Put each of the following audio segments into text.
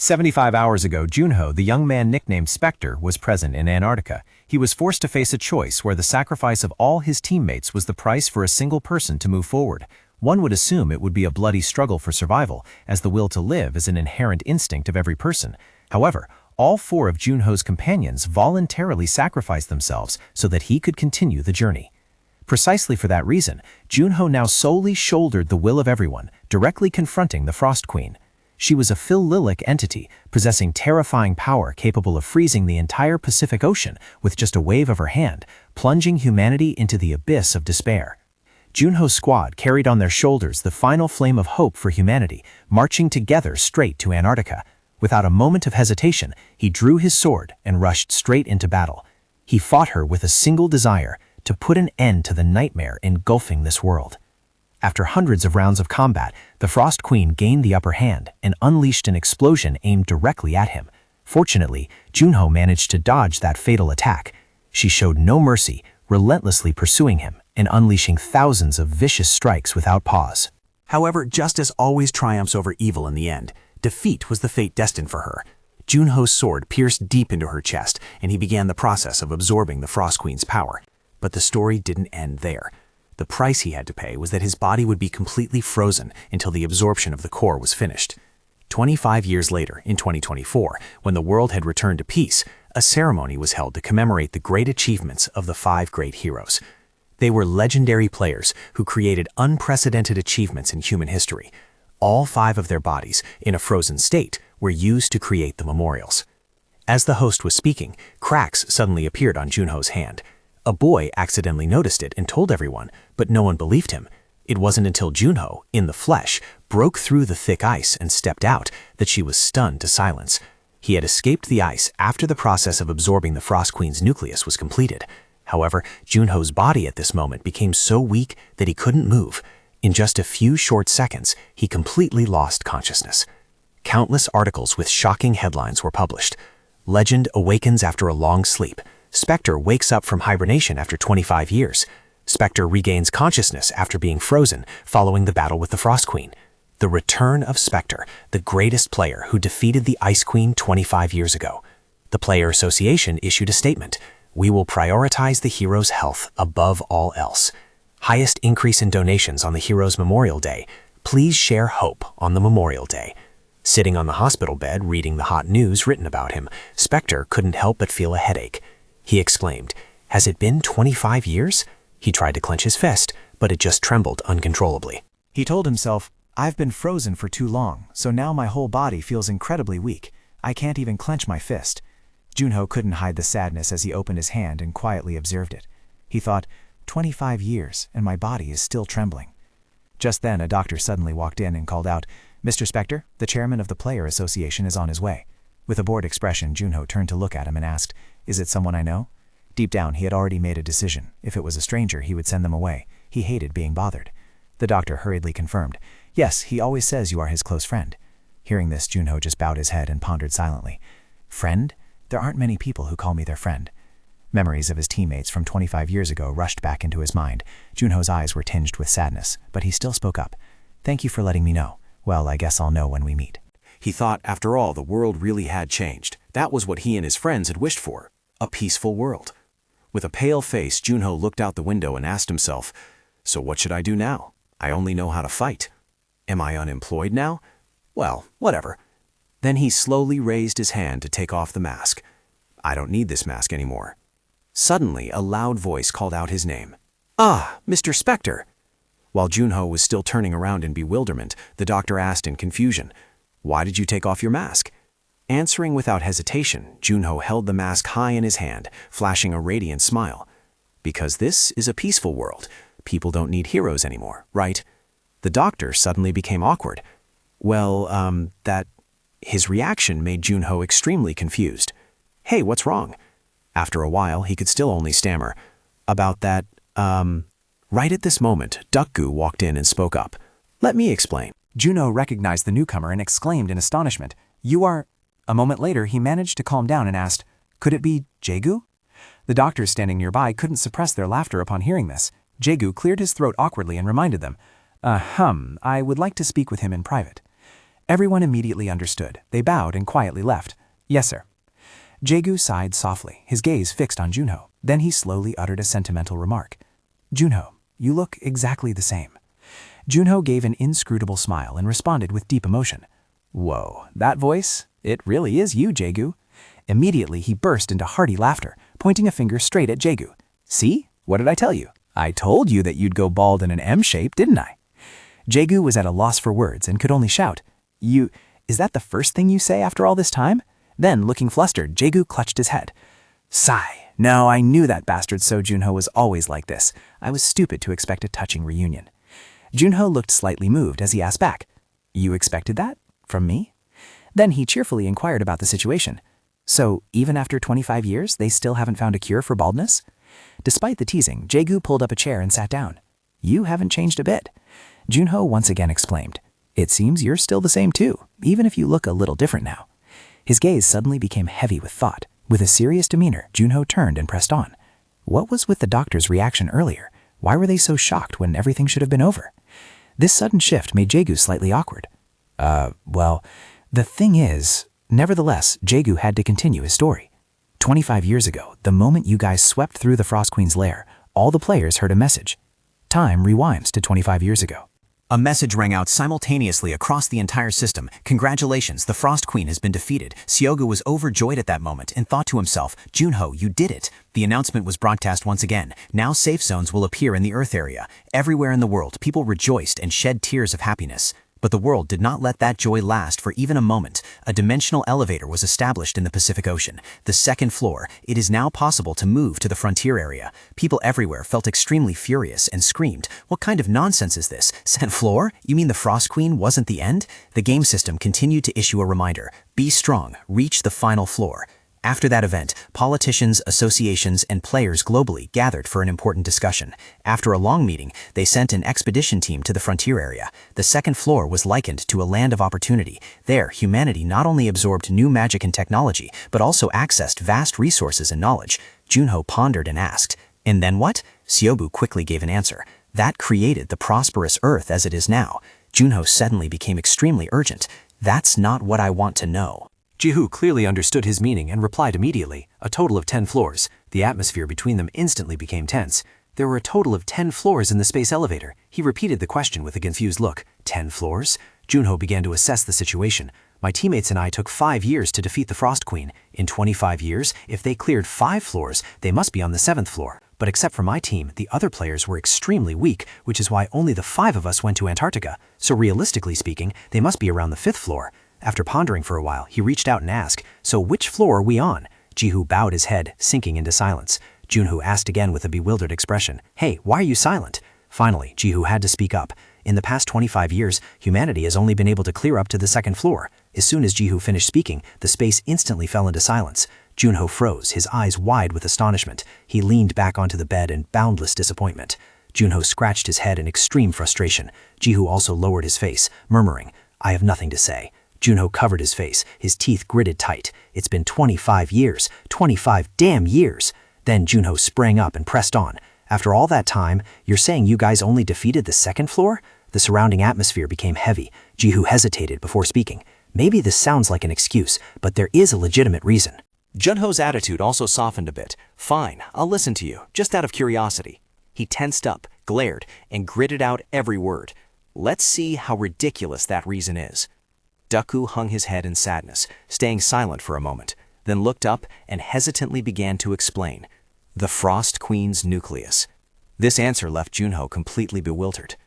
75 hours ago, Junho, the young man nicknamed Spectre, was present in Antarctica. He was forced to face a choice where the sacrifice of all his teammates was the price for a single person to move forward. One would assume it would be a bloody struggle for survival, as the will to live is an inherent instinct of every person. However, all four of Junho's companions voluntarily sacrificed themselves so that he could continue the journey. Precisely for that reason, Junho now solely shouldered the will of everyone, directly confronting the Frost Queen. She was a phililic entity, possessing terrifying power capable of freezing the entire Pacific Ocean with just a wave of her hand, plunging humanity into the abyss of despair. Junho's squad carried on their shoulders the final flame of hope for humanity, marching together straight to Antarctica. Without a moment of hesitation, he drew his sword and rushed straight into battle. He fought her with a single desire: to put an end to the nightmare engulfing this world. After hundreds of rounds of combat, the Frost Queen gained the upper hand and unleashed an explosion aimed directly at him. Fortunately, Junho managed to dodge that fatal attack. She showed no mercy, relentlessly pursuing him and unleashing thousands of vicious strikes without pause. However, justice always triumphs over evil in the end. Defeat was the fate destined for her. Junho's sword pierced deep into her chest, and he began the process of absorbing the Frost Queen's power. But the story didn't end there. The price he had to pay was that his body would be completely frozen until the absorption of the core was finished. 25 years later, in 2024, when the world had returned to peace, a ceremony was held to commemorate the great achievements of the 5 great heroes. They were legendary players who created unprecedented achievements in human history. All 5 of their bodies, in a frozen state, were used to create the memorials. As the host was speaking, cracks suddenly appeared on Junho's hand. A boy accidentally noticed it and told everyone, but no one believed him. It wasn't until Junho, in the flesh, broke through the thick ice and stepped out that she was stunned to silence. He had escaped the ice after the process of absorbing the Frost Queen's nucleus was completed. However, Junho's body at this moment became so weak that he couldn't move. In just a few short seconds, he completely lost consciousness. Countless articles with shocking headlines were published. Legend awakens after a long sleep. Spectre wakes up from hibernation after 25 years. Spectre regains consciousness after being frozen following the battle with the Frost Queen. The return of Spectre, the greatest player who defeated the Ice Queen 25 years ago. The Player Association issued a statement: "We will prioritize the hero's health above all else. Highest increase in donations on the Heroes Memorial Day. Please share hope on the Memorial Day." Sitting on the hospital bed reading the hot news written about him, Spectre couldn't help but feel a headache. He exclaimed, "Has it been 25 years?" He tried to clench his fist, but it just trembled uncontrollably. He told himself, "I've been frozen for too long, so now my whole body feels incredibly weak. I can't even clench my fist." Junho couldn't hide the sadness as he opened his hand and quietly observed it. He thought, 25 years, and my body is still trembling. Just then, a doctor suddenly walked in and called out, "Mr. Spectre, the chairman of the Player Association is on his way." With a bored expression, Junho turned to look at him and asked, "Is it someone I know?" Deep down, he had already made a decision. If it was a stranger, he would send them away. He hated being bothered. The doctor hurriedly confirmed, "Yes, he always says you are his close friend." Hearing this, Junho just bowed his head and pondered silently. Friend? There aren't many people who call me their friend. Memories of his teammates from 25 years ago rushed back into his mind. Junho's eyes were tinged with sadness, but he still spoke up. "Thank you for letting me know. Well, I guess I'll know when we meet." He thought, after all, the world really had changed. That was what he and his friends had wished for: a peaceful world. With a pale face, Junho looked out the window and asked himself, "So what should I do now? I only know how to fight. Am I unemployed now? Well, whatever." Then he slowly raised his hand to take off the mask. "I don't need this mask anymore." Suddenly, a loud voice called out his name. "Ah, Mr. Spectre!" While Junho was still turning around in bewilderment, the doctor asked in confusion, "Why did you take off your mask?" Answering without hesitation, Junho held the mask high in his hand, flashing a radiant smile. "Because this is a peaceful world. People don't need heroes anymore, right?" The doctor suddenly became awkward. His reaction made Junho extremely confused. "Hey, what's wrong?" After a while, he could still only stammer, "About that, Right at this moment, Duckgu walked in and spoke up. "Let me explain." Junho recognized the newcomer and exclaimed in astonishment, "You are—" A moment later, he managed to calm down and asked, "Could it be Jaegu?" The doctors standing nearby couldn't suppress their laughter upon hearing this. Jaegu cleared his throat awkwardly and reminded them, I would like to speak with him in private." Everyone immediately understood. They bowed and quietly left. Yes, sir. Jaegu sighed softly, his gaze fixed on Junho. Then he slowly uttered a sentimental remark. Junho, you look exactly the same. Junho gave an inscrutable smile and responded with deep emotion. Whoa, that voice? It really is you, Jaegu. Immediately he burst into hearty laughter, pointing a finger straight at Jaegu. See? What did I tell you? I told you that you'd go bald in an M shape, didn't I? Jaegu was at a loss for words and could only shout, Is that the first thing you say after all this time? Then, looking flustered, Jaegu clutched his head. Sigh. No, I knew that bastard So Junho was always like this. I was stupid to expect a touching reunion. Junho looked slightly moved as he asked back, You expected that? From me? Then he cheerfully inquired about the situation. So, even after 25 years, they still haven't found a cure for baldness? Despite the teasing, Jaegu pulled up a chair and sat down. You haven't changed a bit. Junho once again exclaimed, It seems you're still the same too, even if you look a little different now. His gaze suddenly became heavy with thought. With a serious demeanor, Junho turned and pressed on. What was with the doctor's reaction earlier? Why were they so shocked when everything should have been over? This sudden shift made Jaegu slightly awkward. Well, the thing is, nevertheless, Jaegu had to continue his story. 25 years ago, the moment you guys swept through the Frost Queen's lair, all the players heard a message. Time rewinds to 25 years ago. A message rang out simultaneously across the entire system. Congratulations, the Frost Queen has been defeated. Seogu was overjoyed at that moment and thought to himself, Junho, you did it. The announcement was broadcast once again. Now safe zones will appear in the Earth area. Everywhere in the world, people rejoiced and shed tears of happiness. But the world did not let that joy last for even a moment. A dimensional elevator was established in the Pacific Ocean. The second floor, it is now possible to move to the frontier area. People everywhere felt extremely furious and screamed, What kind of nonsense is this? Second floor? You mean the Frost Queen wasn't the end? The game system continued to issue a reminder. Be strong, reach the final floor. After that event, politicians, associations, and players globally gathered for an important discussion. After a long meeting, they sent an expedition team to the frontier area. The second floor was likened to a land of opportunity. There, humanity not only absorbed new magic and technology, but also accessed vast resources and knowledge. Junho pondered and asked, And then what? Seobu quickly gave an answer. That created the prosperous Earth as it is now. Junho suddenly became extremely urgent. That's not what I want to know. Jihu clearly understood his meaning and replied immediately, a total of 10 floors. The atmosphere between them instantly became tense. There were a total of 10 floors in the space elevator. He repeated the question with a confused look. 10 floors? Junho began to assess the situation. My teammates and I took 5 years to defeat the Frost Queen. In 25 years, if they cleared 5 floors, they must be on the 7th floor. But except for my team, the other players were extremely weak, which is why only the 5 of us went to Antarctica. So realistically speaking, they must be around the 5th floor. After pondering for a while, he reached out and asked, So which floor are we on? Jihu bowed his head, sinking into silence. Junho asked again with a bewildered expression, Hey, why are you silent? Finally, Jihu had to speak up. In the past 25 years, humanity has only been able to clear up to the 2nd floor. As soon as Jihu finished speaking, the space instantly fell into silence. Junho froze, his eyes wide with astonishment. He leaned back onto the bed in boundless disappointment. Junho scratched his head in extreme frustration. Jihu also lowered his face, murmuring, I have nothing to say. Junho covered his face, his teeth gritted tight. It's been 25 years, 25 damn years. Then Junho sprang up and pressed on. After all that time, you're saying you guys only defeated the 2nd floor? The surrounding atmosphere became heavy. Jihu hesitated before speaking. Maybe this sounds like an excuse, but there is a legitimate reason. Junho's attitude also softened a bit. Fine, I'll listen to you, just out of curiosity. He tensed up, glared, and gritted out every word. Let's see how ridiculous that reason is. Deku hung his head in sadness, staying silent for a moment, then looked up and hesitantly began to explain. The Frost Queen's nucleus. This answer left Junho completely bewildered.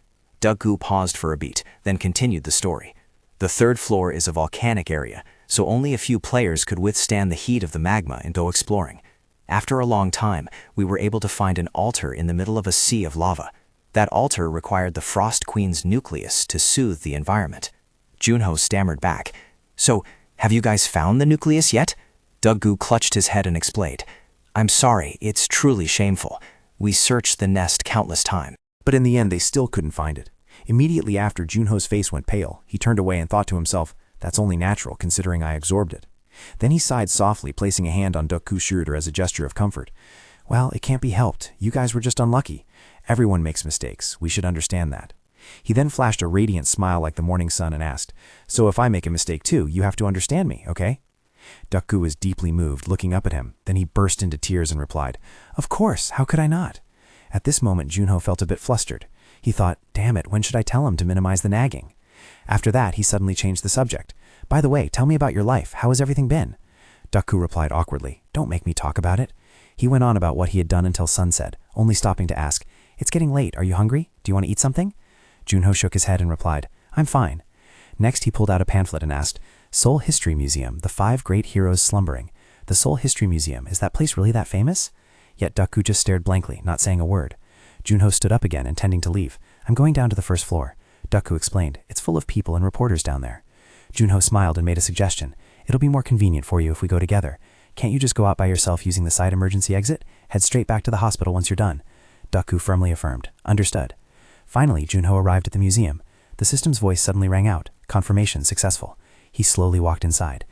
Deku paused for a beat, then continued the story. The 3rd floor is a volcanic area, so only a few players could withstand the heat of the magma and go exploring. After a long time, we were able to find an altar in the middle of a sea of lava. That altar required the Frost Queen's nucleus to soothe the environment. Junho stammered back. So, have you guys found the nucleus yet? Deku clutched his head and explained. I'm sorry, it's truly shameful. We searched the nest countless times. But in the end, they still couldn't find it. Immediately after, Junho's face went pale. He turned away and thought to himself, That's only natural, considering I absorbed it. Then he sighed softly, placing a hand on Deku's shoulder as a gesture of comfort. Well, it can't be helped. You guys were just unlucky. Everyone makes mistakes. We should understand that. He then flashed a radiant smile like the morning sun and asked, "So if I make a mistake too, you have to understand me, okay?" Deok-gu was deeply moved, looking up at him. Then he burst into tears and replied, "Of course, how could I not?" At this moment, Junho felt a bit flustered. He thought, damn it, when should I tell him to minimize the nagging? After that, he suddenly changed the subject. "By the way, tell me about your life. How has everything been?" Deok-gu replied awkwardly, "Don't make me talk about it." He went on about what he had done until sunset, only stopping to ask, "It's getting late. Are you hungry? Do you want to eat something?" Junho shook his head and replied, "I'm fine." Next, he pulled out a pamphlet and asked, "Seoul History Museum, the 5 great heroes slumbering. The Seoul History Museum, is that place really that famous?" Yet Deok-gu just stared blankly, not saying a word. Junho stood up again, intending to leave. "I'm going down to the first floor." Deok-gu explained, "It's full of people and reporters down there." Junho smiled and made a suggestion. "It'll be more convenient for you if we go together. Can't you just go out by yourself using the side emergency exit? Head straight back to the hospital once you're done." Deok-gu firmly affirmed, "Understood." Finally, Junho arrived at the museum. The system's voice suddenly rang out, confirmation successful. He slowly walked inside.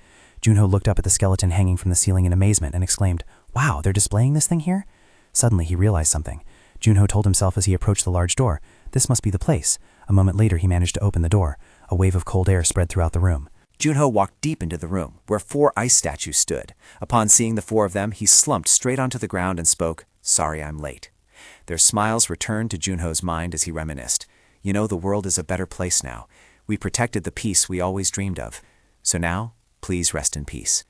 Junho looked up at the skeleton hanging from the ceiling in amazement and exclaimed, "Wow, they're displaying this thing here?" Suddenly, he realized something. Junho told himself as he approached the large door, "This must be the place." A moment later, he managed to open the door. A wave of cold air spread throughout the room. Junho walked deep into the room, where 4 ice statues stood. Upon seeing the 4 of them, he slumped straight onto the ground and spoke, "Sorry I'm late." Their smiles returned to Junho's mind as he reminisced. "You know, the world is a better place now. We protected the peace we always dreamed of. So now, please rest in peace."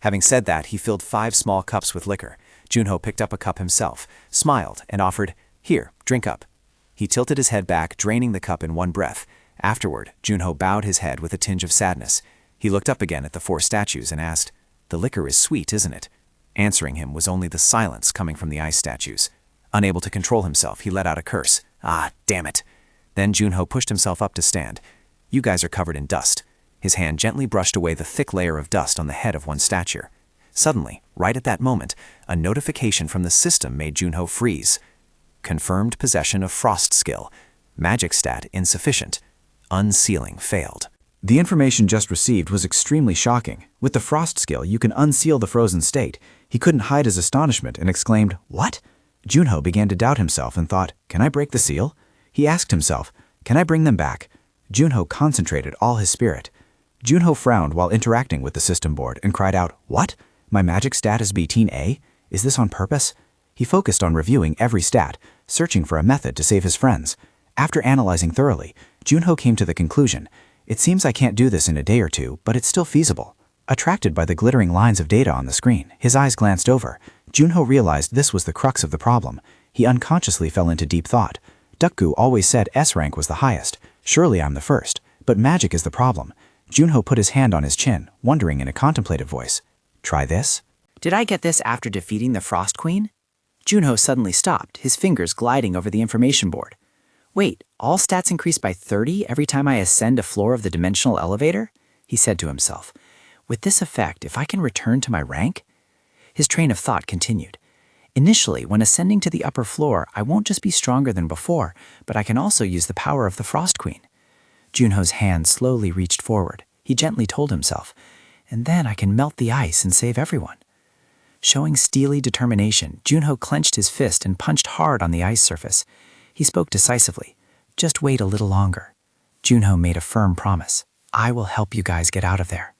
Having said that, he filled 5 small cups with liquor. Junho picked up a cup himself, smiled, and offered, "Here, drink up." He tilted his head back, draining the cup in one breath. Afterward, Junho bowed his head with a tinge of sadness. He looked up again at the 4 statues and asked, "The liquor is sweet, isn't it?" Answering him was only the silence coming from the ice statues. Unable to control himself, he let out a curse. "Ah, damn it." Then Junho pushed himself up to stand. "You guys are covered in dust." His hand gently brushed away the thick layer of dust on the head of one statue. Suddenly, right at that moment, a notification from the system made Junho freeze. Confirmed possession of frost skill. Magic stat insufficient. Unsealing failed. The information just received was extremely shocking. With the frost skill, you can unseal the frozen state. He couldn't hide his astonishment and exclaimed, "What?" Junho began to doubt himself and thought, "Can I break the seal?" He asked himself, "Can I bring them back?" Junho concentrated all his spirit. Junho frowned while interacting with the system board and cried out, "What? My magic stat is B-teen-A? Is this on purpose?" He focused on reviewing every stat, searching for a method to save his friends. After analyzing thoroughly, Junho came to the conclusion, "It seems I can't do this in a day or two, but it's still feasible." Attracted by the glittering lines of data on the screen, his eyes glanced over. Junho realized this was the crux of the problem. He unconsciously fell into deep thought. Deok-gu always said S rank was the highest. Surely I'm the first. But magic is the problem. Junho put his hand on his chin, wondering in a contemplative voice, "Try this?" Did I get this after defeating the Frost Queen? Junho suddenly stopped, his fingers gliding over the information board. Wait, all stats increase by 30 every time I ascend a floor of the dimensional elevator? He said to himself. With this effect, if I can return to my rank? His train of thought continued. Initially, when ascending to the upper floor, I won't just be stronger than before, but I can also use the power of the Frost Queen. Junho's hand slowly reached forward. He gently told himself, and then I can melt the ice and save everyone. Showing steely determination, Junho clenched his fist and punched hard on the ice surface. He spoke decisively. Just wait a little longer. Junho made a firm promise. I will help you guys get out of there.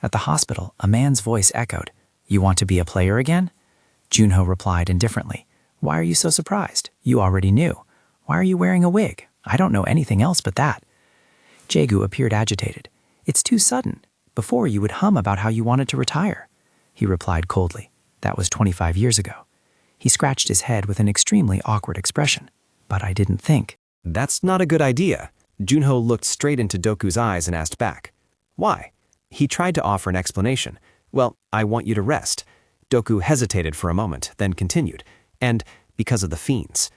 At the hospital, a man's voice echoed. You want to be a player again? Junho replied indifferently. Why are you so surprised? You already knew. Why are you wearing a wig? I don't know anything else but that. Jaegu appeared agitated. It's too sudden. Before you would hum about how you wanted to retire. He replied coldly. That was 25 years ago. He scratched his head with an extremely awkward expression. But I didn't think. That's not a good idea. Junho looked straight into Doku's eyes and asked back. Why? He tried to offer an explanation. Well, I want you to rest. Doku hesitated for a moment, then continued. And because of the fiends.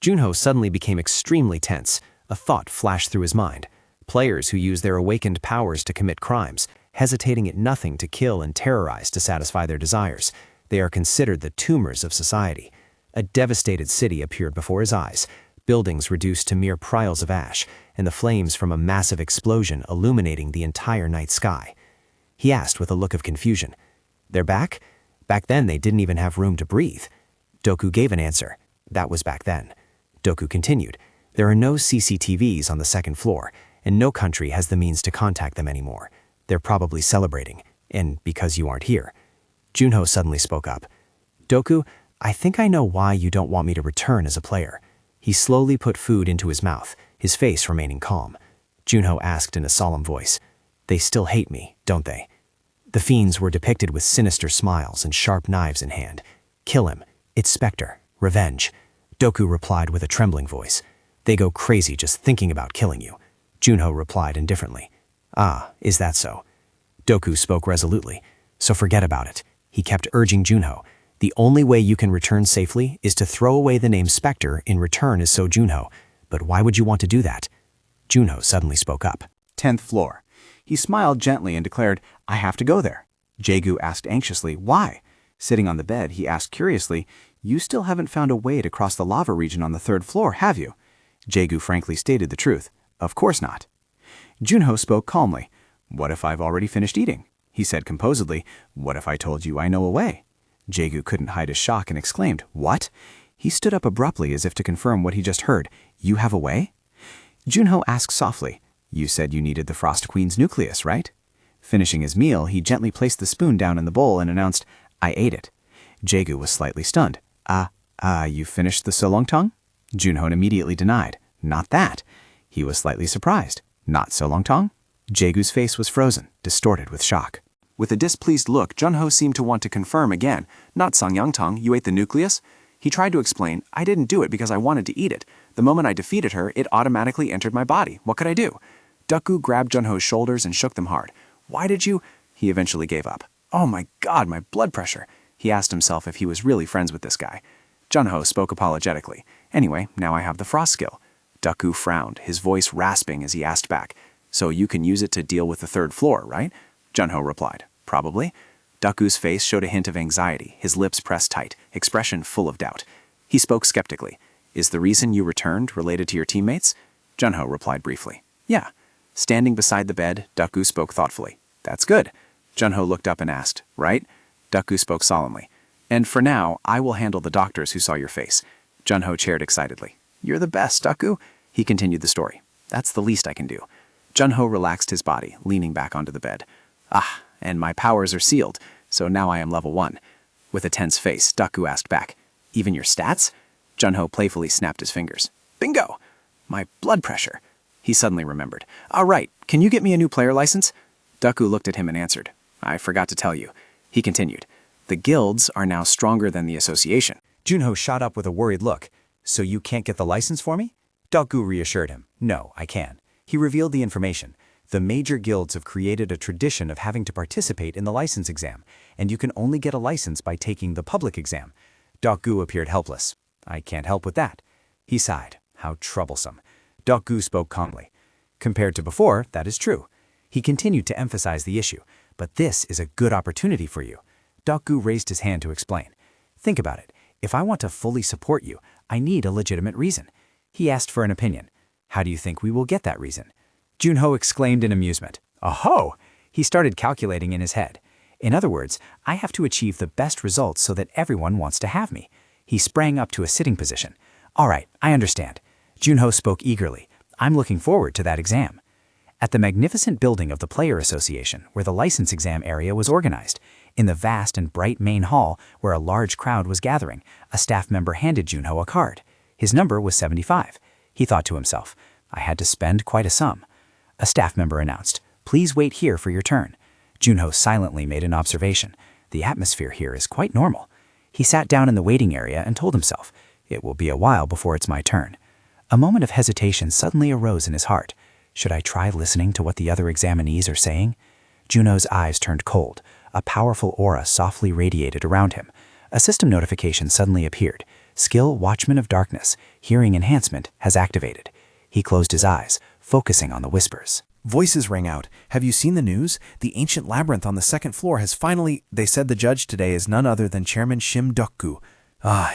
Junho suddenly became extremely tense. A thought flashed through his mind. Players who use their awakened powers to commit crimes, hesitating at nothing to kill and terrorize to satisfy their desires. They are considered the tumors of society. A devastated city appeared before his eyes, buildings reduced to mere piles of ash, and the flames from a massive explosion illuminating the entire night sky. He asked with a look of confusion, They're back? Back then they didn't even have room to breathe. Doku gave an answer. That was back then. Doku continued, There are no CCTVs on the second floor, and no country has the means to contact them anymore. They're probably celebrating, and because you aren't here. Junho suddenly spoke up. Doku, I think I know why you don't want me to return as a player. He slowly put food into his mouth, his face remaining calm. Junho asked in a solemn voice, They still hate me, don't they? The fiends were depicted with sinister smiles and sharp knives in hand. Kill him. It's Spectre. Revenge. Doku replied with a trembling voice. They go crazy just thinking about killing you. Junho replied indifferently. Ah, is that so? Doku spoke resolutely. So forget about it. He kept urging Junho. The only way you can return safely is to throw away the name Spectre in return as So Junho. But why would you want to do that? Junho suddenly spoke up. 10th floor. He smiled gently and declared, I have to go there. Jaegu asked anxiously, why? Sitting on the bed, he asked curiously, You still haven't found a way to cross the lava region on the 3rd floor, have you? Jaegu frankly stated the truth. Of course not. Junho spoke calmly. What if I've already finished eating? He said composedly, What if I told you I know a way? Jaegu couldn't hide his shock and exclaimed, What? He stood up abruptly as if to confirm what he just heard. You have a way? Junho asked softly, You said you needed the Frost Queen's nucleus, right? Finishing his meal, he gently placed the spoon down in the bowl and announced, I ate it. Jaegu was slightly stunned. You finished the Solongtong? Junho immediately denied. Not that. He was slightly surprised. Not Solongtong? Jaegu's face was frozen, distorted with shock. With a displeased look, Junho seemed to want to confirm again. Not Songyangtong, you ate the nucleus? He tried to explain, I didn't do it because I wanted to eat it. The moment I defeated her, it automatically entered my body. What could I do? Doku grabbed Junho's shoulders and shook them hard. Why did you? He eventually gave up. Oh my god, my blood pressure. He asked himself if he was really friends with this guy. Junho spoke apologetically. Anyway, now I have the frost skill. Doku frowned, his voice rasping as he asked back. So you can use it to deal with the 3rd floor, right? Junho replied. Probably. Doku's face showed a hint of anxiety, his lips pressed tight, expression full of doubt. He spoke skeptically. Is the reason you returned related to your teammates? Junho replied briefly. Yeah. Standing beside the bed, Doku spoke thoughtfully. That's good. Junho looked up and asked, right? Doku spoke solemnly. And for now, I will handle the doctors who saw your face. Junho cheered excitedly. You're the best, Doku. He continued the story. That's the least I can do. Junho relaxed his body, leaning back onto the bed. And my powers are sealed, so now I am level 1. With a tense face, Doku asked back, Even your stats? Junho playfully snapped his fingers. Bingo! My blood pressure. He suddenly remembered. Right, can you get me a new player license? Doku looked at him and answered. I forgot to tell you. He continued. The guilds are now stronger than the association. Junho shot up with a worried look. So you can't get the license for me? Doku reassured him. No, I can. He revealed the information. The major guilds have created a tradition of having to participate in the license exam, and you can only get a license by taking the public exam. Doku appeared helpless. I can't help with that. He sighed. How troublesome. Doku spoke calmly. Compared to before, that is true. He continued to emphasize the issue. But this is a good opportunity for you. Doku raised his hand to explain. Think about it. If I want to fully support you, I need a legitimate reason. He asked for an opinion. How do you think we will get that reason? Junho exclaimed in amusement. Oh! He started calculating in his head. In other words, I have to achieve the best results so that everyone wants to have me. He sprang up to a sitting position. All right, I understand. Junho spoke eagerly. I'm looking forward to that exam. At the magnificent building of the Player Association, where the license exam area was organized, in the vast and bright main hall where a large crowd was gathering, a staff member handed Junho a card. His number was 75. He thought to himself, I had to spend quite a sum. A staff member announced, Please wait here for your turn. Junho silently made an observation. The atmosphere here is quite normal. He sat down in the waiting area and told himself, It will be a while before it's my turn. A moment of hesitation suddenly arose in his heart. Should I try listening to what the other examinees are saying? Junho's eyes turned cold. A powerful aura softly radiated around him. A system notification suddenly appeared. Skill Watchman of Darkness, hearing enhancement, has activated. He closed his eyes, focusing on the whispers. Voices rang out. Have you seen the news? The ancient labyrinth on the 2nd floor has finally... They said the judge today is none other than Chairman Shim Doku.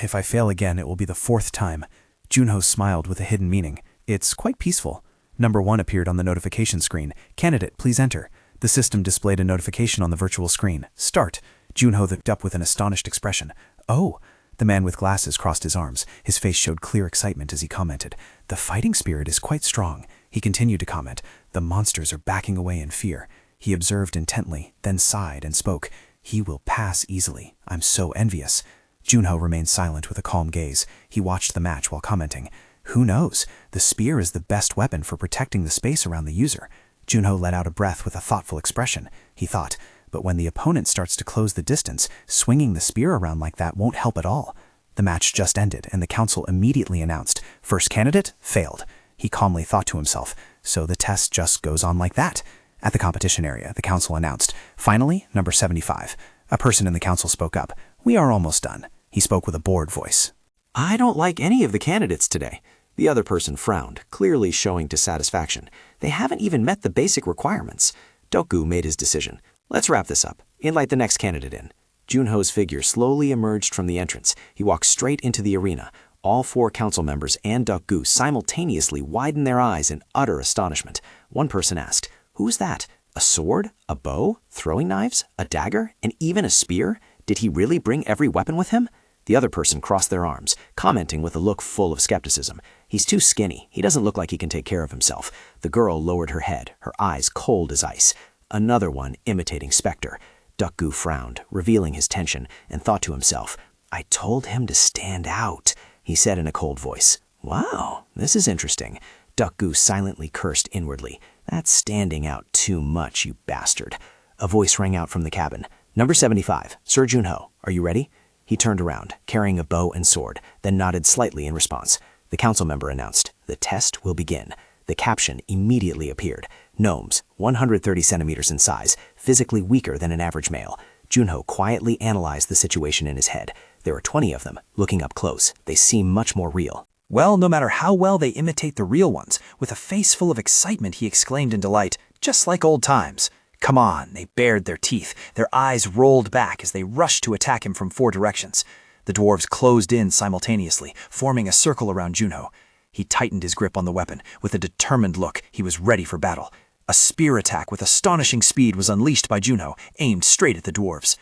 If I fail again, it will be the 4th time. Junho smiled with a hidden meaning. It's quite peaceful. Number 1 appeared on the notification screen. Candidate, please enter. The system displayed a notification on the virtual screen. Start. Junho looked up with an astonished expression. Oh, The man with glasses crossed his arms. His face showed clear excitement as he commented. The fighting spirit is quite strong. He continued to comment. The monsters are backing away in fear. He observed intently, then sighed and spoke. He will pass easily. I'm so envious. Junho remained silent with a calm gaze. He watched the match while commenting. Who knows? The spear is the best weapon for protecting the space around the user. Junho let out a breath with a thoughtful expression. He thought, but when the opponent starts to close the distance, swinging the spear around like that won't help at all. The match just ended, and the council immediately announced, first candidate failed. He calmly thought to himself, so the test just goes on like that. At the competition area, the council announced, finally, number 75. A person in the council spoke up. We are almost done. He spoke with a bored voice. I don't like any of the candidates today. The other person frowned, clearly showing dissatisfaction. They haven't even met the basic requirements. Doku made his decision. Let's wrap this up. Invite the next candidate in. Junho's figure slowly emerged from the entrance. He walked straight into the arena. All 4 council members and Doku simultaneously widened their eyes in utter astonishment. One person asked, "Who's that? A sword? A bow? Throwing knives? A dagger? And even a spear? Did he really bring every weapon with him?" The other person crossed their arms, commenting with a look full of skepticism. He's too skinny. He doesn't look like he can take care of himself. The girl lowered her head, her eyes cold as ice. Another one imitating Spectre. Doku frowned, revealing his tension, and thought to himself, I told him to stand out, he said in a cold voice. Wow, this is interesting. Doku silently cursed inwardly. That's standing out too much, you bastard. A voice rang out from the cabin. Number 75, Sir Junho, are you ready? He turned around, carrying a bow and sword, then nodded slightly in response. The council member announced, the test will begin. The caption immediately appeared. Gnomes, 130 centimeters in size, physically weaker than an average male. Junho quietly analyzed the situation in his head. There were 20 of them. Looking up close, they seem much more real. Well, no matter how well they imitate the real ones, with a face full of excitement he exclaimed in delight, just like old times. Come on, they bared their teeth. Their eyes rolled back as they rushed to attack him from 4 directions. The dwarves closed in simultaneously, forming a circle around Junho. He tightened his grip on the weapon. With a determined look, he was ready for battle. A spear attack with astonishing speed was unleashed by Junho, aimed straight at the dwarves.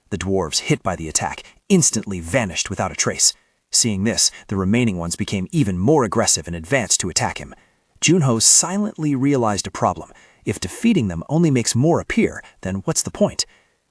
The dwarves, hit by the attack, instantly vanished without a trace. Seeing this, the remaining ones became even more aggressive and advanced to attack him. Junho silently realized a problem. If defeating them only makes more appear, then what's the point?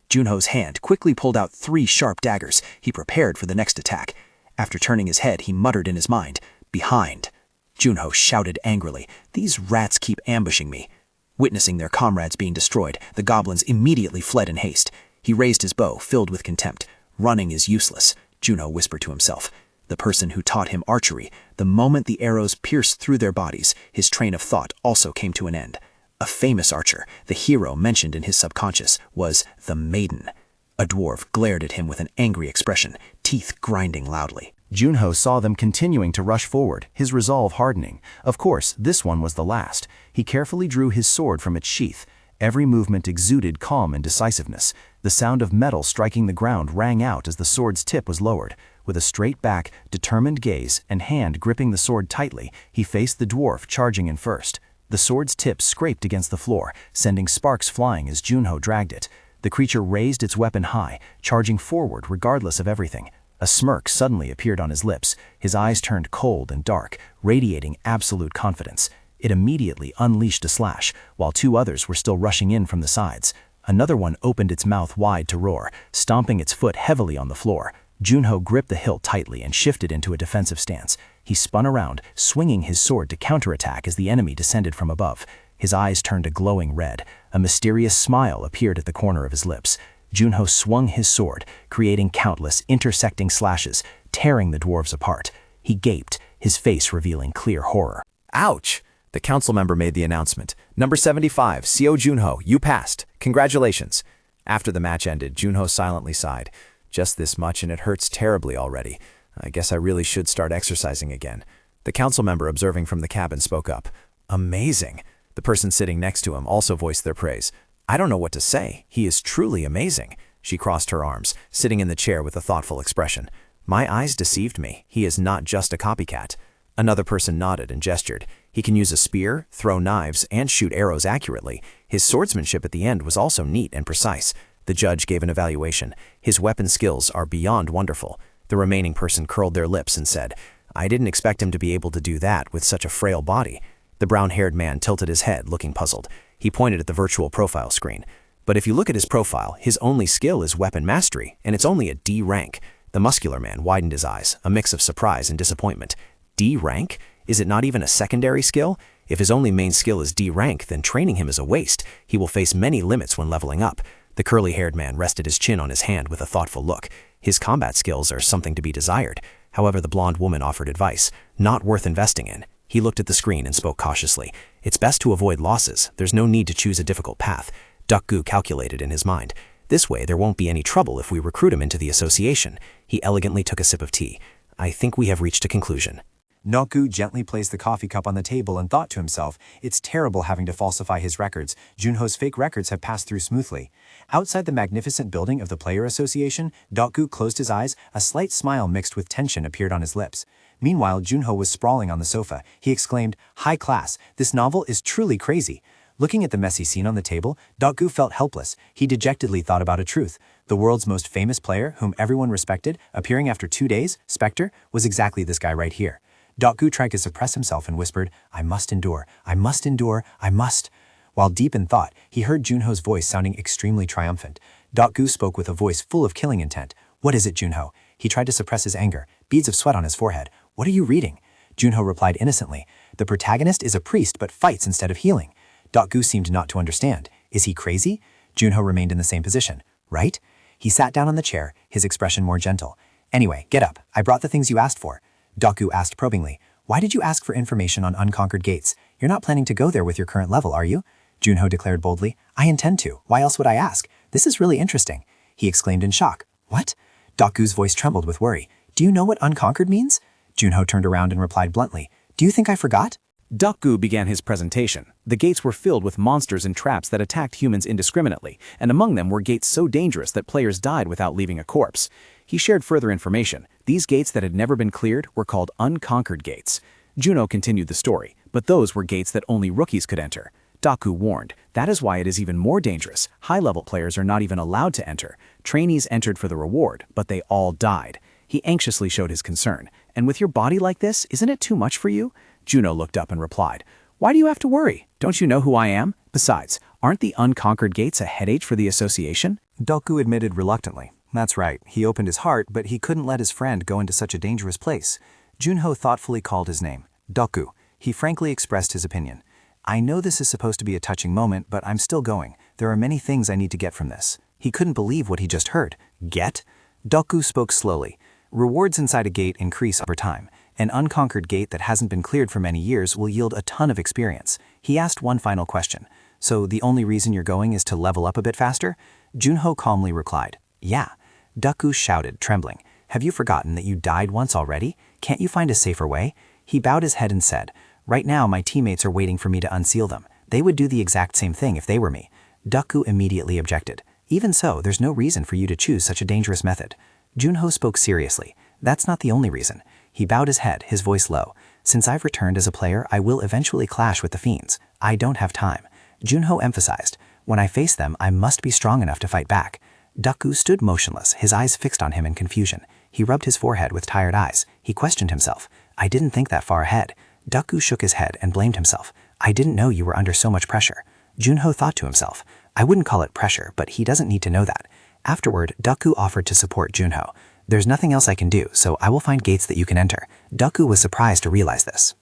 Junho's hand quickly pulled out 3 sharp daggers. He prepared for the next attack. After turning his head, he muttered in his mind, "Behind." Junho shouted angrily, "These rats keep ambushing me." Witnessing their comrades being destroyed, the goblins immediately fled in haste. He raised his bow, filled with contempt. Running is useless, Junho whispered to himself. The person who taught him archery, the moment the arrows pierced through their bodies, his train of thought also came to an end. A famous archer, the hero mentioned in his subconscious, was the Maiden. A dwarf glared at him with an angry expression, teeth grinding loudly. Junho saw them continuing to rush forward, his resolve hardening. Of course, this one was the last. He carefully drew his sword from its sheath. Every movement exuded calm and decisiveness. The sound of metal striking the ground rang out as the sword's tip was lowered. With a straight back, determined gaze, and hand gripping the sword tightly, he faced the dwarf charging in first. The sword's tip scraped against the floor, sending sparks flying as Junho dragged it. The creature raised its weapon high, charging forward regardless of everything. A smirk suddenly appeared on his lips. His eyes turned cold and dark, radiating absolute confidence. It immediately unleashed a slash, while 2 others were still rushing in from the sides. Another one opened its mouth wide to roar, stomping its foot heavily on the floor. Junho gripped the hilt tightly and shifted into a defensive stance. He spun around, swinging his sword to counterattack as the enemy descended from above. His eyes turned a glowing red. A mysterious smile appeared at the corner of his lips. Junho swung his sword, creating countless intersecting slashes, tearing the dwarves apart. He gaped, his face revealing clear horror. Ouch! The council member made the announcement. Number 75, Seo Junho, you passed. Congratulations. After the match ended, Junho silently sighed. Just this much and it hurts terribly already. I guess I really should start exercising again. The council member observing from the cabin spoke up. Amazing. The person sitting next to him also voiced their praise. I don't know what to say. He is truly amazing. She crossed her arms, sitting in the chair with a thoughtful expression. My eyes deceived me. He is not just a copycat. Another person nodded and gestured. He can use a spear, throw knives, and shoot arrows accurately. His swordsmanship at the end was also neat and precise. The judge gave an evaluation. His weapon skills are beyond wonderful. The remaining person curled their lips and said, I didn't expect him to be able to do that with such a frail body. The brown-haired man tilted his head, looking puzzled. He pointed at the virtual profile screen. But if you look at his profile, his only skill is weapon mastery, and it's only a D rank. The muscular man widened his eyes, a mix of surprise and disappointment. D rank? Is it not even a secondary skill? If his only main skill is D rank, then training him is a waste. He will face many limits when leveling up. The curly-haired man rested his chin on his hand with a thoughtful look. His combat skills are something to be desired. However, the blonde woman offered advice, not worth investing in. He looked at the screen and spoke cautiously. It's best to avoid losses. There's no need to choose a difficult path. Duck-Gu calculated in his mind. This way, there won't be any trouble if we recruit him into the association. He elegantly took a sip of tea. I think we have reached a conclusion. Duck-Gu gently placed the coffee cup on the table and thought to himself, it's terrible having to falsify his records. Junho's fake records have passed through smoothly. Outside the magnificent building of the Player Association, Duck-Gu closed his eyes. A slight smile mixed with tension appeared on his lips. Meanwhile, Junho was sprawling on the sofa. He exclaimed, high class, this novel is truly crazy. Looking at the messy scene on the table, Duck-Gu felt helpless. He dejectedly thought about a truth. The world's most famous player, whom everyone respected, appearing after 2 days, Spectre, was exactly this guy right here. Duck-Gu tried to suppress himself and whispered, I must endure, I must endure, I must. While deep in thought, he heard Junho's voice sounding extremely triumphant. Duck-Gu spoke with a voice full of killing intent. What is it, Junho? He tried to suppress his anger, beads of sweat on his forehead. What are you reading? Junho replied innocently. The protagonist is a priest but fights instead of healing. Duck-Gu seemed not to understand. Is he crazy? Junho remained in the same position. Right? He sat down on the chair, his expression more gentle. Anyway, get up. I brought the things you asked for. Duck-Gu asked probingly. Why did you ask for information on unconquered gates? You're not planning to go there with your current level, are you? Junho declared boldly. I intend to. Why else would I ask? This is really interesting. He exclaimed in shock. What? Duck-Gu's voice trembled with worry. Do you know what unconquered means? Junho turned around and replied bluntly. Do you think I forgot? Duck-Gu began his presentation. The gates were filled with monsters and traps that attacked humans indiscriminately, and among them were gates so dangerous that players died without leaving a corpse. He shared further information. These gates that had never been cleared were called unconquered gates. Juno continued the story, but those were gates that only rookies could enter. Duck-Gu warned, that is why it is even more dangerous. High-level players are not even allowed to enter. Trainees entered for the reward, but they all died. He anxiously showed his concern. And with your body like this, isn't it too much for you? Juno looked up and replied, why do you have to worry? Don't you know who I am? Besides, aren't the unconquered gates a headache for the association? Duck-Gu admitted reluctantly. That's right, he opened his heart, but he couldn't let his friend go into such a dangerous place. Junho thoughtfully called his name, Duck-Gu. He frankly expressed his opinion. I know this is supposed to be a touching moment, but I'm still going. There are many things I need to get from this. He couldn't believe what he just heard. Get? Duck-Gu spoke slowly. Rewards inside a gate increase over time. An unconquered gate that hasn't been cleared for many years will yield a ton of experience. He asked one final question. So the only reason you're going is to level up a bit faster? Junho calmly replied, yeah. Duck-Gu shouted, trembling. Have you forgotten that you died once already? Can't you find a safer way? He bowed his head and said, right now my teammates are waiting for me to unseal them. They would do the exact same thing if they were me. Duck-Gu immediately objected. Even so, there's no reason for you to choose such a dangerous method. Junho spoke seriously. That's not the only reason. He bowed his head, his voice low. Since I've returned as a player, I will eventually clash with the fiends. I don't have time. Junho emphasized, when I face them, I must be strong enough to fight back. Duck-Gu stood motionless, his eyes fixed on him in confusion. He rubbed his forehead with tired eyes. He questioned himself. I didn't think that far ahead. Duck-Gu shook his head and blamed himself. I didn't know you were under so much pressure. Junho thought to himself. I wouldn't call it pressure, but he doesn't need to know that. Afterward, Duck-Gu offered to support Junho. There's nothing else I can do, so I will find gates that you can enter. Duck-Gu was surprised to realize this.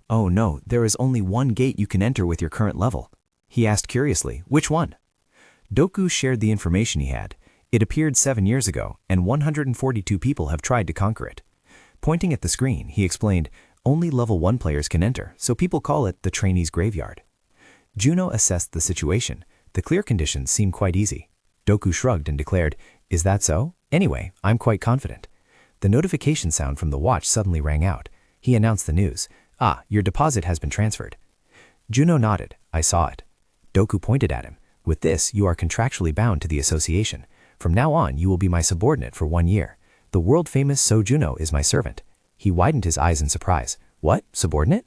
Oh no, there is only one gate you can enter with your current level. He asked curiously, which one? Duck-Gu shared the information he had. It appeared 7 years ago, and 142 people have tried to conquer it. Pointing at the screen, he explained, only level 1 players can enter, so people call it the trainee's graveyard. Juno assessed the situation. The clear conditions seemed quite easy. Duck-Gu shrugged and declared, is that so? Anyway, I'm quite confident. The notification sound from the watch suddenly rang out. He announced the news. Ah, your deposit has been transferred. Juno nodded. I saw it. Duck-Gu pointed at him. With this, you are contractually bound to the association. From now on, you will be my subordinate for 1 year. The world-famous So Juno is my servant. He widened his eyes in surprise. What? Subordinate?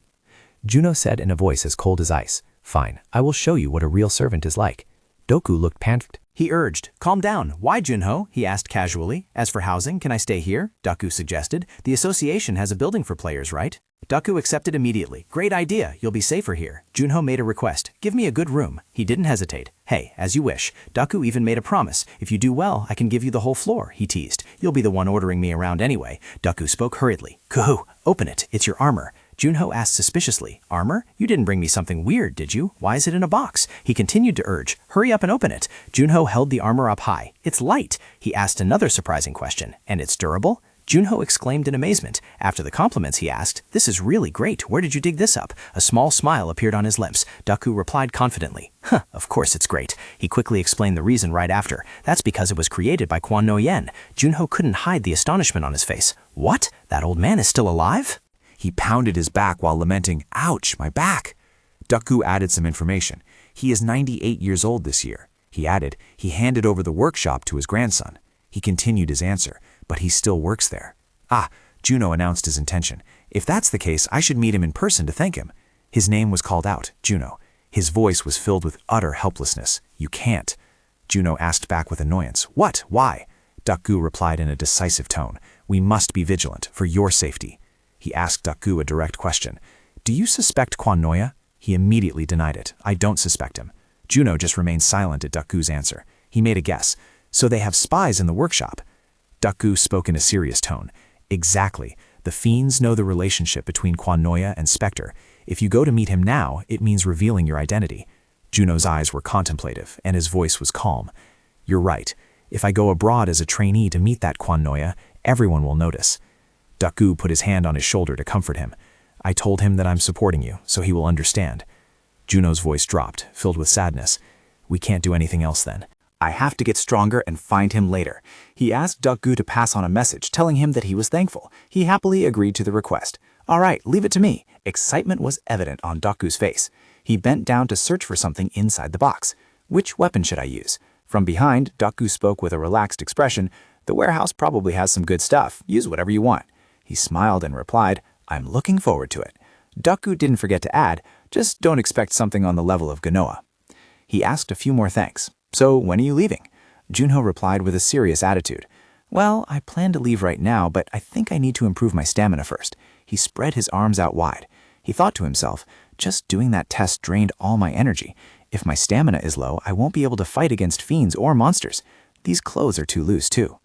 Juno said in a voice as cold as ice. Fine, I will show you what a real servant is like. Doku looked panicked. He urged, "Calm down. Why, Junho?" he asked casually. "As for housing, can I stay here?" Doku suggested. "The association has a building for players, right?" Doku accepted immediately. "Great idea. You'll be safer here." Junho made a request. "Give me a good room." He didn't hesitate. "Hey, as you wish." Doku even made a promise. "If you do well, I can give you the whole floor," he teased. "You'll be the one ordering me around anyway." Doku spoke hurriedly. "Kuhu, open it. It's your armor." Junho asked suspiciously, "Armor? You didn't bring me something weird, did you? Why is it in a box?" He continued to urge, "Hurry up and open it." Junho held the armor up high. "It's light." He asked another surprising question. "And it's durable?" Junho exclaimed in amazement. After the compliments, he asked, "This is really great. Where did you dig this up?" A small smile appeared on his lips. Doku replied confidently, "Of course it's great." He quickly explained the reason right after. "That's because it was created by Quan no Yen." Junho couldn't hide the astonishment on his face. "What? That old man is still alive?" He pounded his back while lamenting, "Ouch, my back." Doku added some information. He is 98 years old this year. He added, he handed over the workshop to his grandson. He continued his answer, but he still works there. Juno announced his intention. "If that's the case, I should meet him in person to thank him." His name was called out, Juno. His voice was filled with utter helplessness. "You can't." Juno asked back with annoyance, "What? Why?" Doku replied in a decisive tone, "We must be vigilant, for your safety." He asked Doku a direct question. "Do you suspect Quan Noya?" He immediately denied it. "I don't suspect him." Juno just remained silent at Doku's answer. He made a guess. "So they have spies in the workshop?" Doku spoke in a serious tone. "Exactly. The fiends know the relationship between Quan Noya and Spectre. If you go to meet him now, it means revealing your identity." Juno's eyes were contemplative, and his voice was calm. "You're right. If I go abroad as a trainee to meet that Quan Noya, everyone will notice." Doku put his hand on his shoulder to comfort him. "I told him that I'm supporting you, so he will understand." Juno's voice dropped, filled with sadness. "We can't do anything else then." "I have to get stronger and find him later." He asked Doku to pass on a message telling him that he was thankful. He happily agreed to the request. "All right, leave it to me." Excitement was evident on Doku's face. He bent down to search for something inside the box. "Which weapon should I use?" From behind, Doku spoke with a relaxed expression. "The warehouse probably has some good stuff. Use whatever you want." He smiled and replied, "I'm looking forward to it." Doku didn't forget to add, "Just don't expect something on the level of Genoa." He asked a few more thanks. "So when are you leaving?" Junho replied with a serious attitude. "Well, I plan to leave right now, but I think I need to improve my stamina first." He spread his arms out wide. He thought to himself, "Just doing that test drained all my energy. If my stamina is low, I won't be able to fight against fiends or monsters. These clothes are too loose, too."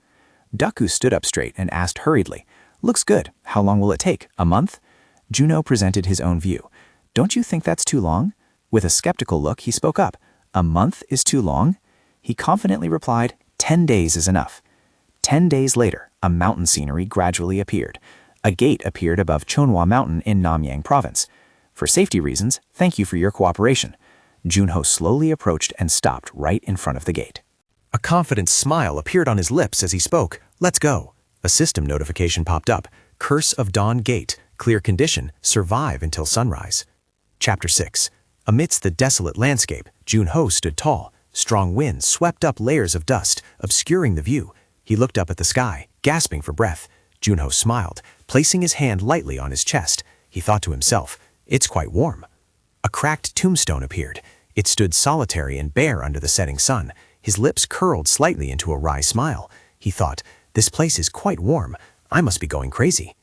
Doku stood up straight and asked hurriedly, "Looks good. How long will it take? A month?" Juno presented his own view. "Don't you think that's too long?" With a skeptical look, he spoke up. "A month is too long?" He confidently replied, 10 days is enough." 10 days later, a mountain scenery gradually appeared. A gate appeared above Chonhua Mountain in Namyang Province. "For safety reasons, thank you for your cooperation." Junho slowly approached and stopped right in front of the gate. A confident smile appeared on his lips as he spoke. "Let's go." A system notification popped up. Curse of Dawn Gate. Clear condition. Survive until sunrise. Chapter 6. Amidst the desolate landscape, Junho stood tall. Strong winds swept up layers of dust, obscuring the view. He looked up at the sky, gasping for breath. Junho smiled, placing his hand lightly on his chest. He thought to himself, "It's quite warm." A cracked tombstone appeared. It stood solitary and bare under the setting sun. His lips curled slightly into a wry smile. He thought, "This place is quite warm. I must be going crazy."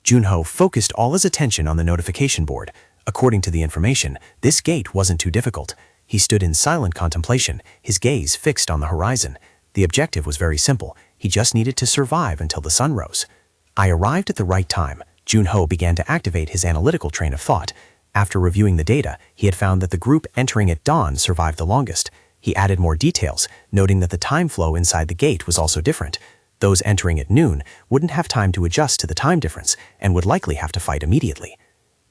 Junho focused all his attention on the notification board. According to the information, this gate wasn't too difficult. He stood in silent contemplation, his gaze fixed on the horizon. The objective was very simple. He just needed to survive until the sun rose. I arrived at the right time. Junho began to activate his analytical train of thought. After reviewing the data, he had found that the group entering at dawn survived the longest. He added more details, noting that the time flow inside the gate was also different. Those entering at noon wouldn't have time to adjust to the time difference and would likely have to fight immediately.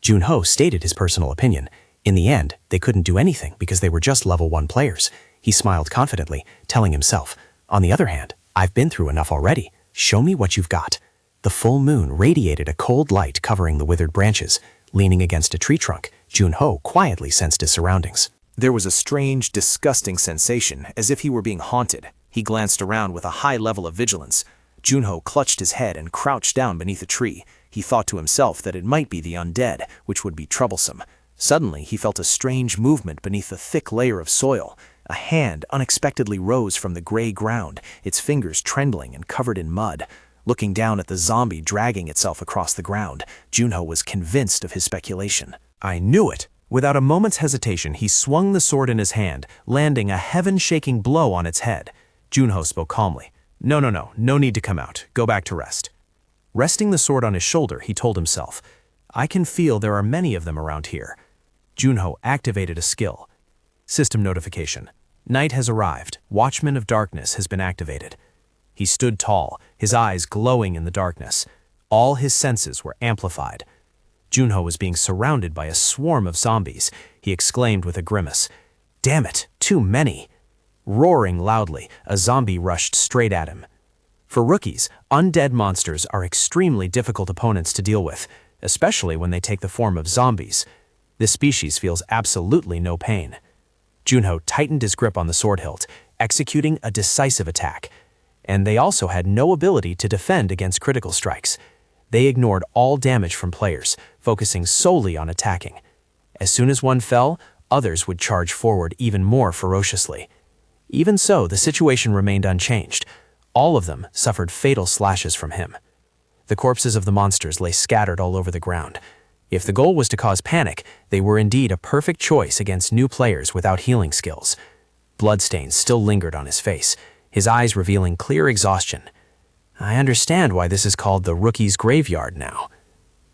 Junho stated his personal opinion. In the end, they couldn't do anything because they were just level 1 players. He smiled confidently, telling himself, "On the other hand, I've been through enough already. Show me what you've got." The full moon radiated a cold light covering the withered branches. Leaning against a tree trunk, Junho quietly sensed his surroundings. There was a strange, disgusting sensation, as if he were being haunted. He glanced around with a high level of vigilance. Junho clutched his head and crouched down beneath a tree. He thought to himself that it might be the undead, which would be troublesome. Suddenly, he felt a strange movement beneath a thick layer of soil. A hand unexpectedly rose from the gray ground, its fingers trembling and covered in mud. Looking down at the zombie dragging itself across the ground, Junho was convinced of his speculation. I knew it! Without a moment's hesitation, he swung the sword in his hand, landing a heaven-shaking blow on its head. Junho spoke calmly. No need to come out. Go back to rest. Resting the sword on his shoulder, he told himself, I can feel there are many of them around here. Junho activated a skill. System notification. Night has arrived. Watchman of Darkness has been activated. He stood tall, his eyes glowing in the darkness. All his senses were amplified. Junho was being surrounded by a swarm of zombies. He exclaimed with a grimace, Damn it, too many! Roaring loudly, a zombie rushed straight at him. For rookies, undead monsters are extremely difficult opponents to deal with, especially when they take the form of zombies. This species feels absolutely no pain. Junho tightened his grip on the sword hilt, executing a decisive attack. And they also had no ability to defend against critical strikes. They ignored all damage from players, focusing solely on attacking. As soon as one fell, others would charge forward even more ferociously. Even so, the situation remained unchanged. All of them suffered fatal slashes from him. The corpses of the monsters lay scattered all over the ground. If the goal was to cause panic, they were indeed a perfect choice against new players without healing skills. Bloodstains still lingered on his face, his eyes revealing clear exhaustion. I understand why this is called the rookie's graveyard now.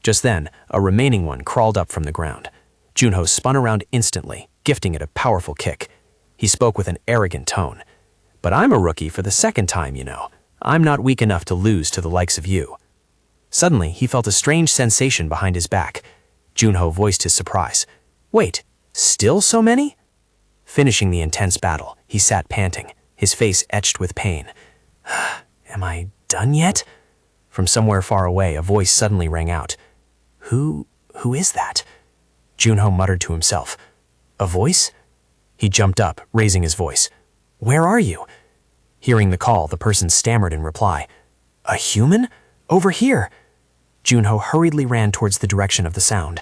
Just then, a remaining one crawled up from the ground. Junho spun around instantly, gifting it a powerful kick. He spoke with an arrogant tone. But I'm a rookie for the second time, you know. I'm not weak enough to lose to the likes of you. Suddenly, he felt a strange sensation behind his back. Junho voiced his surprise. Wait, still so many? Finishing the intense battle, he sat panting, his face etched with pain. Am I done yet? From somewhere far away, a voice suddenly rang out. Who is that? Junho muttered to himself. A voice? He jumped up, raising his voice. Where are you? Hearing the call, the person stammered in reply. A human? Over here! Junho hurriedly ran towards the direction of the sound.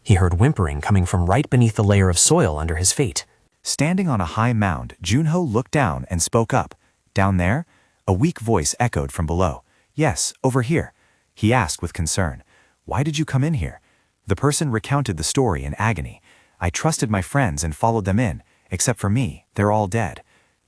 He heard whimpering coming from right beneath the layer of soil under his feet. Standing on a high mound, Junho looked down and spoke up. Down there? A weak voice echoed from below. Yes, over here. He asked with concern. Why did you come in here? The person recounted the story in agony. I trusted my friends and followed them in. Except for me, they're all dead.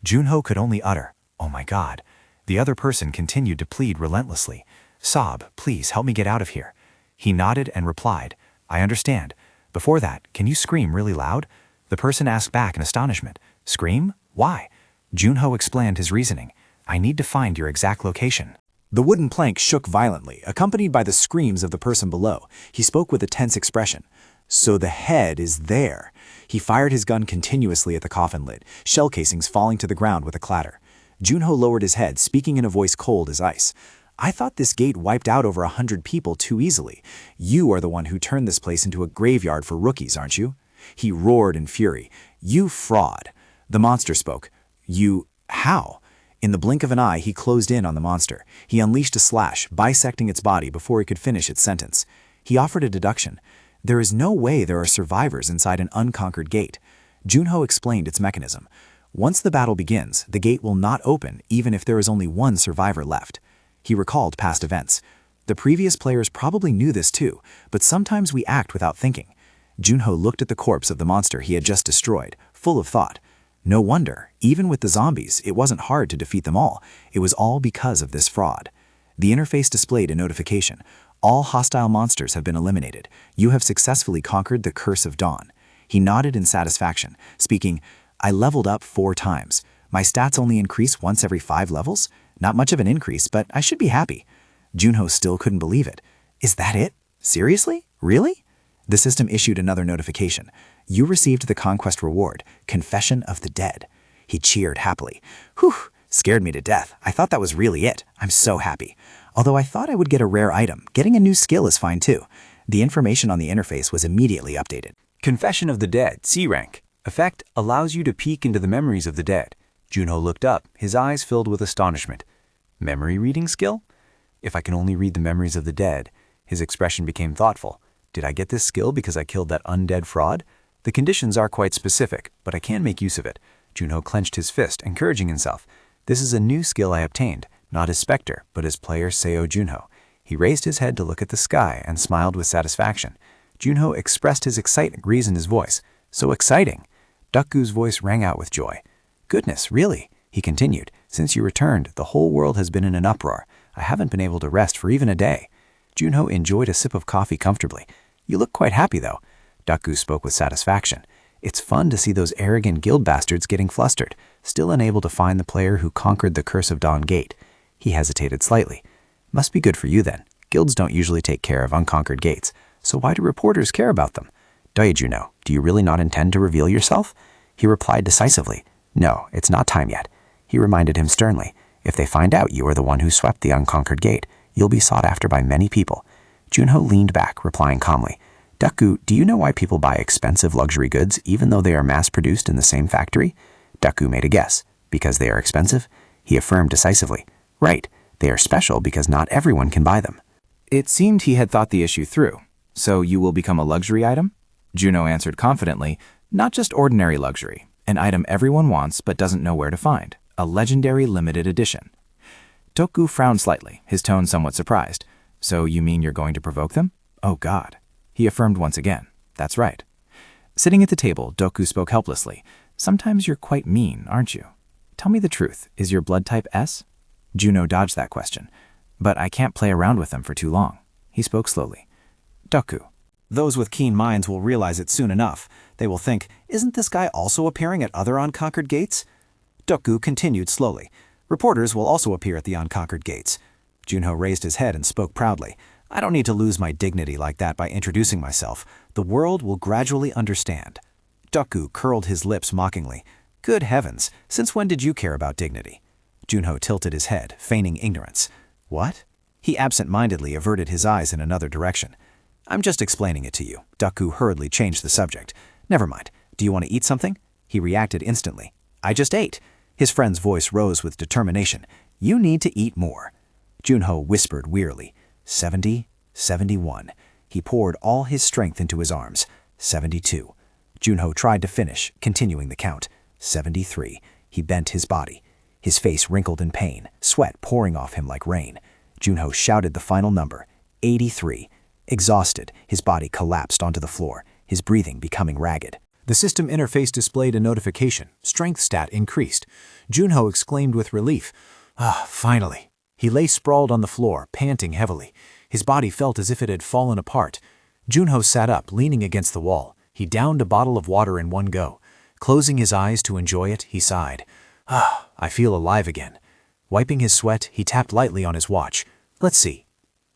Junho could only utter, Oh my God. The other person continued to plead relentlessly. Sob, please help me get out of here. He nodded and replied, I understand. Before that, can you scream really loud? The person asked back in astonishment. Scream? Why? Junho explained his reasoning. I need to find your exact location. The wooden plank shook violently, accompanied by the screams of the person below. He spoke with a tense expression. So the head is there. He fired his gun continuously at the coffin lid, shell casings falling to the ground with a clatter. Junho lowered his head, speaking in a voice cold as ice. I thought this gate wiped out over 100 people too easily. You are the one who turned this place into a graveyard for rookies, aren't you? He roared in fury. You fraud. The monster spoke. You... how? In the blink of an eye, he closed in on the monster. He unleashed a slash, bisecting its body before he could finish its sentence. He offered a deduction. There is no way there are survivors inside an unconquered gate. Junho explained its mechanism. Once the battle begins, the gate will not open even if there is only one survivor left. He recalled past events. The previous players probably knew this too, but sometimes we act without thinking. Junho looked at the corpse of the monster he had just destroyed, full of thought. No wonder, even with the zombies, it wasn't hard to defeat them all. It was all because of this fraud. The interface displayed a notification. All hostile monsters have been eliminated. You have successfully conquered the Curse of Dawn. He nodded in satisfaction, speaking, I leveled up 4 times. My stats only increase once every 5 levels? Not much of an increase, but I should be happy. Junho still couldn't believe it. Is that it? Seriously? Really? The system issued another notification. You received the conquest reward, Confession of the Dead. He cheered happily. Whew, scared me to death. I thought that was really it. I'm so happy. Although I thought I would get a rare item, getting a new skill is fine too. The information on the interface was immediately updated. Confession of the Dead, C rank. Effect allows you to peek into the memories of the dead. Junho looked up, his eyes filled with astonishment. Memory reading skill? If I can only read the memories of the dead. His expression became thoughtful. Did I get this skill because I killed that undead fraud? The conditions are quite specific, but I can make use of it. Junho clenched his fist, encouraging himself. This is a new skill I obtained, not as Spectre, but as player Seo Junho. He raised his head to look at the sky and smiled with satisfaction. Junho expressed his excitement in his voice. So exciting! Duckgu's voice rang out with joy. Goodness, really? He continued. Since you returned, the whole world has been in an uproar. I haven't been able to rest for even a day. Junho enjoyed a sip of coffee comfortably. You look quite happy, though. Duckgu spoke with satisfaction. It's fun to see those arrogant guild bastards getting flustered, still unable to find the player who conquered the Curse of Dawn Gate. He hesitated slightly. Must be good for you, then. Guilds don't usually take care of unconquered gates, so why do reporters care about them? Junho, do you really not intend to reveal yourself? He replied decisively. No, it's not time yet. He reminded him sternly. If they find out you are the one who swept the unconquered gate, you'll be sought after by many people. Junho leaned back, replying calmly. Duckgu, do you know why people buy expensive luxury goods even though they are mass-produced in the same factory? Duckgu made a guess. Because they are expensive? He affirmed decisively. Right. They are special because not everyone can buy them. It seemed he had thought the issue through. So you will become a luxury item? Junho answered confidently. Not just ordinary luxury. An item everyone wants but doesn't know where to find. A legendary limited edition. Duckgu frowned slightly, his tone somewhat surprised. So you mean you're going to provoke them? Oh God. He affirmed once again. That's right. Sitting at the table, Duckgu spoke helplessly. Sometimes you're quite mean, aren't you? Tell me the truth. Is your blood type S? Junho dodged that question. But I can't play around with them for too long. He spoke slowly. Duckgu. Those with keen minds will realize it soon enough. They will think, isn't this guy also appearing at other unconquered gates? Duckgu continued slowly. Reporters will also appear at the unconquered gates. Junho raised his head and spoke proudly. I don't need to lose my dignity like that by introducing myself. The world will gradually understand. Duckgu curled his lips mockingly. Good heavens, since when did you care about dignity? Junho tilted his head, feigning ignorance. What? He absent-mindedly averted his eyes in another direction. I'm just explaining it to you. Duckgu hurriedly changed the subject. Never mind. Do you want to eat something? He reacted instantly. I just ate. His friend's voice rose with determination. You need to eat more. Junho whispered wearily. 70, 71. He poured all his strength into his arms. 72. Junho tried to finish, continuing the count. 73. He bent his body. His face wrinkled in pain, sweat pouring off him like rain. Junho shouted the final number. 83. Exhausted, his body collapsed onto the floor, his breathing becoming ragged. The system interface displayed a notification. Strength stat increased. Junho exclaimed with relief. Finally. He lay sprawled on the floor, panting heavily. His body felt as if it had fallen apart. Junho sat up, leaning against the wall. He downed a bottle of water in one go. Closing his eyes to enjoy it, he sighed. I feel alive again. Wiping his sweat, he tapped lightly on his watch. Let's see.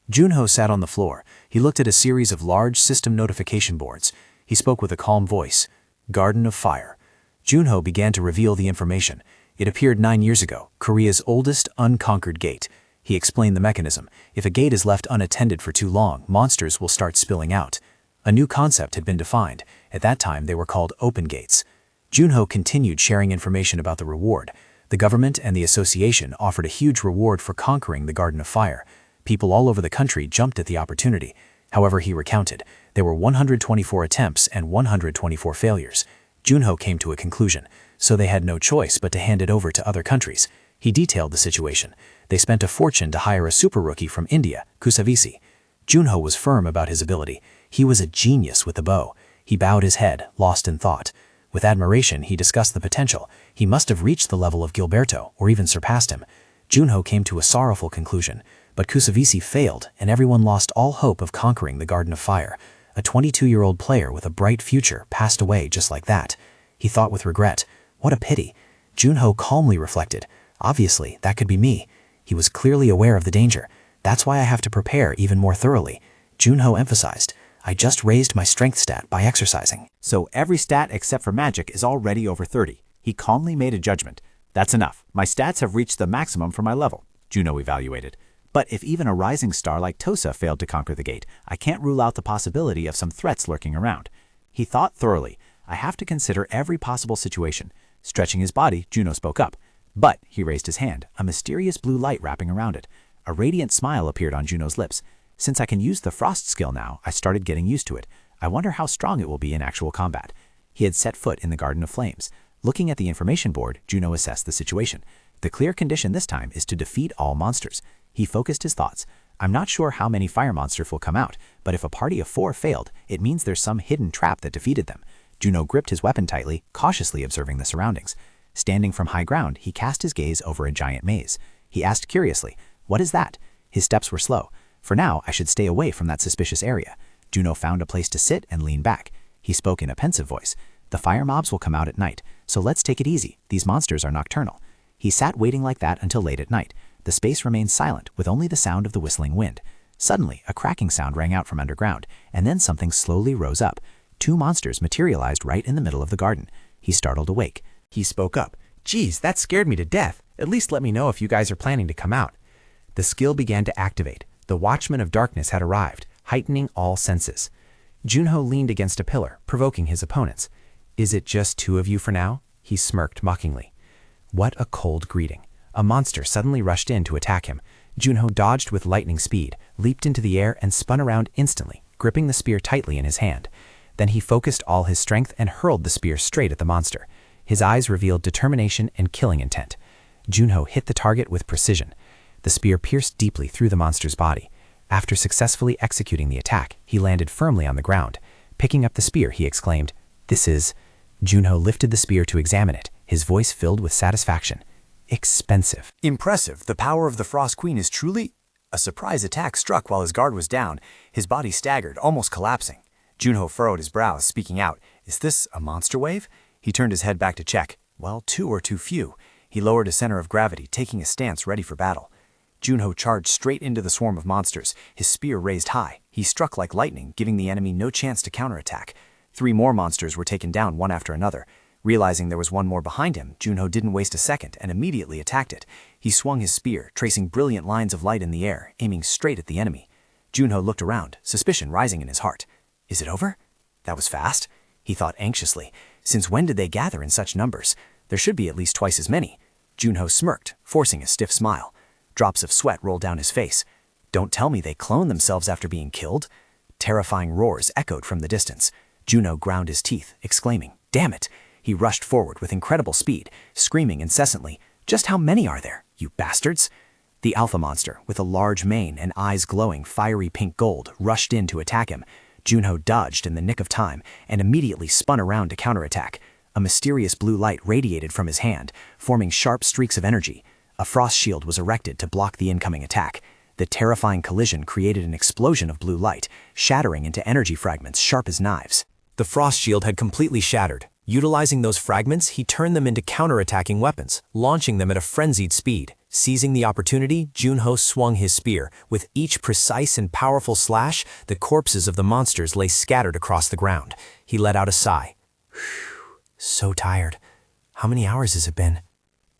Junho sat on the floor. He looked at a series of large system notification boards. He spoke with a calm voice. Garden of Fire. Junho began to reveal the information. It appeared 9 years ago, Korea's oldest unconquered gate. He explained the mechanism. If a gate is left unattended for too long, monsters will start spilling out. A new concept had been defined. At that time, they were called open gates. Junho continued sharing information about the reward. The government and the association offered a huge reward for conquering the Garden of Fire. People all over the country jumped at the opportunity. However, he recounted, there were 124 attempts and 124 failures. Junho came to a conclusion, so they had no choice but to hand it over to other countries. He detailed the situation. They spent a fortune to hire a super rookie from India, Kusavisi. Junho was firm about his ability. He was a genius with the bow. He bowed his head, lost in thought. With admiration, he discussed the potential. He must have reached the level of Gilberto, or even surpassed him. Junho came to a sorrowful conclusion. But Kusavisi failed, and everyone lost all hope of conquering the Garden of Fire. A 22-year-old player with a bright future passed away just like that. He thought with regret, what a pity. Junho calmly reflected, obviously, that could be me. He was clearly aware of the danger. That's why I have to prepare even more thoroughly. Junho emphasized, I just raised my strength stat by exercising. So every stat except for magic is already over 30. He calmly made a judgment. That's enough. My stats have reached the maximum for my level. Junho evaluated. But if even a rising star like Tosa failed to conquer the gate, I can't rule out the possibility of some threats lurking around. He thought thoroughly. I have to consider every possible situation. Stretching his body, Junho spoke up. But, he raised his hand, a mysterious blue light wrapping around it. A radiant smile appeared on Juno's lips. Since I can use the frost skill now, I started getting used to it. I wonder how strong it will be in actual combat. He had set foot in the Garden of Flames. Looking at the information board, Junho assessed the situation. The clear condition this time is to defeat all monsters. He focused his thoughts. I'm not sure how many fire monsters will come out, but if a party of 4 failed, it means there's some hidden trap that defeated them. Junho gripped his weapon tightly, cautiously observing the surroundings. Standing from high ground, he cast his gaze over a giant maze. He asked curiously, "What is that?" His steps were slow. For now, I should stay away from that suspicious area. Junho found a place to sit and lean back. He spoke in a pensive voice. "The fire mobs will come out at night, so let's take it easy. These monsters are nocturnal." He sat waiting like that until late at night. The space remained silent, with only the sound of the whistling wind. Suddenly, a cracking sound rang out from underground, and then something slowly rose up. 2 monsters materialized right in the middle of the garden. He startled awake. He spoke up. "Geez, that scared me to death. At least let me know if you guys are planning to come out." The skill began to activate. The Watchman of Darkness had arrived, heightening all senses. Junho leaned against a pillar, provoking his opponents. "Is it just 2 of you for now?" He smirked mockingly. What a cold greeting. A monster suddenly rushed in to attack him. Junho dodged with lightning speed, leaped into the air, and spun around instantly, gripping the spear tightly in his hand. Then he focused all his strength and hurled the spear straight at the monster. His eyes revealed determination and killing intent. Junho hit the target with precision. The spear pierced deeply through the monster's body. After successfully executing the attack, he landed firmly on the ground. Picking up the spear, he exclaimed, "This is..." Junho lifted the spear to examine it, his voice filled with satisfaction. "Expensive." Impressive. The power of the Frost Queen is truly... A surprise attack struck while his guard was down. His body staggered, almost collapsing. Junho furrowed his brows, speaking out, "Is this a monster wave?" He turned his head back to check. Well, 2 are too few. He lowered his center of gravity, taking a stance ready for battle. Junho charged straight into the swarm of monsters, his spear raised high. He struck like lightning, giving the enemy no chance to counterattack. 3 more monsters were taken down one after another. Realizing there was one more behind him, Junho didn't waste a second and immediately attacked it. He swung his spear, tracing brilliant lines of light in the air, aiming straight at the enemy. Junho looked around, suspicion rising in his heart. Is it over? That was fast. He thought anxiously. Since when did they gather in such numbers? There should be at least twice as many. Junho smirked, forcing a stiff smile. Drops of sweat rolled down his face. Don't tell me they cloned themselves after being killed? Terrifying roars echoed from the distance. Junho ground his teeth, exclaiming, "Damn it!" He rushed forward with incredible speed, screaming incessantly, "Just how many are there, you bastards?" The alpha monster, with a large mane and eyes glowing fiery pink gold, rushed in to attack him. Junho dodged in the nick of time and immediately spun around to counterattack. A mysterious blue light radiated from his hand, forming sharp streaks of energy. A frost shield was erected to block the incoming attack. The terrifying collision created an explosion of blue light, shattering into energy fragments sharp as knives. The frost shield had completely shattered. Utilizing those fragments, he turned them into counterattacking weapons, launching them at a frenzied speed. Seizing the opportunity, Junho swung his spear. With each precise and powerful slash, the corpses of the monsters lay scattered across the ground. He let out a sigh. Whew, so tired. How many hours has it been?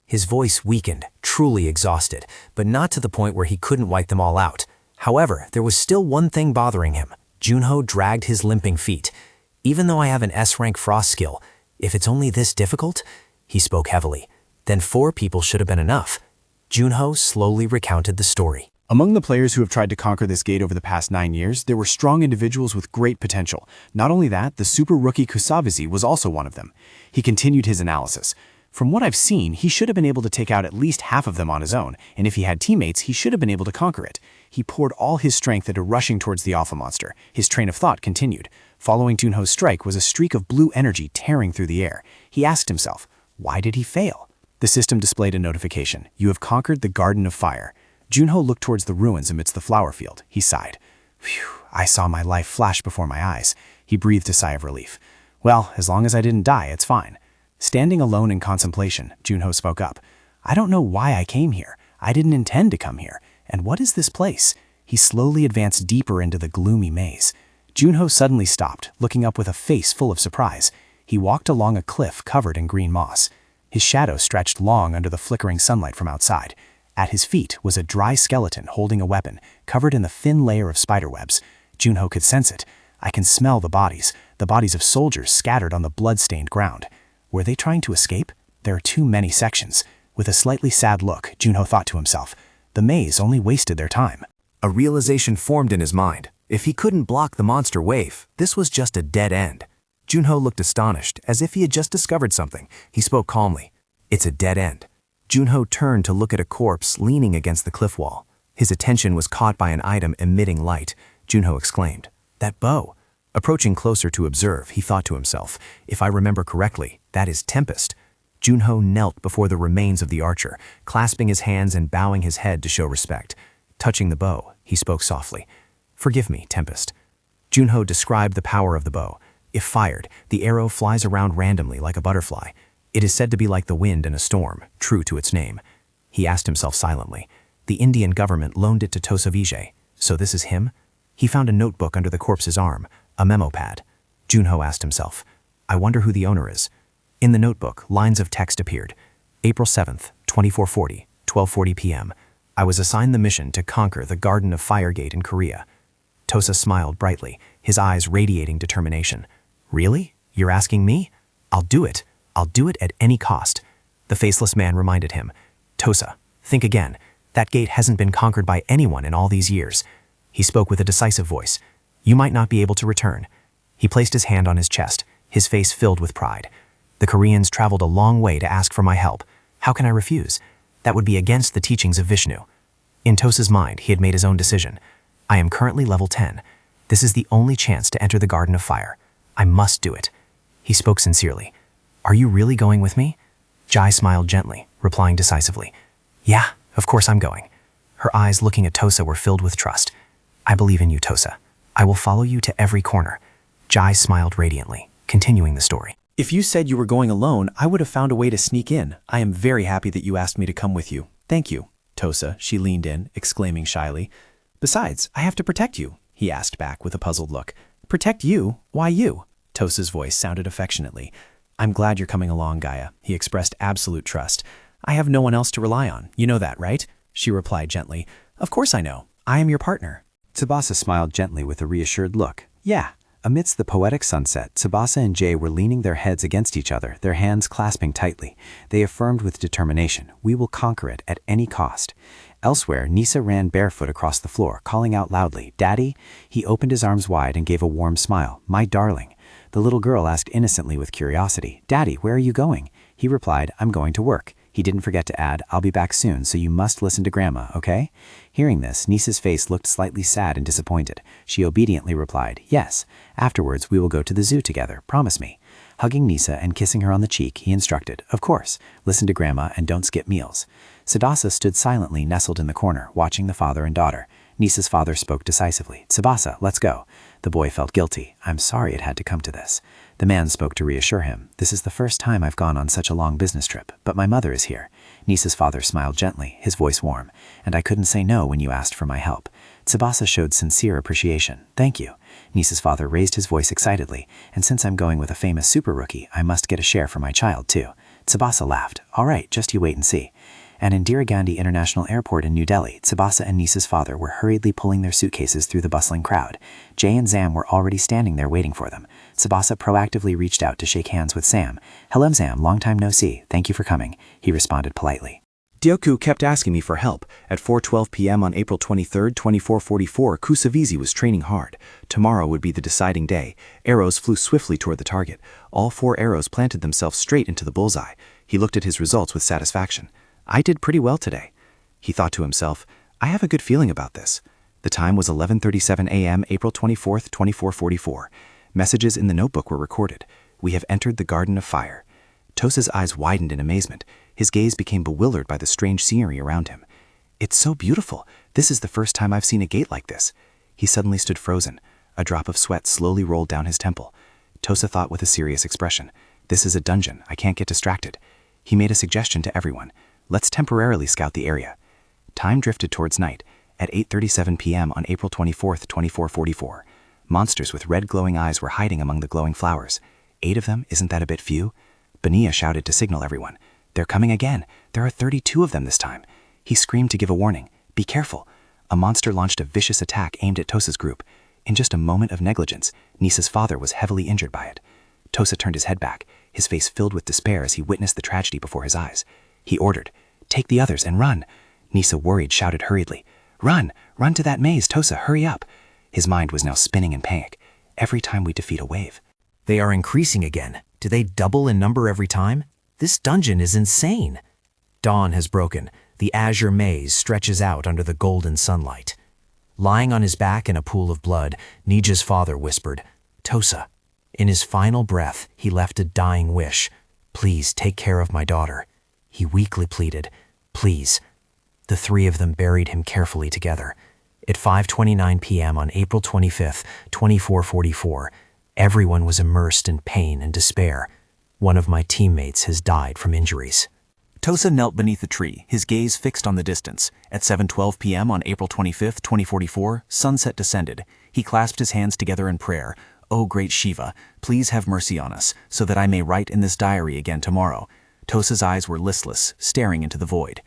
His voice weakened, truly exhausted, but not to the point where he couldn't wipe them all out. However, there was still one thing bothering him. Junho dragged his limping feet. Even though I have an S-rank frost skill, if it's only this difficult, he spoke heavily, then 4 people should have been enough. Junho slowly recounted the story. Among the players who have tried to conquer this gate over the past 9 years, there were strong individuals with great potential. Not only that, the super rookie Kusavizi was also one of them. He continued his analysis. From what I've seen, he should have been able to take out at least half of them on his own, and if he had teammates, he should have been able to conquer it. He poured all his strength into rushing towards the alpha monster. His train of thought continued. Following Junho's strike was a streak of blue energy tearing through the air. He asked himself, why did he fail? The system displayed a notification. You have conquered the Garden of Fire. Junho looked towards the ruins amidst the flower field. He sighed. Phew, I saw my life flash before my eyes. He breathed a sigh of relief. Well, as long as I didn't die, it's fine. Standing alone in contemplation, Junho spoke up. I don't know why I came here. I didn't intend to come here. And what is this place? He slowly advanced deeper into the gloomy maze. Junho suddenly stopped, looking up with a face full of surprise. He walked along a cliff covered in green moss. His shadow stretched long under the flickering sunlight from outside. At his feet was a dry skeleton holding a weapon, covered in a thin layer of spiderwebs. Junho could sense it. I can smell the bodies of soldiers scattered on the blood-stained ground. Were they trying to escape? There are too many sections. With a slightly sad look, Junho thought to himself, the maze only wasted their time. A realization formed in his mind. If he couldn't block the monster wave, this was just a dead end. Junho looked astonished, as if he had just discovered something. He spoke calmly. It's a dead end. Junho turned to look at a corpse leaning against the cliff wall. His attention was caught by an item emitting light. Junho exclaimed, "That bow!" Approaching closer to observe, he thought to himself, "If I remember correctly, that is Tempest." Junho knelt before the remains of the archer, clasping his hands and bowing his head to show respect. Touching the bow, he spoke softly, "Forgive me, Tempest." Junho described the power of the bow. If fired, the arrow flies around randomly like a butterfly. It is said to be like the wind in a storm, true to its name. He asked himself silently. The Indian government loaned it to Tosa Vijay, so this is him? He found a notebook under the corpse's arm, a memo pad. Junho asked himself, "I wonder who the owner is." In the notebook, lines of text appeared. April 7th, 2440, 12:40 p.m. I was assigned the mission to conquer the Garden of Fire Gate in Korea. Tosa smiled brightly, his eyes radiating determination. "Really? You're asking me? I'll do it. I'll do it at any cost." The faceless man reminded him, "Tosa, think again. That gate hasn't been conquered by anyone in all these years." He spoke with a decisive voice. "You might not be able to return." He placed his hand on his chest, his face filled with pride. "The Koreans traveled a long way to ask for my help. How can I refuse? That would be against the teachings of Vishnu." In Tosa's mind, he had made his own decision. "I am currently level 10. This is the only chance to enter the Garden of Fire. I must do it." He spoke sincerely. "Are you really going with me?" Jai smiled gently, replying decisively, "Yeah, of course I'm going." Her eyes looking at Tosa were filled with trust. "I believe in you, Tosa. I will follow you to every corner." Jai smiled radiantly, continuing the story. If you said you were going alone, I would have found a way to sneak in. I am very happy that you asked me to come with you. Thank you." Tosa, she leaned in, exclaiming shyly. "Besides, I have to protect you," he asked back with a puzzled look. "Protect you? Why you?" Tosa's voice sounded affectionately. "I'm glad you're coming along, Gaia." He expressed absolute trust. "I have no one else to rely on. You know that, right?" She replied gently. "Of course I know. I am your partner." Tsubasa smiled gently with a reassured look. "Yeah." Amidst the poetic sunset, Tsubasa and Jay were leaning their heads against each other, their hands clasping tightly. They affirmed with determination, "We will conquer it at any cost." Elsewhere, Nisa ran barefoot across the floor, calling out loudly, "Daddy?" He opened his arms wide and gave a warm smile. "My darling." The little girl asked innocently with curiosity, "Daddy, where are you going?" He replied, "I'm going to work." He didn't forget to add, "I'll be back soon, so you must listen to Grandma, okay?" Hearing this, Nisa's face looked slightly sad and disappointed. She obediently replied, "Yes. Afterwards, we will go to the zoo together, promise me." Hugging Nisa and kissing her on the cheek, he instructed, "Of course, listen to Grandma and don't skip meals." Tsubasa stood silently nestled in the corner, watching the father and daughter. Nisa's father spoke decisively, "Tsubasa, let's go." The boy felt guilty. "I'm sorry it had to come to this." The man spoke to reassure him. "This is the first time I've gone on such a long business trip, but my mother is here." Nisa's father smiled gently, his voice warm. "And I couldn't say no when you asked for my help." Tsubasa showed sincere appreciation. "Thank you." Nisa's father raised his voice excitedly. "And since I'm going with a famous super rookie, I must get a share for my child, too." Tsubasa laughed. "All right, just you wait and see." And in Indira Gandhi International Airport in New Delhi, Tsubasa and Nisa's father were hurriedly pulling their suitcases through the bustling crowd. Jay and Zam were already standing there waiting for them. Tsubasa proactively reached out to shake hands with Sam. "Hello, Zam, long time no see. Thank you for coming." He responded politely. Dyoku kept asking me for help. At 4:12 p.m. on April 23, 2444, Kusavizi was training hard. Tomorrow would be the deciding day. Arrows flew swiftly toward the target. All 4 arrows planted themselves straight into the bullseye. He looked at his results with satisfaction. "I did pretty well today." He thought to himself, "I have a good feeling about this." The time was 11:37 a.m. April 24, 2444. Messages in the notebook were recorded. "We have entered the Garden of Fire." Tosa's eyes widened in amazement. His gaze became bewildered by the strange scenery around him. "It's so beautiful. This is the first time I've seen a gate like this." He suddenly stood frozen. A drop of sweat slowly rolled down his temple. Tosa thought with a serious expression, "This is a dungeon. I can't get distracted." He made a suggestion to everyone. "Let's temporarily scout the area." Time drifted towards night. At 8:37 p.m. on April 24, 2444, monsters with red glowing eyes were hiding among the glowing flowers. 8 of them, isn't that a bit few? Benia shouted to signal everyone. "They're coming again. There are 32 of them this time." He screamed to give a warning. "Be careful." A monster launched a vicious attack aimed at Tosa's group. In just a moment of negligence, Nisa's father was heavily injured by it. Tosa turned his head back, his face filled with despair as he witnessed the tragedy before his eyes. He ordered, "Take the others and run." Nisa, worried, shouted hurriedly, "Run! Run to that maze, Tosa, hurry up!" His mind was now spinning in panic. "Every time we defeat a wave." They are increasing again. Do they double in number every time? This dungeon is insane. Dawn has broken. The azure maze stretches out under the golden sunlight. Lying on his back in a pool of blood, Nija's father whispered, "Tosa." In his final breath, he left a dying wish. "Please take care of my daughter." He weakly pleaded, "Please." The three of them buried him carefully together. At 5:29 p.m. on April 25, 2444, everyone was immersed in pain and despair. One of my teammates has died from injuries. Tosa knelt beneath a tree, his gaze fixed on the distance. At 7:12 p.m. on April 25, 2044, sunset descended. He clasped his hands together in prayer. "O great Shiva, please have mercy on us, so that I may write in this diary again tomorrow." Tosa's eyes were listless, staring into the void.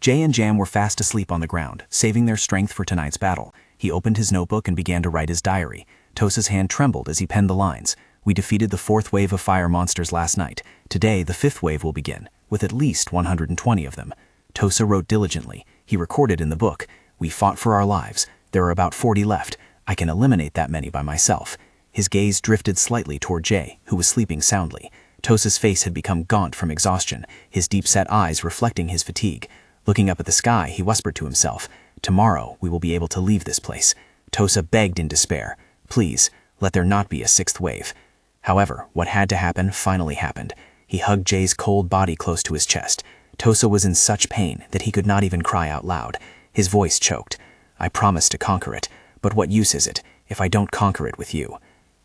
Jay and Jam were fast asleep on the ground, saving their strength for tonight's battle. He opened his notebook and began to write his diary. Tosa's hand trembled as he penned the lines. "We defeated the 4th wave of fire monsters last night. Today, the 5th wave will begin, with at least 120 of them." Tosa wrote diligently. He recorded in the book, "We fought for our lives. There are about 40 left. I can eliminate that many by myself." His gaze drifted slightly toward Jay, who was sleeping soundly. Tosa's face had become gaunt from exhaustion, his deep-set eyes reflecting his fatigue. Looking up at the sky, he whispered to himself, "Tomorrow we will be able to leave this place." Tosa begged in despair, "Please, let there not be a 6th wave." However, what had to happen finally happened. He hugged Jay's cold body close to his chest. Tosa was in such pain that he could not even cry out loud. His voice choked. "I promised to conquer it, but what use is it if I don't conquer it with you?"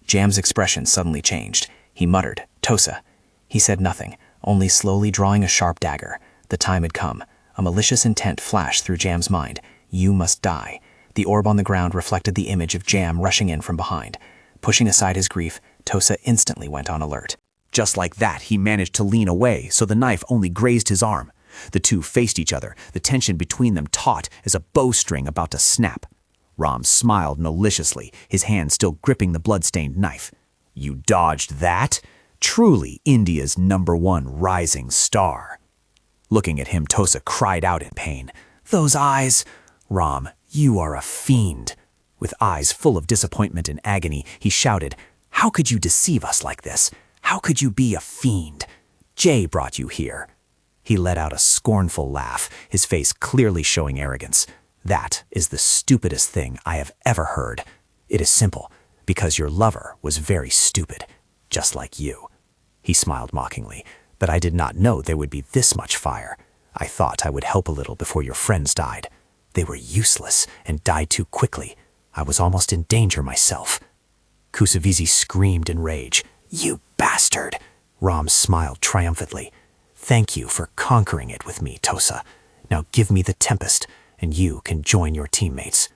Jam's expression suddenly changed. He muttered, "Tosa." He said nothing, only slowly drawing a sharp dagger. The time had come. A malicious intent flashed through Jam's mind. "You must die." The orb on the ground reflected the image of Jam rushing in from behind. Pushing aside his grief, Tosa instantly went on alert. Just like that, he managed to lean away, so the knife only grazed his arm. The two faced each other, the tension between them taut as a bowstring about to snap. Ram smiled maliciously, his hand still gripping the blood-stained knife. "You dodged that? Truly India's #1 rising star." Looking at him, Tosa cried out in pain. "Those eyes! Ram, you are a fiend." With eyes full of disappointment and agony, he shouted, "How could you deceive us like this? How could you be a fiend? Jay brought you here." He let out a scornful laugh, his face clearly showing arrogance. "That is the stupidest thing I have ever heard. It is simple, because your lover was very stupid, just like you." He smiled mockingly, "But I did not know there would be this much fire. I thought I would help a little before your friends died. They were useless and died too quickly. I was almost in danger myself." Kusavizi screamed in rage. "You bastard!" Ram smiled triumphantly. "Thank you for conquering it with me, Tosa. Now give me the Tempest, and you can join your teammates."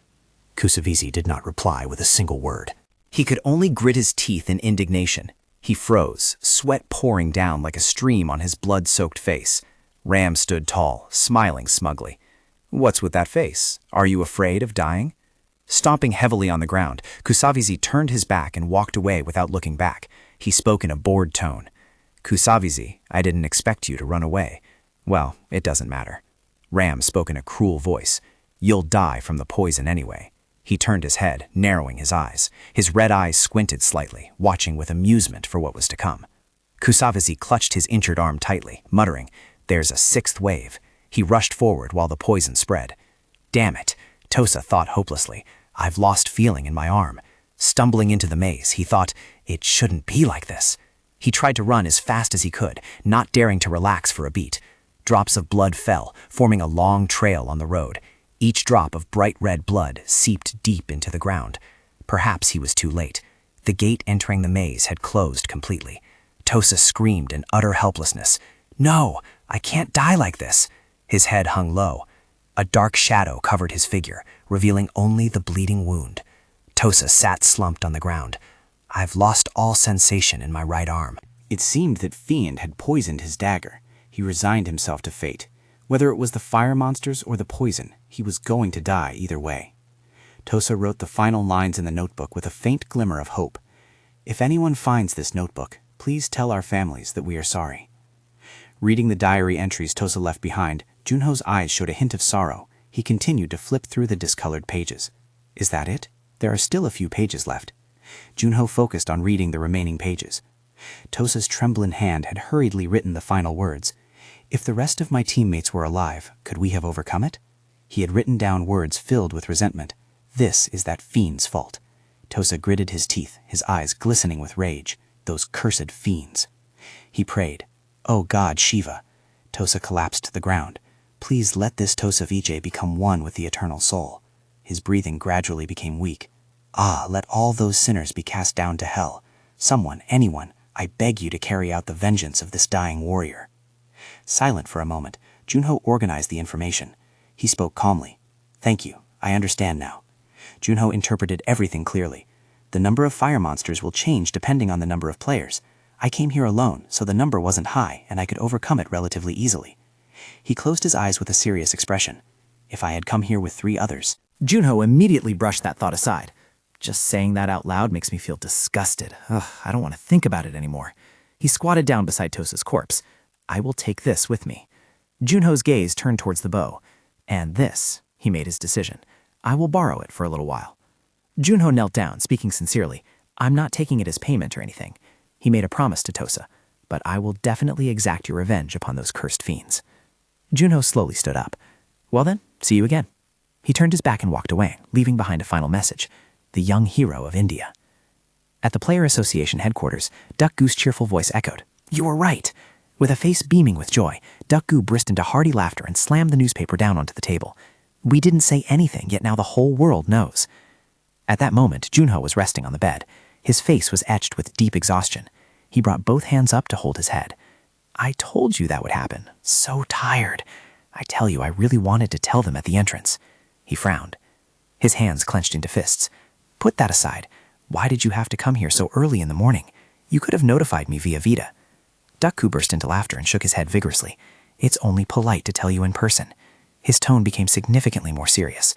Kusavizi did not reply with a single word. He could only grit his teeth in indignation. He froze, sweat pouring down like a stream on his blood-soaked face. Ram stood tall, smiling smugly. "What's with that face? Are you afraid of dying?" Stomping heavily on the ground, Kusavizi turned his back and walked away without looking back. He spoke in a bored tone. "Kusavizi, I didn't expect you to run away." "Well, it doesn't matter." Ram spoke in a cruel voice. "You'll die from the poison anyway." He turned his head, narrowing his eyes. His red eyes squinted slightly, watching with amusement for what was to come. Kusavizi clutched his injured arm tightly, muttering, "There's a 6th wave." He rushed forward while the poison spread. "Damn it," Tosa thought hopelessly. "I've lost feeling in my arm." Stumbling into the maze, he thought, "It shouldn't be like this." He tried to run as fast as he could, not daring to relax for a beat. Drops of blood fell, forming a long trail on the road. Each drop of bright red blood seeped deep into the ground. Perhaps he was too late. The gate entering the maze had closed completely. Tosa screamed in utter helplessness. "No, I can't die like this." His head hung low. A dark shadow covered his figure, revealing only the bleeding wound. Tosa sat slumped on the ground. "I've lost all sensation in my right arm." It seemed that Fiend had poisoned his dagger. He resigned himself to fate. Whether it was the fire monsters or the poison, he was going to die either way. Tosa wrote the final lines in the notebook with a faint glimmer of hope. "If anyone finds this notebook, please tell our families that we are sorry." Reading the diary entries Tosa left behind, Junho's eyes showed a hint of sorrow. He continued to flip through the discolored pages. Is that it? There are still a few pages left. Junho focused on reading the remaining pages. Tosa's trembling hand had hurriedly written the final words. If the rest of my teammates were alive, could we have overcome it? He had written down words filled with resentment. This is that fiend's fault. Tosa gritted his teeth, his eyes glistening with rage. Those cursed fiends. He prayed, "Oh God, Shiva." Tosa collapsed to the ground. Please let this Tosa Vijay become one with the eternal soul. His breathing gradually became weak. Ah, let all those sinners be cast down to hell. Someone, anyone, I beg you to carry out the vengeance of this dying warrior. Silent for a moment, Junho organized the information. He spoke calmly. Thank you, I understand now. Junho interpreted everything clearly. The number of fire monsters will change depending on the number of players. I came here alone, so the number wasn't high, and I could overcome it relatively easily. He closed his eyes with a serious expression. If I had come here with 3 others... Junho immediately brushed that thought aside. Just saying that out loud makes me feel disgusted. Ugh, I don't want to think about it anymore. He squatted down beside Tosa's corpse. I will take this with me. Junho's gaze turned towards the bow. And this, he made his decision. I will borrow it for a little while. Junho knelt down, speaking sincerely. I'm not taking it as payment or anything. He made a promise to Tosa, but I will definitely exact your revenge upon those cursed fiends. Junho slowly stood up. Well then, see you again. He turned his back and walked away, leaving behind a final message. The young hero of India. At the Player Association headquarters, Duck Goo's cheerful voice echoed. You were right. With a face beaming with joy, Duck Goo burst into hearty laughter and slammed the newspaper down onto the table. We didn't say anything, yet now the whole world knows. At that moment, Junho was resting on the bed. His face was etched with deep exhaustion. He brought both hands up to hold his head. I told you that would happen. So tired. I tell you, I really wanted to tell them at the entrance. He frowned. His hands clenched into fists. Put that aside. Why did you have to come here so early in the morning? You could have notified me via Vita. Duck Goo burst into laughter and shook his head vigorously. It's only polite to tell you in person. His tone became significantly more serious.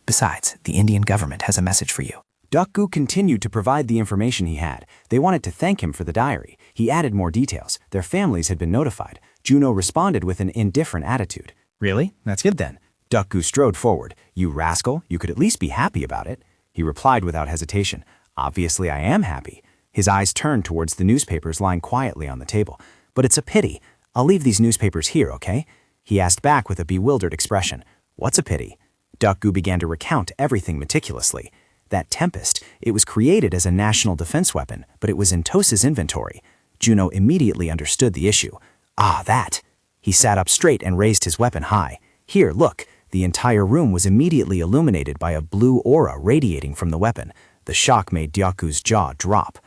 Besides, the Indian government has a message for you. Duck Goo continued to provide the information he had. They wanted to thank him for the diary. He added more details. Their families had been notified. Juno responded with an indifferent attitude. Really? That's good then. Duck Goo strode forward. You rascal, you could at least be happy about it. He replied without hesitation. Obviously I am happy. His eyes turned towards the newspapers lying quietly on the table. But it's a pity. I'll leave these newspapers here, okay? He asked back with a bewildered expression. What's a pity? Duck Goo began to recount everything meticulously. That Tempest, it was created as a national defense weapon, but it was in Tosa's inventory. Juno immediately understood the issue. Ah, that. He sat up straight and raised his weapon high. Here, look. The entire room was immediately illuminated by a blue aura radiating from the weapon. The shock made Duck Goo's jaw drop.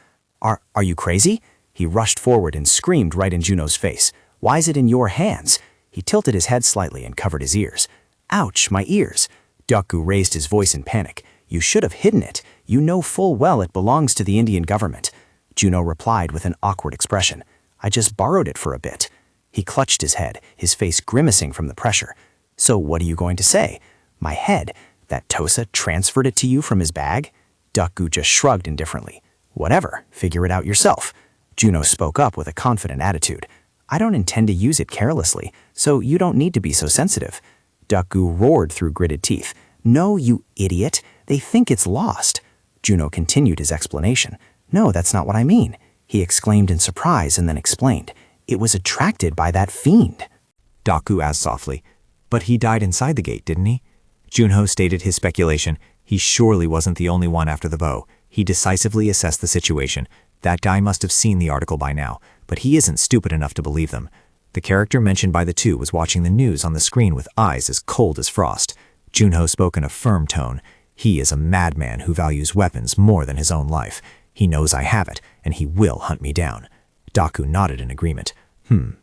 Are you crazy? He rushed forward and screamed right in Juno's face. Why is it in your hands? He tilted his head slightly and covered his ears. Ouch, my ears. Duck Goo raised his voice in panic. You should have hidden it. You know full well it belongs to the Indian government. Juno replied with an awkward expression. I just borrowed it for a bit. He clutched his head, his face grimacing from the pressure. So what are you going to say? My head, that Tosa transferred it to you from his bag? Duck Goo just shrugged indifferently. Whatever, figure it out yourself. Juno spoke up with a confident attitude. I don't intend to use it carelessly, so you don't need to be so sensitive. Duck Goo roared through gritted teeth. No, you idiot. They think it's lost. Juno continued his explanation. No, that's not what I mean. He exclaimed in surprise and then explained. It was attracted by that fiend. Duck Goo asked softly. But he died inside the gate, didn't he? Junho stated his speculation. He surely wasn't the only one after the bow. He decisively assessed the situation. That guy must have seen the article by now, but he isn't stupid enough to believe them. The character mentioned by the two was watching the news on the screen with eyes as cold as frost. Junho spoke in a firm tone. He is a madman who values weapons more than his own life. He knows I have it, and he will hunt me down. Duck Goo nodded in agreement.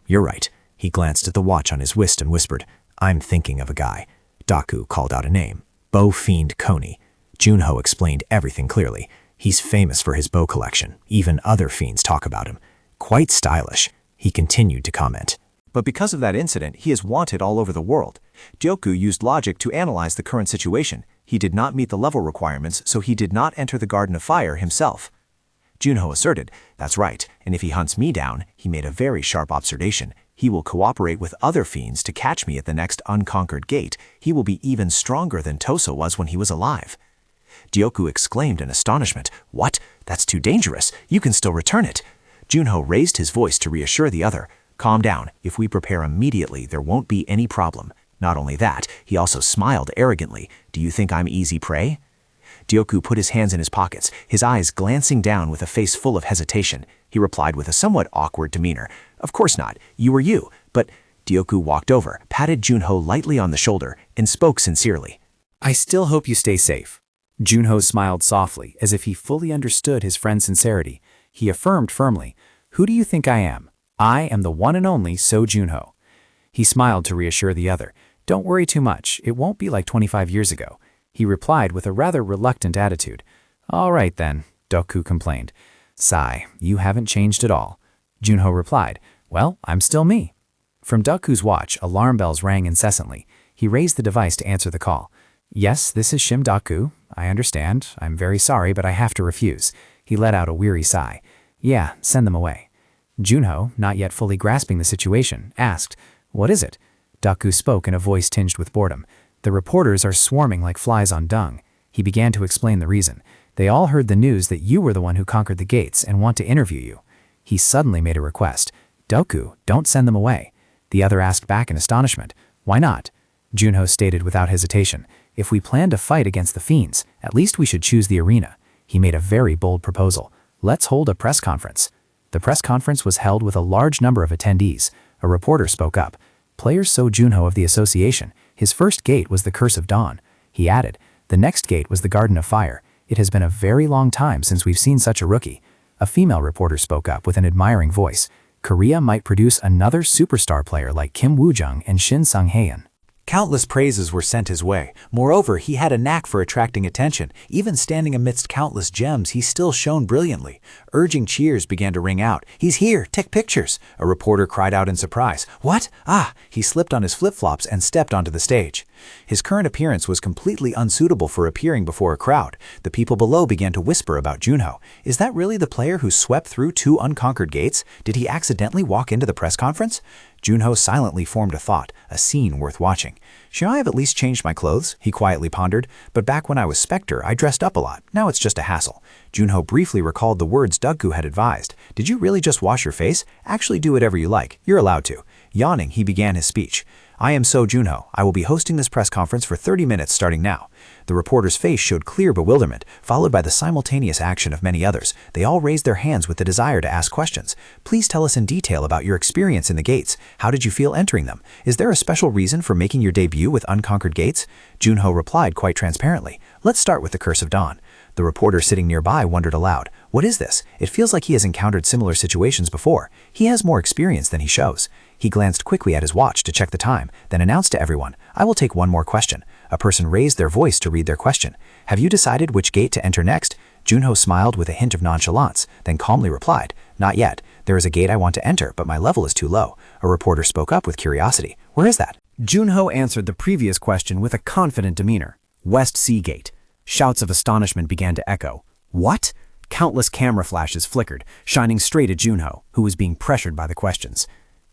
You're right. He glanced at the watch on his wrist and whispered, I'm thinking of a guy. Duck Goo called out a name. Bow Fiend Coney. Junho explained everything clearly. He's famous for his bow collection. Even other fiends talk about him. Quite stylish. He continued to comment. But because of that incident, he is wanted all over the world. Duck Goo used logic to analyze the current situation. He did not meet the level requirements, so he did not enter the Garden of Fire himself. Junho asserted, that's right, and if he hunts me down, he made a very sharp observation. He will cooperate with other fiends to catch me at the next unconquered gate. He will be even stronger than Tosa was when he was alive. Duck Goo exclaimed in astonishment, What? That's too dangerous. You can still return it. Junho raised his voice to reassure the other. Calm down. If we prepare immediately, there won't be any problem. Not only that, he also smiled arrogantly. Do you think I'm easy prey? Dioku put his hands in his pockets, his eyes glancing down with a face full of hesitation. He replied with a somewhat awkward demeanor. Of course not. You are you. But Dioku walked over, patted Junho lightly on the shoulder, and spoke sincerely. I still hope you stay safe. Junho smiled softly, as if he fully understood his friend's sincerity. He affirmed firmly, Who do you think I am? I am the one and only So Junho. He smiled to reassure the other. Don't worry too much. It won't be like 25 years ago. He replied with a rather reluctant attitude. All right then, Doku complained. Sigh, you haven't changed at all. Junho replied, Well, I'm still me. From Doku's watch, alarm bells rang incessantly. He raised the device to answer the call. Yes, this is Shim Doku. I understand. I'm very sorry, but I have to refuse. He let out a weary sigh. Yeah, send them away. Junho, not yet fully grasping the situation, asked, What is it? Doku spoke in a voice tinged with boredom. The reporters are swarming like flies on dung. He began to explain the reason. They all heard the news that you were the one who conquered the gates and want to interview you. He suddenly made a request. Doku, don't send them away. The other asked back in astonishment. Why not? Junho stated without hesitation. If we plan to fight against the fiends, at least we should choose the arena. He made a very bold proposal. Let's hold a press conference. The press conference was held with a large number of attendees. A reporter spoke up. Player So Junho of the association. His first gate was the Curse of Dawn. He added, the next gate was the Garden of Fire. It has been a very long time since we've seen such a rookie. A female reporter spoke up with an admiring voice. Korea might produce another superstar player like Kim Woo-jung and Shin Sung-haeun. Countless praises were sent his way. Moreover, he had a knack for attracting attention. Even standing amidst countless gems, he still shone brilliantly. Urging cheers began to ring out. He's here, take pictures. A reporter cried out in surprise. What? Ah! He slipped on his flip-flops and stepped onto the stage. His current appearance was completely unsuitable for appearing before a crowd. The people below began to whisper about Junho. Is that really the player who swept through 2 unconquered gates? Did he accidentally walk into the press conference? Junho silently formed a thought, a scene worth watching. Should I have at least changed my clothes? He quietly pondered. But back when I was Spectre, I dressed up a lot. Now it's just a hassle. Junho briefly recalled the words Doku had advised. Did you really just wash your face? Actually do whatever you like. You're allowed to. Yawning, he began his speech. I am So Junho. I will be hosting this press conference for 30 minutes starting now. The reporter's face showed clear bewilderment, followed by the simultaneous action of many others. They all raised their hands with the desire to ask questions. Please tell us in detail about your experience in the gates. How did you feel entering them? Is there a special reason for making your debut with unconquered gates? Junho replied quite transparently. Let's start with the Curse of Dawn. The reporter sitting nearby wondered aloud. What is this? It feels like he has encountered similar situations before. He has more experience than he shows. He glanced quickly at his watch to check the time, then announced to everyone, I will take one more question. A person raised their voice to read their question. Have you decided which gate to enter next? Junho smiled with a hint of nonchalance, then calmly replied, Not yet. There is a gate I want to enter, but my level is too low. A reporter spoke up with curiosity. Where is that? Junho answered the previous question with a confident demeanor. West Sea Gate. Shouts of astonishment began to echo. What? Countless camera flashes flickered, shining straight at Junho, who was being pressured by the questions.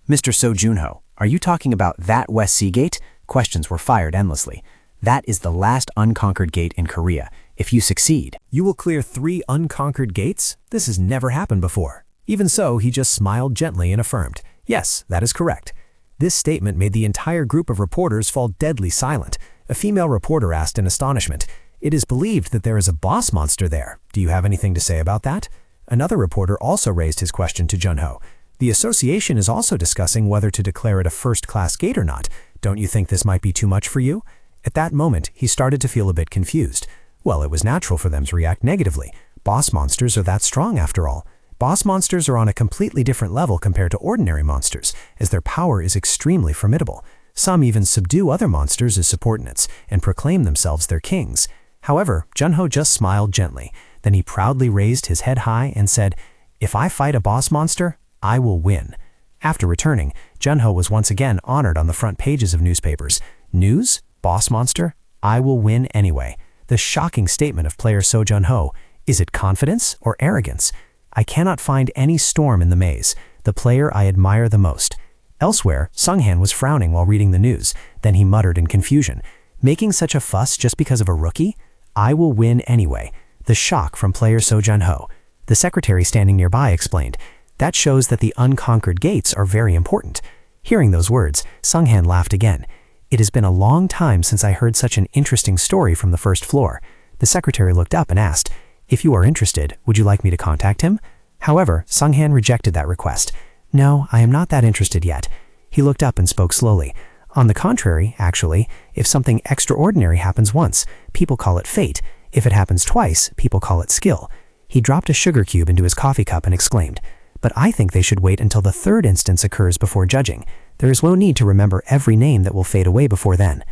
Mr. So Junho, are you talking about that West Sea Gate? Questions were fired endlessly. That is the last unconquered gate in Korea. If you succeed, you will clear 3 unconquered gates? This has never happened before. Even so, he just smiled gently and affirmed, Yes, that is correct. This statement made the entire group of reporters fall deadly silent. A female reporter asked in astonishment, It is believed that there is a boss monster there. Do you have anything to say about that? Another reporter also raised his question to Junho. The association is also discussing whether to declare it a first-class gate or not. Don't you think this might be too much for you? At that moment, he started to feel a bit confused. Well, it was natural for them to react negatively. Boss monsters are that strong after all. Boss monsters are on a completely different level compared to ordinary monsters, as their power is extremely formidable. Some even subdue other monsters as subordinates and proclaim themselves their kings. However, Junho just smiled gently. Then he proudly raised his head high and said, If I fight a boss monster, I will win. After returning, Junho was once again honored on the front pages of newspapers. News? Boss monster? I will win anyway. The shocking statement of player So Junho. Is it confidence or arrogance? I cannot find any storm in the maze. The player I admire the most. Elsewhere, Sunghan was frowning while reading the news. Then he muttered in confusion. Making such a fuss just because of a rookie? I will win anyway. The shock from player So Junho. The secretary standing nearby explained, "That shows that the unconquered gates are very important." Hearing those words, Sung-han laughed again. "It has been a long time since I heard such an interesting story from the first floor." The secretary looked up and asked, "If you are interested, would you like me to contact him?" However, Sung-han rejected that request. "No, I am not that interested yet." He looked up and spoke slowly. "On the contrary, actually, if something extraordinary happens once, people call it fate. If it happens twice, people call it skill." He dropped a sugar cube into his coffee cup and exclaimed, "But I think they should wait until the third instance occurs before judging. There is no need to remember every name that will fade away before then."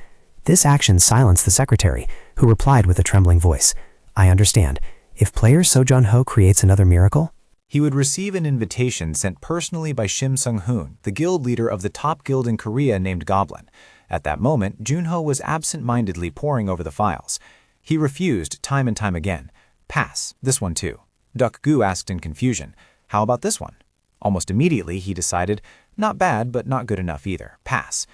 This action silenced the secretary, who replied with a trembling voice, "I understand. If player Seo-Jun-ho creates another miracle?" He would receive an invitation sent personally by Shim Sung-hoon, the guild leader of the top guild in Korea named Goblin. At that moment, Junho was absent-mindedly poring over the files. He refused time and time again. "Pass, this one too." Duck-gu asked in confusion, "How about this one?" Almost immediately, he decided, "Not bad, but not good enough either. Pass."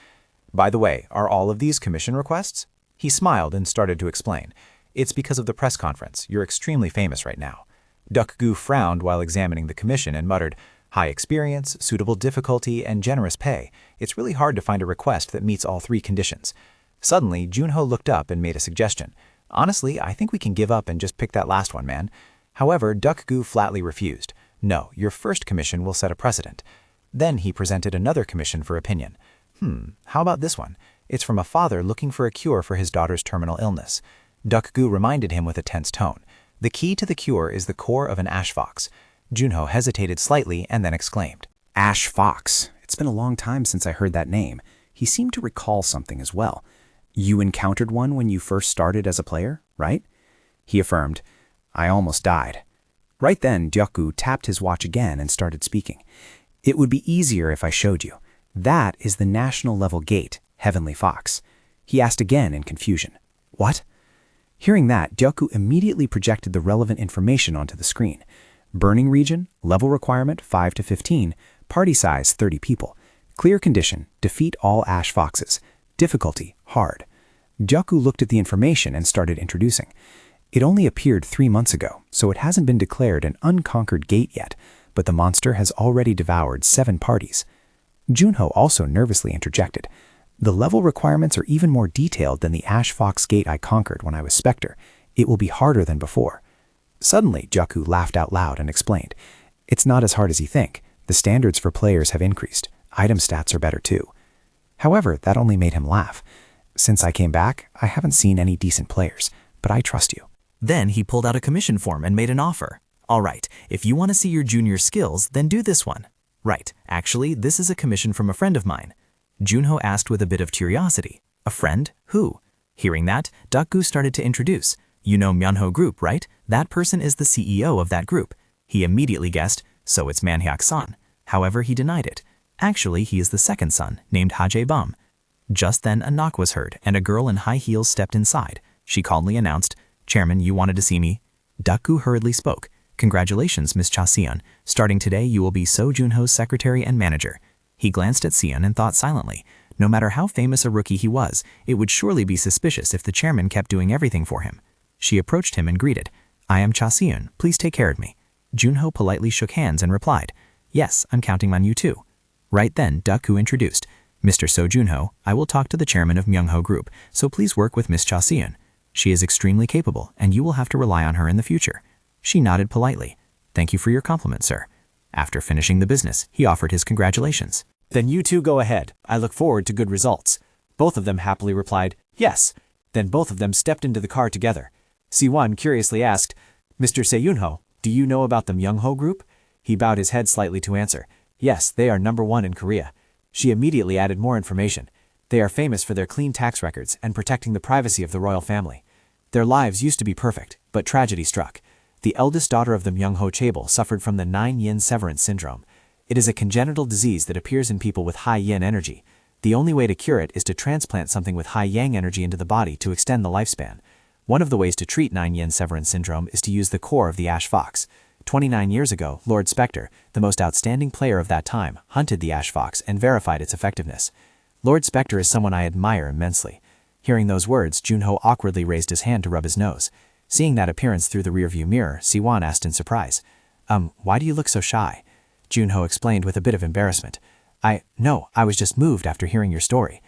"By the way, are all of these commission requests?" He smiled and started to explain. "It's because of the press conference. You're extremely famous right now." Duck-gu frowned while examining the commission and muttered, "High experience, suitable difficulty, and generous pay. It's really hard to find a request that meets all three conditions." Suddenly, Junho looked up and made a suggestion. "Honestly, I think we can give up and just pick that last one, man." However, Duck-gu flatly refused. "No, your first commission will set a precedent." Then he presented another commission for opinion. How about this one? It's from a father looking for a cure for his daughter's terminal illness." Duck-gu reminded him with a tense tone. "The key to the cure is the core of an ash fox." Junho hesitated slightly and then exclaimed, Ash Fox. It's been a long time since I heard that name. He seemed to recall something as well. "You encountered one when you first started as a player, right?" He affirmed, "I almost died." Right then, Duck-gu tapped his watch again and started speaking. "It would be easier if I showed you. That is the national level gate, Heavenly Fox." He asked again in confusion, "What?" Hearing that, Duck-gu immediately projected the relevant information onto the screen. Burning region, level requirement 5 to 15, party size 30 people. Clear condition, defeat all ash foxes. Difficulty, hard. Duck-gu looked at the information and started introducing. "It only appeared 3 months ago, so it hasn't been declared an unconquered gate yet, but the monster has already devoured 7 parties." Junho also nervously interjected, "The level requirements are even more detailed than the Ash Fox gate I conquered when I was Spectre. It will be harder than before." Suddenly, Duck-gu laughed out loud and explained, "It's not as hard as you think. The standards for players have increased. Item stats are better too." However, that only made him laugh. "Since I came back, I haven't seen any decent players, but I trust you." Then he pulled out a commission form and made an offer. "All right, if you want to see your junior skills, then do this one." "Right, actually, this is a commission from a friend of mine." Junho asked with a bit of curiosity. "A friend? Who?" Hearing that, Duck-gu started to introduce. "You know Myeonho Group, right? That person is the CEO of that group." He immediately guessed, "So it's Manhyuk-san." However, he denied it. Actually, he is the second son, named Hajae-bum. Just then, a knock was heard, and a girl in high heels stepped inside. She calmly announced, "Chairman, you wanted to see me?" Duck-gu hurriedly spoke. "Congratulations, Miss Cha Seon. Starting today, you will be Seo Junho's secretary and manager." He glanced at Seon and thought silently. No matter how famous a rookie he was, it would surely be suspicious if the chairman kept doing everything for him. She approached him and greeted, "I am Cha Seon. Please take care of me." Junho politely shook hands and replied, "Yes, I'm counting on you too." Right then, Duck-gu introduced, "Mr. Seo Junho, I will talk to the chairman of Myeonho Group, so please work with Miss Cha Seon. She is extremely capable, and you will have to rely on her in the future." She nodded politely. "Thank you for your compliment, sir." After finishing the business, he offered his congratulations. "Then you two go ahead. I look forward to good results." Both of them happily replied, "Yes." Then both of them stepped into the car together. Siwon curiously asked, "Mr. Seiyunho, do you know about the Myeonho Group?" He bowed his head slightly to answer, "Yes, they are #1 in Korea." She immediately added more information. "They are famous for their clean tax records and protecting the privacy of the royal family. Their lives used to be perfect, but tragedy struck. The eldest daughter of the Myeonho Chaebol suffered from the 9-yin severance syndrome. It is a congenital disease that appears in people with high yin energy. The only way to cure it is to transplant something with high yang energy into the body to extend the lifespan. One of the ways to treat 9-yin severance syndrome is to use the core of the Ash Fox. 29 years ago, Lord Spectre, the most outstanding player of that time, hunted the Ash Fox and verified its effectiveness. Lord Spectre is someone I admire immensely." Hearing those words, Junho awkwardly raised his hand to rub his nose. Seeing that appearance through the rearview mirror, Siwon asked in surprise, Why do you look so shy? Junho explained with a bit of embarrassment. I was just moved after hearing your story.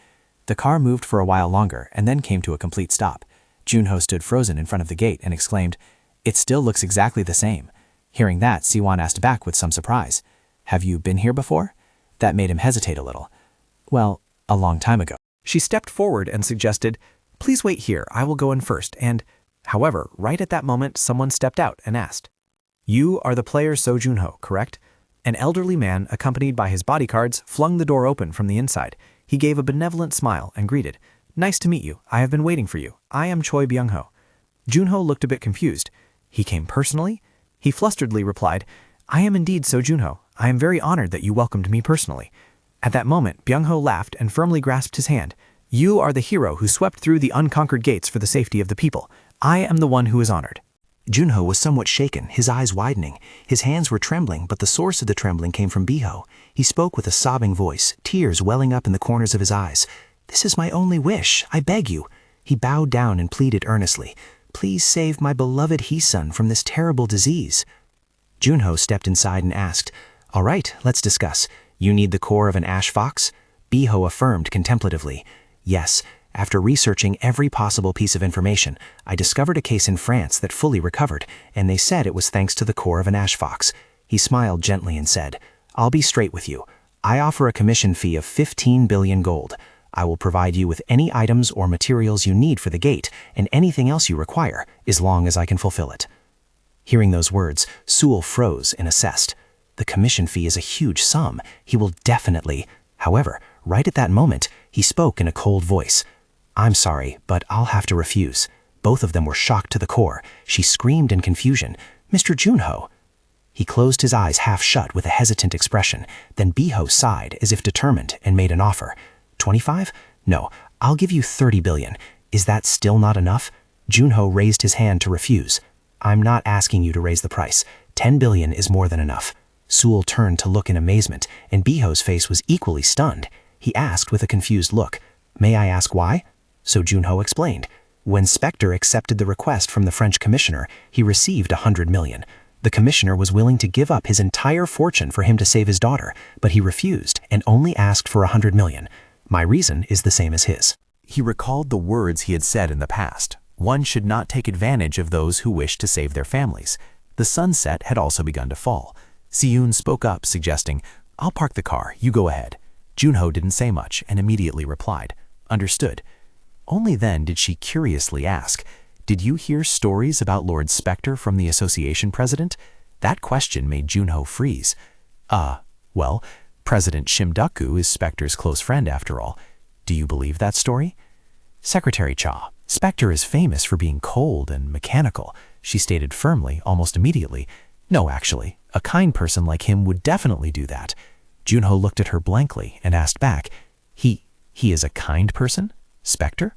The car moved for a while longer and then came to a complete stop. Junho stood frozen in front of the gate and exclaimed, "It still looks exactly the same." Hearing that, Siwon asked back with some surprise, "Have you been here before?" That made him hesitate a little. "Well, a long time ago." She stepped forward and suggested, "Please wait here, I will go in first," and, however, right at that moment someone stepped out and asked, "You are the player So Junho, correct?" An elderly man, accompanied by his bodyguards, flung the door open from the inside. He gave a benevolent smile and greeted, "Nice to meet you, I have been waiting for you. I am Choi Byung-ho." Junho looked a bit confused. "He came personally?" He flusteredly replied, "I am indeed So Junho. I am very honored that you welcomed me personally." At that moment, Byung-ho laughed and firmly grasped his hand. "You are the hero who swept through the unconquered gates for the safety of the people. I am the one who is honored." Junho was somewhat shaken, his eyes widening. His hands were trembling, but the source of the trembling came from Biho. He spoke with a sobbing voice, tears welling up in the corners of his eyes. "This is my only wish, I beg you." He bowed down and pleaded earnestly, "Please save my beloved Hee-sun from this terrible disease." Junho stepped inside and asked, "All right, let's discuss. You need the core of an ash fox?" Biho affirmed contemplatively, "Yes. After researching every possible piece of information, I discovered a case in France that fully recovered, and they said it was thanks to the core of an ash fox." He smiled gently and said, "I'll be straight with you. I offer a commission fee of 15 billion gold. I will provide you with any items or materials you need for the gate, and anything else you require, as long as I can fulfill it." Hearing those words, Sewell froze and assessed. The commission fee is a huge sum. He will definitely... However, right at that moment, he spoke in a cold voice. "I'm sorry, but I'll have to refuse." Both of them were shocked to the core. She screamed in confusion, "Mr. Junho!" He closed his eyes half shut with a hesitant expression. Then Biho sighed, as if determined, and made an offer. 25? "No, I'll give you 30 billion. Is that still not enough?" Junho raised his hand to refuse. "I'm not asking you to raise the price. 10 billion is more than enough." Sewell turned to look in amazement, and Biho's face was equally stunned. He asked with a confused look, "May I ask why?" So Junho explained. When Spectre accepted the request from the French commissioner, he received 100 million. The commissioner was willing to give up his entire fortune for him to save his daughter, but he refused and only asked for 100 million. My reason is the same as his. He recalled the words he had said in the past. One should not take advantage of those who wish to save their families. The sunset had also begun to fall. Siyun spoke up, suggesting, "I'll park the car, you go ahead." Junho didn't say much and immediately replied, "Understood." Only then did she curiously ask, "Did you hear stories about Lord Spectre from the association president?" That question made Junho freeze. Well, President Shim-Duk-gu is Spectre's close friend after all. Do you believe that story? Secretary Cha, Spectre is famous for being cold and mechanical, she stated firmly, almost immediately. No, actually, a kind person like him would definitely do that. Junho looked at her blankly and asked back, He is a kind person? Spectre?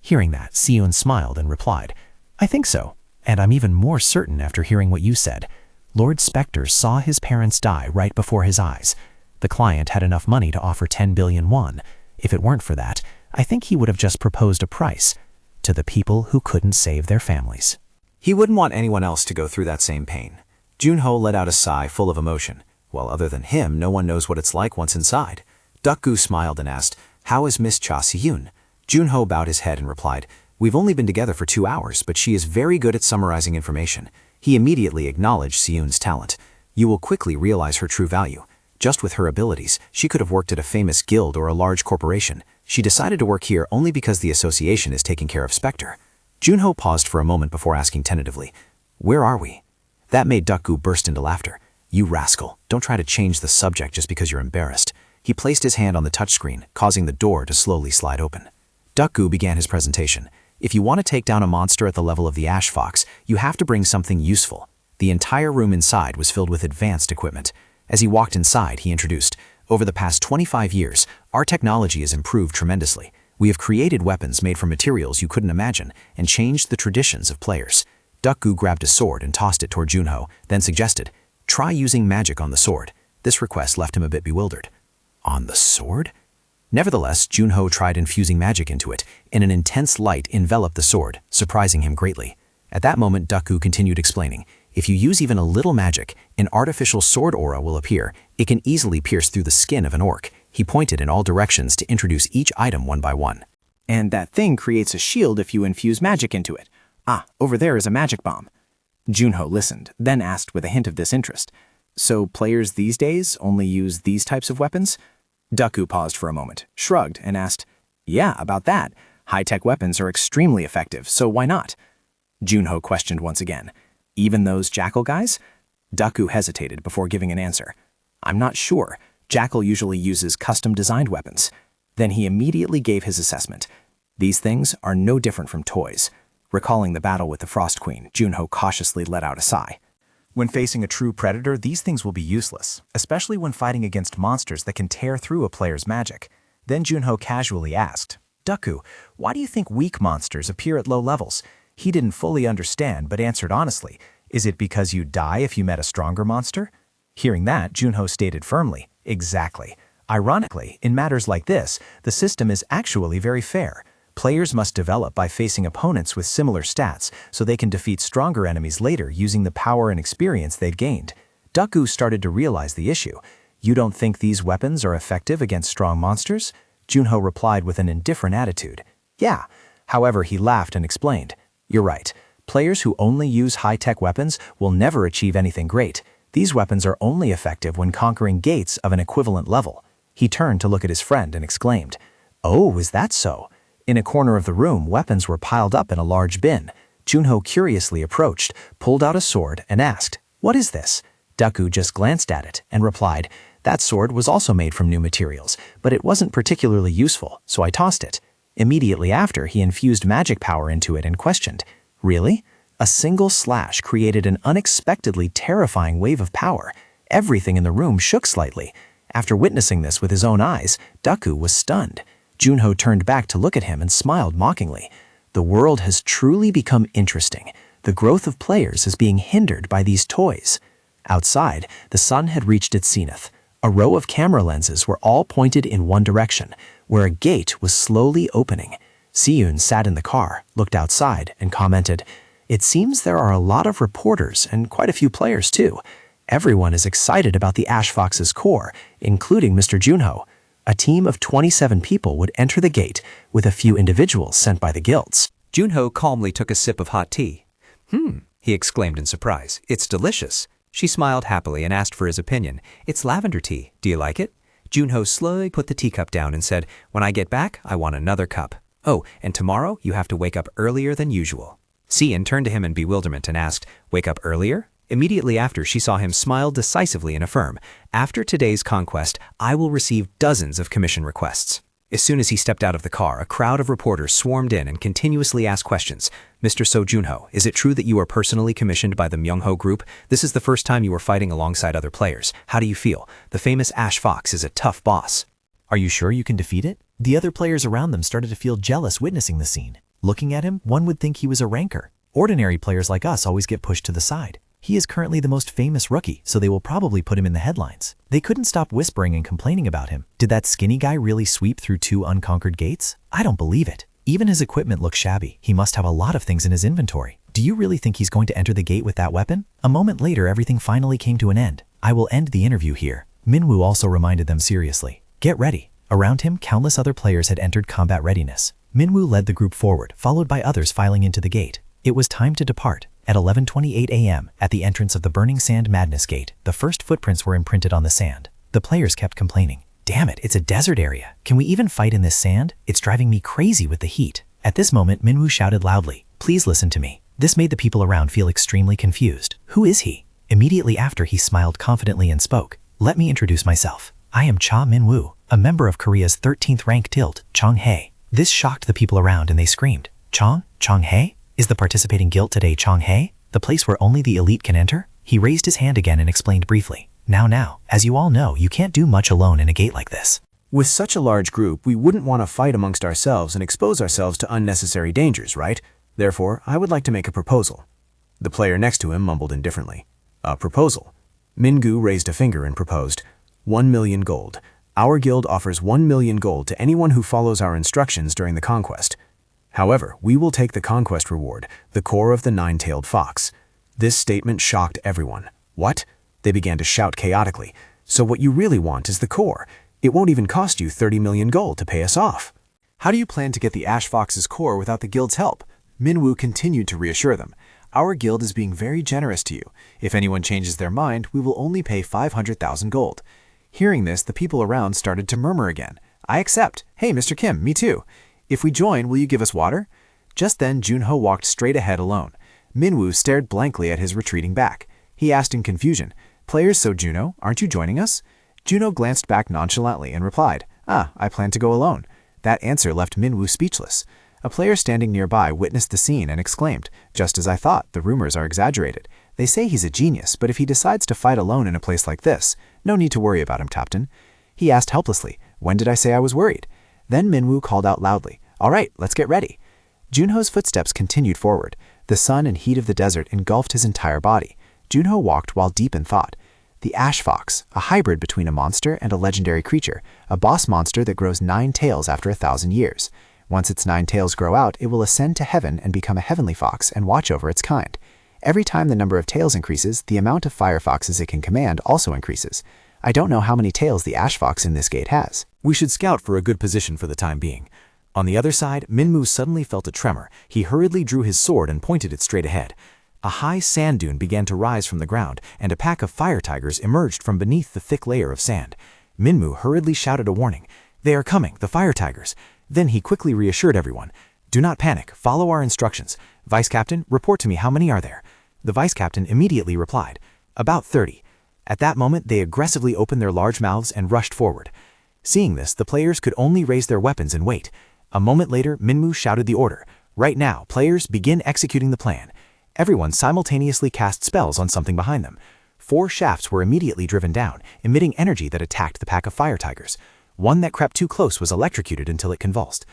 Hearing that, Siyun smiled and replied, "I think so, and I'm even more certain after hearing what you said. Lord Spectre saw his parents die right before his eyes. The client had enough money to offer 10 billion won. If it weren't for that, I think he would have just proposed a price to the people who couldn't save their families." He wouldn't want anyone else to go through that same pain. Junho let out a sigh full of emotion. Well, other than him, no one knows what it's like once inside. Duk-gu smiled and asked, "How is Miss Cha Si-yoon?" Junho bowed his head and replied, "We've only been together for 2 hours, but she is very good at summarizing information." He immediately acknowledged Si-yoon's talent. You will quickly realize her true value. Just with her abilities, she could have worked at a famous guild or a large corporation. She decided to work here only because the association is taking care of Spectre. Junho paused for a moment before asking tentatively, "Where are we?" That made Duk-gu burst into laughter. "You rascal, don't try to change the subject just because you're embarrassed." He placed his hand on the touchscreen, causing the door to slowly slide open. Duk-gu began his presentation. If you want to take down a monster at the level of the Ash Fox, you have to bring something useful. The entire room inside was filled with advanced equipment. As he walked inside, he introduced, "Over the past 25 years, our technology has improved tremendously. We have created weapons made from materials you couldn't imagine and changed the traditions of players." Duk-gu grabbed a sword and tossed it toward Junho, then suggested, "Try using magic on the sword." This request left him a bit bewildered. On the sword? Nevertheless, Junho tried infusing magic into it, and an intense light enveloped the sword, surprising him greatly. At that moment, Duk-gu continued explaining, If you use even a little magic, an artificial sword aura will appear. It can easily pierce through the skin of an orc. He pointed in all directions to introduce each item one by one. And that thing creates a shield if you infuse magic into it. Ah, over there is a magic bomb. Junho listened, then asked with a hint of disinterest. So players these days only use these types of weapons? Deku paused for a moment, shrugged, and asked, Yeah, about that. High-tech weapons are extremely effective, so why not? Junho questioned once again. Even those Jackal guys? Deku hesitated before giving an answer. I'm not sure. Jackal usually uses custom-designed weapons. Then he immediately gave his assessment. These things are no different from toys. Recalling the battle with the Frost Queen, Junho cautiously let out a sigh. When facing a true predator, these things will be useless, especially when fighting against monsters that can tear through a player's magic. Then Junho casually asked, Deku, why do you think weak monsters appear at low levels? He didn't fully understand, but answered honestly, Is it because you die if you met a stronger monster? Hearing that, Junho stated firmly, Exactly. Ironically, in matters like this, the system is actually very fair. Players must develop by facing opponents with similar stats so they can defeat stronger enemies later using the power and experience they've gained. Deku started to realize the issue. You don't think these weapons are effective against strong monsters? Junho replied with an indifferent attitude. Yeah. However, he laughed and explained. You're right. Players who only use high-tech weapons will never achieve anything great. These weapons are only effective when conquering gates of an equivalent level. He turned to look at his friend and exclaimed, Oh, is that so? In a corner of the room, weapons were piled up in a large bin. Junho curiously approached, pulled out a sword, and asked, What is this? Deku just glanced at it and replied, That sword was also made from new materials, but it wasn't particularly useful, so I tossed it. Immediately after, he infused magic power into it and questioned, Really? A single slash created an unexpectedly terrifying wave of power. Everything in the room shook slightly. After witnessing this with his own eyes, Deku was stunned. Junho turned back to look at him and smiled mockingly. The world has truly become interesting. The growth of players is being hindered by these toys. Outside, the sun had reached its zenith. A row of camera lenses were all pointed in one direction, where a gate was slowly opening. Siyun sat in the car, looked outside, and commented, It seems there are a lot of reporters and quite a few players too. Everyone is excited about the Ash Fox's core, including Mr. Junho. A team of 27 people would enter the gate, with a few individuals sent by the guilds. Junho calmly took a sip of hot tea. He exclaimed in surprise. It's delicious. She smiled happily and asked for his opinion. It's lavender tea. Do you like it? Junho slowly put the teacup down and said, When I get back, I want another cup. Oh, and tomorrow you have to wake up earlier than usual. Siyun turned to him in bewilderment and asked, Wake up earlier? Immediately after, she saw him smile decisively and affirm, After today's conquest, I will receive dozens of commission requests. As soon as he stepped out of the car, a crowd of reporters swarmed in and continuously asked questions. Mr. So Junho, is it true that you are personally commissioned by the Myungho Group? This is the first time you are fighting alongside other players. How do you feel? The famous Ash Fox is a tough boss. Are you sure you can defeat it? The other players around them started to feel jealous witnessing the scene. Looking at him, one would think he was a ranker. Ordinary players like us always get pushed to the side. He is currently the most famous rookie, so they will probably put him in the headlines. They couldn't stop whispering and complaining about him. Did that skinny guy really sweep through 2 unconquered gates? I don't believe it. Even his equipment looks shabby. He must have a lot of things in his inventory. Do you really think he's going to enter the gate with that weapon? A moment later, everything finally came to an end. I will end the interview here. Minwoo also reminded them seriously. Get ready. Around him, countless other players had entered combat readiness. Minwoo led the group forward, followed by others filing into the gate. It was time to depart. At 11:28 a.m., at the entrance of the Burning Sand Madness Gate, the first footprints were imprinted on the sand. The players kept complaining. Damn it, it's a desert area. Can we even fight in this sand? It's driving me crazy with the heat. At this moment, Minwoo shouted loudly, Please listen to me. This made the people around feel extremely confused. Who is he? Immediately after, he smiled confidently and spoke. Let me introduce myself. I am Cha Minwoo, a member of Korea's 13th rank guild, Chonghae. This shocked the people around and they screamed, Chonghae? Is the participating guild today Chonghae? The place where only the elite can enter? He raised his hand again and explained briefly. Now, as you all know, you can't do much alone in a gate like this. With such a large group, we wouldn't want to fight amongst ourselves and expose ourselves to unnecessary dangers, right? Therefore, I would like to make a proposal. The player next to him mumbled indifferently. A proposal. Mingu raised a finger and proposed, 1 million gold. Our guild offers 1 million gold to anyone who follows our instructions during the conquest. However, we will take the conquest reward, the core of the 9-tailed fox. This statement shocked everyone. What? They began to shout chaotically. So what you really want is the core. It won't even cost you 30 million gold to pay us off. How do you plan to get the Ash Fox's core without the guild's help? Minwoo continued to reassure them. Our guild is being very generous to you. If anyone changes their mind, we will only pay 500,000 gold. Hearing this, the people around started to murmur again. I accept. Hey, Mr. Kim, me too. If we join, will you give us water? Just then, Junho walked straight ahead alone. Minwoo stared blankly at his retreating back. He asked in confusion, Players, so Juno, aren't you joining us? Juno glanced back nonchalantly and replied, I plan to go alone. That answer left Minwoo speechless. A player standing nearby witnessed the scene and exclaimed, Just as I thought, the rumors are exaggerated. They say he's a genius, but if he decides to fight alone in a place like this, no need to worry about him, Captain. He asked helplessly, When did I say I was worried? Then Minwoo called out loudly, All right, let's get ready. Junho's footsteps continued forward. The sun and heat of the desert engulfed his entire body. Junho walked while deep in thought. The Ash Fox, a hybrid between a monster and a legendary creature, a boss monster that grows 9 tails after 1,000 years. Once its 9 tails grow out, it will ascend to heaven and become a heavenly fox and watch over its kind. Every time the number of tails increases, the amount of fire foxes it can command also increases. I don't know how many tails the Ash Fox in this gate has. We should scout for a good position for the time being. On the other side, Minwoo suddenly felt a tremor. He hurriedly drew his sword and pointed it straight ahead. A high sand dune began to rise from the ground, and a pack of fire tigers emerged from beneath the thick layer of sand. Minwoo hurriedly shouted a warning. They are coming, the fire tigers. Then he quickly reassured everyone. Do not panic, follow our instructions. Vice Captain, report to me how many are there. The Vice Captain immediately replied, About 30. At that moment, they aggressively opened their large mouths and rushed forward. Seeing this, the players could only raise their weapons and wait. A moment later, Minwoo shouted the order. Right now, players, begin executing the plan. Everyone simultaneously cast spells on something behind them. 4 shafts were immediately driven down, emitting energy that attacked the pack of fire tigers. One that crept too close was electrocuted until it convulsed.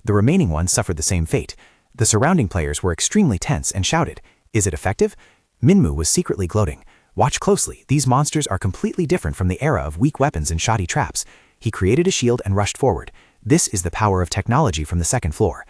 The remaining one suffered the same fate. The surrounding players were extremely tense and shouted, Is it effective? Minwoo was secretly gloating. Watch closely, these monsters are completely different from the era of weak weapons and shoddy traps. He created a shield and rushed forward. This is the power of technology from the 2nd floor.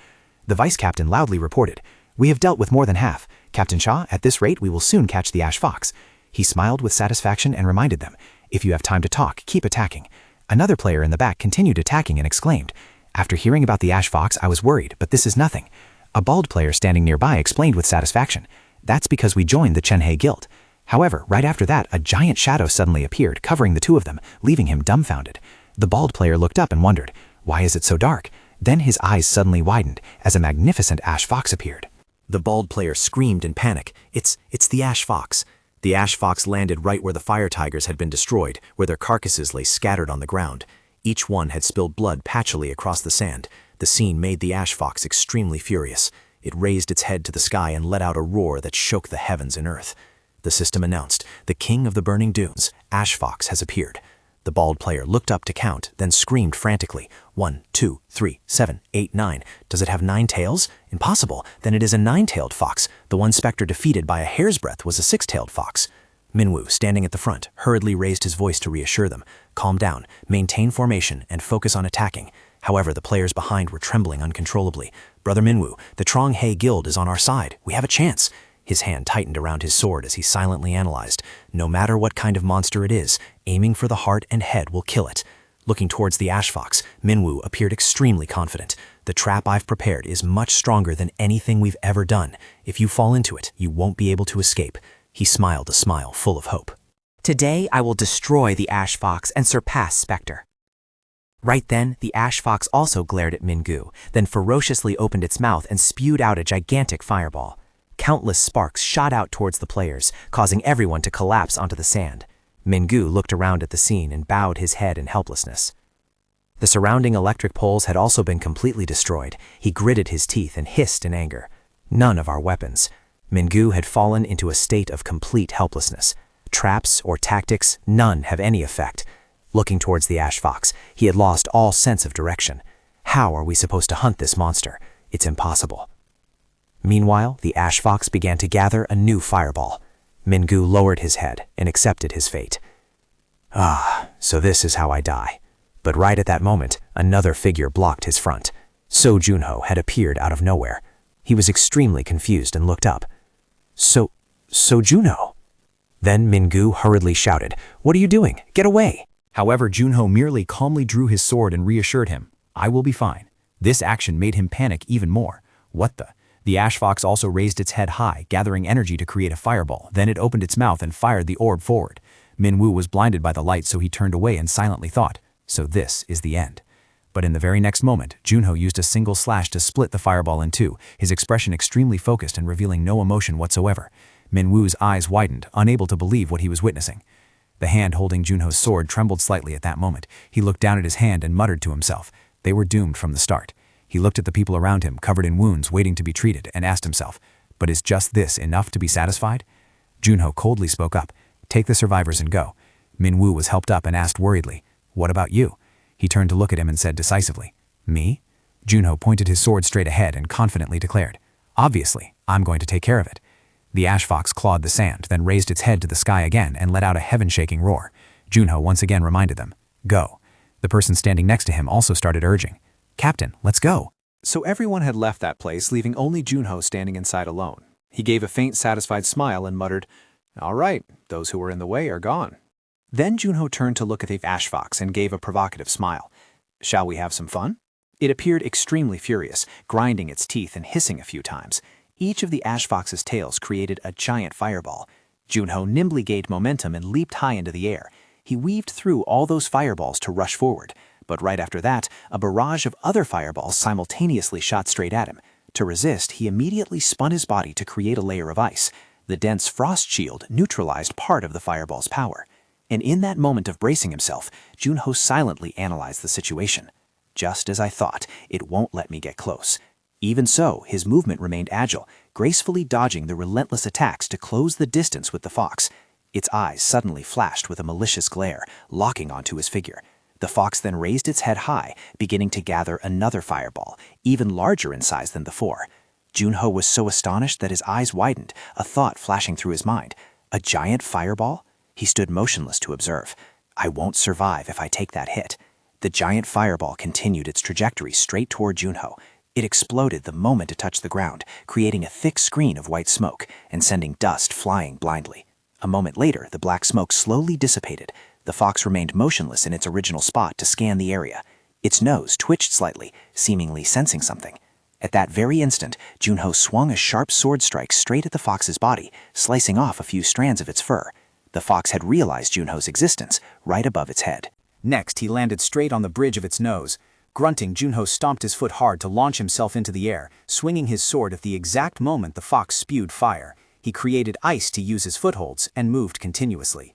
The Vice Captain loudly reported, We have dealt with more than half. Captain Shaw, at this rate we will soon catch the Ash Fox. He smiled with satisfaction and reminded them, If you have time to talk, keep attacking. Another player in the back continued attacking and exclaimed, After hearing about the Ash Fox, I was worried, but this is nothing. A bald player standing nearby explained with satisfaction, That's because we joined the Chenhei Guild. However, right after that, a giant shadow suddenly appeared, covering the two of them, leaving him dumbfounded. The bald player looked up and wondered, Why is it so dark? Then his eyes suddenly widened as a magnificent Ash Fox appeared. The bald player screamed in panic, It's the Ash Fox. The Ash Fox landed right where the fire tigers had been destroyed, where their carcasses lay scattered on the ground. Each one had spilled blood patchily across the sand. The scene made the Ash Fox extremely furious. It raised its head to the sky and let out a roar that shook the heavens and earth. The system announced, The King of the Burning Dunes, Ash Fox, has appeared. The bald player looked up to count, then screamed frantically, 1, 2, 3, 7, 8, 9. Does it have 9 tails? Impossible. Then it is a 9-tailed fox. The one Spectre defeated by a hair's breadth was a 6-tailed fox. Minwoo, standing at the front, hurriedly raised his voice to reassure them. Calm down, maintain formation, and focus on attacking. However, the players behind were trembling uncontrollably. Brother Minwoo, the Chenhei Guild is on our side. We have a chance. His hand tightened around his sword as he silently analyzed. No matter what kind of monster it is, aiming for the heart and head will kill it. Looking towards the Ash Fox, Minwoo appeared extremely confident. The trap I've prepared is much stronger than anything we've ever done. If you fall into it, you won't be able to escape. He smiled a smile full of hope. Today I will destroy the Ash Fox and surpass Spectre. Right then, the Ash Fox also glared at Minwoo, then ferociously opened its mouth and spewed out a gigantic fireball. Countless sparks shot out towards the players, causing everyone to collapse onto the sand. Minwoo looked around at the scene and bowed his head in helplessness. The surrounding electric poles had also been completely destroyed. He gritted his teeth and hissed in anger. None of our weapons. Minwoo had fallen into a state of complete helplessness. Traps or tactics, none have any effect. Looking towards the Ash Fox, he had lost all sense of direction. How are we supposed to hunt this monster? It's impossible. Meanwhile, the Ash Fox began to gather a new fireball. Minwoo lowered his head and accepted his fate. So this is how I die. But right at that moment, another figure blocked his front. So Junho had appeared out of nowhere. He was extremely confused and looked up. So So Junho. Then Mingu hurriedly shouted, "What are you doing? Get away!" However, Junho merely calmly drew his sword and reassured him, "I will be fine." This action made him panic even more. What the? The ash fox also raised its head high, gathering energy to create a fireball. Then it opened its mouth and fired the orb forward. Minwoo was blinded by the light, so he turned away and silently thought, "So this is the end." But in the very next moment, Junho used a single slash to split the fireball in two, his expression extremely focused and revealing no emotion whatsoever. Minwoo's eyes widened, unable to believe what he was witnessing. The hand holding Junho's sword trembled slightly at that moment. He looked down at his hand and muttered to himself. They were doomed from the start. He looked at the people around him, covered in wounds, waiting to be treated, and asked himself, "But is just this enough to be satisfied?" Junho coldly spoke up, "Take the survivors and go." Minwoo was helped up and asked worriedly, "What about you?" He turned to look at him and said decisively, "Me?" Junho pointed his sword straight ahead and confidently declared, "Obviously, I'm going to take care of it." The ash fox clawed the sand, then raised its head to the sky again and let out a heaven-shaking roar. Junho once again reminded them, "Go." The person standing next to him also started urging, "Captain, let's go." So everyone had left that place, leaving only Junho standing inside alone. He gave a faint, satisfied smile and muttered, "All right, those who were in the way are gone." Then Junho turned to look at the ash fox and gave a provocative smile. "Shall we have some fun?" It appeared extremely furious, grinding its teeth and hissing a few times. Each of the ash fox's tails created a giant fireball. Junho nimbly gained momentum and leaped high into the air. He weaved through all those fireballs to rush forward. But right after that, a barrage of other fireballs simultaneously shot straight at him. To resist, he immediately spun his body to create a layer of ice. The dense frost shield neutralized part of the fireball's power. And in that moment of bracing himself, Junho silently analyzed the situation. "Just as I thought, it won't let me get close." Even so, his movement remained agile, gracefully dodging the relentless attacks to close the distance with the fox. Its eyes suddenly flashed with a malicious glare, locking onto his figure. The fox then raised its head high, beginning to gather another fireball, even larger in size than before. Junho was so astonished that his eyes widened, a thought flashing through his mind. A giant fireball? He stood motionless to observe. "I won't survive if I take that hit." The giant fireball continued its trajectory straight toward Junho. It exploded the moment it touched the ground, creating a thick screen of white smoke and sending dust flying blindly. A moment later, the black smoke slowly dissipated. The fox remained motionless in its original spot to scan the area. Its nose twitched slightly, seemingly sensing something. At that very instant, Junho swung a sharp sword strike straight at the fox's body, slicing off a few strands of its fur. The fox had realized Junho's existence right above its head. Next, he landed straight on the bridge of its nose. Grunting, Junho stomped his foot hard to launch himself into the air, swinging his sword at the exact moment the fox spewed fire. He created ice to use as footholds and moved continuously.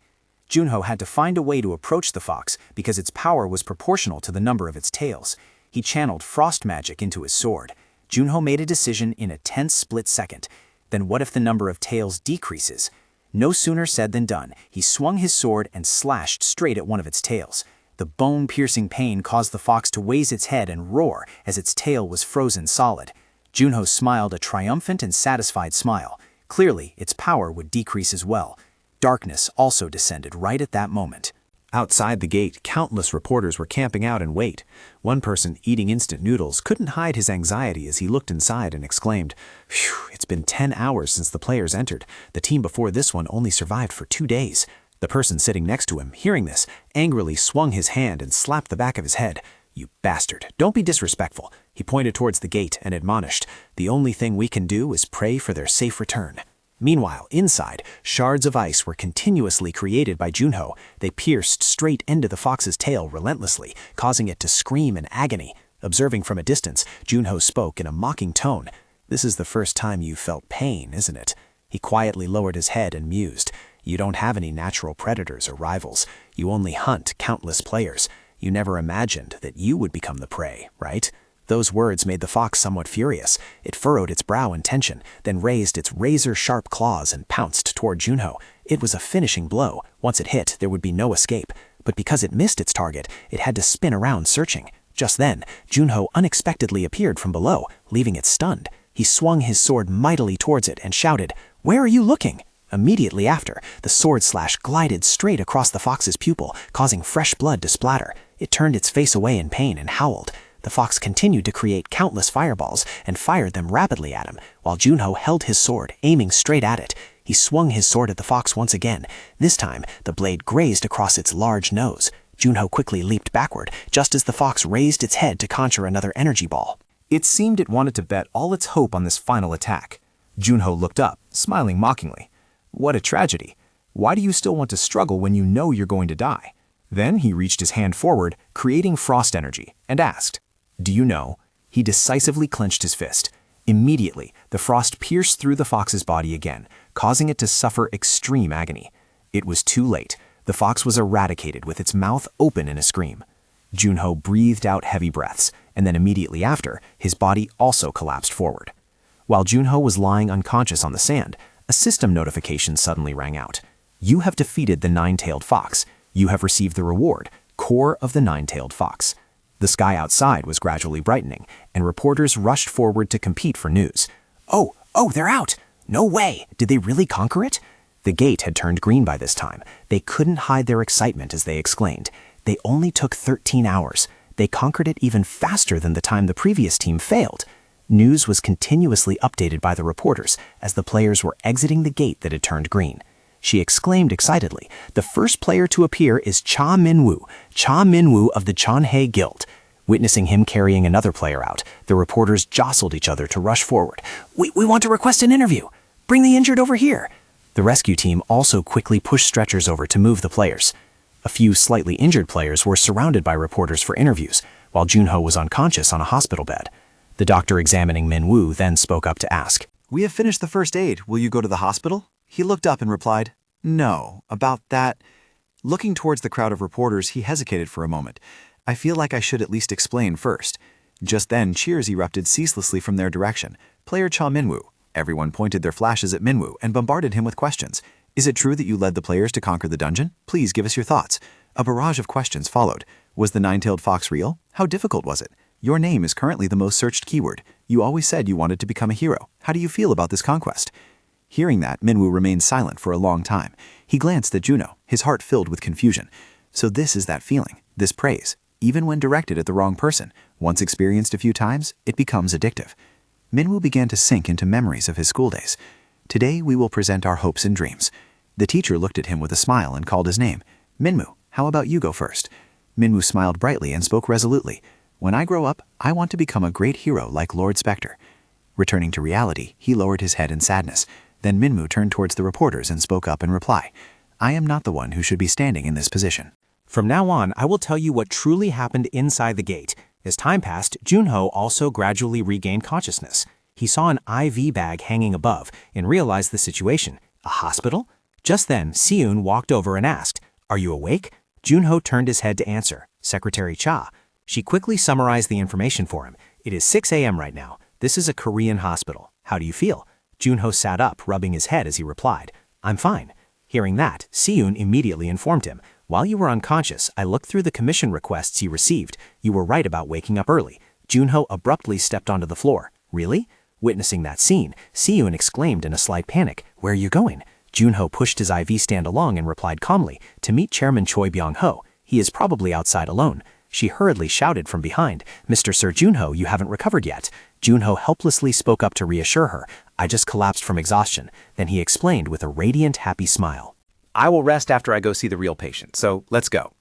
Junho had to find a way to approach the fox because its power was proportional to the number of its tails. He channeled frost magic into his sword. Junho made a decision in a tense split second. Then what if the number of tails decreases? No sooner said than done. He swung his sword and slashed straight at one of its tails. The bone-piercing pain caused the fox to raise its head and roar as its tail was frozen solid. Junho smiled a triumphant and satisfied smile. Clearly, its power would decrease as well. Darkness also descended right at that moment. Outside the gate, countless reporters were camping out in wait. One person, eating instant noodles, couldn't hide his anxiety as he looked inside and exclaimed, "Phew, it's been 10 hours since the players entered. The team before this one only survived for 2 days. The person sitting next to him, hearing this, angrily swung his hand and slapped the back of his head. "You bastard, don't be disrespectful." He pointed towards the gate and admonished, "The only thing we can do is pray for their safe return." Meanwhile, inside, shards of ice were continuously created by Junho. They pierced straight into the fox's tail relentlessly, causing it to scream in agony. Observing from a distance, Junho spoke in a mocking tone. "This is the first time you've felt pain, isn't it?" He quietly lowered his head and mused. "You don't have any natural predators or rivals. You only hunt countless players. You never imagined that you would become the prey, right?" Those words made the fox somewhat furious. It furrowed its brow in tension, then raised its razor-sharp claws and pounced toward Junho. It was a finishing blow. Once it hit, there would be no escape. But because it missed its target, it had to spin around searching. Just then, Junho unexpectedly appeared from below, leaving it stunned. He swung his sword mightily towards it and shouted, "Where are you looking?" Immediately after, the sword slash glided straight across the fox's pupil, causing fresh blood to splatter. It turned its face away in pain and howled. The fox continued to create countless fireballs and fired them rapidly at him, while Junho held his sword, aiming straight at it. He swung his sword at the fox once again. This time, the blade grazed across its large nose. Junho quickly leaped backward, just as the fox raised its head to conjure another energy ball. It seemed it wanted to bet all its hope on this final attack. Junho looked up, smiling mockingly. What a tragedy. Why do you still want to struggle when you know you're going to die? Then he reached his hand forward, creating frost energy, and asked, "Do you know?" He decisively clenched his fist. Immediately, the frost pierced through the fox's body again, causing it to suffer extreme agony. It was too late. The fox was eradicated with its mouth open in a scream. Junho breathed out heavy breaths, and then immediately after, his body also collapsed forward. While Junho was lying unconscious on the sand, a system notification suddenly rang out. You have defeated the nine-tailed fox. You have received the reward, Core of the Nine-Tailed Fox. The sky outside was gradually brightening, and reporters rushed forward to compete for news. Oh, they're out! No way! Did they really conquer it? The gate had turned green by this time. They couldn't hide their excitement as they exclaimed. They only took 13 hours. They conquered it even faster than the time the previous team failed. News was continuously updated by the reporters as the players were exiting the gate that had turned green. She exclaimed excitedly, "The first player to appear is Cha Minwoo of the Chonhae Guild." Witnessing him carrying another player out, the reporters jostled each other to rush forward. We want to request an interview. Bring the injured over here." The rescue team also quickly pushed stretchers over to move the players. A few slightly injured players were surrounded by reporters for interviews, while Junho was unconscious on a hospital bed. The doctor examining Minwoo then spoke up to ask, "We have finished the first aid. Will you go to the hospital?" He looked up and replied, "No, about that." Looking towards the crowd of reporters, he hesitated for a moment. "I feel like I should at least explain first." Just then, cheers erupted ceaselessly from their direction. Player Cha Minwoo. Everyone pointed their flashes at Minwoo and bombarded him with questions. "Is it true that you led the players to conquer the dungeon? Please give us your thoughts." A barrage of questions followed. Was the nine-tailed fox real? How difficult was it? Your name is currently the most searched keyword. You always said you wanted to become a hero. How do you feel about this conquest? Hearing that, Minwoo remained silent for a long time. He glanced at Junho, his heart filled with confusion. So this is that feeling, this praise. Even when directed at the wrong person, once experienced a few times, it becomes addictive. Minwoo began to sink into memories of his school days. "Today we will present our hopes and dreams." The teacher looked at him with a smile and called his name. "Minwoo, how about you go first?" Minwoo smiled brightly and spoke resolutely. "When I grow up, I want to become a great hero like Lord Spectre." Returning to reality, he lowered his head in sadness. Then Minwoo turned towards the reporters and spoke up in reply. "I am not the one who should be standing in this position. From now on, I will tell you what truly happened inside the gate. As time passed, Junho also gradually regained consciousness. He saw an IV bag hanging above and realized the situation. A hospital? Just then, Seun walked over and asked, "Are you awake?" Junho turned his head to answer, "Secretary Cha." She quickly summarized the information for him. "It is 6 a.m. right now. This is a Korean hospital. How do you feel?" Junho sat up, rubbing his head as he replied, "I'm fine." Hearing that, Seun immediately informed him, "While you were unconscious, I looked through the commission requests you received. You were right about waking up early." Junho abruptly stepped onto the floor. "Really?" Witnessing that scene, Seun exclaimed in a slight panic, "Where are you going?" Junho pushed his IV stand along and replied calmly, "To meet Chairman Choi Byung-ho. He is probably outside alone." She hurriedly shouted from behind, "Mr. Sir Junho, you haven't recovered yet." Junho helplessly spoke up to reassure her, "I just collapsed from exhaustion." Then he explained with a radiant, happy smile, "I will rest after I go see the real patient, so let's go."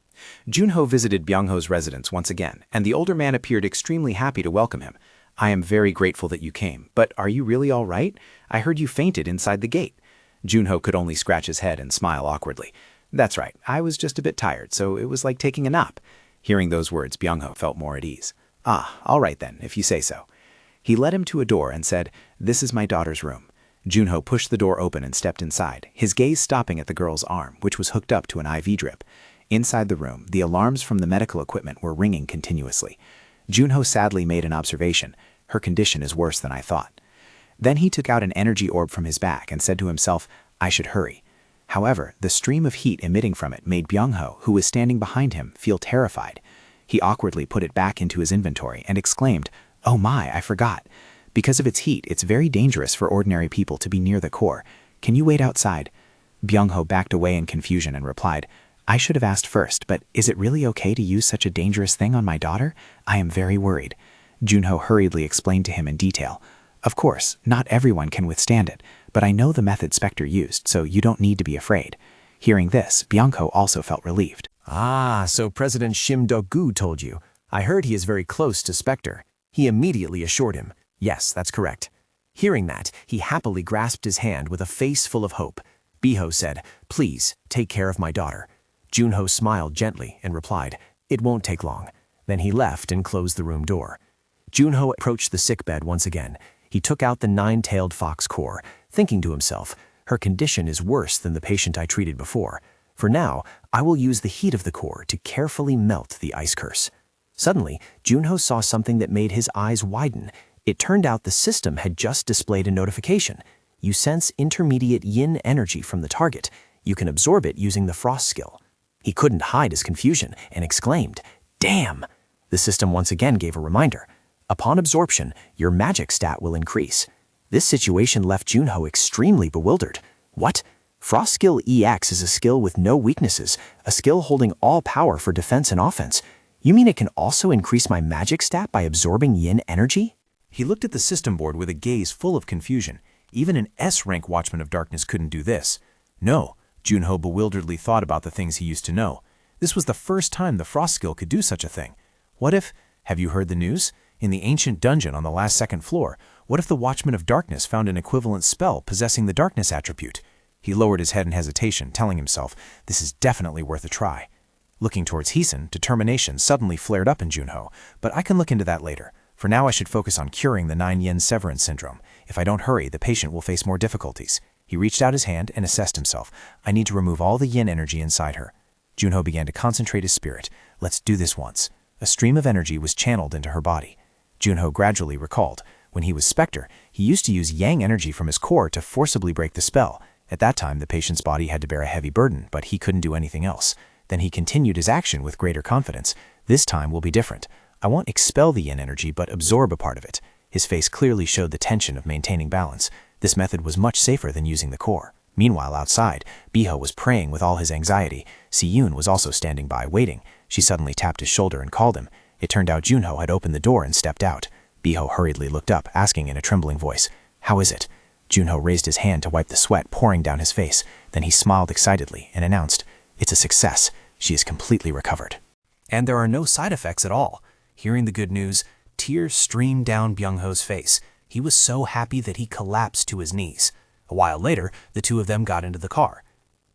Junho visited Byung-ho's residence once again, and the older man appeared extremely happy to welcome him. "I am very grateful that you came, but are you really all right? I heard you fainted inside the gate." Junho could only scratch his head and smile awkwardly. "That's right, I was just a bit tired, so it was like taking a nap." Hearing those words, Byung-ho felt more at ease. "Ah, all right then, if you say so." He led him to a door and said, "This is my daughter's room." Junho pushed the door open and stepped inside, his gaze stopping at the girl's arm, which was hooked up to an IV drip. Inside the room, the alarms from the medical equipment were ringing continuously. Junho sadly made an observation. "Her condition is worse than I thought." Then he took out an energy orb from his back and said to himself, "I should hurry." However, the stream of heat emitting from it made Byung-ho, who was standing behind him, feel terrified. He awkwardly put it back into his inventory and exclaimed, "Oh my, I forgot. Because of its heat, it's very dangerous for ordinary people to be near the core. Can you wait outside?" Byung-ho backed away in confusion and replied, "I should have asked first, but is it really okay to use such a dangerous thing on my daughter? I am very worried." Junho hurriedly explained to him in detail. "Of course, not everyone can withstand it, but I know the method Spectre used, so you don't need to be afraid. Hearing this, Byung-ho also felt relieved. Ah, so President Shim Dok-gu told you. I heard he is very close to Spectre. He immediately assured him. Yes, that's correct. Hearing that, he happily grasped his hand with a face full of hope. Biho said, "Please, take care of my daughter." Junho smiled gently and replied, "It won't take long." Then he left and closed the room door. Junho approached the sickbed once again. He took out the 9-tailed fox core, thinking to himself, "Her condition is worse than the patient I treated before. For now, I will use the heat of the core to carefully melt the ice curse." Suddenly, Junho saw something that made his eyes widen. It turned out the system had just displayed a notification. You sense intermediate yin energy from the target. You can absorb it using the frost skill. He couldn't hide his confusion and exclaimed, "Damn!" The system once again gave a reminder. Upon absorption, your magic stat will increase. This situation left Junho extremely bewildered. What? Frost Skill EX is a skill with no weaknesses, a skill holding all power for defense and offense. You mean it can also increase my magic stat by absorbing yin energy? He looked at the system board with a gaze full of confusion. Even an S-rank Watchman of Darkness couldn't do this. No, Junho bewilderedly thought about the things he used to know. This was the first time the Frost skill could do such a thing. What if, have you heard the news? In the ancient dungeon on the last second floor, what if the Watchman of Darkness found an equivalent spell possessing the darkness attribute? He lowered his head in hesitation, telling himself, this is definitely worth a try. Looking towards Heesun, determination suddenly flared up in Junho, but I can look into that later. For now I should focus on curing the 9-yin severance syndrome. If I don't hurry, the patient will face more difficulties. He reached out his hand and assessed himself. I need to remove all the yin energy inside her. Junho began to concentrate his spirit. Let's do this once. A stream of energy was channeled into her body. Junho gradually recalled. When he was Spectre, he used to use yang energy from his core to forcibly break the spell. At that time, the patient's body had to bear a heavy burden, but he couldn't do anything else. Then he continued his action with greater confidence. This time will be different. I won't expel the yin energy, but absorb a part of it. His face clearly showed the tension of maintaining balance. This method was much safer than using the core. Meanwhile, outside, Biho was praying with all his anxiety. Si-yoon was also standing by, waiting. She suddenly tapped his shoulder and called him. It turned out Junho had opened the door and stepped out. Biho hurriedly looked up, asking in a trembling voice, "How is it?" Junho raised his hand to wipe the sweat pouring down his face. Then he smiled excitedly and announced, "It's a success. She is completely recovered." And there are no side effects at all. Hearing the good news, tears streamed down Byung-ho's face. He was so happy that he collapsed to his knees. A while later, the two of them got into the car.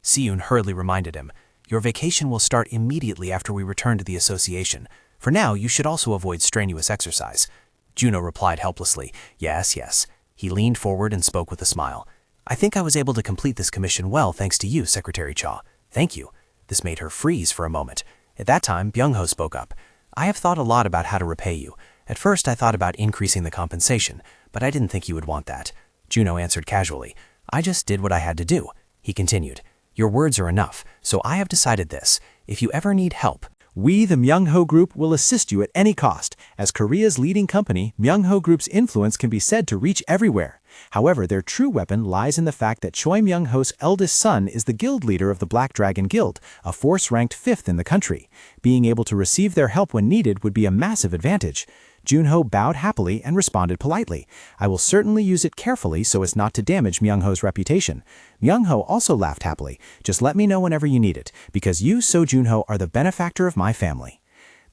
Si-yoon hurriedly reminded him, "Your vacation will start immediately after we return to the association. For now, you should also avoid strenuous exercise." Junho replied helplessly, "Yes, yes." He leaned forward and spoke with a smile. "I think I was able to complete this commission well thanks to you, Secretary Cha. Thank you." This made her freeze for a moment. At that time, Byung-ho spoke up. "I have thought a lot about how to repay you. At first, I thought about increasing the compensation, but I didn't think you would want that." Junho answered casually, "I just did what I had to do." He continued, "Your words are enough, so I have decided this. If you ever need help, we, the Myung-ho Group, will assist you at any cost. As Korea's leading company, Myung-ho Group's influence can be said to reach everywhere. However, their true weapon lies in the fact that Choi Myung-ho's eldest son is the guild leader of the Black Dragon Guild, a force ranked 5th in the country. Being able to receive their help when needed would be a massive advantage." Junho bowed happily and responded politely, "I will certainly use it carefully so as not to damage Myung-ho's reputation." Myung-ho also laughed happily. "Just let me know whenever you need it, because you, So Junho, are the benefactor of my family."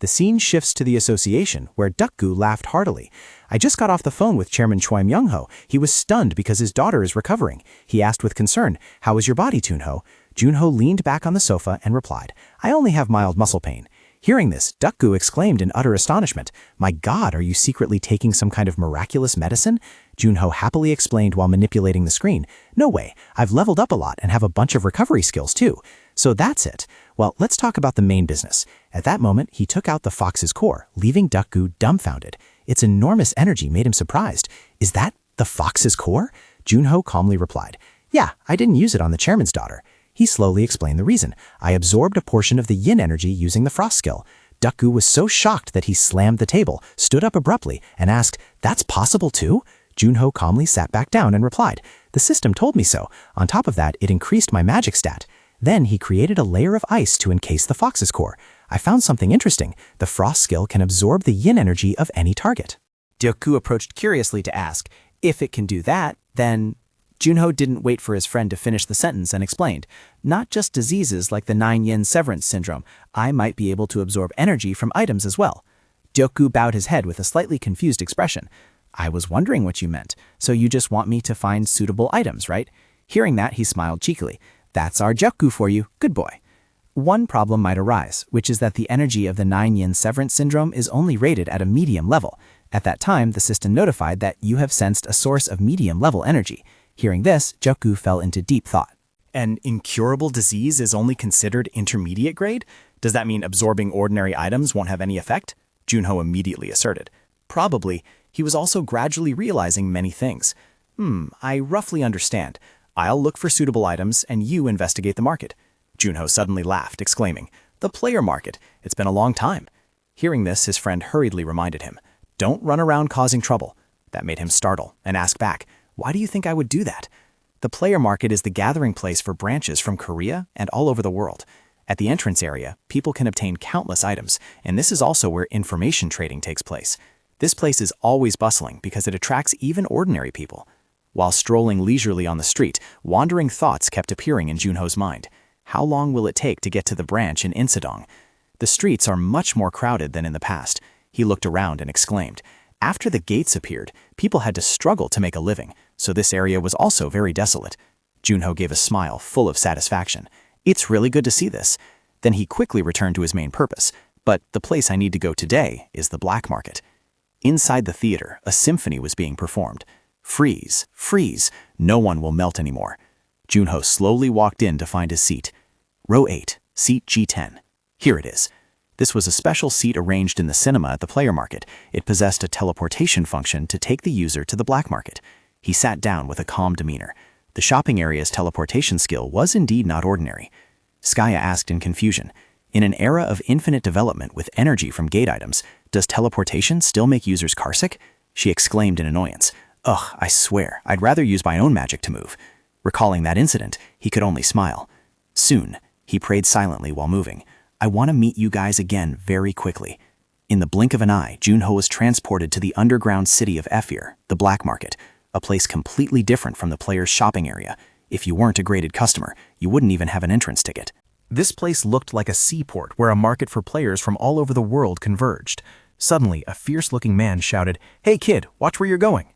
The scene shifts to the association, where Duk-gu laughed heartily. "I just got off the phone with Chairman Choi Myung-ho. He was stunned because his daughter is recovering. He asked with concern, 'How is your body, Junho?' Junho leaned back on the sofa and replied, 'I only have mild muscle pain.' Hearing this, Duk-gu exclaimed in utter astonishment, 'My God, are you secretly taking some kind of miraculous medicine?' Junho happily explained while manipulating the screen, 'No way, I've leveled up a lot and have a bunch of recovery skills too. So that's it. Well, let's talk about the main business.' At that moment, he took out the fox's core, leaving Duk-gu dumbfounded. Its enormous energy made him surprised. 'Is that the fox's core?' Junho calmly replied, 'Yeah, I didn't use it on the chairman's daughter.' He slowly explained the reason. 'I absorbed a portion of the yin energy using the frost skill.' Duk-gu was so shocked that he slammed the table, stood up abruptly, and asked, 'That's possible too?' Junho calmly sat back down and replied, 'The system told me so. On top of that, it increased my magic stat.' Then he created a layer of ice to encase the fox's core. I found something interesting. The frost skill can absorb the yin energy of any target." Duk-gu approached curiously to ask, "If it can do that, then—" Junho didn't wait for his friend to finish the sentence and explained, not just diseases like the 9-yin severance syndrome, I might be able to absorb energy from items as well. Gyoku bowed his head with a slightly confused expression. I was wondering what you meant, so you just want me to find suitable items, right? Hearing that, he smiled cheekily. That's our Gyoku for you, good boy. One problem might arise, which is that the energy of the 9-yin severance syndrome is only rated at a medium level. At that time, the system notified that you have sensed a source of medium-level energy. Hearing this, Gyoku fell into deep thought. An incurable disease is only considered intermediate grade? Does that mean absorbing ordinary items won't have any effect? Junho immediately asserted. Probably. He was also gradually realizing many things. I roughly understand. I'll look for suitable items and you investigate the market. Junho suddenly laughed, exclaiming, The player market. It's been a long time. Hearing this, his friend hurriedly reminded him, Don't run around causing trouble. That made him startle and ask back, Why do you think I would do that? The player market is the gathering place for branches from Korea and all over the world. At the entrance area, people can obtain countless items, and this is also where information trading takes place. This place is always bustling because it attracts even ordinary people. While strolling leisurely on the street, wandering thoughts kept appearing in Junho's mind. How long will it take to get to the branch in Insadong? The streets are much more crowded than in the past. He looked around and exclaimed, After the gates appeared, people had to struggle to make a living, so this area was also very desolate. Junho gave a smile full of satisfaction. It's really good to see this. Then he quickly returned to his main purpose. But the place I need to go today is the black market. Inside the theater, a symphony was being performed. Freeze, freeze, no one will melt anymore. Junho slowly walked in to find his seat. Row 8, seat G10. Here it is. This was a special seat arranged in the cinema at the player market. It possessed a teleportation function to take the user to the black market. He sat down with a calm demeanor. The shopping area's teleportation skill was indeed not ordinary. Skaya asked in confusion, In an era of infinite development with energy from gate items, does teleportation still make users carsick? She exclaimed in annoyance. Ugh, I swear, I'd rather use my own magic to move. Recalling that incident, he could only smile. Soon, he prayed silently while moving. I want to meet you guys again very quickly. In the blink of an eye, Junho was transported to the underground city of Ephir, the black market, a place completely different from the player's shopping area. If you weren't a graded customer, you wouldn't even have an entrance ticket. This place looked like a seaport where a market for players from all over the world converged. Suddenly, a fierce-looking man shouted, Hey kid, watch where you're going.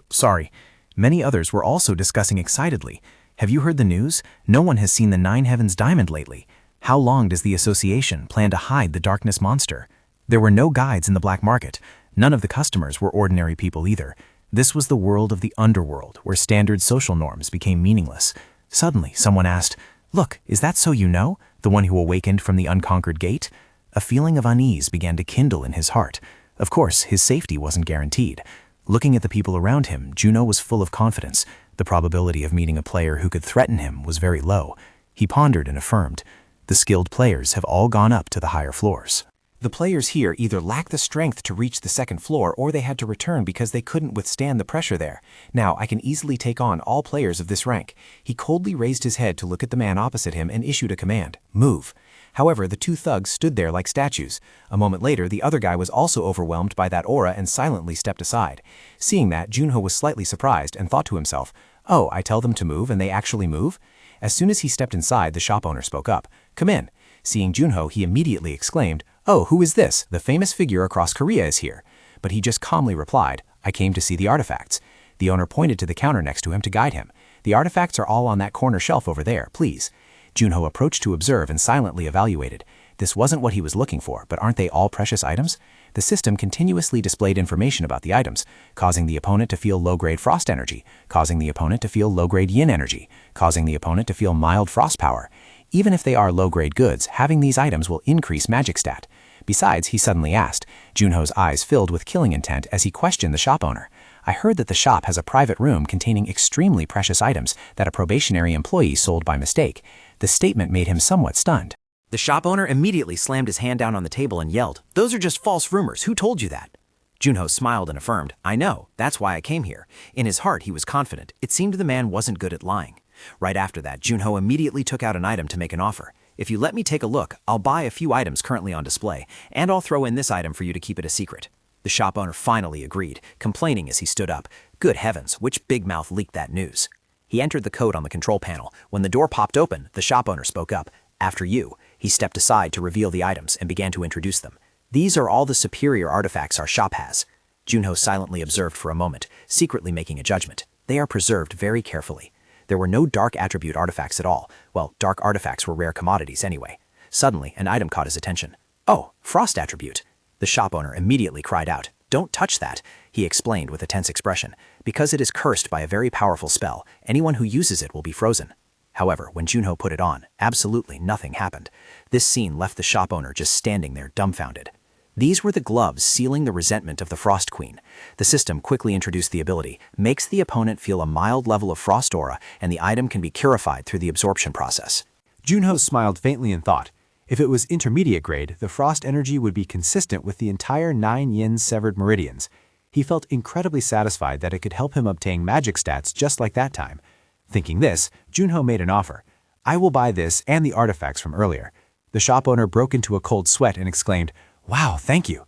Sorry. Many others were also discussing excitedly. Have you heard the news? No one has seen the Nine Heavens diamond lately. How long does the association plan to hide the darkness monster? There were no guides in the black market. None of the customers were ordinary people either. This was the world of the underworld, where standard social norms became meaningless. Suddenly, someone asked, Look, is that So You Know, the one who awakened from the unconquered gate? A feeling of unease began to kindle in his heart. Of course, his safety wasn't guaranteed. Looking at the people around him, Junho was full of confidence. The probability of meeting a player who could threaten him was very low. He pondered and affirmed, The skilled players have all gone up to the higher floors. The players here either lacked the strength to reach the second floor or they had to return because they couldn't withstand the pressure there. Now, I can easily take on all players of this rank. He coldly raised his head to look at the man opposite him and issued a command, Move. However, the two thugs stood there like statues. A moment later, the other guy was also overwhelmed by that aura and silently stepped aside. Seeing that, Junho was slightly surprised and thought to himself, Oh, I tell them to move and they actually move? As soon as he stepped inside, the shop owner spoke up, Come in. Seeing Junho, he immediately exclaimed, Oh, who is this? The famous figure across Korea is here. But he just calmly replied, I came to see the artifacts. The owner pointed to the counter next to him to guide him. The artifacts are all on that corner shelf over there, please. Junho approached to observe and silently evaluated. This wasn't what he was looking for, but aren't they all precious items? The system continuously displayed information about the items, causing the opponent to feel low-grade frost energy, causing the opponent to feel low-grade yin energy, causing the opponent to feel mild frost power. Even if they are low-grade goods, having these items will increase magic stat. Besides, he suddenly asked. Junho's eyes filled with killing intent as he questioned the shop owner. I heard that the shop has a private room containing extremely precious items that a probationary employee sold by mistake. The statement made him somewhat stunned. The shop owner immediately slammed his hand down on the table and yelled, Those are just false rumors. Who told you that? Junho smiled and affirmed, I know. That's why I came here. In his heart, he was confident. It seemed the man wasn't good at lying. Right after that, Junho immediately took out an item to make an offer. If you let me take a look, I'll buy a few items currently on display, and I'll throw in this item for you to keep it a secret. The shop owner finally agreed, complaining as he stood up. Good heavens, which big mouth leaked that news? He entered the code on the control panel. When the door popped open, the shop owner spoke up. After you. He stepped aside to reveal the items and began to introduce them. These are all the superior artifacts our shop has. Junho silently observed for a moment, secretly making a judgment. They are preserved very carefully. There were no dark attribute artifacts at all. Well, dark artifacts were rare commodities anyway. Suddenly, an item caught his attention. Oh, frost attribute. The shop owner immediately cried out. Don't touch that, he explained with a tense expression. Because it is cursed by a very powerful spell, anyone who uses it will be frozen. However, when Junho put it on, absolutely nothing happened. This scene left the shop owner just standing there dumbfounded. These were the gloves sealing the resentment of the Frost Queen. The system quickly introduced the ability, makes the opponent feel a mild level of frost aura, and the item can be purified through the absorption process. Junho smiled faintly and thought, if it was intermediate grade, the frost energy would be consistent with the entire 9 yin severed meridians. He felt incredibly satisfied that it could help him obtain magic stats just like that time. Thinking this, Junho made an offer. I will buy this and the artifacts from earlier. The shop owner broke into a cold sweat and exclaimed, wow, thank you.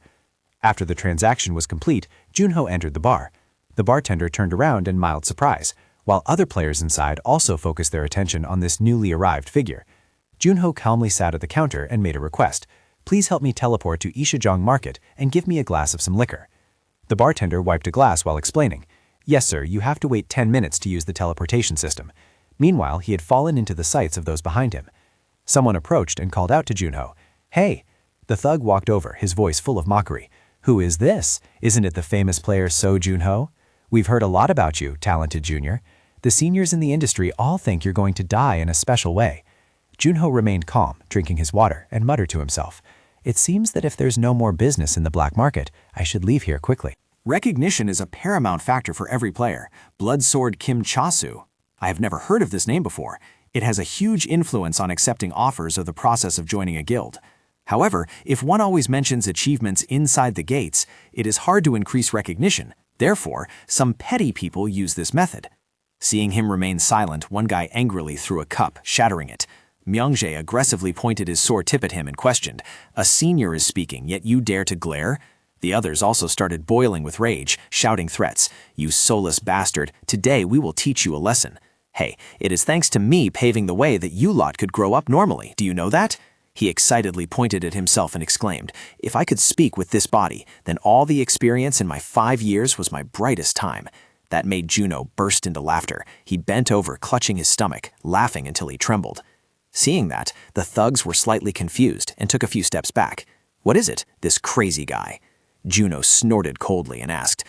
After the transaction was complete, Junho entered the bar. The bartender turned around in mild surprise, while other players inside also focused their attention on this newly arrived figure. Junho calmly sat at the counter and made a request. Please help me teleport to Ishijong Market and give me a glass of some liquor. The bartender wiped a glass while explaining, yes sir, you have to wait 10 minutes to use the teleportation system. Meanwhile, he had fallen into the sights of those behind him. Someone approached and called out to Junho, hey! The thug walked over, his voice full of mockery. Who is this? Isn't it the famous player So Junho? We've heard a lot about you, talented junior. The seniors in the industry all think you're going to die in a special way. Junho remained calm, drinking his water, and muttered to himself, it seems that if there's no more business in the black market, I should leave here quickly. Recognition is a paramount factor for every player. Blood Sword Kim Chasu. I have never heard of this name before. It has a huge influence on accepting offers or the process of joining a guild. However, if one always mentions achievements inside the gates, it is hard to increase recognition. Therefore, some petty people use this method. Seeing him remain silent, one guy angrily threw a cup, shattering it. Myungjae aggressively pointed his sore tip at him and questioned, a senior is speaking, yet you dare to glare? The others also started boiling with rage, shouting threats. You soulless bastard, today we will teach you a lesson. Hey, it is thanks to me paving the way that you lot could grow up normally, do you know that? He excitedly pointed at himself and exclaimed, if I could speak with this body, then all the experience in my 5 years was my brightest time. That made Junho burst into laughter. He bent over, clutching his stomach, laughing until he trembled. Seeing that, the thugs were slightly confused and took a few steps back. What is it, this crazy guy? Junho snorted coldly and asked,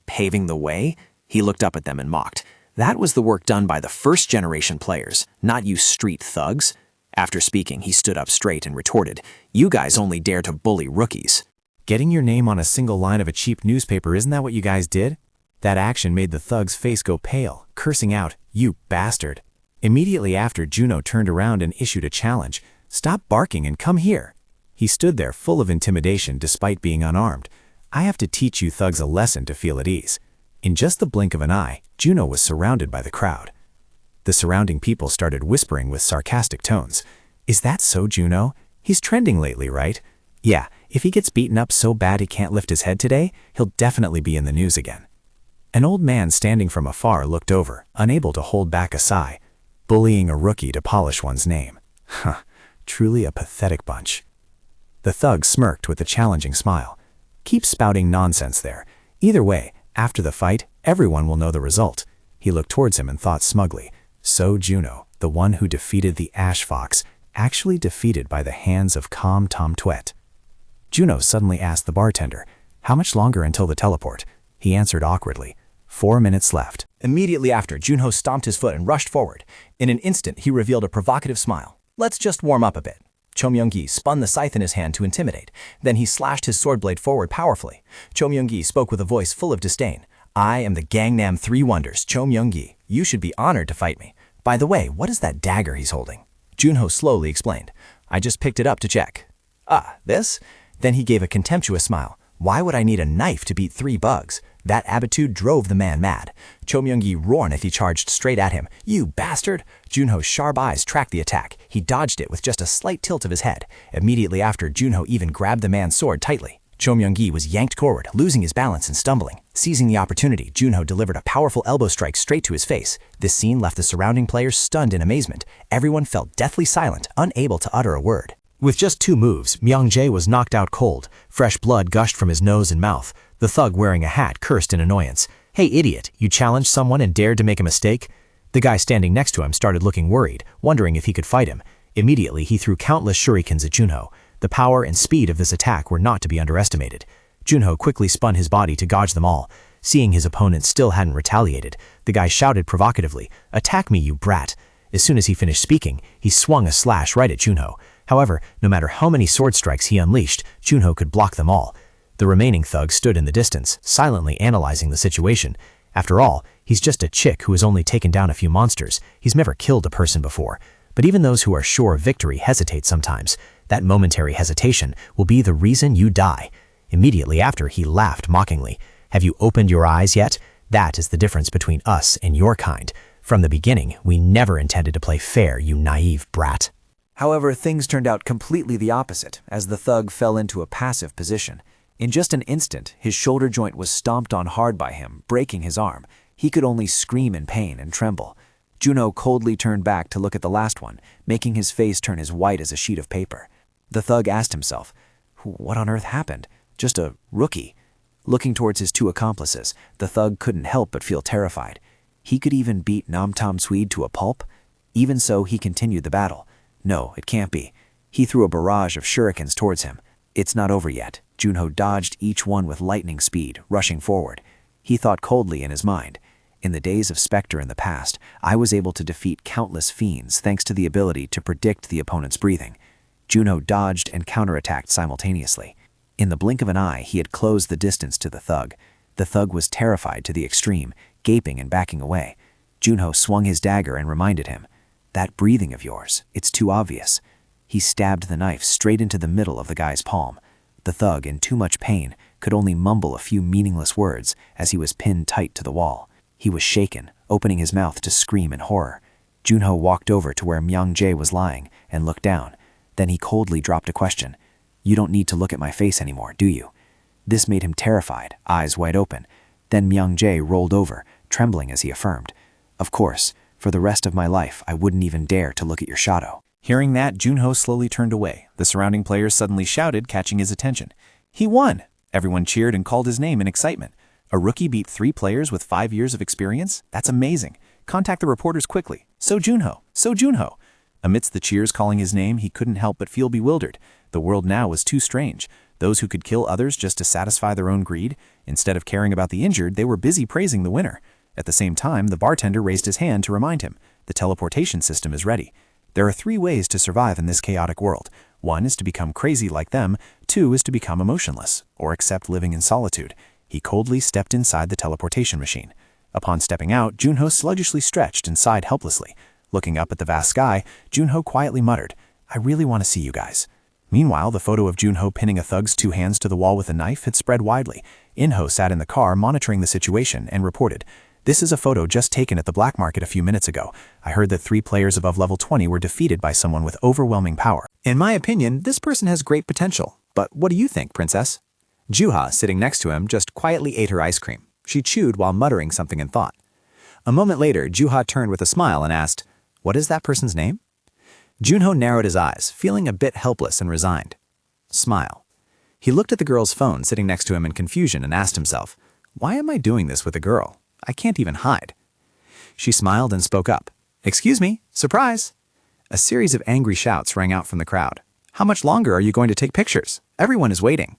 paving the way? He looked up at them and mocked. That was the work done by the first-generation players, not you street thugs. After speaking, he stood up straight and retorted, you guys only dare to bully rookies. Getting your name on a single line of a cheap newspaper, isn't that what you guys did? That action made the thug's face go pale, cursing out, you bastard. Immediately after, Junho turned around and issued a challenge. Stop barking and come here. He stood there full of intimidation despite being unarmed. I have to teach you thugs a lesson to feel at ease. In just the blink of an eye, Junho was surrounded by the crowd. The surrounding people started whispering with sarcastic tones. Is that so, Junho? He's trending lately, right? Yeah, if he gets beaten up so bad he can't lift his head today, he'll definitely be in the news again. An old man standing from afar looked over, unable to hold back a sigh. Bullying a rookie to polish one's name. Huh, truly a pathetic bunch. The thug smirked with a challenging smile. Keep spouting nonsense there. Either way, after the fight, everyone will know the result. He looked towards him and thought smugly, So Junho, the one who defeated the Ash Fox, actually defeated by the hands of Calm Tom Twet. Junho suddenly asked the bartender, how much longer until the teleport? He answered awkwardly, 4 minutes left. Immediately after, Junho stomped his foot and rushed forward. In an instant, he revealed a provocative smile. Let's just warm up a bit. Cho Myung-gi spun the scythe in his hand to intimidate. Then he slashed his sword blade forward powerfully. Cho Myung-gi spoke with a voice full of disdain. I am the Gangnam Three Wonders, Cho Myung-gi. You should be honored to fight me. By the way, what is that dagger he's holding? Junho slowly explained. I just picked it up to check. Ah, this? Then he gave a contemptuous smile. Why would I need a knife to beat 3 bugs? That attitude drove the man mad. Cho Myung-gi roared as he charged straight at him. You bastard! Junho's sharp eyes tracked the attack. He dodged it with just a slight tilt of his head. Immediately after, Junho even grabbed the man's sword tightly. Cho Myung-gi was yanked forward, losing his balance and stumbling. Seizing the opportunity, Junho delivered a powerful elbow strike straight to his face. This scene left the surrounding players stunned in amazement. Everyone felt deathly silent, unable to utter a word. With just 2 moves, Myung-jae was knocked out cold. Fresh blood gushed from his nose and mouth. The thug wearing a hat cursed in annoyance. "Hey, idiot, you challenged someone and dared to make a mistake?" The guy standing next to him started looking worried, wondering if he could fight him. Immediately, he threw countless shurikens at Junho. The power and speed of this attack were not to be underestimated. Junho quickly spun his body to dodge them all. Seeing his opponent still hadn't retaliated, the guy shouted provocatively, "Attack me, you brat!" As soon as he finished speaking, he swung a slash right at Junho. However, no matter how many sword strikes he unleashed, Junho could block them all. The remaining thug stood in the distance, silently analyzing the situation. After all, he's just a chick who has only taken down a few monsters. He's never killed a person before. But even those who are sure of victory hesitate sometimes. That momentary hesitation will be the reason you die. Immediately after, he laughed mockingly. "Have you opened your eyes yet? That is the difference between us and your kind. From the beginning, we never intended to play fair, you naive brat." However, things turned out completely the opposite, as the thug fell into a passive position. In just an instant, his shoulder joint was stomped on hard by him, breaking his arm. He could only scream in pain and tremble. Junho coldly turned back to look at the last one, making his face turn as white as a sheet of paper. The thug asked himself, what on earth happened? Just a rookie. Looking towards his 2 accomplices, the thug couldn't help but feel terrified. He could even beat Nam Tam Swede to a pulp? Even so, he continued the battle. No, it can't be. He threw a barrage of shurikens towards him. It's not over yet. Junho dodged each one with lightning speed, rushing forward. He thought coldly in his mind. In the days of Spectre in the past, I was able to defeat countless fiends thanks to the ability to predict the opponent's breathing. Junho dodged and counterattacked simultaneously. In the blink of an eye, he had closed the distance to the thug. The thug was terrified to the extreme, gaping and backing away. Junho swung his dagger and reminded him, "That breathing of yours, it's too obvious." He stabbed the knife straight into the middle of the guy's palm. The thug, in too much pain, could only mumble a few meaningless words as he was pinned tight to the wall. He was shaken, opening his mouth to scream in horror. Junho walked over to where Myung-jae was lying and looked down. Then he coldly dropped a question. "You don't need to look at my face anymore, do you?" This made him terrified, eyes wide open. Then Myung-jae rolled over, trembling as he affirmed, "Of course, for the rest of my life I wouldn't even dare to look at your shadow." Hearing that, Junho slowly turned away. The surrounding players suddenly shouted, catching his attention. "He won!" Everyone cheered and called his name in excitement. A rookie beat 3 players with 5 years of experience? That's amazing. Contact the reporters quickly. So Junho! So Junho! Amidst the cheers calling his name, he couldn't help but feel bewildered. The world now was too strange. Those who could kill others just to satisfy their own greed, instead of caring about the injured, they were busy praising the winner. At the same time, the bartender raised his hand to remind him, the teleportation system is ready. There are 3 ways to survive in this chaotic world. 1 is to become crazy like them, 2 is to become emotionless, or accept living in solitude. He coldly stepped inside the teleportation machine. Upon stepping out, Junho sluggishly stretched and sighed helplessly. Looking up at the vast sky, Junho quietly muttered, "I really want to see you guys." Meanwhile, the photo of Junho pinning a thug's 2 hands to the wall with a knife had spread widely. Inho sat in the car monitoring the situation and reported, "This is a photo just taken at the black market a few minutes ago. I heard that 3 players above level 20 were defeated by someone with overwhelming power. In my opinion, this person has great potential. But what do you think, princess?" Juha, sitting next to him, just quietly ate her ice cream. She chewed while muttering something in thought. A moment later, Juha turned with a smile and asked, "What is that person's name?" Junho narrowed his eyes, feeling a bit helpless and resigned. Smile. He looked at the girl's phone sitting next to him in confusion and asked himself, "Why am I doing this with a girl? I can't even hide." She smiled and spoke up. "Excuse me, surprise!" A series of angry shouts rang out from the crowd. "How much longer are you going to take pictures? Everyone is waiting."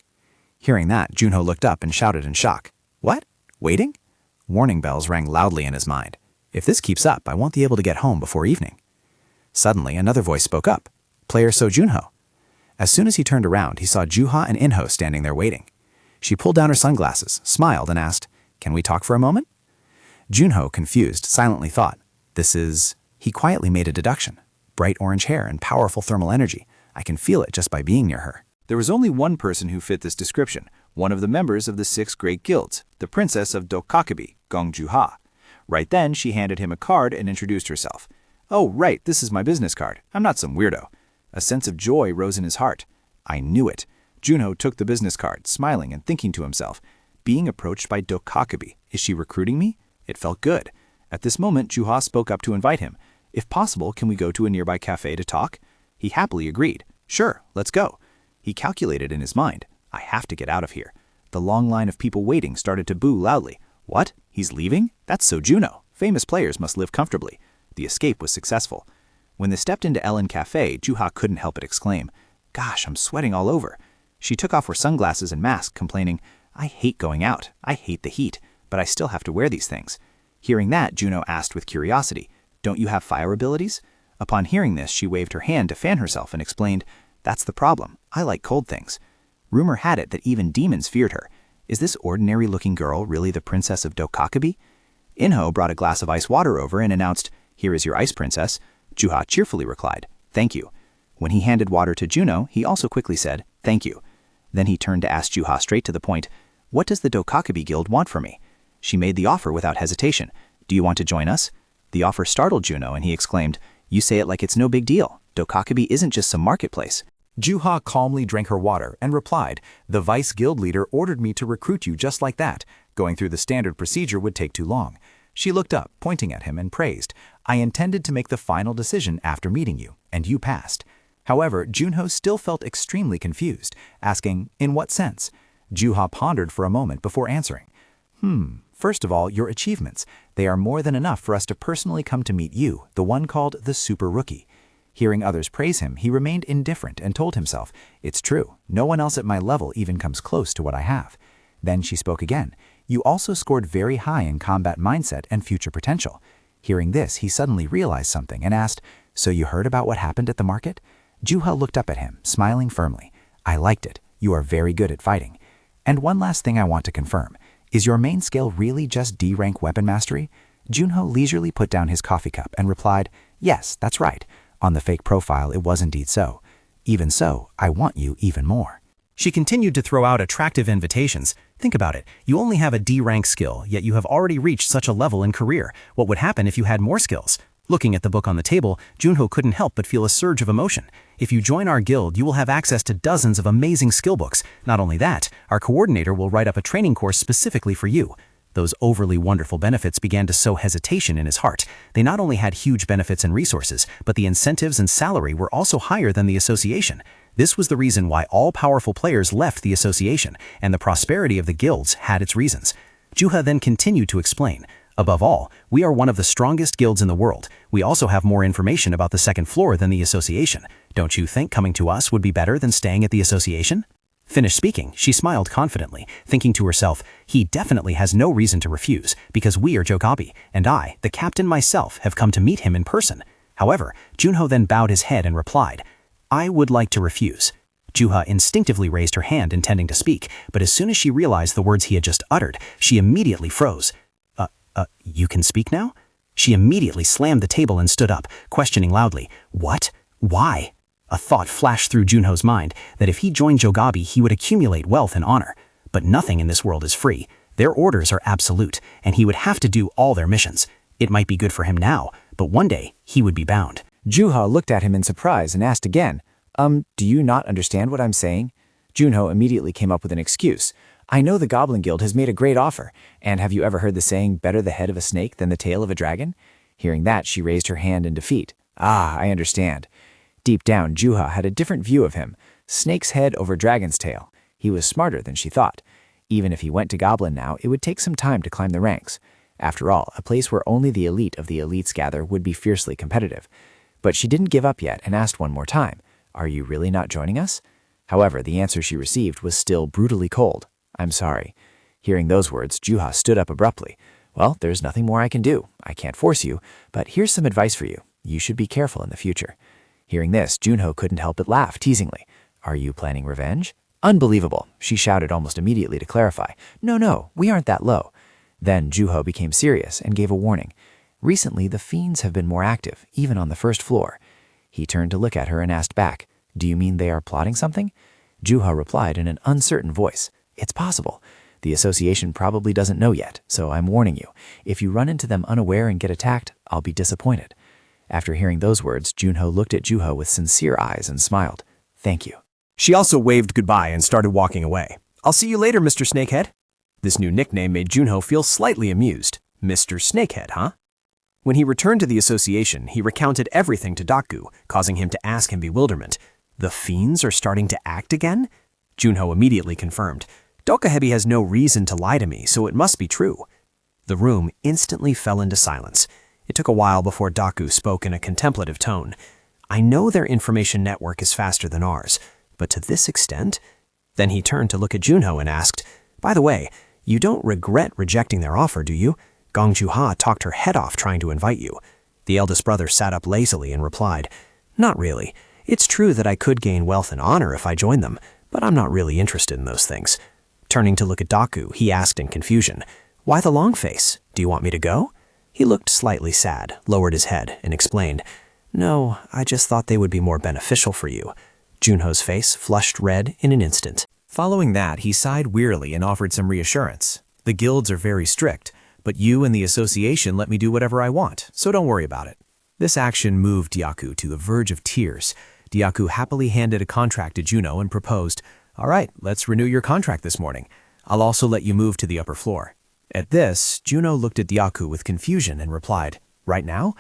Hearing that, Junho looked up and shouted in shock. "What? Waiting?" Warning bells rang loudly in his mind. "If this keeps up, I won't be able to get home before evening." Suddenly, another voice spoke up. "Player So Junho." As soon as he turned around, he saw Juha and Inho standing there waiting. She pulled down her sunglasses, smiled, and asked, "Can we talk for a moment?" Junho, confused, silently thought, "This is..." He quietly made a deduction. Bright orange hair and powerful thermal energy. I can feel it just by being near her. There was only one person who fit this description, one of the members of the 6 great guilds, the princess of Dokkaebi, Gong Juha. Right then, she handed him a card and introduced herself. "Oh, right, this is my business card. I'm not some weirdo." A sense of joy rose in his heart. I knew it. Junho took the business card, smiling and thinking to himself, being approached by Dokkakubi. Is she recruiting me? It felt good. At this moment, Juha spoke up to invite him. If possible, can we go to a nearby cafe to talk? He happily agreed. Sure, let's go. He calculated in his mind. I have to get out of here. The long line of people waiting started to boo loudly. What? He's leaving? That's so Juno. Famous players must live comfortably. The escape was successful. When they stepped into Ellen Cafe, Juha couldn't help but exclaim, Gosh, I'm sweating all over. She took off her sunglasses and mask, complaining, I hate going out. I hate the heat, but I still have to wear these things. Hearing that, Juno asked with curiosity, Don't you have fire abilities? Upon hearing this, she waved her hand to fan herself and explained, That's the problem. I like cold things. Rumor had it that even demons feared her. Is this ordinary-looking girl really the princess of Dokkakubi? Inho brought a glass of ice water over and announced, Here is your ice princess. Juha cheerfully replied, Thank you. When he handed water to Juno, he also quickly said, Thank you. Then he turned to ask Juha straight to the point, What does the Dokkakubi Guild want from me? She made the offer without hesitation. Do you want to join us? The offer startled Juno, and he exclaimed, You say it like it's no big deal. Dokkakubi isn't just some marketplace. Juha calmly drank her water and replied, The vice guild leader ordered me to recruit you just like that. Going through the standard procedure would take too long. She looked up, pointing at him, and praised, I intended to make the final decision after meeting you, and you passed. However, Junho still felt extremely confused, asking, In what sense? Juha pondered for a moment before answering. First of all, your achievements. They are more than enough for us to personally come to meet you, the one called the Super Rookie. Hearing others praise him, he remained indifferent and told himself, It's true, no one else at my level even comes close to what I have. Then she spoke again. You also scored very high in combat mindset and future potential. Hearing this, he suddenly realized something and asked, So you heard about what happened at the market? Juha looked up at him, smiling firmly. I liked it. You are very good at fighting. And one last thing I want to confirm. Is your main skill really just D-rank weapon mastery? Junho leisurely put down his coffee cup and replied, Yes, that's right. On the fake profile, it was indeed so. Even so, I want you even more. She continued to throw out attractive invitations. Think about it. You only have a D-rank skill, yet you have already reached such a level in career. What would happen if you had more skills? Looking at the book on the table, Junho couldn't help but feel a surge of emotion. If you join our guild, you will have access to dozens of amazing skill books. Not only that, our coordinator will write up a training course specifically for you. Those overly wonderful benefits began to sow hesitation in his heart. They not only had huge benefits and resources, but the incentives and salary were also higher than the association. This was the reason why all powerful players left the association, and the prosperity of the guilds had its reasons. Juha then continued to explain, Above all, we are one of the strongest guilds in the world. We also have more information about the second floor than the association. Don't you think coming to us would be better than staying at the association? Finished speaking, she smiled confidently, thinking to herself, he definitely has no reason to refuse, because we are Jogabi, and I, the captain myself, have come to meet him in person. However, Junho then bowed his head and replied, I would like to refuse. Juha instinctively raised her hand intending to speak, but as soon as she realized the words he had just uttered, she immediately froze. You can speak now? She immediately slammed the table and stood up, questioning loudly, What? Why? A thought flashed through Junho's mind that if he joined Jogabi, he would accumulate wealth and honor. But nothing in this world is free. Their orders are absolute, and he would have to do all their missions. It might be good for him now, but one day he would be bound. Juha looked at him in surprise and asked again, do you not understand what I'm saying? Junho immediately came up with an excuse. I know the Goblin Guild has made a great offer, and have you ever heard the saying, better the head of a snake than the tail of a dragon? Hearing that, she raised her hand in defeat. Ah, I understand. Deep down, Juha had a different view of him. Snake's head over dragon's tail. He was smarter than she thought. Even if he went to Goblin now, it would take some time to climb the ranks. After all, a place where only the elite of the elites gather would be fiercely competitive. But she didn't give up yet and asked one more time, Are you really not joining us? However, the answer she received was still brutally cold. I'm sorry. Hearing those words, Juha stood up abruptly. Well, there's nothing more I can do. I can't force you, but here's some advice for you. You should be careful in the future. Hearing this, Junho couldn't help but laugh teasingly. Are you planning revenge? Unbelievable, she shouted almost immediately to clarify. No, we aren't that low. Then Juho became serious and gave a warning. Recently, the fiends have been more active, even on the first floor. He turned to look at her and asked back, Do you mean they are plotting something? Juha replied in an uncertain voice, It's possible. The association probably doesn't know yet, so I'm warning you. If you run into them unaware and get attacked, I'll be disappointed. After hearing those words, Junho looked at Juho with sincere eyes and smiled. Thank you. She also waved goodbye and started walking away. "I'll see you later, Mr. Snakehead." This new nickname made Junho feel slightly amused. Mr. Snakehead, huh? When he returned to the association, he recounted everything to Daku, causing him to ask in bewilderment, "The fiends are starting to act again?" Junho immediately confirmed, "Dokahebi has no reason to lie to me, so it must be true." The room instantly fell into silence. It took a while before Daku spoke in a contemplative tone. "I know their information network is faster than ours, but to this extent?" Then he turned to look at Junho and asked, "By the way, you don't regret rejecting their offer, do you? Gong Ju-ha talked her head off trying to invite you." The eldest brother sat up lazily and replied, "Not really. It's true that I could gain wealth and honor if I joined them, but I'm not really interested in those things." Turning to look at Daku, he asked in confusion, "Why the long face? Do you want me to go?" He looked slightly sad, lowered his head, and explained, "No, I just thought they would be more beneficial for you." Junho's face flushed red in an instant. Following that, he sighed wearily and offered some reassurance. "The guilds are very strict, but you and the association let me do whatever I want, so don't worry about it." This action moved Dyaku to the verge of tears. Dyaku happily handed a contract to Juno and proposed, "All right, let's renew your contract this morning. I'll also let you move to the upper floor." At this, Juno looked at Dyaku with confusion and replied, "Right now?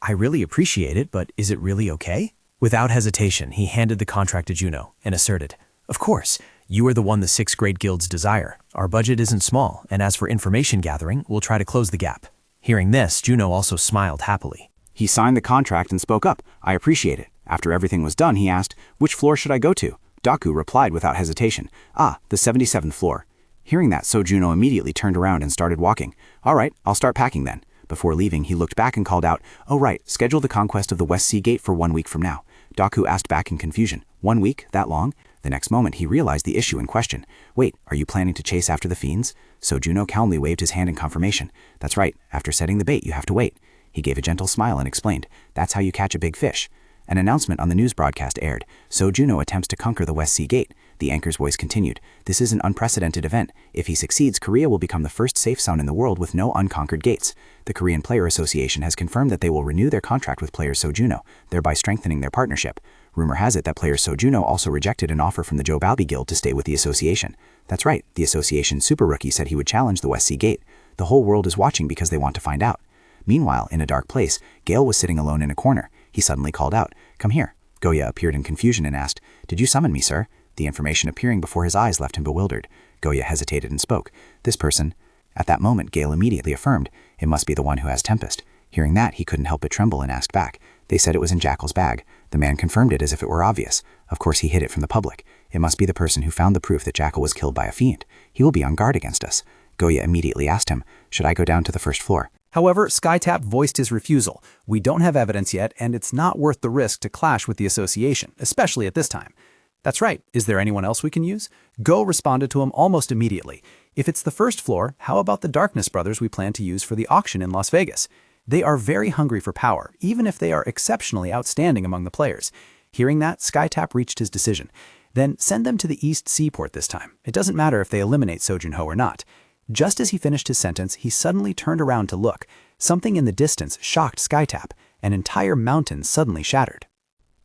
I really appreciate it, but is it really okay?" Without hesitation, he handed the contract to Juno and asserted, "Of course, you are the one the 6 great guilds desire. Our budget isn't small, and as for information gathering, we'll try to close the gap." Hearing this, Juno also smiled happily. He signed the contract and spoke up. "I appreciate it." After everything was done, he asked, "Which floor should I go to?" Daku replied without hesitation, "Ah, the 77th floor." Hearing that, Juno immediately turned around and started walking. "All right, I'll start packing then." Before leaving, he looked back and called out, "Oh right, schedule the conquest of the West Sea Gate for 1 week from now." Daku asked back in confusion, "1 week? That long?" The next moment, he realized the issue in question. "Wait, are you planning to chase after the fiends?" Juno calmly waved his hand in confirmation. "That's right, after setting the bait, you have to wait." He gave a gentle smile and explained, "That's how you catch a big fish." An announcement on the news broadcast aired. Juno attempts to conquer the West Sea Gate. The anchor's voice continued, "This is an unprecedented event. If he succeeds, Korea will become the first safe zone in the world with no unconquered gates. The Korean Player Association has confirmed that they will renew their contract with player Juno, thereby strengthening their partnership. Rumor has it that player Juno also rejected an offer from the Jobaobi Guild to stay with the association. That's right, the association's super rookie said he would challenge the West Sea Gate. The whole world is watching because they want to find out." Meanwhile, in a dark place, Gale was sitting alone in a corner. He suddenly called out, "Come here." Goya appeared in confusion and asked, "Did you summon me, sir?" The information appearing before his eyes left him bewildered. Goya hesitated and spoke, "This person." At that moment, Gale immediately affirmed, "It must be the one who has Tempest." Hearing that, he couldn't help but tremble and asked back, "They said it was in Jackal's bag." The man confirmed it as if it were obvious. Of course, he hid it from the public. "It must be the person who found the proof that Jackal was killed by a fiend. He will be on guard against us." Goya immediately asked him, "Should I go down to the first floor?" However, Skytap voiced his refusal. "We don't have evidence yet, and it's not worth the risk to clash with the association, especially at this time." "That's right. Is there anyone else we can use?" Go responded to him almost immediately. "If it's the first floor, how about the Darkness Brothers we plan to use for the auction in Las Vegas? They are very hungry for power, even if they are exceptionally outstanding among the players." Hearing that, Skytap reached his decision. "Then send them to the East Seaport this time. It doesn't matter if they eliminate Sojun-ho or not." Just as he finished his sentence, he suddenly turned around to look. Something in the distance shocked Skytap. An entire mountain suddenly shattered.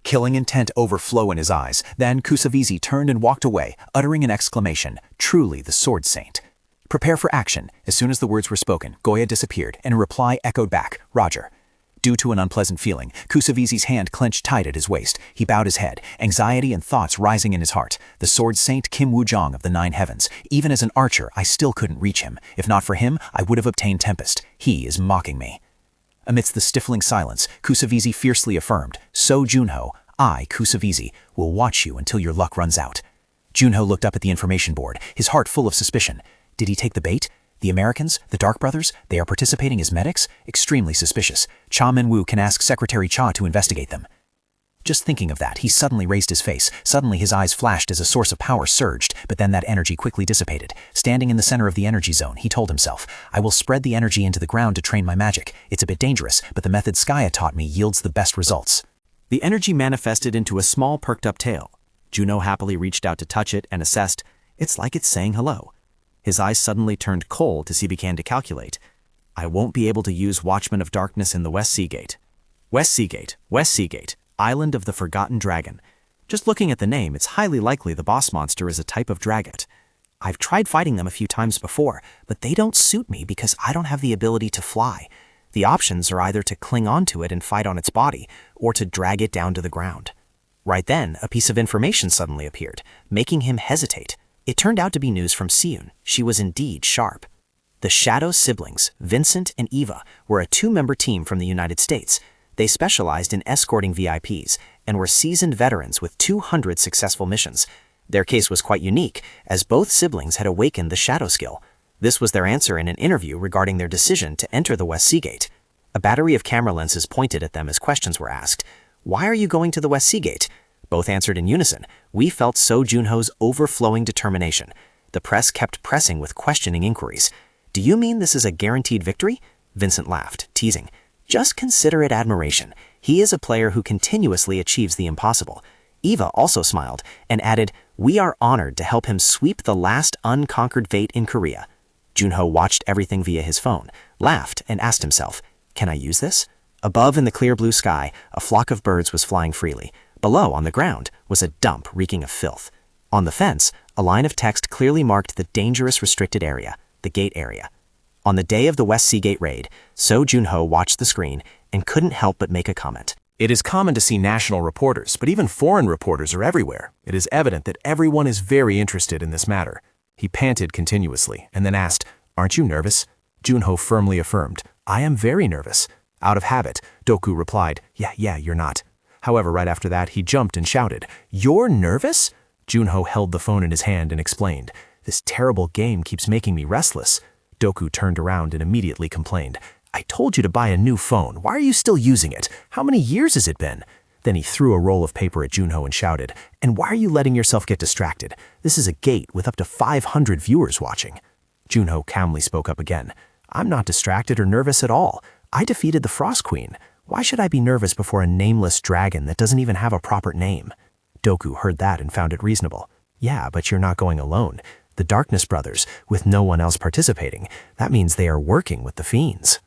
Killing intent overflow in his eyes. Then Kusavizi turned and walked away, uttering an exclamation, "Truly the Sword Saint." "Prepare for action." As soon as the words were spoken, Goya disappeared, and a reply echoed back, "Roger." Due to an unpleasant feeling, Kusavizi's hand clenched tight at his waist. He bowed his head, anxiety and thoughts rising in his heart. The Sword Saint Kim Woo-jong of the 9 Heavens. Even as an archer, I still couldn't reach him. If not for him, I would have obtained Tempest. He is mocking me. Amidst the stifling silence, Kusavizi fiercely affirmed, "So Junho, I, Kusavizi, will watch you until your luck runs out." Junho looked up at the information board, his heart full of suspicion. Did he take the bait? The Americans, the Dark Brothers, they are participating as medics? Extremely suspicious. Cha Min-woo can ask Secretary Cha to investigate them. Just thinking of that, he suddenly raised his face. Suddenly his eyes flashed as a source of power surged, but then that energy quickly dissipated. Standing in the center of the energy zone, he told himself, "I will spread the energy into the ground to train my magic. It's a bit dangerous, but the method Skaya taught me yields the best results." The energy manifested into a small perked-up tail. Juno happily reached out to touch it and assessed, "It's like it's saying hello." His eyes suddenly turned cold as he began to calculate. "I won't be able to use Watchman of Darkness in the West Sea Gate. West Sea Gate, West Sea Gate, Island of the Forgotten Dragon." Just looking at the name, it's highly likely the boss monster is a type of dragon. I've tried fighting them a few times before, but they don't suit me because I don't have the ability to fly. The options are either to cling onto it and fight on its body, or to drag it down to the ground. Right then, a piece of information suddenly appeared, making him hesitate. It turned out to be news from Siyun. She was indeed sharp. The Shadow siblings, Vincent and Eva, were a 2-member team from the United States. They specialized in escorting VIPs and were seasoned veterans with 200 successful missions. Their case was quite unique, as both siblings had awakened the Shadow skill. This was their answer in an interview regarding their decision to enter the West Sea Gate. A battery of camera lenses pointed at them as questions were asked. "Why are you going to the West Sea Gate?" Both answered in unison. "We felt So Junho's overflowing determination." The press kept pressing with questioning inquiries. "Do you mean this is a guaranteed victory?" Vincent laughed, teasing. "Just consider it admiration. He is a player who continuously achieves the impossible." Eva also smiled and added, "We are honored to help him sweep the last unconquered fate in Korea." Junho watched everything via his phone, laughed, and asked himself, "Can I use this?" Above in the clear blue sky, a flock of birds was flying freely. Below, on the ground, was a dump reeking of filth. On the fence, a line of text clearly marked the dangerous restricted area, the gate area. On the day of the West Sea Gate raid, So Junho watched the screen and couldn't help but make a comment. It is common to see national reporters, but even foreign reporters are everywhere. It is evident that everyone is very interested in this matter. He panted continuously and then asked, "Aren't you nervous?" Junho firmly affirmed, "I am very nervous." Out of habit, Doku replied, Yeah, you're not." However, right after that, he jumped and shouted, "You're nervous?" Junho held the phone in his hand and explained, "This terrible game keeps making me restless." Doku turned around and immediately complained, "I told you to buy a new phone. Why are you still using it? How many years has it been?" Then he threw a roll of paper at Junho and shouted, "And why are you letting yourself get distracted? This is a gate with up to 500 viewers watching." Junho calmly spoke up again. "I'm not distracted or nervous at all. I defeated the Frost Queen. Why should I be nervous before a nameless dragon that doesn't even have a proper name?" Doku heard that and found it reasonable. "Yeah, but you're not going alone. The Darkness Brothers, with no one else participating, that means they are working with the fiends."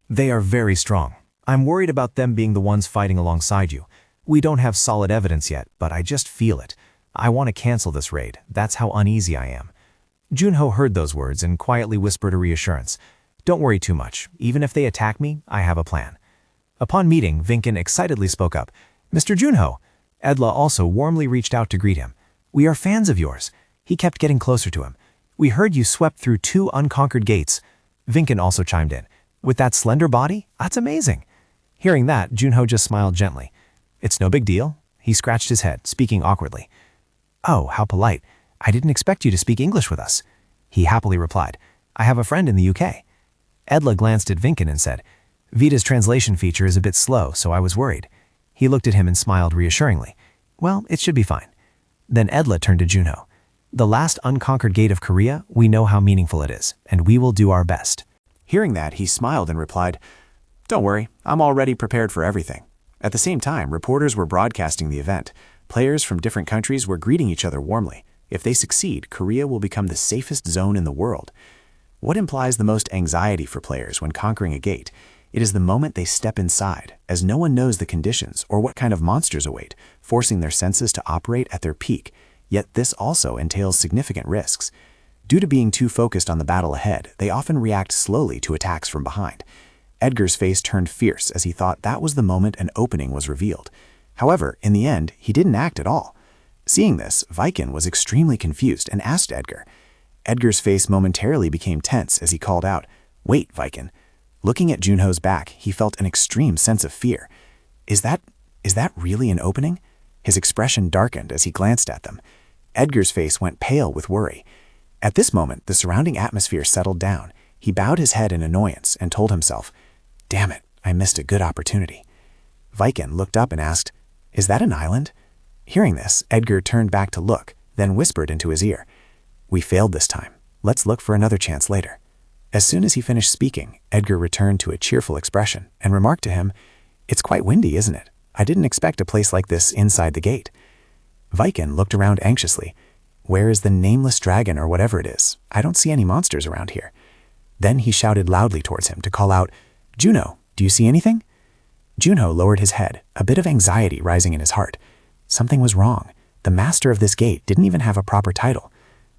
They are very strong. I'm worried about them being the ones fighting alongside you. We don't have solid evidence yet, but I just feel it. I want to cancel this raid. That's how uneasy I am. Junho heard those words and quietly whispered a reassurance. "Don't worry too much. Even if they attack me, I have a plan." Upon meeting, Vinken excitedly spoke up. "Mr. Junho!" Edla also warmly reached out to greet him. "We are fans of yours." He kept getting closer to him. "We heard you swept through 2 unconquered gates." Vinken also chimed in. "With that slender body? That's amazing." Hearing that, Junho just smiled gently. "It's no big deal." He scratched his head, speaking awkwardly. "Oh, how polite. I didn't expect you to speak English with us." He happily replied, "I have a friend in the UK." Edla glanced at Vinken and said, "Vita's translation feature is a bit slow, so I was worried." He looked at him and smiled reassuringly. "Well, it should be fine." Then Edla turned to Junho. "The last unconquered gate of Korea, we know how meaningful it is, and we will do our best." Hearing that, he smiled and replied, "Don't worry, I'm already prepared for everything." At the same time, reporters were broadcasting the event. Players from different countries were greeting each other warmly. If they succeed, Korea will become the safest zone in the world. What implies the most anxiety for players when conquering a gate? It is the moment they step inside, as no one knows the conditions or what kind of monsters await, forcing their senses to operate at their peak. Yet this also entails significant risks. Due to being too focused on the battle ahead, they often react slowly to attacks from behind. Edgar's face turned fierce as he thought that was the moment an opening was revealed. However, in the end, he didn't act at all. Seeing this, Viken was extremely confused and asked Edgar. Edgar's face momentarily became tense as he called out, "Wait, Viken." Looking at Junho's back, he felt an extreme sense of fear. Is that really an opening? His expression darkened as he glanced at them. Edgar's face went pale with worry. At this moment, the surrounding atmosphere settled down. He bowed his head in annoyance and told himself, "Damn it, I missed a good opportunity." Viken looked up and asked, "Is that an island?" Hearing this, Edgar turned back to look, then whispered into his ear, "We failed this time. Let's look for another chance later." As soon as he finished speaking, Edgar returned to a cheerful expression and remarked to him, "It's quite windy, isn't it? I didn't expect a place like this inside the gate." Viken looked around anxiously. "Where is the nameless dragon or whatever it is? I don't see any monsters around here." Then he shouted loudly towards him to call out, "Junho, do you see anything?" Junho lowered his head, a bit of anxiety rising in his heart. Something was wrong. The master of this gate didn't even have a proper title.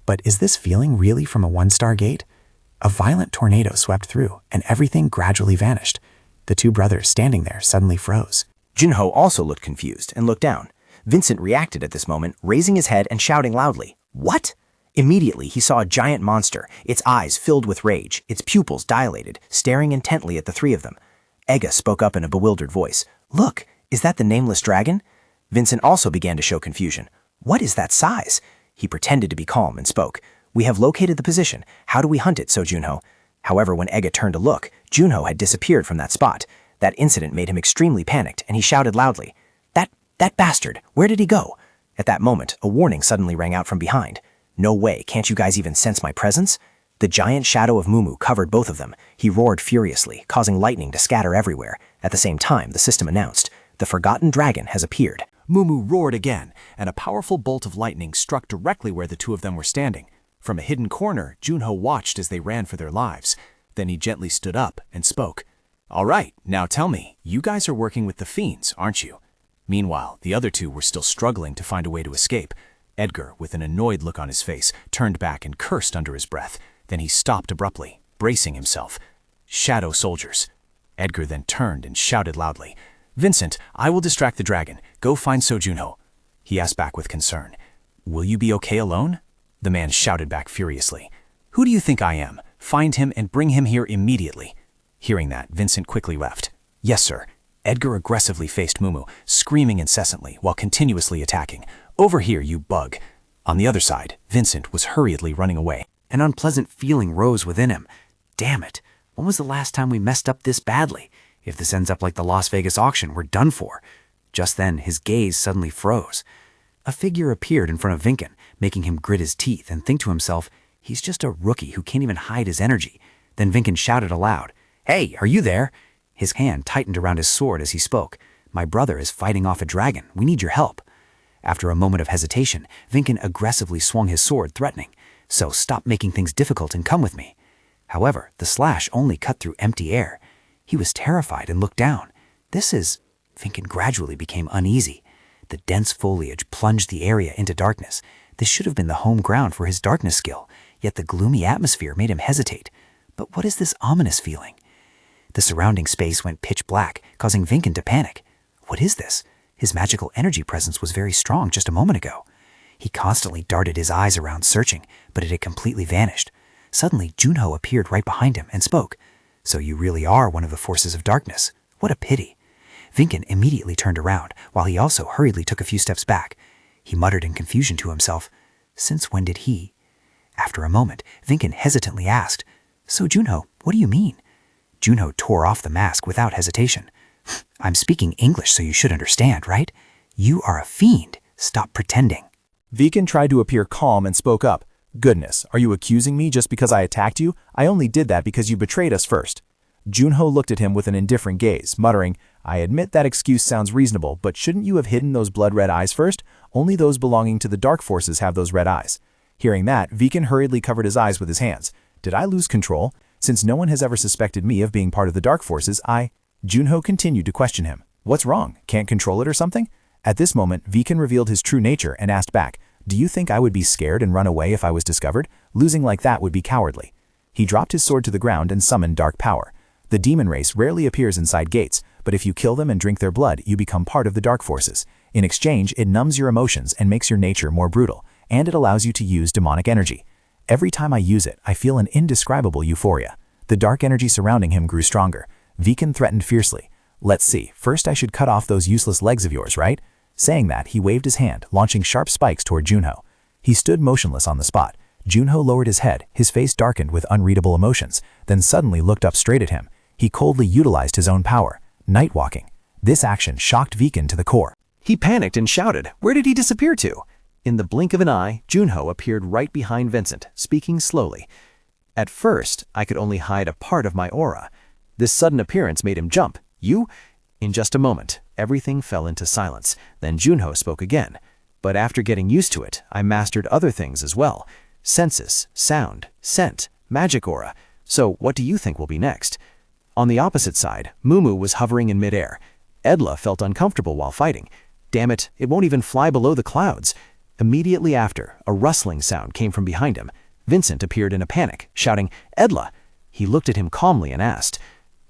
But is this feeling really from a one-star gate? A violent tornado swept through, and everything gradually vanished. The two brothers standing there suddenly froze. Junho also looked confused and looked down. Vincent reacted at this moment, raising his head and shouting loudly, "What?" Immediately, he saw a giant monster, its eyes filled with rage, its pupils dilated, staring intently at the three of them. Ega spoke up in a bewildered voice. "Look, is that the nameless dragon?" Vincent also began to show confusion. "What is that size?" He pretended to be calm and spoke. "We have located the position. How do we hunt it, so Junho?" However, when Ega turned to look, Junho had disappeared from that spot. That incident made him extremely panicked, and he shouted loudly, That bastard! Where did he go?" At that moment, a warning suddenly rang out from behind. "No way, can't you guys even sense my presence?" The giant shadow of Mumu covered both of them. He roared furiously, causing lightning to scatter everywhere. At the same time, the system announced, "The forgotten dragon has appeared." Mumu roared again, and a powerful bolt of lightning struck directly where the two of them were standing. From a hidden corner, Junho watched as they ran for their lives. Then he gently stood up and spoke. "All right, now tell me, you guys are working with the fiends, aren't you?" Meanwhile, the other two were still struggling to find a way to escape. Edgar, with an annoyed look on his face, turned back and cursed under his breath. Then he stopped abruptly, bracing himself. "Shadow soldiers." Edgar then turned and shouted loudly, "Vincent, I will distract the dragon. Go find So Junho." He asked back with concern, "Will you be okay alone?" The man shouted back furiously, "Who do you think I am? Find him and bring him here immediately." Hearing that, Vincent quickly left. "Yes, sir." Edgar aggressively faced Mumu, screaming incessantly while continuously attacking. "Over here, you bug." On the other side, Vincent was hurriedly running away. An unpleasant feeling rose within him. Damn it, when was the last time we messed up this badly? If this ends up like the Las Vegas auction, we're done for. Just then, his gaze suddenly froze. A figure appeared in front of Vinken, making him grit his teeth and think to himself, he's just a rookie who can't even hide his energy. Then Vinken shouted aloud, "Hey, are you there?" His hand tightened around his sword as he spoke. "My brother is fighting off a dragon. We need your help." After a moment of hesitation, Vinken aggressively swung his sword, threatening, "So stop making things difficult and come with me." However, the slash only cut through empty air. He was terrified and looked down. Vinken gradually became uneasy. The dense foliage plunged the area into darkness. This should have been the home ground for his darkness skill, yet the gloomy atmosphere made him hesitate. But what is this ominous feeling? The surrounding space went pitch black, causing Vinken to panic. What is this? His magical energy presence was very strong just a moment ago. He constantly darted his eyes around searching, but it had completely vanished. Suddenly, Junho appeared right behind him and spoke. "So you really are one of the forces of darkness. What a pity." Vinken immediately turned around, while he also hurriedly took a few steps back. He muttered in confusion to himself, "Since when did he?" After a moment, Vinken hesitantly asked, "So Junho, what do you mean?" Junho tore off the mask without hesitation. "I'm speaking English, so you should understand, right? You are a fiend. Stop pretending." Vinken tried to appear calm and spoke up. "Goodness, are you accusing me just because I attacked you? I only did that because you betrayed us first." Junho looked at him with an indifferent gaze, muttering, "I admit that excuse sounds reasonable, but shouldn't you have hidden those blood-red eyes first? Only those belonging to the dark forces have those red eyes." Hearing that, Vinken hurriedly covered his eyes with his hands. "Did I lose control? Since no one has ever suspected me of being part of the dark forces, Junho continued to question him. "What's wrong? Can't control it or something?" At this moment, Vinken revealed his true nature and asked back, "Do you think I would be scared and run away if I was discovered? Losing like that would be cowardly." He dropped his sword to the ground and summoned dark power. The demon race rarely appears inside gates, but if you kill them and drink their blood, you become part of the dark forces. In exchange, it numbs your emotions and makes your nature more brutal, and it allows you to use demonic energy. Every time I use it, I feel an indescribable euphoria. The dark energy surrounding him grew stronger. Vinken threatened fiercely. "Let's see, first I should cut off those useless legs of yours, right?" Saying that, he waved his hand, launching sharp spikes toward Junho. He stood motionless on the spot. Junho lowered his head, his face darkened with unreadable emotions, then suddenly looked up straight at him. He coldly utilized his own power, night walking. This action shocked Vinken to the core. He panicked and shouted, "Where did he disappear to?" In the blink of an eye, Junho appeared right behind Vincent, speaking slowly. "At first, I could only hide a part of my aura. This sudden appearance made him jump. You?" In just a moment, everything fell into silence. Then Junho spoke again. "But after getting used to it, I mastered other things as well. Senses, sound, scent, magic aura. So what do you think will be next?" On the opposite side, Mumu was hovering in midair. Edla felt uncomfortable while fighting. Damn it, it won't even fly below the clouds. Immediately after, a rustling sound came from behind him. Vincent appeared in a panic, shouting, "Edla!" He looked at him calmly and asked,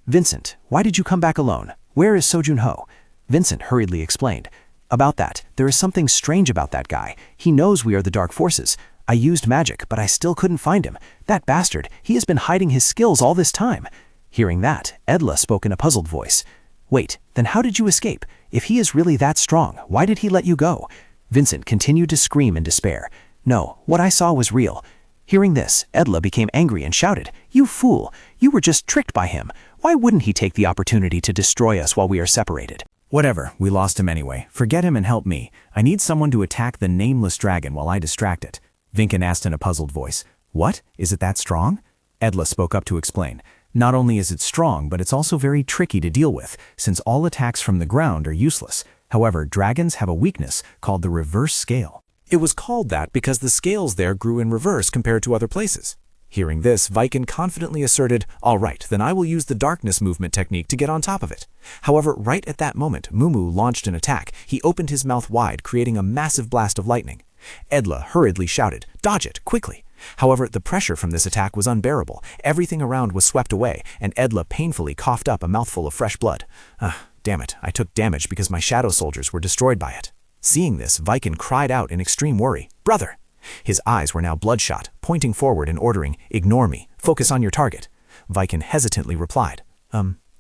"Vincent, why did you come back alone? Where is Seo-Jun-ho?" Vincent hurriedly explained, "About that, there is something strange about that guy. He knows we are the dark forces. I used magic, but I still couldn't find him. That bastard, he has been hiding his skills all this time." Hearing that, Edla spoke in a puzzled voice. "Wait, then how did you escape? If he is really that strong, why did he let you go?" Vincent continued to scream in despair. "No, what I saw was real." Hearing this, Edla became angry and shouted, "You fool! You were just tricked by him. Why wouldn't he take the opportunity to destroy us while we are separated?" Whatever, we lost him anyway. Forget him and help me. I need someone to attack the nameless dragon while I distract it. Vinken asked in a puzzled voice. "What? Is it that strong?" Edla spoke up to explain. "Not only is it strong, but it's also very tricky to deal with, since all attacks from the ground are useless. However, dragons have a weakness called the reverse scale." It was called that because the scales there grew in reverse compared to other places. Hearing this, Viken confidently asserted, "All right, then I will use the darkness movement technique to get on top of it." However, right at that moment, Mumu launched an attack. He opened his mouth wide, creating a massive blast of lightning. Edla hurriedly shouted, "Dodge it, quickly!" However, the pressure from this attack was unbearable. Everything around was swept away, and Edla painfully coughed up a mouthful of fresh blood. Damn it, I took damage because my shadow soldiers were destroyed by it. Seeing this, Viken cried out in extreme worry, "Brother!" His eyes were now bloodshot, pointing forward and ordering, "Ignore me, focus on your target." Viken hesitantly replied,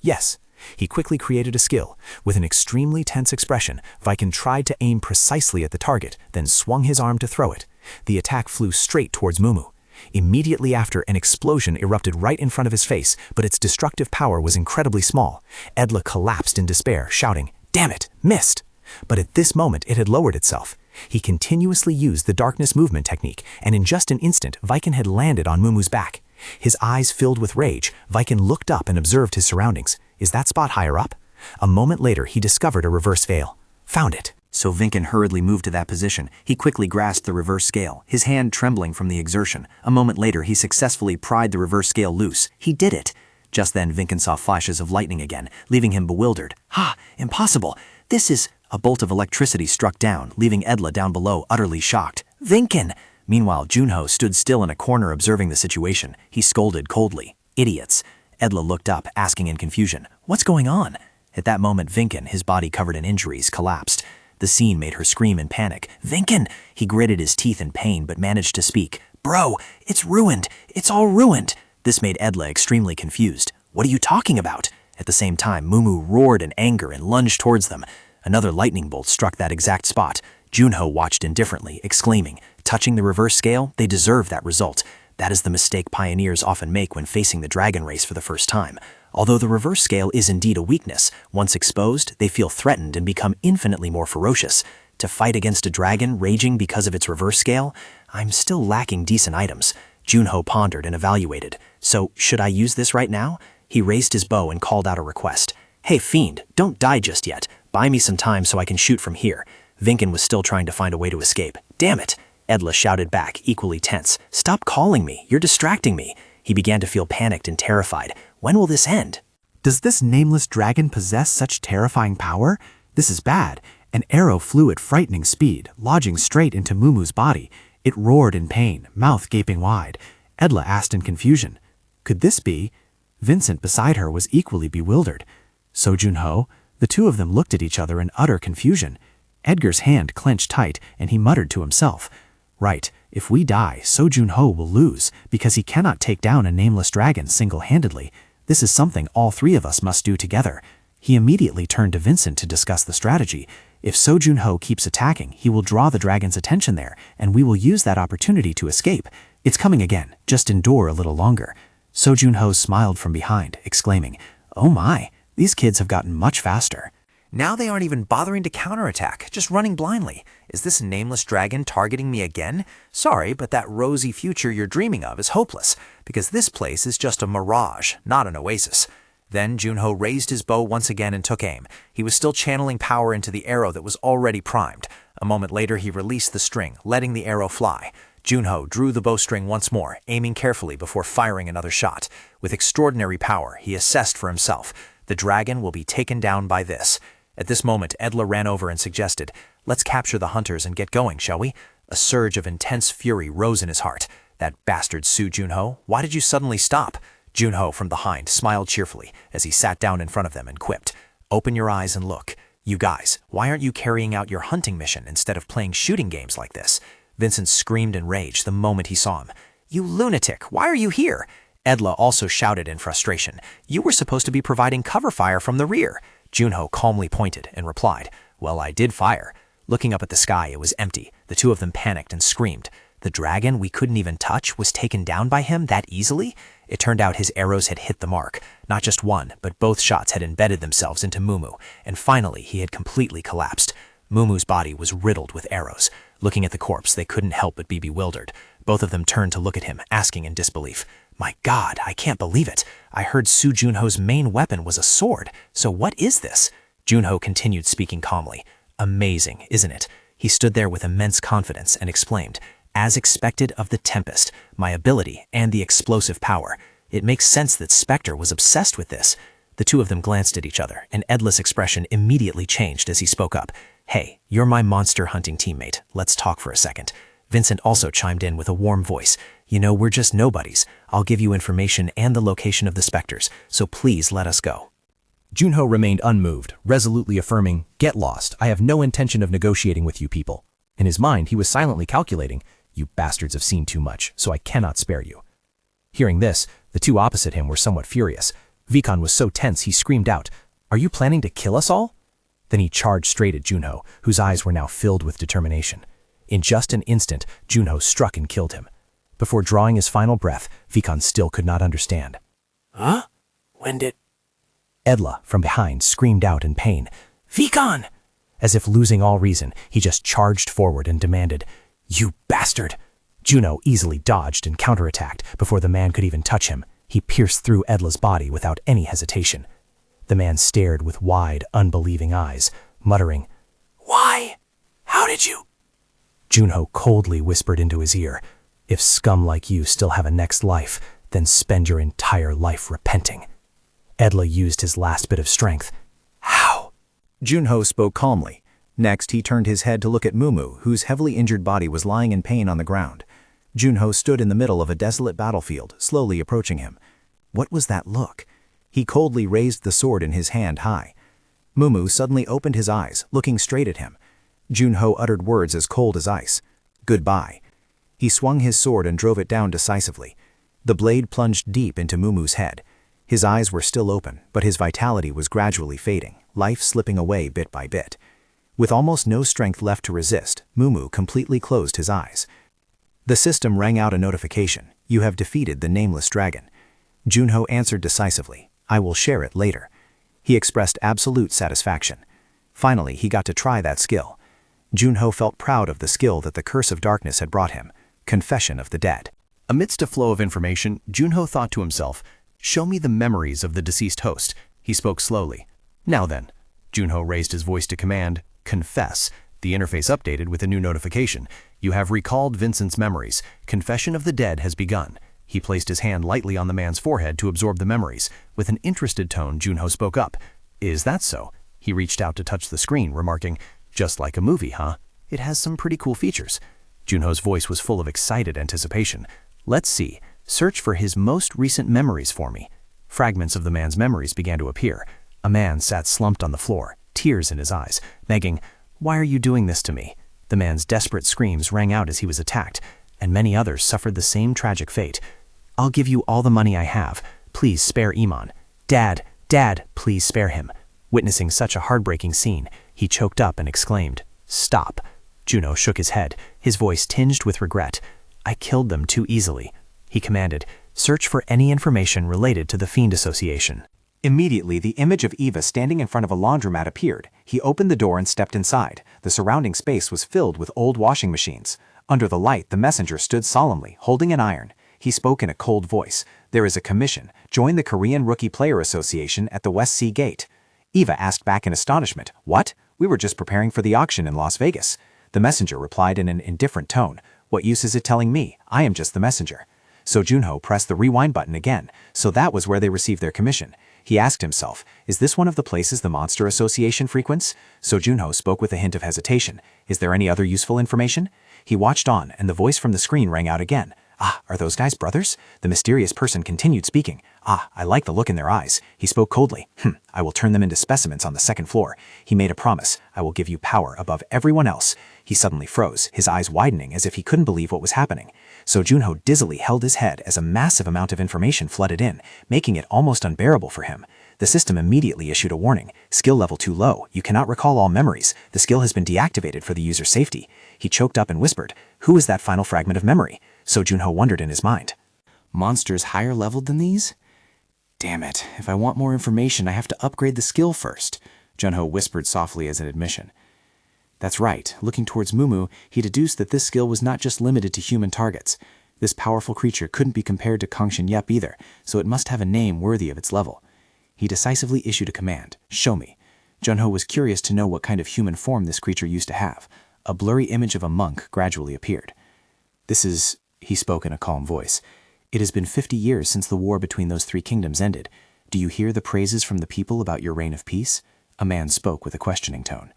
Yes." He quickly created a skill. With an extremely tense expression, Viken tried to aim precisely at the target, then swung his arm to throw it. The attack flew straight towards Mumu. Immediately after, an explosion erupted right in front of his face, but its destructive power was incredibly small. Edla collapsed in despair, shouting, "Damn it, missed!" But at this moment, it had lowered itself. He continuously used the darkness movement technique, and in just an instant, Viken had landed on Mumu's back. His eyes filled with rage, Viken looked up and observed his surroundings. Is that spot higher up? A moment later, he discovered a reverse veil. Found it. So Viken hurriedly moved to that position. He quickly grasped the reverse scale, his hand trembling from the exertion. A moment later, he successfully pried the reverse scale loose. He did it. Just then, Viken saw flashes of lightning again, leaving him bewildered. Impossible! This is... A bolt of electricity struck down, leaving Edla down below, utterly shocked. "Viken!" Meanwhile, Junho stood still in a corner observing the situation. He scolded coldly. "Idiots!" Edla looked up, asking in confusion, "What's going on?" At that moment, Viken, his body covered in injuries, collapsed. The scene made her scream in panic. "Viken!" He gritted his teeth in pain, but managed to speak. "Bro, it's ruined! It's all ruined!" This made Edla extremely confused. "What are you talking about?" At the same time, Mumu roared in anger and lunged towards them. Another lightning bolt struck that exact spot. Junho watched indifferently, exclaiming, "Touching the reverse scale, they deserve that result. That is the mistake pioneers often make when facing the dragon race for the first time. Although the reverse scale is indeed a weakness, once exposed, they feel threatened and become infinitely more ferocious. To fight against a dragon raging because of its reverse scale, I'm still lacking decent items." Junho pondered and evaluated. "So, should I use this right now?" He raised his bow and called out a request. "Hey, fiend, don't die just yet. Buy me some time so I can shoot from here." Viken was still trying to find a way to escape. "Damn it!" Edla shouted back, equally tense. "Stop calling me. You're distracting me." He began to feel panicked and terrified. When will this end? Does this nameless dragon possess such terrifying power? This is bad. An arrow flew at frightening speed, lodging straight into Mumu's body. It roared in pain, mouth gaping wide. Edla asked in confusion, "Could this be?" Vincent beside her was equally bewildered. Seo-Jun-ho? The two of them looked at each other in utter confusion. Edgar's hand clenched tight, and he muttered to himself, "Right, if we die, Seo-Jun-ho will lose, because he cannot take down a nameless dragon single-handedly. This is something all three of us must do together." He immediately turned to Vincent to discuss the strategy. If Seo-Jun-ho keeps attacking, he will draw the dragon's attention there, and we will use that opportunity to escape. It's coming again, just endure a little longer. Seo-Jun-ho smiled from behind, exclaiming, "Oh my, these kids have gotten much faster." Now they aren't even bothering to counterattack, just running blindly. Is this nameless dragon targeting me again? Sorry, but that rosy future you're dreaming of is hopeless, because this place is just a mirage, not an oasis. Then Junho raised his bow once again and took aim. He was still channeling power into the arrow that was already primed. A moment later, he released the string, letting the arrow fly. Junho drew the bowstring once more, aiming carefully before firing another shot. With extraordinary power, he assessed for himself. The dragon will be taken down by this. At this moment, Edla ran over and suggested, "Let's capture the hunters and get going, shall we?" A surge of intense fury rose in his heart. That bastard Su Junho, why did you suddenly stop? Junho from behind smiled cheerfully as he sat down in front of them and quipped, "Open your eyes and look. You guys, why aren't you carrying out your hunting mission instead of playing shooting games like this?" Vincent screamed in rage the moment he saw him. "You lunatic, why are you here?" Edla also shouted in frustration, "You were supposed to be providing cover fire from the rear." Junho calmly pointed and replied, "Well, I did fire." Looking up at the sky, it was empty. The two of them panicked and screamed. The dragon we couldn't even touch was taken down by him that easily? It turned out his arrows had hit the mark. Not just one, but both shots had embedded themselves into Mumu, and finally he had completely collapsed. Mumu's body was riddled with arrows. Looking at the corpse, they couldn't help but be bewildered. Both of them turned to look at him, asking in disbelief, "My God, I can't believe it. I heard Su Junho's main weapon was a sword. So what is this?" Junho continued speaking calmly. "Amazing, isn't it?" He stood there with immense confidence and exclaimed, "As expected of the Tempest, my ability and the explosive power. It makes sense that Spectre was obsessed with this." The two of them glanced at each other, and Edla's expression immediately changed as he spoke up. "Hey, you're my monster hunting teammate. Let's talk for a second." Vincent also chimed in with a warm voice. "You know, we're just nobodies. I'll give you information and the location of the Spectres, so please let us go." Junho remained unmoved, resolutely affirming, "Get lost. I have no intention of negotiating with you people." In his mind, he was silently calculating, "You bastards have seen too much, so I cannot spare you." Hearing this, the two opposite him were somewhat furious. Vikon was so tense he screamed out, "Are you planning to kill us all?" Then he charged straight at Junho, whose eyes were now filled with determination. In just an instant, Junho struck and killed him. Before drawing his final breath, Vikon still could not understand. "Huh? When did—" Edla, from behind, screamed out in pain, "Vikon!" As if losing all reason, he just charged forward and demanded, "You bastard!" Junho easily dodged and counterattacked before the man could even touch him. He pierced through Edla's body without any hesitation. The man stared with wide, unbelieving eyes, muttering, "Why? How did you—" Junho coldly whispered into his ear, "If scum like you still have a next life, then spend your entire life repenting." Edla used his last bit of strength. "How?" Junho spoke calmly. Next, he turned his head to look at Mumu, whose heavily injured body was lying in pain on the ground. Junho stood in the middle of a desolate battlefield, slowly approaching him. What was that look? He coldly raised the sword in his hand high. Mumu suddenly opened his eyes, looking straight at him. Junho uttered words as cold as ice. "Goodbye." He swung his sword and drove it down decisively. The blade plunged deep into Mumu's head. His eyes were still open, but his vitality was gradually fading, life slipping away bit by bit. With almost no strength left to resist, Mumu completely closed his eyes. The system rang out a notification. "You have defeated the nameless dragon." Junho answered decisively, "I will share it later." He expressed absolute satisfaction. Finally, he got to try that skill. Junho felt proud of the skill that the Curse of Darkness had brought him. Confession of the Dead. Amidst a flow of information, Junho thought to himself, "Show me the memories of the deceased host." He spoke slowly. "Now then." Junho raised his voice to command, "Confess." The interface updated with a new notification. "You have recalled Vincent's memories. Confession of the Dead has begun." He placed his hand lightly on the man's forehead to absorb the memories. With an interested tone, Junho spoke up. "Is that so?" He reached out to touch the screen, remarking, "Just like a movie, huh? It has some pretty cool features." Junho's voice was full of excited anticipation. "Let's see. Search for his most recent memories for me." Fragments of the man's memories began to appear. A man sat slumped on the floor, tears in his eyes, begging, "Why are you doing this to me?" The man's desperate screams rang out as he was attacked, and many others suffered the same tragic fate. "I'll give you all the money I have. Please spare Iman. Dad, Dad, please spare him." Witnessing such a heartbreaking scene, he choked up and exclaimed, "Stop." Junho shook his head, his voice tinged with regret. "I killed them too easily." He commanded, "Search for any information related to the Fiend Association." Immediately, the image of Eva standing in front of a laundromat appeared. He opened the door and stepped inside. The surrounding space was filled with old washing machines. Under the light, the messenger stood solemnly, holding an iron. He spoke in a cold voice. "There is a commission. Join the Korean Rookie Player Association at the West Sea Gate." Eva asked back in astonishment, "What? We were just preparing for the auction in Las Vegas." The messenger replied in an indifferent tone, "What use is it telling me? I am just the messenger." So Junho pressed the rewind button again, so that was where they received their commission. He asked himself, is this one of the places the Monster Association frequents? So Junho spoke with a hint of hesitation. Is there any other useful information? He watched on, and the voice from the screen rang out again. Ah, are those guys brothers? The mysterious person continued speaking. Ah, I like the look in their eyes. He spoke coldly. I will turn them into specimens on the second floor. He made a promise. I will give you power above everyone else. He suddenly froze, his eyes widening as if he couldn't believe what was happening. So Junho dizzily held his head as a massive amount of information flooded in, making it almost unbearable for him. The system immediately issued a warning. Skill level too low. You cannot recall all memories. The skill has been deactivated for the user's safety. He choked up and whispered, who is that final fragment of memory? So Junho wondered in his mind. Monsters higher leveled than these? Damn it, if I want more information, I have to upgrade the skill first, Junho whispered softly as an admission. That's right, looking towards Mumu, he deduced that this skill was not just limited to human targets. This powerful creature couldn't be compared to Kongshin Yep either, so it must have a name worthy of its level. He decisively issued a command, show me. Junho was curious to know what kind of human form this creature used to have. A blurry image of a monk gradually appeared. This is, he spoke in a calm voice. It has been 50 years since the war between those three kingdoms ended. Do you hear the praises from the people about your reign of peace? A man spoke with a questioning tone.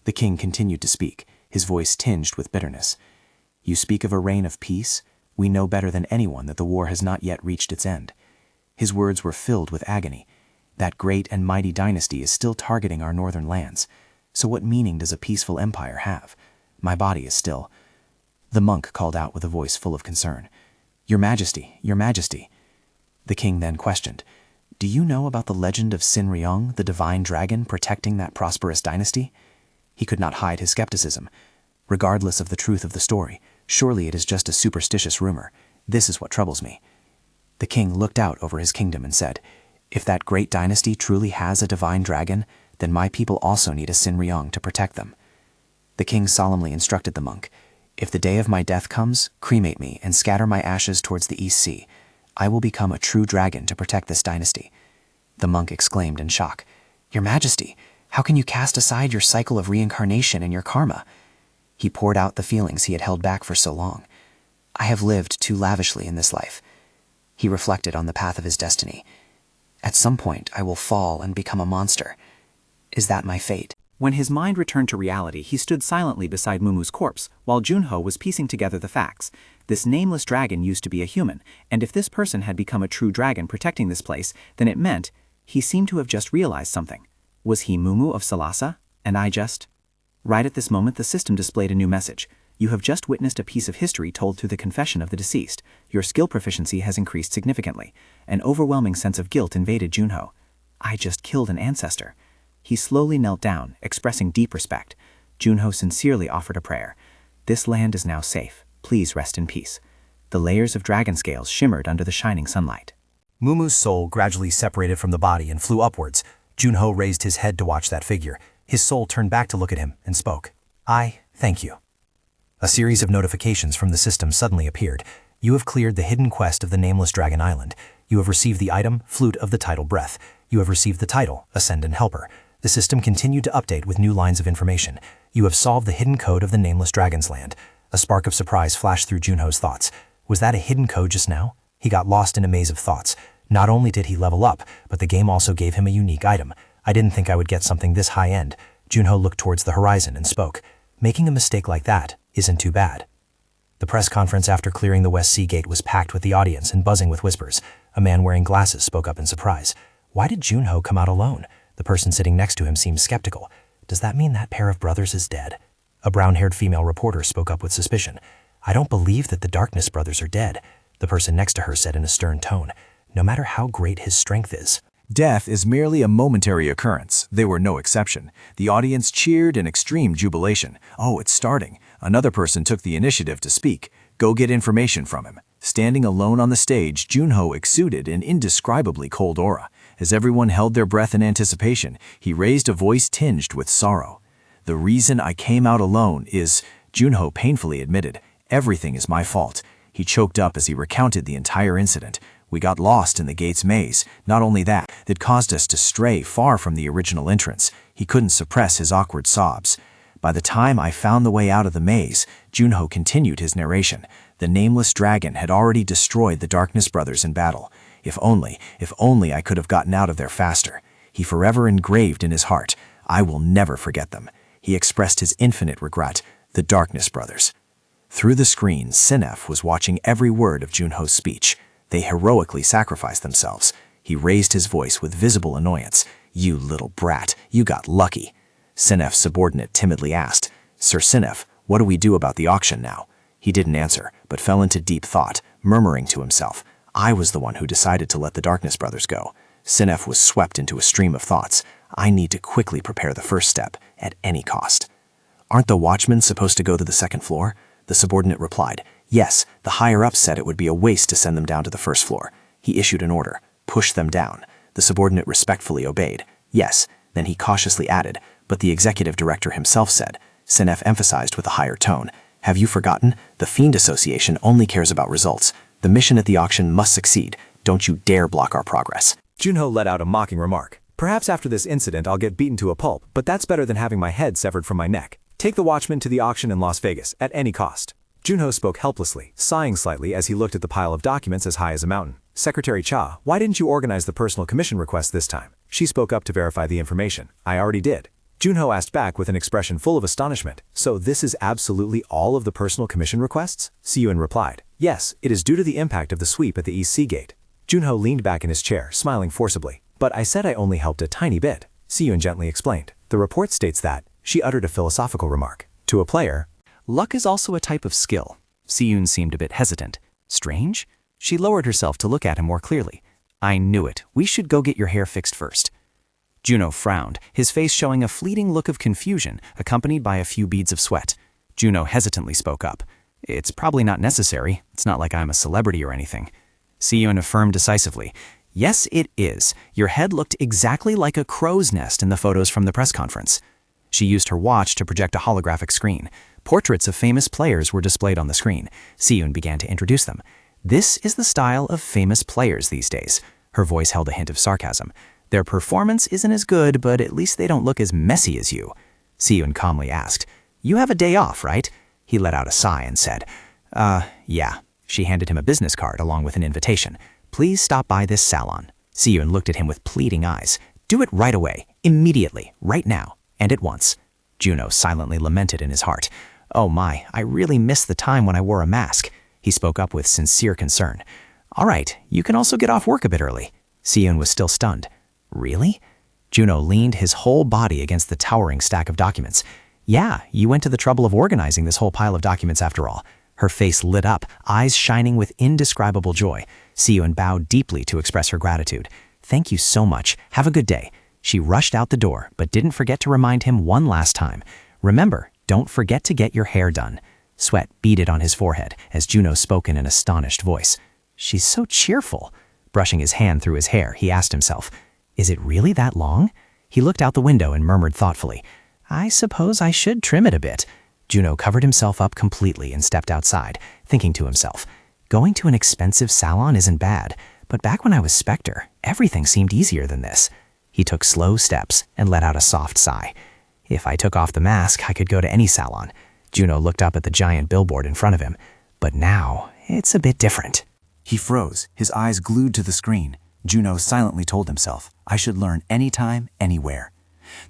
The king continued to speak, his voice tinged with bitterness. You speak of a reign of peace? We know better than anyone that the war has not yet reached its end. His words were filled with agony. That great and mighty dynasty is still targeting our northern lands. So what meaning does a peaceful empire have? My body is still... The monk called out with a voice full of concern. Your Majesty, Your Majesty. The king then questioned, do you know about the legend of Sin Ryong, the divine dragon protecting that prosperous dynasty? He could not hide his skepticism. Regardless of the truth of the story, surely it is just a superstitious rumor. This is what troubles me. The king looked out over his kingdom and said, if that great dynasty truly has a divine dragon, then my people also need a Sin Ryong to protect them. The king solemnly instructed the monk, if the day of my death comes, cremate me and scatter my ashes towards the East Sea. I will become a true dragon to protect this dynasty. The monk exclaimed in shock, Your Majesty, how can you cast aside your cycle of reincarnation and your karma? He poured out the feelings he had held back for so long. I have lived too lavishly in this life. He reflected on the path of his destiny. At some point, I will fall and become a monster. Is that my fate? When his mind returned to reality, he stood silently beside Mumu's corpse, while Junho was piecing together the facts. This nameless dragon used to be a human, and if this person had become a true dragon protecting this place, then it meant he seemed to have just realized something. Was he Mumu of Salasa? And I just... Right at this moment, the system displayed a new message. You have just witnessed a piece of history told through the confession of the deceased. Your skill proficiency has increased significantly. An overwhelming sense of guilt invaded Junho. I just killed an ancestor. He slowly knelt down, expressing deep respect. Junho sincerely offered a prayer. This land is now safe. Please rest in peace. The layers of dragon scales shimmered under the shining sunlight. Mumu's soul gradually separated from the body and flew upwards. Junho raised his head to watch that figure. His soul turned back to look at him and spoke. I thank you. A series of notifications from the system suddenly appeared. You have cleared the hidden quest of the nameless Dragon Island. You have received the item, Flute of the Tidal Breath. You have received the title, Ascendant Helper. The system continued to update with new lines of information. You have solved the hidden code of the nameless Dragon's Land. A spark of surprise flashed through Junho's thoughts. Was that a hidden code just now? He got lost in a maze of thoughts. Not only did he level up, but the game also gave him a unique item. I didn't think I would get something this high-end. Junho looked towards the horizon and spoke. Making a mistake like that isn't too bad. The press conference after clearing the West Sea Gate was packed with the audience and buzzing with whispers. A man wearing glasses spoke up in surprise. Why did Junho come out alone? The person sitting next to him seemed skeptical. Does that mean that pair of brothers is dead? A brown-haired female reporter spoke up with suspicion. I don't believe that the Darkness brothers are dead. The person next to her said in a stern tone. No matter how great his strength is. Death is merely a momentary occurrence. They were no exception. The audience cheered in extreme jubilation. Oh, it's starting. Another person took the initiative to speak. Go get information from him. Standing alone on the stage, Junho exuded an indescribably cold aura. As everyone held their breath in anticipation, he raised a voice tinged with sorrow. The reason I came out alone is, Junho painfully admitted, everything is my fault. He choked up as he recounted the entire incident. We got lost in the gate's maze. Not only that caused us to stray far from the original entrance. He couldn't suppress his awkward sobs. By the time I found the way out of the maze, Junho continued his narration. The nameless dragon had already destroyed the Darkness brothers in battle. If only I could have gotten out of there faster. He forever engraved in his heart. I will never forget them. He expressed his infinite regret, the Darkness Brothers. Through the screen, Sinef was watching every word of Junho's speech. They heroically sacrificed themselves. He raised his voice with visible annoyance. You little brat, you got lucky. Sinef's subordinate timidly asked, Sir Sinef, what do we do about the auction now? He didn't answer, but fell into deep thought, murmuring to himself, I was the one who decided to let the Darkness Brothers go. Sinef was swept into a stream of thoughts. I need to quickly prepare the first step, at any cost. Aren't the watchmen supposed to go to the second floor? The subordinate replied, Yes, the higher-ups said it would be a waste to send them down to the first floor. He issued an order, push them down. The subordinate respectfully obeyed. Yes, then he cautiously added, but the executive director himself said. Sinef emphasized with a higher tone, Have you forgotten? The Fiend Association only cares about results. The mission at the auction must succeed. Don't you dare block our progress. Junho let out a mocking remark. Perhaps after this incident I'll get beaten to a pulp, but that's better than having my head severed from my neck. Take the watchman to the auction in Las Vegas, at any cost. Junho spoke helplessly, sighing slightly as he looked at the pile of documents as high as a mountain. Secretary Cha, why didn't you organize the personal commission request this time? She spoke up to verify the information. I already did. Junho asked back with an expression full of astonishment. So this is absolutely all of the personal commission requests? Siyun replied. Yes, it is due to the impact of the sweep at the East Sea Gate. Junho leaned back in his chair, smiling forcibly. But I said I only helped a tiny bit. Siyun gently explained. The report states that. She uttered a philosophical remark. To a player, Luck is also a type of skill. Siyun seemed a bit hesitant. Strange? She lowered herself to look at him more clearly. I knew it. We should go get your hair fixed first. Juno frowned, his face showing a fleeting look of confusion, accompanied by a few beads of sweat. Juno hesitantly spoke up. It's probably not necessary. It's not like I'm a celebrity or anything. Siyun affirmed decisively. Yes, it is. Your head looked exactly like a crow's nest in the photos from the press conference. She used her watch to project a holographic screen. Portraits of famous players were displayed on the screen. Siyun began to introduce them. This is the style of famous players these days. Her voice held a hint of sarcasm. Their performance isn't as good, but at least they don't look as messy as you. Siyun calmly asked, You have a day off, right? He let out a sigh and said, yeah. She handed him a business card along with an invitation. Please stop by this salon. Siyun looked at him with pleading eyes. Do it right away, immediately, right now, and at once. Juno silently lamented in his heart. Oh my, I really missed the time when I wore a mask. He spoke up with sincere concern. All right, you can also get off work a bit early. Siyun was still stunned. Really? Juno leaned his whole body against the towering stack of documents. Yeah, you went to the trouble of organizing this whole pile of documents after all. Her face lit up, eyes shining with indescribable joy. Siyun bowed deeply to express her gratitude. Thank you so much. Have a good day. She rushed out the door, but didn't forget to remind him one last time. Remember, don't forget to get your hair done. Sweat beaded on his forehead as Juno spoke in an astonished voice. She's so cheerful. Brushing his hand through his hair, he asked himself, Is it really that long? He looked out the window and murmured thoughtfully, I suppose I should trim it a bit. Juno covered himself up completely and stepped outside, thinking to himself, Going to an expensive salon isn't bad, but back when I was Spectre, everything seemed easier than this. He took slow steps and let out a soft sigh. If I took off the mask, I could go to any salon. Juno looked up at the giant billboard in front of him. But now, it's a bit different. He froze, his eyes glued to the screen. Juno silently told himself, I should learn anytime, anywhere.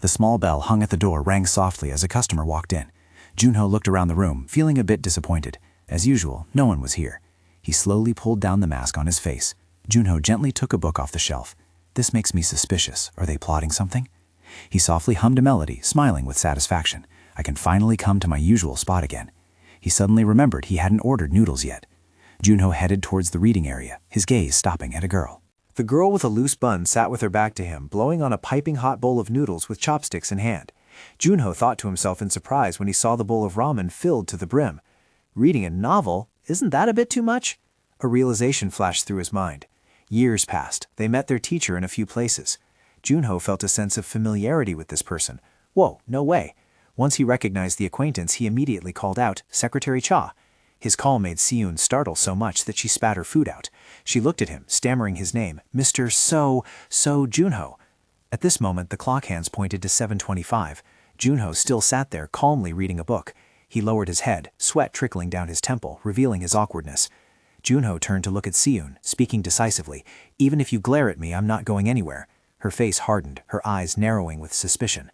The small bell hung at the door rang softly as a customer walked in. Junho looked around the room, feeling a bit disappointed. As usual, no one was here. He slowly pulled down the mask on his face. Junho gently took a book off the shelf. This makes me suspicious. Are they plotting something? He softly hummed a melody, smiling with satisfaction. I can finally come to my usual spot again. He suddenly remembered he hadn't ordered noodles yet. Junho headed towards the reading area, his gaze stopping at a girl. The girl with a loose bun sat with her back to him, blowing on a piping hot bowl of noodles with chopsticks in hand. Junho thought to himself in surprise when he saw the bowl of ramen filled to the brim. Reading a novel? Isn't that a bit too much? A realization flashed through his mind. Years passed. They met their teacher in a few places. Junho felt a sense of familiarity with this person. Whoa, no way. Once he recognized the acquaintance, he immediately called out, Secretary Cha. His call made Siyun startle so much that she spat her food out. She looked at him, stammering his name, Mr. So Junho. At this moment, the clock hands pointed to 7:25. Junho still sat there, calmly reading a book. He lowered his head, sweat trickling down his temple, revealing his awkwardness. Junho turned to look at Siyun, speaking decisively. Even if you glare at me, I'm not going anywhere. Her face hardened, her eyes narrowing with suspicion.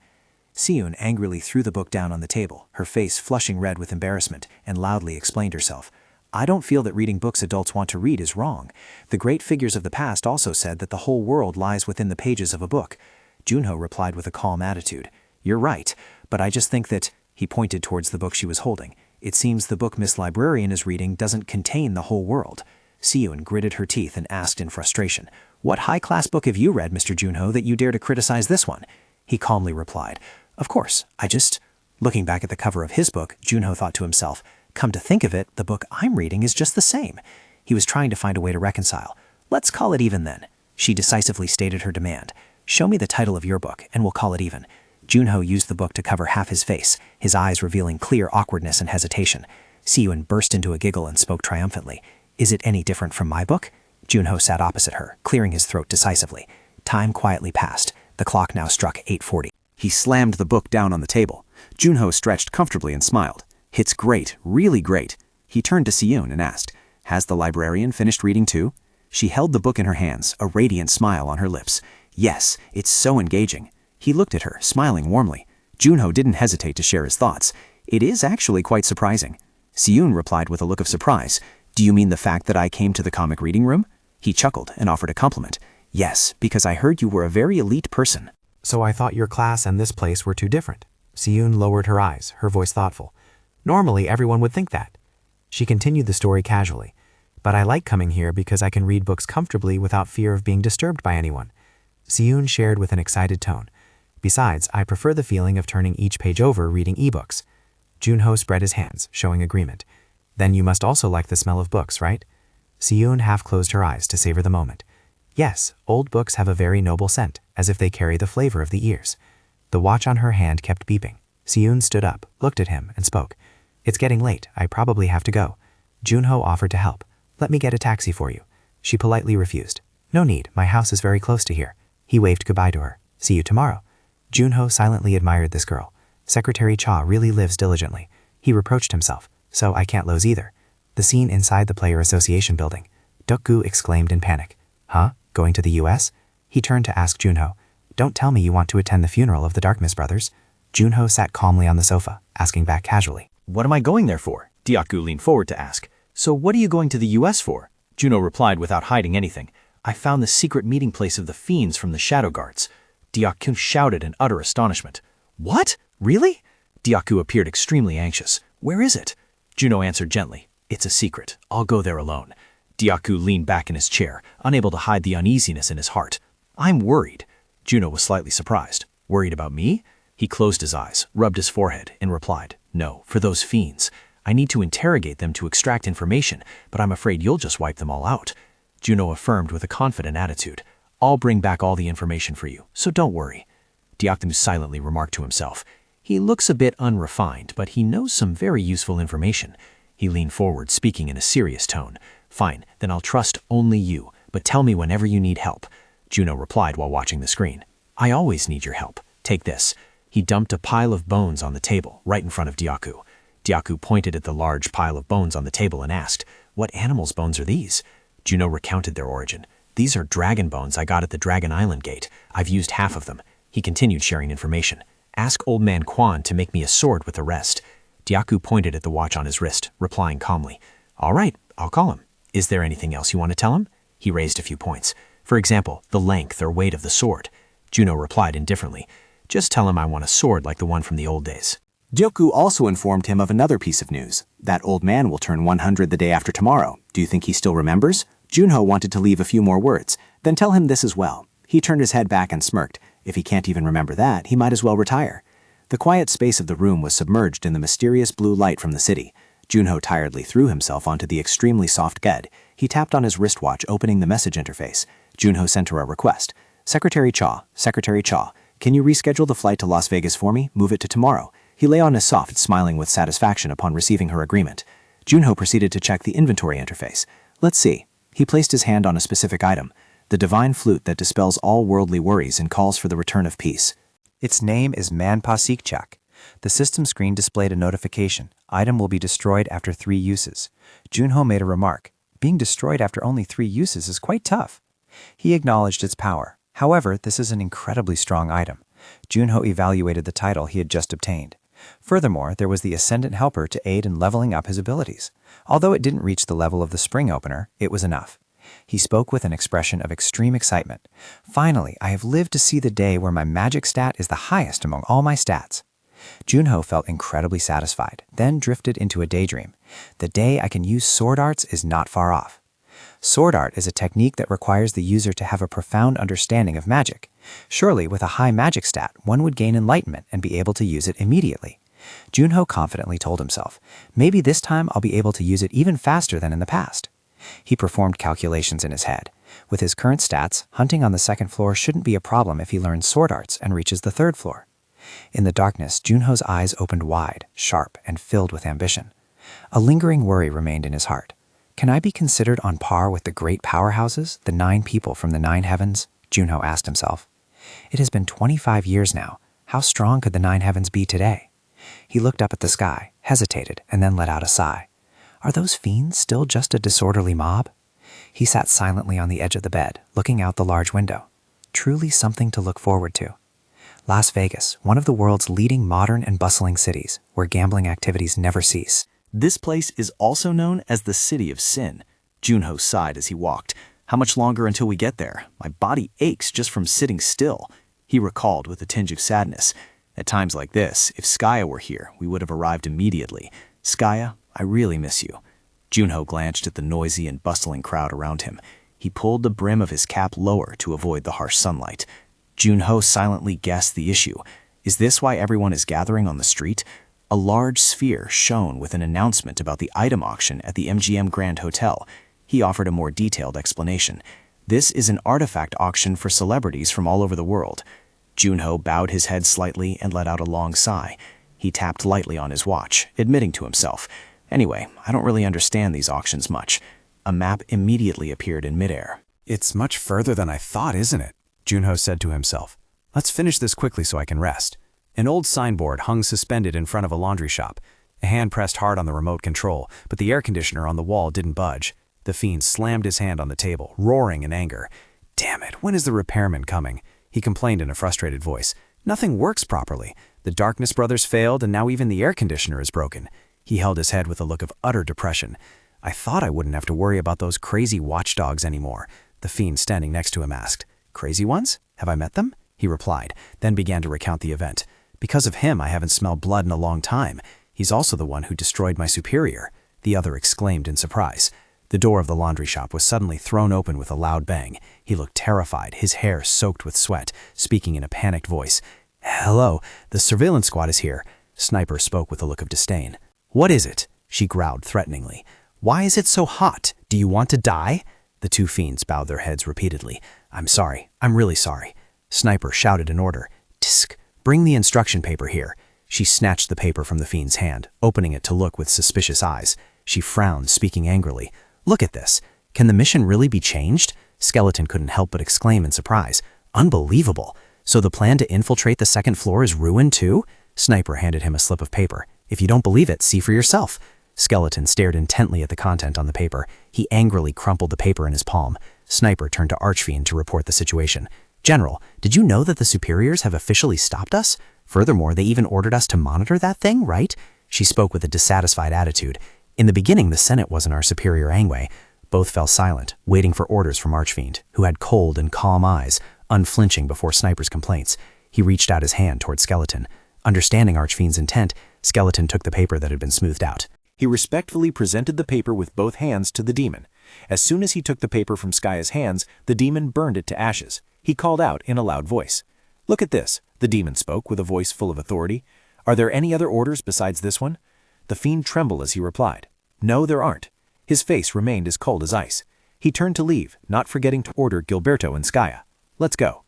Siyun angrily threw the book down on the table, her face flushing red with embarrassment, and loudly explained herself. I don't feel that reading books adults want to read is wrong. The great figures of the past also said that the whole world lies within the pages of a book. Junho replied with a calm attitude. You're right, but I just think that, he pointed towards the book she was holding. It seems the book Miss Librarian is reading doesn't contain the whole world. Siyun gritted her teeth and asked in frustration, What high-class book have you read, Mr. Junho, that you dare to criticize this one? He calmly replied, Of course, Looking back at the cover of his book, Junho thought to himself, Come to think of it, the book I'm reading is just the same. He was trying to find a way to reconcile. Let's call it even then. She decisively stated her demand. Show me the title of your book, and we'll call it even. Junho used the book to cover half his face, his eyes revealing clear awkwardness and hesitation. Siyun burst into a giggle and spoke triumphantly. Is it any different from my book? Junho sat opposite her, clearing his throat decisively. Time quietly passed. The clock now struck 8:40. He slammed the book down on the table. Junho stretched comfortably and smiled. It's great, really great. He turned to Siyun and asked, Has the librarian finished reading too? She held the book in her hands, a radiant smile on her lips. Yes, it's so engaging. He looked at her, smiling warmly. Junho didn't hesitate to share his thoughts. It is actually quite surprising. Siyun replied with a look of surprise. Do you mean the fact that I came to the comic reading room? He chuckled and offered a compliment. Yes, because I heard you were a very elite person. So I thought your class and this place were too different. Siyun lowered her eyes, her voice thoughtful. Normally, everyone would think that. She continued the story casually. But I like coming here because I can read books comfortably without fear of being disturbed by anyone. Siyun shared with an excited tone. Besides, I prefer the feeling of turning each page over reading ebooks. Junho spread his hands, showing agreement. Then you must also like the smell of books, right? Siyun half closed her eyes to savor the moment. Yes, old books have a very noble scent, as if they carry the flavor of the years. The watch on her hand kept beeping. Siyun stood up, looked at him, and spoke. It's getting late. I probably have to go. Junho offered to help. Let me get a taxi for you. She politely refused. No need. My house is very close to here. He waved goodbye to her. See you tomorrow. Junho silently admired this girl. Secretary Cha really lives diligently. He reproached himself. So I can't lose either. The scene inside the Player Association building. Dokgu exclaimed in panic. Huh? Going to the US? He turned to ask Junho. Don't tell me you want to attend the funeral of the Darkness brothers. Junho sat calmly on the sofa, asking back casually. What am I going there for? Diaku leaned forward to ask. So what are you going to the US for? Juno replied without hiding anything. I found the secret meeting place of the fiends from the Shadow Guards. Diaku shouted in utter astonishment. What? Really? Diaku appeared extremely anxious. Where is it? Juno answered gently. It's a secret. I'll go there alone. Diaku leaned back in his chair, unable to hide the uneasiness in his heart. I'm worried. Juno was slightly surprised. Worried about me? He closed his eyes, rubbed his forehead, and replied, No, for those fiends. I need to interrogate them to extract information, but I'm afraid you'll just wipe them all out. Juno affirmed with a confident attitude. I'll bring back all the information for you, so don't worry. Diaku silently remarked to himself. He looks a bit unrefined, but he knows some very useful information. He leaned forward, speaking in a serious tone. Fine, then I'll trust only you, but tell me whenever you need help. Juno replied while watching the screen. I always need your help. Take this. He dumped a pile of bones on the table, right in front of Diaku. Diaku pointed at the large pile of bones on the table and asked, What animal's bones are these? Juno recounted their origin. These are dragon bones I got at the Dragon Island Gate. I've used half of them. He continued sharing information. Ask Old Man Quan to make me a sword with the rest. Diaku pointed at the watch on his wrist, replying calmly. All right, I'll call him. Is there anything else you want to tell him? He raised a few points. For example, the length or weight of the sword. Juno replied indifferently. Just tell him I want a sword like the one from the old days. Diaku also informed him of another piece of news. That old man will turn 100 the day after tomorrow. Do you think he still remembers? Junho wanted to leave a few more words. Then tell him this as well. He turned his head back and smirked. If he can't even remember that, he might as well retire. The quiet space of the room was submerged in the mysterious blue light from the city. Junho tiredly threw himself onto the extremely soft bed. He tapped on his wristwatch, opening the message interface. Junho sent her a request. Secretary Cha, can you reschedule the flight to Las Vegas for me? Move it to tomorrow. He lay on his soft, smiling with satisfaction upon receiving her agreement. Junho proceeded to check the inventory interface. Let's see. He placed his hand on a specific item. The divine flute that dispels all worldly worries and calls for the return of peace. Its name is Manpasikchak. The system screen displayed a notification. Item will be destroyed after 3 uses. Junho made a remark. Being destroyed after only 3 uses is quite tough. He acknowledged its power. However, this is an incredibly strong item. Junho evaluated the title he had just obtained. Furthermore, there was the Ascendant Helper to aid in leveling up his abilities. Although it didn't reach the level of the Spring Opener, it was enough. He spoke with an expression of extreme excitement. Finally, I have lived to see the day where my magic stat is the highest among all my stats. Junho felt incredibly satisfied, then drifted into a daydream. The day I can use sword arts is not far off. Sword art is a technique that requires the user to have a profound understanding of magic. Surely, with a high magic stat, one would gain enlightenment and be able to use it immediately. Junho confidently told himself, maybe this time I'll be able to use it even faster than in the past. He performed calculations in his head. With his current stats, hunting on the 2nd floor shouldn't be a problem if he learns sword arts and reaches the 3rd floor. In the darkness, Junho's eyes opened wide, sharp, and filled with ambition. A lingering worry remained in his heart. Can I be considered on par with the great powerhouses, the 9 people from the 9 heavens? Junho asked himself. It has been 25 years now. How strong could the 9 heavens be today? He looked up at the sky, hesitated, and then let out a sigh. Are those fiends still just a disorderly mob? He sat silently on the edge of the bed, looking out the large window. Truly something to look forward to. Las Vegas, one of the world's leading modern and bustling cities, where gambling activities never cease. This place is also known as the City of Sin. Junho sighed as he walked. How much longer until we get there? My body aches just from sitting still. He recalled with a tinge of sadness. At times like this, if Skaya were here, we would have arrived immediately. Skaya, I really miss you. Junho glanced at the noisy and bustling crowd around him. He pulled the brim of his cap lower to avoid the harsh sunlight. Junho silently guessed the issue. Is this why everyone is gathering on the street? A large sphere shone with an announcement about the item auction at the MGM Grand Hotel. He offered a more detailed explanation. This is an artifact auction for celebrities from all over the world. Junho bowed his head slightly and let out a long sigh. He tapped lightly on his watch, admitting to himself, anyway, I don't really understand these auctions much. A map immediately appeared in midair. It's much further than I thought, isn't it? Junho said to himself. Let's finish this quickly so I can rest. An old signboard hung suspended in front of a laundry shop. A hand pressed hard on the remote control, but the air conditioner on the wall didn't budge. The fiend slammed his hand on the table, roaring in anger. Damn it, when is the repairman coming? He complained in a frustrated voice. Nothing works properly. The Darkness Brothers failed, and now even the air conditioner is broken. He held his head with a look of utter depression. I thought I wouldn't have to worry about those crazy watchdogs anymore. The fiend standing next to him asked. Crazy ones? Have I met them? He replied, then began to recount the event. Because of him, I haven't smelled blood in a long time. He's also the one who destroyed my superior. The other exclaimed in surprise. The door of the laundry shop was suddenly thrown open with a loud bang. He looked terrified, his hair soaked with sweat, speaking in a panicked voice. Hello, the surveillance squad is here. Sniper spoke with a look of disdain. What is it? She growled threateningly. Why is it so hot? Do you want to die? The 2 fiends bowed their heads repeatedly. I'm sorry. I'm really sorry. Sniper shouted an order. Tisk, bring the instruction paper here. She snatched the paper from the fiend's hand, opening it to look with suspicious eyes. She frowned, speaking angrily. Look at this. Can the mission really be changed? Skeleton couldn't help but exclaim in surprise. Unbelievable. So the plan to infiltrate the 2nd floor is ruined too? Sniper handed him a slip of paper. If you don't believe it, see for yourself. Skeleton stared intently at the content on the paper. He angrily crumpled the paper in his palm. Sniper turned to Archfiend to report the situation. General, did you know that the superiors have officially stopped us? Furthermore, they even ordered us to monitor that thing, right? She spoke with a dissatisfied attitude. In the beginning, the Senate wasn't our superior anyway. Both fell silent, waiting for orders from Archfiend, who had cold and calm eyes, unflinching before Sniper's complaints. He reached out his hand toward Skeleton. Understanding Archfiend's intent, Skeleton took the paper that had been smoothed out. He respectfully presented the paper with both hands to the demon. As soon as he took the paper from Skaya's hands, the demon burned it to ashes. He called out in a loud voice. Look at this, the demon spoke with a voice full of authority. Are there any other orders besides this one? The fiend trembled as he replied. No, there aren't. His face remained as cold as ice. He turned to leave, not forgetting to order Gilberto and Skaya. Let's go.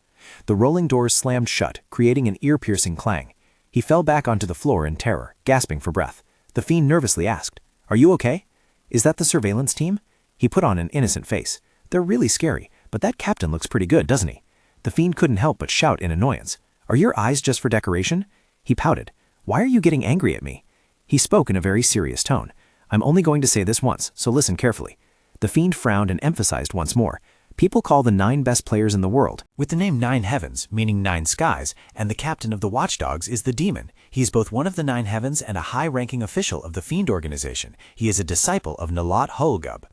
The rolling doors slammed shut, creating an ear-piercing clang. He fell back onto the floor in terror, gasping for breath. The fiend nervously asked, Are you okay? Is that the surveillance team? He put on an innocent face. They're really scary, but that captain looks pretty good, doesn't he? The fiend couldn't help but shout in annoyance. Are your eyes just for decoration? He pouted. Why are you getting angry at me? He spoke in a very serious tone. I'm only going to say this once, so listen carefully. The fiend frowned and emphasized once more. People call the 9 best players in the world, with the name 9 Heavens, meaning 9 skies, and the captain of the watchdogs is the demon. He is both one of the 9 Heavens and a high-ranking official of the fiend organization. He is a disciple of Nalat Holgub.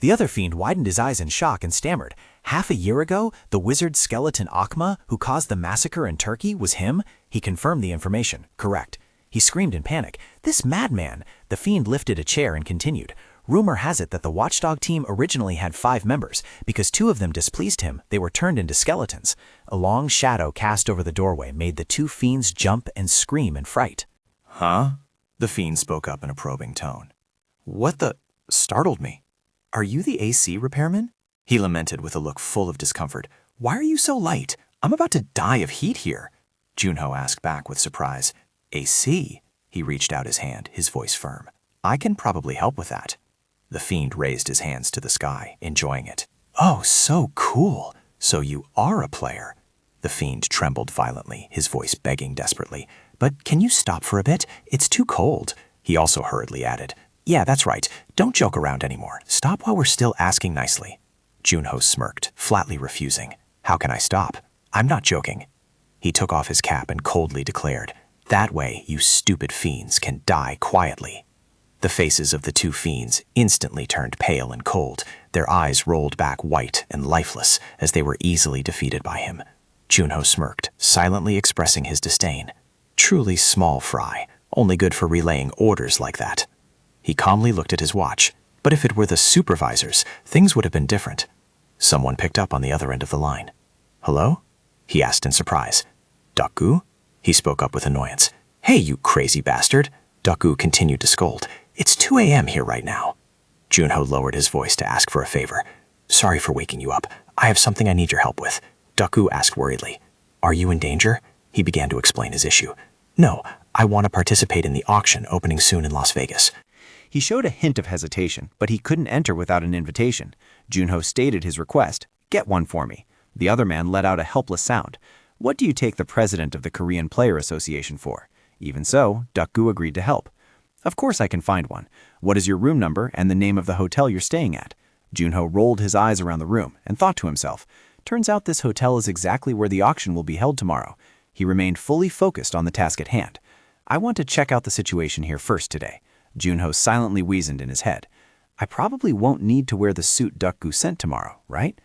The other fiend widened his eyes in shock and stammered. Half a year ago, the wizard skeleton Akma, who caused the massacre in Turkey, was him? He confirmed the information. Correct. He screamed in panic. This madman! The fiend lifted a chair and continued. Rumor has it that the watchdog team originally had 5 members. Because 2 of them displeased him, they were turned into skeletons. A long shadow cast over the doorway made the 2 fiends jump and scream in fright. Huh? The fiend spoke up in a probing tone. What the? Startled me. Are you the AC repairman? He lamented with a look full of discomfort. Why are you so light? I'm about to die of heat here. Junho asked back with surprise. AC? He reached out his hand, his voice firm. I can probably help with that. The fiend raised his hands to the sky, enjoying it. Oh, so cool. So you are a player. The fiend trembled violently, his voice begging desperately. But can you stop for a bit? It's too cold. He also hurriedly added. Yeah, that's right. Don't joke around anymore. Stop while we're still asking nicely. Junho smirked, flatly refusing. How can I stop? I'm not joking. He took off his cap and coldly declared, That way, you stupid fiends can die quietly. The faces of the 2 fiends instantly turned pale and cold, their eyes rolled back white and lifeless as they were easily defeated by him. Junho smirked, silently expressing his disdain. Truly small fry, only good for relaying orders like that. He calmly looked at his watch, but if it were the supervisors, things would have been different. Someone picked up on the other end of the line. Hello? He asked in surprise. Daku? He spoke up with annoyance. Hey, you crazy bastard! Daku continued to scold. It's 2 a.m. here right now. Junho lowered his voice to ask for a favor. Sorry for waking you up. I have something I need your help with. Daku asked worriedly. Are you in danger? He began to explain his issue. No, I want to participate in the auction opening soon in Las Vegas. He showed a hint of hesitation, but he couldn't enter without an invitation. Junho stated his request. Get one for me. The other man let out a helpless sound. What do you take the president of the Korean Player Association for? Even so, Daku agreed to help. Of course I can find one. What is your room number and the name of the hotel you're staying at? Junho rolled his eyes around the room and thought to himself, turns out this hotel is exactly where the auction will be held tomorrow. He remained fully focused on the task at hand. I want to check out the situation here first today. Junho silently wheezed in his head. I probably won't need to wear the suit Daku sent tomorrow, right?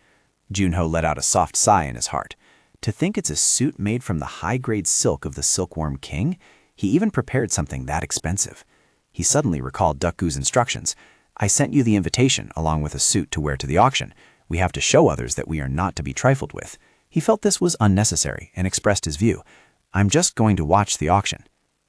Junho let out a soft sigh in his heart. To think it's a suit made from the high-grade silk of the Silkworm King? He even prepared something that expensive. He suddenly recalled Daku's instructions. I sent you the invitation along with a suit to wear to the auction. We have to show others that we are not to be trifled with. He felt this was unnecessary and expressed his view. I'm just going to watch the auction.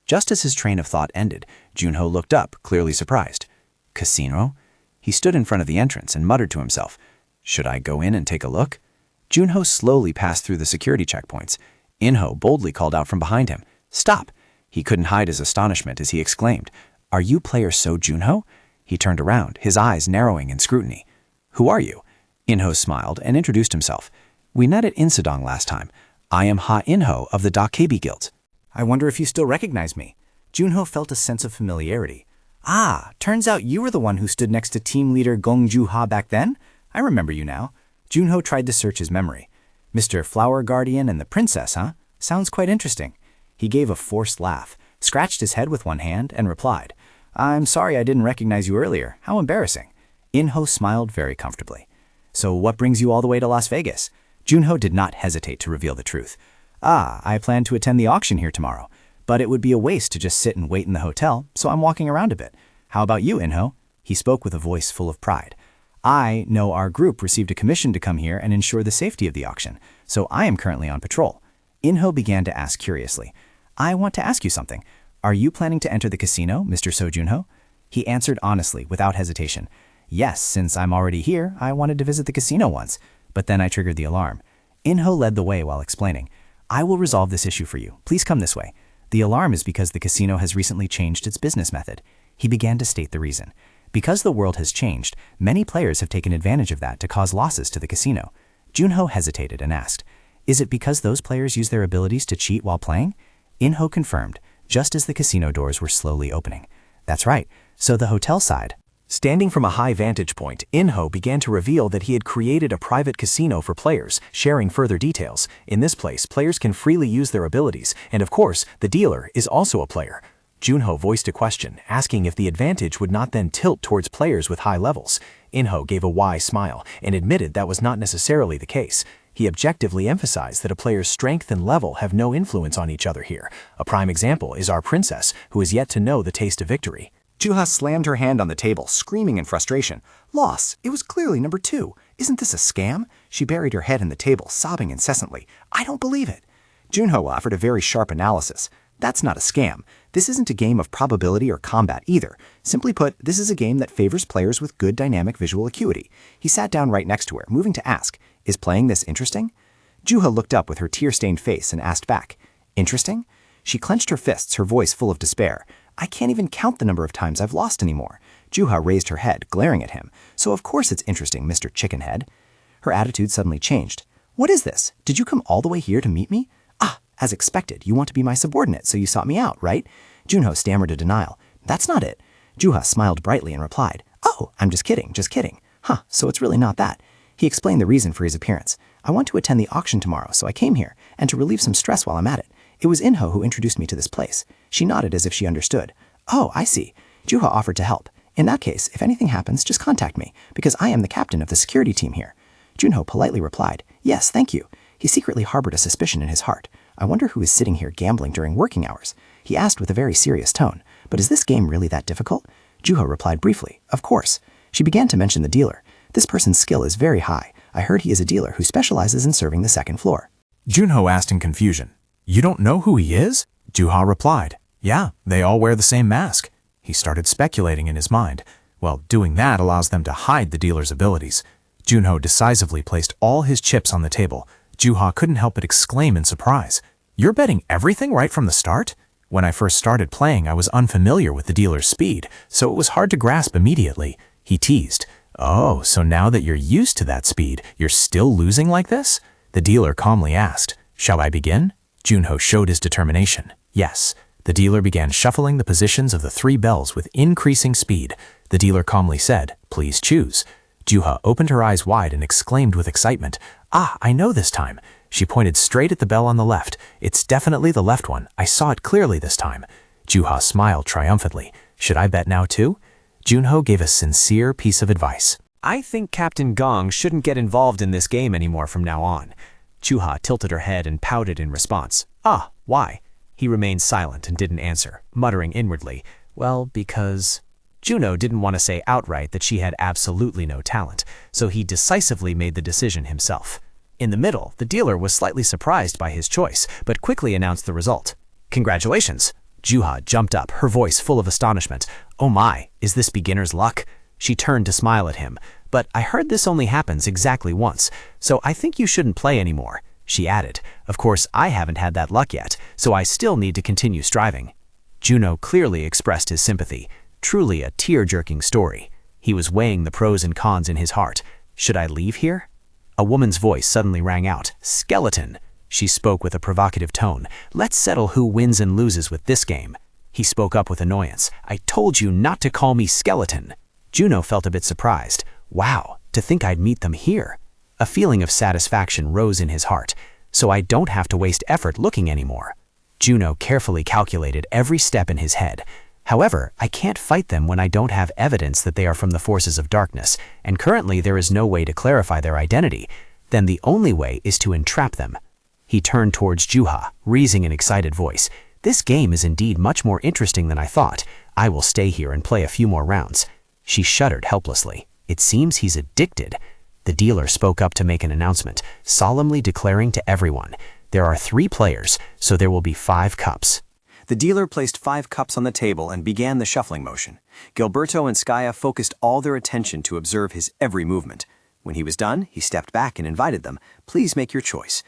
Just as his train of thought ended, Junho looked up, clearly surprised. Casino? He stood in front of the entrance and muttered to himself. Should I go in and take a look? Junho slowly passed through the security checkpoints. Inho boldly called out from behind him. Stop! He couldn't hide his astonishment as he exclaimed, Are you player So Junho? He turned around, his eyes narrowing in scrutiny. Who are you? Inho smiled and introduced himself. We met at Insadong last time. I am Ha Inho of the Dakebi Guild. I wonder if you still recognize me. Junho felt a sense of familiarity. Ah, turns out you were the one who stood next to team leader Gong Ju-ha back then? I remember you now. Junho tried to search his memory. Mr. Flower Guardian and the Princess, huh? Sounds quite interesting. He gave a forced laugh, scratched his head with one hand, and replied, I'm sorry I didn't recognize you earlier. How embarrassing. Inho smiled very comfortably. So what brings you all the way to Las Vegas? Junho did not hesitate to reveal the truth. I plan to attend the auction here tomorrow, but it would be a waste to just sit and wait in the hotel, so I'm walking around a bit. How about you, Inho? He spoke with a voice full of pride. I know our group received a commission to come here and ensure the safety of the auction, so I am currently on patrol. Inho began to ask curiously, I want to ask you something. Are you planning to enter the casino, Mr. So Junho? He answered honestly, without hesitation. Yes, since I'm already here, I wanted to visit the casino once, but then I triggered the alarm. Inho led the way while explaining. I will resolve this issue for you. Please come this way. The alarm is because the casino has recently changed its business method. He began to state the reason. Because the world has changed, many players have taken advantage of that to cause losses to the casino. Junho hesitated and asked, Is it because those players use their abilities to cheat while playing? Inho confirmed, just as the casino doors were slowly opening. That's right. So the hotel side. Standing from a high vantage point, Inho began to reveal that he had created a private casino for players, sharing further details. In this place, players can freely use their abilities, and of course, the dealer is also a player. Junho voiced a question, asking if the advantage would not then tilt towards players with high levels. Inho gave a wise smile and admitted that was not necessarily the case. He objectively emphasized that a player's strength and level have no influence on each other here. A prime example is our princess, who is yet to know the taste of victory. Juha slammed her hand on the table, screaming in frustration. Loss! It was clearly number 2. Isn't this a scam? She buried her head in the table, sobbing incessantly. I don't believe it. Junho offered a very sharp analysis. That's not a scam. This isn't a game of probability or combat either. Simply put, this is a game that favors players with good dynamic visual acuity. He sat down right next to her, moving to ask, is playing this interesting? Juha looked up with her tear-stained face and asked back, interesting? She clenched her fists, her voice full of despair. I can't even count the number of times I've lost anymore. Juha raised her head, glaring at him. So of course it's interesting, Mr. Chickenhead. Her attitude suddenly changed. What is this? Did you come all the way here to meet me? Ah, as expected, you want to be my subordinate, so you sought me out, right? Junho stammered a denial. That's not it. Juha smiled brightly and replied, Oh, I'm just kidding, just kidding. Huh, so it's really not that. He explained the reason for his appearance. I want to attend the auction tomorrow, so I came here, and to relieve some stress while I'm at it. It was Inho who introduced me to this place. She nodded as if she understood. Oh, I see. Juha offered to help. In that case, if anything happens, just contact me, because I am the captain of the security team here. Junho politely replied, Yes, thank you. He secretly harbored a suspicion in his heart. I wonder who is sitting here gambling during working hours. He asked with a very serious tone, But is this game really that difficult? Juha replied briefly, Of course. She began to mention the dealer. This person's skill is very high. I heard he is a dealer who specializes in serving the second floor. Junho asked in confusion, You don't know who he is? Juha replied, Yeah, they all wear the same mask. He started speculating in his mind. Well, doing that allows them to hide the dealer's abilities. Junho decisively placed all his chips on the table. Juha couldn't help but exclaim in surprise. You're betting everything right from the start? When I first started playing, I was unfamiliar with the dealer's speed, so it was hard to grasp immediately. He teased. Oh, so now that you're used to that speed, you're still losing like this? The dealer calmly asked, Shall I begin? Junho showed his determination. Yes. The dealer began shuffling the positions of the 3 bells with increasing speed. The dealer calmly said, Please choose. Juha opened her eyes wide and exclaimed with excitement, Ah, I know this time. She pointed straight at the bell on the left. It's definitely the left one. I saw it clearly this time. Juha smiled triumphantly. Should I bet now too? Junho gave a sincere piece of advice. I think Captain Gong shouldn't get involved in this game anymore from now on. Juha tilted her head and pouted in response. Ah, why? He remained silent and didn't answer, muttering inwardly, Well, because... Juno didn't want to say outright that she had absolutely no talent, so he decisively made the decision himself. In the middle, the dealer was slightly surprised by his choice, but quickly announced the result. Congratulations! Juha jumped up, her voice full of astonishment. Oh my, is this beginner's luck? She turned to smile at him. But I heard this only happens exactly once, so I think you shouldn't play anymore. She added, Of course, I haven't had that luck yet, so I still need to continue striving. Juno clearly expressed his sympathy. Truly a tear-jerking story. He was weighing the pros and cons in his heart. Should I leave here? A woman's voice suddenly rang out. Skeleton! She spoke with a provocative tone. Let's settle who wins and loses with this game. He spoke up with annoyance. I told you not to call me Skeleton. Juno felt a bit surprised. Wow, to think I'd meet them here. A feeling of satisfaction rose in his heart. So I don't have to waste effort looking anymore. Juno carefully calculated every step in his head. However, I can't fight them when I don't have evidence that they are from the forces of darkness, and currently there is no way to clarify their identity. Then the only way is to entrap them. He turned towards Juha, raising an excited voice. This game is indeed much more interesting than I thought. I will stay here and play a few more rounds. She shuddered helplessly. It seems he's addicted. The dealer spoke up to make an announcement, solemnly declaring to everyone, There are 3 players, so there will be 5 cups. The dealer placed 5 cups on the table and began the shuffling motion. Gilberto and Skaya focused all their attention to observe his every movement. When he was done, he stepped back and invited them, Please make your choice.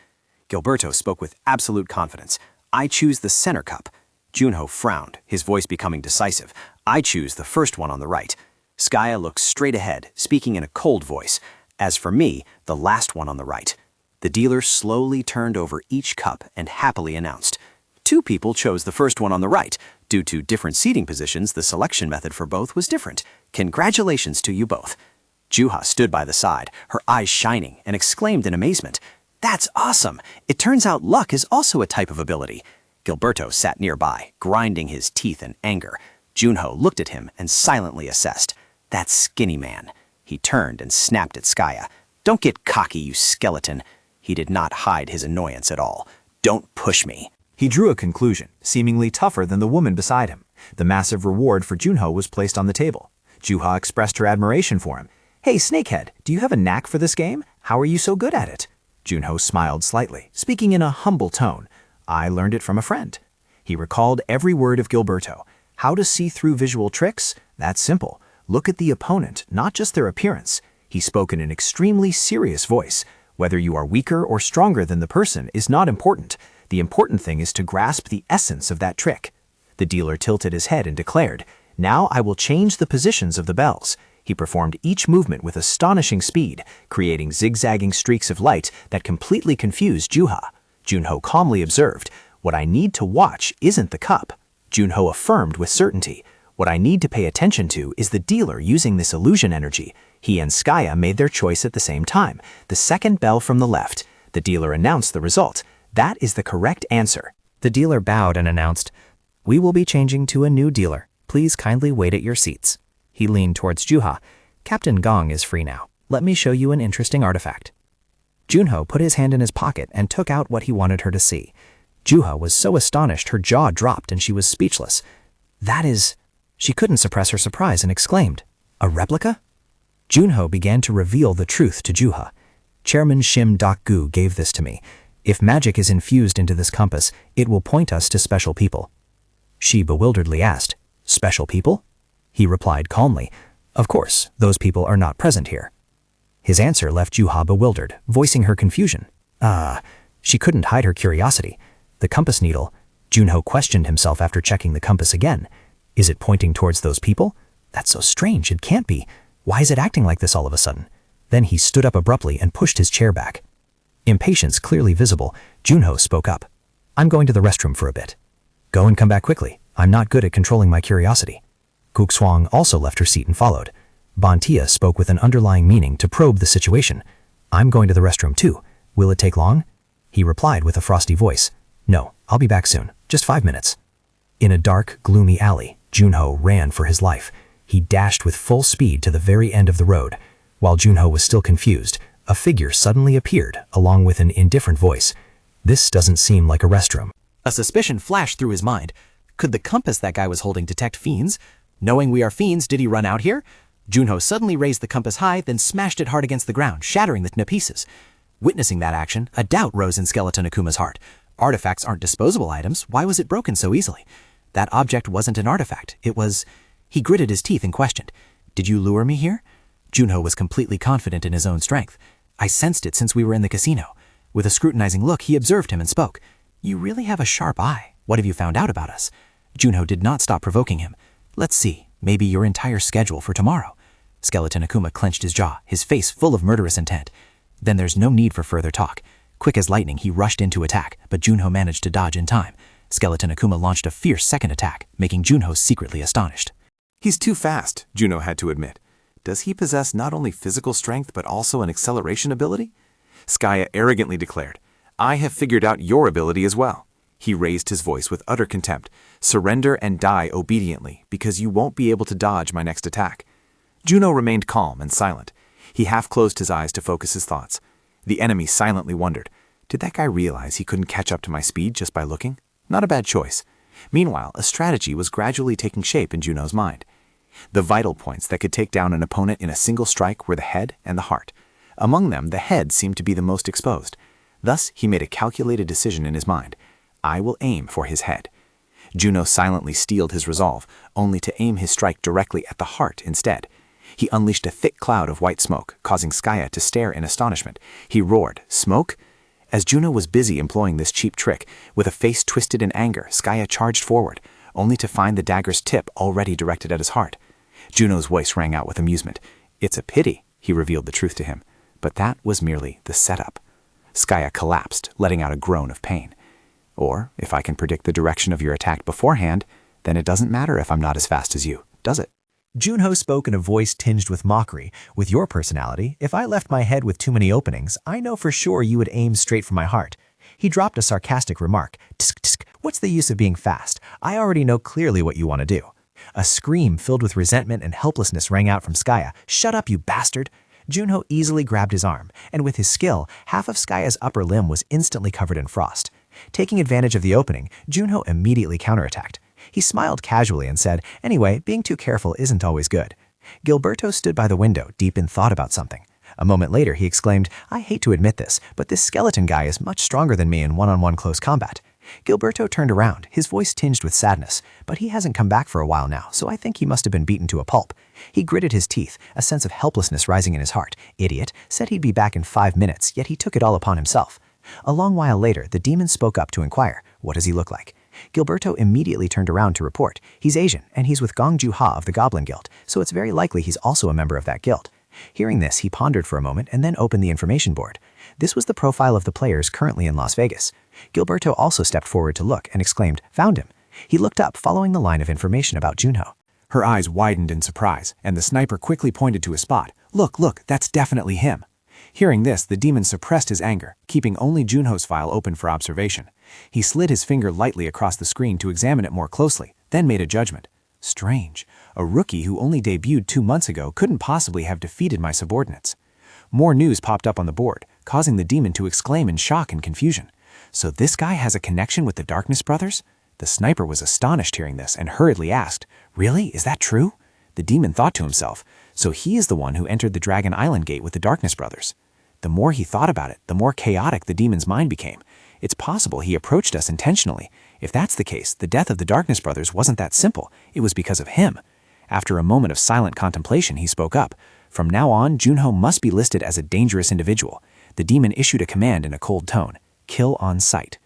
Gilberto spoke with absolute confidence. I choose the center cup. Junho frowned, his voice becoming decisive. I choose the first one on the right. Skaya looked straight ahead, speaking in a cold voice. As for me, the last one on the right. The dealer slowly turned over each cup and happily announced, 2 people chose the first one on the right. Due to different seating positions, the selection method for both was different. Congratulations to you both. Juha stood by the side, her eyes shining, and exclaimed in amazement, "That's awesome! It turns out luck is also a type of ability." Gilberto sat nearby, grinding his teeth in anger. Junho looked at him and silently assessed. "That skinny man." He turned and snapped at Skaya. "Don't get cocky, you skeleton." He did not hide his annoyance at all. "Don't push me." He drew a conclusion, seemingly tougher than the woman beside him. The massive reward for Junho was placed on the table. Juha expressed her admiration for him. "Hey, Snakehead, do you have a knack for this game? How are you so good at it?" Junho smiled slightly, speaking in a humble tone. "I learned it from a friend." He recalled every word of Gilberto. How to see through visual tricks? That's simple. Look at the opponent, not just their appearance. He spoke in an extremely serious voice. Whether you are weaker or stronger than the person is not important. The important thing is to grasp the essence of that trick. The dealer tilted his head and declared, "Now I will change the positions of the bells." He performed each movement with astonishing speed, creating zigzagging streaks of light that completely confused Juha. Junho calmly observed, "What I need to watch isn't the cup." Junho affirmed with certainty, "What I need to pay attention to is the dealer using this illusion energy." He and Skaya made their choice at the same time, the second bell from the left. The dealer announced the result. "That is the correct answer." The dealer bowed and announced, "We will be changing to a new dealer. Please kindly wait at your seats." He leaned towards Juha. "Captain Gong is free now. Let me show you an interesting artifact." Junho put his hand in his pocket and took out what he wanted her to see. Juha was so astonished her jaw dropped and she was speechless. "That is—" She couldn't suppress her surprise and exclaimed, "A replica?" Junho began to reveal the truth to Juha. "Chairman Shim Gu gave this to me. If magic is infused into this compass, it will point us to special people." She bewilderedly asked, "Special people?" He replied calmly, "Of course, those people are not present here." His answer left Juha bewildered, voicing her confusion. She couldn't hide her curiosity. The compass needle. Junho questioned himself after checking the compass again. Is it pointing towards those people? That's so strange, it can't be. Why is it acting like this all of a sudden? Then he stood up abruptly and pushed his chair back. Impatience clearly visible, Junho spoke up. "I'm going to the restroom for a bit." "Go and come back quickly. I'm not good at controlling my curiosity." Kukswang also left her seat and followed. Bantia spoke with an underlying meaning to probe the situation. "I'm going to the restroom too. Will it take long?" He replied with a frosty voice. "No, I'll be back soon. Just 5 minutes." In a dark, gloomy alley, Junho ran for his life. He dashed with full speed to the very end of the road. While Junho was still confused, a figure suddenly appeared, along with an indifferent voice. "This doesn't seem like a restroom." A suspicion flashed through his mind. Could the compass that guy was holding detect fiends? Knowing we are fiends, did he run out here? Junho suddenly raised the compass high, then smashed it hard against the ground, shattering it to pieces. Witnessing that action, a doubt rose in Skeleton Akuma's heart. Artifacts aren't disposable items. Why was it broken so easily? That object wasn't an artifact. It was... He gritted his teeth and questioned, "Did you lure me here?" Junho was completely confident in his own strength. "I sensed it since we were in the casino." With a scrutinizing look, he observed him and spoke. "You really have a sharp eye. What have you found out about us?" Junho did not stop provoking him. "Let's see, maybe your entire schedule for tomorrow." Skeleton Akuma clenched his jaw, his face full of murderous intent. Then there's no need for further talk. Quick as lightning, he rushed into attack, but Junho managed to dodge in time. Skeleton Akuma launched a fierce second attack, making Junho secretly astonished. He's too fast, Junho had to admit. Does he possess not only physical strength but also an acceleration ability? Skaya arrogantly declared, "I have figured out your ability as well." He raised his voice with utter contempt. "Surrender and die obediently, because you won't be able to dodge my next attack." Junho remained calm and silent. He half closed his eyes to focus his thoughts. The enemy silently wondered, did that guy realize he couldn't catch up to my speed just by looking? Not a bad choice. Meanwhile, a strategy was gradually taking shape in Junho's mind. The vital points that could take down an opponent in a single strike were the head and the heart. Among them, the head seemed to be the most exposed. Thus, he made a calculated decision in his mind. I will aim for his head. Junho silently steeled his resolve, only to aim his strike directly at the heart instead. He unleashed a thick cloud of white smoke, causing Skaya to stare in astonishment. He roared, "Smoke?" As Junho was busy employing this cheap trick, with a face twisted in anger, Skaya charged forward, only to find the dagger's tip already directed at his heart. Junho's voice rang out with amusement. "It's a pity," he revealed the truth to him, but that was merely the setup. Skaya collapsed, letting out a groan of pain. "Or, if I can predict the direction of your attack beforehand, then it doesn't matter if I'm not as fast as you, does it? Junho spoke in a voice tinged with mockery. With your personality, if I left my head with too many openings, I know for sure you would aim straight for my heart. He dropped a sarcastic remark. Tsk, tsk, what's the use of being fast? I already know clearly what you want to do. A scream filled with resentment and helplessness rang out from Skaya. Shut up, you bastard! Junho easily grabbed his arm, and with his skill, half of Skaya's upper limb was instantly covered in frost. Taking advantage of the opening, Junho immediately counterattacked. He smiled casually and said, anyway, being too careful isn't always good. Gilberto stood by the window, deep in thought about something. A moment later, he exclaimed, I hate to admit this, but this skeleton guy is much stronger than me in one-on-one close combat. Gilberto turned around, his voice tinged with sadness, but he hasn't come back for a while now, so I think he must have been beaten to a pulp. He gritted his teeth, a sense of helplessness rising in his heart. Idiot, said he'd be back in 5 minutes, yet he took it all upon himself. A long while later, the demon spoke up to inquire, what does he look like? Gilberto immediately turned around to report. He's Asian, and he's with Gong Ju-ha of the Goblin Guild, so it's very likely he's also a member of that guild. Hearing this, he pondered for a moment and then opened the information board. This was the profile of the players currently in Las Vegas. Gilberto also stepped forward to look and exclaimed, found him. He looked up, following the line of information about Junho. Her eyes widened in surprise, and the sniper quickly pointed to a spot. Look, that's definitely him. Hearing this, the demon suppressed his anger, keeping only Junho's file open for observation. He slid his finger lightly across the screen to examine it more closely, then made a judgment. Strange. A rookie who only debuted 2 months ago couldn't possibly have defeated my subordinates. More news popped up on the board, causing the demon to exclaim in shock and confusion. So this guy has a connection with the Darkness Brothers? The sniper was astonished hearing this and hurriedly asked, really? Is that true? The demon thought to himself, so he is the one who entered the Dragon Island gate with the Darkness Brothers. The more he thought about it, the more chaotic the demon's mind became. It's possible he approached us intentionally. If that's the case, the death of the Darkness Brothers wasn't that simple. It was because of him. After a moment of silent contemplation, he spoke up. From now on, Junho must be listed as a dangerous individual. The demon issued a command in a cold tone. Kill on sight.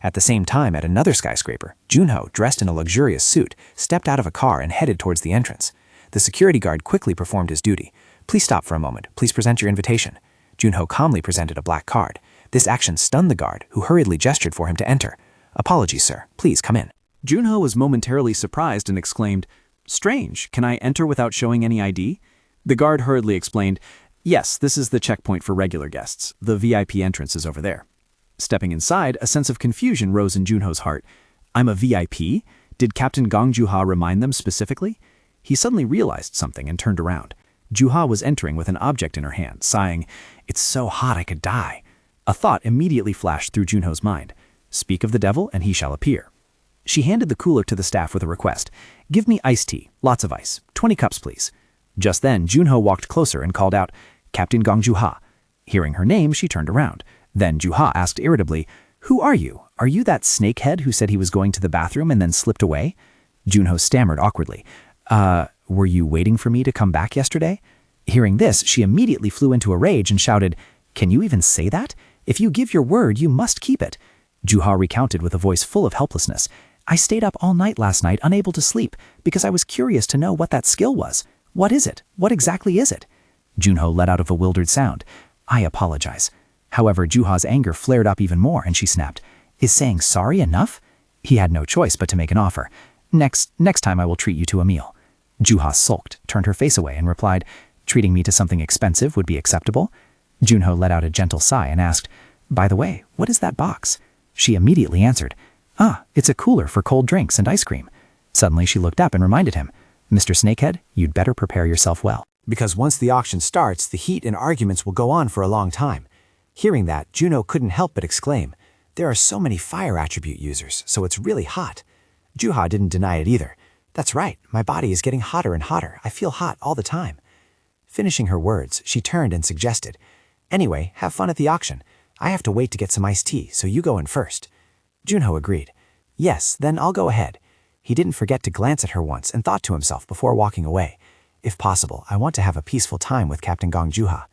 At the same time, at another skyscraper, Junho, dressed in a luxurious suit, stepped out of a car and headed towards the entrance. The security guard quickly performed his duty. Please stop for a moment. Please present your invitation. Junho calmly presented a black card. This action stunned the guard, who hurriedly gestured for him to enter. Apologies, sir. Please come in. Junho was momentarily surprised and exclaimed, strange, can I enter without showing any ID? The guard hurriedly explained, yes, this is the checkpoint for regular guests. The VIP entrance is over there. Stepping inside, a sense of confusion rose in Junho's heart. I'm a VIP? Did Captain Gong Ju-ha remind them specifically? He suddenly realized something and turned around. Ju-ha was entering with an object in her hand, sighing, it's so hot I could die. A thought immediately flashed through Junho's mind. Speak of the devil and he shall appear. She handed the cooler to the staff with a request. Give me iced tea, lots of ice, 20 cups please. Just then, Junho walked closer and called out, Captain Gong Ju-ha. Hearing her name, she turned around. Then Ju-ha asked irritably, who are you? Are you that snakehead who said he was going to the bathroom and then slipped away? Junho stammered awkwardly. Were you waiting for me to come back yesterday? Hearing this, she immediately flew into a rage and shouted, can you even say that? If you give your word, you must keep it. Ju-ha recounted with a voice full of helplessness. I stayed up all night last night, unable to sleep, because I was curious to know what that skill was. What is it? What exactly is it? Junho let out a bewildered sound. I apologize. However, Ju-ha's anger flared up even more, and she snapped, is saying sorry enough? He had no choice but to make an offer. Next time I will treat you to a meal. Ju-ha sulked, turned her face away, and replied, treating me to something expensive would be acceptable? Junho let out a gentle sigh and asked, by the way, what is that box? She immediately answered, it's a cooler for cold drinks and ice cream. Suddenly she looked up and reminded him, Mr. Snakehead, you'd better prepare yourself well. Because once the auction starts, the heat and arguments will go on for a long time. Hearing that, Junho couldn't help but exclaim, there are so many fire attribute users, so it's really hot. Ju-ha didn't deny it either. That's right, my body is getting hotter and hotter. I feel hot all the time. Finishing her words, she turned and suggested, anyway, have fun at the auction. I have to wait to get some iced tea, so you go in first. Junho agreed. Yes, then I'll go ahead. He didn't forget to glance at her once and thought to himself before walking away, if possible, I want to have a peaceful time with Captain Gong Ju-ha.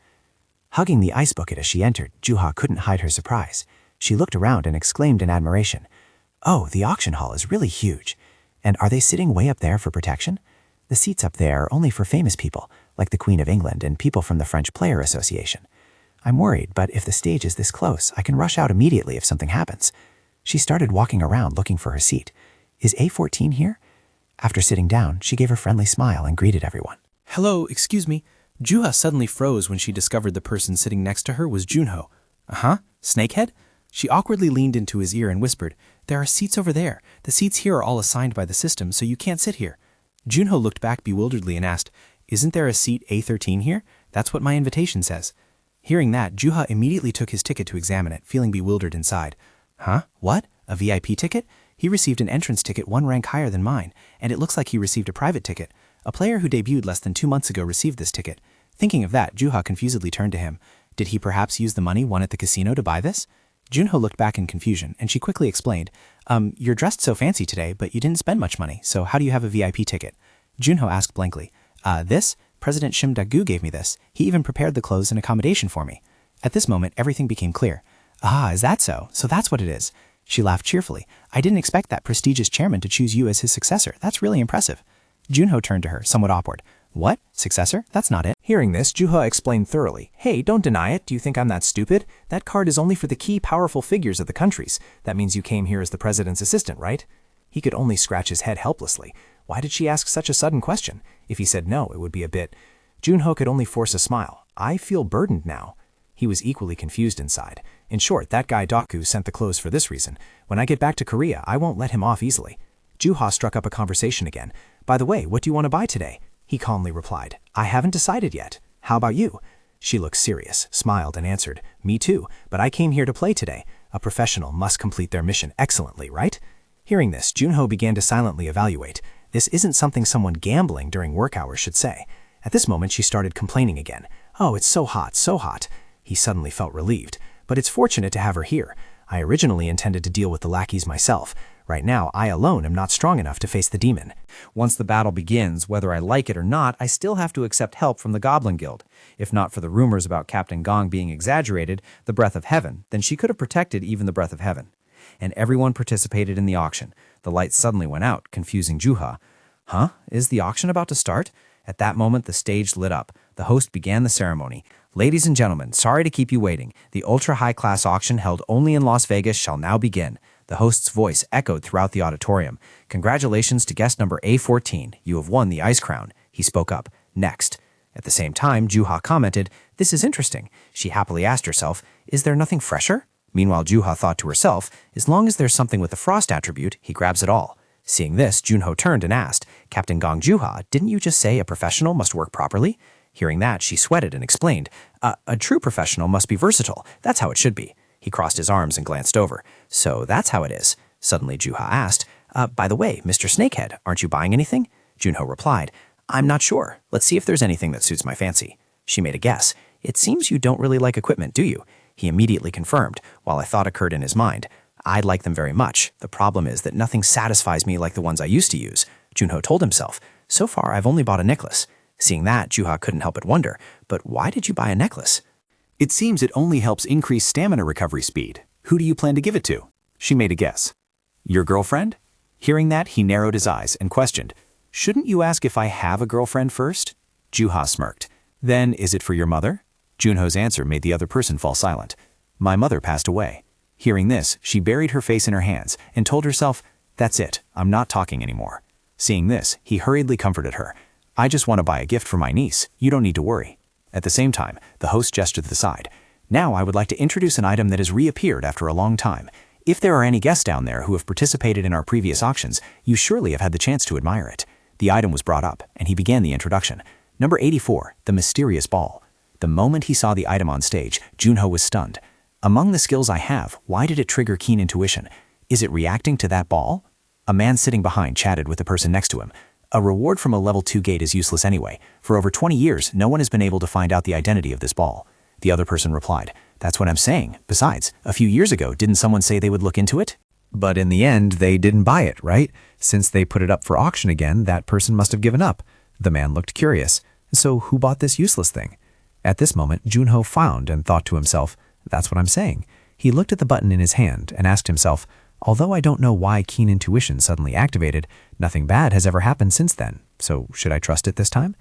Hugging the ice bucket as she entered, Ju-ha couldn't hide her surprise. She looked around and exclaimed in admiration, oh, the auction hall is really huge. And are they sitting way up there for protection? The seats up there are only for famous people, like the Queen of England and people from the French Player Association. I'm worried, but if the stage is this close, I can rush out immediately if something happens. She started walking around looking for her seat. Is A14 here? After sitting down, she gave a friendly smile and greeted everyone. Hello, excuse me. Juha suddenly froze when she discovered the person sitting next to her was Junho. Uh-huh, Snakehead? She awkwardly leaned into his ear and whispered, "There are seats over there. The seats here are all assigned by the system, so you can't sit here." Junho looked back bewilderedly and asked, "Isn't there a seat A13 here? That's what my invitation says." Hearing that, Juha immediately took his ticket to examine it, feeling bewildered inside. Huh? What? A VIP ticket? He received an entrance ticket one rank higher than mine, and it looks like he received a private ticket. A player who debuted less than 2 months ago received this ticket. Thinking of that, Juha confusedly turned to him. Did he perhaps use the money won at the casino to buy this? Junho looked back in confusion, and she quickly explained, You're dressed so fancy today, but you didn't spend much money, so how do you have a VIP ticket? Junho asked blankly, This? President Shim Dagu gave me this. He even prepared the clothes and accommodation for me. At this moment, everything became clear. Ah, is that so? So that's what it is. She laughed cheerfully. I didn't expect that prestigious chairman to choose you as his successor. That's really impressive. Junho turned to her, somewhat awkward. What? Successor? That's not it. Hearing this, Juha explained thoroughly. Hey, don't deny it. Do you think I'm that stupid? That card is only for the key powerful figures of the countries. That means you came here as the president's assistant, right? He could only scratch his head helplessly. Why did she ask such a sudden question? If he said no, it would be a bit... Junho could only force a smile. I feel burdened now. He was equally confused inside. In short, that guy Daku sent the clothes for this reason. When I get back to Korea, I won't let him off easily. Juha struck up a conversation again. By the way, what do you want to buy today? He calmly replied, I haven't decided yet. How about you? She looked serious, smiled, and answered, Me too, but I came here to play today. A professional must complete their mission excellently, right? Hearing this, Junho began to silently evaluate. This isn't something someone gambling during work hours should say. At this moment, she started complaining again. Oh, it's so hot, so hot. He suddenly felt relieved. But it's fortunate to have her here. I originally intended to deal with the lackeys myself. Right now, I alone am not strong enough to face the demon. Once the battle begins, whether I like it or not, I still have to accept help from the Goblin Guild. If not for the rumors about Captain Gong being exaggerated, the breath of heaven, then she could have protected even the breath of heaven. And everyone participated in the auction. The lights suddenly went out, confusing Juha. Huh? Is the auction about to start? At that moment, the stage lit up. The host began the ceremony. Ladies and gentlemen, sorry to keep you waiting. The ultra-high-class auction held only in Las Vegas shall now begin. The host's voice echoed throughout the auditorium. Congratulations to guest number A14. You have won the Ice Crown. He spoke up. Next. At the same time, Juha commented, This is interesting. She happily asked herself, Is there nothing fresher? Meanwhile, Juha thought to herself, As long as there's something with the frost attribute, he grabs it all. Seeing this, Junho turned and asked, Captain Gong Juha, didn't you just say a professional must work properly? Hearing that, she sweated and explained, A true professional must be versatile. That's how it should be. He crossed his arms and glanced over. So that's how it is. Suddenly, Juha asked, By the way, Mr. Snakehead, aren't you buying anything? Junho replied, I'm not sure. Let's see if there's anything that suits my fancy. She made a guess. It seems you don't really like equipment, do you? He immediately confirmed, while a thought occurred in his mind. I'd like them very much. The problem is that nothing satisfies me like the ones I used to use. Junho told himself, So far, I've only bought a necklace. Seeing that, Juha couldn't help but wonder, But why did you buy a necklace? It seems it only helps increase stamina recovery speed. Who do you plan to give it to? She made a guess. Your girlfriend? Hearing that, he narrowed his eyes and questioned, Shouldn't you ask if I have a girlfriend first? Juha smirked. Then is it for your mother? Junho's answer made the other person fall silent. My mother passed away. Hearing this, she buried her face in her hands and told herself, That's it, I'm not talking anymore. Seeing this, he hurriedly comforted her. I just want to buy a gift for my niece. You don't need to worry. At the same time, the host gestured to the side. Now I would like to introduce an item that has reappeared after a long time. If there are any guests down there who have participated in our previous auctions, you surely have had the chance to admire it. The item was brought up, and he began the introduction. Number 84, the mysterious ball. The moment he saw the item on stage, Junho was stunned. Among the skills I have, why did it trigger keen intuition? Is it reacting to that ball? A man sitting behind chatted with the person next to him. A reward from a level 2 gate is useless anyway. For over 20 years, no one has been able to find out the identity of this ball. The other person replied, That's what I'm saying. Besides, a few years ago, didn't someone say they would look into it? But in the end, they didn't buy it, right? Since they put it up for auction again, that person must have given up. The man looked curious. So who bought this useless thing? At this moment, Junho frowned and thought to himself, That's what I'm saying. He looked at the button in his hand and asked himself, Although I don't know why keen intuition suddenly activated, nothing bad has ever happened since then, so should I trust it this time?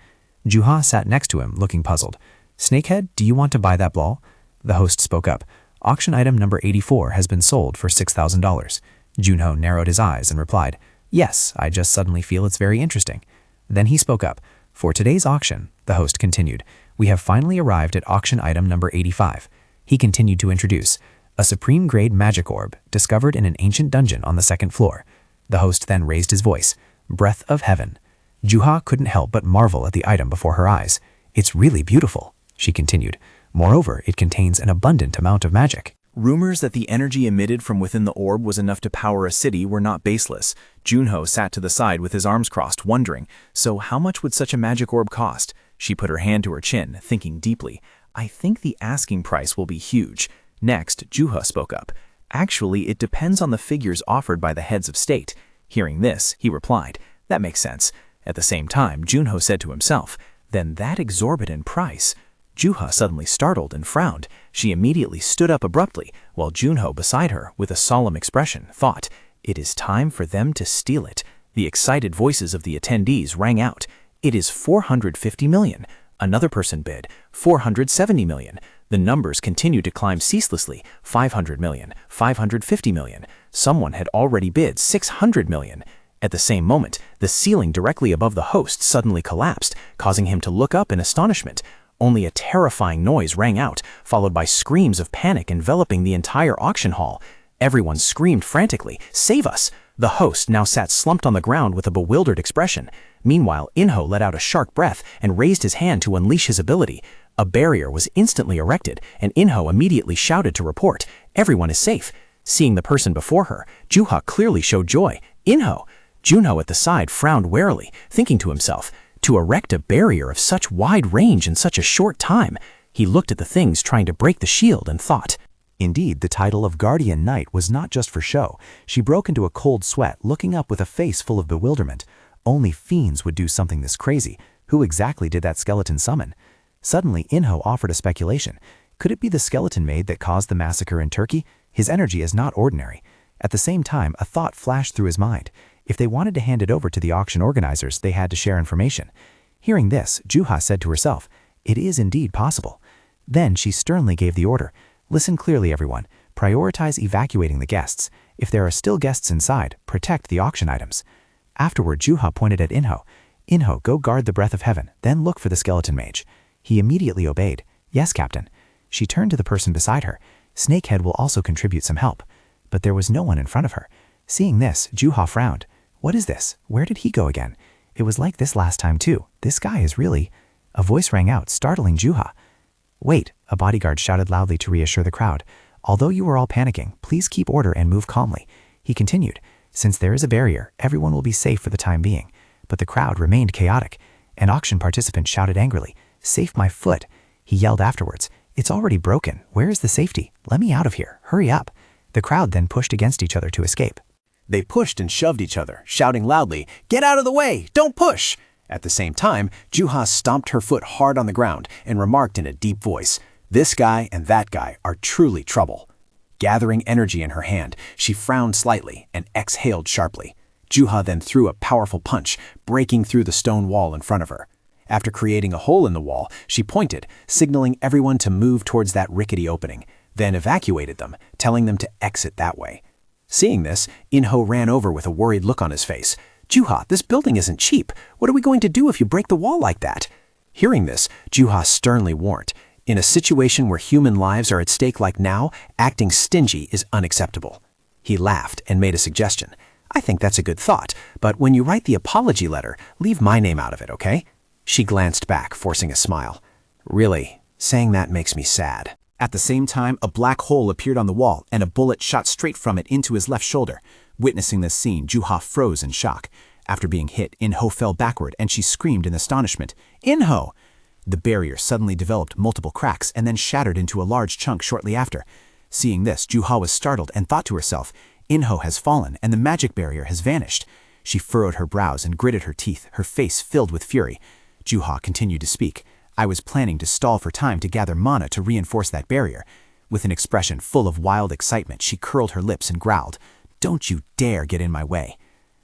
Juha sat next to him, looking puzzled. Snakehead, do you want to buy that ball? The host spoke up. Auction item number 84 has been sold for $6,000. Junho narrowed his eyes and replied, Yes, I just suddenly feel it's very interesting. Then he spoke up. For today's auction, the host continued, we have finally arrived at auction item number 85. He continued to introduce, a supreme-grade magic orb discovered in an ancient dungeon on the second floor. The host then raised his voice. Breath of heaven. Juha couldn't help but marvel at the item before her eyes. It's really beautiful, she continued. Moreover, it contains an abundant amount of magic. Rumors that the energy emitted from within the orb was enough to power a city were not baseless. Junho sat to the side with his arms crossed, wondering, so how much would such a magic orb cost? She put her hand to her chin, thinking deeply. I think the asking price will be huge. Next, Juha spoke up. Actually, it depends on the figures offered by the heads of state. Hearing this, he replied, that makes sense. At the same time, Junho said to himself, then that exorbitant price. Juha suddenly startled and frowned. She immediately stood up abruptly, while Junho beside her, with a solemn expression, thought, it is time for them to steal it. The excited voices of the attendees rang out. It is 450 million. Another person bid, 470 million. The numbers continued to climb ceaselessly, 500 million, 550 million. Someone had already bid 600 million. At the same moment, the ceiling directly above the host suddenly collapsed, causing him to look up in astonishment. Only a terrifying noise rang out, followed by screams of panic enveloping the entire auction hall. Everyone screamed frantically, "Save us!" The host now sat slumped on the ground with a bewildered expression. Meanwhile, Inho let out a sharp breath and raised his hand to unleash his ability. A barrier was instantly erected, and Inho immediately shouted to report, "Everyone is safe." Seeing the person before her, Juha clearly showed joy. Inho! Junho at the side frowned warily, thinking to himself, to erect a barrier of such wide range in such a short time. He looked at the things trying to break the shield and thought. Indeed, the title of Guardian Knight was not just for show. She broke into a cold sweat, looking up with a face full of bewilderment. Only fiends would do something this crazy. Who exactly did that skeleton summon? Suddenly, Inho offered a speculation. Could it be the skeleton maid that caused the massacre in Turkey? His energy is not ordinary. At the same time, a thought flashed through his mind. If they wanted to hand it over to the auction organizers, they had to share information. Hearing this, Juha said to herself, it is indeed possible. Then she sternly gave the order. Listen clearly, everyone. Prioritize evacuating the guests. If there are still guests inside, protect the auction items. Afterward, Juha pointed at Inho. Inho, go guard the breath of heaven, then look for the skeleton mage. He immediately obeyed. Yes, Captain. She turned to the person beside her. Snakehead will also contribute some help. But there was no one in front of her. Seeing this, Juha frowned. What is this? Where did he go again? It was like this last time too. This guy is really... A voice rang out, startling Juha. Wait, a bodyguard shouted loudly to reassure the crowd. Although you are all panicking, please keep order and move calmly. He continued, since there is a barrier, everyone will be safe for the time being. But the crowd remained chaotic. An auction participant shouted angrily, safe my foot. He yelled afterwards, it's already broken. Where is the safety? Let me out of here. Hurry up. The crowd then pushed against each other to escape. They pushed and shoved each other, shouting loudly, "Get out of the way! Don't push!" At the same time, Juha stomped her foot hard on the ground and remarked in a deep voice, "This guy and that guy are truly trouble." Gathering energy in her hand, she frowned slightly and exhaled sharply. Juha then threw a powerful punch, breaking through the stone wall in front of her. After creating a hole in the wall, she pointed, signaling everyone to move towards that rickety opening, then evacuated them, telling them to exit that way. Seeing this, Inho ran over with a worried look on his face. "Juha, this building isn't cheap. What are we going to do if you break the wall like that?" Hearing this, Juha sternly warned, in a situation where human lives are at stake like now, acting stingy is unacceptable. He laughed and made a suggestion. "I think that's a good thought, but when you write the apology letter, leave my name out of it, okay?" She glanced back, forcing a smile. "Really, saying that makes me sad." At the same time, a black hole appeared on the wall, and a bullet shot straight from it into his left shoulder. Witnessing this scene, Juha froze in shock. After being hit, Inho fell backward, and she screamed in astonishment, "Inho!" The barrier suddenly developed multiple cracks and then shattered into a large chunk shortly after. Seeing this, Juha was startled and thought to herself, Inho has fallen, and the magic barrier has vanished. She furrowed her brows and gritted her teeth, her face filled with fury. Juha continued to speak. I was planning to stall for time to gather mana to reinforce that barrier. With an expression full of wild excitement, she curled her lips and growled, "Don't you dare get in my way."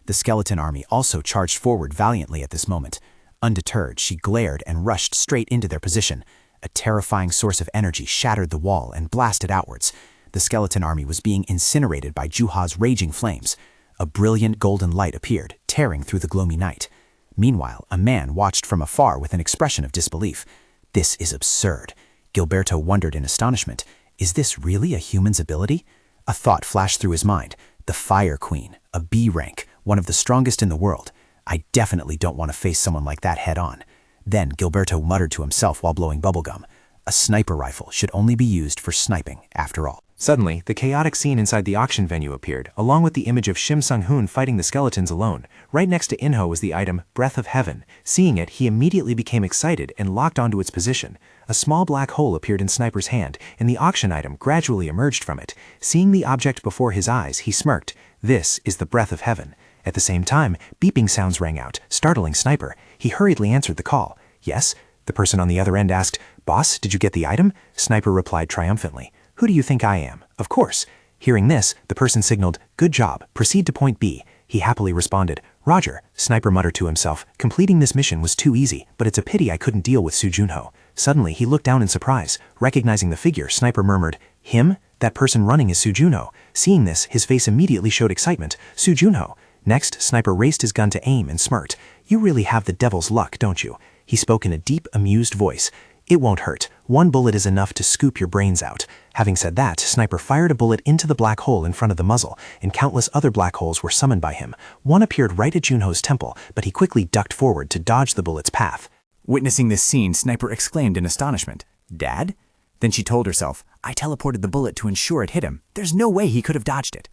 The skeleton army also charged forward valiantly at this moment. Undeterred, she glared and rushed straight into their position. A terrifying source of energy shattered the wall and blasted outwards. The skeleton army was being incinerated by Juha's raging flames. A brilliant golden light appeared, tearing through the gloomy night. Meanwhile, a man watched from afar with an expression of disbelief. This is absurd. Gilberto wondered in astonishment. Is this really a human's ability? A thought flashed through his mind. The Fire Queen, a B rank, one of the strongest in the world. I definitely don't want to face someone like that head on. Then Gilberto muttered to himself while blowing bubblegum. A sniper rifle should only be used for sniping, after all. Suddenly, the chaotic scene inside the auction venue appeared, along with the image of Shim Sung-hoon fighting the skeletons alone. Right next to In-ho was the item, Breath of Heaven. Seeing it, he immediately became excited and locked onto its position. A small black hole appeared in Sniper's hand, and the auction item gradually emerged from it. Seeing the object before his eyes, he smirked. This is the Breath of Heaven. At the same time, beeping sounds rang out, startling Sniper. He hurriedly answered the call. Yes? The person on the other end asked, Boss, did you get the item? Sniper replied triumphantly. Who do you think I am? Of course. Hearing this, the person signaled, Good job, proceed to point B. He happily responded, Roger. Sniper muttered to himself, completing this mission was too easy, but it's a pity I couldn't deal with Soo Junho. Suddenly, he looked down in surprise. Recognizing the figure, Sniper murmured, Him? That person running is Soo Junho. Seeing this, his face immediately showed excitement. Soo Junho. Next, Sniper raised his gun to aim and smirked. You really have the devil's luck, don't you? He spoke in a deep, amused voice. It won't hurt. One bullet is enough to scoop your brains out. Having said that, Sniper fired a bullet into the black hole in front of the muzzle, and countless other black holes were summoned by him. One appeared right at Junho's temple, but he quickly ducked forward to dodge the bullet's path. Witnessing this scene, Sniper exclaimed in astonishment, Dad? Then she told herself, I teleported the bullet to ensure it hit him. There's no way he could have dodged it.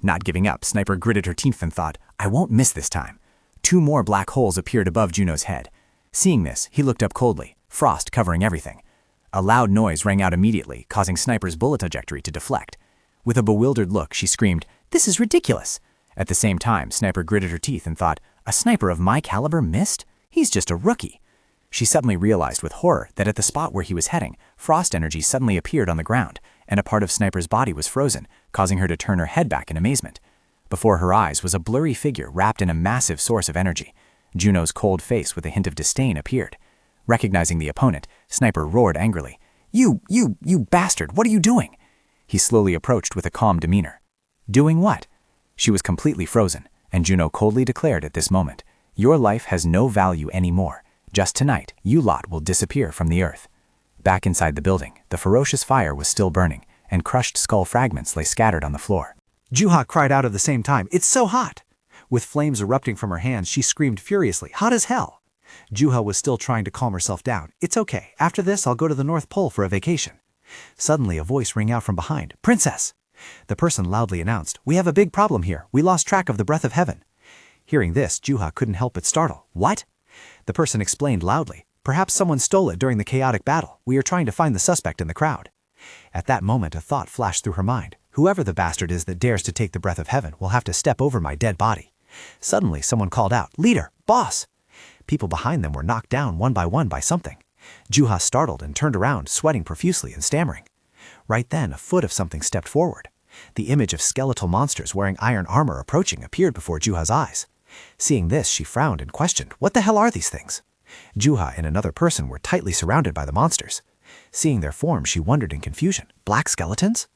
Not giving up, Sniper gritted her teeth and thought, I won't miss this time. 2 more black holes appeared above Juno's head. Seeing this, he looked up coldly, frost covering everything. A loud noise rang out immediately, causing Sniper's bullet trajectory to deflect. With a bewildered look, she screamed, This is ridiculous! At the same time, Sniper gritted her teeth and thought, A sniper of my caliber missed? He's just a rookie. She suddenly realized with horror that at the spot where he was heading, frost energy suddenly appeared on the ground, and a part of Sniper's body was frozen, causing her to turn her head back in amazement. Before her eyes was a blurry figure wrapped in a massive source of energy. Juno's cold face with a hint of disdain appeared. Recognizing the opponent, Sniper roared angrily. You bastard, what are you doing? He slowly approached with a calm demeanor. Doing what? She was completely frozen, and Juno coldly declared at this moment, Your life has no value anymore. Just tonight, you lot will disappear from the earth. Back inside the building, the ferocious fire was still burning, and crushed skull fragments lay scattered on the floor. Juha cried out at the same time, It's so hot! With flames erupting from her hands, she screamed furiously, Hot as hell! Juha was still trying to calm herself down. It's okay. After this, I'll go to the North Pole for a vacation. Suddenly, a voice rang out from behind. Princess! The person loudly announced, We have a big problem here. We lost track of the Breath of Heaven. Hearing this, Juha couldn't help but startle. What? The person explained loudly. Perhaps someone stole it during the chaotic battle. We are trying to find the suspect in the crowd. At that moment, a thought flashed through her mind. Whoever the bastard is that dares to take the Breath of Heaven will have to step over my dead body. Suddenly, someone called out, Leader! Boss! People behind them were knocked down one by something. Juha startled and turned around, sweating profusely and stammering. Right then, a foot of something stepped forward. The image of skeletal monsters wearing iron armor approaching appeared before Juha's eyes. Seeing this, she frowned and questioned, What the hell are these things? Juha and another person were tightly surrounded by the monsters. Seeing their forms, she wondered in confusion. Black skeletons?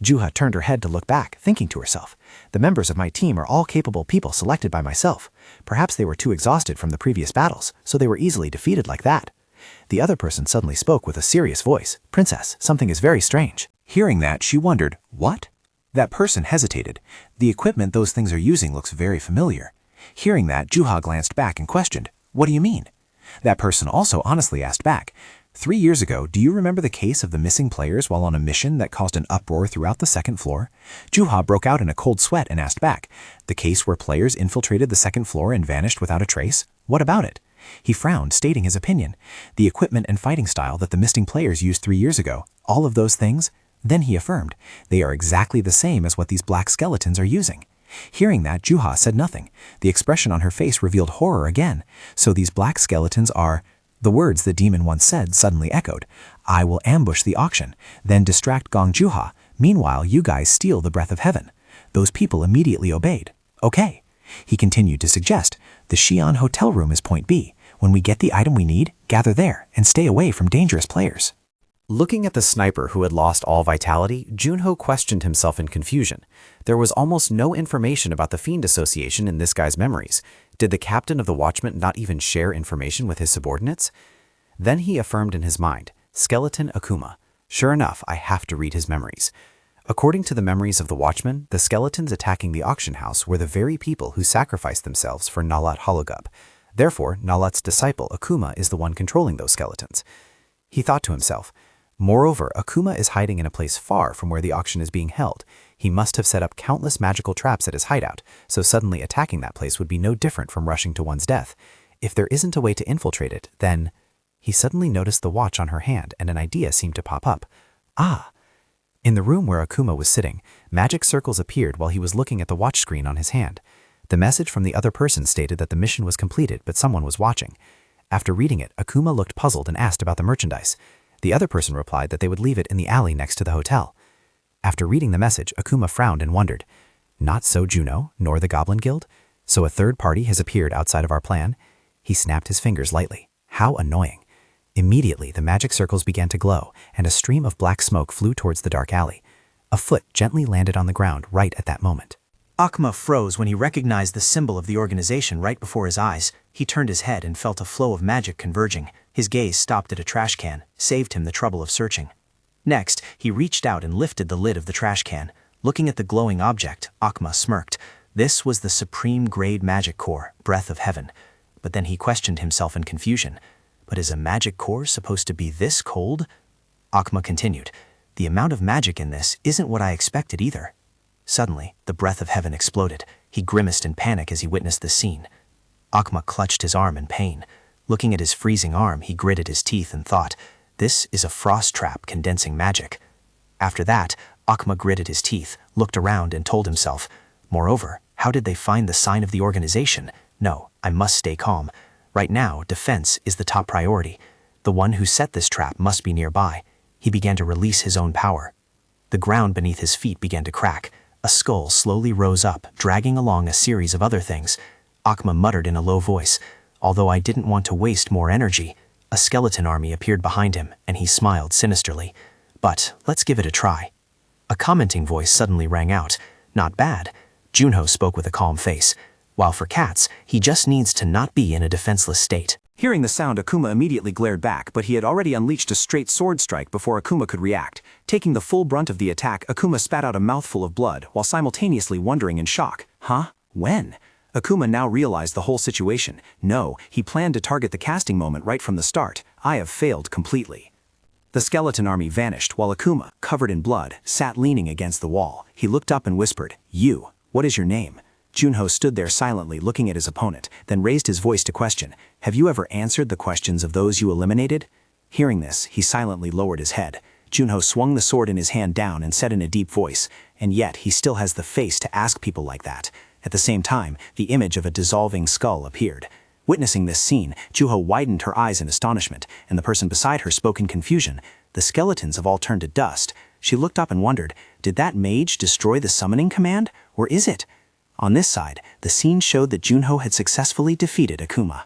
Juha turned her head to look back, thinking to herself, The members of my team are all capable people selected by myself. Perhaps they were too exhausted from the previous battles, so they were easily defeated like that. The other person suddenly spoke with a serious voice. Princess, something is very strange. Hearing that, she wondered, What? That person hesitated. The equipment those things are using looks very familiar. Hearing that, Juha glanced back and questioned, What do you mean? That person also honestly asked back, 3 years ago, do you remember the case of the missing players while on a mission that caused an uproar throughout the second floor? Juha broke out in a cold sweat and asked back, The case where players infiltrated the second floor and vanished without a trace? What about it? He frowned, stating his opinion. The equipment and fighting style that the missing players used 3 years ago, all of those things? Then he affirmed, They are exactly the same as what these black skeletons are using. Hearing that, Juha said nothing. The expression on her face revealed horror again. So these black skeletons are... The words the demon once said suddenly echoed. I will ambush the auction, then distract Gong Juha. Meanwhile, you guys steal the Breath of Heaven. Those people immediately obeyed. Okay. He continued to suggest, the Xi'an hotel room is point B. When we get the item we need, gather there and stay away from dangerous players. Looking at the sniper who had lost all vitality, Junho questioned himself in confusion. There was almost no information about the Fiend Association in this guy's memories. Did the captain of the Watchmen not even share information with his subordinates? Then he affirmed in his mind, Skeleton Akuma. Sure enough, I have to read his memories. According to the memories of the Watchmen, the skeletons attacking the auction house were the very people who sacrificed themselves for Nalat Hologub. Therefore, Nalat's disciple Akuma is the one controlling those skeletons. He thought to himself, moreover, Akuma is hiding in a place far from where the auction is being held. He must have set up countless magical traps at his hideout, so suddenly attacking that place would be no different from rushing to one's death. If there isn't a way to infiltrate it, then... He suddenly noticed the watch on her hand and an idea seemed to pop up. Ah! In the room where Akuma was sitting, magic circles appeared while he was looking at the watch screen on his hand. The message from the other person stated that the mission was completed, but someone was watching. After reading it, Akuma looked puzzled and asked about the merchandise. The other person replied that they would leave it in the alley next to the hotel. After reading the message, Akuma frowned and wondered. Not so Juno, nor the Goblin Guild? So a third party has appeared outside of our plan? He snapped his fingers lightly. How annoying. Immediately, the magic circles began to glow, and a stream of black smoke flew towards the dark alley. A foot gently landed on the ground right at that moment. Akuma froze when he recognized the symbol of the organization right before his eyes. He turned his head and felt a flow of magic converging. His gaze stopped at a trash can, saved him the trouble of searching. Next, he reached out and lifted the lid of the trash can. Looking at the glowing object, Akuma smirked. This was the supreme grade magic core, Breath of Heaven. But then he questioned himself in confusion. But is a magic core supposed to be this cold? Akuma continued. The amount of magic in this isn't what I expected either. Suddenly, the Breath of Heaven exploded. He grimaced in panic as he witnessed the scene. Akuma clutched his arm in pain. Looking at his freezing arm, he gritted his teeth and thought, this is a frost trap condensing magic. After that, Akuma gritted his teeth, looked around and told himself, moreover, how did they find the sign of the organization? No, I must stay calm. Right now, defense is the top priority. The one who set this trap must be nearby. He began to release his own power. The ground beneath his feet began to crack. A skull slowly rose up, dragging along a series of other things. Akuma muttered in a low voice, although I didn't want to waste more energy. A skeleton army appeared behind him, and he smiled sinisterly. But let's give it a try. A commenting voice suddenly rang out. Not bad. Junho spoke with a calm face. While for cats, he just needs to not be in a defenseless state. Hearing the sound, Akuma immediately glared back, but he had already unleashed a straight sword strike before Akuma could react. Taking the full brunt of the attack, Akuma spat out a mouthful of blood, while simultaneously wondering in shock. Huh? When? Akuma now realized the whole situation. No, he planned to target the casting moment right from the start. I have failed completely. The skeleton army vanished, while Akuma, covered in blood, sat leaning against the wall. He looked up and whispered, You, what is your name? Junho stood there silently looking at his opponent, then raised his voice to question, Have you ever answered the questions of those you eliminated? Hearing this, he silently lowered his head. Junho swung the sword in his hand down and said in a deep voice, And yet he still has the face to ask people like that. At the same time, the image of a dissolving skull appeared. Witnessing this scene, Junho widened her eyes in astonishment, and the person beside her spoke in confusion. The skeletons have all turned to dust. She looked up and wondered, Did that mage destroy the summoning command, or is it? On this side, the scene showed that Junho had successfully defeated Akuma.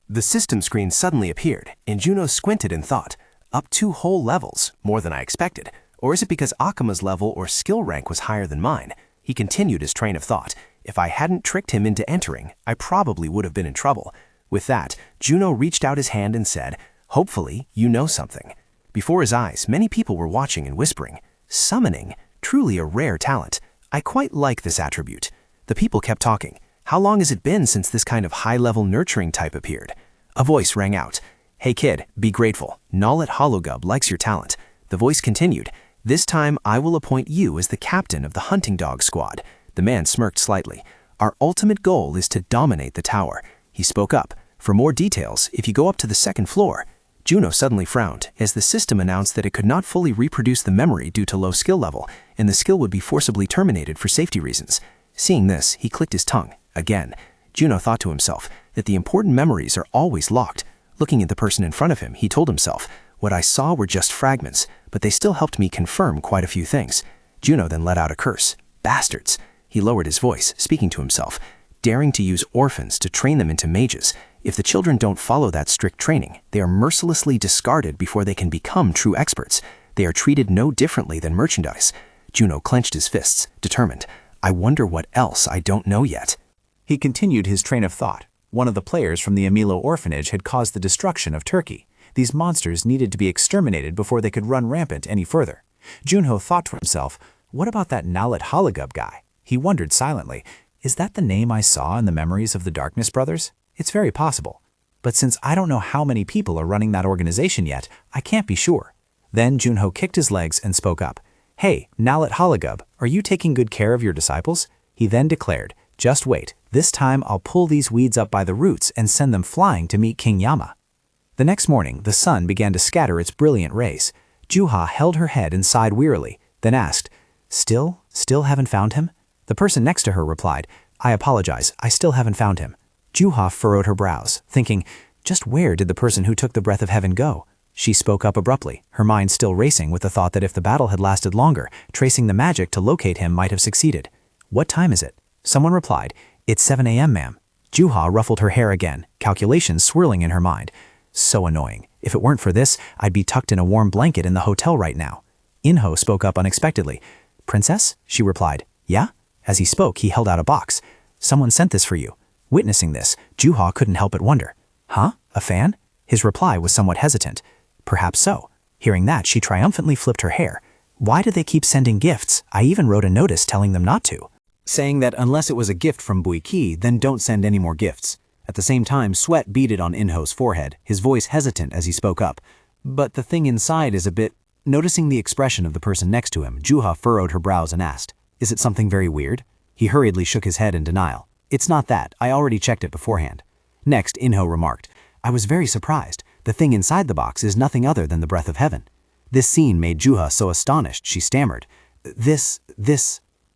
The system screen suddenly appeared, and Juno squinted and thought, up 2 whole levels, more than I expected. Or is it because Akuma's level or skill rank was higher than mine? He continued his train of thought. If I hadn't tricked him into entering, I probably would have been in trouble. With that, Juno reached out his hand and said, Hopefully, you know something. Before his eyes, many people were watching and whispering, Summoning, truly a rare talent. I quite like this attribute. The people kept talking. How long has it been since this kind of high-level nurturing type appeared? A voice rang out. Hey kid, be grateful. Nalat Hologub likes your talent. The voice continued. This time I will appoint you as the captain of the hunting dog squad. The man smirked slightly. Our ultimate goal is to dominate the tower. He spoke up. For more details, if you go up to the 2nd floor. Juno suddenly frowned as the system announced that it could not fully reproduce the memory due to low skill level, and the skill would be forcibly terminated for safety reasons. Seeing this, he clicked his tongue. Again, Juno thought to himself that the important memories are always locked. Looking at the person in front of him, he told himself, what I saw were just fragments, but they still helped me confirm quite a few things. Juno then let out a curse. Bastards! He lowered his voice, speaking to himself. daring to use orphans to train them into mages. If the children don't follow that strict training, they are mercilessly discarded before they can become true experts. They are treated no differently than merchandise. Juno clenched his fists, determined. I wonder what else I don't know yet. He continued his train of thought. One of the players from the Amilo orphanage had caused the destruction of Turkey. These monsters needed to be exterminated before they could run rampant any further. Junho thought to himself, what about that Nalit Holagub guy? He wondered silently, is that the name I saw in the memories of the Darkness Brothers? It's very possible. But since I don't know how many people are running that organization yet, I can't be sure. Then Junho kicked his legs and spoke up. Hey, Nalit Holagub, are you taking good care of your disciples? He then declared, just wait, this time I'll pull these weeds up by the roots and send them flying to meet King Yama. The next morning, the sun began to scatter its brilliant rays. Juha held her head and sighed wearily, then asked, Still haven't found him? The person next to her replied, I apologize, I still haven't found him. Juha furrowed her brows, thinking, just where did the person who took the breath of heaven go? She spoke up abruptly, her mind still racing with the thought that if the battle had lasted longer, tracing the magic to locate him might have succeeded. What time is it? Someone replied, It's 7 a.m., ma'am. Juha ruffled her hair again, calculations swirling in her mind. So annoying. If it weren't for this, I'd be tucked in a warm blanket in the hotel right now. Inho spoke up unexpectedly. Princess? She replied. Yeah? As he spoke, he held out a box. Someone sent this for you. Witnessing this, Juha couldn't help but wonder. Huh? A fan? His reply was somewhat hesitant. Perhaps so. Hearing that, she triumphantly flipped her hair. Why do they keep sending gifts? I even wrote a notice telling them not to. Saying that unless it was a gift from Buiki, then don't send any more gifts. At the same time, sweat beaded on Inho's forehead, his voice hesitant as he spoke up. But the thing inside is a bit... Noticing the expression of the person next to him, Juha furrowed her brows and asked, Is it something very weird? He hurriedly shook his head in denial. It's not that. I already checked it beforehand. Next, Inho remarked, I was very surprised. The thing inside the box is nothing other than the breath of heaven. This scene made Juha so astonished she stammered. This...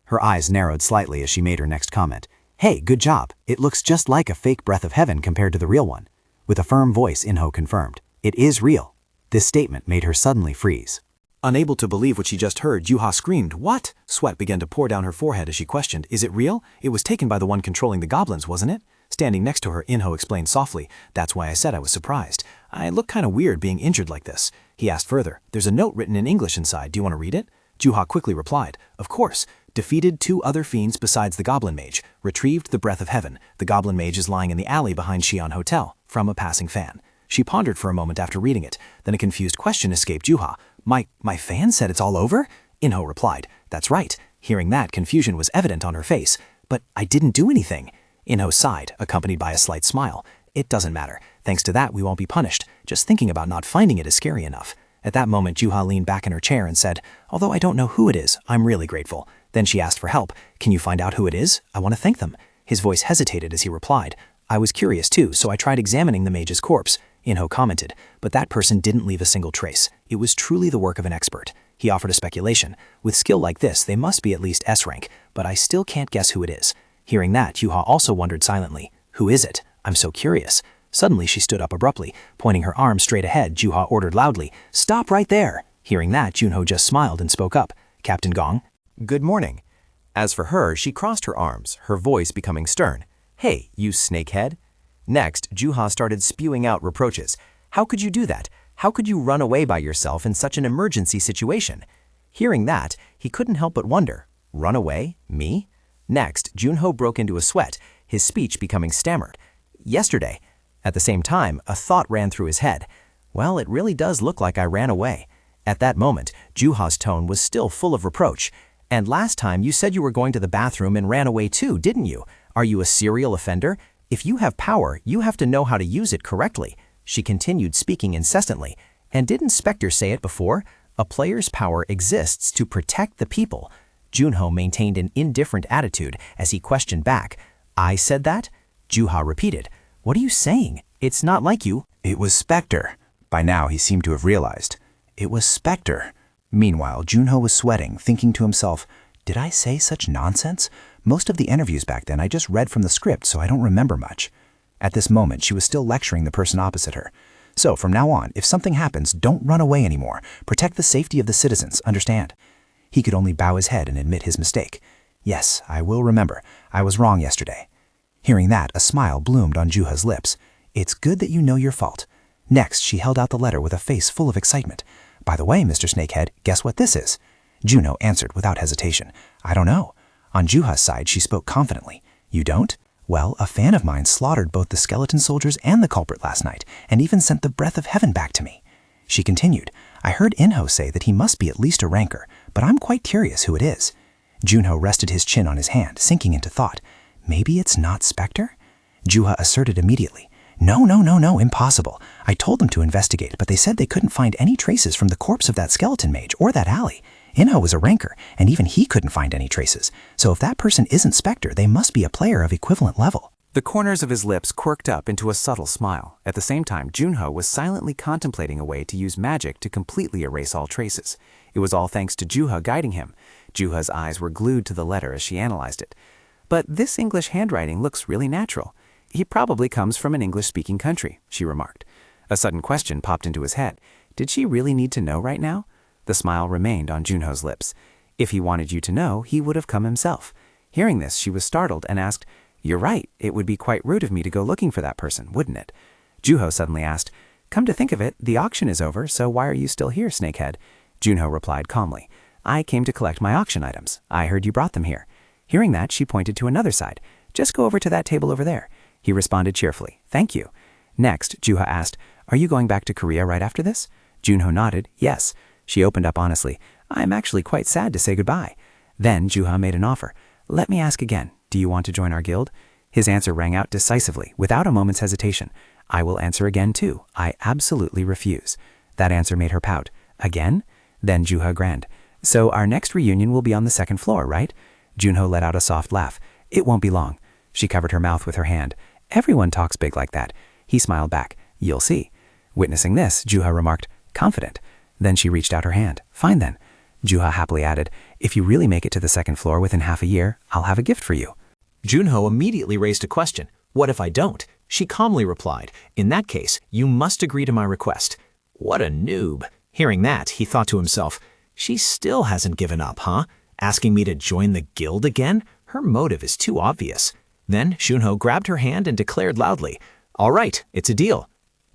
Her eyes narrowed slightly as she made her next comment. Hey, good job. It looks just like a fake breath of heaven compared to the real one. With a firm voice, Inho confirmed. It is real. This statement made her suddenly freeze. Unable to believe what she just heard, Juha screamed, What? Sweat began to pour down her forehead as she questioned, Is it real? It was taken by the one controlling the goblins, wasn't it? Standing next to her, Inho explained softly, That's why I said I was surprised. I look kind of weird being injured like this. He asked further, There's a note written in English inside. Do you want to read it? Juha quickly replied, Of course. Defeated 2 other fiends besides the Goblin Mage. Retrieved the Breath of Heaven. The Goblin Mage is lying in the alley behind Xi'an Hotel. From a passing fan. She pondered for a moment after reading it. Then a confused question escaped Juha. My fan said it's all over? Inho replied, That's right. Hearing that, confusion was evident on her face. But I didn't do anything. Inho sighed, accompanied by a slight smile. It doesn't matter. Thanks to that, we won't be punished. Just thinking about not finding it is scary enough. At that moment, Juha leaned back in her chair and said, Although I don't know who it is, I'm really grateful. Then she asked for help. Can you find out who it is? I want to thank them. His voice hesitated as he replied. I was curious too, so I tried examining the mage's corpse. Inho commented, but that person didn't leave a single trace. It was truly the work of an expert. He offered a speculation. With skill like this, they must be at least S rank, but I still can't guess who it is. Hearing that, Juha also wondered silently. Who is it? I'm so curious. Suddenly, she stood up abruptly. Pointing her arm straight ahead, Juha ordered loudly, Stop right there! Hearing that, Junho just smiled and spoke up. Captain Gong? Good morning. As for her, she crossed her arms, her voice becoming stern. Hey, you snakehead. Next, Juha started spewing out reproaches. How could you do that? How could you run away by yourself in such an emergency situation? Hearing that, he couldn't help but wonder. Run away? Me? Next, Junho broke into a sweat, his speech becoming stammered. Yesterday. At the same time, a thought ran through his head. Well, it really does look like I ran away. At that moment, Juha's tone was still full of reproach. And last time you said you were going to the bathroom and ran away too, didn't you? Are you a serial offender? If you have power, you have to know how to use it correctly. She continued speaking incessantly. And didn't Spectre say it before? A player's power exists to protect the people. Junho maintained an indifferent attitude as he questioned back. I said that? Juha repeated. What are you saying? It's not like you. It was Spectre. By now, he seemed to have realized. It was Spectre. Meanwhile, Junho was sweating, thinking to himself, Did I say such nonsense? Most of the interviews back then I just read from the script, so I don't remember much. At this moment, she was still lecturing the person opposite her. So from now on, if something happens, don't run away anymore. Protect the safety of the citizens, understand? He could only bow his head and admit his mistake. Yes, I will remember. I was wrong yesterday. Hearing that, a smile bloomed on Juha's lips. It's good that you know your fault. Next, she held out the letter with a face full of excitement. By the way, Mr. Snakehead, guess what this is? Juno answered without hesitation. I don't know. On Juha's side, she spoke confidently. You don't? Well, a fan of mine slaughtered both the skeleton soldiers and the culprit last night, and even sent the breath of heaven back to me. She continued, I heard Inho say that he must be at least a ranker, but I'm quite curious who it is. Junho rested his chin on his hand, sinking into thought. Maybe it's not Spectre? Juha asserted immediately. No, impossible. I told them to investigate, but they said they couldn't find any traces from the corpse of that skeleton mage or that alley. Inho was a ranker, and even he couldn't find any traces. So if that person isn't Spectre, they must be a player of equivalent level. The corners of his lips quirked up into a subtle smile. At the same time, Junho was silently contemplating a way to use magic to completely erase all traces. It was all thanks to Juha guiding him. Juha's eyes were glued to the letter as she analyzed it. But this English handwriting looks really natural. He probably comes from an English-speaking country, she remarked. A sudden question popped into his head. Did she really need to know right now? The smile remained on Junho's lips. If he wanted you to know, he would have come himself. Hearing this, she was startled and asked, You're right, it would be quite rude of me to go looking for that person, wouldn't it? Juho suddenly asked, Come to think of it, the auction is over, so why are you still here, Snakehead? Junho replied calmly, I came to collect my auction items. I heard you brought them here. Hearing that, she pointed to another side. Just go over to that table over there. He responded cheerfully, Thank you. Next, Juha asked, Are you going back to Korea right after this? Junho nodded, Yes. She opened up honestly, I'm actually quite sad to say goodbye. Then Juha made an offer. Let me ask again, do you want to join our guild? His answer rang out decisively, without a moment's hesitation. I will answer again too. I absolutely refuse. That answer made her pout. Again? Then Juha grinned. So our next reunion will be on the second floor, right? Junho let out a soft laugh. It won't be long. She covered her mouth with her hand. Everyone talks big like that. He smiled back. You'll see. Witnessing this, Juha remarked, confident. Then she reached out her hand. Fine then. Juha happily added, If you really make it to the second floor within half a year, I'll have a gift for you. Junho immediately raised a question. What if I don't? She calmly replied, In that case, you must agree to my request. What a noob. Hearing that, he thought to himself, She still hasn't given up, huh? Asking me to join the guild again? Her motive is too obvious. Then Junho grabbed her hand and declared loudly, All right, it's a deal.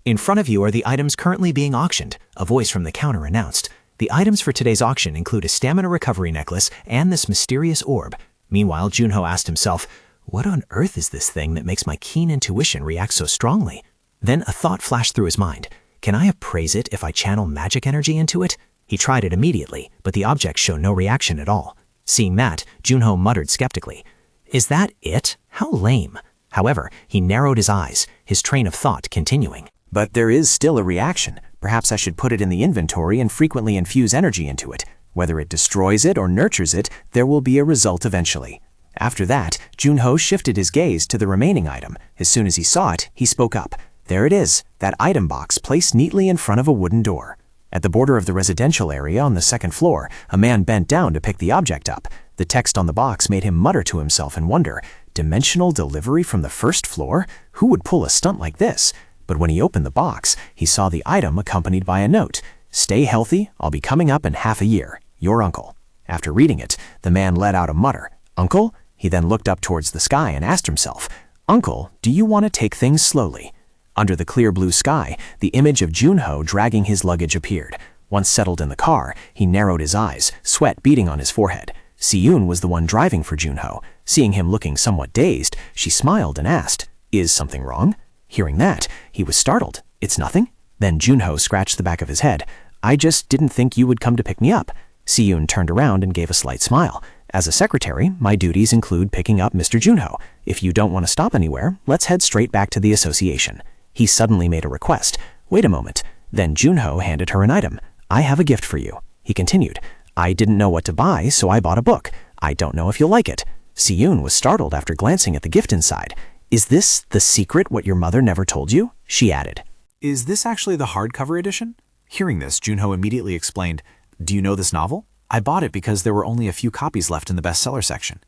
In front of you are the items currently being auctioned, a voice from the counter announced. The items for today's auction include a stamina recovery necklace and this mysterious orb. Meanwhile, Junho asked himself, What on earth is this thing that makes my keen intuition react so strongly? Then a thought flashed through his mind. Can I appraise it if I channel magic energy into it? He tried it immediately, but the object showed no reaction at all. Seeing that, Junho muttered skeptically, Is that it? How lame. However, he narrowed his eyes, his train of thought continuing. But there is still a reaction. Perhaps I should put it in the inventory and frequently infuse energy into it. Whether it destroys it or nurtures it, there will be a result eventually. After that, Junho shifted his gaze to the remaining item. As soon as he saw it, he spoke up. There it is, that item box placed neatly in front of a wooden door. At the border of the residential area on the second floor, a man bent down to pick the object up. The text on the box made him mutter to himself in wonder. Dimensional delivery from the first floor? Who would pull a stunt like this? But when he opened the box, he saw the item accompanied by a note. Stay healthy, I'll be coming up in half a year. Your uncle. After reading it, the man let out a mutter. Uncle? He then looked up towards the sky and asked himself, Uncle, do you want to take things slowly? Under the clear blue sky, the image of Junho dragging his luggage appeared. Once settled in the car, he narrowed his eyes, sweat beading on his forehead. Siyun was the one driving for Junho. Seeing him looking somewhat dazed, she smiled and asked, Is something wrong? Hearing that, he was startled. It's nothing? Then Junho scratched the back of his head. I just didn't think you would come to pick me up. Siyun turned around and gave a slight smile. As a secretary, my duties include picking up Mr. Junho. If you don't want to stop anywhere, let's head straight back to the association. He suddenly made a request. Wait a moment. Then Junho handed her an item. I have a gift for you. He continued. I didn't know what to buy, so I bought a book. I don't know if you'll like it. Siyun was startled after glancing at the gift inside. Is this the secret what your mother never told you? She added. Is this actually the hardcover edition? Hearing this, Junho immediately explained, Do you know this novel? I bought it because there were only a few copies left in the bestseller section.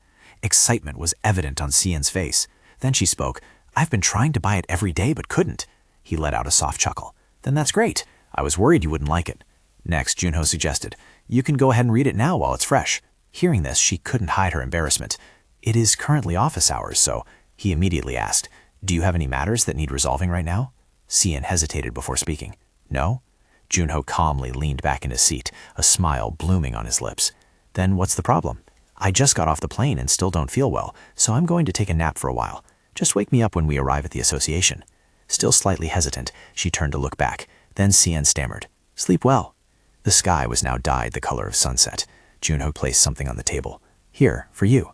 Excitement was evident on Siyun's face. Then she spoke. I've been trying to buy it every day but couldn't. He let out a soft chuckle. Then that's great. I was worried you wouldn't like it. Next, Junho suggested, You can go ahead and read it now while it's fresh. Hearing this, she couldn't hide her embarrassment. It is currently office hours, so He immediately asked, "Do you have any matters that need resolving right now?" Sian hesitated before speaking. "No?" Junho calmly leaned back in his seat, a smile blooming on his lips. "Then what's the problem?" "I just got off the plane and still don't feel well, so I'm going to take a nap for a while. Just wake me up when we arrive at the association." Still slightly hesitant, she turned to look back. Then Sian stammered, "Sleep well." The sky was now dyed the color of sunset. Junho placed something on the table. "Here, for you."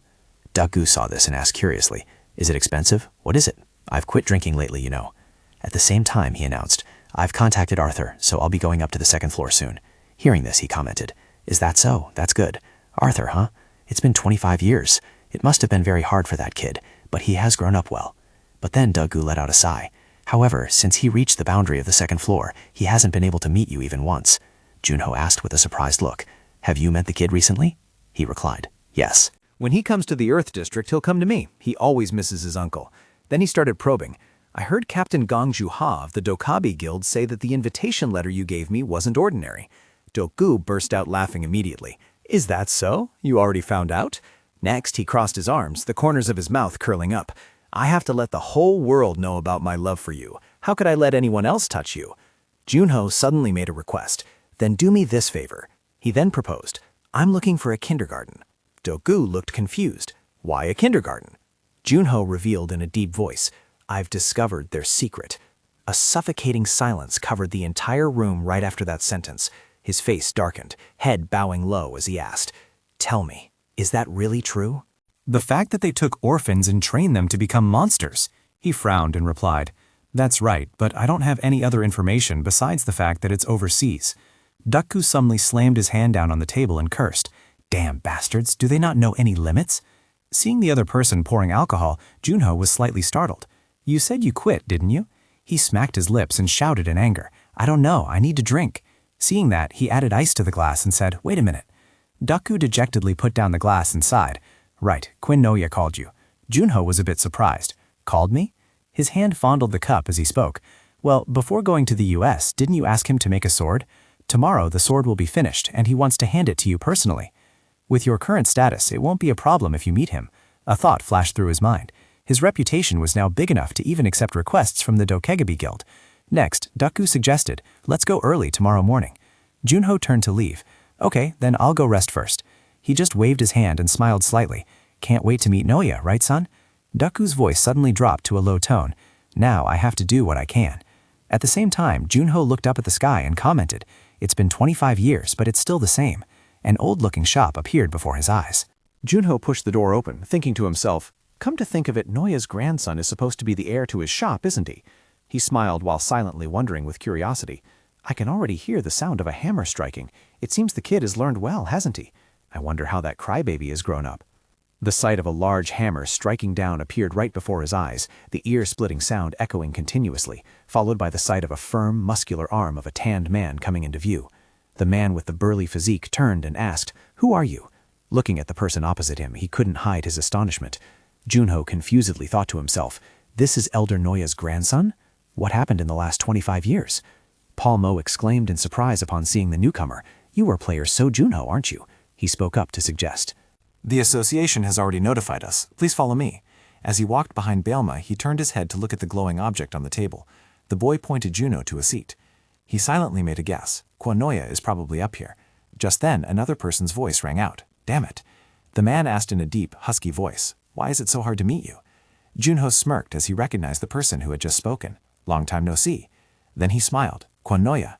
Duck-gu saw this and asked curiously, "Is it expensive? What is it? I've quit drinking lately, you know." At the same time, he announced, "I've contacted Arthur, so I'll be going up to the second floor soon." Hearing this, he commented, "Is that so? That's good. Arthur, huh? It's been 25 years. It must have been very hard for that kid, but he has grown up well." But then Duck-gu let out a sigh. "However, since he reached the boundary of the second floor, he hasn't been able to meet you even once." Junho asked with a surprised look, "Have you met the kid recently?" He replied, "Yes." When he comes to the Earth District, he'll come to me. He always misses his uncle. Then he started probing. "I heard Captain Gong Juha of the Dokabi Guild say that the invitation letter you gave me wasn't ordinary." Doku burst out laughing immediately. "Is that so? You already found out?" Next, he crossed his arms, the corners of his mouth curling up. "I have to let the whole world know about my love for you. How could I let anyone else touch you?" Junho suddenly made a request. "Then do me this favor." He then proposed, "I'm looking for a kindergarten." Doku looked confused. "Why a kindergarten?" Junho revealed in a deep voice, "I've discovered their secret." A suffocating silence covered the entire room right after that sentence. His face darkened, head bowing low as he asked, "Tell me, is that really true?" The fact that they took orphans and trained them to become monsters. He frowned and replied, "That's right, but I don't have any other information besides the fact that it's overseas." Duck-gu suddenly slammed his hand down on the table and cursed. "Damn bastards, do they not know any limits?" Seeing the other person pouring alcohol, Junho was slightly startled. "You said you quit, didn't you?" He smacked his lips and shouted in anger, "I don't know, I need to drink." Seeing that, he added ice to the glass and said, "Wait a minute." Duck-gu dejectedly put down the glass and sighed. "Right, Quinn Noya called you." Junho was a bit surprised. "Called me?" His hand fondled the cup as he spoke. "Well, before going to the US, didn't you ask him to make a sword? Tomorrow the sword will be finished, and he wants to hand it to you personally. With your current status, it won't be a problem if you meet him." A thought flashed through his mind. His reputation was now big enough to even accept requests from the Dokegabi Guild. Next, Duck-gu suggested, "Let's go early tomorrow morning." Junho turned to leave. "Okay, then I'll go rest first." He just waved his hand and smiled slightly. "Can't wait to meet Noya, right, son?" Duck-gu's voice suddenly dropped to a low tone. "Now I have to do what I can." At the same time, Junho looked up at the sky and commented, "It's been 25 years, but it's still the same." An old-looking shop appeared before his eyes. Junho pushed the door open, thinking to himself, "Come to think of it, Noya's grandson is supposed to be the heir to his shop, isn't he?" He smiled while silently wondering with curiosity. "I can already hear the sound of a hammer striking. It seems the kid has learned well, hasn't he? I wonder how that crybaby has grown up." The sight of a large hammer striking down appeared right before his eyes, the ear-splitting sound echoing continuously, followed by the sight of a firm, muscular arm of a tanned man coming into view. The man with the burly physique turned and asked, "Who are you?" Looking at the person opposite him, he couldn't hide his astonishment. Junho confusedly thought to himself, "This is Elder Noya's grandson? What happened in the last 25 years? Paul Mo exclaimed in surprise upon seeing the newcomer. "You are player So Junho, aren't you?" He spoke up to suggest. "The association has already notified us. Please follow me." As he walked behind Baelma, he turned his head to look at the glowing object on the table. The boy pointed Junho to a seat. He silently made a guess. Kwanoya is probably up here. Just then, another person's voice rang out. "Damn it." The man asked in a deep, husky voice, "Why is it so hard to meet you?" Junho smirked as he recognized the person who had just spoken. "Long time no see." Then he smiled. "Kwanoya."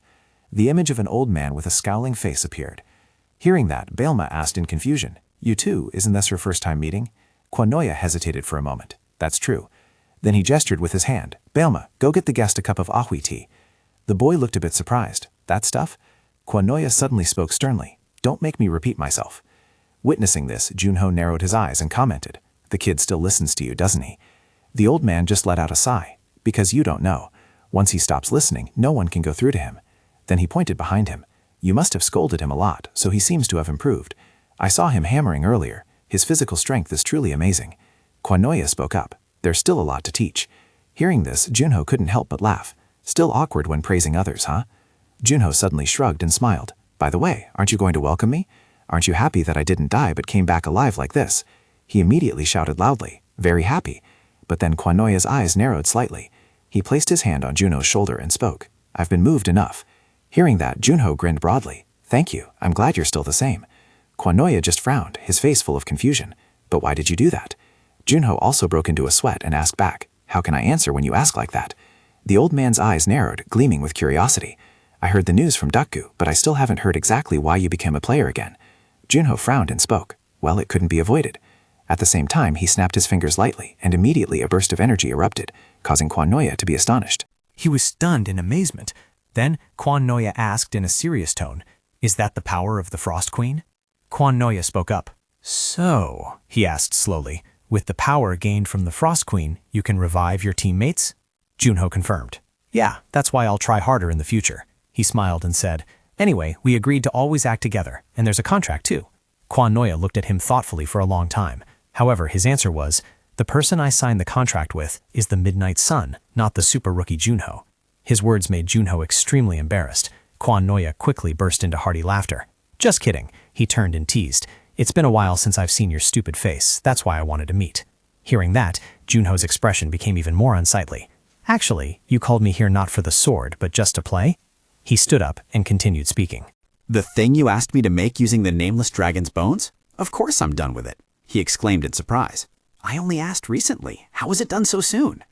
The image of an old man with a scowling face appeared. Hearing that, Baelma asked in confusion, "You too, isn't this your first time meeting?" Kwanoya hesitated for a moment. "That's true." Then he gestured with his hand. "Baelma, go get the guest a cup of ahui tea." The boy looked a bit surprised. "That stuff?" Kwanoya suddenly spoke sternly. "Don't make me repeat myself." Witnessing this, Junho narrowed his eyes and commented, "The kid still listens to you, doesn't he?" The old man just let out a sigh. "Because you don't know. Once he stops listening, no one can go through to him." Then he pointed behind him. "You must have scolded him a lot, so he seems to have improved. I saw him hammering earlier. His physical strength is truly amazing." Kwanoya spoke up. "There's still a lot to teach." Hearing this, Junho couldn't help but laugh. "Still awkward when praising others, huh?" Junho suddenly shrugged and smiled. "By the way, aren't you going to welcome me? Aren't you happy that I didn't die but came back alive like this?" He immediately shouted loudly, "Very happy." but then Kwanoya's eyes narrowed slightly. He placed his hand on Junho's shoulder and spoke. I've been moved enough. Hearing that, Junho grinned broadly. Thank you. I'm glad you're still the same. Kwanoya just frowned, his face full of confusion. But why did you do that? Junho also broke into a sweat and asked back, how can I answer when you ask like that? The old man's eyes narrowed, gleaming with curiosity. I heard the news from Deku, but I still haven't heard exactly why you became a player again. Junho frowned and spoke. Well, it couldn't be avoided. At the same time, he snapped his fingers lightly, and immediately a burst of energy erupted, causing Kwanoya to be astonished. He was stunned in amazement. Then Kwanoya asked in a serious tone, is that the power of the Frost Queen? Kwanoya spoke up. So, he asked slowly, with the power gained from the Frost Queen, you can revive your teammates? Junho confirmed. Yeah, that's why I'll try harder in the future. He smiled and said, anyway, we agreed to always act together, and there's a contract too. Kwanoya looked at him thoughtfully for a long time. However, his answer was, the person I signed the contract with is the Midnight Sun, not the super rookie Junho. His words made Junho extremely embarrassed. Kwanoya quickly burst into hearty laughter. Just kidding, he turned and teased. It's been a while since I've seen your stupid face, that's why I wanted to meet. Hearing that, Junho's expression became even more unsightly. Actually, you called me here not for the sword, but just to play? He stood up and continued speaking. The thing you asked me to make using the nameless dragon's bones? Of course I'm done with it, he exclaimed in surprise. I only asked recently. How was it done so soon?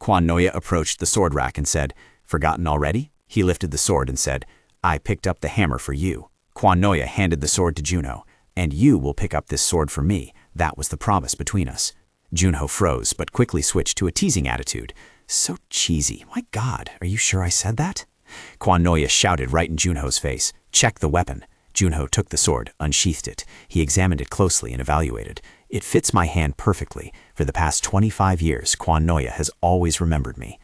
Kwanoya approached the sword rack and said, forgotten already? He lifted the sword and said, I picked up the hammer for you. Kwanoya handed the sword to Junho. And you will pick up this sword for me. That was the promise between us. Junho froze, but quickly switched to a teasing attitude. So cheesy. My God, are you sure I said that? Kwanoya shouted right in Junho's face. Check the weapon. Junho took the sword, unsheathed it. He examined it closely and evaluated. It fits my hand perfectly. For the past 25 years, Kwanoya has always remembered me.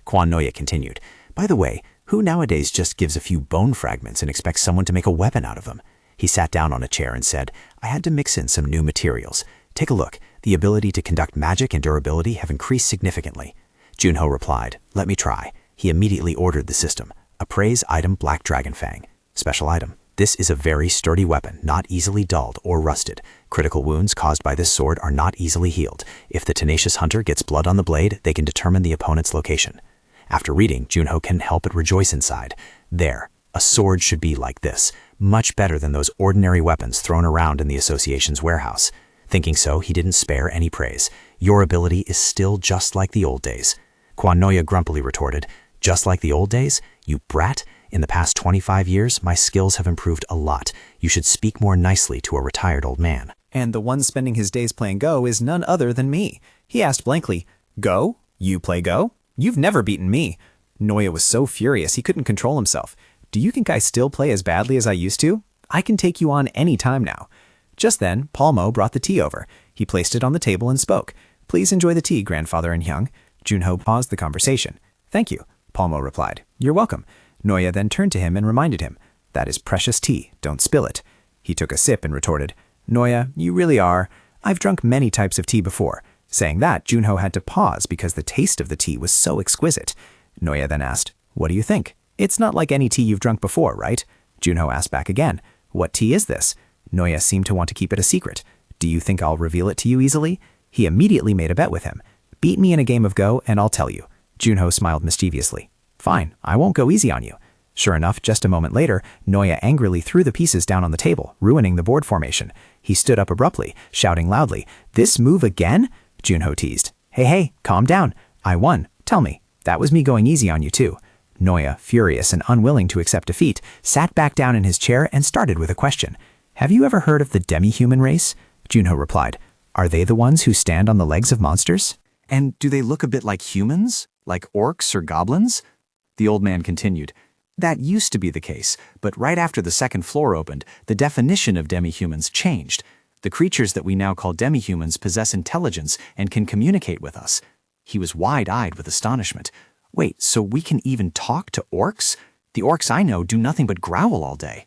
Kwanoya continued. By the way, who nowadays just gives a few bone fragments and expects someone to make a weapon out of them? He sat down on a chair and said, I had to mix in some new materials. Take a look. The ability to conduct magic and durability have increased significantly. Junho replied, let me try. He immediately ordered the system. Appraise item Black Dragon Fang. Special item. This is a very sturdy weapon, not easily dulled or rusted. Critical wounds caused by this sword are not easily healed. If the tenacious hunter gets blood on the blade, they can determine the opponent's location. After reading, Junho couldn't help but rejoice inside. There, a sword should be like this. Much better than those ordinary weapons thrown around in the association's warehouse. Thinking so, he didn't spare any praise. Your ability is still just like the old days. Kwanoya grumpily retorted, just like the old days? You brat? In the past 25 years, my skills have improved a lot. You should speak more nicely to a retired old man. And the one spending his days playing Go is none other than me. He asked blankly, Go? You play Go? You've never beaten me. Noya was so furious he couldn't control himself. Do you think I still play as badly as I used to? I can take you on any time now. Just then, Palmo brought the tea over. He placed it on the table and spoke. Please enjoy the tea, grandfather and young. Junho paused the conversation. Thank you, Palmo replied. You're welcome. Noya then turned to him and reminded him, that is precious tea, don't spill it. He took a sip and retorted, Noya, you really are. I've drunk many types of tea before. Saying that, Junho had to pause because the taste of the tea was so exquisite. Noya then asked, what do you think? It's not like any tea you've drunk before, right? Junho asked back again, what tea is this? Noya seemed to want to keep it a secret. Do you think I'll reveal it to you easily? He immediately made a bet with him. Beat me in a game of Go and I'll tell you. Junho smiled mischievously. Fine, I won't go easy on you. Sure enough, just a moment later, Noya angrily threw the pieces down on the table, ruining the board formation. He stood up abruptly, shouting loudly, this move again? Junho teased. Hey, calm down. I won. Tell me. That was me going easy on you too. Noya, furious and unwilling to accept defeat, sat back down in his chair and started with a question. Have you ever heard of the demi-human race? Junho replied. Are they the ones who stand on the legs of monsters? And do they look a bit like humans? Like orcs or goblins? The old man continued. That used to be the case, but right after the second floor opened, the definition of demi-humans changed. The creatures that we now call demi-humans possess intelligence and can communicate with us. He was wide-eyed with astonishment. Wait, so we can even talk to orcs? The orcs I know do nothing but growl all day.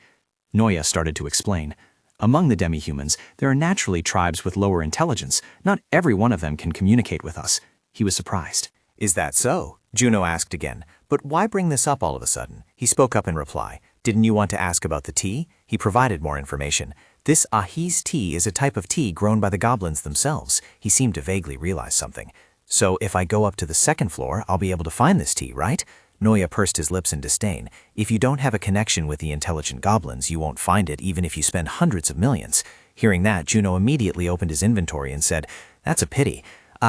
Noya started to explain. Among the demi-humans, there are naturally tribes with lower intelligence. Not every one of them can communicate with us. He was surprised. Is that so? Junho asked again. But why bring this up all of a sudden? He spoke up in reply. Didn't you want to ask about the tea? He provided more information. This Ahi's tea is a type of tea grown by the goblins themselves. He seemed to vaguely realize something. So if I go up to the second floor, I'll be able to find this tea, right? Noya pursed his lips in disdain. If you don't have a connection with the intelligent goblins, you won't find it even if you spend hundreds of millions. Hearing that, Juno immediately opened his inventory and said, "That's a pity.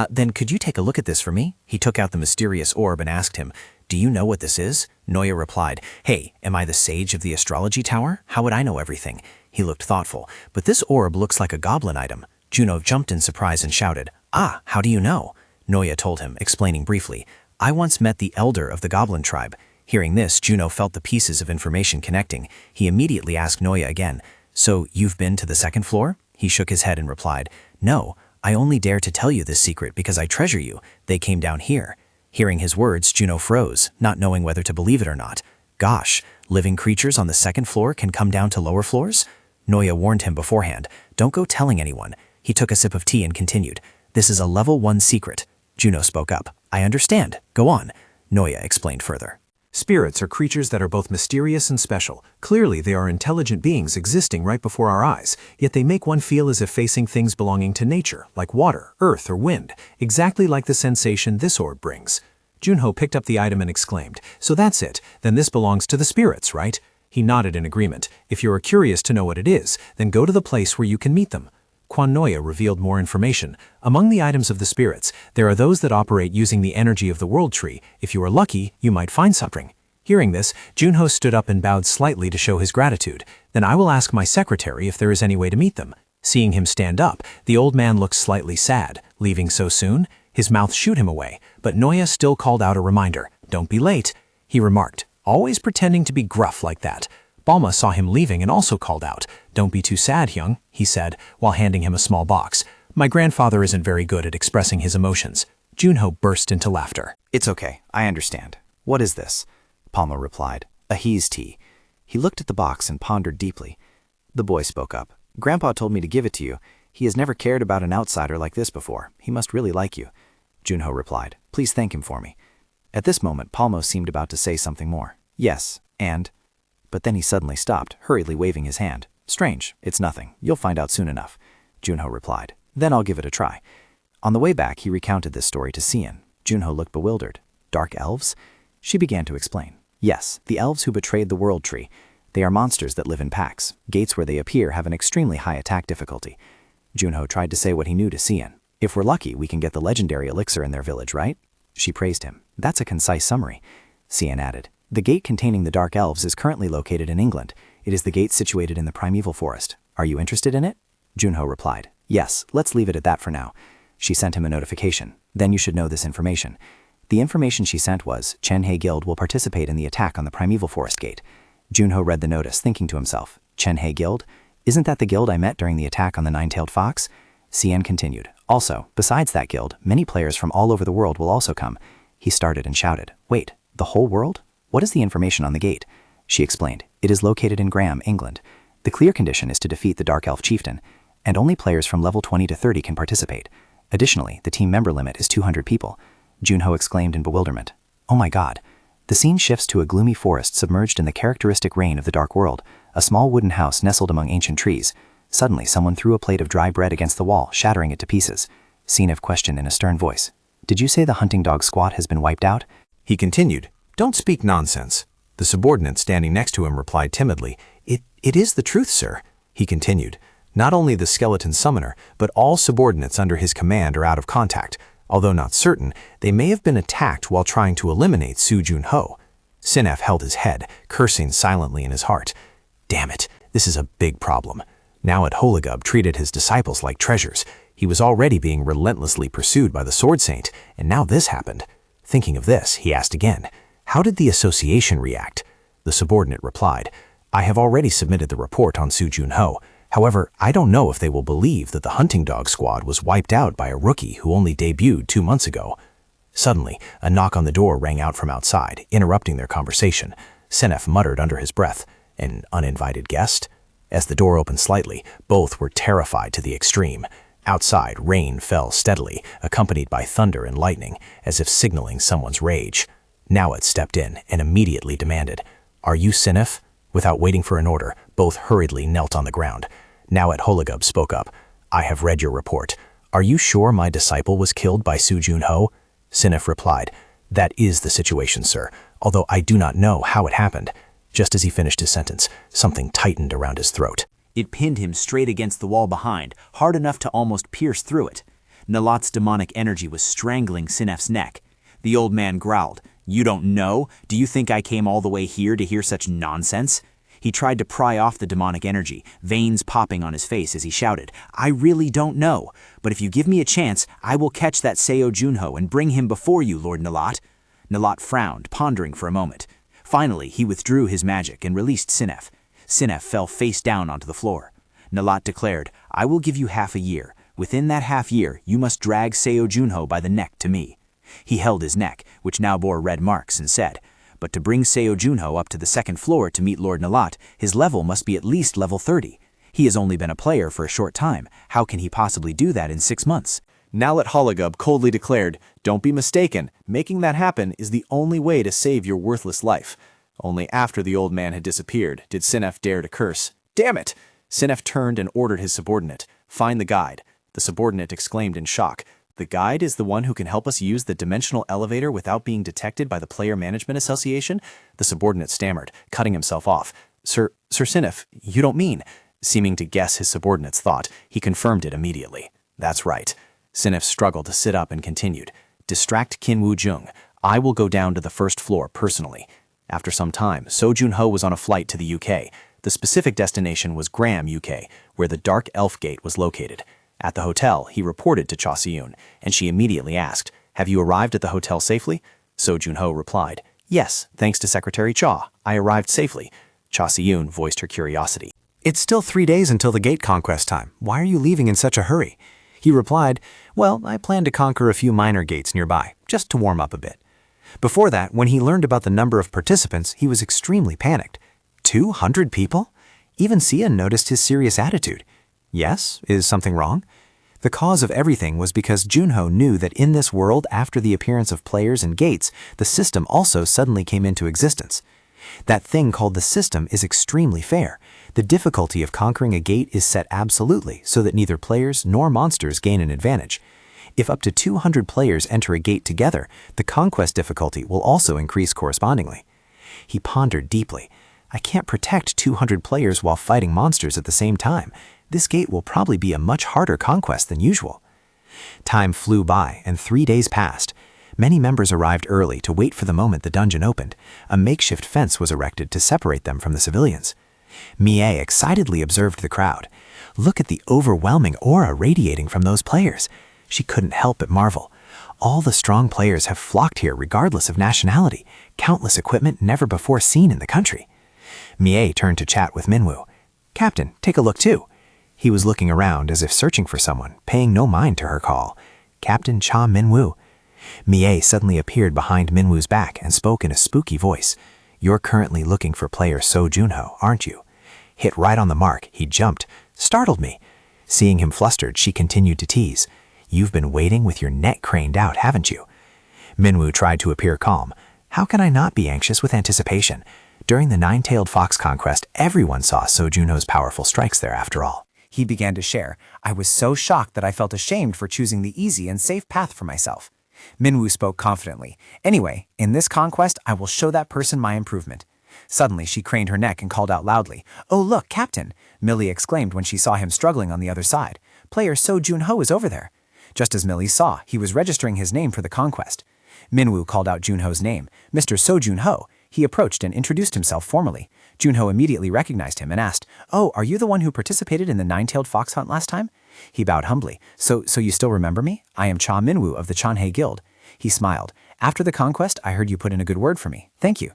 Then could you take a look at this for me?" He took out the mysterious orb and asked him, "Do you know what this is?" Noya replied, "Hey, am I the sage of the astrology tower? How would I know everything?" He looked thoughtful. "But this orb looks like a goblin item." Juno jumped in surprise and shouted, "Ah, how do you know?" Noya told him, explaining briefly, "I once met the elder of the goblin tribe." Hearing this, Juno felt the pieces of information connecting. He immediately asked Noya again, "So you've been to the second floor?" He shook his head and replied, "No, I only dare to tell you this secret because I treasure you. They came down here." Hearing his words, Juno froze, not knowing whether to believe it or not. Gosh, living creatures on the second floor can come down to lower floors? Noya warned him beforehand, "Don't go telling anyone." He took a sip of tea and continued, "This is a level 1 secret." Juno spoke up, "I understand. Go on." Noya explained further. Spirits are creatures that are both mysterious and special. Clearly, they are intelligent beings existing right before our eyes, yet they make one feel as if facing things belonging to nature, like water, earth, or wind, exactly like the sensation this orb brings. Junho picked up the item and exclaimed, "So that's it. Then this belongs to the spirits, right?" He nodded in agreement. "If you're curious to know what it is, then go to the place where you can meet them." Quan Noya revealed more information. Among the items of the spirits, there are those that operate using the energy of the world tree. If you are lucky, you might find something. Hearing this, Junho stood up and bowed slightly to show his gratitude. "Then I will ask my secretary if there is any way to meet them." Seeing him stand up, the old man looked slightly sad. Leaving so soon? His mouth shooed him away, but Noya still called out a reminder. "Don't be late," he remarked, always pretending to be gruff like that. Balma saw him leaving and also called out. "Don't be too sad, Hyung," he said, while handing him a small box. "My grandfather isn't very good at expressing his emotions." Junho burst into laughter. "It's okay, I understand. What is this?" Palma replied, "A he's tea." He looked at the box and pondered deeply. The boy spoke up. "Grandpa told me to give it to you. He has never cared about an outsider like this before. He must really like you." Junho replied, "Please thank him for me." At this moment, Palmo seemed about to say something more. "Yes, and..." But then he suddenly stopped, hurriedly waving his hand. "Strange, it's nothing. You'll find out soon enough," Junho replied. "Then I'll give it a try." On the way back, he recounted this story to Sian. Junho looked bewildered. "Dark elves?" She began to explain. "Yes, the elves who betrayed the world tree. They are monsters that live in packs. Gates where they appear have an extremely high attack difficulty." Junho tried to say what he knew to Sian. "If we're lucky, we can get the legendary elixir in their village, right?" She praised him. "That's a concise summary." Sian added, "The gate containing the Dark Elves is currently located in England. It is the gate situated in the primeval forest. Are you interested in it?" Junho replied, "Yes, let's leave it at that for now." She sent him a notification. "Then you should know this information." The information she sent was, Chenhe Guild will participate in the attack on the primeval forest gate. Junho read the notice, thinking to himself, Chenhe Guild? Isn't that the guild I met during the attack on the nine-tailed fox? Cien continued, "Also, besides that guild, many players from all over the world will also come." He started and shouted, "Wait, the whole world? What is the information on the gate?" She explained, "It is located in Graham, England. The clear condition is to defeat the Dark Elf Chieftain, and only players from level 20 to 30 can participate. Additionally, the team member limit is 200 people. Junho exclaimed in bewilderment, "Oh my god." The scene shifts to a gloomy forest submerged in the characteristic rain of the dark world, a small wooden house nestled among ancient trees. Suddenly, someone threw a plate of dry bread against the wall, shattering it to pieces. Sinev questioned in a stern voice, "Did you say the hunting dog squad has been wiped out?" He continued, "Don't speak nonsense." The subordinate standing next to him replied timidly, It is the truth, sir." He continued, "Not only the skeleton summoner, but all subordinates under his command are out of contact. Although not certain, they may have been attacked while trying to eliminate Su Junho." Sinef held his head, cursing silently in his heart. Damn it, this is a big problem. Now at Holigub treated his disciples like treasures. He was already being relentlessly pursued by the Sword Saint, and now this happened. Thinking of this, he asked again, "How did the association react?" The subordinate replied, "I have already submitted the report on Su Junho. However, I don't know if they will believe that the hunting dog squad was wiped out by a rookie who only debuted 2 months ago." Suddenly, a knock on the door rang out from outside, interrupting their conversation. Senef muttered under his breath, "An uninvited guest?" As the door opened slightly, both were terrified to the extreme. Outside, rain fell steadily, accompanied by thunder and lightning, as if signaling someone's rage. Nawat stepped in and immediately demanded, "Are you Sinef?" Without waiting for an order, both hurriedly knelt on the ground. Nawat Holigub spoke up, "I have read your report. "Are you sure my disciple was killed by Su Junho?" Sinef replied, "That is the situation, sir, although I do not know how it happened." Just as he finished his sentence, something tightened around his throat. It pinned him straight against the wall behind, hard enough to almost pierce through it. Nalat's demonic energy was strangling Sinef's neck. The old man growled, "You don't know? Do you think I came all the way here to hear such nonsense?" He tried to pry off the demonic energy, veins popping on his face as he shouted, "I really don't know, but if you give me a chance, I will catch that Seo Junho and bring him before you, Lord Nalat." Nalat frowned, pondering for a moment. Finally, he withdrew his magic and released Sinef. Sinef fell face down onto the floor. Nalat declared, "I will give you half a year. Within that half year, you must drag Seo Junho by the neck to me." He held his neck, which now bore red marks, and said, "But to bring Seo Junho up to the second floor to meet Lord Nalat, his level must be at least level 30. He has only been a player for a short time. How can he possibly do that in 6 months?" Nalat Holagub coldly declared, "Don't be mistaken, making that happen is the only way to save your worthless life." Only after the old man had disappeared did Sinef dare to curse. "Damn it!" Sinef turned and ordered his subordinate, "Find the guide." The subordinate exclaimed in shock, "The guide is the one who can help us use the dimensional elevator without being detected by the Player Management Association?" The subordinate stammered, cutting himself off. Sir Sinef, you don't mean..." Seeming to guess his subordinate's thought, he confirmed it immediately. "That's right." Sinef struggled to sit up and continued, "Distract Qin Wu Jung. I will go down to the first floor personally." After some time, So Junho was on a flight to the UK. The specific destination was Graham, UK, where the Dark Elf Gate was located. At the hotel, he reported to Cha Siyun, and she immediately asked, "Have you arrived at the hotel safely?" So Junho replied, "Yes, thanks to Secretary Cha, I arrived safely." Cha Siyun voiced her curiosity. "It's still 3 days until the gate conquest time. Why are you leaving in such a hurry?" He replied, "Well, I plan to conquer a few minor gates nearby, just to warm up a bit." Before that, when he learned about the number of participants, he was extremely panicked. 200 people? Even Sia noticed his serious attitude. Yes, is something wrong? The cause of everything was because Junho knew that in this world, after the appearance of players and gates, the system also suddenly came into existence. That thing called the system is extremely fair. The difficulty of conquering a gate is set absolutely so that neither players nor monsters gain an advantage. If up to 200 players enter a gate together, the conquest difficulty will also increase correspondingly. He pondered deeply. I can't protect 200 players while fighting monsters at the same time. This gate will probably be a much harder conquest than usual. Time flew by, and 3 days passed. Many members arrived early to wait for the moment the dungeon opened. A makeshift fence was erected to separate them from the civilians. Mie excitedly observed the crowd. Look at the overwhelming aura radiating from those players. She couldn't help but marvel. All the strong players have flocked here regardless of nationality, countless equipment never before seen in the country. Mie turned to chat with Minwoo. "Captain, take a look too." He was looking around as if searching for someone, paying no mind to her call. "Captain Cha Minwoo." Mie suddenly appeared behind Minwoo's back and spoke in a spooky voice. "You're currently looking for player So Junho, aren't you?" Hit right on the mark, he jumped, startled me. Seeing him flustered, she continued to tease. "You've been waiting with your neck craned out, haven't you?" Minwoo tried to appear calm. "How can I not be anxious with anticipation? During the Nine-Tailed Fox conquest, everyone saw So Junho's powerful strikes there after all." He began to share. "I was so shocked that I felt ashamed for choosing the easy and safe path for myself." Minwoo spoke confidently. "Anyway, in this conquest, I will show that person my improvement." Suddenly, she craned her neck and called out loudly, "Oh look, Captain!" Millie exclaimed when she saw him struggling on the other side. "Player So Junho is over there." Just as Millie saw, he was registering his name for the conquest. Minwoo called out Junho's name, "Mr. So Junho." He approached and introduced himself formally. Junho immediately recognized him and asked, "Oh, are you the one who participated in the Nine-Tailed Fox hunt last time?" He bowed humbly. So you still remember me? I am Cha Minwoo of the Chanhei Guild." He smiled. "After the conquest, I heard you put in a good word for me. Thank you."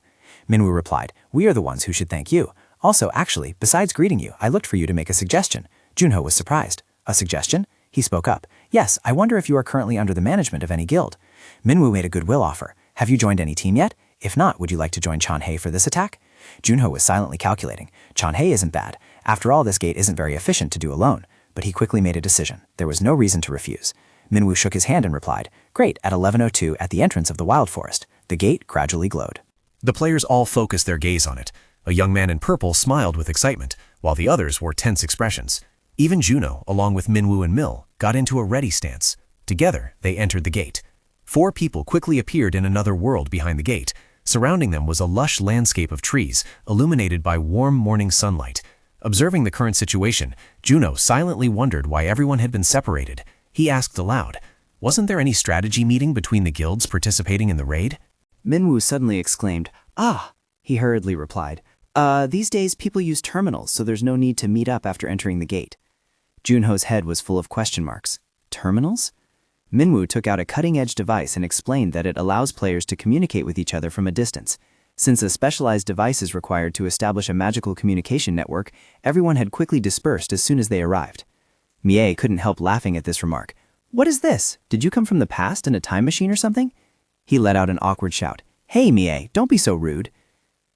Minwoo replied, "We are the ones who should thank you. Also, actually, besides greeting you, I looked for you to make a suggestion." Junho was surprised. "A suggestion?" He spoke up. "Yes, I wonder if you are currently under the management of any guild." Minwoo made a goodwill offer. "Have you joined any team yet? If not, would you like to join Chanhei for this attack?" Junho was silently calculating. Chanhei isn't bad. After all, this gate isn't very efficient to do alone. But he quickly made a decision. There was no reason to refuse. Minwoo shook his hand and replied, "Great, at 11:02 at the entrance of the Wild Forest." The gate gradually glowed. The players all focused their gaze on it. A young man in purple smiled with excitement, while the others wore tense expressions. Even Juno, along with Minwoo and Mill, got into a ready stance. Together, they entered the gate. 4 people quickly appeared in another world behind the gate. Surrounding them was a lush landscape of trees, illuminated by warm morning sunlight. Observing the current situation, Juno silently wondered why everyone had been separated. He asked aloud, wasn't there any strategy meeting between the guilds participating in the raid? Minwoo suddenly exclaimed, "Ah!" He hurriedly replied, These days people use terminals, so there's no need to meet up after entering the gate." Junho's head was full of question marks. Terminals? Minwoo took out a cutting-edge device and explained that it allows players to communicate with each other from a distance. Since a specialized device is required to establish a magical communication network, everyone had quickly dispersed as soon as they arrived. Mie couldn't help laughing at this remark. "What is this? Did you come from the past in a time machine or something?" He let out an awkward shout. "Hey, Mie, don't be so rude."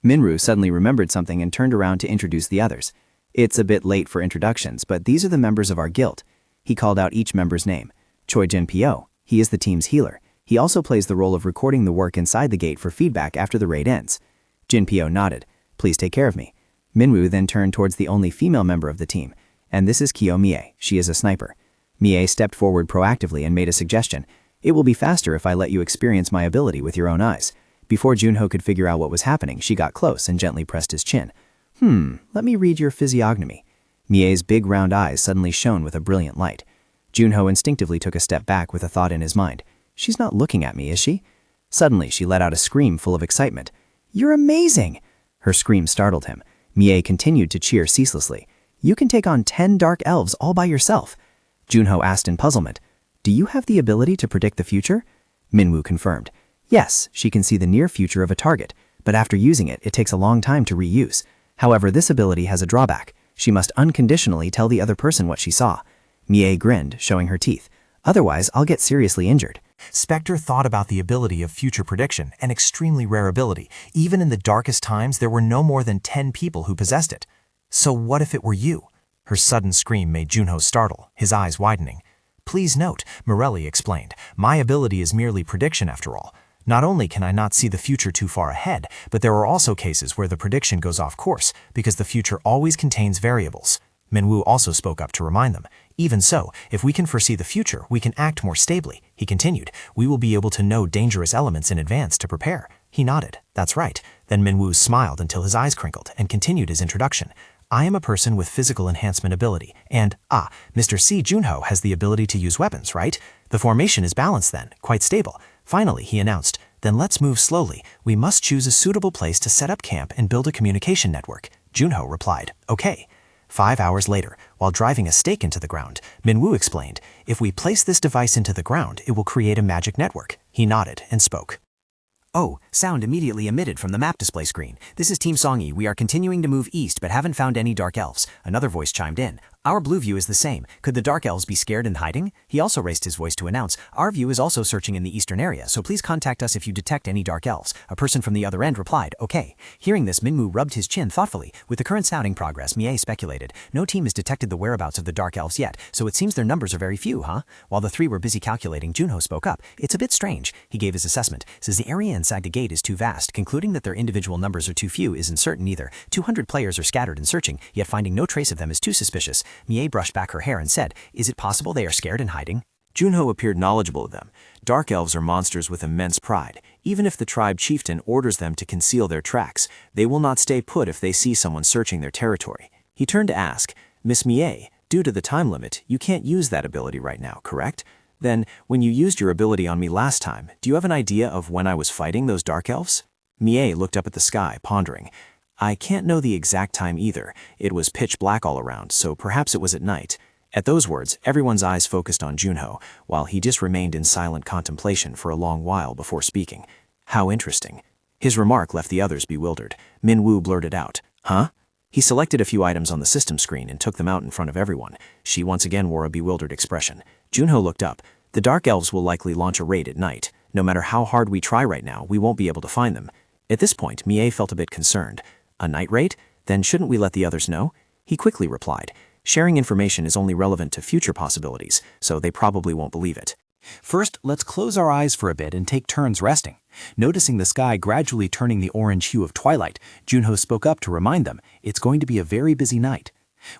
Minwoo suddenly remembered something and turned around to introduce the others. "It's a bit late for introductions, but these are the members of our guild." He called out each member's name. Choi Jin-pyo. He is the team's healer. He also plays the role of recording the work inside the gate for feedback after the raid ends. Jin-pyo nodded. "Please take care of me." Minwoo then turned towards the only female member of the team. "And this is Kyo Mie. She is a sniper." Mie stepped forward proactively and made a suggestion. "It will be faster if I let you experience my ability with your own eyes." Before Junho could figure out what was happening, she got close and gently pressed his chin. Let me read your physiognomy." Mie's big round eyes suddenly shone with a brilliant light. Junho instinctively took a step back with a thought in his mind. "She's not looking at me, is she?" Suddenly, she let out a scream full of excitement. "You're amazing!" Her scream startled him. Mie continued to cheer ceaselessly. "You can take on 10 dark elves all by yourself." Junho asked in puzzlement, "Do you have the ability to predict the future?" Minwoo confirmed. "Yes, she can see the near future of a target, but after using it, it takes a long time to reuse. However, this ability has a drawback. She must unconditionally tell the other person what she saw." Mie grinned, showing her teeth. "Otherwise, I'll get seriously injured." Spectre thought about the ability of future prediction, an extremely rare ability. Even in the darkest times, there were no more than 10 people who possessed it. So what if it were you? Her sudden scream made Junho startle, his eyes widening. "Please note," Morelli explained, "my ability is merely prediction after all. Not only can I not see the future too far ahead, but there are also cases where the prediction goes off course, because the future always contains variables." Minwoo also spoke up to remind them. "Even so, if we can foresee the future, we can act more stably." He continued, "We will be able to know dangerous elements in advance to prepare." He nodded. "That's right." Then Minwoo smiled until his eyes crinkled and continued his introduction. "I am a person with physical enhancement ability, and, Mr. C. Junho has the ability to use weapons, right? The formation is balanced then, quite stable." Finally, he announced, "Then let's move slowly. We must choose a suitable place to set up camp and build a communication network." Junho replied, "Okay." 5 hours later, while driving a stake into the ground, Minwoo explained, "If we place this device into the ground, it will create a magic network." He nodded and spoke. Oh, sound immediately emitted from the map display screen. "This is Team Songi. We are continuing to move east but haven't found any dark elves." Another voice chimed in. "Our blue view is the same. Could the dark elves be scared and hiding?" He also raised his voice to announce, "Our view is also searching in the eastern area, so please contact us if you detect any dark elves." A person from the other end replied, "Okay." Hearing this, Minwoo rubbed his chin thoughtfully. With the current scouting progress, Mie speculated, "No team has detected the whereabouts of the dark elves yet, so it seems their numbers are very few, huh?" While the three were busy calculating, Junho spoke up. "It's a bit strange." He gave his assessment. Says the area inside the gate is too vast. Concluding that their individual numbers are too few isn't certain either. 200 players are scattered and searching, yet finding no trace of them is too suspicious. Mie brushed back her hair and said, "Is it possible they are scared and hiding?" Junho appeared knowledgeable of them. Dark elves are monsters with immense pride. Even if the tribe chieftain orders them to conceal their tracks, they will not stay put if they see someone searching their territory. He turned to ask, "Miss Mie, due to the time limit, you can't use that ability right now, correct? Then, when you used your ability on me last time, do you have an idea of when I was fighting those dark elves?" Mie looked up at the sky, pondering. "I can't know the exact time either. It was pitch black all around, so perhaps it was at night." At those words, everyone's eyes focused on Junho, while he just remained in silent contemplation for a long while before speaking. "How interesting." His remark left the others bewildered. Minwoo blurted out, "Huh?" He selected a few items on the system screen and took them out in front of everyone. She once again wore a bewildered expression. Junho looked up. "The Dark Elves will likely launch a raid at night. No matter how hard we try right now, we won't be able to find them." At this point, Mie felt a bit concerned. "A night raid? Then shouldn't we let the others know?" He quickly replied, "Sharing information is only relevant to future possibilities, so they probably won't believe it." First, let's close our eyes for a bit and take turns resting. Noticing the sky gradually turning the orange hue of twilight, Junho spoke up to remind them, "It's going to be a very busy night."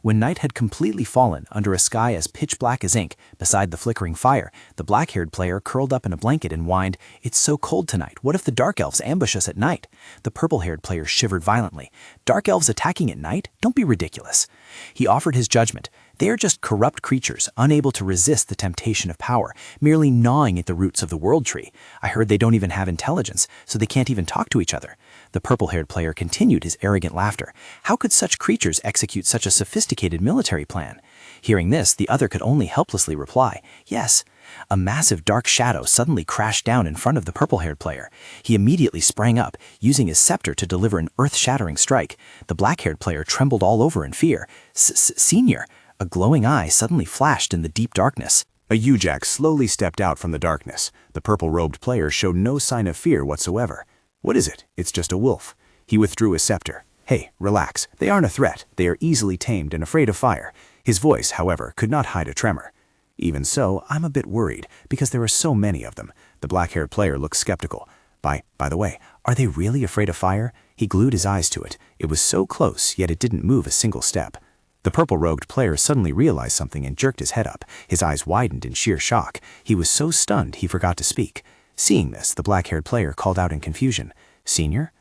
When night had completely fallen under a sky as pitch black as ink, beside the flickering fire, the black-haired player curled up in a blanket and whined, "It's so cold tonight. What if the dark elves ambush us at night?" The purple-haired player shivered violently. "Dark elves attacking at night? Don't be ridiculous." He offered his judgment. They are just corrupt creatures, unable to resist the temptation of power, merely gnawing at the roots of the world tree. I heard they don't even have intelligence, so they can't even talk to each other. The purple-haired player continued his arrogant laughter. How could such creatures execute such a sophisticated military plan? Hearing this, the other could only helplessly reply, "Yes." A massive dark shadow suddenly crashed down in front of the purple-haired player. He immediately sprang up, using his scepter to deliver an earth-shattering strike. The black-haired player trembled all over in fear. "Senior!" A glowing eye suddenly flashed in the deep darkness. A Ujak slowly stepped out from the darkness. The purple-robed player showed no sign of fear whatsoever. "What is it? It's just a wolf." He withdrew his scepter. "Hey, relax. They aren't a threat. They are easily tamed and afraid of fire." His voice, however, could not hide a tremor. "Even so, I'm a bit worried, because there are so many of them." The black-haired player looked skeptical. By the way, are they really afraid of fire?" He glued his eyes to it. It was so close, yet it didn't move a single step. The purple-robed player suddenly realized something and jerked his head up. His eyes widened in sheer shock. He was so stunned he forgot to speak. Seeing this, the black-haired player called out in confusion, "Senior?"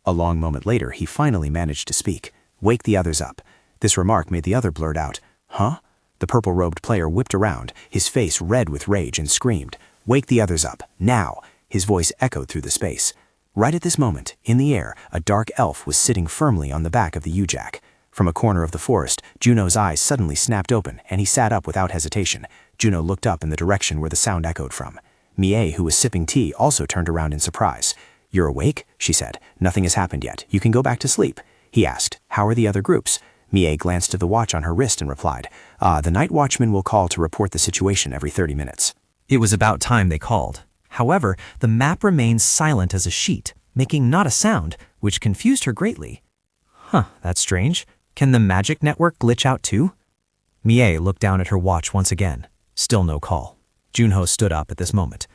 A long moment later, he finally managed to speak. "Wake the others up." This remark made the other blurt out, "Huh?" The purple-robed player whipped around, his face red with rage, and screamed, "Wake the others up, now!" His voice echoed through the space. Right at this moment, in the air, a dark elf was sitting firmly on the back of the Ujak. From a corner of the forest, Juno's eyes suddenly snapped open, and he sat up without hesitation. Juno looked up in the direction where the sound echoed from. Mie, who was sipping tea, also turned around in surprise. "You're awake?" she said. "Nothing has happened yet. You can go back to sleep." He asked, "How are the other groups?" Mie glanced at the watch on her wrist and replied, "The night watchman will call to report the situation every 30 minutes. It was about time they called. However, the map remained silent as a sheet, making not a sound, which confused her greatly. That's strange. Can the magic network glitch out too? Mie looked down at her watch once again. Still no call. Junho stood up at this moment.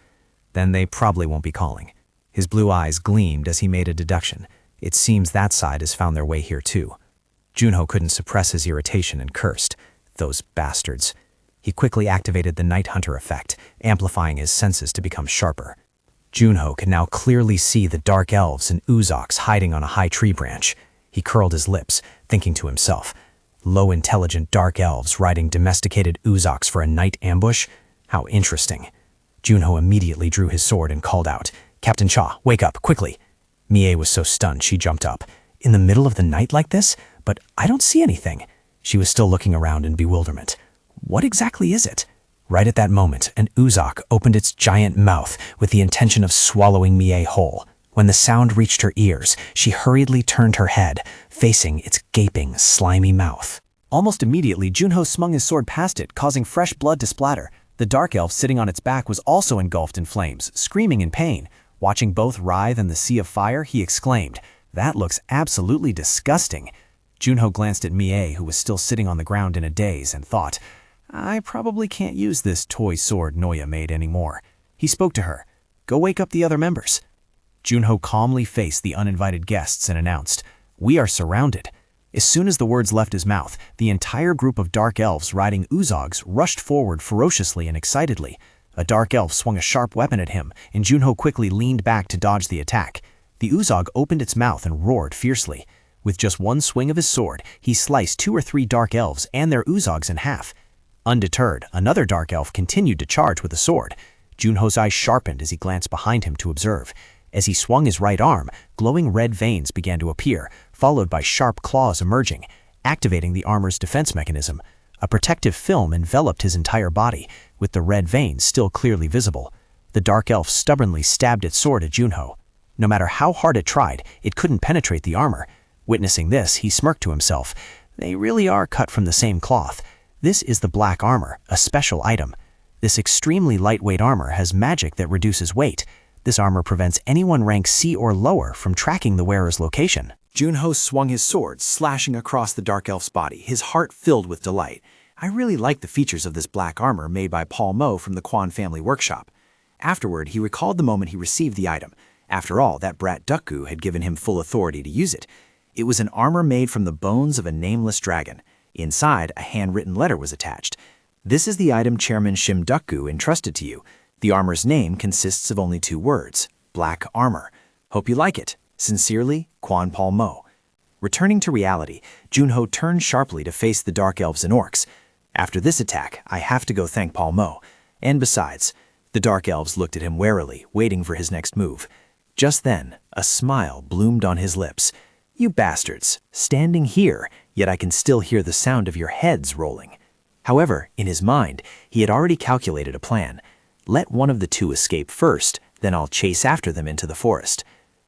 Then they probably won't be calling. His blue eyes gleamed as he made a deduction. It seems that side has found their way here too. Junho couldn't suppress his irritation and cursed. Those bastards. He quickly activated the Night Hunter effect, amplifying his senses to become sharper. Junho could now clearly see the dark elves and Uzoks hiding on a high tree branch. He curled his lips, thinking to himself, low-intelligent dark elves riding domesticated Uzoks for a night ambush? How interesting. Junho immediately drew his sword and called out, "Captain Cha, wake up, quickly!" Mie was so stunned she jumped up. "In the middle of the night like this? But I don't see anything." She was still looking around in bewilderment. What exactly is it? Right at that moment, an Uzok opened its giant mouth with the intention of swallowing Mie whole. When the sound reached her ears, she hurriedly turned her head, facing its gaping, slimy mouth. Almost immediately, Junho swung his sword past it, causing fresh blood to splatter. The dark elf sitting on its back was also engulfed in flames, screaming in pain. Watching both writhe in the sea of fire, he exclaimed, "That looks absolutely disgusting." Junho glanced at Mie, who was still sitting on the ground in a daze, and thought, "I probably can't use this toy sword Noya made anymore." He spoke to her, "Go wake up the other members." Junho calmly faced the uninvited guests and announced, "We are surrounded." As soon as the words left his mouth, the entire group of dark elves riding Uzogs rushed forward ferociously and excitedly. A dark elf swung a sharp weapon at him, and Junho quickly leaned back to dodge the attack. The Uzog opened its mouth and roared fiercely. With just one swing of his sword, he sliced 2 or 3 dark elves and their Uzogs in half. Undeterred, another dark elf continued to charge with a sword. Junho's eyes sharpened as he glanced behind him to observe. As he swung his right arm, glowing red veins began to appear, followed by sharp claws emerging, activating the armor's defense mechanism. A protective film enveloped his entire body, with the red veins still clearly visible. The dark elf stubbornly stabbed its sword at Junho. No matter how hard it tried, it couldn't penetrate the armor. Witnessing this, he smirked to himself. They really are cut from the same cloth. This is the black armor, a special item. This extremely lightweight armor has magic that reduces weight. This armor prevents anyone ranked C or lower from tracking the wearer's location. Junho swung his sword, slashing across the dark elf's body, his heart filled with delight. I really like the features of this black armor made by Paul Mo from the Quan family workshop. Afterward, he recalled the moment he received the item. After all, that brat Dukku had given him full authority to use it. It was an armor made from the bones of a nameless dragon. Inside, a handwritten letter was attached. This is the item Chairman Shim Duk-gu entrusted to you. The armor's name consists of only 2 words, Black Armor. Hope you like it. Sincerely, Quan Paul Mo. Returning to reality, Junho turned sharply to face the Dark Elves and Orcs. After this attack, I have to go thank Paul Mo. And besides, the Dark Elves looked at him warily, waiting for his next move. Just then, a smile bloomed on his lips. You bastards, standing here, yet I can still hear the sound of your heads rolling. However, in his mind, he had already calculated a plan. Let one of the 2 escape first, then I'll chase after them into the forest.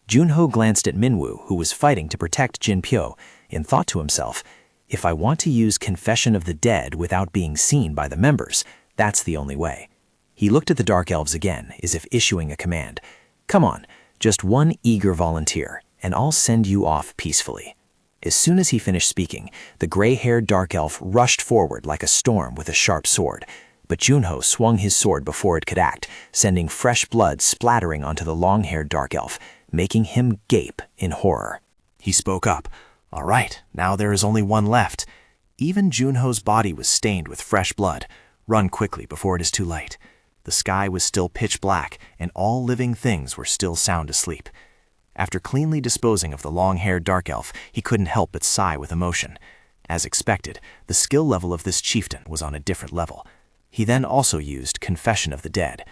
Junho glanced at Minwoo, who was fighting to protect Jinpyo, and thought to himself, if I want to use Confession of the Dead without being seen by the members, that's the only way. He looked at the Dark Elves again, as if issuing a command. Come on, just one eager volunteer, and I'll send you off peacefully. As soon as he finished speaking, the gray-haired Dark Elf rushed forward like a storm with a sharp sword. But Junho swung his sword before it could act, sending fresh blood splattering onto the long-haired Dark Elf, making him gape in horror. He spoke up. All right, now there is only one left. Even Junho's body was stained with fresh blood. Run quickly before it is too late. The sky was still pitch black, and all living things were still sound asleep. After cleanly disposing of the long-haired Dark Elf, he couldn't help but sigh with emotion. As expected, the skill level of this chieftain was on a different level. He then also used Confession of the Dead.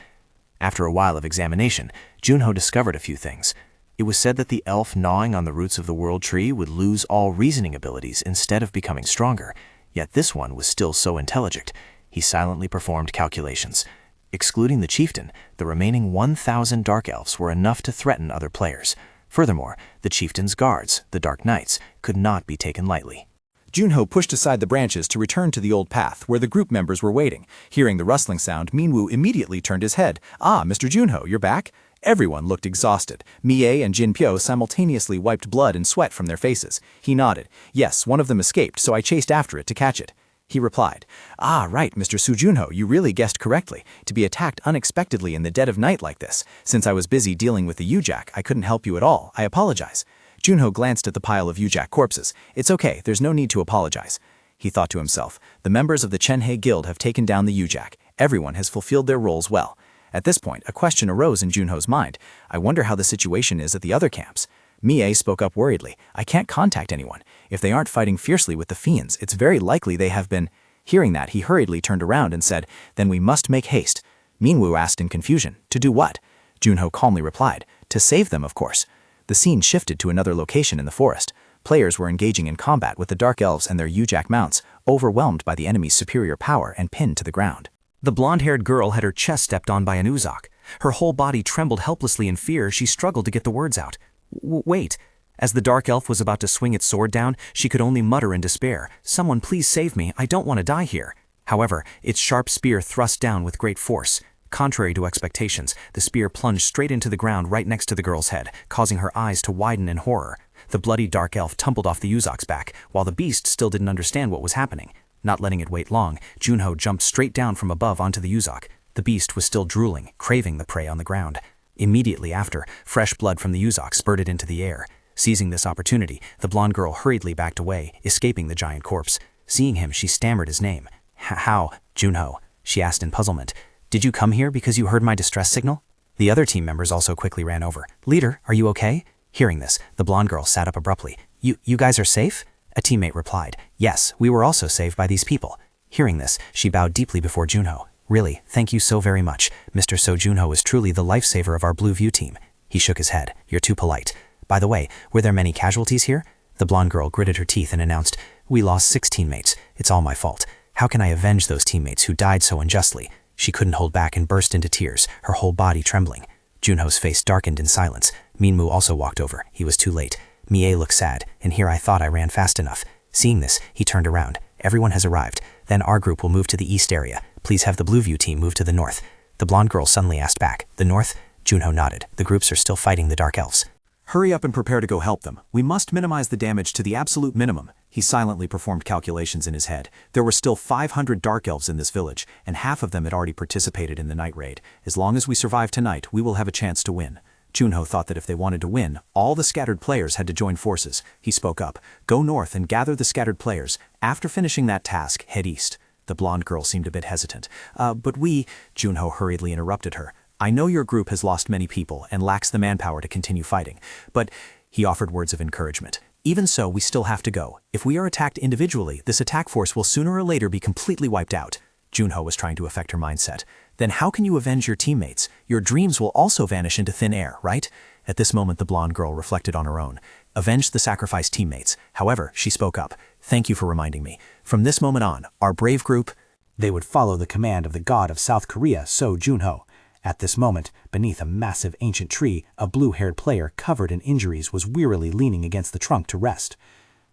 After a while of examination, Junho discovered a few things. It was said that the elf gnawing on the roots of the world tree would lose all reasoning abilities instead of becoming stronger, yet this one was still so intelligent. He silently performed calculations. Excluding the chieftain, the remaining 1,000 Dark Elves were enough to threaten other players. Furthermore, the chieftain's guards, the Dark Knights, could not be taken lightly. Junho pushed aside the branches to return to the old path where the group members were waiting. Hearing the rustling sound, Minwoo immediately turned his head. Ah, Mr. Junho, you're back? Everyone looked exhausted. Mie and Jinpyo simultaneously wiped blood and sweat from their faces. He nodded. Yes, one of them escaped, so I chased after it to catch it. He replied, Ah, right, Mr. Sujunho, you really guessed correctly. To be attacked unexpectedly in the dead of night like this. Since I was busy dealing with the Ujak, I couldn't help you at all. I apologize. Junho glanced at the pile of Ujak corpses. It's okay, there's no need to apologize. He thought to himself, the members of the Chenhei Guild have taken down the Ujak. Everyone has fulfilled their roles well. At this point, a question arose in Junho's mind. I wonder how the situation is at the other camps. Mie spoke up worriedly. I can't contact anyone. If they aren't fighting fiercely with the fiends, it's very likely they have been. Hearing that, he hurriedly turned around and said, Then we must make haste. Minwoo asked in confusion, To do what? Junho calmly replied, To save them, of course. The scene shifted to another location in the forest. Players were engaging in combat with the Dark Elves and their Ujak mounts, overwhelmed by the enemy's superior power and pinned to the ground. The blonde-haired girl had her chest stepped on by an Uzak. Her whole body trembled helplessly in fear. She struggled to get the words out. Wait. As the Dark Elf was about to swing its sword down, she could only mutter in despair, Someone please save me, I don't want to die here. However, its sharp spear thrust down with great force. Contrary to expectations, the spear plunged straight into the ground right next to the girl's head, causing her eyes to widen in horror. The bloody Dark Elf tumbled off the Uzak's back, while the beast still didn't understand what was happening. Not letting it wait long, Junho jumped straight down from above onto the Uzak. The beast was still drooling, craving the prey on the ground. Immediately after, fresh blood from the Uzak spurted into the air. Seizing this opportunity, the blonde girl hurriedly backed away, escaping the giant corpse. Seeing him, she stammered his name. How? Junho, she asked in puzzlement. Did you come here because you heard my distress signal? The other team members also quickly ran over. Leader, are you okay? Hearing this, the blonde girl sat up abruptly. You guys are safe? A teammate replied. Yes, we were also saved by these people. Hearing this, she bowed deeply before Junho. Really, thank you so very much. Mr. So Junho is truly the lifesaver of our Blue View team. He shook his head. You're too polite. By the way, were there many casualties here? The blonde girl gritted her teeth and announced, We lost 6 teammates. It's all my fault. How can I avenge those teammates who died so unjustly? She couldn't hold back and burst into tears, her whole body trembling. Junho's face darkened in silence. Minwoo also walked over. He was too late. Mie looked sad, and here I thought I ran fast enough. Seeing this, he turned around. Everyone has arrived. Then our group will move to the east area. Please have the Blue View team move to the north. The blonde girl suddenly asked back, The north? Junho nodded. The groups are still fighting the Dark Elves. Hurry up and prepare to go help them. We must minimize the damage to the absolute minimum. He silently performed calculations in his head. There were still 500 Dark Elves in this village, and half of them had already participated in the night raid. As long as we survive tonight, we will have a chance to win. Junho thought that if they wanted to win, all the scattered players had to join forces. He spoke up. Go north and gather the scattered players. After finishing that task, head east. The blonde girl seemed a bit hesitant. But Junho hurriedly interrupted her. I know your group has lost many people and lacks the manpower to continue fighting, but he offered words of encouragement. Even so, we still have to go. If we are attacked individually, this attack force will sooner or later be completely wiped out. Junho was trying to affect her mindset. Then how can you avenge your teammates? Your dreams will also vanish into thin air, right? At this moment, the blonde girl reflected on her own. Avenge the sacrificed teammates. However, she spoke up. Thank you for reminding me. From this moment on, our brave group... They would follow the command of the god of South Korea, So Junho. At this moment, beneath a massive ancient tree, a blue-haired player covered in injuries was wearily leaning against the trunk to rest.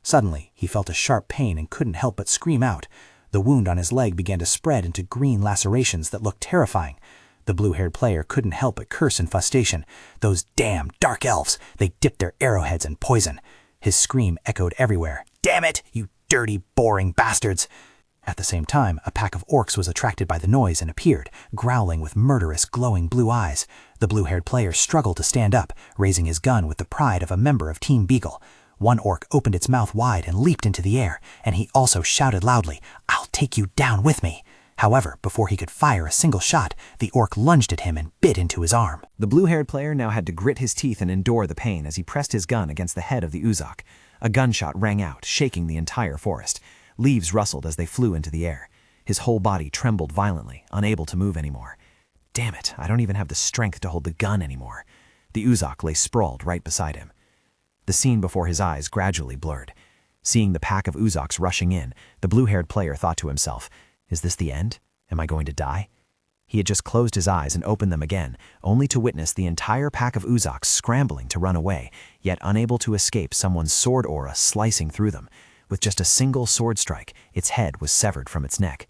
Suddenly, he felt a sharp pain and couldn't help but scream out. The wound on his leg began to spread into green lacerations that looked terrifying. The blue-haired player couldn't help but curse in frustration. Those damn dark elves! They dipped their arrowheads in poison. His scream echoed everywhere. Damn it, you dirty, boring bastards! At the same time, a pack of orcs was attracted by the noise and appeared, growling with murderous, glowing blue eyes. The blue-haired player struggled to stand up, raising his gun with the pride of a member of Team Beagle. One orc opened its mouth wide and leaped into the air, and he also shouted loudly, I'll take you down with me. However, before he could fire a single shot, the orc lunged at him and bit into his arm. The blue-haired player now had to grit his teeth and endure the pain as he pressed his gun against the head of the Uzak. A gunshot rang out, shaking the entire forest. Leaves rustled as they flew into the air. His whole body trembled violently, unable to move anymore. Damn it, I don't even have the strength to hold the gun anymore. The Uzak lay sprawled right beside him. The scene before his eyes gradually blurred. Seeing the pack of Uzaks rushing in, the blue-haired player thought to himself, is this the end? Am I going to die? He had just closed his eyes and opened them again, only to witness the entire pack of Uzaks scrambling to run away, yet unable to escape someone's sword aura slicing through them. With just a single sword strike, its head was severed from its neck.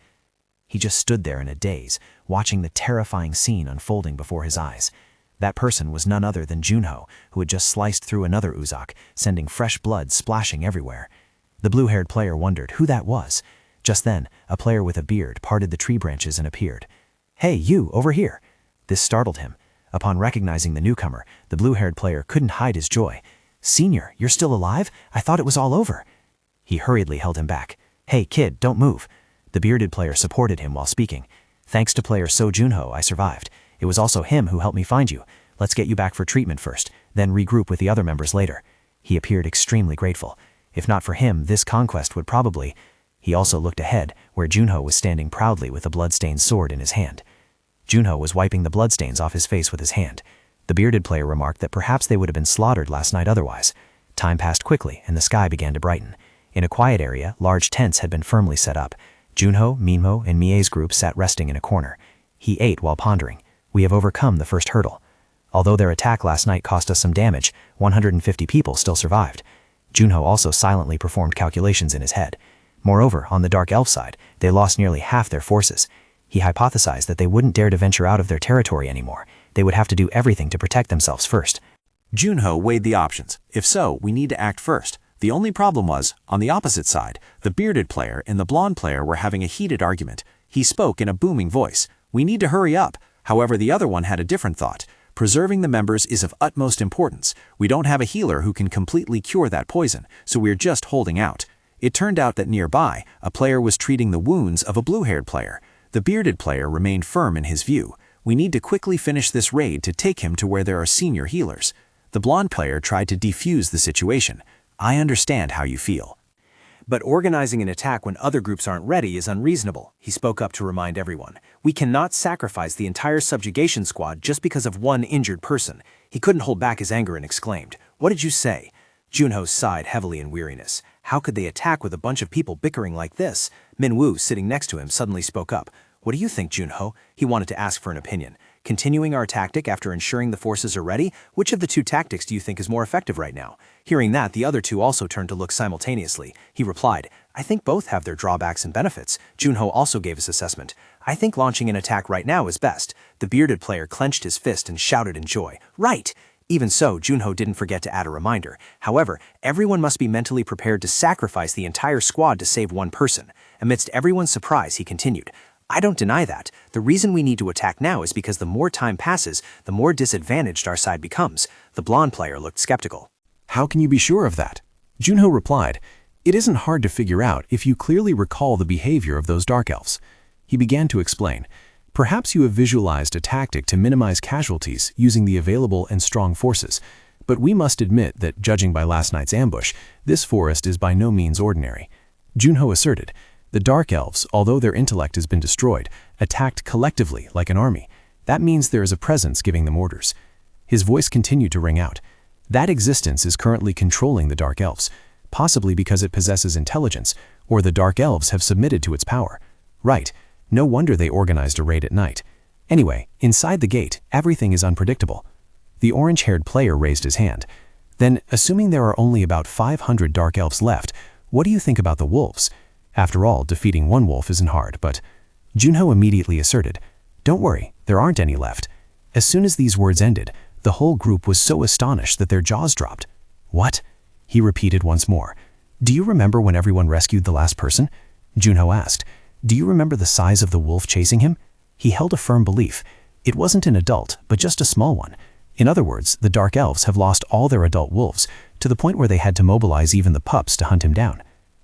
He just stood there in a daze, watching the terrifying scene unfolding before his eyes. That person was none other than Junho, who had just sliced through another Uzak, sending fresh blood splashing everywhere. The blue-haired player wondered who that was. Just then, a player with a beard parted the tree branches and appeared. Hey, you, over here! This startled him. Upon recognizing the newcomer, the blue-haired player couldn't hide his joy. Senior, you're still alive? I thought it was all over. He hurriedly held him back. Hey, kid, don't move. The bearded player supported him while speaking. Thanks to player So Junho, I survived. It was also him who helped me find you. Let's get you back for treatment first, then regroup with the other members later. He appeared extremely grateful. If not for him, this conquest would probably... He also looked ahead, where Junho was standing proudly with a blood-stained sword in his hand. Junho was wiping the bloodstains off his face with his hand. The bearded player remarked that perhaps they would have been slaughtered last night otherwise. Time passed quickly, and the sky began to brighten. In a quiet area, large tents had been firmly set up. Junho, Minmo, and Mie's group sat resting in a corner. He ate while pondering. We have overcome the first hurdle. Although their attack last night cost us some damage, 150 people still survived. Junho also silently performed calculations in his head. Moreover, on the Dark Elf side, they lost nearly half their forces. He hypothesized that they wouldn't dare to venture out of their territory anymore. They would have to do everything to protect themselves first. Junho weighed the options. If so, we need to act first. The only problem was, on the opposite side, the bearded player and the blonde player were having a heated argument. He spoke in a booming voice. We need to hurry up. However, the other one had a different thought. Preserving the members is of utmost importance. We don't have a healer who can completely cure that poison, so we're just holding out. It turned out that nearby, a player was treating the wounds of a blue-haired player. The bearded player remained firm in his view. We need to quickly finish this raid to take him to where there are senior healers. The blonde player tried to defuse the situation. I understand how you feel. But organizing an attack when other groups aren't ready is unreasonable, he spoke up to remind everyone. We cannot sacrifice the entire subjugation squad just because of one injured person. He couldn't hold back his anger and exclaimed, What did you say? Junho sighed heavily in weariness. How could they attack with a bunch of people bickering like this? Minwoo, sitting next to him, suddenly spoke up. What do you think, Junho? He wanted to ask for an opinion. Continuing our tactic after ensuring the forces are ready? Which of the two tactics do you think is more effective right now? Hearing that, the other two also turned to look simultaneously. He replied, I think both have their drawbacks and benefits. Junho also gave his assessment. I think launching an attack right now is best. The bearded player clenched his fist and shouted in joy. Right! Even so, Junho didn't forget to add a reminder. However, everyone must be mentally prepared to sacrifice the entire squad to save one person. Amidst everyone's surprise, he continued, I don't deny that. The reason we need to attack now is because the more time passes, the more disadvantaged our side becomes. The blonde player looked skeptical. How can you be sure of that? Junho replied, It isn't hard to figure out if you clearly recall the behavior of those dark elves. He began to explain, Perhaps you have visualized a tactic to minimize casualties using the available and strong forces, but we must admit that, judging by last night's ambush, this forest is by no means ordinary. Junho asserted, The dark elves, although their intellect has been destroyed, attacked collectively like an army. That means there is a presence giving them orders. His voice continued to ring out. That existence is currently controlling the dark elves, possibly because it possesses intelligence, or the dark elves have submitted to its power. Right. No wonder they organized a raid at night. Anyway, inside the gate, everything is unpredictable. The orange-haired player raised his hand. Then, assuming there are only about 500 dark elves left, what do you think about the wolves? After all, defeating one wolf isn't hard, but... Junho immediately asserted, Don't worry, there aren't any left. As soon as these words ended, the whole group was so astonished that their jaws dropped. What? He repeated once more. Do you remember when everyone rescued the last person? Junho asked. Do you remember the size of the wolf chasing him? He held a firm belief. It wasn't an adult, but just a small one. In other words, the dark elves have lost all their adult wolves, to the point where they had to mobilize even the pups to hunt him down.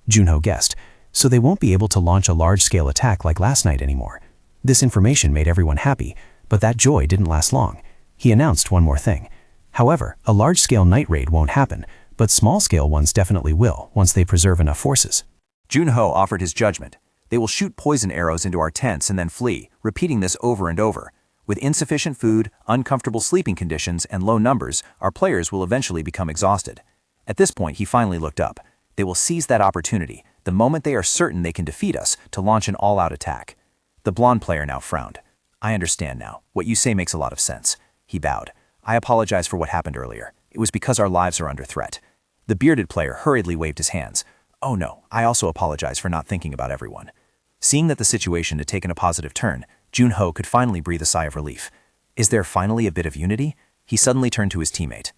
Junho guessed, so they won't be able to launch a large-scale attack like last night anymore. This information made everyone happy, but that joy didn't last long. He announced one more thing. However, a large-scale night raid won't happen, but small-scale ones definitely will, once they preserve enough forces. Junho offered his judgment. They will shoot poison arrows into our tents and then flee, repeating this over and over. With insufficient food, uncomfortable sleeping conditions, and low numbers, our players will eventually become exhausted. At this point, he finally looked up. They will seize that opportunity, the moment they are certain they can defeat us, to launch an all-out attack. The blonde player now frowned. I understand now. What you say makes a lot of sense. He bowed. I apologize for what happened earlier. It was because our lives are under threat. The bearded player hurriedly waved his hands. Oh no, I also apologize for not thinking about everyone. Seeing that the situation had taken a positive turn, Junho could finally breathe a sigh of relief. Is there finally a bit of unity? He suddenly turned to his teammate.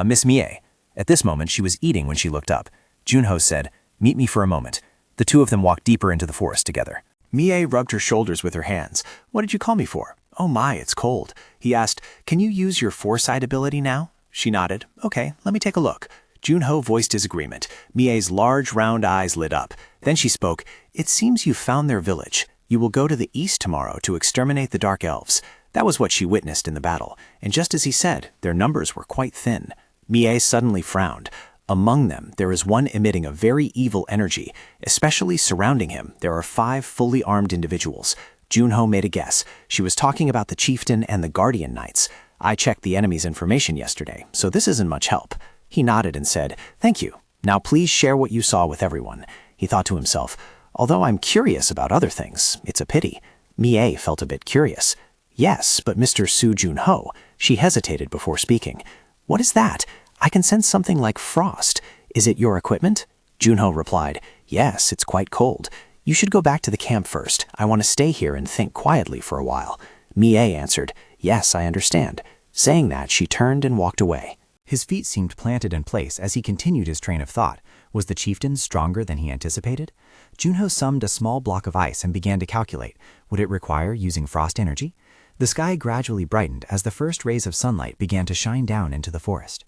Miss Mie. At this moment, she was eating when she looked up. Junho said, Meet me for a moment. The two of them walked deeper into the forest together. Mie rubbed her shoulders with her hands. What did you call me for? Oh my, it's cold. He asked, Can you use your foresight ability now? She nodded. Okay, let me take a look. Junho voiced his agreement. Mie's large, round eyes lit up. Then she spoke, It seems you found their village. You will go to the east tomorrow to exterminate the dark elves. That was what she witnessed in the battle, and just as he said, their numbers were quite thin. Mie suddenly frowned. Among them, there is one emitting a very evil energy. Especially surrounding him, there are 5 fully armed individuals. Junho made a guess. She was talking about the chieftain and the guardian knights. I checked the enemy's information yesterday, so this isn't much help. He nodded and said, Thank you. Now please share what you saw with everyone. He thought to himself, Although I'm curious about other things, it's a pity. Mie felt a bit curious. Yes, but Mr. Su Junho. She hesitated before speaking. What is that? I can sense something like frost. Is it your equipment? Junho replied, Yes, it's quite cold. You should go back to the camp first. I want to stay here and think quietly for a while. Mie answered, Yes, I understand. Saying that, she turned and walked away. His feet seemed planted in place as he continued his train of thought. Was the chieftain stronger than he anticipated? Junho summed a small block of ice and began to calculate. Would it require using frost energy? The sky gradually brightened as the first rays of sunlight began to shine down into the forest.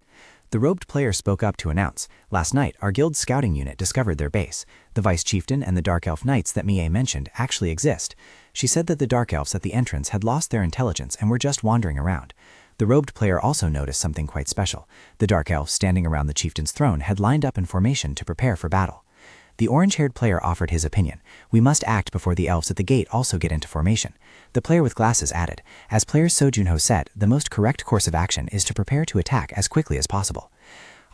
The robed player spoke up to announce, Last night, our guild's scouting unit discovered their base. The vice chieftain and the dark elf knights that Mie mentioned actually exist. She said that the dark elves at the entrance had lost their intelligence and were just wandering around. The robed player also noticed something quite special. The dark elves standing around the chieftain's throne had lined up in formation to prepare for battle. The orange-haired player offered his opinion. We must act before the elves at the gate also get into formation. The player with glasses added, As player So Junho said, the most correct course of action is to prepare to attack as quickly as possible.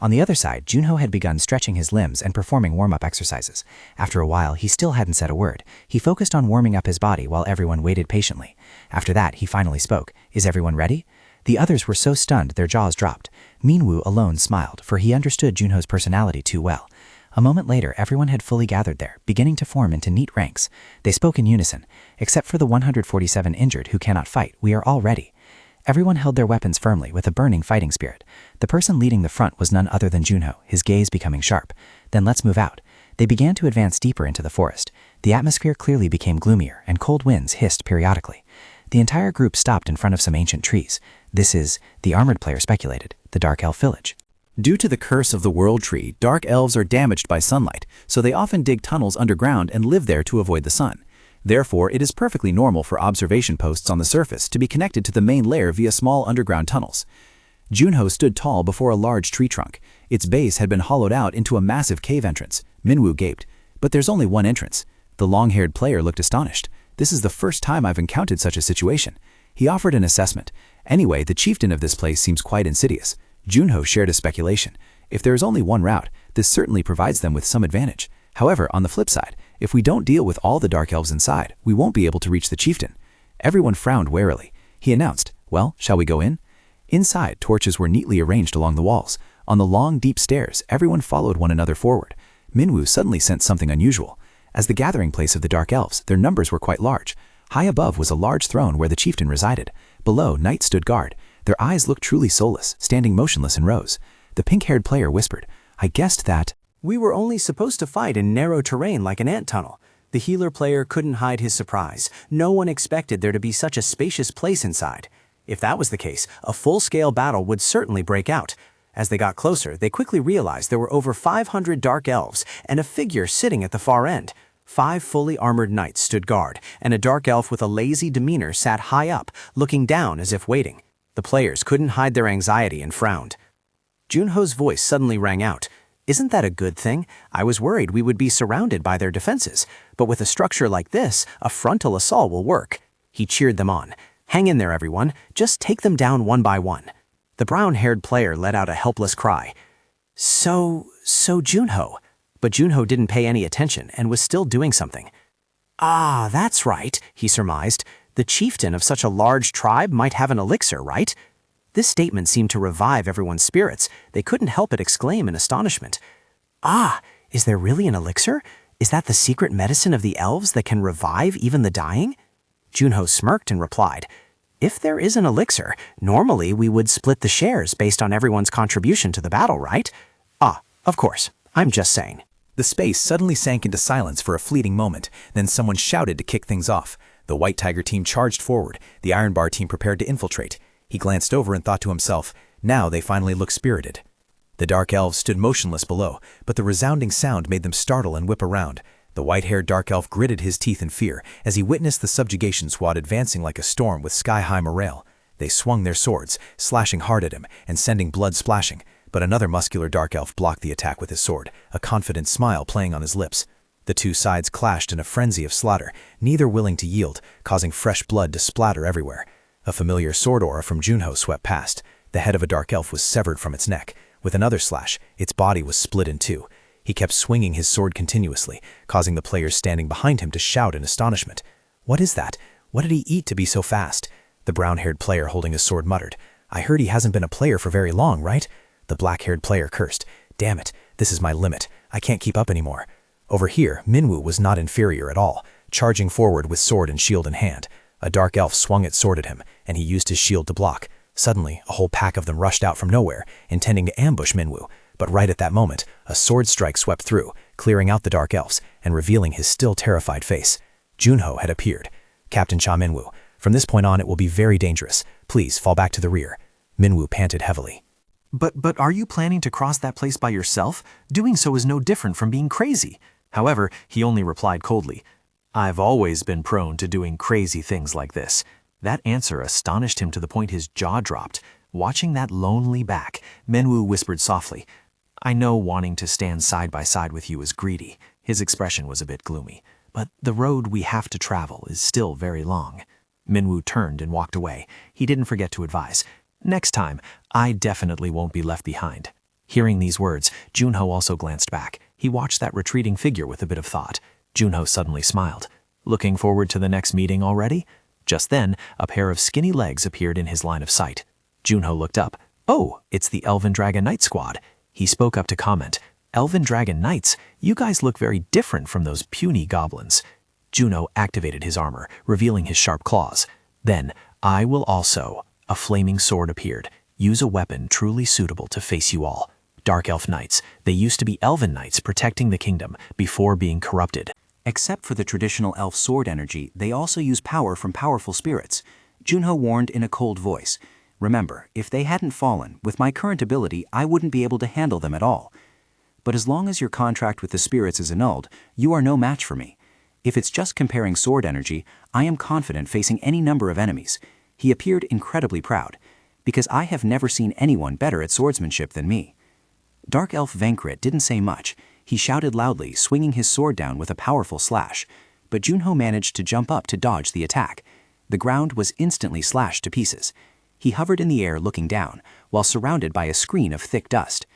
On the other side, Junho had begun stretching his limbs and performing warm-up exercises. After a while, he still hadn't said a word. He focused on warming up his body while everyone waited patiently. After that, he finally spoke. Is everyone ready? The others were so stunned their jaws dropped. Minwoo alone smiled, for he understood Junho's personality too well. A moment later, everyone had fully gathered there, beginning to form into neat ranks. They spoke in unison. Except for the 147 injured who cannot fight, we are all ready. Everyone held their weapons firmly with a burning fighting spirit. The person leading the front was none other than Junho, his gaze becoming sharp. Then let's move out. They began to advance deeper into the forest. The atmosphere clearly became gloomier, and cold winds hissed periodically. The entire group stopped in front of some ancient trees. This is, the armored player speculated, the Dark Elf village. Due to the curse of the World Tree, dark elves are damaged by sunlight, so they often dig tunnels underground and live there to avoid the sun. Therefore, it is perfectly normal for observation posts on the surface to be connected to the main lair via small underground tunnels. Junho stood tall before a large tree trunk. Its base had been hollowed out into a massive cave entrance. Minwoo gaped. But there's only one entrance. The long-haired player looked astonished. This is the first time I've encountered such a situation. He offered an assessment. Anyway, the chieftain of this place seems quite insidious. Junho shared a speculation. If there is only one route, this certainly provides them with some advantage. However, on the flip side, if we don't deal with all the dark elves inside, we won't be able to reach the chieftain. Everyone frowned warily. He announced, "Well, shall we go in?" Inside, torches were neatly arranged along the walls. On the long, deep stairs, everyone followed one another forward. Minwoo suddenly sensed something unusual. As the gathering place of the dark elves, their numbers were quite large. High above was a large throne where the chieftain resided. Below, knights stood guard. Their eyes looked truly soulless, standing motionless in rows. The pink-haired player whispered, "I guessed that." We were only supposed to fight in narrow terrain like an ant tunnel. The healer player couldn't hide his surprise. No one expected there to be such a spacious place inside. If that was the case, a full-scale battle would certainly break out. As they got closer, they quickly realized there were over 500 dark elves and a figure sitting at the far end. 5 fully armored knights stood guard, and a dark elf with a lazy demeanor sat high up, looking down as if waiting. The players couldn't hide their anxiety and frowned. Junho's voice suddenly rang out. "Isn't that a good thing? I was worried we would be surrounded by their defenses, but with a structure like this, a frontal assault will work." He cheered them on. "Hang in there, everyone. Just take them down one by one." The brown-haired player let out a helpless cry. So Junho." But Junho didn't pay any attention and was still doing something. "Ah, that's right," he surmised. "The chieftain of such a large tribe might have an elixir, right?" This statement seemed to revive everyone's spirits. They couldn't help but exclaim in astonishment. "Ah, is there really an elixir? Is that the secret medicine of the elves that can revive even the dying?" Junho smirked and replied, "If there is an elixir, normally we would split the shares based on everyone's contribution to the battle, right? Ah, of course, I'm just saying." The space suddenly sank into silence for a fleeting moment. Then someone shouted to kick things off. The White Tiger team charged forward. The Iron Bar team prepared to infiltrate. He glanced over and thought to himself, now they finally look spirited. The dark elves stood motionless below, but the resounding sound made them startle and whip around. The white-haired dark elf gritted his teeth in fear as he witnessed the subjugation squad advancing like a storm with sky-high morale. They swung their swords, slashing hard at him and sending blood splashing, but another muscular dark elf blocked the attack with his sword, a confident smile playing on his lips. The two sides clashed in a frenzy of slaughter, neither willing to yield, causing fresh blood to splatter everywhere. A familiar sword aura from Junho swept past. The head of a dark elf was severed from its neck. With another slash, its body was split in two. He kept swinging his sword continuously, causing the players standing behind him to shout in astonishment. "What is that? What did he eat to be so fast?" The brown-haired player holding his sword muttered. "I heard he hasn't been a player for very long, right?" The black-haired player cursed. "Damn it, this is my limit. I can't keep up anymore." Over here, Minwoo was not inferior at all, charging forward with sword and shield in hand. A dark elf swung its sword at him, and he used his shield to block. Suddenly, a whole pack of them rushed out from nowhere, intending to ambush Minwoo. But right at that moment, a sword strike swept through, clearing out the dark elves and revealing his still terrified face. Junho had appeared. "Captain Cha Minwoo, from this point on it will be very dangerous. Please fall back to the rear." Minwoo panted heavily. But are you planning to cross that place by yourself? Doing so is no different from being crazy." However, he only replied coldly, "I've always been prone to doing crazy things like this." That answer astonished him to the point his jaw dropped. Watching that lonely back, Minwoo whispered softly, "I know wanting to stand side by side with you is greedy." His expression was a bit gloomy. "But the road we have to travel is still very long." Minwoo turned and walked away. He didn't forget to advise, "Next time, I definitely won't be left behind." Hearing these words, Junho also glanced back. He watched that retreating figure with a bit of thought. Junho suddenly smiled. "Looking forward to the next meeting already?" Just then, a pair of skinny legs appeared in his line of sight. Junho looked up. "Oh, it's the Elven Dragon Knight squad." He spoke up to comment, "Elven Dragon Knights, you guys look very different from those puny goblins." Junho activated his armor, revealing his sharp claws. Then, "I will also." A flaming sword appeared. "Use a weapon truly suitable to face you all." Dark Elf Knights. They used to be Elven Knights protecting the kingdom before being corrupted. Except for the traditional elf sword energy, they also use power from powerful spirits. Junho warned in a cold voice. Remember, if they hadn't fallen, with my current ability, I wouldn't be able to handle them at all. But as long as your contract with the spirits is annulled, you are no match for me. If it's just comparing sword energy, I am confident facing any number of enemies. He appeared incredibly proud, because I have never seen anyone better at swordsmanship than me. Dark Elf Venkrit didn't say much. He shouted loudly, swinging his sword down with a powerful slash, but Junho managed to jump up to dodge the attack. The ground was instantly slashed to pieces. He hovered in the air looking down, while surrounded by a screen of thick dust.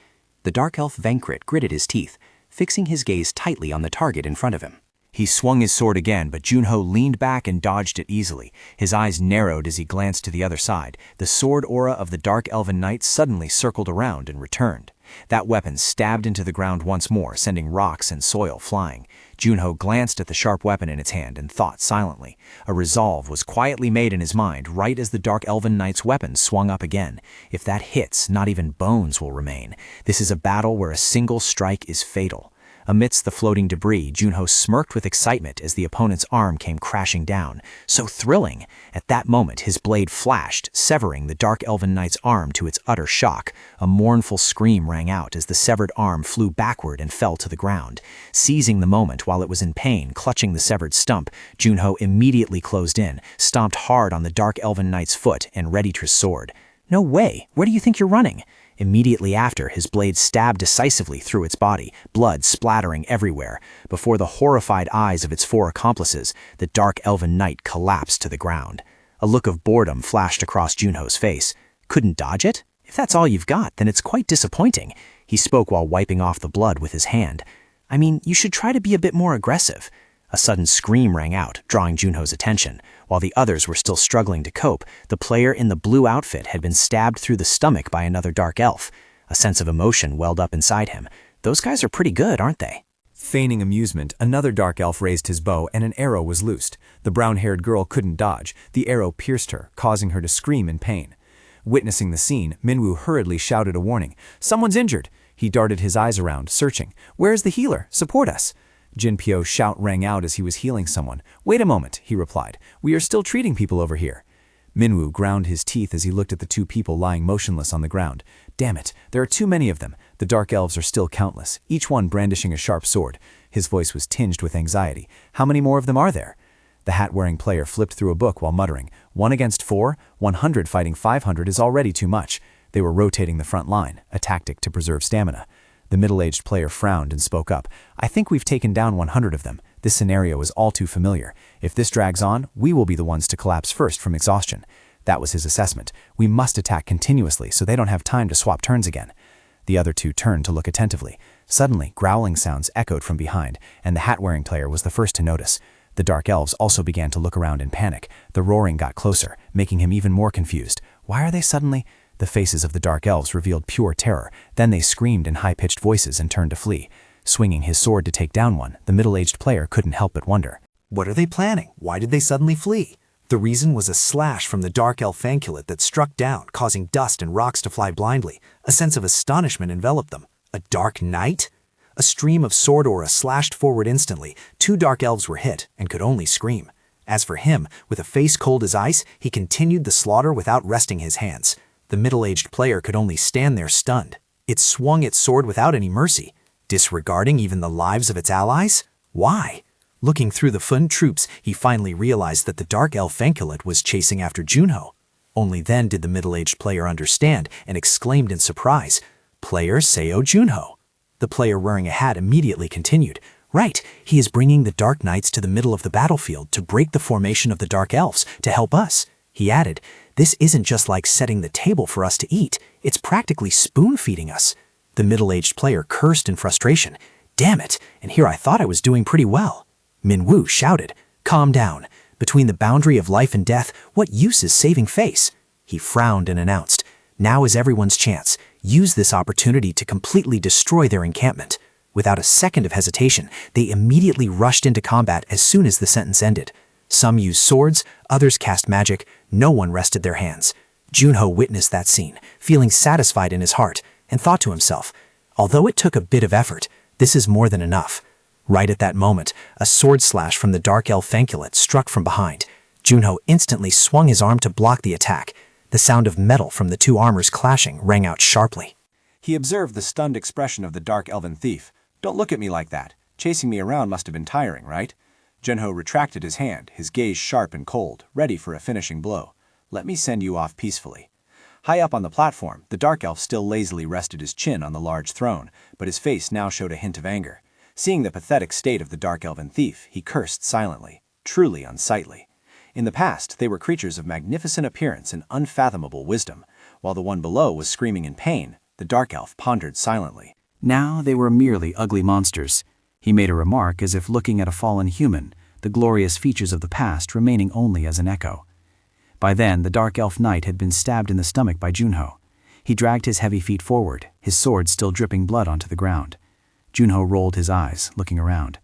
The Dark Elf Venkrit gritted his teeth, fixing his gaze tightly on the target in front of him. He swung his sword again, but Junho leaned back and dodged it easily. His eyes narrowed as he glanced to the other side. The sword aura of the Dark Elven Knight suddenly circled around and returned. That weapon stabbed into the ground once more, sending rocks and soil flying. Junho glanced at the sharp weapon in its hand and thought silently. A resolve was quietly made in his mind right as the Dark Elven Knight's weapon swung up again. If that hits, not even bones will remain. This is a battle where a single strike is fatal. Amidst the floating debris, Junho smirked with excitement as the opponent's arm came crashing down. So thrilling! At that moment, his blade flashed, severing the Dark Elven Knight's arm to its utter shock. A mournful scream rang out as the severed arm flew backward and fell to the ground. Seizing the moment while it was in pain, clutching the severed stump, Junho immediately closed in, stomped hard on the Dark Elven Knight's foot, and readied his sword. "No way! Where do you think you're running?" Immediately after, his blade stabbed decisively through its body, blood splattering everywhere. Before the horrified eyes of its four accomplices, the Dark Elven Knight collapsed to the ground. A look of boredom flashed across Junho's face. Couldn't dodge it? If that's all you've got, then it's quite disappointing. He spoke while wiping off the blood with his hand. I mean, you should try to be a bit more aggressive. A sudden scream rang out, drawing Junho's attention. While the others were still struggling to cope, the player in the blue outfit had been stabbed through the stomach by another dark elf. A sense of emotion welled up inside him. Those guys are pretty good, aren't they? Feigning amusement, another dark elf raised his bow and an arrow was loosed. The brown-haired girl couldn't dodge. The arrow pierced her, causing her to scream in pain. Witnessing the scene, Minwoo hurriedly shouted a warning. "Someone's injured!" He darted his eyes around, searching. "Where's the healer? Support us!" Jinpyo's shout rang out as he was healing someone. "Wait a moment," he replied. "We are still treating people over here." Minwoo ground his teeth as he looked at the two people lying motionless on the ground. Damn it, there are too many of them. The dark elves are still countless, each one brandishing a sharp sword. His voice was tinged with anxiety. How many more of them are there? The hat-wearing player flipped through a book while muttering, 1 against 4, 100 fighting 500 is already too much. They were rotating the front line, a tactic to preserve stamina. The middle-aged player frowned and spoke up. "I think we've taken down 100 of them. This scenario is all too familiar. If this drags on, we will be the ones to collapse first from exhaustion." That was his assessment. We must attack continuously so they don't have time to swap turns again. The other two turned to look attentively. Suddenly, growling sounds echoed from behind, and the hat-wearing player was the first to notice. The dark elves also began to look around in panic. The roaring got closer, making him even more confused. Why are they suddenly... The faces of the dark elves revealed pure terror. Then they screamed in high-pitched voices and turned to flee. Swinging his sword to take down one, the middle-aged player couldn't help but wonder. What are they planning? Why did they suddenly flee? The reason was a slash from the dark elf anklet that struck down, causing dust and rocks to fly blindly. A sense of astonishment enveloped them. A dark knight? A stream of sword aura slashed forward instantly. 2 dark elves were hit and could only scream. As for him, with a face cold as ice, he continued the slaughter without resting his hands. The middle-aged player could only stand there stunned. It swung its sword without any mercy, disregarding even the lives of its allies? Why? Looking through the Fun troops, he finally realized that the dark elf anklet was chasing after Junho. Only then did the middle-aged player understand and exclaimed in surprise, "Player Seo Junho." The player wearing a hat immediately continued, "Right, he is bringing the Dark Knights to the middle of the battlefield to break the formation of the Dark Elves, to help us." He added, "This isn't just like setting the table for us to eat, it's practically spoon-feeding us." The middle-aged player cursed in frustration. "Damn it, and here I thought I was doing pretty well." Minwoo shouted, "Calm down. Between the boundary of life and death, what use is saving face?" He frowned and announced, "Now is everyone's chance. Use this opportunity to completely destroy their encampment." Without a second of hesitation, they immediately rushed into combat as soon as the sentence ended. Some used swords, others cast magic, no one rested their hands. Junho witnessed that scene, feeling satisfied in his heart, and thought to himself, Although it took a bit of effort, this is more than enough. Right at that moment, a sword slash from the dark elf Fanculet struck from behind. Junho instantly swung his arm to block the attack. The sound of metal from the two armors clashing rang out sharply. He observed the stunned expression of the dark elven thief. "Don't look at me like that. Chasing me around must have been tiring, right?" Junho retracted his hand, his gaze sharp and cold, ready for a finishing blow. "Let me send you off peacefully." High up on the platform, the dark elf still lazily rested his chin on the large throne, but his face now showed a hint of anger. Seeing the pathetic state of the dark elven thief, he cursed silently, truly unsightly. In the past, they were creatures of magnificent appearance and unfathomable wisdom. While the one below was screaming in pain, the dark elf pondered silently. Now they were merely ugly monsters. He made a remark as if looking at a fallen human, the glorious features of the past remaining only as an echo. By then, the dark elf knight had been stabbed in the stomach by Junho. He dragged his heavy feet forward, his sword still dripping blood onto the ground. Junho rolled his eyes, looking around.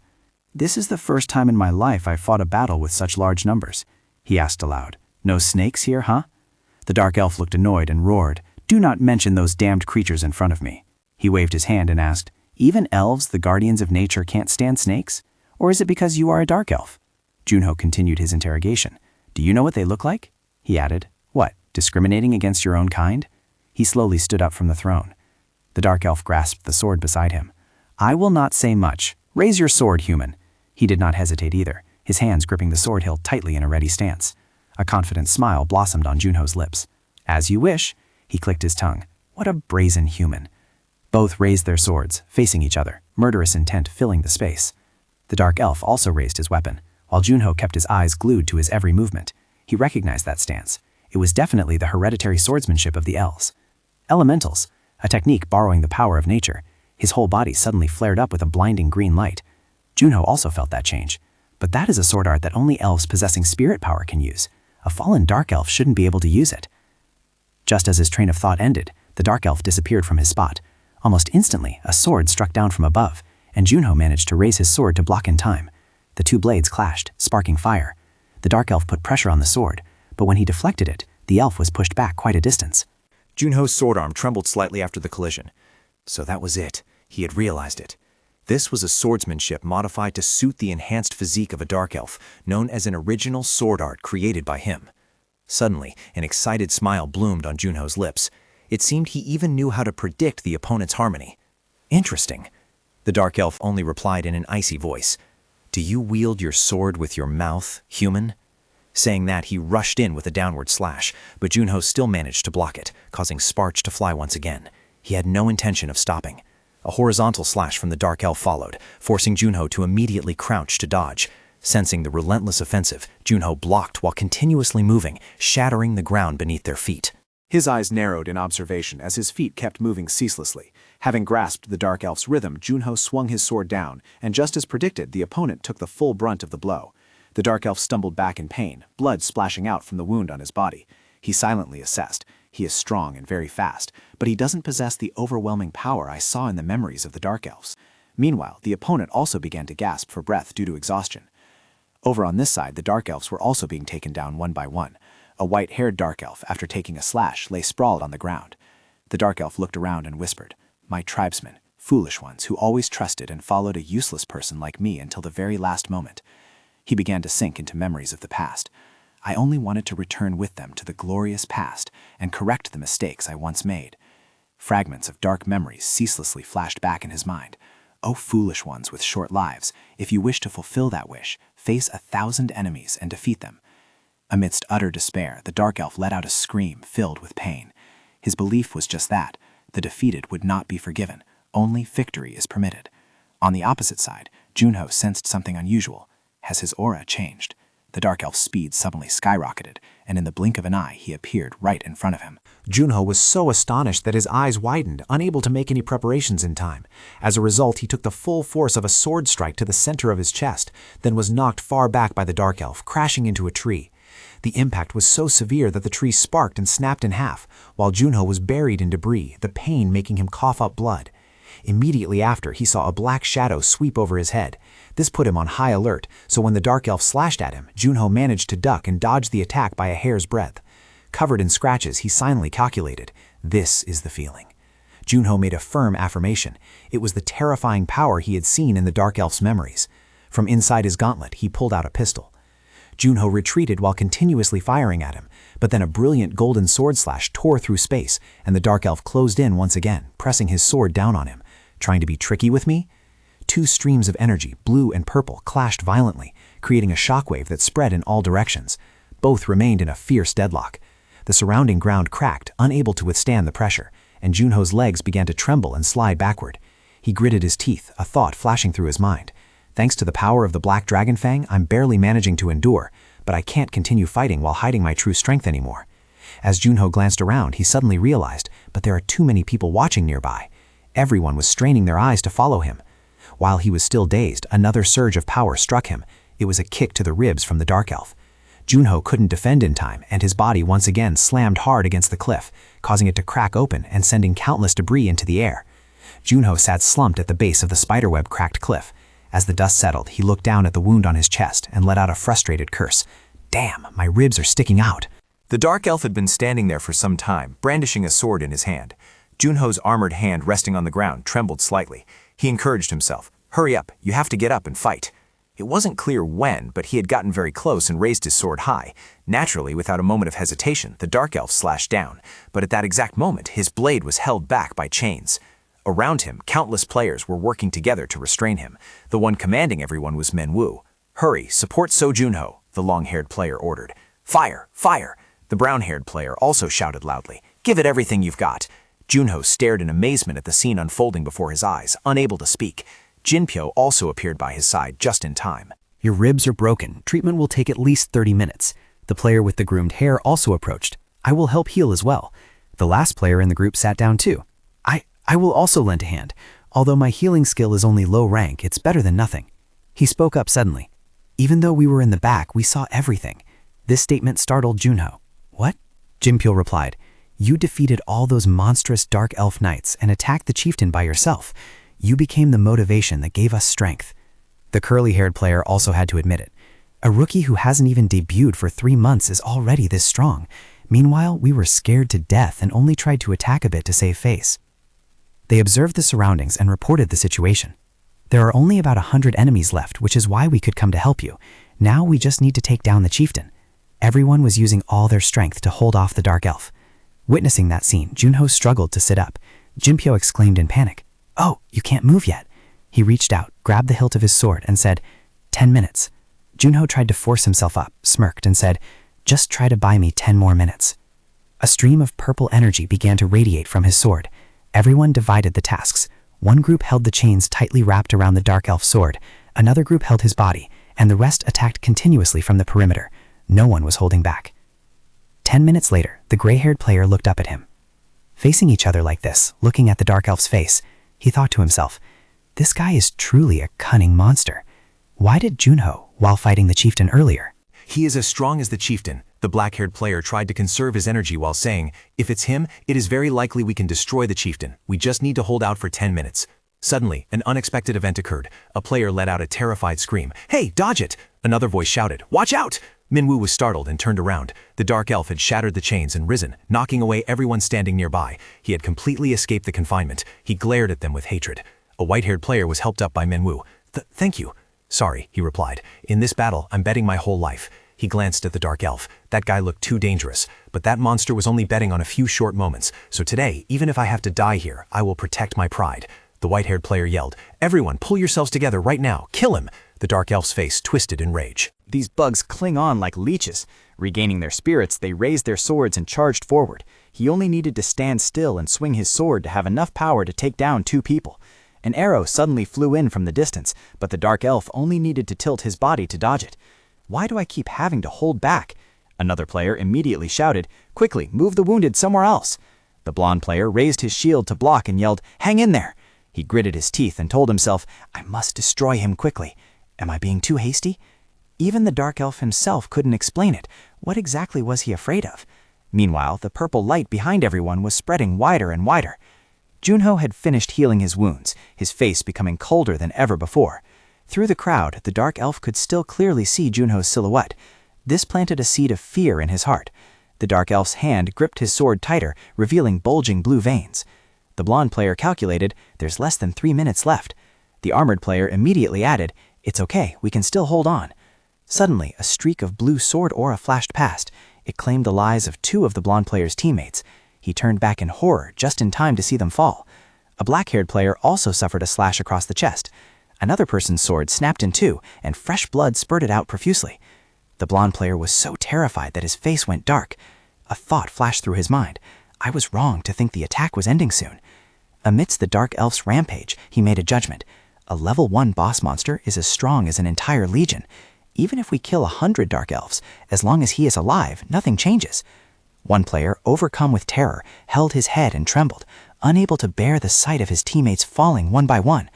"This is the first time in my life I've fought a battle with such large numbers," he asked aloud. "No snakes here, huh?" The dark elf looked annoyed and roared, "Do not mention those damned creatures in front of me." He waved his hand and asked, "Even elves, the guardians of nature, can't stand snakes? Or is it because you are a dark elf?" Junho continued his interrogation. "Do you know what they look like?" He added, "What, discriminating against your own kind?" He slowly stood up from the throne. The dark elf grasped the sword beside him. "I will not say much. Raise your sword, human." He did not hesitate either, his hands gripping the sword hilt tightly in a ready stance. A confident smile blossomed on Junho's lips. "As you wish." He clicked his tongue. "What a brazen human." Both raised their swords, facing each other, murderous intent filling the space. The dark elf also raised his weapon, while Junho kept his eyes glued to his every movement. He recognized that stance. It was definitely the hereditary swordsmanship of the elves. Elementals, a technique borrowing the power of nature. His whole body suddenly flared up with a blinding green light. Junho also felt that change. But that is a sword art that only elves possessing spirit power can use. A fallen dark elf shouldn't be able to use it. Just as his train of thought ended, the dark elf disappeared from his spot. Almost instantly, a sword struck down from above, and Junho managed to raise his sword to block in time. The two blades clashed, sparking fire. The dark elf put pressure on the sword, but when he deflected it, the elf was pushed back quite a distance. Junho's sword arm trembled slightly after the collision. So that was it. He had realized it. This was a swordsmanship modified to suit the enhanced physique of a dark elf, known as an original sword art created by him. Suddenly, an excited smile bloomed on Junho's lips. It seemed he even knew how to predict the opponent's harmony. "Interesting." The dark elf only replied in an icy voice. "Do you wield your sword with your mouth, human?" Saying that, he rushed in with a downward slash, but Junho still managed to block it, causing sparks to fly once again. He had no intention of stopping. A horizontal slash from the dark elf followed, forcing Junho to immediately crouch to dodge. Sensing the relentless offensive, Junho blocked while continuously moving, shattering the ground beneath their feet. His eyes narrowed in observation as his feet kept moving ceaselessly. Having grasped the dark elf's rhythm, Junho swung his sword down, and just as predicted, the opponent took the full brunt of the blow. The dark elf stumbled back in pain, blood splashing out from the wound on his body. He silently assessed. He is strong and very fast, but he doesn't possess the overwhelming power I saw in the memories of the dark elves. Meanwhile, the opponent also began to gasp for breath due to exhaustion. Over on this side, the dark elves were also being taken down one by one. A white-haired dark elf, after taking a slash, lay sprawled on the ground. The dark elf looked around and whispered, "My tribesmen, foolish ones who always trusted and followed a useless person like me until the very last moment." He began to sink into memories of the past. I only wanted to return with them to the glorious past and correct the mistakes I once made. Fragments of dark memories ceaselessly flashed back in his mind. O foolish ones with short lives, if you wish to fulfill that wish, face 1,000 enemies and defeat them. Amidst utter despair, the dark elf let out a scream filled with pain. His belief was just that. The defeated would not be forgiven. Only victory is permitted. On the opposite side, Junho sensed something unusual. Has his aura changed? The dark elf's speed suddenly skyrocketed, and in the blink of an eye, he appeared right in front of him. Junho was so astonished that his eyes widened, unable to make any preparations in time. As a result, he took the full force of a sword strike to the center of his chest, then was knocked far back by the dark elf, crashing into a tree. The impact was so severe that the tree sparked and snapped in half, while Junho was buried in debris, the pain making him cough up blood. Immediately after, he saw a black shadow sweep over his head. This put him on high alert, so when the dark elf slashed at him, Junho managed to duck and dodge the attack by a hair's breadth. Covered in scratches, he silently calculated, "This is the feeling." Junho made a firm affirmation. It was the terrifying power he had seen in the Dark Elf's memories. From inside his gauntlet, he pulled out a pistol. Junho retreated while continuously firing at him, but then a brilliant golden sword slash tore through space, and the Dark Elf closed in once again, pressing his sword down on him. Trying to be tricky with me? Two streams of energy, blue and purple, clashed violently, creating a shockwave that spread in all directions. Both remained in a fierce deadlock. The surrounding ground cracked, unable to withstand the pressure, and Junho's legs began to tremble and slide backward. He gritted his teeth, a thought flashing through his mind. Thanks to the power of the Black Dragon Fang, I'm barely managing to endure, but I can't continue fighting while hiding my true strength anymore. As Junho glanced around, he suddenly realized, but there are too many people watching nearby. Everyone was straining their eyes to follow him. While he was still dazed, another surge of power struck him. It was a kick to the ribs from the Dark Elf. Junho couldn't defend in time, and his body once again slammed hard against the cliff, causing it to crack open and sending countless debris into the air. Junho sat slumped at the base of the spiderweb-cracked cliff. As the dust settled, he looked down at the wound on his chest and let out a frustrated curse. Damn, my ribs are sticking out. The Dark Elf had been standing there for some time, brandishing a sword in his hand. Junho's armored hand resting on the ground trembled slightly. He encouraged himself. Hurry up, you have to get up and fight. It wasn't clear when, but he had gotten very close and raised his sword high. Naturally, without a moment of hesitation, the Dark Elf slashed down, but at that exact moment, his blade was held back by chains. Around him, countless players were working together to restrain him. The one commanding everyone was Minwoo. Hurry, support So Junho, the long-haired player ordered. Fire, fire! The brown-haired player also shouted loudly. Give it everything you've got. Junho stared in amazement at the scene unfolding before his eyes, unable to speak. Jinpyo also appeared by his side just in time. Your ribs are broken. Treatment will take at least 30 minutes. The player with the groomed hair also approached. I will help heal as well. The last player in the group sat down too. I will also lend a hand. Although my healing skill is only low rank, it's better than nothing. He spoke up suddenly. Even though we were in the back, we saw everything. This statement startled Junho. What? Jinpyo replied. You defeated all those monstrous Dark Elf knights and attacked the chieftain by yourself. You became the motivation that gave us strength. The curly-haired player also had to admit it. A rookie who hasn't even debuted for 3 months is already this strong. Meanwhile, we were scared to death and only tried to attack a bit to save face. They observed the surroundings and reported the situation. There are only about 100 enemies left, which is why we could come to help you. Now we just need to take down the chieftain. Everyone was using all their strength to hold off the Dark Elf. Witnessing that scene, Junho struggled to sit up. Jinpyo exclaimed in panic. Oh, you can't move yet. He reached out, grabbed the hilt of his sword, and said, 10 minutes. Junho tried to force himself up, smirked, and said, just try to buy me 10 more minutes. A stream of purple energy began to radiate from his sword. Everyone divided the tasks. One group held the chains tightly wrapped around the Dark Elf's sword, another group held his body, and the rest attacked continuously from the perimeter. No one was holding back. 10 minutes later, the gray-haired player looked up at him. Facing each other like this, looking at the Dark Elf's face, he thought to himself, this guy is truly a cunning monster. Why did Junho, while fighting the chieftain earlier? He is as strong as the chieftain. The black-haired player tried to conserve his energy while saying, if it's him, it is very likely we can destroy the chieftain. We just need to hold out for 10 minutes. Suddenly, an unexpected event occurred. A player let out a terrified scream. Hey, dodge it! Another voice shouted, watch out! Minwoo was startled and turned around. The Dark Elf had shattered the chains and risen, knocking away everyone standing nearby. He had completely escaped the confinement. He glared at them with hatred. A white-haired player was helped up by Minwoo. Thank you. Sorry, he replied. In this battle, I'm betting my whole life. He glanced at the Dark Elf. That guy looked too dangerous, but that monster was only betting on a few short moments. So today, even if I have to die here, I will protect my pride. The white-haired player yelled, everyone, pull yourselves together right now. Kill him! The Dark Elf's face twisted in rage. These bugs cling on like leeches. Regaining their spirits, they raised their swords and charged forward. He only needed to stand still and swing his sword to have enough power to take down 2 people. An arrow suddenly flew in from the distance, but the Dark Elf only needed to tilt his body to dodge it. Why do I keep having to hold back? Another player immediately shouted, quickly, move the wounded somewhere else. The blonde player raised his shield to block and yelled, hang in there. He gritted his teeth and told himself, I must destroy him quickly. Am I being too hasty? Even the Dark Elf himself couldn't explain it. What exactly was he afraid of? Meanwhile, the purple light behind everyone was spreading wider and wider. Junho had finished healing his wounds, his face becoming colder than ever before. Through the crowd, the Dark Elf could still clearly see Junho's silhouette. This planted a seed of fear in his heart. The Dark Elf's hand gripped his sword tighter, revealing bulging blue veins. The blonde player calculated, there's less than 3 minutes left. The armored player immediately added, it's okay, we can still hold on. Suddenly, a streak of blue sword aura flashed past. It claimed the lives of 2 of the blonde player's teammates. He turned back in horror just in time to see them fall. A black-haired player also suffered a slash across the chest. Another person's sword snapped in 2, and fresh blood spurted out profusely. The blonde player was so terrified that his face went dark. A thought flashed through his mind. I was wrong to think the attack was ending soon. Amidst the dark elf's rampage, he made a judgment. A level 1 boss monster is as strong as an entire legion. Even if we kill 100 dark elves, as long as he is alive, nothing changes. One player, overcome with terror, held his head and trembled, unable to bear the sight of his teammates falling one by one.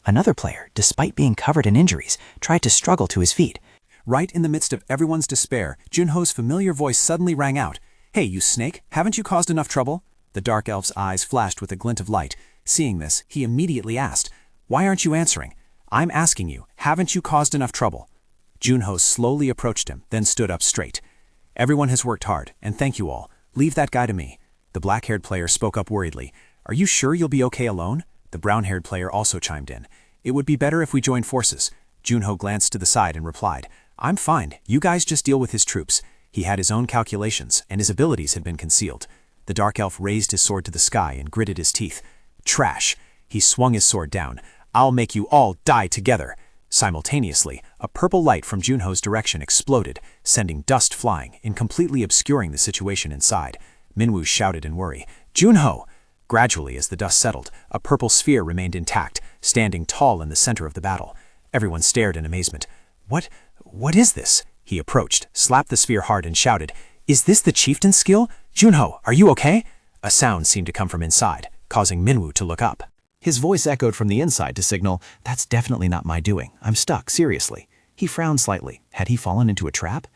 Another player, despite being covered in injuries, tried to struggle to his feet. Right in the midst of everyone's despair, Junho's familiar voice suddenly rang out. Hey, you snake, haven't you caused enough trouble? The dark elf's eyes flashed with a glint of light. Seeing this, he immediately asked, why aren't you answering? I'm asking you, haven't you caused enough trouble? Junho slowly approached him, then stood up straight. Everyone has worked hard, and thank you all. Leave that guy to me. The black-haired player spoke up worriedly. Are you sure you'll be okay alone? The brown-haired player also chimed in. It would be better if we joined forces. Junho glanced to the side and replied, I'm fine. You guys just deal with his troops. He had his own calculations, and his abilities had been concealed. The dark elf raised his sword to the sky and gritted his teeth. Trash! He swung his sword down. I'll make you all die together. Simultaneously, a purple light from Junho's direction exploded, sending dust flying and completely obscuring the situation inside. Minwoo shouted in worry, Junho! Gradually, as the dust settled, a purple sphere remained intact, standing tall in the center of the battle. Everyone stared in amazement. What is this? He approached, slapped the sphere hard and shouted, Is this the chieftain's skill? Junho, are you okay? A sound seemed to come from inside, causing Minwoo to look up. His voice echoed from the inside to signal, that's definitely not my doing. I'm stuck, seriously. He frowned slightly. Had he fallen into a trap?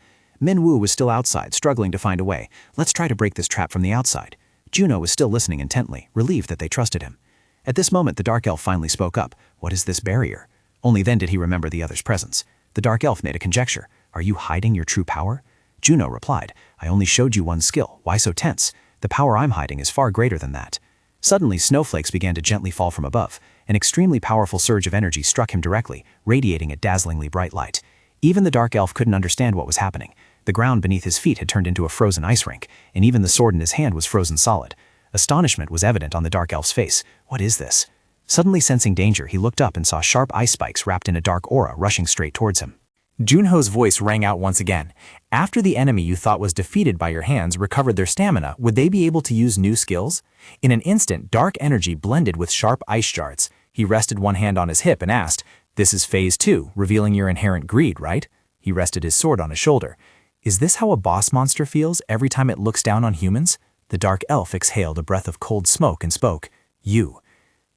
Minwoo was still outside, struggling to find a way. Let's try to break this trap from the outside. Juno was still listening intently, relieved that they trusted him. At this moment, the dark elf finally spoke up. What is this barrier? Only then did he remember the other's presence. The dark elf made a conjecture. Are you hiding your true power? Juno replied, I only showed you one skill. Why so tense? The power I'm hiding is far greater than that. Suddenly, snowflakes began to gently fall from above. An extremely powerful surge of energy struck him directly, radiating a dazzlingly bright light. Even the dark elf couldn't understand what was happening. The ground beneath his feet had turned into a frozen ice rink, and even the sword in his hand was frozen solid. Astonishment was evident on the dark elf's face. What is this? Suddenly sensing danger, he looked up and saw sharp ice spikes wrapped in a dark aura rushing straight towards him. Junho's voice rang out once again. After the enemy you thought was defeated by your hands recovered their stamina, would they be able to use new skills? In an instant, dark energy blended with sharp ice shards. He rested one hand on his hip and asked, This is phase 2, revealing your inherent greed, right? He rested his sword on his shoulder. Is this how a boss monster feels every time it looks down on humans? The dark elf exhaled a breath of cold smoke and spoke, You.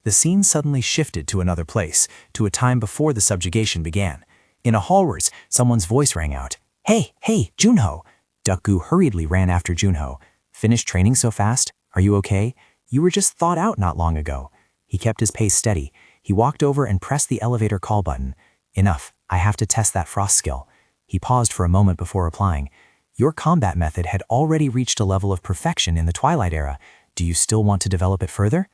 The scene suddenly shifted to another place, to a time before the subjugation began. In a hallwards, someone's voice rang out. Hey, Junho! Duckgu hurriedly ran after Junho. Finished training so fast? Are you okay? You were just thawed out not long ago. He kept his pace steady. He walked over and pressed the elevator call button. Enough, I have to test that frost skill. He paused for a moment before replying. Your combat method had already reached a level of perfection in the Twilight era. Do you still want to develop it further?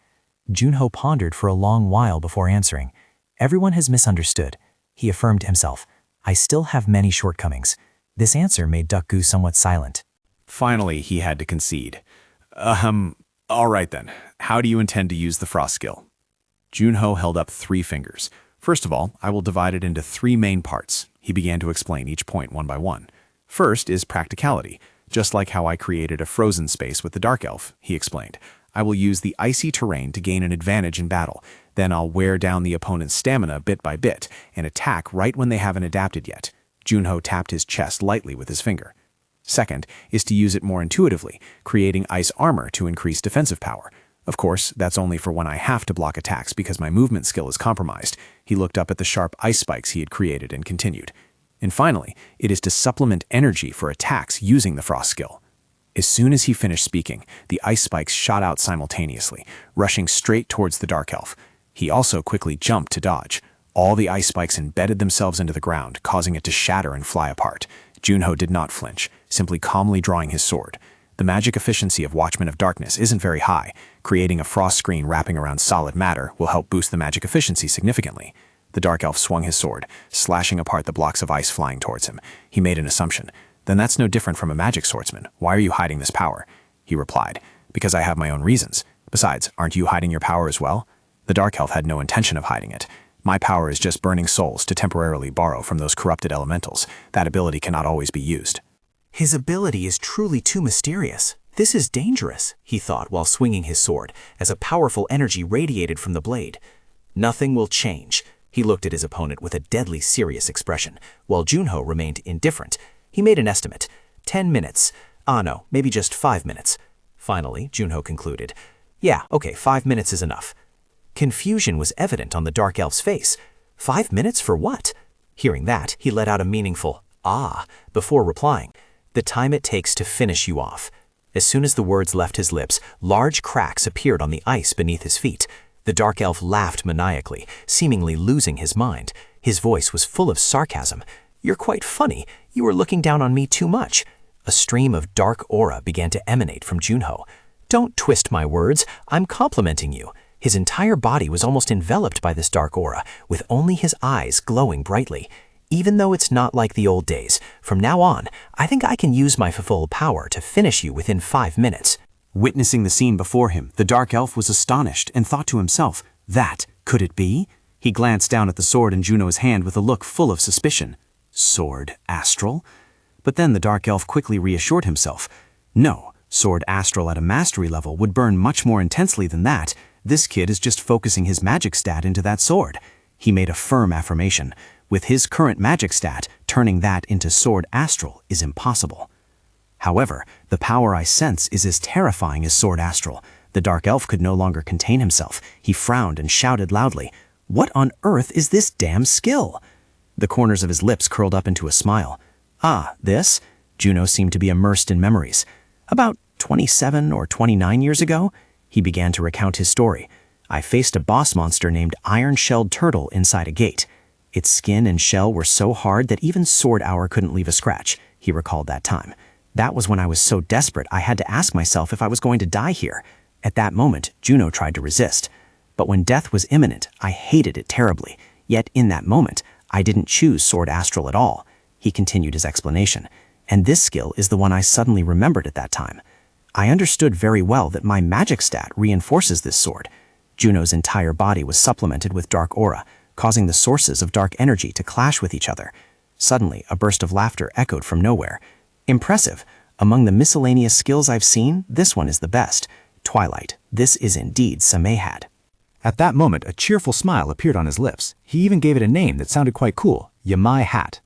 Junho pondered for a long while before answering. Everyone has misunderstood. He affirmed himself. I still have many shortcomings. This answer made Duckgu somewhat silent. Finally, he had to concede. All right then. How do you intend to use the frost skill? Junho held up 3 fingers. First of all, I will divide it into 3 main parts. He began to explain each point one by one. First is practicality. Just like how I created a frozen space with the dark elf, he explained. I will use the icy terrain to gain an advantage in battle. Then I'll wear down the opponent's stamina bit by bit and attack right when they haven't adapted yet. Junho tapped his chest lightly with his finger. Second is to use it more intuitively, creating ice armor to increase defensive power. Of course, that's only for when I have to block attacks because my movement skill is compromised. He looked up at the sharp ice spikes he had created and continued. And finally, it is to supplement energy for attacks using the frost skill. As soon as he finished speaking, the ice spikes shot out simultaneously, rushing straight towards the dark elf. He also quickly jumped to dodge. All the ice spikes embedded themselves into the ground, causing it to shatter and fly apart. Junho did not flinch, simply calmly drawing his sword. The magic efficiency of Watchmen of Darkness isn't very high. Creating a frost screen wrapping around solid matter will help boost the magic efficiency significantly. The Dark Elf swung his sword, slashing apart the blocks of ice flying towards him. He made an assumption. Then that's no different from a magic swordsman. Why are you hiding this power? He replied, because I have my own reasons. Besides, aren't you hiding your power as well? The Dark Elf had no intention of hiding it. My power is just burning souls to temporarily borrow from those corrupted elementals. That ability cannot always be used. His ability is truly too mysterious. This is dangerous, he thought while swinging his sword, as a powerful energy radiated from the blade. Nothing will change. He looked at his opponent with a deadly serious expression, while Junho remained indifferent. He made an estimate. 10 minutes. No, maybe just 5 minutes. Finally, Junho concluded. Yeah, okay, 5 minutes is enough. Confusion was evident on the Dark Elf's face. 5 minutes for what? Hearing that, he let out a meaningful, "ah," before replying. The time it takes to finish you off. As soon as the words left his lips, large cracks appeared on the ice beneath his feet. The Dark Elf laughed maniacally, seemingly losing his mind. His voice was full of sarcasm. "You're quite funny. You were looking down on me too much." A stream of dark aura began to emanate from Junho. "Don't twist my words. I'm complimenting you." His entire body was almost enveloped by this dark aura, with only his eyes glowing brightly. "Even though it's not like the old days, from now on, I think I can use my full power to finish you within 5 minutes. Witnessing the scene before him, the Dark Elf was astonished and thought to himself, that could it be? He glanced down at the sword in Juno's hand with a look full of suspicion. Sword Astral? But then the Dark Elf quickly reassured himself. No, Sword Astral at a mastery level would burn much more intensely than that. This kid is just focusing his magic stat into that sword. He made a firm affirmation. With his current magic stat, turning that into Sword Astral is impossible. However, the power I sense is as terrifying as Sword Astral. The Dark Elf could no longer contain himself. He frowned and shouted loudly, "What on earth is this damn skill?" The corners of his lips curled up into a smile. "Ah, this?" Juno seemed to be immersed in memories. "About 27 or 29 years ago?" He began to recount his story. "I faced a boss monster named Iron-Shelled Turtle inside a gate. Its skin and shell were so hard that even Sword Hour couldn't leave a scratch," he recalled that time. "That was when I was so desperate I had to ask myself if I was going to die here. At that moment, Juno tried to resist. But when death was imminent, I hated it terribly. Yet in that moment, I didn't choose Sword Astral at all." He continued his explanation. "And this skill is the one I suddenly remembered at that time. I understood very well that my magic stat reinforces this sword." Juno's entire body was supplemented with dark aura, causing the sources of dark energy to clash with each other. Suddenly, a burst of laughter echoed from nowhere. "Impressive. Among the miscellaneous skills I've seen, this one is the best. Twilight, this is indeed Samehad." At that moment, a cheerful smile appeared on his lips. He even gave it a name that sounded quite cool, Yamai Hat.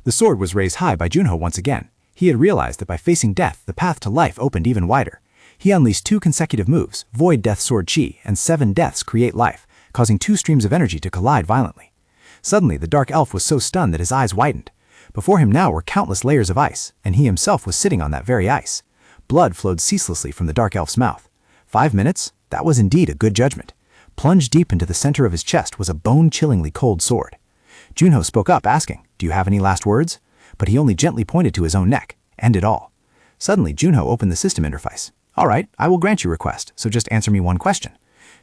The sword was raised high by Junho once again. He had realized that by facing death, the path to life opened even wider. He unleashed 2 consecutive moves, Void Death Sword Chi, and 7 deaths create life, causing 2 streams of energy to collide violently. Suddenly, the Dark Elf was so stunned that his eyes widened. Before him now were countless layers of ice, and he himself was sitting on that very ice. Blood flowed ceaselessly from the Dark Elf's mouth. 5 minutes? That was indeed a good judgment. Plunged deep into the center of his chest was a bone-chillingly cold sword. Junho spoke up, asking, "Do you have any last words?" But he only gently pointed to his own neck. End it all. Suddenly, Junho opened the system interface. "All right, I will grant your request, so just answer me one question."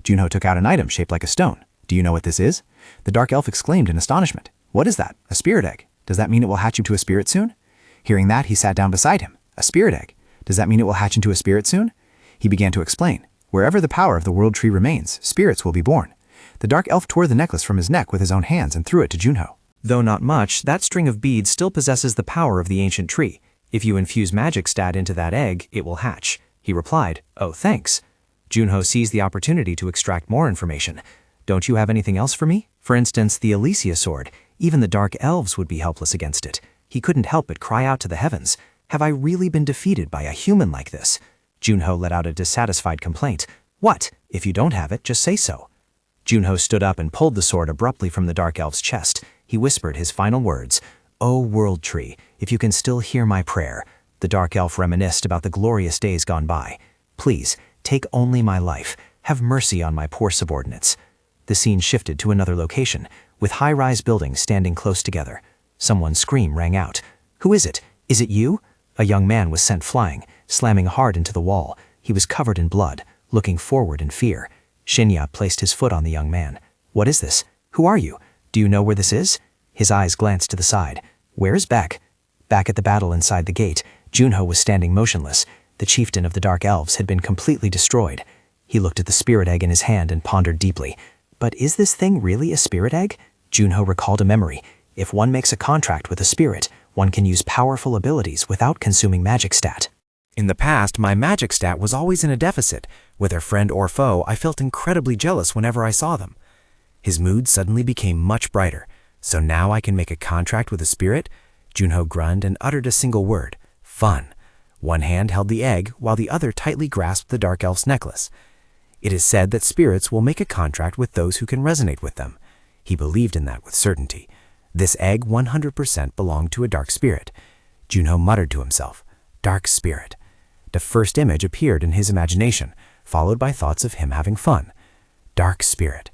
Junho took out an item shaped like a stone. "Do you know what this is?" The Dark Elf exclaimed in astonishment. "What is that? A spirit egg? Does that mean it will hatch into a spirit soon?" Hearing that, he sat down beside him. "A spirit egg? Does that mean it will hatch into a spirit soon?" He began to explain. "Wherever the power of the world tree remains, spirits will be born." The Dark Elf tore the necklace from his neck with his own hands and threw it to Junho. Though not much, that string of beads still possesses the power of the ancient tree. If you infuse magic stat into that egg, it will hatch. He replied, "Oh, thanks." Junho seized the opportunity to extract more information. "Don't you have anything else for me? For instance, the Elysia sword. Even the dark elves would be helpless against it." He couldn't help but cry out to the heavens, "Have I really been defeated by a human like this?" Junho let out a dissatisfied complaint. "What? If you don't have it, just say so." Junho stood up and pulled the sword abruptly from the Dark Elf's chest. He whispered his final words, "O World Tree, if you can still hear my prayer." The Dark Elf reminisced about the glorious days gone by. "Please, take only my life. Have mercy on my poor subordinates." The scene shifted to another location, with high-rise buildings standing close together. Someone's scream rang out. "Who is it? Is it you?" A young man was sent flying. slamming hard into the wall. He was covered in blood, looking forward in fear. Shinya placed his foot on the young man. "What is this? Who are you? Do you know where this is?" His eyes glanced to the side. "Where's Beck?" Back at the battle inside the gate, Junho was standing motionless. The chieftain of the Dark Elves had been completely destroyed. He looked at the spirit egg in his hand and pondered deeply. But is this thing really a spirit egg? Junho recalled a memory. If one makes a contract with a spirit, one can use powerful abilities without consuming magic stat. In the past, my magic stat was always in a deficit. Whether friend or foe, I felt incredibly jealous whenever I saw them. His mood suddenly became much brighter. So now I can make a contract with a spirit? Junho grunted and uttered a single word. Fun. One hand held the egg, while the other tightly grasped the Dark Elf's necklace. It is said that spirits will make a contract with those who can resonate with them. He believed in that with certainty. This egg 100% belonged to a dark spirit. Junho muttered to himself, "Dark spirit." The first image appeared in his imagination, followed by thoughts of him having fun. Dark spirit.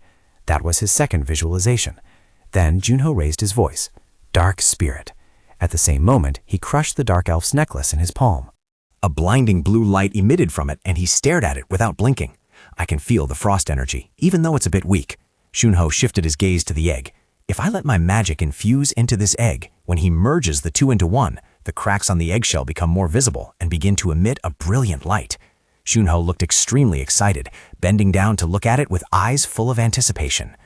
That was his second visualization. Then Junho raised his voice. Dark spirit. At the same moment, he crushed the Dark Elf's necklace in his palm. A blinding blue light emitted from it, and he stared at it without blinking. I can feel the frost energy, even though it's a bit weak. Junho shifted his gaze to the egg. If I let my magic infuse into this egg, when he merges the two into one, the cracks on the eggshell become more visible and begin to emit a brilliant light. Junho looked extremely excited, bending down to look at it with eyes full of anticipation.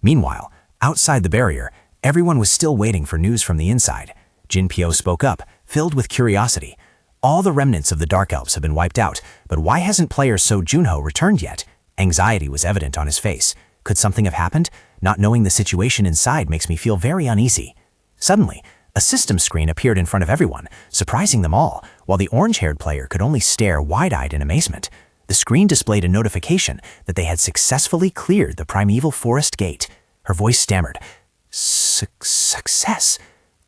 Meanwhile, outside the barrier, everyone was still waiting for news from the inside. Jinpyo spoke up, filled with curiosity. All the remnants of the Dark Elves have been wiped out, but why hasn't player So Junho returned yet? Anxiety was evident on his face. Could something have happened? Not knowing the situation inside makes me feel very uneasy. Suddenly, a system screen appeared in front of everyone, surprising them all, while the orange-haired player could only stare wide-eyed in amazement. The screen displayed a notification that they had successfully cleared the primeval forest gate. Her voice stammered, Success!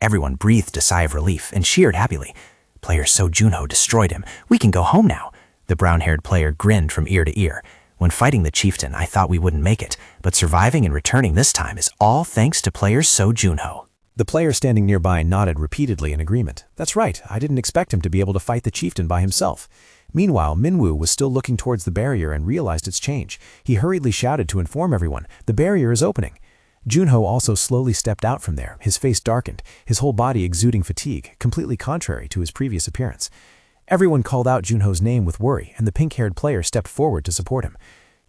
Everyone breathed a sigh of relief and cheered happily. Player So Junho destroyed him. We can go home now. The brown-haired player grinned from ear to ear. When fighting the chieftain, I thought we wouldn't make it, but surviving and returning this time is all thanks to player So Junho. The player standing nearby nodded repeatedly in agreement. That's right, I didn't expect him to be able to fight the chieftain by himself. Meanwhile, Minwoo was still looking towards the barrier and realized its change. He hurriedly shouted to inform everyone, the barrier is opening. Junho also slowly stepped out from there, his face darkened, his whole body exuding fatigue, completely contrary to his previous appearance. Everyone called out Junho's name with worry, and the pink-haired player stepped forward to support him.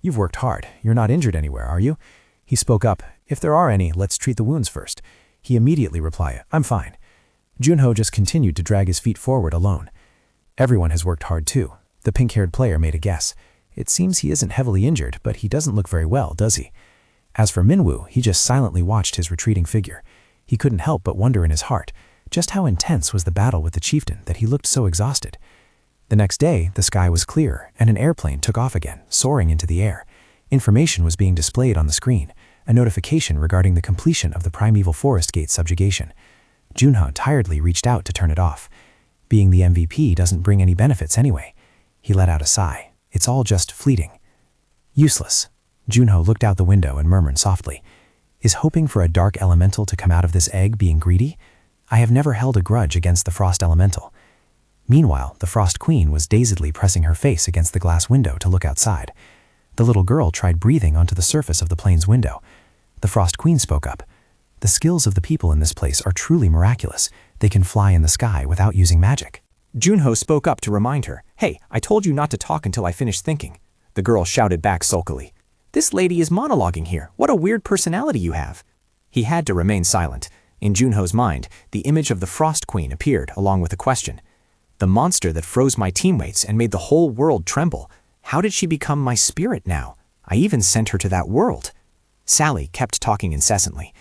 You've worked hard. You're not injured anywhere, are you? He spoke up. If there are any, let's treat the wounds first. He immediately replied, I'm fine. Junho just continued to drag his feet forward alone. Everyone has worked hard too. The pink-haired player made a guess. It seems he isn't heavily injured, but he doesn't look very well, does he? As for Minwoo, he just silently watched his retreating figure. He couldn't help but wonder in his heart, just how intense was the battle with the chieftain that he looked so exhausted. The next day, the sky was clear, and an airplane took off again, soaring into the air. Information was being displayed on the screen, a notification regarding the completion of the primeval forest gate subjugation. Junho tiredly reached out to turn it off. Being the MVP doesn't bring any benefits anyway. He let out a sigh. It's all just fleeting. Useless. Junho looked out the window and murmured softly, Is hoping for a dark elemental to come out of this egg being greedy? I have never held a grudge against the frost elemental. Meanwhile, the Frost Queen was dazedly pressing her face against the glass window to look outside. The little girl tried breathing onto the surface of the plane's window. The Frost Queen spoke up. The skills of the people in this place are truly miraculous. They can fly in the sky without using magic. Junho spoke up to remind her, Hey, I told you not to talk until I finished thinking. The girl shouted back sulkily, This lady is monologuing here. What a weird personality you have. He had to remain silent. In Junho's mind, the image of the Frost Queen appeared along with a question. The monster that froze my teammates and made the whole world tremble. How did she become my spirit now? I even sent her to that world. Sally kept talking incessantly.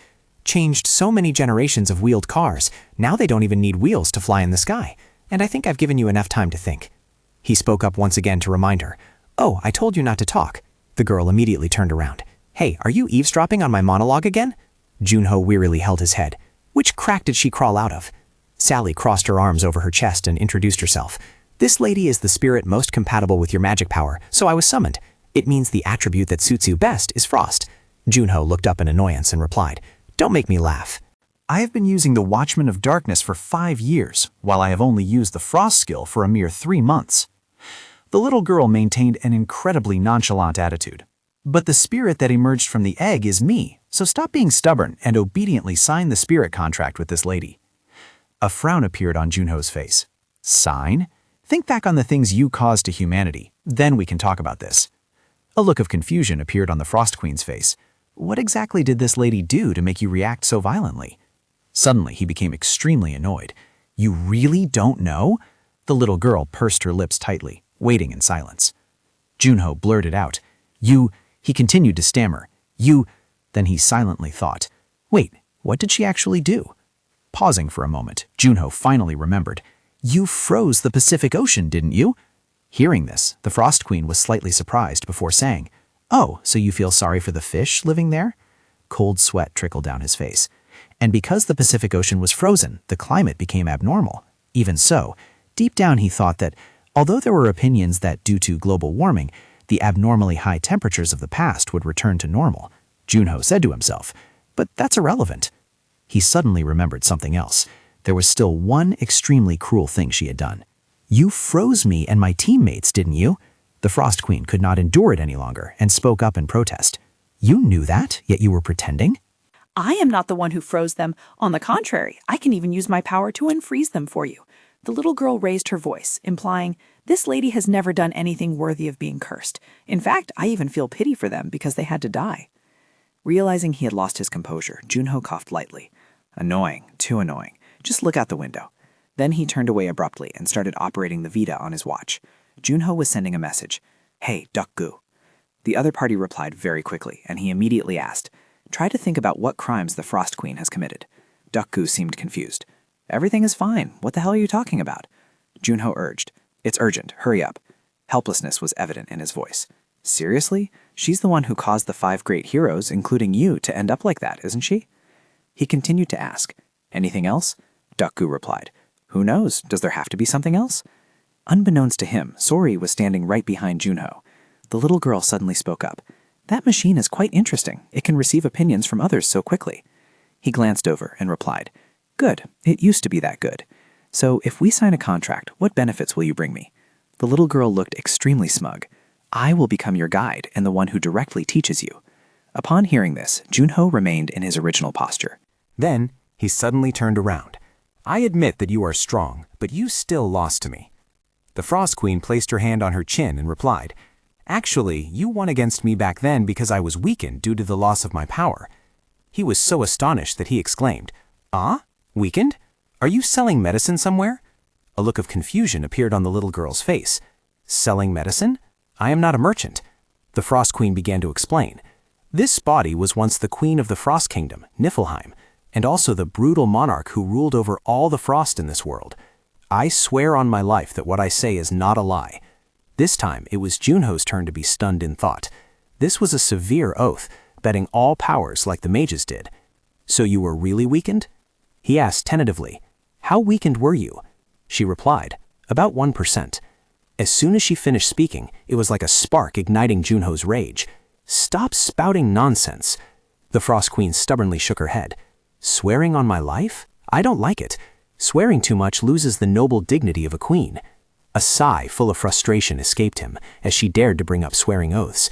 Changed so many generations of wheeled cars. Now they don't even need wheels to fly in the sky. And I think I've given you enough time to think. He spoke up once again to remind her. Oh, I told you not to talk. The girl immediately turned around. Hey, are you eavesdropping on my monologue again? Junho wearily held his head. Which crack did she crawl out of? Sally crossed her arms over her chest and introduced herself. This lady is the spirit most compatible with your magic power, so I was summoned. It means the attribute that suits you best is frost. Junho looked up in annoyance and replied, Don't make me laugh. I have been using the Watchman of Darkness for 5 years, while I have only used the Frost skill for a mere 3 months. The little girl maintained an incredibly nonchalant attitude. But the spirit that emerged from the egg is me, so stop being stubborn and obediently sign the spirit contract with this lady. A frown appeared on Junho's face. Sign? Think back on the things you caused to humanity, then we can talk about this. A look of confusion appeared on the Frost Queen's face. What exactly did this lady do to make you react so violently? Suddenly, he became extremely annoyed. You really don't know? The little girl pursed her lips tightly, waiting in silence. Junho blurted out, He continued to stammer, Then he silently thought, wait, what did she actually do? Pausing for a moment, Junho finally remembered. You froze the Pacific Ocean, didn't you? Hearing this, the Frost Queen was slightly surprised before saying, Oh, so you feel sorry for the fish living there? Cold sweat trickled down his face. And because the Pacific Ocean was frozen, the climate became abnormal. Even so, deep down he thought that, although there were opinions that due to global warming, the abnormally high temperatures of the past would return to normal, Junho said to himself, but that's irrelevant. He suddenly remembered something else. There was still one extremely cruel thing she had done. You froze me and my teammates, didn't you? The Frost Queen could not endure it any longer and spoke up in protest. You knew that, yet you were pretending? I am not the one who froze them. On the contrary, I can even use my power to unfreeze them for you. The little girl raised her voice, implying, this lady has never done anything worthy of being cursed. In fact, I even feel pity for them because they had to die. Realizing he had lost his composure, Junho coughed lightly. Annoying, too annoying. Just look out the window. Then he turned away abruptly and started operating the Vita on his watch. Junho was sending a message. Hey, Duck-gu. The other party replied very quickly, and he immediately asked, Try to think about what crimes the Frost Queen has committed. Duck-gu seemed confused. Everything is fine. What the hell are you talking about? Junho urged. It's urgent. Hurry up. Helplessness was evident in his voice. Seriously? She's the one who caused the 5 great heroes, including you, to end up like that, isn't she? He continued to ask. Anything else? Duck-gu replied. Who knows? Does there have to be something else? Unbeknownst to him, Sori was standing right behind Junho. The little girl suddenly spoke up. That machine is quite interesting. It can receive opinions from others so quickly. He glanced over and replied, Good. It used to be that good. So if we sign a contract, what benefits will you bring me? The little girl looked extremely smug. I will become your guide and the one who directly teaches you. Upon hearing this, Junho remained in his original posture. Then, he suddenly turned around. I admit that you are strong, but you still lost to me. The Frost Queen placed her hand on her chin and replied, Actually, you won against me back then because I was weakened due to the loss of my power. He was so astonished that he exclaimed, Ah? Weakened? Are you selling medicine somewhere? A look of confusion appeared on the little girl's face. Selling medicine? I am not a merchant. The Frost Queen began to explain. This body was once the queen of the Frost Kingdom, Niflheim, and also the brutal monarch who ruled over all the frost in this world. I swear on my life that what I say is not a lie. This time, it was Junho's turn to be stunned in thought. This was a severe oath, betting all powers like the mages did. So you were really weakened? He asked tentatively, How weakened were you? She replied, About 1%. As soon as she finished speaking, it was like a spark igniting Junho's rage. Stop spouting nonsense. The Frost Queen stubbornly shook her head. Swearing on my life? I don't like it. Swearing too much loses the noble dignity of a queen. A sigh full of frustration escaped him as she dared to bring up swearing oaths.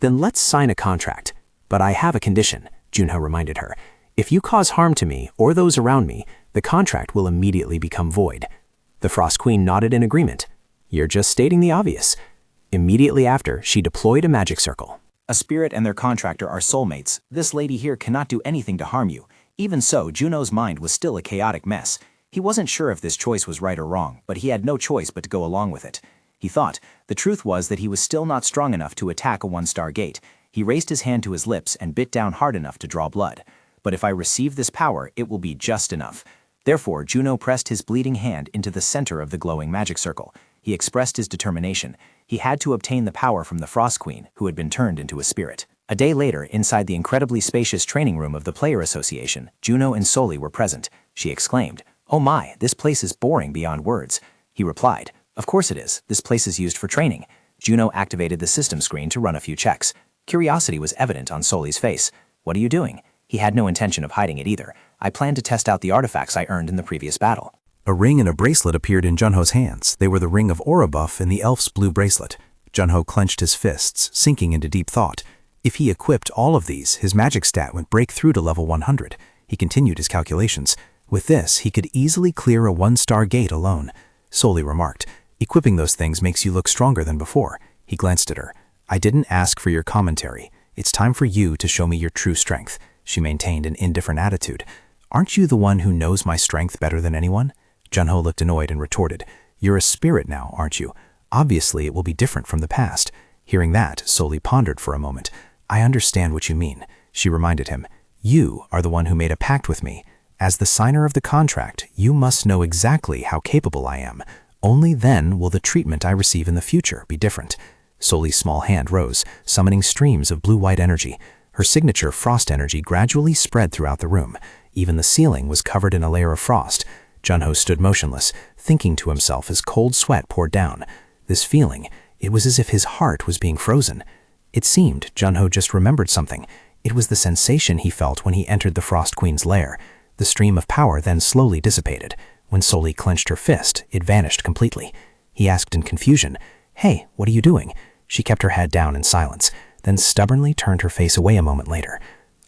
Then let's sign a contract. But I have a condition, Junho reminded her. If you cause harm to me or those around me, the contract will immediately become void. The Frost Queen nodded in agreement. You're just stating the obvious. Immediately after, she deployed a magic circle. A spirit and their contractor are soulmates. This lady here cannot do anything to harm you. Even so, Junho's mind was still a chaotic mess. He wasn't sure if this choice was right or wrong, but he had no choice but to go along with it. He thought, the truth was that he was still not strong enough to attack a 1-star gate. He raised his hand to his lips and bit down hard enough to draw blood. But if I receive this power, it will be just enough. Therefore, Junho pressed his bleeding hand into the center of the glowing magic circle. He expressed his determination. He had to obtain the power from the Frost Queen, who had been turned into a spirit. A day later, inside the incredibly spacious training room of the Player Association, Junho and Soli were present. She exclaimed, Oh my, this place is boring beyond words. He replied, Of course it is. This place is used for training. Junho activated the system screen to run a few checks. Curiosity was evident on Soli's face. What are you doing? He had no intention of hiding it either. I plan to test out the artifacts I earned in the previous battle. A ring and a bracelet appeared in Junho's hands. They were the ring of aura buff and the elf's blue bracelet. Junho clenched his fists, sinking into deep thought. If he equipped all of these, his magic stat would break through to level 100. He continued his calculations. With this, he could easily clear a 1-star gate alone. Soli remarked, "Equipping those things makes you look stronger than before." He glanced at her. "I didn't ask for your commentary. It's time for you to show me your true strength." She maintained an indifferent attitude. "Aren't you the one who knows my strength better than anyone?" Junho looked annoyed and retorted, "You're a spirit now, aren't you? Obviously, it will be different from the past." Hearing that, Soli pondered for a moment. "I understand what you mean," she reminded him. "You are the one who made a pact with me. As the signer of the contract, you must know exactly how capable I am. Only then will the treatment I receive in the future be different." Soli's small hand rose, summoning streams of blue-white energy. Her signature frost energy gradually spread throughout the room. Even the ceiling was covered in a layer of frost. Junho stood motionless, thinking to himself as cold sweat poured down. This feeling, it was as if his heart was being frozen. It seemed Junho just remembered something. It was the sensation he felt when he entered the Frost Queen's lair. The stream of power then slowly dissipated. When Soli clenched her fist, it vanished completely. He asked in confusion, "Hey, what are you doing?" She kept her head down in silence, then stubbornly turned her face away a moment later.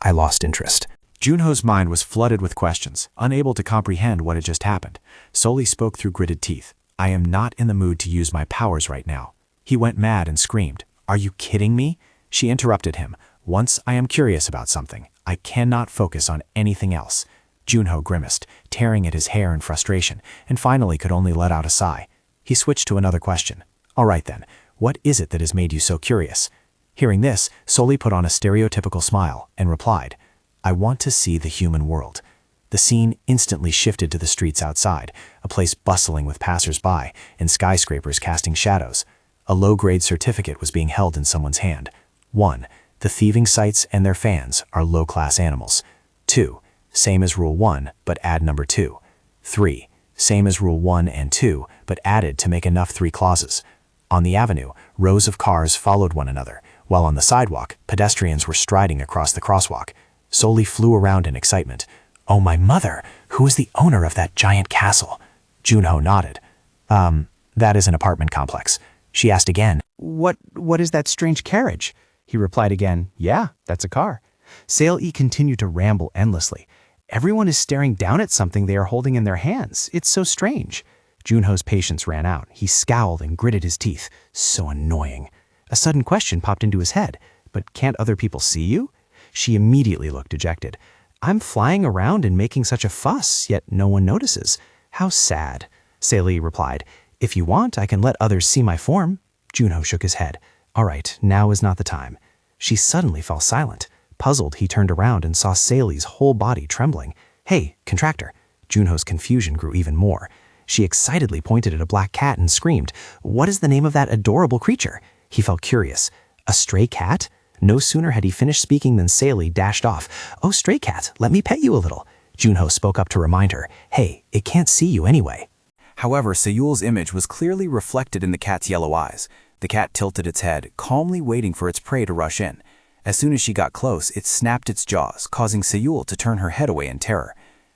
"I lost interest." Junho's mind was flooded with questions, unable to comprehend what had just happened. Soli spoke through gritted teeth. "I am not in the mood to use my powers right now." He went mad and screamed, "Are you kidding me?" She interrupted him. "Once I am curious about something, I cannot focus on anything else." Junho grimaced, tearing at his hair in frustration, and finally could only let out a sigh. He switched to another question. "All right then, what is it that has made you so curious?" Hearing this, Soli put on a stereotypical smile and replied, "I want to see the human world." The scene instantly shifted to the streets outside, a place bustling with passers-by and skyscrapers casting shadows. A low-grade certificate was being held in someone's hand. 1. The thieving sites and their fans are low-class animals. 2. Same as Rule 1, but add number 2. 3. Same as Rule 1 and 2, but added to make enough 3 clauses. On the avenue, rows of cars followed one another, while on the sidewalk, pedestrians were striding across the crosswalk. Soli flew around in excitement. "Oh my mother, who is the owner of that giant castle?" Junho nodded. That is an apartment complex." She asked again, What is that strange carriage?" He replied again, "Yeah, that's a car." Sail-E continued to ramble endlessly. "Everyone is staring down at something they are holding in their hands. It's so strange." Junho's patience ran out. He scowled and gritted his teeth. So annoying. A sudden question popped into his head. "But can't other people see you?" She immediately looked dejected. "I'm flying around and making such a fuss, yet no one notices. How sad." Sail-E replied, "If you want, I can let others see my form." Junho shook his head. "All right, now is not the time." She suddenly fell silent. Puzzled, he turned around and saw Sail-E's whole body trembling. "Hey, contractor." Junho's confusion grew even more. She excitedly pointed at a black cat and screamed, "What is the name of that adorable creature?" He felt curious. A stray cat? No sooner had he finished speaking than Sail-E dashed off. "Oh, stray cat, let me pet you a little." Junho spoke up to remind her, "Hey, it can't see you anyway." However, Sayul's image was clearly reflected in the cat's yellow eyes. The cat tilted its head, calmly waiting for its prey to rush in. As soon as she got close, it snapped its jaws, causing Sayul to turn her head away in terror.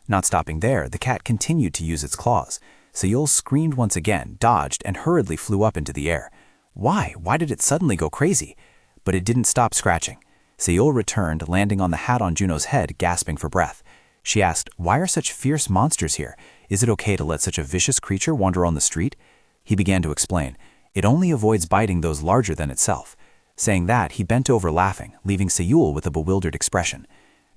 Not stopping there, the cat continued to use its claws. Sayul screamed once again, dodged, and hurriedly flew up into the air. Why? Why did it suddenly go crazy? But it didn't stop scratching. Sayul returned, landing on the hat on Juno's head, gasping for breath. She asked, "Why are such fierce monsters here? Is it okay to let such a vicious creature wander on the street?" He began to explain. "It only avoids biting those larger than itself." Saying that, he bent over laughing, leaving Sayul with a bewildered expression.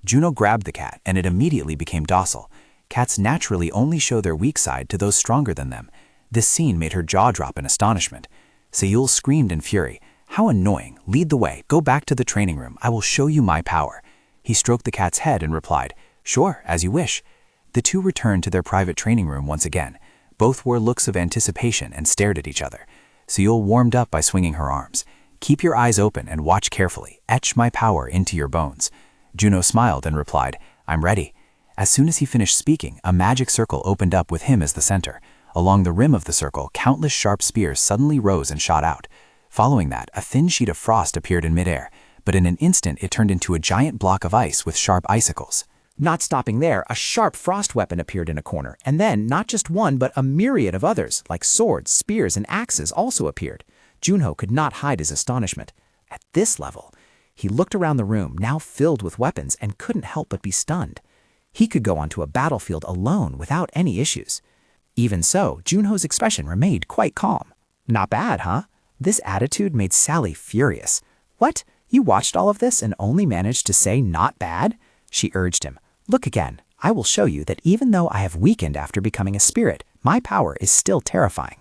Juno grabbed the cat, and it immediately became docile. Cats naturally only show their weak side to those stronger than them. This scene made her jaw drop in astonishment. Sayul screamed in fury. "How annoying! Lead the way. Go back to the training room. I will show you my power." He stroked the cat's head and replied, "Sure, as you wish." The two returned to their private training room once again. Both wore looks of anticipation and stared at each other. Sayul warmed up by swinging her arms. "Keep your eyes open and watch carefully. Etch my power into your bones." Juno smiled and replied, "I'm ready." As soon as he finished speaking, a magic circle opened up with him as the center. Along the rim of the circle, countless sharp spears suddenly rose and shot out. Following that, a thin sheet of frost appeared in midair, but in an instant it turned into a giant block of ice with sharp icicles. Not stopping there, a sharp frost weapon appeared in a corner, and then not just one but a myriad of others, like swords, spears, and axes, also appeared. Junho could not hide his astonishment. At this level, he looked around the room, now filled with weapons, and couldn't help but be stunned. He could go onto a battlefield alone without any issues. Even so, Junho's expression remained quite calm. Not bad, huh? This attitude made Sally furious. What? You watched all of this and only managed to say not bad? She urged him. Look again. I will show you that even though I have weakened after becoming a spirit, my power is still terrifying.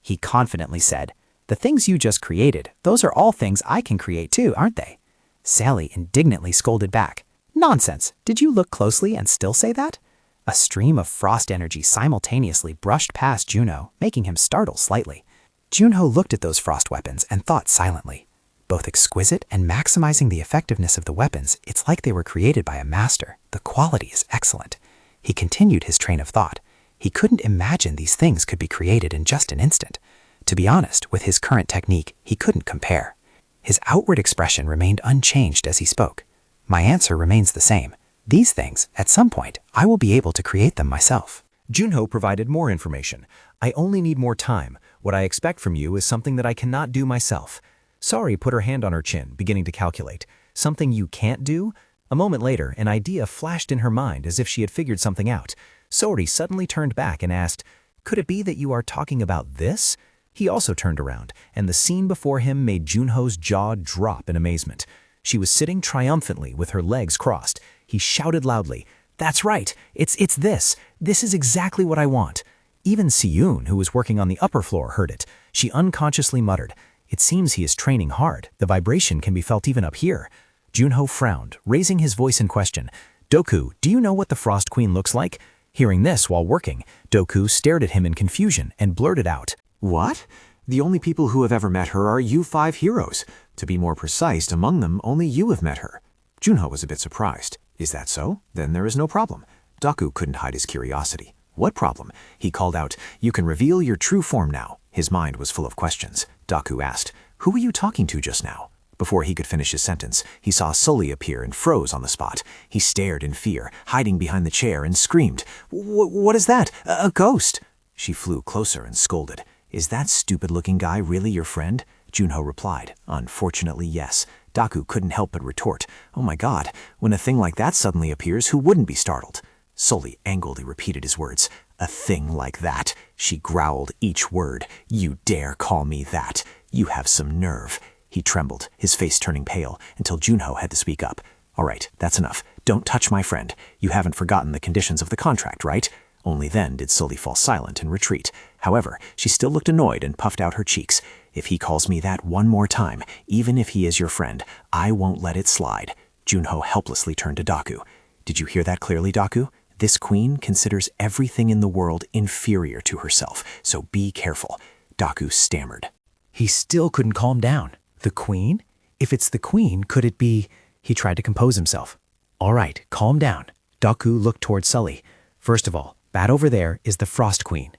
He confidently said, the things you just created, those are all things I can create too, aren't they? Sally indignantly scolded back. Nonsense. Did you look closely and still say that? A stream of frost energy simultaneously brushed past Junho, making him startle slightly. Junho looked at those frost weapons and thought silently. Both exquisite and maximizing the effectiveness of the weapons, it's like they were created by a master. The quality is excellent. He continued his train of thought. He couldn't imagine these things could be created in just an instant. To be honest, with his current technique, he couldn't compare. His outward expression remained unchanged as he spoke. My answer remains the same. These things, at some point, I will be able to create them myself. Junho provided more information. I only need more time. What I expect from you is something that I cannot do myself. Sari put her hand on her chin, beginning to calculate. Something you can't do? A moment later, an idea flashed in her mind as if she had figured something out. Sori suddenly turned back and asked, could it be that you are talking about this? He also turned around, and the scene before him made Junho's jaw drop in amazement. She was sitting triumphantly with her legs crossed. He shouted loudly, that's right, it's this. This is exactly what I want. Even Siyun, who was working on the upper floor, heard it. She unconsciously muttered, it seems he is training hard. The vibration can be felt even up here. Junho frowned, raising his voice in question. Doku, do you know what the Frost Queen looks like? Hearing this while working, Doku stared at him in confusion and blurted out, What? The only people who have ever met her are you 5 heroes. To be more precise, among them, only you have met her. Junho was a bit surprised. Is that so? Then there is no problem. Doku couldn't hide his curiosity. What problem? He called out, you can reveal your true form now. His mind was full of questions. Doku asked, who were you talking to just now? Before he could finish his sentence, he saw Sully appear and froze on the spot. He stared in fear, hiding behind the chair, and screamed, What is that? A ghost! She flew closer and scolded. Is that stupid-looking guy really your friend? Junho replied, unfortunately, yes. Doku couldn't help but retort, oh my god, when a thing like that suddenly appears, who wouldn't be startled? Sully angrily repeated his words. A thing like that. She growled each word. You dare call me that. You have some nerve. He trembled, his face turning pale, until Junho had to speak up. All right, that's enough. Don't touch my friend. You haven't forgotten the conditions of the contract, right? Only then did Sully fall silent and retreat. However, she still looked annoyed and puffed out her cheeks. If he calls me that one more time, even if he is your friend, I won't let it slide. Junho helplessly turned to Doku. Did you hear that clearly, Doku? This queen considers everything in the world inferior to herself, so be careful. Doku stammered. He still couldn't calm down. The queen? If it's the queen, could it be... He tried to compose himself. All right, calm down. Doku looked toward Sully. First of all, that over there is the Frost Queen.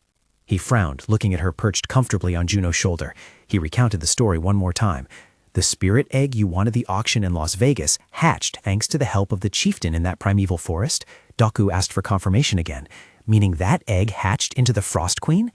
He frowned, looking at her perched comfortably on Juno's shoulder. He recounted the story one more time. The spirit egg you won at the auction in Las Vegas hatched thanks to the help of the chieftain in that primeval forest. Doku asked for confirmation again, meaning that egg hatched into the Frost Queen?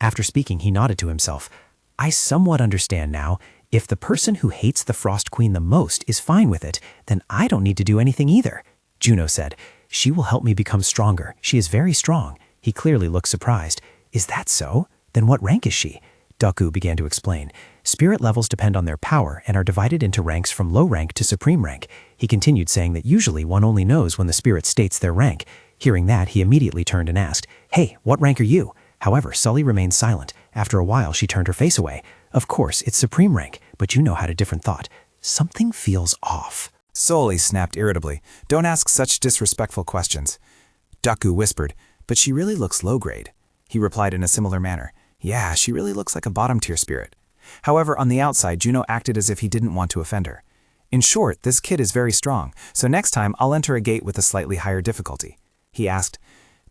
After speaking, he nodded to himself. I somewhat understand now. If the person who hates the Frost Queen the most is fine with it, then I don't need to do anything either. Juno said, she will help me become stronger. She is very strong. He clearly looked surprised. Is that so? Then what rank is she? Doku began to explain. Spirit levels depend on their power and are divided into ranks from low rank to supreme rank. He continued saying that usually one only knows when the spirit states their rank. Hearing that, he immediately turned and asked, Hey, what rank are you? However, Sully remained silent. After a while, she turned her face away. Of course, it's supreme rank, but Juno had a different thought. Something feels off. Sully snapped irritably. Don't ask such disrespectful questions. Doku whispered, but she really looks low grade. He replied in a similar manner. Yeah, she really looks like a bottom-tier spirit. However, on the outside, Juno acted as if he didn't want to offend her. In short, this kid is very strong, so next time I'll enter a gate with a slightly higher difficulty. He asked,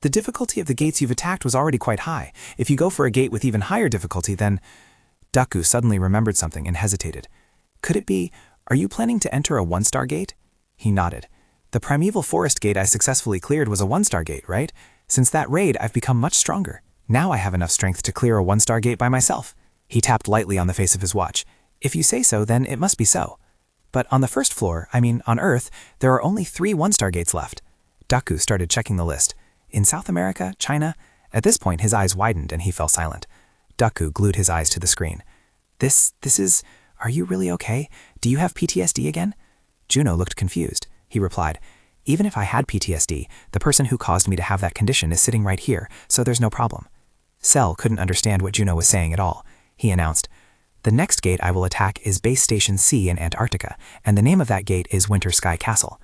the difficulty of the gates you've attacked was already quite high. If you go for a gate with even higher difficulty, then... Doku suddenly remembered something and hesitated. Could it be, are you planning to enter a 1-star gate? He nodded. The primeval forest gate I successfully cleared was a 1-star gate, right? Since that raid, I've become much stronger. Now I have enough strength to clear a 1-star gate by myself. He tapped lightly on the face of his watch. If you say so, then it must be so. But on the first floor, on Earth, there are only 3 1-star gates left. Daku started checking the list. In South America, China? At this point, his eyes widened and he fell silent. Daku glued his eyes to the screen. This is... Are you really okay? Do you have PTSD again? Juno looked confused. He replied, even if I had PTSD, the person who caused me to have that condition is sitting right here, so there's no problem. Cell couldn't understand what Juno was saying at all. He announced, the next gate I will attack is Base Station C in Antarctica, and the name of that gate is Winter Sky Castle.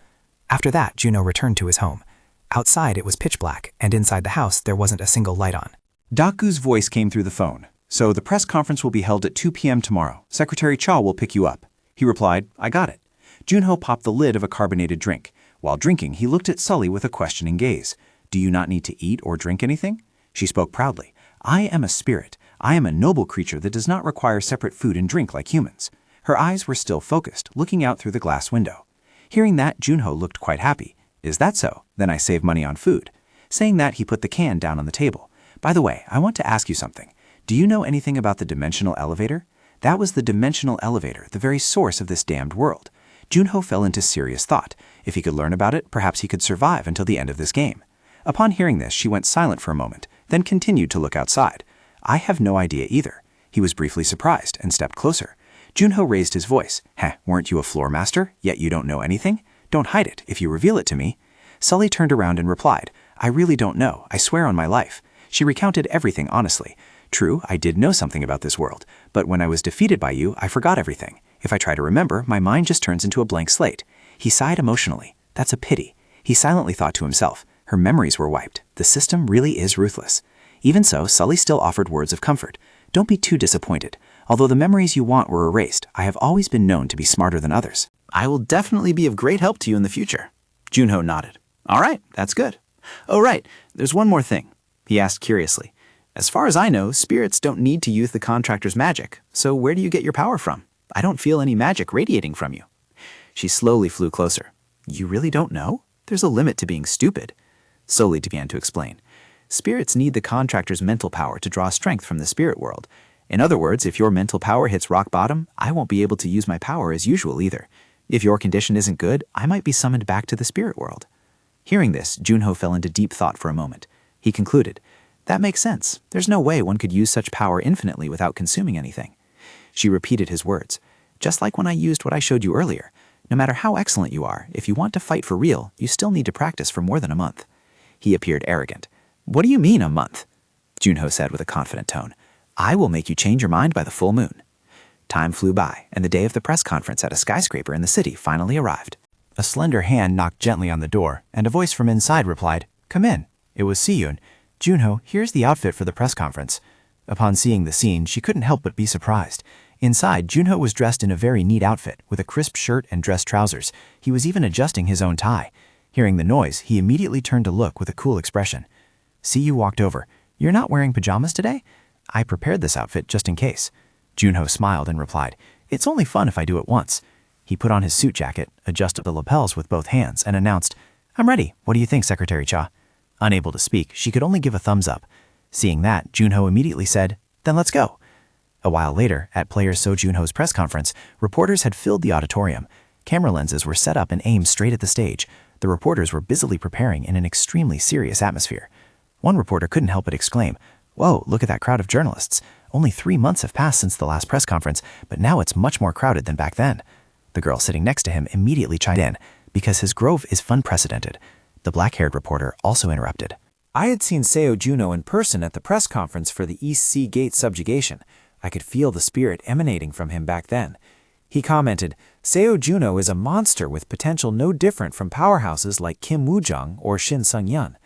After that, Juno returned to his home. Outside it was pitch black, and inside the house there wasn't a single light on. Daku's voice came through the phone. So the press conference will be held at 2 p.m. tomorrow. Secretary Cha will pick you up. He replied, I got it. Junho popped the lid of a carbonated drink. While drinking, he looked at Sully with a questioning gaze. Do you not need to eat or drink anything? She spoke proudly. I am a spirit. I am a noble creature that does not require separate food and drink like humans. Her eyes were still focused, looking out through the glass window. Hearing that, Junho looked quite happy. Is that so? Then I save money on food. Saying that, he put the can down on the table. By the way, I want to ask you something. Do you know anything about the dimensional elevator? That was the dimensional elevator, the very source of this damned world. Junho fell into serious thought. If he could learn about it, perhaps he could survive until the end of this game. Upon hearing this, she went silent for a moment, then continued to look outside. I have no idea either. He was briefly surprised and stepped closer. Junho raised his voice. Weren't you a floor master? Yet you don't know anything? Don't hide it if you reveal it to me. Sully turned around and replied, I really don't know. I swear on my life. She recounted everything honestly. True, I did know something about this world, but when I was defeated by you, I forgot everything. If I try to remember, my mind just turns into a blank slate. He sighed emotionally. That's a pity. He silently thought to himself, her memories were wiped. The system really is ruthless. Even so, Sully still offered words of comfort. Don't be too disappointed. Although the memories you want were erased, I have always been known to be smarter than others. I will definitely be of great help to you in the future. Junho nodded. All right, that's good. Oh, right, there's one more thing. He asked curiously. As far as I know, spirits don't need to use the contractor's magic, so where do you get your power from? I don't feel any magic radiating from you. She slowly flew closer. You really don't know? There's a limit to being stupid. Sully began to explain. Spirits need the contractor's mental power to draw strength from the spirit world. In other words, if your mental power hits rock bottom, I won't be able to use my power as usual either. If your condition isn't good, I might be summoned back to the spirit world. Hearing this, Junho fell into deep thought for a moment. He concluded, that makes sense. There's no way one could use such power infinitely without consuming anything. She repeated his words. Just like when I used what I showed you earlier. No matter how excellent you are, if you want to fight for real, you still need to practice for more than a month. He appeared arrogant. What do you mean a month? Junho said with a confident tone. I will make you change your mind by the full moon. Time flew by, and the day of the press conference at a skyscraper in the city finally arrived. A slender hand knocked gently on the door, and a voice from inside replied, Come in. It was Siyun. Junho, here's the outfit for the press conference. Upon seeing the scene, she couldn't help but be surprised. Inside, Junho was dressed in a very neat outfit, with a crisp shirt and dress trousers. He was even adjusting his own tie. Hearing the noise, he immediately turned to look with a cool expression. Siyu walked over. You're not wearing pajamas today? I prepared this outfit just in case. Junho smiled and replied, It's only fun if I do it once. He put on his suit jacket, adjusted the lapels with both hands, and announced, I'm ready. What do you think, Secretary Cha? Unable to speak, she could only give a thumbs up. Seeing that, Junho immediately said, Then let's go. A while later, at Player So Junho's press conference, reporters had filled the auditorium. Camera lenses were set up and aimed straight at the stage. The reporters were busily preparing in an extremely serious atmosphere. One reporter couldn't help but exclaim, Whoa, look at that crowd of journalists. Only 3 months have passed since the last press conference, but now it's much more crowded than back then. The girl sitting next to him immediately chimed in, because his grove is unprecedented. The black-haired reporter also interrupted. I had seen Seo Juno in person at the press conference for the East Sea Gate subjugation. I could feel the spirit emanating from him back then. He commented, Seo Juno is a monster with potential no different from powerhouses like Kim Woo-jung or Shin Sung-yun.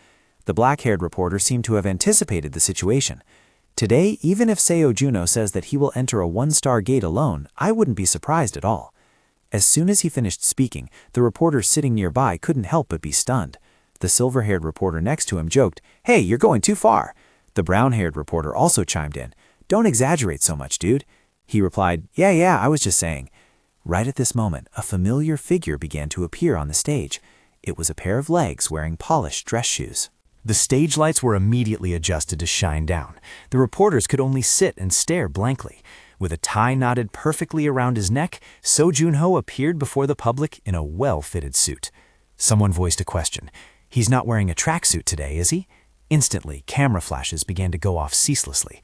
The black-haired reporter seemed to have anticipated the situation. Today, even if Seo Juno says that he will enter a 1-star gate alone, I wouldn't be surprised at all. As soon as he finished speaking, the reporter sitting nearby couldn't help but be stunned. The silver-haired reporter next to him joked, Hey, you're going too far. The brown-haired reporter also chimed in, Don't exaggerate so much, dude. He replied, Yeah, I was just saying. Right at this moment, a familiar figure began to appear on the stage. It was a pair of legs wearing polished dress shoes. The stage lights were immediately adjusted to shine down. The reporters could only sit and stare blankly. With a tie knotted perfectly around his neck, So Junho appeared before the public in a well-fitted suit. Someone voiced a question. He's not wearing a tracksuit today, is he? Instantly, camera flashes began to go off ceaselessly.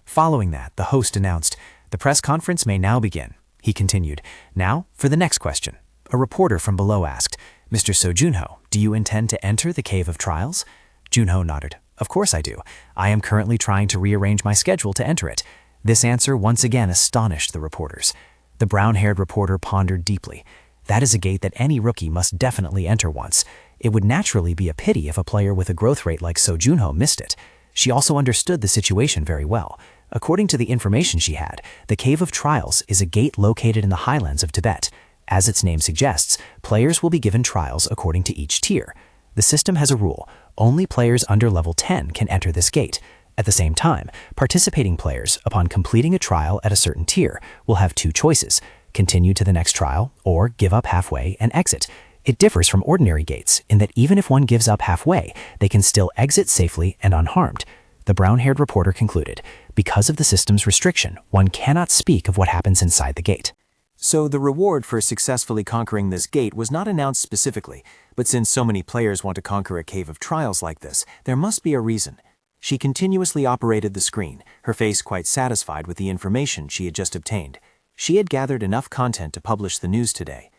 Following that, the host announced, "The press conference may now begin." He continued, "Now, for the next question." A reporter from below asked, "Mr. So Junho, do you intend to enter the Cave of Trials?" Junho nodded. "Of course I do. I am currently trying to rearrange my schedule to enter it." This answer once again astonished the reporters. The brown-haired reporter pondered deeply. That is a gate that any rookie must definitely enter once. It would naturally be a pity if a player with a growth rate like So Junho missed it. She also understood the situation very well. According to the information she had, the Cave of Trials is a gate located in the highlands of Tibet. As its name suggests, players will be given trials according to each tier. The system has a rule: only players under level 10 can enter this gate. At the same time, participating players, upon completing a trial at a certain tier, will have two choices: continue to the next trial, or give up halfway and exit. It differs from ordinary gates in that even if one gives up halfway, they can still exit safely and unharmed. The brown-haired reporter concluded, because of the system's restriction, one cannot speak of what happens inside the gate. So the reward for successfully conquering this gate was not announced specifically, but since so many players want to conquer a Cave of Trials like this, there must be a reason. She continuously operated the screen, her face quite satisfied with the information she had just obtained. She had gathered enough content to publish the news today.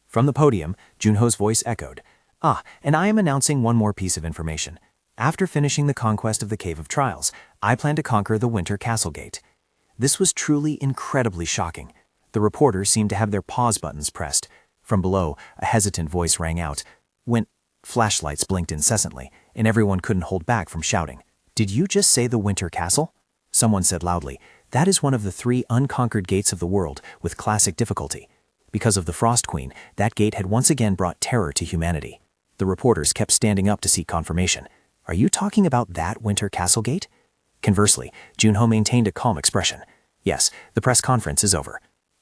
From the podium, Junho's voice echoed, and I am announcing one more piece of information. After finishing the conquest of the Cave of Trials, I plan to conquer the Winter Castle Gate. This was truly incredibly shocking. The reporters seemed to have their pause buttons pressed. From below, a hesitant voice rang out. Flashlights blinked incessantly, and everyone couldn't hold back from shouting. "Did you just say the Winter Castle?" Someone said loudly, "That is one of the 3 unconquered gates of the world, with classic difficulty." Because of the Frost Queen, that gate had once again brought terror to humanity. The reporters kept standing up to seek confirmation. "Are you talking about that Winter Castle Gate?" Conversely, Junho maintained a calm expression. "Yes, the press conference is over."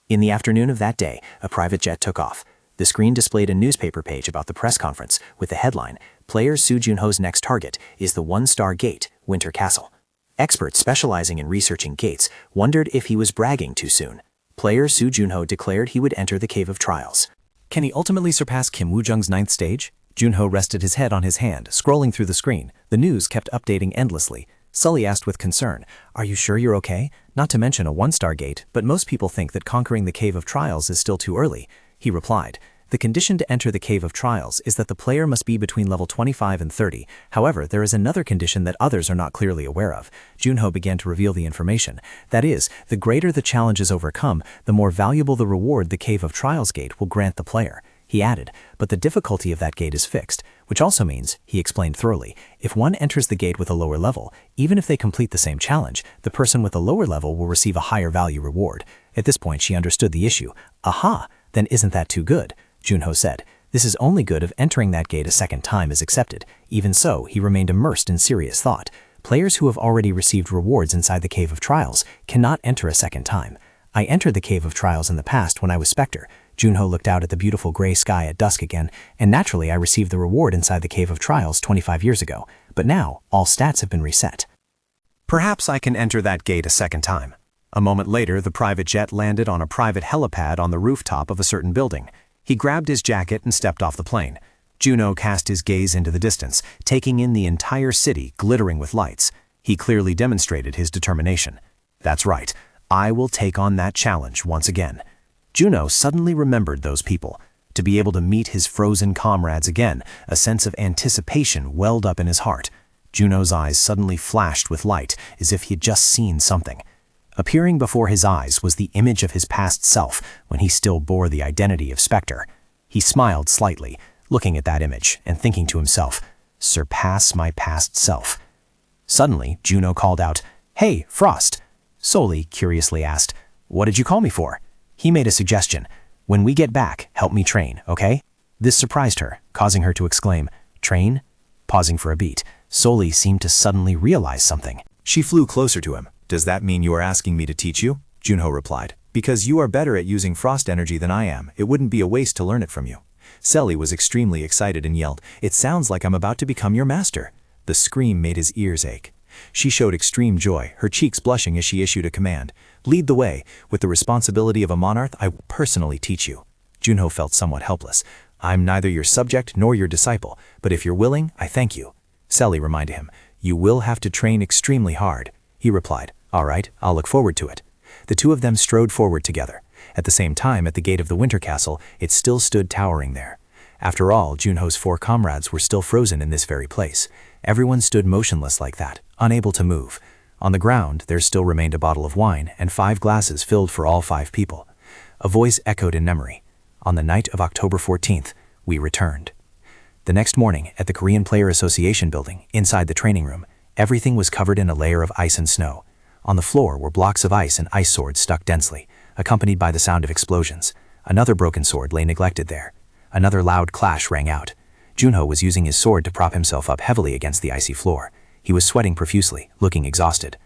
In the afternoon of that day, a private jet took off. The screen displayed a newspaper page about the press conference with the headline, "Player So Junho's next target is the 1-star gate, Winter Castle." Experts specializing in researching gates wondered if he was bragging too soon. Player So Junho declared he would enter the Cave of Trials. Can he ultimately surpass Kim Woo-jung's 9th stage? Junho rested his head on his hand, scrolling through the screen. The news kept updating endlessly. Sully asked with concern, "Are you sure you're okay? Not to mention a 1-star gate, but most people think that conquering the Cave of Trials is still too early." He replied, "The condition to enter the Cave of Trials is that the player must be between level 25 and 30. However, there is another condition that others are not clearly aware of." Junho began to reveal the information. That is, the greater the challenge is overcome, the more valuable the reward the Cave of Trials gate will grant the player. He added, "But the difficulty of that gate is fixed, which also means," he explained thoroughly, "if one enters the gate with a lower level, even if they complete the same challenge, the person with a lower level will receive a higher value reward." At this point, she understood the issue. "Aha, then isn't that too good?" Junho said. "This is only good if entering that gate a second time is accepted." Even so, he remained immersed in serious thought. Players who have already received rewards inside the Cave of Trials cannot enter a second time. "I entered the Cave of Trials in the past when I was Spectre." Junho looked out at the beautiful gray sky at dusk again, "and naturally I received the reward inside the Cave of Trials 25 years ago. But now, all stats have been reset." Perhaps I can enter that gate a second time. A moment later, the private jet landed on a private helipad on the rooftop of a certain building. He grabbed his jacket and stepped off the plane. Junho cast his gaze into the distance, taking in the entire city glittering with lights. He clearly demonstrated his determination. "That's right. I will take on that challenge once again." Junho suddenly remembered those people. To be able to meet his frozen comrades again, a sense of anticipation welled up in his heart. Junho's eyes suddenly flashed with light, as if he had just seen something. Appearing before his eyes was the image of his past self when he still bore the identity of Spectre. He smiled slightly, looking at that image and thinking to himself, "Surpass my past self." Suddenly, Junho called out, "Hey, Frost!" Soli curiously asked, "What did you call me for?" He made a suggestion. "When we get back, help me train, okay?" This surprised her, causing her to exclaim, "Train?" Pausing for a beat, Soli seemed to suddenly realize something. She flew closer to him. "Does that mean you are asking me to teach you?" Junho replied. "Because you are better at using frost energy than I am, it wouldn't be a waste to learn it from you." Selly was extremely excited and yelled, "It sounds like I'm about to become your master." The scream made his ears ache. She showed extreme joy, her cheeks blushing as she issued a command. "Lead the way. With the responsibility of a monarch, I will personally teach you." Junho felt somewhat helpless. "I'm neither your subject nor your disciple, but if you're willing, I thank you." Selly reminded him, "You will have to train extremely hard." He replied, "All right, I'll look forward to it." The two of them strode forward together. At the same time, at the gate of the winter castle, it still stood towering there. After all, Junho's 4 comrades were still frozen in this very place. Everyone stood motionless like that, unable to move. On the ground, there still remained a bottle of wine and 5 glasses filled for all 5 people. A voice echoed in memory. On the night of October 14th, we returned. The next morning, at the Korean Player Association building, inside the training room, everything was covered in a layer of ice and snow. On the floor were blocks of ice and ice swords stuck densely, accompanied by the sound of explosions. Another broken sword lay neglected there. Another loud clash rang out. Junho was using his sword to prop himself up heavily against the icy floor. He was sweating profusely, looking exhausted.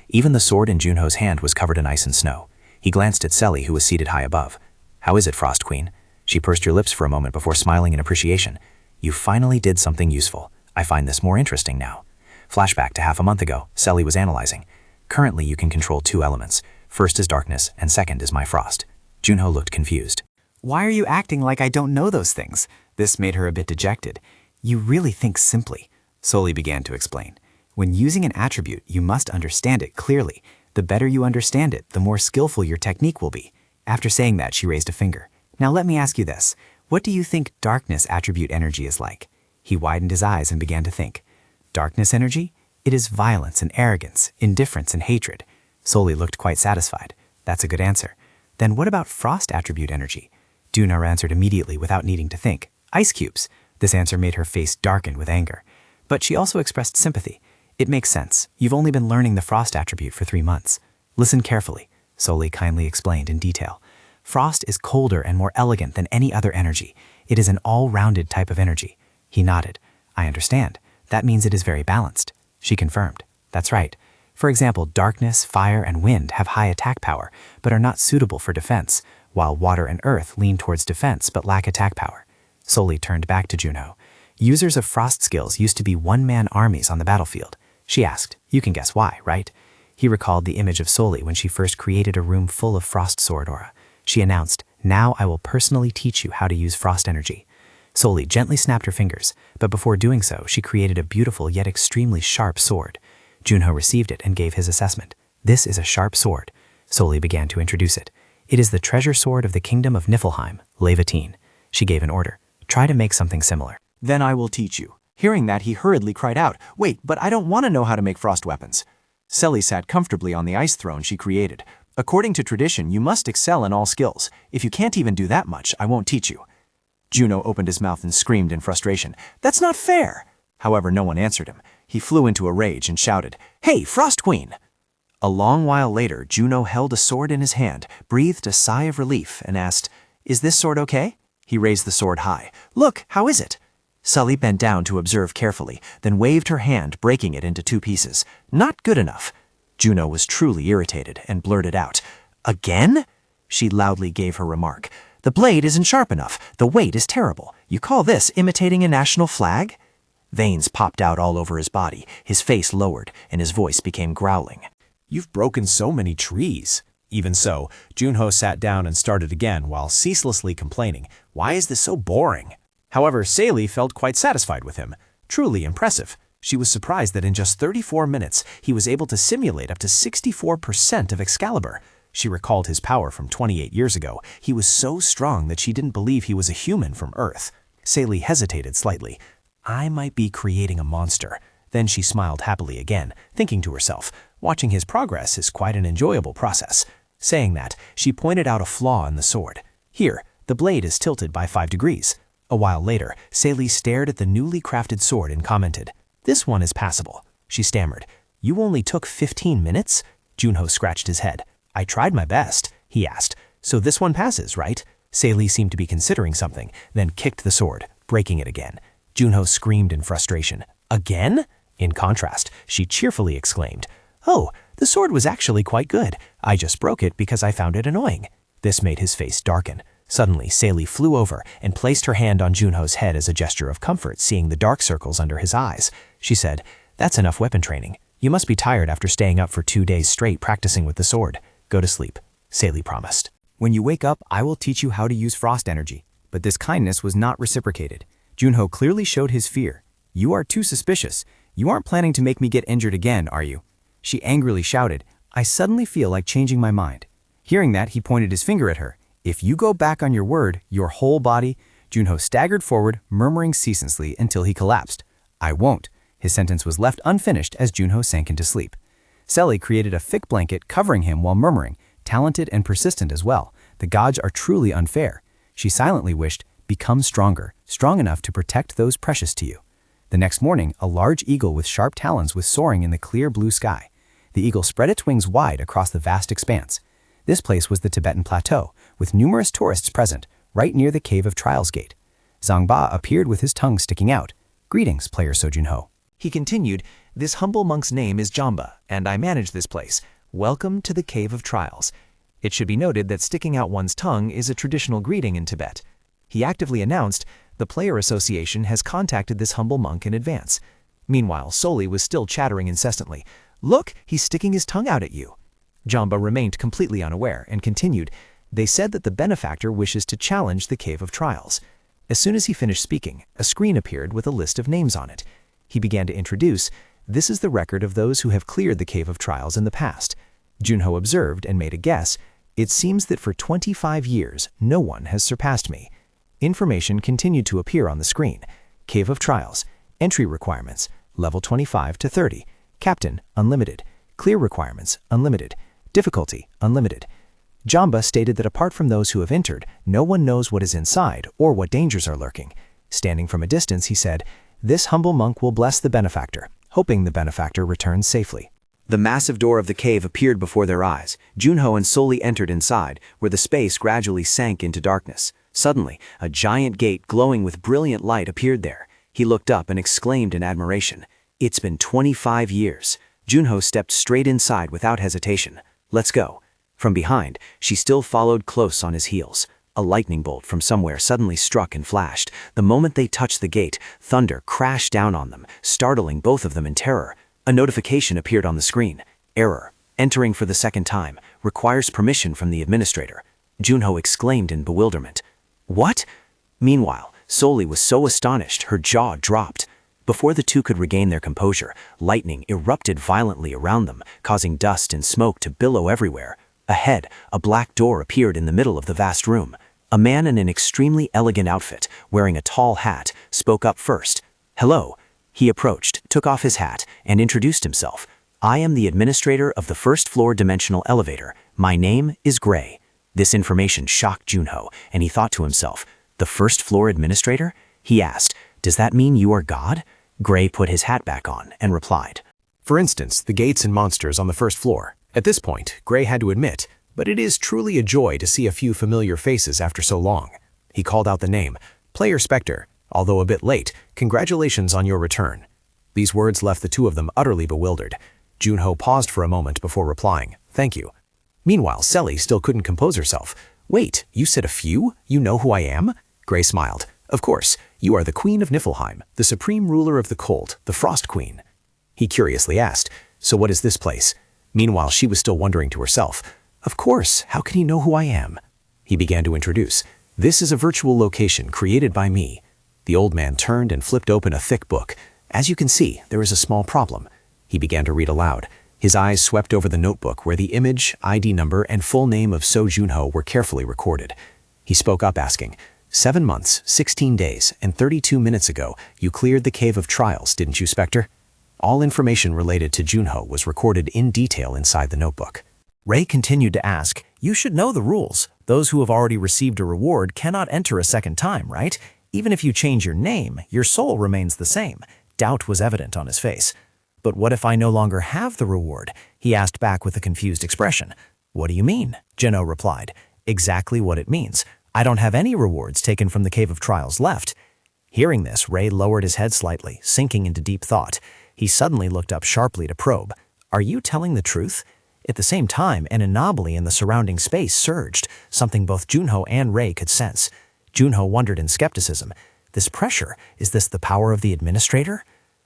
Even the sword in Junho's hand was covered in ice and snow. He glanced at Selly, who was seated high above. "How is it, Frost Queen?" She pursed her lips for a moment before smiling in appreciation. "You finally did something useful. I find this more interesting now." Flashback to half a month ago, Selly was analyzing. "Currently you can control 2 elements. First is darkness, and second is my frost." Junho looked confused. Why are you acting like I don't know those things? This made her a bit dejected. You really think simply, Soli began to explain. When using an attribute, you must understand it clearly. The better you understand it, the more skillful your technique will be. After saying that, she raised a finger. Now let me ask you this. What do you think darkness attribute energy is like? He widened his eyes and began to think. Darkness energy? It is violence and arrogance, indifference and hatred. Soli looked quite satisfied. That's a good answer. Then what about frost attribute energy? Dunar answered immediately without needing to think. Ice cubes. This answer made her face darken with anger. But she also expressed sympathy. It makes sense. You've only been learning the frost attribute for 3 months. Listen carefully, Soli kindly explained in detail. Frost is colder and more elegant than any other energy. It is an all-rounded type of energy. He nodded. I understand. That means it is very balanced. She confirmed. That's right. For example, darkness, fire, and wind have high attack power, but are not suitable for defense, while water and earth lean towards defense but lack attack power. Soli turned back to Junho. Users of frost skills used to be one-man armies on the battlefield. She asked, you can guess why, right? He recalled the image of Soli when she first created a room full of frost sword aura. She announced, now I will personally teach you how to use frost energy. Soli gently snapped her fingers, but before doing so, she created a beautiful yet extremely sharp sword. Junho received it and gave his assessment. This is a sharp sword. Soli began to introduce it. It is the treasure sword of the kingdom of Niflheim, Levatine. She gave an order. Try to make something similar. Then I will teach you. Hearing that, he hurriedly cried out, Wait, but I don't want to know how to make frost weapons. Selly sat comfortably on the ice throne she created. According to tradition, you must excel in all skills. If you can't even do that much, I won't teach you. Juno opened his mouth and screamed in frustration. That's not fair! However, no one answered him. He flew into a rage and shouted, Hey, Frost Queen! A long while later, Juno held a sword in his hand, breathed a sigh of relief, and asked, Is this sword okay? He raised the sword high. Look, how is it? Sully bent down to observe carefully, then waved her hand, breaking it into 2 pieces. Not good enough. Juno was truly irritated and blurted out, Again? She loudly gave her remark. The blade isn't sharp enough. The weight is terrible. You call this imitating a national flag? Veins popped out all over his body, his face lowered, and his voice became growling. You've broken so many trees. Even so, Junho sat down and started again while ceaselessly complaining, Why is this so boring? However, Sally felt quite satisfied with him. Truly impressive. She was surprised that in just 34 minutes, he was able to simulate up to 64% of Excalibur. She recalled his power from 28 years ago. He was so strong that she didn't believe he was a human from Earth. Sally hesitated slightly. I might be creating a monster. Then she smiled happily again, thinking to herself, watching his progress is quite an enjoyable process. Saying that, she pointed out a flaw in the sword. Here, the blade is tilted by 5 degrees. A while later, Sally stared at the newly crafted sword and commented, This one is passable. She stammered, You only took 15 minutes? Junho scratched his head. I tried my best, he asked. So this one passes, right? Sally seemed to be considering something, then kicked the sword, breaking it again. Junho screamed in frustration. Again? In contrast, she cheerfully exclaimed, Oh, the sword was actually quite good. I just broke it because I found it annoying. This made his face darken. Suddenly, Sally flew over and placed her hand on Junho's head as a gesture of comfort, seeing the dark circles under his eyes. She said, "That's enough weapon training. You must be tired after staying up for 2 days straight practicing with the sword. Go to sleep," Sally promised. "When you wake up, I will teach you how to use frost energy." But this kindness was not reciprocated. Junho clearly showed his fear. "You are too suspicious. You aren't planning to make me get injured again, are you?" She angrily shouted, "I suddenly feel like changing my mind." Hearing that, he pointed his finger at her. "If you go back on your word, your whole body—" Junho staggered forward, murmuring ceaselessly until he collapsed. "I won't." His sentence was left unfinished as Junho sank into sleep. Sally created a thick blanket covering him while murmuring, "Talented and persistent as well. The gods are truly unfair." She silently wished, "Become stronger, strong enough to protect those precious to you." The next morning, a large eagle with sharp talons was soaring in the clear blue sky. The eagle spread its wings wide across the vast expanse. This place was the Tibetan Plateau, with numerous tourists present, right near the Cave of Trials Gate. Zangba appeared with his tongue sticking out. "Greetings, player Sojunho." He continued, "This humble monk's name is Jamba, and I manage this place. Welcome to the Cave of Trials." It should be noted that sticking out one's tongue is a traditional greeting in Tibet. He actively announced, "The Player Association has contacted this humble monk in advance." Meanwhile, Soli was still chattering incessantly. "Look, he's sticking his tongue out at you." Jamba remained completely unaware and continued, "They said that the benefactor wishes to challenge the Cave of Trials." As soon as he finished speaking, a screen appeared with a list of names on it. He began to introduce, "This is the record of those who have cleared the Cave of Trials in the past." Junho observed and made a guess. "It seems that for 25 years, no one has surpassed me." Information continued to appear on the screen. Cave of Trials. Entry requirements. Level 25 to 30. Captain, unlimited. Clear requirements, unlimited. Difficulty, unlimited. Jamba stated that apart from those who have entered, no one knows what is inside or what dangers are lurking. Standing from a distance, he said, "This humble monk will bless the benefactor," hoping the benefactor returns safely. The massive door of the cave appeared before their eyes. Junho and Soli entered inside, where the space gradually sank into darkness. Suddenly, a giant gate glowing with brilliant light appeared there. He looked up and exclaimed in admiration, "It's been 25 years." Junho stepped straight inside without hesitation. "Let's go." From behind, she still followed close on his heels. A lightning bolt from somewhere suddenly struck and flashed. The moment they touched the gate, thunder crashed down on them, startling both of them in terror. A notification appeared on the screen. "Error. Entering for the second time. Requires permission from the administrator." Junho exclaimed in bewilderment. "What?" Meanwhile, Soli was so astonished her jaw dropped. Before the two could regain their composure, lightning erupted violently around them, causing dust and smoke to billow everywhere. Ahead, a black door appeared in the middle of the vast room. A man in an extremely elegant outfit, wearing a tall hat, spoke up first. "Hello." He approached, took off his hat, and introduced himself. "I am the administrator of the first-floor dimensional elevator. My name is Gray." This information shocked Junho, and he thought to himself, "The first-floor administrator?" He asked, "Does that mean you are God?" Gray put his hat back on and replied, "For instance, the gates and monsters on the first floor." At this point, Gray had to admit, "But it is truly a joy to see a few familiar faces after so long." He called out the name, "Player Spectre. Although a bit late, congratulations on your return." These words left the two of them utterly bewildered. Junho paused for a moment before replying, "Thank you." Meanwhile, Sally still couldn't compose herself. "Wait, you said a few? You know who I am?" Gray smiled. "Of course, you are the Queen of Niflheim, the supreme ruler of the cold, the Frost Queen." He curiously asked, "So what is this place?" Meanwhile, she was still wondering to herself, "Of course, how can he know who I am?" He began to introduce, "This is a virtual location created by me." The old man turned and flipped open a thick book. "As you can see, there is a small problem." He began to read aloud. His eyes swept over the notebook where the image, ID number, and full name of So Junho were carefully recorded. He spoke up asking, 7 months, 16 days, and 32 minutes ago, you cleared the Cave of Trials, didn't you, Spectre?" All information related to Junho was recorded in detail inside the notebook. Ray continued to ask, "You should know the rules. Those who have already received a reward cannot enter a second time, right? Even if you change your name, your soul remains the same." Doubt was evident on his face. "But what if I no longer have the reward?" he asked back with a confused expression. "What do you mean?" Junho replied. "Exactly what it means. I don't have any rewards taken from the Cave of Trials left." Hearing this, Ray lowered his head slightly, sinking into deep thought. He suddenly looked up sharply to probe. "Are you telling the truth?" At the same time, an anomaly in the surrounding space surged, something both Junho and Ray could sense. Junho wondered in skepticism, this pressure, is this the power of the administrator?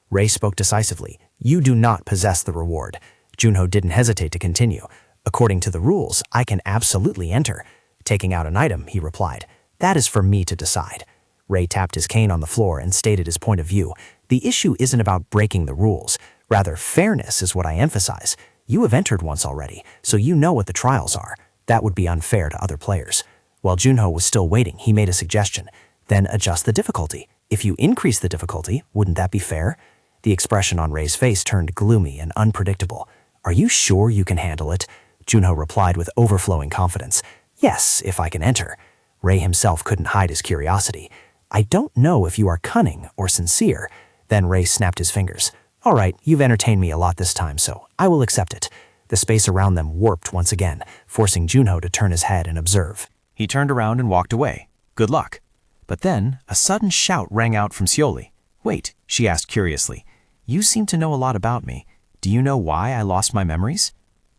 Ray spoke decisively, you do not possess the reward. Junho didn't hesitate to continue. According to the rules, I can absolutely enter. Taking out an item, he replied, that is for me to decide. Ray tapped his cane on the floor and stated his point of view. The issue isn't about breaking the rules. Rather, fairness is what I emphasize. You have entered once already, so you know what the trials are. That would be unfair to other players. While Junho was still waiting, he made a suggestion. Then adjust the difficulty. If you increase the difficulty, wouldn't that be fair? The expression on Ray's face turned gloomy and unpredictable. Are you sure you can handle it? Junho replied with overflowing confidence. Yes, if I can enter. Ray himself couldn't hide his curiosity. I don't know if you are cunning or sincere. Then Ray snapped his fingers. All right, you've entertained me a lot this time, so I will accept it. The space around them warped once again, forcing Junho to turn his head and observe. He turned around and walked away. Good luck. But then, a sudden shout rang out from Seoli. Wait, she asked curiously. You seem to know a lot about me. Do you know why I lost my memories?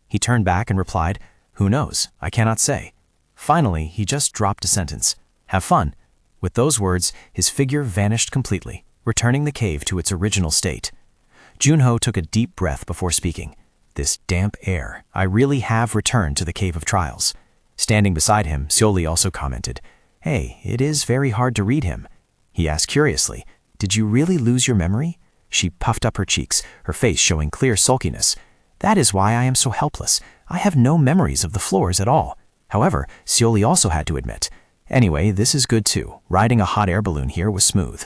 He turned back and replied, Who knows? I cannot say. Finally, he just dropped a sentence. Have fun. With those words, his figure vanished completely, returning the cave to its original state. Junho took a deep breath before speaking. This damp air. I really have returned to the Cave of Trials. Standing beside him, Seoli also commented, Hey, it is very hard to read him. He asked curiously, Did you really lose your memory? She puffed up her cheeks, her face showing clear sulkiness. That is why I am so helpless. I have no memories of the floors at all. However, Seoli also had to admit, Anyway, this is good too. Riding a hot air balloon here was smooth.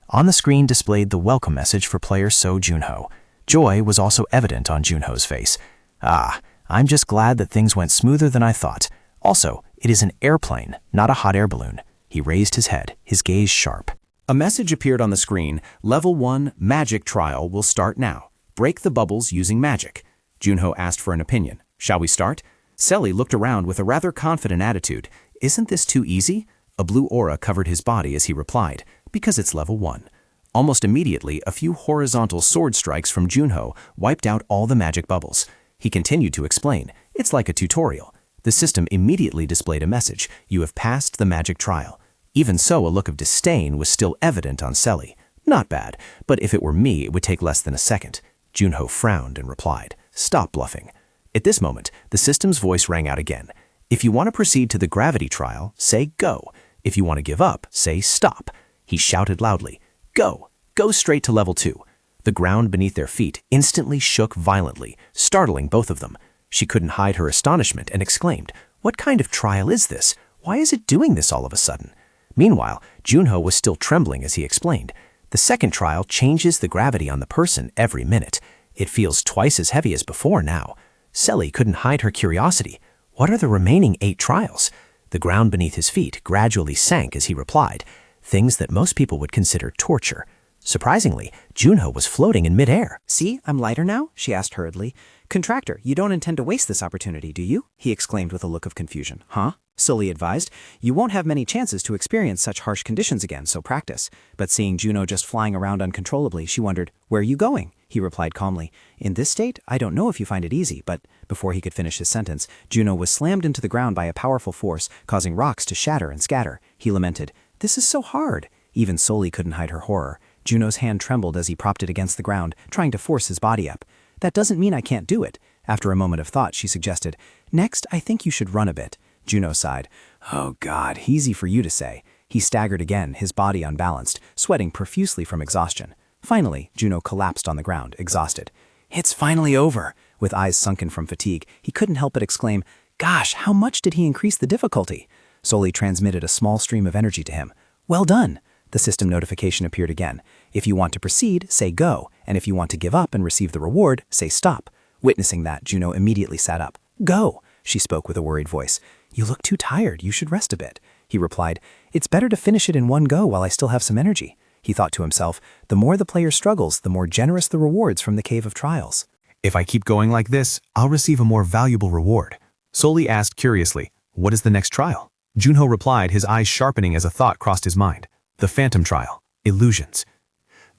On the screen displayed the welcome message for player So Junho. Joy was also evident on Junho's face. Ah, I'm just glad that things went smoother than I thought. Also, it is an airplane, not a hot air balloon. He raised his head, his gaze sharp. A message appeared on the screen. Level 1 Magic Trial will start now. Break the bubbles using magic. Junho asked for an opinion. Shall we start? Seoli looked around with a rather confident attitude. Isn't this too easy? A blue aura covered his body as he replied, because it's level 1. Almost immediately, a few horizontal sword strikes from Junho wiped out all the magic bubbles. He continued to explain, it's like a tutorial. The system immediately displayed a message, you have passed the magic trial. Even so, a look of disdain was still evident on Seoli. Not bad, but if it were me, it would take less than a second. Junho frowned and replied, stop bluffing. At this moment, the system's voice rang out again. If you want to proceed to the gravity trial, say go. If you want to give up, say stop. He shouted loudly, go. Go straight to level 2. The ground beneath their feet instantly shook violently, startling both of them. She couldn't hide her astonishment and exclaimed, what kind of trial is this? Why is it doing this all of a sudden? Meanwhile, Junho was still trembling as he explained. The second trial changes the gravity on the person every minute. It feels twice as heavy as before now. Seoli couldn't hide her curiosity. What are the remaining 8 trials? The ground beneath his feet gradually sank as he replied, things that most people would consider torture. Surprisingly, Junho was floating in midair. See, I'm lighter now? She asked hurriedly. Contractor, you don't intend to waste this opportunity, do you? He exclaimed with a look of confusion. Huh? Sully advised. You won't have many chances to experience such harsh conditions again, so practice. But seeing Junho just flying around uncontrollably, she wondered, where are you going? He replied calmly, in this state, I don't know if you find it easy, but before he could finish his sentence, Junho was slammed into the ground by a powerful force, causing rocks to shatter and scatter. He lamented, this is so hard. Even Sully couldn't hide her horror. Junho's hand trembled as he propped it against the ground, trying to force his body up. That doesn't mean I can't do it. After a moment of thought, she suggested, next, I think you should run a bit. Junho sighed. Oh God, easy for you to say. He staggered again, his body unbalanced, sweating profusely from exhaustion. Finally, Junho collapsed on the ground, exhausted. It's finally over. With eyes sunken from fatigue, he couldn't help but exclaim, gosh, how much did he increase the difficulty? Sully transmitted a small stream of energy to him. Well done. The system notification appeared again. If you want to proceed, say go, and if you want to give up and receive the reward, say stop. Witnessing that, Junho immediately sat up. Go, she spoke with a worried voice. You look too tired, you should rest a bit. He replied, it's better to finish it in one go while I still have some energy. He thought to himself, the more the player struggles, the more generous the rewards from the Cave of Trials. If I keep going like this, I'll receive a more valuable reward. Sully asked curiously, what is the next trial? Junho replied, his eyes sharpening as a thought crossed his mind. The Phantom Trial. Illusions.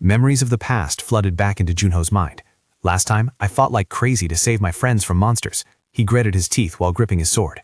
Memories of the past flooded back into Junho's mind. Last time, I fought like crazy to save my friends from monsters. He gritted his teeth while gripping his sword.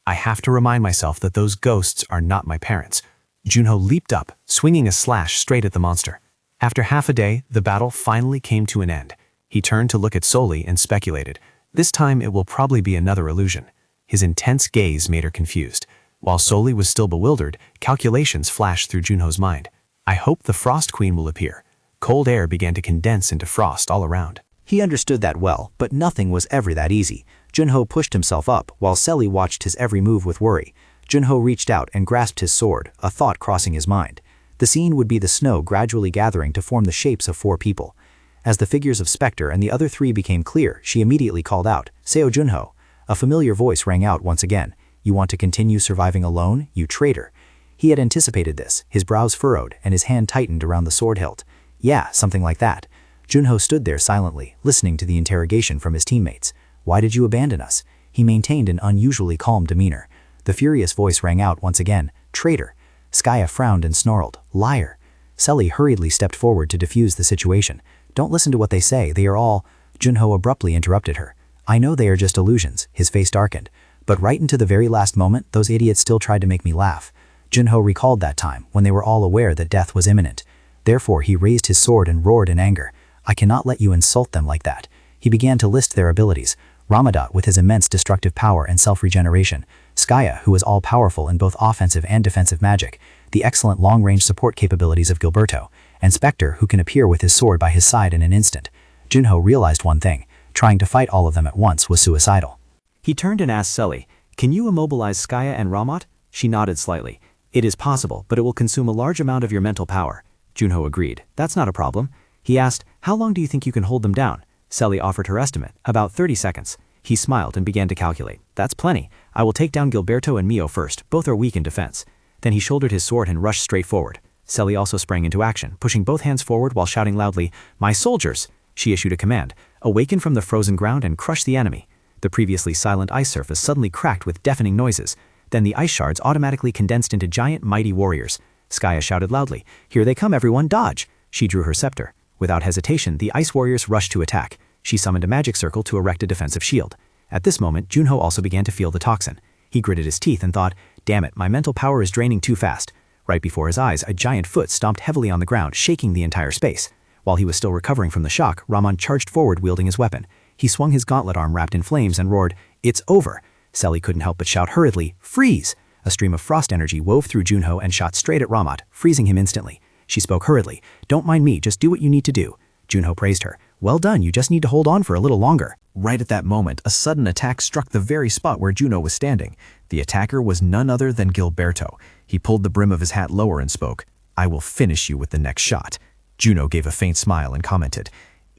I have to remind myself that those ghosts are not my parents. Junho leaped up, swinging a slash straight at the monster. After half a day, the battle finally came to an end. He turned to look at Soli and speculated. This time it will probably be another illusion. His intense gaze made her confused. While Soli was still bewildered, calculations flashed through Junho's mind. I hope the Frost Queen will appear. Cold air began to condense into frost all around. He understood that well, but nothing was ever that easy. Junho pushed himself up, while Seli watched his every move with worry. Junho reached out and grasped his sword, a thought crossing his mind. The scene would be the snow gradually gathering to form the shapes of 4 people. As the figures of Spectre and the other 3 became clear, she immediately called out, "Seo Junho." A familiar voice rang out once again. "You want to continue surviving alone, you traitor?" He had anticipated this, his brows furrowed, and his hand tightened around the sword hilt. Yeah, something like that. Junho stood there silently, listening to the interrogation from his teammates. "Why did you abandon us?" He maintained an unusually calm demeanor. The furious voice rang out once again, "Traitor." Skaya frowned and snarled, "Liar." Seli hurriedly stepped forward to defuse the situation. "Don't listen to what they say, they are all—" Junho abruptly interrupted her. "I know they are just illusions," his face darkened. "But right into the very last moment, those idiots still tried to make me laugh." Junho recalled that time, when they were all aware that death was imminent. Therefore he raised his sword and roared in anger. "I cannot let you insult them like that." He began to list their abilities. Ramadat with his immense destructive power and self-regeneration. Skaya, who was all-powerful in both offensive and defensive magic. The excellent long-range support capabilities of Gilberto. And Spectre, who can appear with his sword by his side in an instant. Junho realized one thing. Trying to fight all of them at once was suicidal. He turned and asked Seli, "Can you immobilize Skaya and Ramat?" She nodded slightly. "It is possible, but it will consume a large amount of your mental power." Junho agreed. "That's not a problem." He asked, "How long do you think you can hold them down?" Seli offered her estimate, about 30 seconds. He smiled and began to calculate. "That's plenty. I will take down Gilberto and Mio first. Both are weak in defense." Then he shouldered his sword and rushed straight forward. Seli also sprang into action, pushing both hands forward while shouting loudly, "My soldiers!" She issued a command. Awaken from the frozen ground and crush the enemy. The previously silent ice surface suddenly cracked with deafening noises. Then the ice shards automatically condensed into giant, mighty warriors. Skaya shouted loudly, "Here they come, everyone, dodge!" She drew her scepter. Without hesitation, the ice warriors rushed to attack. She summoned a magic circle to erect a defensive shield. At this moment, Junho also began to feel the toxin. He gritted his teeth and thought, "Damn it, my mental power is draining too fast." Right before his eyes, a giant foot stomped heavily on the ground, shaking the entire space. While he was still recovering from the shock, Raman charged forward wielding his weapon. He swung his gauntlet arm wrapped in flames and roared, "It's over!" Seli couldn't help but shout hurriedly, "Freeze!" A stream of frost energy wove through Junho and shot straight at Ramat, freezing him instantly. She spoke hurriedly, "Don't mind me, just do what you need to do." Junho praised her. "Well done, you just need to hold on for a little longer." Right at that moment, a sudden attack struck the very spot where Junho was standing. The attacker was none other than Gilberto. He pulled the brim of his hat lower and spoke, "I will finish you with the next shot." Junho gave a faint smile and commented,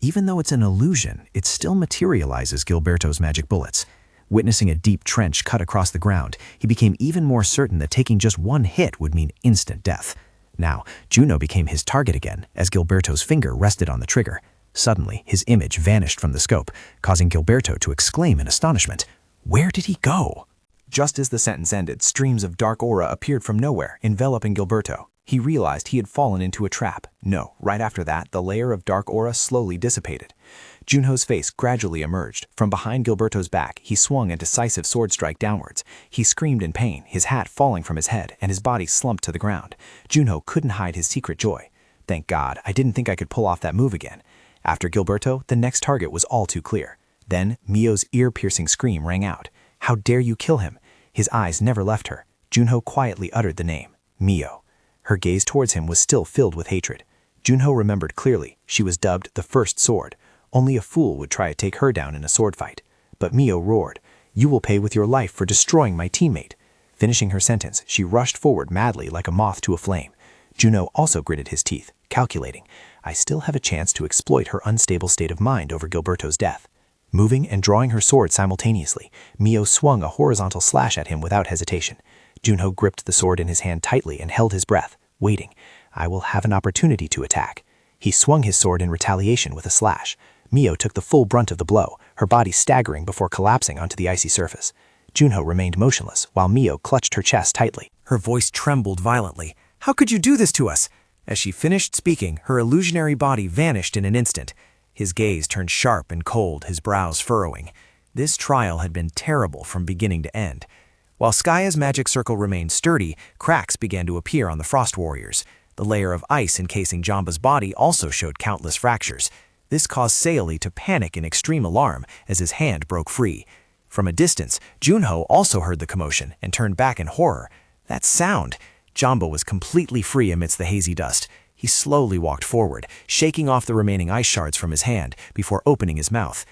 "Even though it's an illusion, it still materializes Gilberto's magic bullets." Witnessing a deep trench cut across the ground, he became even more certain that taking just one hit would mean instant death. Now, Junho became his target again, as Gilberto's finger rested on the trigger. Suddenly, his image vanished from the scope, causing Gilberto to exclaim in astonishment, "Where did he go?" Just as the sentence ended, streams of dark aura appeared from nowhere, enveloping Gilberto. He realized he had fallen into a trap. No, right after that, the layer of dark aura slowly dissipated. Junho's face gradually emerged. From behind Gilberto's back, he swung a decisive sword strike downwards. He screamed in pain, his hat falling from his head, and his body slumped to the ground. Junho couldn't hide his secret joy. Thank God, I didn't think I could pull off that move again. After Gilberto, the next target was all too clear. Then, Mio's ear-piercing scream rang out. "How dare you kill him?" His eyes never left her. Junho quietly uttered the name, Mio. Her gaze towards him was still filled with hatred. Junho remembered clearly, she was dubbed the First Sword. Only a fool would try to take her down in a sword fight. But Mio roared, "You will pay with your life for destroying my teammate." Finishing her sentence, she rushed forward madly like a moth to a flame. Junho also gritted his teeth, calculating, "I still have a chance to exploit her unstable state of mind over Gilberto's death." Moving and drawing her sword simultaneously, Mio swung a horizontal slash at him without hesitation. Junho gripped the sword in his hand tightly and held his breath, waiting. "I will have an opportunity to attack." He swung his sword in retaliation with a slash. Mio took the full brunt of the blow, her body staggering before collapsing onto the icy surface. Junho remained motionless, while Mio clutched her chest tightly. Her voice trembled violently. "How could you do this to us?" As she finished speaking, her illusionary body vanished in an instant. His gaze turned sharp and cold, his brows furrowing. This trial had been terrible from beginning to end. While Skaya's magic circle remained sturdy, cracks began to appear on the Frost Warriors. The layer of ice encasing Jamba's body also showed countless fractures. This caused Sayali to panic in extreme alarm as his hand broke free. From a distance, Junho also heard the commotion and turned back in horror. That sound! Jamba was completely free amidst the hazy dust. He slowly walked forward, shaking off the remaining ice shards from his hand before opening his mouth.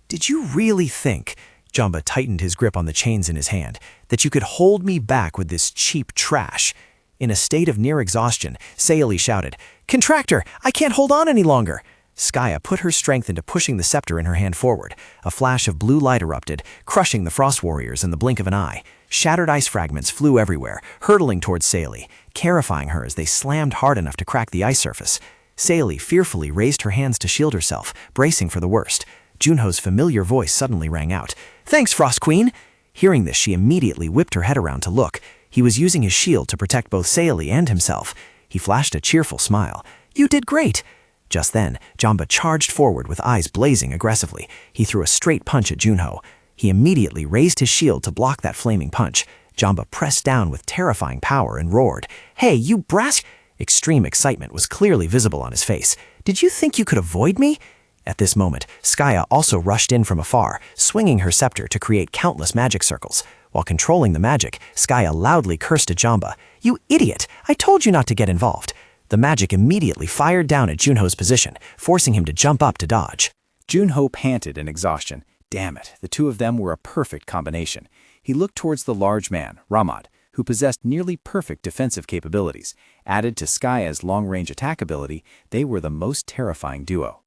"Did you really think," Jamba tightened his grip on the chains in his hand, "that you could hold me back with this cheap trash?" In a state of near exhaustion, Sayali shouted, "Contractor, I can't hold on any longer!" Skaya put her strength into pushing the scepter in her hand forward. A flash of blue light erupted, crushing the Frost Warriors in the blink of an eye. Shattered ice fragments flew everywhere, hurtling towards Sayali, terrifying her as they slammed hard enough to crack the ice surface. Sayali fearfully raised her hands to shield herself, bracing for the worst. Junho's familiar voice suddenly rang out. "Thanks, Frost Queen!" Hearing this, she immediately whipped her head around to look. He was using his shield to protect both Sayali and himself. He flashed a cheerful smile. "You did great!" Just then, Jamba charged forward with eyes blazing aggressively. He threw a straight punch at Junho. He immediately raised his shield to block that flaming punch. Jamba pressed down with terrifying power and roared, "Hey, you brass—" Extreme excitement was clearly visible on his face. "Did you think you could avoid me?" At this moment, Skaya also rushed in from afar, swinging her scepter to create countless magic circles. While controlling the magic, Skaya loudly cursed at Jamba. "You idiot! I told you not to get involved!" The magic immediately fired down at Junho's position, forcing him to jump up to dodge. Junho panted in exhaustion. Damn it, the two of them were a perfect combination. He looked towards the large man, Ramad, who possessed nearly perfect defensive capabilities. Added to Skaya's long-range attack ability, they were the most terrifying duo.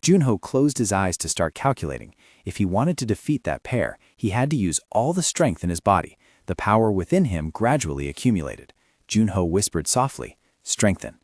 Junho closed his eyes to start calculating. If he wanted to defeat that pair, he had to use all the strength in his body. The power within him gradually accumulated. Junho whispered softly, "Strengthen."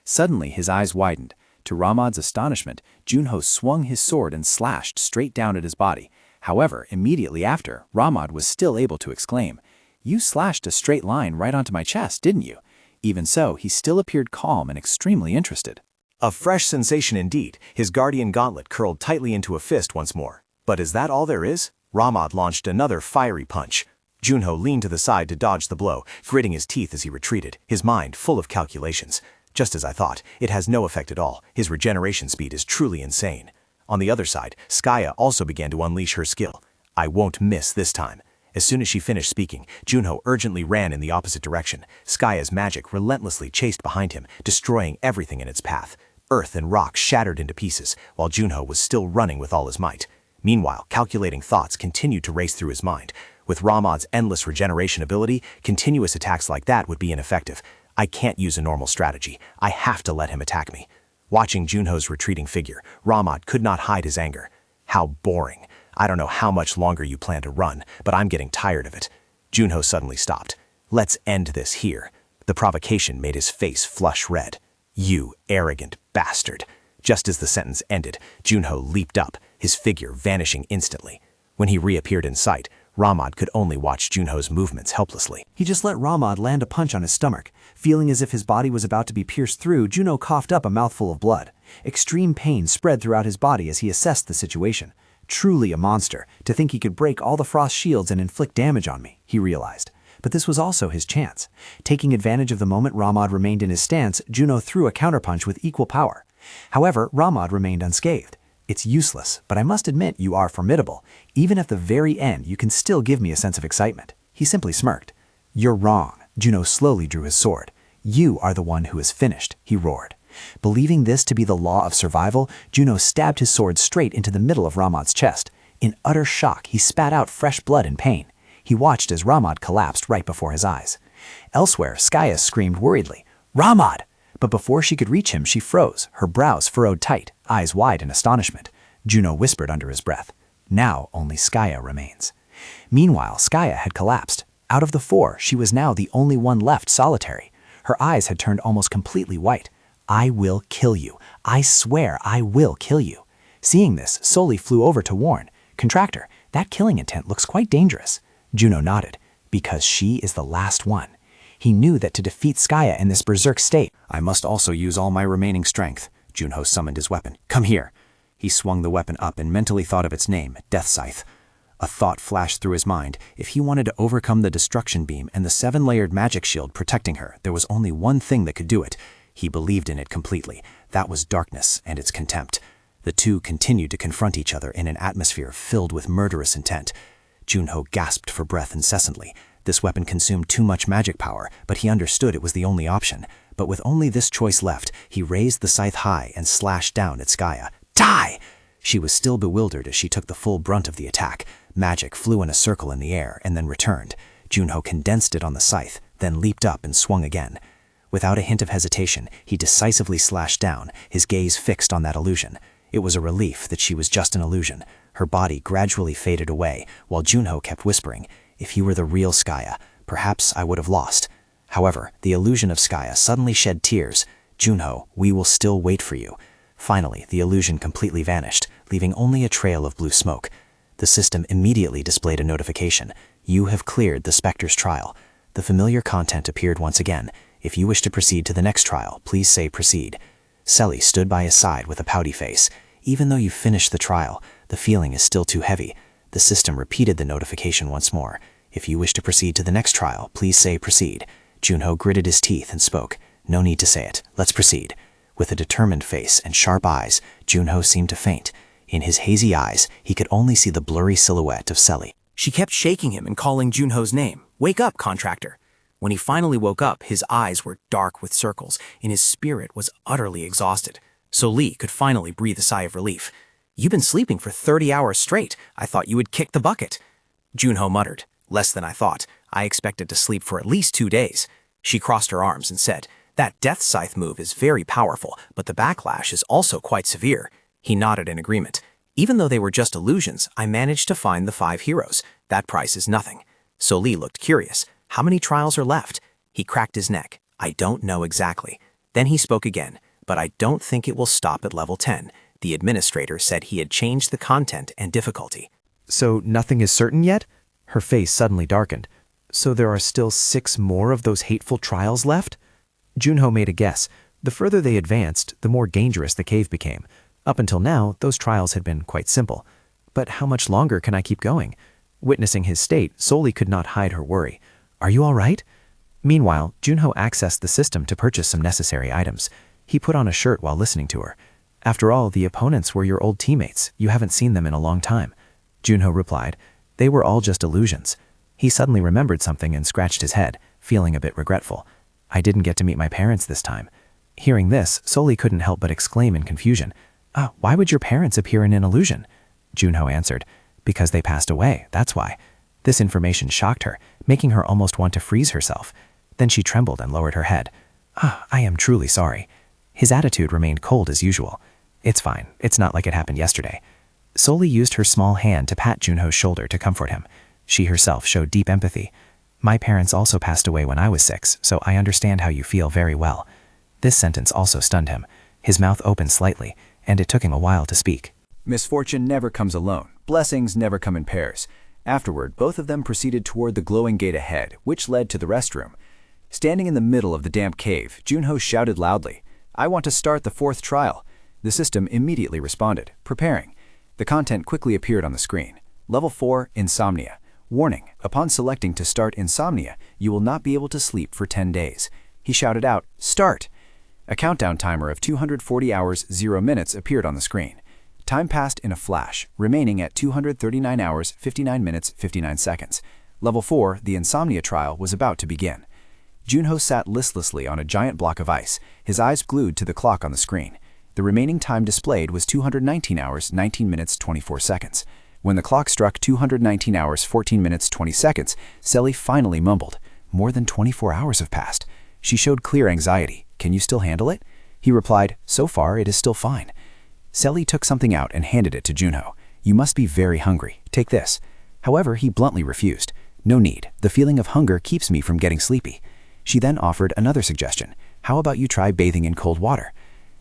Suddenly, his eyes widened. To Ramad's astonishment, Junho swung his sword and slashed straight down at his body. However, immediately after, Ramad was still able to exclaim, "You slashed a straight line right onto my chest, didn't you?" Even so, he still appeared calm and extremely interested. A fresh sensation indeed. His guardian gauntlet curled tightly into a fist once more. But is that all there is? Ramad launched another fiery punch. Junho leaned to the side to dodge the blow, gritting his teeth as he retreated, his mind full of calculations. Just as I thought, it has no effect at all. His regeneration speed is truly insane. On the other side, Skaya also began to unleash her skill. I won't miss this time. As soon as she finished speaking, Junho urgently ran in the opposite direction. Skaya's magic relentlessly chased behind him, destroying everything in its path. Earth and rock shattered into pieces, while Junho was still running with all his might. Meanwhile, calculating thoughts continued to race through his mind. With Ramad's endless regeneration ability, continuous attacks like that would be ineffective. I can't use a normal strategy. I have to let him attack me. Watching Junho's retreating figure, Ramad could not hide his anger. How boring. I don't know how much longer you plan to run, but I'm getting tired of it. Junho suddenly stopped. Let's end this here. The provocation made his face flush red. You arrogant bastard. Just as the sentence ended, Junho leaped up, his figure vanishing instantly. When he reappeared in sight, Ramad could only watch Junho's movements helplessly. He just let Ramad land a punch on his stomach. Feeling as if his body was about to be pierced through, Junho coughed up a mouthful of blood. Extreme pain spread throughout his body as he assessed the situation. Truly a monster, to think he could break all the frost shields and inflict damage on me, he realized. But this was also his chance. Taking advantage of the moment Ramad remained in his stance, Junho threw a counterpunch with equal power. However, Ramad remained unscathed. It's useless, but I must admit you are formidable. Even at the very end, you can still give me a sense of excitement. He simply smirked. You're wrong. Junho slowly drew his sword. You are the one who is finished, he roared. Believing this to be the law of survival, Junho stabbed his sword straight into the middle of Ramad's chest. In utter shock, he spat out fresh blood in pain. He watched as Ramad collapsed right before his eyes. Elsewhere, Skaya screamed worriedly, "Ramad!" But before she could reach him, she froze, her brows furrowed tight, eyes wide in astonishment. Junho whispered under his breath, "Now only Skaya remains." Meanwhile, Skaya had collapsed. Out of the four, she was now the only one left solitary. Her eyes had turned almost completely white. "I will kill you. I swear I will kill you." Seeing this, Soli flew over to warn, "Contractor, that killing intent looks quite dangerous." Junho nodded, "Because she is the last one." He knew that to defeat Skaya in this berserk state, I must also use all my remaining strength. Junho summoned his weapon. "Come here." He swung the weapon up and mentally thought of its name, Death Scythe. A thought flashed through his mind. If he wanted to overcome the destruction beam and the 7-layered magic shield protecting her, there was only one thing that could do it. He believed in it completely. That was darkness and its contempt. The two continued to confront each other in an atmosphere filled with murderous intent. Junho gasped for breath incessantly. This weapon consumed too much magic power, but he understood it was the only option. But with only this choice left, he raised the scythe high and slashed down at Skaya. Die! She was still bewildered as she took the full brunt of the attack. Magic flew in a circle in the air and then returned. Junho condensed it on the scythe, then leaped up and swung again. Without a hint of hesitation, he decisively slashed down, his gaze fixed on that illusion. It was a relief that she was just an illusion. Her body gradually faded away, while Junho kept whispering, "If you were the real Skaya, perhaps I would have lost." However, the illusion of Skaya suddenly shed tears. "Junho, we will still wait for you." Finally, the illusion completely vanished, leaving only a trail of blue smoke. The system immediately displayed a notification. "You have cleared the Spectre's trial." The familiar content appeared once again. "If you wish to proceed to the next trial, please say proceed." Selly stood by his side with a pouty face. "Even though you finished the trial, the feeling is still too heavy." The system repeated the notification once more. "If you wish to proceed to the next trial, please say proceed." Junho gritted his teeth and spoke. "No need to say it. Let's proceed." With a determined face and sharp eyes, Junho seemed to faint. In his hazy eyes, he could only see the blurry silhouette of Selly. She kept shaking him and calling Junho's name. "Wake up, contractor." When he finally woke up, his eyes were dark with circles, and his spirit was utterly exhausted. So Lee could finally breathe a sigh of relief. "You've been sleeping for 30 hours straight. I thought you would kick the bucket." Junho muttered, "Less than I thought. I expected to sleep for at least 2 days." She crossed her arms and said, "That death scythe move is very powerful, but the backlash is also quite severe." He nodded in agreement. "Even though they were just illusions, I managed to find the 5 heroes. That price is nothing." So Lee looked curious. "How many trials are left?" He cracked his neck. "I don't know exactly." Then he spoke again, "But I don't think it will stop at level 10. The administrator said he had changed the content and difficulty." "So nothing is certain yet?" Her face suddenly darkened. "So there are still 6 more of those hateful trials left?" Junho made a guess. The further they advanced, the more dangerous the cave became. Up until now, those trials had been quite simple. "But how much longer can I keep going?" Witnessing his state, Soli could not hide her worry. "Are you all right?" Meanwhile, Junho accessed the system to purchase some necessary items. He put on a shirt while listening to her. "After all, the opponents were your old teammates. You haven't seen them in a long time." Junho replied, "They were all just illusions." He suddenly remembered something and scratched his head, feeling a bit regretful. "I didn't get to meet my parents this time." Hearing this, Soli couldn't help but exclaim in confusion, "Why would your parents appear in an illusion?" Junho answered, "Because they passed away, that's why." This information shocked her, making her almost want to freeze herself. Then she trembled and lowered her head. "I am truly sorry." His attitude remained cold as usual. "It's fine. It's not like it happened yesterday." Soli used her small hand to pat Junho's shoulder to comfort him. She herself showed deep empathy. "My parents also passed away when I was 6, so I understand how you feel very well." This sentence also stunned him. His mouth opened slightly, and it took him a while to speak. Misfortune never comes alone. Blessings never come in pairs. Afterward, both of them proceeded toward the glowing gate ahead, which led to the restroom. Standing in the middle of the damp cave, Junho shouted loudly, "I want to start the 4th trial." The system immediately responded, "Preparing." The content quickly appeared on the screen. Level 4, Insomnia. Warning, upon selecting to start Insomnia, you will not be able to sleep for 10 days. He shouted out, "Start!" A countdown timer of 240 hours, 0 minutes appeared on the screen. Time passed in a flash, remaining at 239 hours, 59 minutes, 59 seconds. Level 4, the Insomnia trial, was about to begin. Junho sat listlessly on a giant block of ice, his eyes glued to the clock on the screen. The remaining time displayed was 219 hours, 19 minutes, 24 seconds. When the clock struck 219 hours, 14 minutes, 20 seconds, Selly finally mumbled, "More than 24 hours have passed." She showed clear anxiety. "Can you still handle it?" He replied, "So far, it is still fine." Selly took something out and handed it to Junho. "You must be very hungry. Take this." However, he bluntly refused. "No need. The feeling of hunger keeps me from getting sleepy." She then offered another suggestion. "How about you try bathing in cold water?"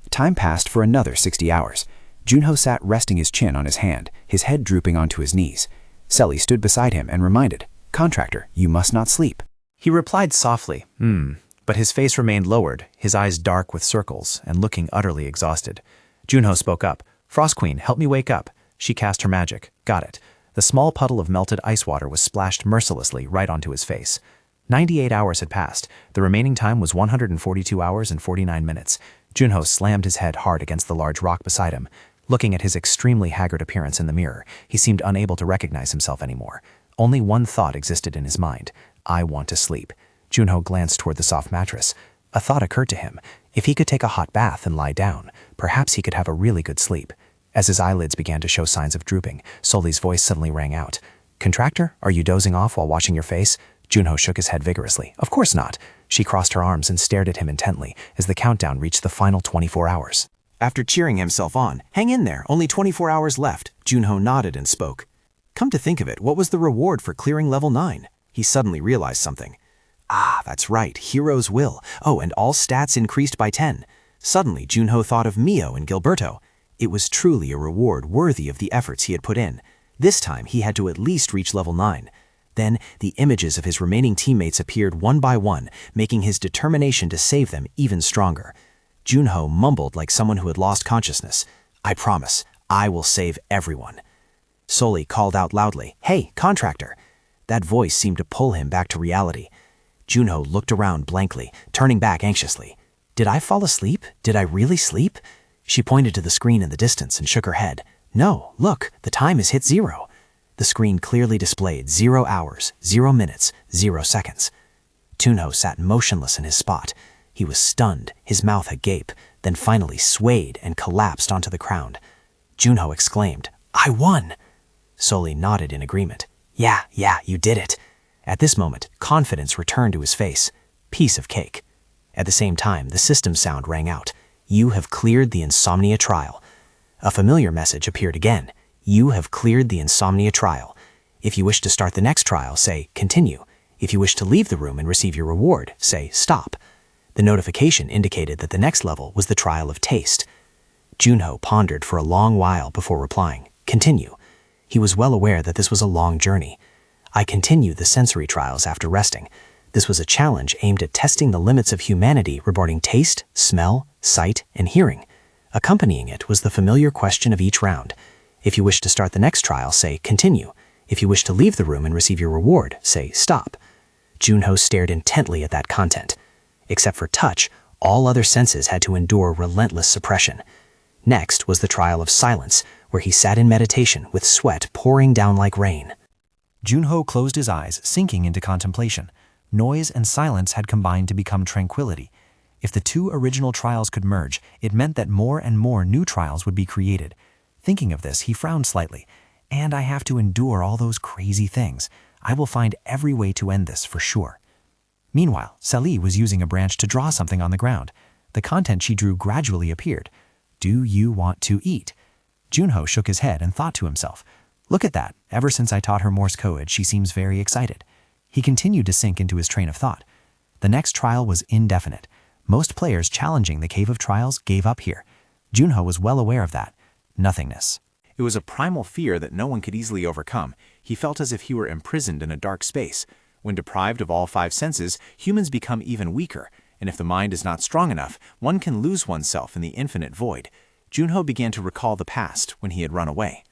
Time passed for another 60 hours. Junho sat resting his chin on his hand, his head drooping onto his knees. Selly stood beside him and reminded, "Contractor, you must not sleep." He replied softly, but his face remained lowered, his eyes dark with circles, and looking utterly exhausted. Junho spoke up. "Frost Queen, help me wake up." She cast her magic. Got it. The small puddle of melted ice water was splashed mercilessly right onto his face. 98 hours had passed. The remaining time was 142 hours and 49 minutes. Junho slammed his head hard against the large rock beside him. Looking at his extremely haggard appearance in the mirror, he seemed unable to recognize himself anymore. Only one thought existed in his mind. I want to sleep. Junho glanced toward the soft mattress. A thought occurred to him. If he could take a hot bath and lie down, perhaps he could have a really good sleep. As his eyelids began to show signs of drooping, Soli's voice suddenly rang out. "Contractor, are you dozing off while washing your face?" Junho shook his head vigorously. "Of course not." She crossed her arms and stared at him intently as the countdown reached the final 24 hours. After cheering himself on, "Hang in there, only 24 hours left," Junho nodded and spoke. Come to think of it, what was the reward for clearing level 9? He suddenly realized something. Ah, that's right, Hero's Will. Oh, and all stats increased by 10. Suddenly, Junho thought of Mio and Gilberto. It was truly a reward worthy of the efforts he had put in. This time, he had to at least reach level 9. Then, the images of his remaining teammates appeared one by one, making his determination to save them even stronger. Junho mumbled like someone who had lost consciousness. "I promise, I will save everyone." Soli called out loudly, "Hey, contractor!" That voice seemed to pull him back to reality. Junho looked around blankly, turning back anxiously. Did I fall asleep? Did I really sleep? She pointed to the screen in the distance and shook her head. No, look, the time has hit 0. The screen clearly displayed 0 hours, 0 minutes, 0 seconds. Junho sat motionless in his spot. He was stunned, his mouth agape, then finally swayed and collapsed onto the ground. Junho exclaimed, "I won!" Soli nodded in agreement. Yeah, you did it." At this moment, confidence returned to his face. Piece of cake. At the same time, the system sound rang out. "You have cleared the insomnia trial." A familiar message appeared again. "You have cleared the insomnia trial. If you wish to start the next trial, say, continue. If you wish to leave the room and receive your reward, say, stop." The notification indicated that the next level was the trial of taste. Junho pondered for a long while before replying, "Continue." He was well aware that this was a long journey. I continued the sensory trials after resting. This was a challenge aimed at testing the limits of humanity regarding taste, smell, sight, and hearing. Accompanying it was the familiar question of each round. If you wish to start the next trial, say, continue. If you wish to leave the room and receive your reward, say, stop. Junho stared intently at that content. Except for touch, all other senses had to endure relentless suppression. Next was the trial of silence, where he sat in meditation with sweat pouring down like rain. Junho closed his eyes, sinking into contemplation. Noise and silence had combined to become tranquility. If the two original trials could merge, it meant that more and more new trials would be created. Thinking of this, he frowned slightly. And I have to endure all those crazy things. I will find every way to end this for sure. Meanwhile, Sally was using a branch to draw something on the ground. The content she drew gradually appeared. Do you want to eat? Junho shook his head and thought to himself, look at that. Ever since I taught her Morse code, she seems very excited. He continued to sink into his train of thought. The next trial was indefinite. Most players challenging the Cave of Trials gave up here. Junho was well aware of that. Nothingness. It was a primal fear that no one could easily overcome. He felt as if he were imprisoned in a dark space. When deprived of all 5 senses, humans become even weaker, and if the mind is not strong enough, one can lose oneself in the infinite void. Junho began to recall the past when he had run away.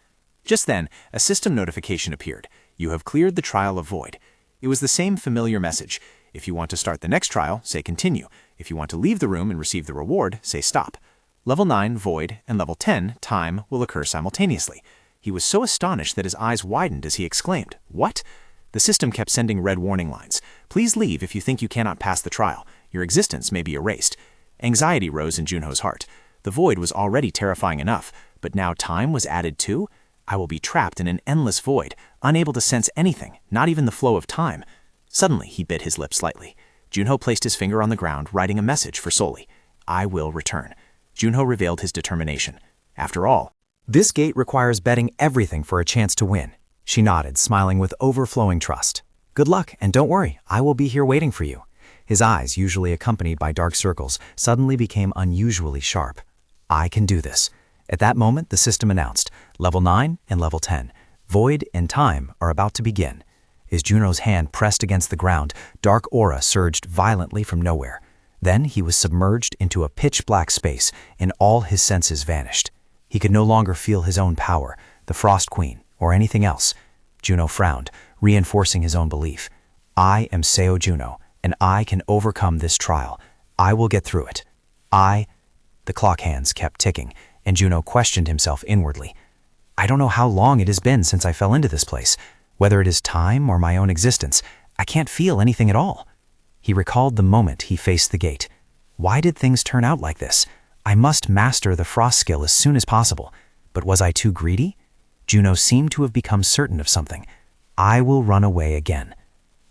Just then, a system notification appeared. You have cleared the trial of void. It was the same familiar message. If you want to start the next trial, say continue. If you want to leave the room and receive the reward, say stop. Level 9, void, and level 10, time, will occur simultaneously. He was so astonished that his eyes widened as he exclaimed, "What?" The system kept sending red warning lines. Please leave if you think you cannot pass the trial. Your existence may be erased. Anxiety rose in Junho's heart. The void was already terrifying enough, but now time was added too? I will be trapped in an endless void, unable to sense anything, not even the flow of time. Suddenly, he bit his lip slightly. Junho placed his finger on the ground, writing a message for Soli. I will return. Junho revealed his determination. After all, this gate requires betting everything for a chance to win. She nodded, smiling with overflowing trust. Good luck, and don't worry, I will be here waiting for you. His eyes, usually accompanied by dark circles, suddenly became unusually sharp. I can do this. At that moment, the system announced, Level 9 and Level 10. Void and time are about to begin. As Junho's hand pressed against the ground, dark aura surged violently from nowhere. Then he was submerged into a pitch-black space, and all his senses vanished. He could no longer feel his own power, the Frost Queen, or anything else. Junho frowned, reinforcing his own belief. I am Seo Junho, and I can overcome this trial. I will get through it. The clock hands kept ticking, and Junho questioned himself inwardly. I don't know how long it has been since I fell into this place. Whether it is time or my own existence, I can't feel anything at all. He recalled the moment he faced the gate. Why did things turn out like this? I must master the frost skill as soon as possible. But was I too greedy? Junho seemed to have become certain of something. I will run away again.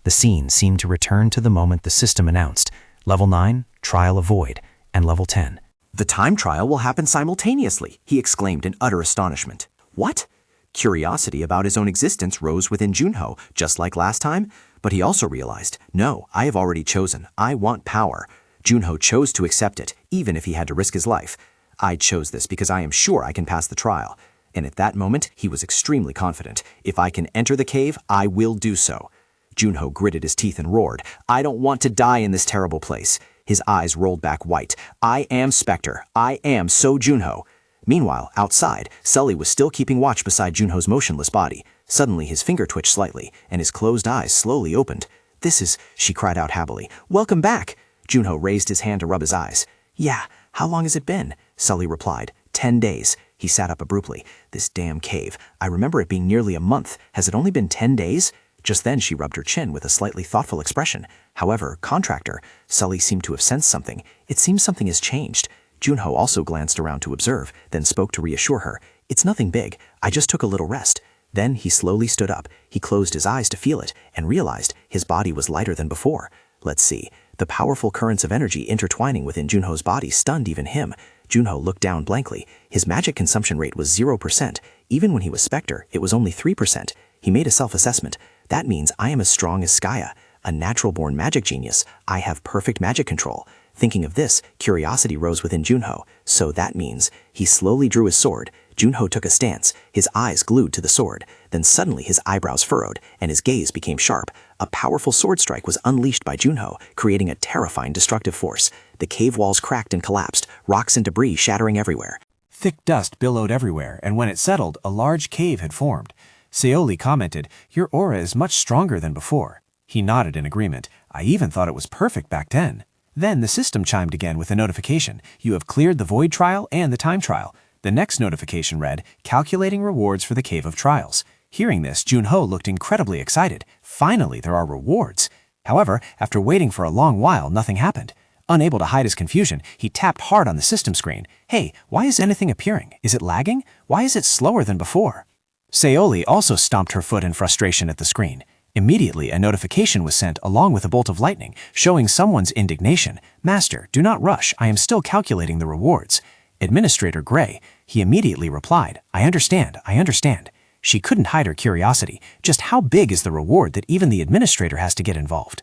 The scene seemed to return to the moment the system announced. Level 9, Trial of Void, and Level 10. The time trial will happen simultaneously, he exclaimed in utter astonishment. What? Curiosity about his own existence rose within Junho, just like last time, but he also realized, no, I have already chosen. I want power. Junho chose to accept it, even if he had to risk his life. I chose this because I am sure I can pass the trial. And at that moment, he was extremely confident. If I can enter the cave, I will do so. Junho gritted his teeth and roared, I don't want to die in this terrible place. His eyes rolled back white. I am Spectre. I am So Junho. Meanwhile, outside, Sully was still keeping watch beside Junho's motionless body. Suddenly, his finger twitched slightly, and his closed eyes slowly opened. This is, she cried out happily. Welcome back. Junho raised his hand to rub his eyes. Yeah, how long has it been? Sully replied. 10 days. He sat up abruptly. This damn cave. I remember it being nearly a month. Has it only been 10 days? Just then she rubbed her chin with a slightly thoughtful expression. However, contractor, Sully seemed to have sensed something. It seems something has changed. Junho also glanced around to observe, then spoke to reassure her. It's nothing big. I just took a little rest. Then he slowly stood up. He closed his eyes to feel it and realized his body was lighter than before. Let's see. The powerful currents of energy intertwining within Junho's body stunned even him. Junho looked down blankly. His magic consumption rate was 0%. Even when he was Spectre, it was only 3%. He made a self-assessment. That means I am as strong as Skaya, a natural-born magic genius. I have perfect magic control. Thinking of this, curiosity rose within Junho. So that means he slowly drew his sword. Junho took a stance, his eyes glued to the sword. Then suddenly his eyebrows furrowed, and his gaze became sharp. A powerful sword strike was unleashed by Junho, creating a terrifying destructive force. The cave walls cracked and collapsed, rocks and debris shattering everywhere. Thick dust billowed everywhere, and when it settled, a large cave had formed. Seoli commented, Your aura is much stronger than before. He nodded in agreement. I even thought it was perfect back then. Then the system chimed again with a notification. You have cleared the void trial and the time trial. The next notification read, Calculating rewards for the Cave of Trials. Hearing this, Junho looked incredibly excited. Finally, there are rewards. However, after waiting for a long while, nothing happened. Unable to hide his confusion, he tapped hard on the system screen. Hey, why is anything appearing? Is it lagging? Why is it slower than before? Seoli also stomped her foot in frustration at the screen. Immediately, a notification was sent along with a bolt of lightning, showing someone's indignation. Master, do not rush. I am still calculating the rewards. Administrator Gray, he immediately replied, I understand. She couldn't hide her curiosity. Just how big is the reward that even the administrator has to get involved?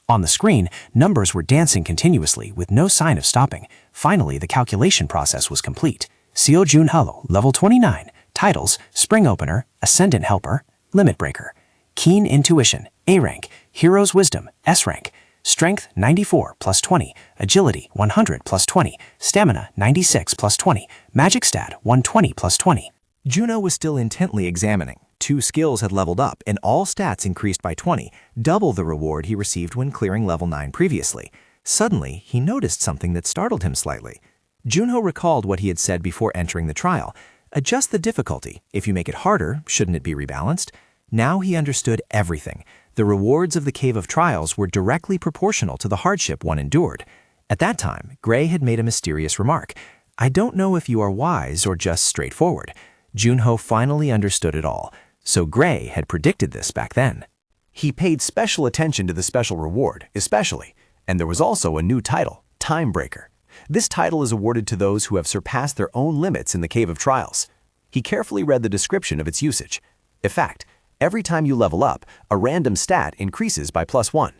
On the screen, numbers were dancing continuously with no sign of stopping. Finally, the calculation process was complete. Seo Junho, level 29. Titles, Spring Opener, Ascendant Helper, Limit Breaker. Keen Intuition, A rank. Hero's Wisdom, S rank. Strength 94 plus 20, Agility 100 plus 20, Stamina 96 plus 20, Magic Stat 120 plus 20. Junho was still intently examining. 2 skills had leveled up and all stats increased by 20, double the reward he received when clearing level 9 previously. Suddenly, he noticed something that startled him slightly. Junho recalled what he had said before entering the trial. Adjust the difficulty. If you make it harder, shouldn't it be rebalanced? Now he understood everything. The rewards of the Cave of Trials were directly proportional to the hardship one endured. At that time, Gray had made a mysterious remark. I don't know if you are wise or just straightforward. Junho finally understood it all. So Gray had predicted this back then. He paid special attention to the special reward, especially. And there was also a new title, Time Breaker. This title is awarded to those who have surpassed their own limits in the Cave of Trials. He carefully read the description of its usage. In fact, every time you level up, a random stat increases by +1.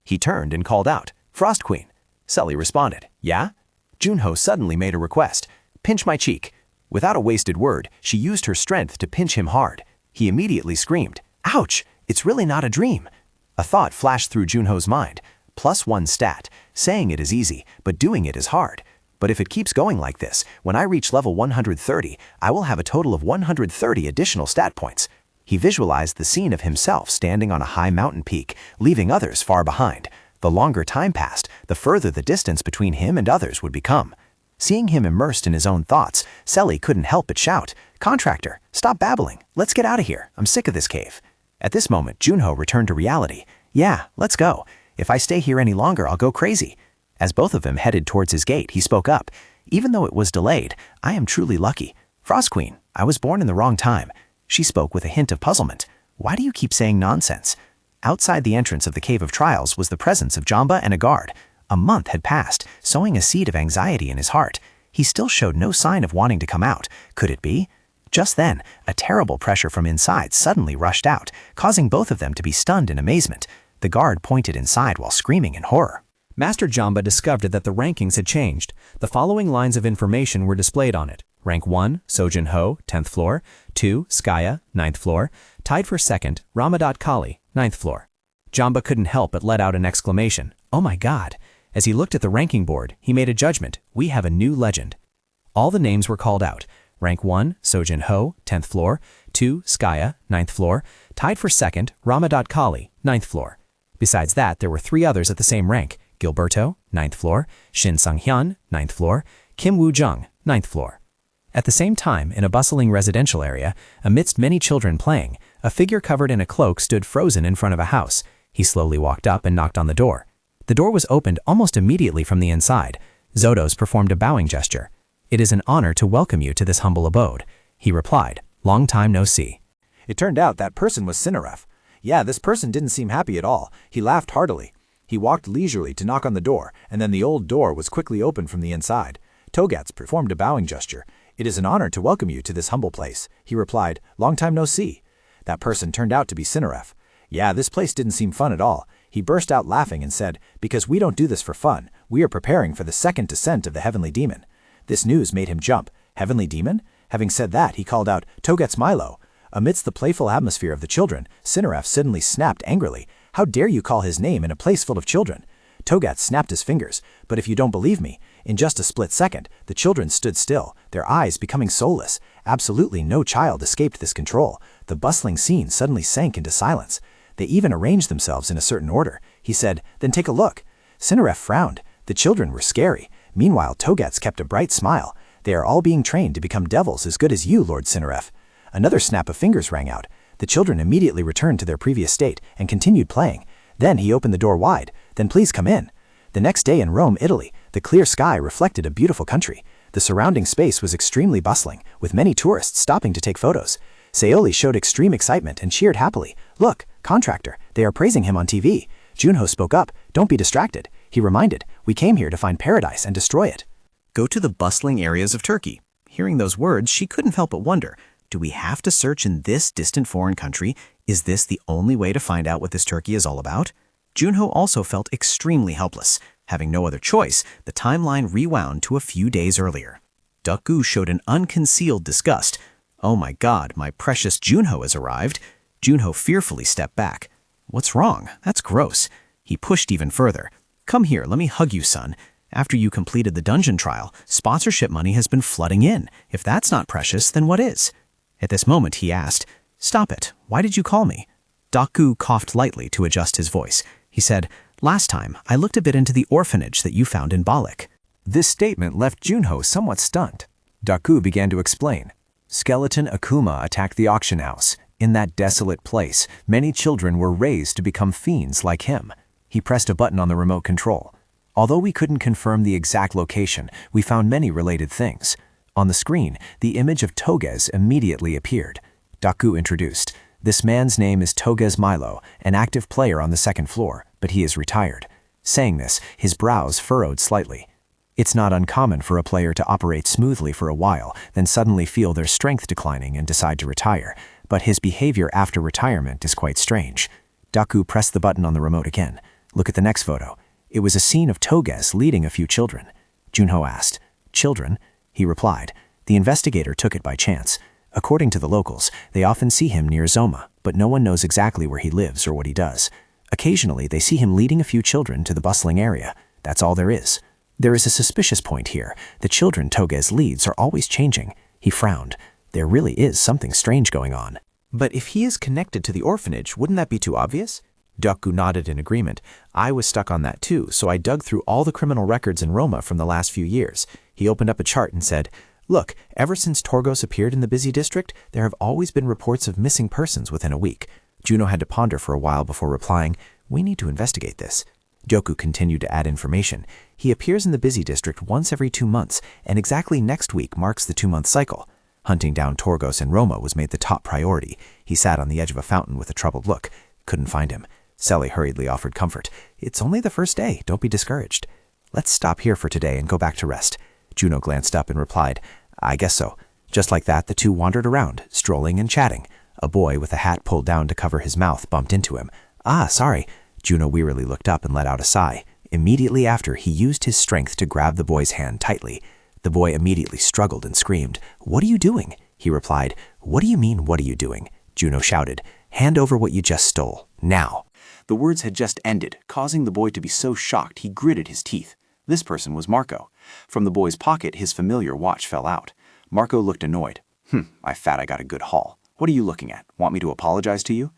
He turned and called out, Frost Queen. Sully responded, Yeah? Junho suddenly made a request. Pinch my cheek. Without a wasted word, she used her strength to pinch him hard. He immediately screamed, Ouch! It's really not a dream. A thought flashed through Junho's mind. +1 stat. Saying it is easy, but doing it is hard. But if it keeps going like this, when I reach level 130, I will have a total of 130 additional stat points. He visualized the scene of himself standing on a high mountain peak, leaving others far behind. The longer time passed, the further the distance between him and others would become. Seeing him immersed in his own thoughts, Selly couldn't help but shout, "Contractor, stop babbling. Let's get out of here. I'm sick of this cave." At this moment, Junho returned to reality. "Yeah, let's go. If I stay here any longer, I'll go crazy." As both of them headed towards his gate, he spoke up. "Even though it was delayed, I am truly lucky. Frost Queen, I was born in the wrong time." She spoke with a hint of puzzlement. "Why do you keep saying nonsense?" Outside the entrance of the Cave of Trials was the presence of Jamba and a guard. A month had passed, sowing a seed of anxiety in his heart. He still showed no sign of wanting to come out. Could it be? Just then, a terrible pressure from inside suddenly rushed out, causing both of them to be stunned in amazement. The guard pointed inside while screaming in horror. Master Jamba discovered that the rankings had changed. The following lines of information were displayed on it. Rank 1, Sojin Ho, 10th floor. 2, Skaya, 9th floor. Tied for 2nd, Ramadat Kali, 9th floor. Jamba couldn't help but let out an exclamation. "Oh my God." As he looked at the ranking board, he made a judgment. We have a new legend. All the names were called out. Rank 1, Sojin Ho, 10th floor. 2, Skaya, 9th floor. Tied for 2nd, Ramadat Kali, 9th floor. Besides that, there were 3 others at the same rank. Gilberto, 9th floor. Shin Sang-hyun, 9th floor. Kim Woo-jung, 9th floor. At the same time, in a bustling residential area, amidst many children playing, a figure covered in a cloak stood frozen in front of a house. He slowly walked up and knocked on the door. The door was opened almost immediately from the inside. Zodos performed a bowing gesture. "It is an honor to welcome you to this humble abode." He replied, "Long time no see." It turned out that person was Sinaref. Yeah, this person didn't seem happy at all. He laughed heartily. He walked leisurely to knock on the door, and then the old door was quickly opened from the inside. Togatz performed a bowing gesture. "It is an honor to welcome you to this humble place." He replied, "Long time no see." That person turned out to be Sinaref. Yeah, this place didn't seem fun at all. He burst out laughing and said, "Because we don't do this for fun. We are preparing for the second descent of the Heavenly Demon." This news made him jump. Heavenly Demon? Having said that, he called out, "Togetz Milo." Amidst the playful atmosphere of the children, Sinaref suddenly snapped angrily. "How dare you call his name in a place full of children?" Togatz snapped his fingers. But if you don't believe me, in just a split second, the children stood still, their eyes becoming soulless. Absolutely no child escaped this control. The bustling scene suddenly sank into silence. They even arranged themselves in a certain order. He said, "Then take a look." Sinaref frowned. The children were scary. Meanwhile, Togatz kept a bright smile. "They are all being trained to become devils as good as you, Lord Sinaref." Another snap of fingers rang out. The children immediately returned to their previous state and continued playing. Then he opened the door wide. "Then please come in." The next day in Rome, Italy, the clear sky reflected a beautiful country. The surrounding space was extremely bustling, with many tourists stopping to take photos. Saoli showed extreme excitement and cheered happily. "Look, contractor, they are praising him on TV." Junho spoke up. "Don't be distracted." He reminded, "We came here to find paradise and destroy it." Go to the bustling areas of Turkey. Hearing those words, she couldn't help but wonder, do we have to search in this distant foreign country? Is this the only way to find out what this Turkey is all about? Junho also felt extremely helpless. Having no other choice, the timeline rewound to a few days earlier. Duckgu showed an unconcealed disgust. "Oh my God, my precious Junho has arrived." Junho fearfully stepped back. "What's wrong? That's gross." He pushed even further. "Come here, let me hug you, son. After you completed the dungeon trial, sponsorship money has been flooding in. If that's not precious, then what is?" At this moment, he asked, "Stop it. Why did you call me?" Duckgu coughed lightly to adjust his voice. He said, "Last time, I looked a bit into the orphanage that you found in Balik." This statement left Junho somewhat stunned. Duckgu began to explain. Skeleton Akuma attacked the auction house. In that desolate place, many children were raised to become fiends like him. He pressed a button on the remote control. Although we couldn't confirm the exact location, we found many related things. On the screen, the image of Togez immediately appeared. Duckgu introduced, "This man's name is Togez Milo, an active player on the 2nd floor, but he is retired." Saying this, his brows furrowed slightly. It's not uncommon for a player to operate smoothly for a while, then suddenly feel their strength declining and decide to retire, but his behavior after retirement is quite strange. Duckgu pressed the button on the remote again. "Look at the next photo." It was a scene of Togez leading a few children. Junho asked, "Children?" He replied, "The investigator took it by chance. According to the locals, they often see him near Zoma, but no one knows exactly where he lives or what he does. Occasionally, they see him leading a few children to the bustling area. That's all there is. There is a suspicious point here. The children Togez leads are always changing." He frowned. There really is something strange going on. But if he is connected to the orphanage, wouldn't that be too obvious? Deokgu nodded in agreement. I was stuck on that too, so I dug through all the criminal records in Roma from the last few years. He opened up a chart and said, "Look, ever since Torgos appeared in the busy district, there have always been reports of missing persons within a week." Juno had to ponder for a while before replying, "We need to investigate this." Deokgu continued to add information. He appears in the busy district once every 2 months, and exactly next week marks the 2-month cycle. Hunting down Torgos in Roma was made the top priority. He sat on the edge of a fountain with a troubled look. Couldn't find him. Sally hurriedly offered comfort. "It's only the first day. Don't be discouraged. Let's stop here for today and go back to rest." Juno glanced up and replied, "I guess so." Just like that, the two wandered around, strolling and chatting. A boy with a hat pulled down to cover his mouth bumped into him. "Ah, sorry." Juno wearily looked up and let out a sigh. Immediately after, he used his strength to grab the boy's hand tightly. The boy immediately struggled and screamed. "What are you doing?" He replied. "What do you mean, what are you doing?" Juno shouted. "Hand over what you just stole. Now." The words had just ended, causing the boy to be so shocked he gritted his teeth. This person was Marco. From the boy's pocket, his familiar watch fell out. Marco looked annoyed. I got a good haul. What are you looking at? Want me to apologize to you?"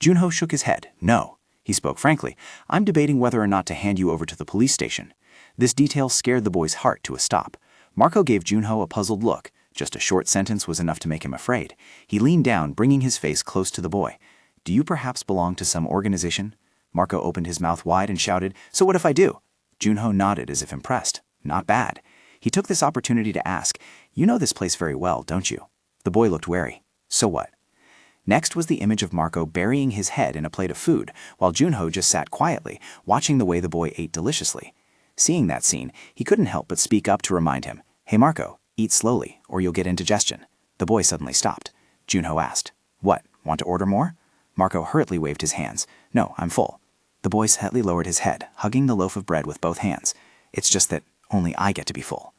Junho shook his head. "No." He spoke frankly. "I'm debating whether or not to hand you over to the police station." This detail scared the boy's heart to a stop. Marco gave Junho a puzzled look. Just a short sentence was enough to make him afraid. He leaned down, bringing his face close to the boy. "Do you perhaps belong to some organization?" Marco opened his mouth wide and shouted, "So what if I do?" Junho nodded as if impressed. "Not bad." He took this opportunity to ask, "You know this place very well, don't you?" The boy looked wary. "So what?" Next was the image of Marco burying his head in a plate of food, while Junho just sat quietly, watching the way the boy ate deliciously. Seeing that scene, he couldn't help but speak up to remind him, "Hey Marco, eat slowly, or you'll get indigestion." The boy suddenly stopped. Junho asked, "What, want to order more?" Marco hurriedly waved his hands. "No, I'm full." The boy slightly lowered his head, hugging the loaf of bread with both hands. "It's just that only I get to be full."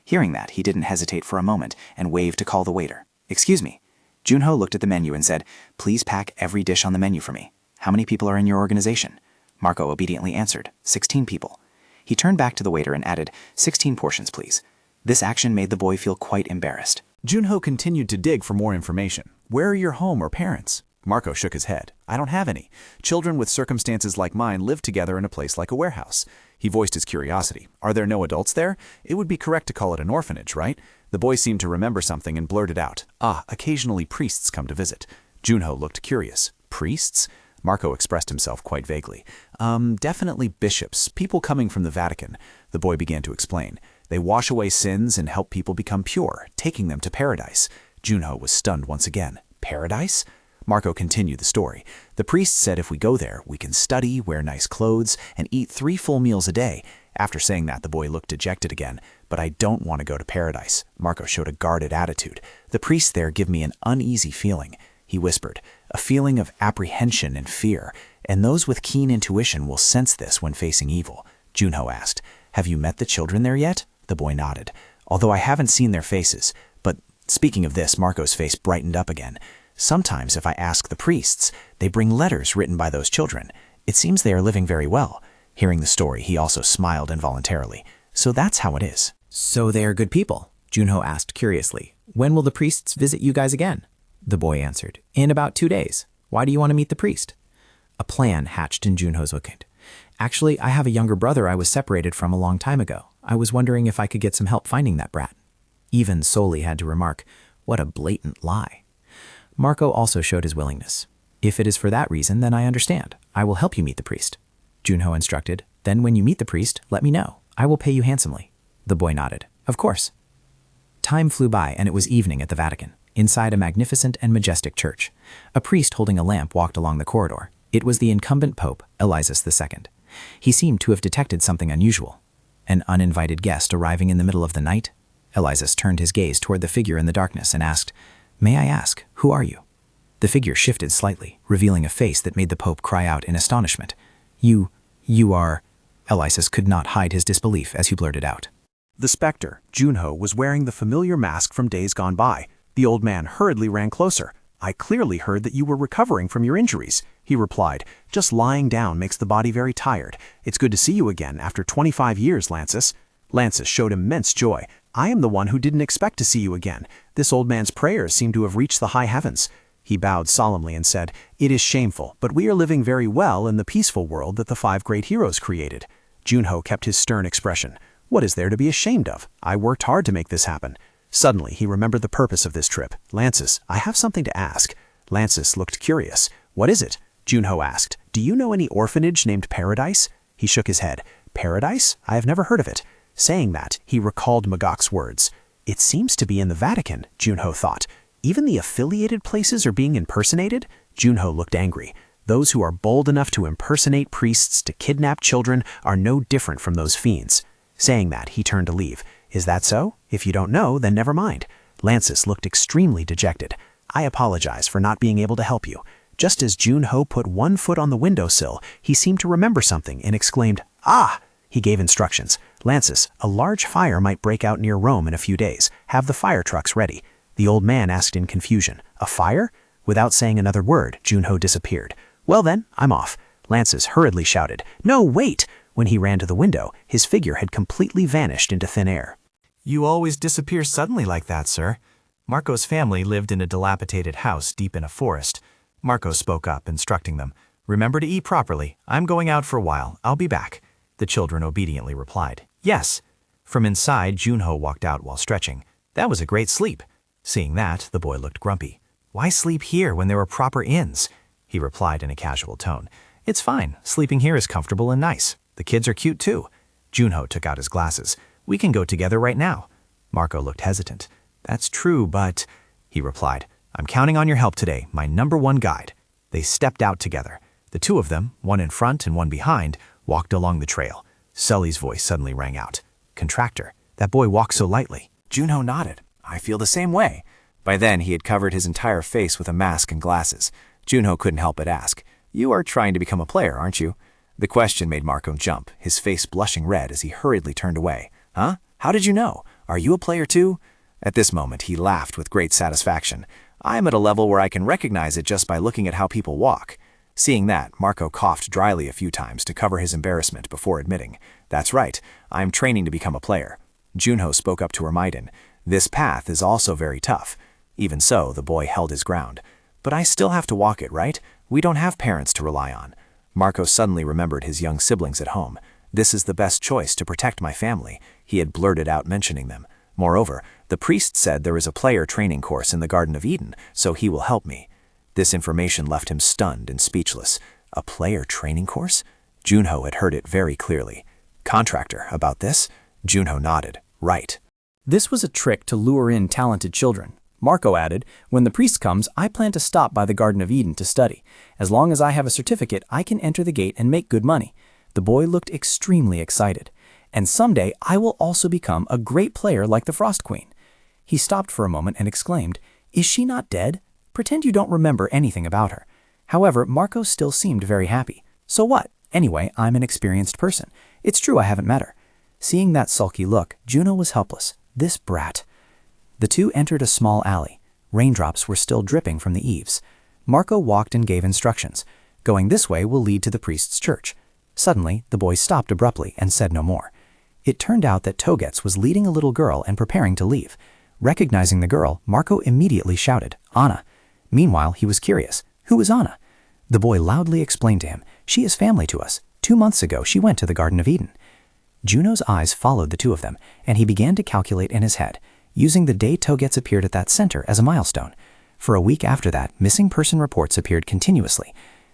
Hearing that, he didn't hesitate for a moment and waved to call the waiter. "Excuse me." Junho looked at the menu and said, "Please pack every dish on the menu for me. How many people are in your organization?" Marco obediently answered, 16 people. He turned back to the waiter and added, 16 portions, please. This action made the boy feel quite embarrassed. Junho continued to dig for more information. "Where are your home or parents?" Marco shook his head. "I don't have any. Children with circumstances like mine live together in a place like a warehouse." He voiced his curiosity. "Are there no adults there? It would be correct to call it an orphanage, right?" The boy seemed to remember something and blurted out, "Occasionally priests come to visit." Junho looked curious. "Priests?" Marco expressed himself quite vaguely. Definitely bishops, people coming from the Vatican." The boy began to explain. "They wash away sins and help people become pure, taking them to paradise." Junho was stunned once again. "Paradise?" Marco continued the story. "The priest said if we go there, we can study, wear nice clothes, and eat 3 full meals a day." After saying that, the boy looked dejected again. "But I don't want to go to paradise." Marco showed a guarded attitude. "The priests there give me an uneasy feeling," he whispered, "a feeling of apprehension and fear, and those with keen intuition will sense this when facing evil." Junho asked, "Have you met the children there yet?" The boy nodded. "Although I haven't seen their faces. But speaking of this," Marco's face brightened up again. "Sometimes if I ask the priests, they bring letters written by those children. It seems they are living very well." Hearing the story, he also smiled involuntarily. "So that's how it is." "So they are good people?" Junho asked curiously. "When will the priests visit you guys again?" The boy answered, "In about 2 days. Why do you want to meet the priest?" A plan hatched in Junho's mind. "Actually, I have a younger brother I was separated from a long time ago. I was wondering if I could get some help finding that brat." Even Soli had to remark, "What a blatant lie." Marco also showed his willingness. "If it is for that reason, then I understand. I will help you meet the priest." Junho instructed, "Then when you meet the priest, let me know. I will pay you handsomely." The boy nodded. "Of course." Time flew by and it was evening at the Vatican, inside a magnificent and majestic church. A priest holding a lamp walked along the corridor. It was the incumbent pope, Elias II. He seemed to have detected something unusual. An uninvited guest arriving in the middle of the night? Elias turned his gaze toward the figure in the darkness and asked, "May I ask, who are you?" The figure shifted slightly, revealing a face that made the pope cry out in astonishment. You are..." Elias could not hide his disbelief as he blurted out. The specter, Junho, was wearing the familiar mask from days gone by. The old man hurriedly ran closer. "I clearly heard that you were recovering from your injuries," he replied. "Just lying down makes the body very tired. It's good to see you again after 25 years, Lances." Lances showed immense joy. "I am the one who didn't expect to see you again. This old man's prayers seem to have reached the high heavens." He bowed solemnly and said, "It is shameful, but we are living very well in the peaceful world that the 5 great heroes created." Junho kept his stern expression. "What is there to be ashamed of? I worked hard to make this happen." Suddenly, he remembered the purpose of this trip. "Lances, I have something to ask." Lances looked curious. "What is it?" Junho asked. "Do you know any orphanage named Paradise?" He shook his head. "Paradise? I have never heard of it." Saying that, he recalled Magok's words. "It seems to be in the Vatican," Junho thought. "Even the affiliated places are being impersonated?" Junho looked angry. Those who are bold enough to impersonate priests to kidnap children are no different from those fiends. Saying that, he turned to leave. "Is that so? If you don't know, then never mind." Lances looked extremely dejected. "I apologize for not being able to help you." Just as Junho put one foot on the windowsill, he seemed to remember something and exclaimed, "Ah!" He gave instructions. "Lances, a large fire might break out near Rome in a few days. Have the fire trucks ready." The old man asked in confusion, "A fire?" Without saying another word, Junho disappeared. "Well then, I'm off." Lances hurriedly shouted, "No, wait!" When he ran to the window, his figure had completely vanished into thin air. "You always disappear suddenly like that, sir." Marco's family lived in a dilapidated house deep in a forest. Marco spoke up, instructing them, "Remember to eat properly. I'm going out for a while. I'll be back." The children obediently replied, "Yes." From inside, Junho walked out while stretching. "That was a great sleep." Seeing that, the boy looked grumpy. "Why sleep here when there are proper inns?" He replied in a casual tone, "It's fine. Sleeping here is comfortable and nice. The kids are cute too." Junho took out his glasses. "We can go together right now." Marco looked hesitant. "That's true, but—" He replied, "I'm counting on your help today, my #1 guide." They stepped out together. The two of them, one in front and one behind, walked along the trail. Sully's voice suddenly rang out. "Contractor, that boy walks so lightly." Junho nodded. "I feel the same way." By then, he had covered his entire face with a mask and glasses. Junho couldn't help but ask, "You are trying to become a player, aren't you?" The question made Marco jump, his face blushing red as he hurriedly turned away. "Huh? How did you know? Are you a player too?" At this moment, he laughed with great satisfaction. "I'm at a level where I can recognize it just by looking at how people walk." Seeing that, Marco coughed dryly a few times to cover his embarrassment before admitting, "That's right, I'm training to become a player." Junho spoke up to Hermiden. "This path is also very tough." Even so, the boy held his ground. "But I still have to walk it, right? We don't have parents to rely on." Marco suddenly remembered his young siblings at home. "This is the best choice to protect my family," he had blurted out mentioning them. "Moreover, the priest said there is a player training course in the Garden of Eden, so he will help me." This information left him stunned and speechless. A player training course? Junho had heard it very clearly. "Contractor, about this?" Junho nodded. "Right." This was a trick to lure in talented children. Marco added, "When the priest comes, I plan to stop by the Garden of Eden to study. As long as I have a certificate, I can enter the gate and make good money." The boy looked extremely excited. "And someday, I will also become a great player like the Frost Queen." He stopped for a moment and exclaimed, "Is she not dead? Pretend you don't remember anything about her." However, Marco still seemed very happy. "So what? Anyway, I'm an experienced person. It's true I haven't met her." Seeing that sulky look, Junho was helpless. This brat. The two entered a small alley. Raindrops were still dripping from the eaves. Marco walked and gave instructions. "Going this way will lead to the priest's church." Suddenly, the boy stopped abruptly and said no more. It turned out that Togets was leading a little girl and preparing to leave. Recognizing the girl, Marco immediately shouted, "Anna." Meanwhile, he was curious. Who was Anna? The boy loudly explained to him, "She is family to us. 2 months ago, she went to the Garden of Eden." Junho's eyes followed the two of them, and he began to calculate in his head, using the day Togets appeared at that center as a milestone. For a week after that, missing person reports appeared continuously.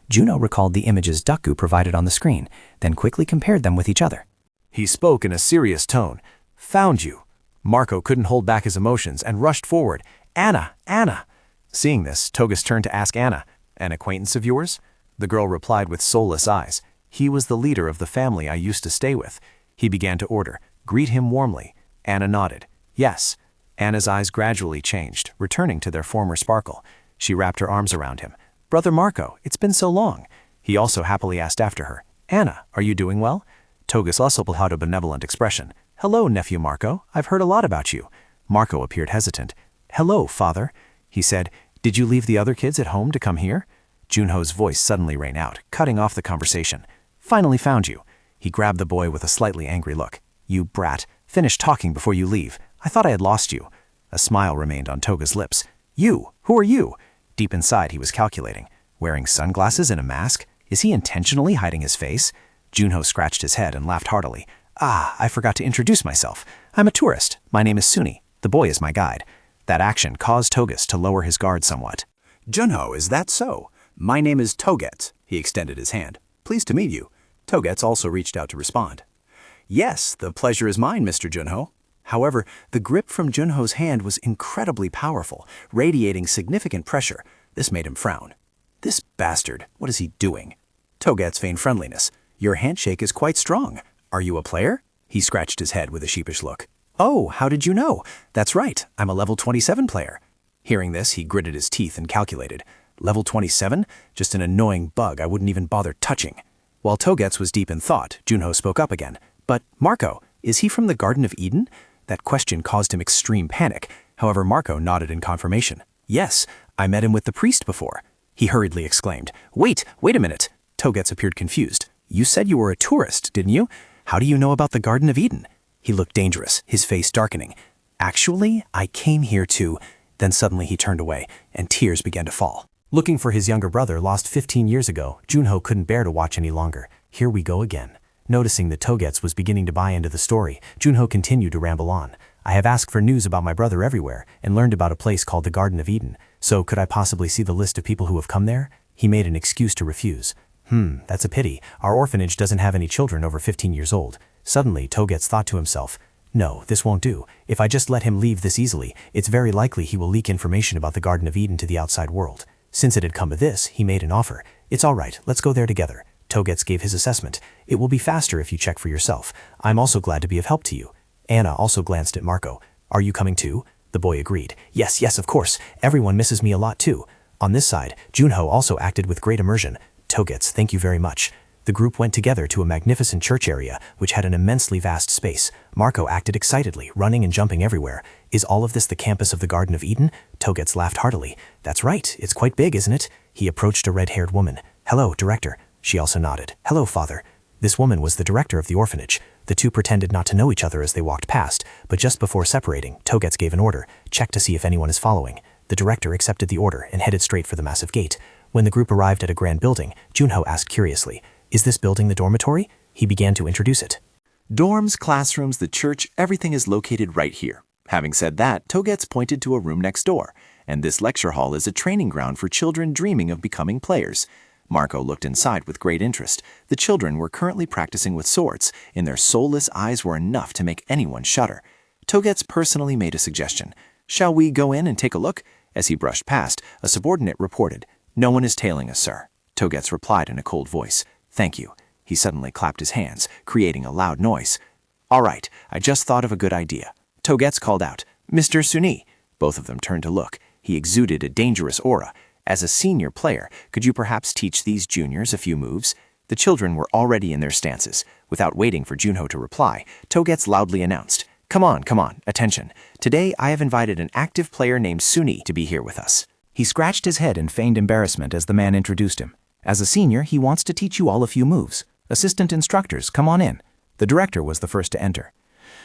Junho recalled the images Duckgu provided on the screen, then quickly compared them with each other. He spoke in a serious tone. "Found you." Marco couldn't hold back his emotions and rushed forward. "Anna, Anna." Seeing this, Togus turned to ask Anna, "An acquaintance of yours?" The girl replied with soulless eyes, "He was the leader of the family I used to stay with." He began to order, "Greet him warmly." Anna nodded. "Yes." Anna's eyes gradually changed, returning to their former sparkle. She wrapped her arms around him. "Brother Marco, it's been so long." He also happily asked after her, "Anna, are you doing well?" Togus also had a benevolent expression. "Hello, nephew Marco. I've heard a lot about you." Marco appeared hesitant. "Hello, father." He said, "Did you leave the other kids at home to come here?" Junho's voice suddenly rang out, cutting off the conversation. "Finally found you." He grabbed the boy with a slightly angry look. "You brat, finish talking before you leave. I thought I had lost you." A smile remained on Toga's lips. "You? Who are you?" Deep inside, he was calculating. Wearing sunglasses and a mask? Is he intentionally hiding his face? Junho scratched his head and laughed heartily. Ah, I forgot to introduce myself. I'm a tourist. My name is Suni. The boy is my guide. That action caused Togus to lower his guard somewhat. Junho, is that so? My name is Togetz. He extended his hand. Pleased to meet you. Togetz also reached out to respond. Yes, the pleasure is mine, Mr. Junho. However, the grip from Junho's hand was incredibly powerful, radiating significant pressure. This made him frown. This bastard, what is he doing? Togetz feigned friendliness. Your handshake is quite strong. Are you a player? He scratched his head with a sheepish look. Oh, how did you know? That's right, I'm a level 27 player. Hearing this, he gritted his teeth and calculated. Level 27? Just an annoying bug I wouldn't even bother touching. While Togetz was deep in thought, Junho spoke up again. But Marco, is he from the Garden of Eden? That question caused him extreme panic. However, Marco nodded in confirmation. Yes, I met him with the priest before. He hurriedly exclaimed. Wait a minute. Togetz appeared confused. You said you were a tourist, didn't you? How do you know about the Garden of Eden? He looked dangerous, his face darkening. Actually, I came here to... Then suddenly he turned away, and tears began to fall. Looking for his younger brother lost 15 years ago, Junho couldn't bear to watch any longer. Here we go again. Noticing that Togetz was beginning to buy into the story, Junho continued to ramble on. I have asked for news about my brother everywhere, and learned about a place called the Garden of Eden. So could I possibly see the list of people who have come there? He made an excuse to refuse. That's a pity. Our orphanage doesn't have any children over 15 years old. Suddenly, Togetz thought to himself, no, this won't do. If I just let him leave this easily, it's very likely he will leak information about the Garden of Eden to the outside world. Since it had come to this, he made an offer. It's all right, let's go there together. Togetz gave his assessment. It will be faster if you check for yourself. I'm also glad to be of help to you. Anna also glanced at Marco. Are you coming too? The boy agreed. Yes, of course. Everyone misses me a lot too. On this side, Junho also acted with great immersion. Togetz, thank you very much. The group went together to a magnificent church area, which had an immensely vast space. Marco acted excitedly, running and jumping everywhere. Is all of this the campus of the Garden of Eden? Togetz laughed heartily. That's right, it's quite big, isn't it? He approached a red-haired woman. Hello, director. She also nodded. Hello, father. This woman was the director of the orphanage. The two pretended not to know each other as they walked past, but just before separating, Togetz gave an order. Check to see if anyone is following. The director accepted the order and headed straight for the massive gate. When the group arrived at a grand building, Junho asked curiously, is this building the dormitory? He began to introduce it. Dorms, classrooms, the church, everything is located right here. Having said that, Togetz pointed to a room next door, and this lecture hall is a training ground for children dreaming of becoming players. Marco looked inside with great interest. The children were currently practicing with swords, and their soulless eyes were enough to make anyone shudder. Togetz personally made a suggestion. Shall we go in and take a look? As he brushed past, a subordinate reported, No one is tailing us, sir. Togetz replied in a cold voice. Thank you. He suddenly clapped his hands, creating a loud noise. All right, I just thought of a good idea. Togetz called out, Mr. Suni. Both of them turned to look. He exuded a dangerous aura. As a senior player, could you perhaps teach these juniors a few moves? The children were already in their stances. Without waiting for Junho to reply, Togetz loudly announced, Come on, attention. Today I have invited an active player named Suni to be here with us. He scratched his head and feigned embarrassment as the man introduced him. As a senior, he wants to teach you all a few moves. Assistant instructors, come on in. The director was the first to enter.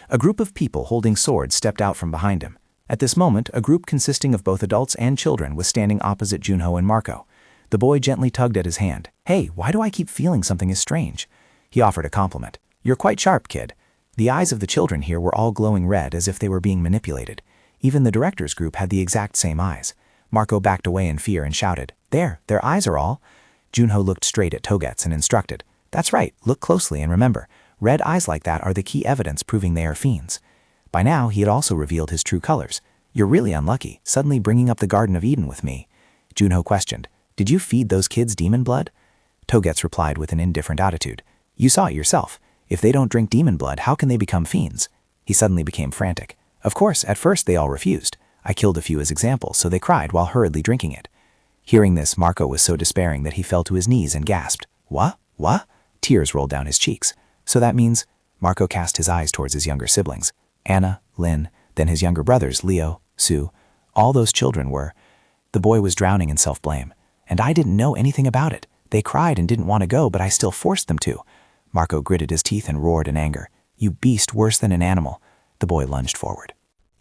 A group of people holding swords stepped out from behind him. At this moment, a group consisting of both adults and children was standing opposite Junho and Marco. The boy gently tugged at his hand. Hey, why do I keep feeling something is strange? He offered a compliment. You're quite sharp, kid. The eyes of the children here were all glowing red as if they were being manipulated. Even the director's group had the exact same eyes. Marco backed away in fear and shouted, There, their eyes are all. Junho looked straight at Togetz and instructed, That's right, look closely and remember, red eyes like that are the key evidence proving they are fiends. By now, he had also revealed his true colors. You're really unlucky, suddenly bringing up the Garden of Eden with me. Junho questioned, Did you feed those kids demon blood? Togetz replied with an indifferent attitude, You saw it yourself. If they don't drink demon blood, how can they become fiends? He suddenly became frantic. Of course, at first they all refused. I killed a few as examples, so they cried while hurriedly drinking it. Hearing this, Marco was so despairing that he fell to his knees and gasped. What? Tears rolled down his cheeks. So that means... Marco cast his eyes towards his younger siblings. Anna, Lin, then his younger brothers, Leo, Sue. All those children were... The boy was drowning in self-blame. And I didn't know anything about it. They cried and didn't want to go, but I still forced them to. Marco gritted his teeth and roared in anger. You beast worse than an animal. The boy lunged forward.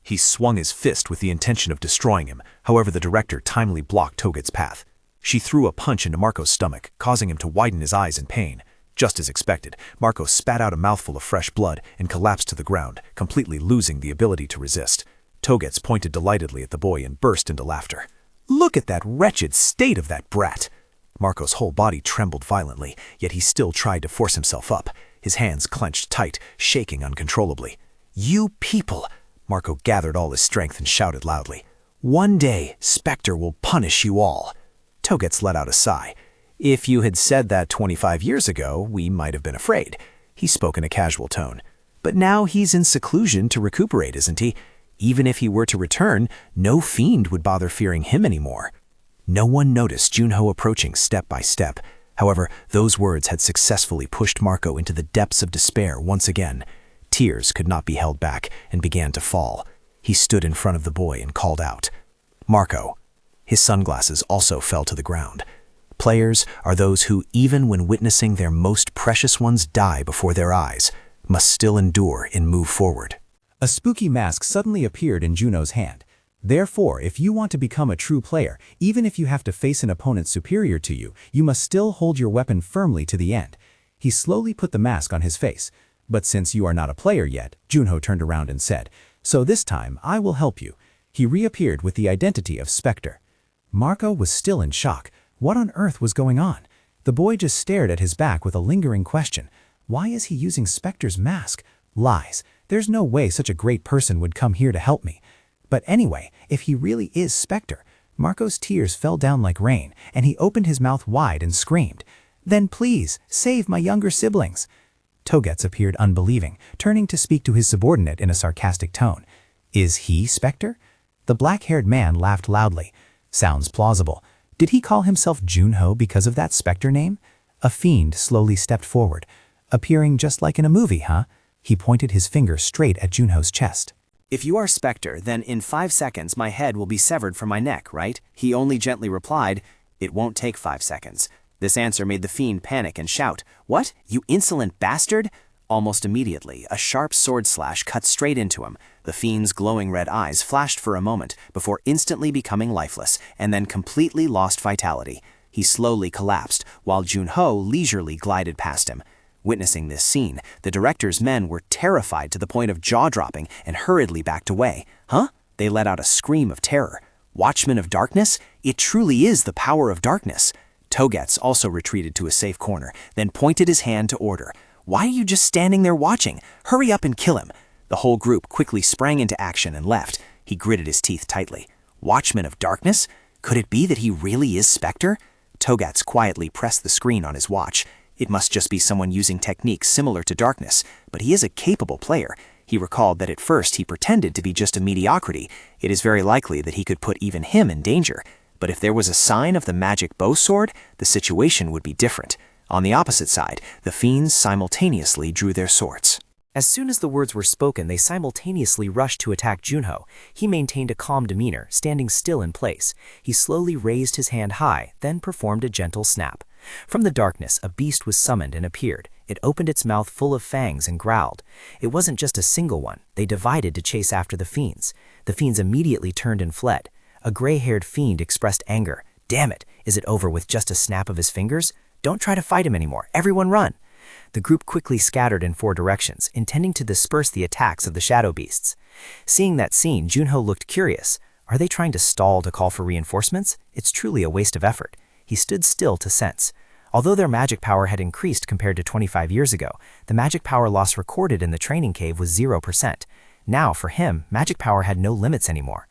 He swung his fist with the intention of destroying him, however the director timely blocked Toget's path. She threw a punch into Marco's stomach, causing him to widen his eyes in pain. Just as expected, Marco spat out a mouthful of fresh blood and collapsed to the ground, completely losing the ability to resist. Toget's pointed delightedly at the boy and burst into laughter. "Look at that wretched state of that brat!" Marco's whole body trembled violently, yet he still tried to force himself up. His hands clenched tight, shaking uncontrollably. "You people!" Marco gathered all his strength and shouted loudly. "One day, Spectre will punish you all." Toget's let out a sigh. "If you had said that 25 years ago, we might have been afraid." He spoke in a casual tone. "But now he's in seclusion to recuperate, isn't he? Even if he were to return, no fiend would bother fearing him anymore." No one noticed Junho approaching step by step. However, those words had successfully pushed Marco into the depths of despair once again. Tears could not be held back and began to fall. He stood in front of the boy and called out, "Marco." His sunglasses also fell to the ground. Players are those who, even when witnessing their most precious ones die before their eyes, must still endure and move forward. A spooky mask suddenly appeared in Juno's hand. Therefore, if you want to become a true player, even if you have to face an opponent superior to you, you must still hold your weapon firmly to the end. He slowly put the mask on his face. But since you are not a player yet, Junho turned around and said, "So this time, I will help you." He reappeared with the identity of Spectre. Marco was still in shock. What on earth was going on? The boy just stared at his back with a lingering question. Why is he using Spectre's mask? Lies. There's no way such a great person would come here to help me. But anyway, if he really is Spectre, Marco's tears fell down like rain, and he opened his mouth wide and screamed, "Then please, save my younger siblings." Toget's appeared unbelieving, turning to speak to his subordinate in a sarcastic tone. "Is he Spectre?" The black-haired man laughed loudly. "Sounds plausible. Did he call himself Junho because of that Spectre name?" A fiend slowly stepped forward. "Appearing just like in a movie, huh?" He pointed his finger straight at Junho's chest. "If you are Spectre, then in 5 seconds my head will be severed from my neck, right?" He only gently replied, "It won't take 5 seconds. This answer made the fiend panic and shout, "What? You insolent bastard!" Almost immediately, a sharp sword slash cut straight into him. The fiend's glowing red eyes flashed for a moment before instantly becoming lifeless and then completely lost vitality. He slowly collapsed while Junho leisurely glided past him. Witnessing this scene, the director's men were terrified to the point of jaw-dropping and hurriedly backed away. "Huh?" They let out a scream of terror. "Watchmen of darkness? It truly is the power of darkness." Toget's also retreated to a safe corner, then pointed his hand to order. "Why are you just standing there watching? Hurry up and kill him." The whole group quickly sprang into action and left. He gritted his teeth tightly. Watchman of darkness? Could it be that he really is Spectre? Toget's quietly pressed the screen on his watch. It must just be someone using techniques similar to darkness, but he is a capable player. He recalled that at first he pretended to be just a mediocrity. It is very likely that he could put even him in danger. But if there was a sign of the magic bow sword, the situation would be different. On the opposite side, the fiends simultaneously drew their swords. As soon as the words were spoken, they simultaneously rushed to attack Junho. He maintained a calm demeanor, standing still in place. He slowly raised his hand high, then performed a gentle snap. From the darkness, a beast was summoned and appeared. It opened its mouth full of fangs and growled. It wasn't just a single one. They divided to chase after the fiends. The fiends immediately turned and fled. A gray-haired fiend expressed anger. "Damn it, is it over with just a snap of his fingers? Don't try to fight him anymore. Everyone run." The group quickly scattered in 4 directions, intending to disperse the attacks of the shadow beasts. Seeing that scene, Junho looked curious. Are they trying to stall to call for reinforcements? It's truly a waste of effort. He stood still to sense. Although their magic power had increased compared to 25 years ago, the magic power loss recorded in the training cave was 0%. Now, for him, magic power had no limits anymore.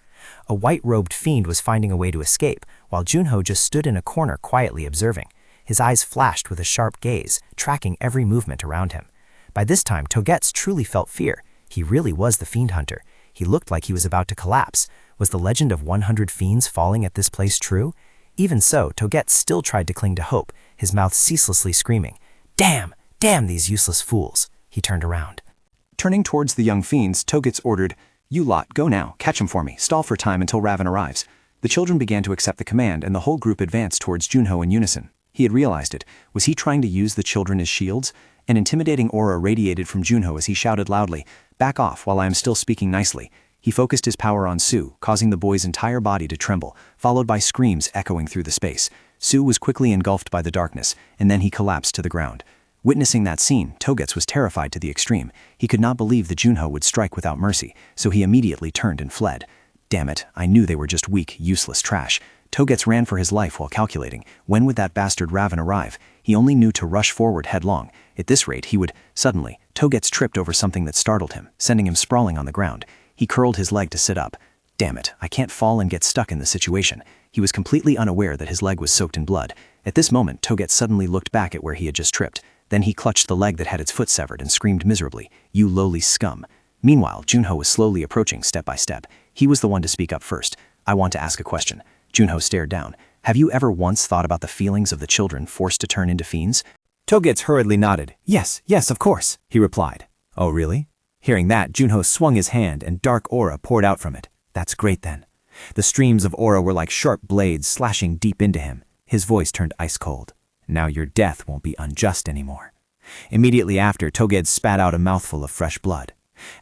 A white-robed fiend was finding a way to escape, while Junho just stood in a corner quietly observing. His eyes flashed with a sharp gaze, tracking every movement around him. By this time, Toget's truly felt fear. He really was the fiend hunter. He looked like he was about to collapse. Was the legend of 100 fiends falling at this place true? Even so, Toget still tried to cling to hope, his mouth ceaselessly screaming, "Damn! Damn these useless fools!" He turned around. Turning towards the young fiends, Toget's ordered, "You lot, go now, catch him for me, stall for time until Raven arrives." The children began to accept the command, and the whole group advanced towards Junho in unison. He had realized it. Was he trying to use the children as shields? An intimidating aura radiated from Junho as he shouted loudly, "Back off while I am still speaking nicely." He focused his power on Sue, causing the boy's entire body to tremble, followed by screams echoing through the space. Sue was quickly engulfed by the darkness, and then he collapsed to the ground. Witnessing that scene, Togetsu was terrified to the extreme. He could not believe that Junho would strike without mercy, so he immediately turned and fled. Damn it, I knew they were just weak, useless trash. Togetsu ran for his life while calculating, when would that bastard Raven arrive? He only knew to rush forward headlong. At this rate, he would... Suddenly, Togetsu tripped over something that startled him, sending him sprawling on the ground. He curled his leg to sit up. Damn it, I can't fall and get stuck in this situation. He was completely unaware that his leg was soaked in blood. At this moment, Togetsu suddenly looked back at where he had just tripped. Then he clutched the leg that had its foot severed and screamed miserably, "You lowly scum." Meanwhile, Junho was slowly approaching step by step. He was the one to speak up first. "I want to ask a question." Junho stared down. "Have you ever once thought about the feelings of the children forced to turn into fiends?" Togetsu hurriedly nodded. Yes, of course," he replied. "Oh, really?" Hearing that, Junho swung his hand and dark aura poured out from it. "That's great then." The streams of aura were like sharp blades slashing deep into him. His voice turned ice cold. "Now your death won't be unjust anymore." Immediately after, Togetsu spat out a mouthful of fresh blood.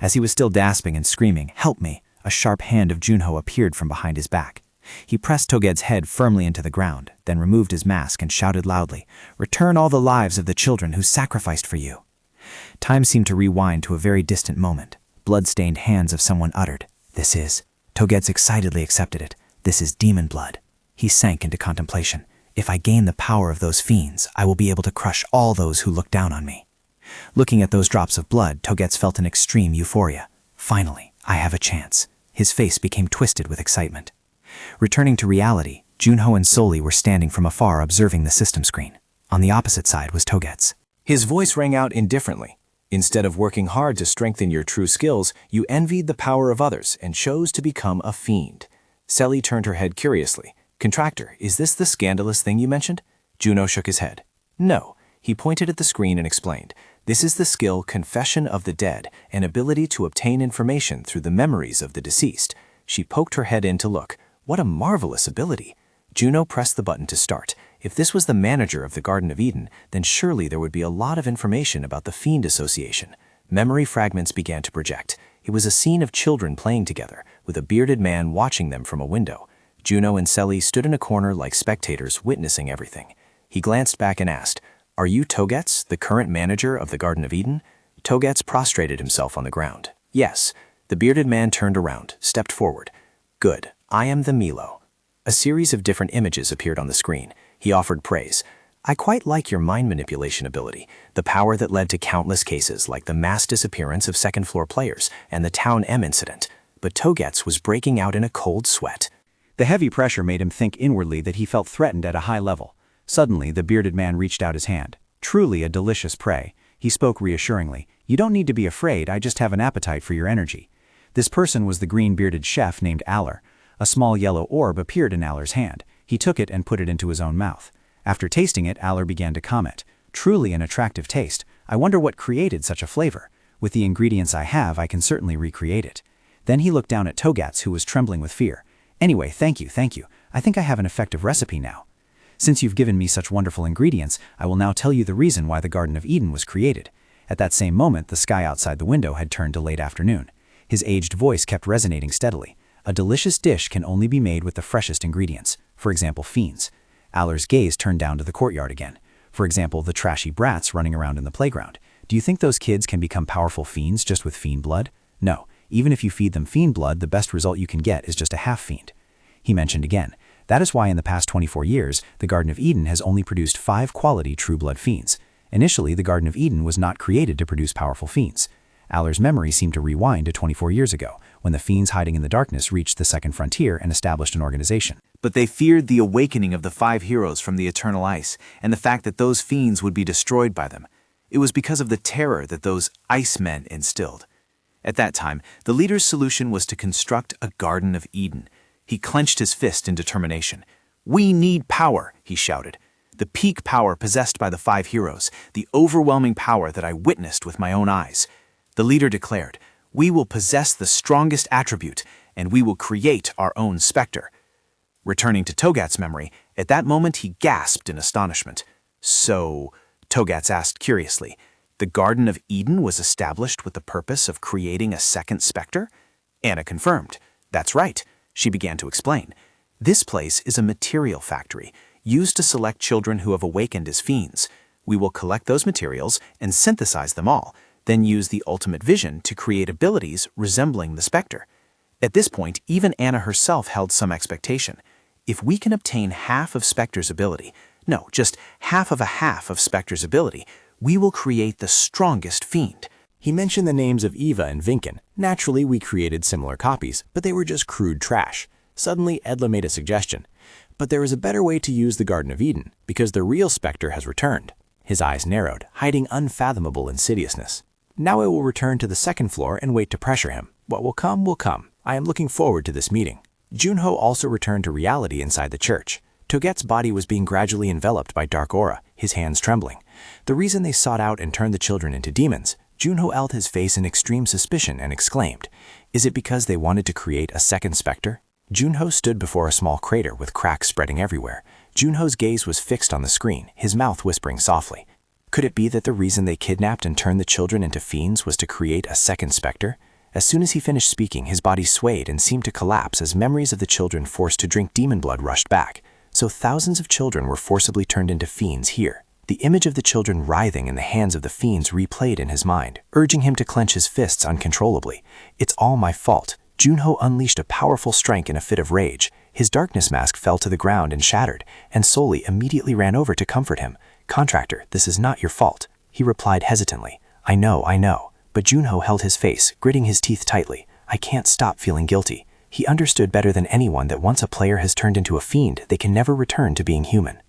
As he was still gasping and screaming, "Help me!" a sharp hand of Junho appeared from behind his back. He pressed Togetsu's head firmly into the ground, then removed his mask and shouted loudly, "Return all the lives of the children who sacrificed for you." Time seemed to rewind to a very distant moment. Blood-stained hands of someone uttered, "This is..." Togetsu excitedly accepted it. "This is demon blood." He sank into contemplation. "If I gain the power of those fiends, I will be able to crush all those who look down on me." Looking at those drops of blood, Togetsu felt an extreme euphoria. Finally, I have a chance. His face became twisted with excitement. Returning to reality, Junho and Soli were standing from afar observing the system screen. On the opposite side was Togetsu. His voice rang out indifferently. "Instead of working hard to strengthen your true skills, you envied the power of others and chose to become a fiend." Seli turned her head curiously. "Contractor, is this the scandalous thing you mentioned?" Juno shook his head. "No." He pointed at the screen and explained, "This is the skill Confession of the Dead, an ability to obtain information through the memories of the deceased." She poked her head in to look. What a marvelous ability! Juno pressed the button to start. If this was the manager of the Garden of Eden, then surely there would be a lot of information about the Fiend Association. Memory fragments began to project. It was a scene of children playing together, with a bearded man watching them from a window. Juno and Seli stood in a corner like spectators witnessing everything. He glanced back and asked, "Are you Togetsu, the current manager of the Garden of Eden?" Togetsu prostrated himself on the ground. "Yes." The bearded man turned around, stepped forward. "Good. I am the Milo." A series of different images appeared on the screen. He offered praise. "I quite like your mind manipulation ability, the power that led to countless cases like the mass disappearance of second-floor players and the Town M incident." But Togetsu was breaking out in a cold sweat. The heavy pressure made him think inwardly that he felt threatened at a high level. Suddenly, the bearded man reached out his hand. Truly a delicious prey. He spoke reassuringly. "You don't need to be afraid, I just have an appetite for your energy." This person was the green-bearded chef named Aller. A small yellow orb appeared in Aller's hand. He took it and put it into his own mouth. After tasting it, Aller began to comment, "Truly an attractive taste. I wonder what created such a flavor. With the ingredients I have, I can certainly recreate it." Then he looked down at Togetsu, who was trembling with fear. "Anyway, thank you. I think I have an effective recipe now. Since you've given me such wonderful ingredients, I will now tell you the reason why the Garden of Eden was created." At that same moment, the sky outside the window had turned to late afternoon. His aged voice kept resonating steadily. "A delicious dish can only be made with the freshest ingredients. For example, fiends." Aller's gaze turned down to the courtyard again. "For example, the trashy brats running around in the playground. Do you think those kids can become powerful fiends just with fiend blood? No. Even if you feed them fiend blood, the best result you can get is just a half-fiend." He mentioned again, "That is why in the past 24 years, the Garden of Eden has only produced 5 quality true blood fiends. Initially, the Garden of Eden was not created to produce powerful fiends." Aller's memory seemed to rewind to 24 years ago, when the fiends hiding in the darkness reached the second frontier and established an organization. But they feared the awakening of the 5 heroes from the eternal ice, and the fact that those fiends would be destroyed by them. It was because of the terror that those ice men instilled. At that time, the leader's solution was to construct a Garden of Eden. He clenched his fist in determination. "We need power," he shouted. "The peak power possessed by the 5 heroes, the overwhelming power that I witnessed with my own eyes." The leader declared, "We will possess the strongest attribute, and we will create our own specter." Returning to Togetsu's memory, at that moment he gasped in astonishment. "So," Togetsu asked curiously, "the Garden of Eden was established with the purpose of creating a second specter?" Anna confirmed. That's right, she began to explain. This place is a material factory, used to select children who have awakened as fiends. We will collect those materials and synthesize them all, then use the ultimate vision to create abilities resembling the Spectre. At this point, even Anna herself held some expectation. If we can obtain half of Spectre's ability, no, just half of Spectre's ability, we will create the strongest fiend. He mentioned the names of Eva and Vinken. Naturally, we created similar copies, but they were just crude trash. Suddenly, Edla made a suggestion. But there is a better way to use the Garden of Eden, because the real Spectre has returned. His eyes narrowed, hiding unfathomable insidiousness. Now I will return to the second floor and wait to pressure him. What will come, will come. I am looking forward to this meeting. Junho also returned to reality inside the church. Toget's body was being gradually enveloped by dark aura, his hands trembling. The reason they sought out and turned the children into demons, Junho held his face in extreme suspicion and exclaimed, "Is it because they wanted to create a second Spectre?" Junho stood before a small crater with cracks spreading everywhere. Junho's gaze was fixed on the screen, his mouth whispering softly. Could it be that the reason they kidnapped and turned the children into fiends was to create a second Spectre? As soon as he finished speaking, his body swayed and seemed to collapse as memories of the children forced to drink demon blood rushed back. So thousands of children were forcibly turned into fiends here. The image of the children writhing in the hands of the fiends replayed in his mind, urging him to clench his fists uncontrollably. It's all my fault. Junho unleashed a powerful strike in a fit of rage. His darkness mask fell to the ground and shattered, and Soli immediately ran over to comfort him. "Contractor, this is not your fault," he replied hesitantly. I know. But Junho held his face, gritting his teeth tightly. I can't stop feeling guilty. He understood better than anyone that once a player has turned into a fiend, they can never return to being human.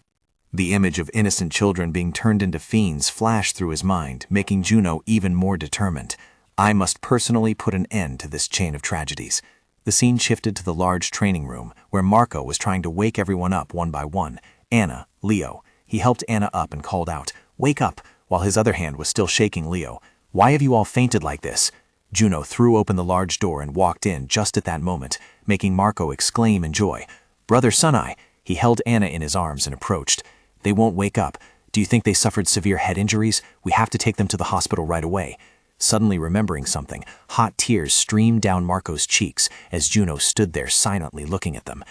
The image of innocent children being turned into fiends flashed through his mind, making Juno even more determined. I must personally put an end to this chain of tragedies. The scene shifted to the large training room, where Marco was trying to wake everyone up one by one. Anna, Leo. He helped Anna up and called out, "Wake up," while his other hand was still shaking Leo. "Why have you all fainted like this?" Juno threw open the large door and walked in just at that moment, making Marco exclaim in joy. "Brother Sunai." He held Anna in his arms and approached. "They won't wake up. Do you think they suffered severe head injuries? We have to take them to the hospital right away." Suddenly remembering something, hot tears streamed down Marco's cheeks as Juno stood there silently looking at them.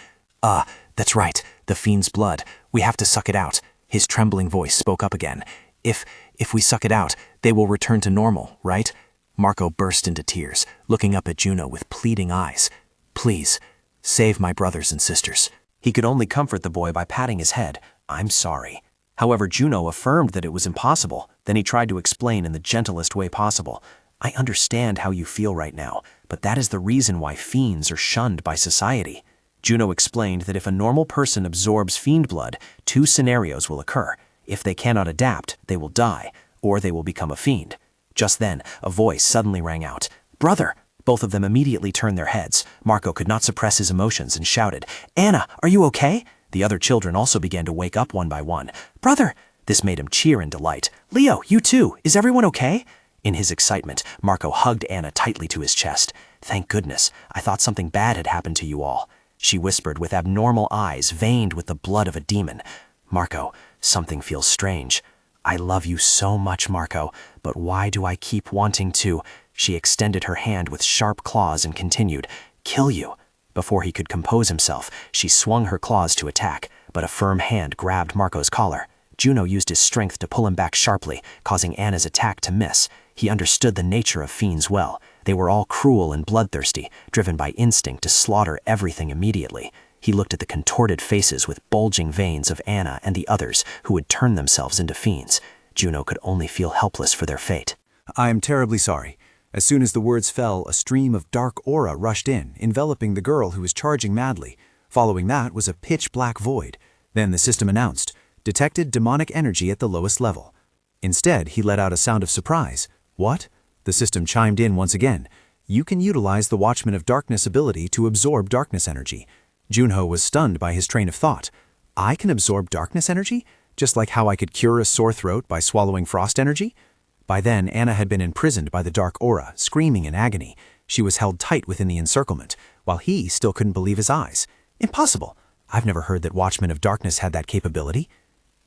That's right, the fiend's blood. We have to suck it out." His trembling voice spoke up again. If we suck it out, they will return to normal, right?" Marco burst into tears, looking up at Juno with pleading eyes. "Please, save my brothers and sisters." He could only comfort the boy by patting his head. "I'm sorry." However, Juno affirmed that it was impossible. Then he tried to explain in the gentlest way possible. "I understand how you feel right now, but that is the reason why fiends are shunned by society." Juno explained that if a normal person absorbs fiend blood, two scenarios will occur. If they cannot adapt, they will die, or they will become a fiend. Just then, a voice suddenly rang out. "Brother!" Both of them immediately turned their heads. Marco could not suppress his emotions and shouted, "Anna, are you okay?" The other children also began to wake up one by one. "Brother!" This made him cheer in delight. "Leo, you too! Is everyone okay?" In his excitement, Marco hugged Anna tightly to his chest. "Thank goodness, I thought something bad had happened to you all," she whispered with abnormal eyes veined with the blood of a demon. "Marco, something feels strange. I love you so much, Marco, but why do I keep wanting to?" She extended her hand with sharp claws and continued, "Kill you." Before he could compose himself, she swung her claws to attack, but a firm hand grabbed Marco's collar. Juno used his strength to pull him back sharply, causing Anna's attack to miss. He understood the nature of fiends well. They were all cruel and bloodthirsty, driven by instinct to slaughter everything immediately. He looked at the contorted faces with bulging veins of Anna and the others who had turned themselves into fiends. Juno could only feel helpless for their fate. "I am terribly sorry." As soon as the words fell, a stream of dark aura rushed in, enveloping the girl who was charging madly. Following that was a pitch-black void. Then the system announced, "Detected demonic energy at the lowest level." Instead, he let out a sound of surprise. "What?" The system chimed in once again. "You can utilize the Watchman of Darkness ability to absorb darkness energy." Junho was stunned by his train of thought. "I can absorb darkness energy? Just like how I could cure a sore throat by swallowing frost energy?" By then, Anna had been imprisoned by the dark aura, screaming in agony. She was held tight within the encirclement, while he still couldn't believe his eyes. "Impossible! I've never heard that Watchmen of Darkness had that capability."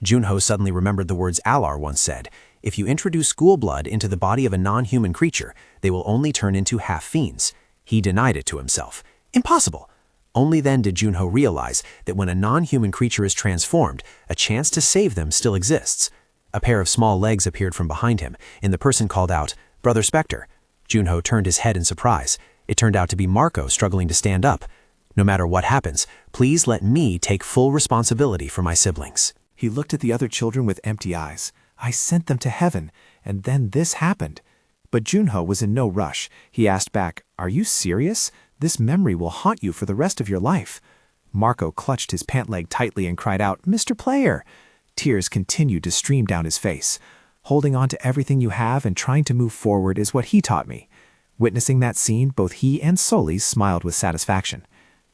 Junho suddenly remembered the words Alar once said. If you introduce school blood into the body of a non-human creature, they will only turn into half-fiends. He denied it to himself. Impossible! Only then did Junho realize that when a non-human creature is transformed, a chance to save them still exists. A pair of small legs appeared from behind him, and the person called out, "Brother Spectre." Junho turned his head in surprise. It turned out to be Marco struggling to stand up. "No matter what happens, please let me take full responsibility for my siblings." He looked at the other children with empty eyes. I sent them to heaven, and then this happened. But Junho was in no rush. He asked back, "Are you serious? This memory will haunt you for the rest of your life." Marco clutched his pant leg tightly and cried out, "Mr. Player!" Tears continued to stream down his face. Holding on to everything you have and trying to move forward is what he taught me. Witnessing that scene, both he and Solis smiled with satisfaction.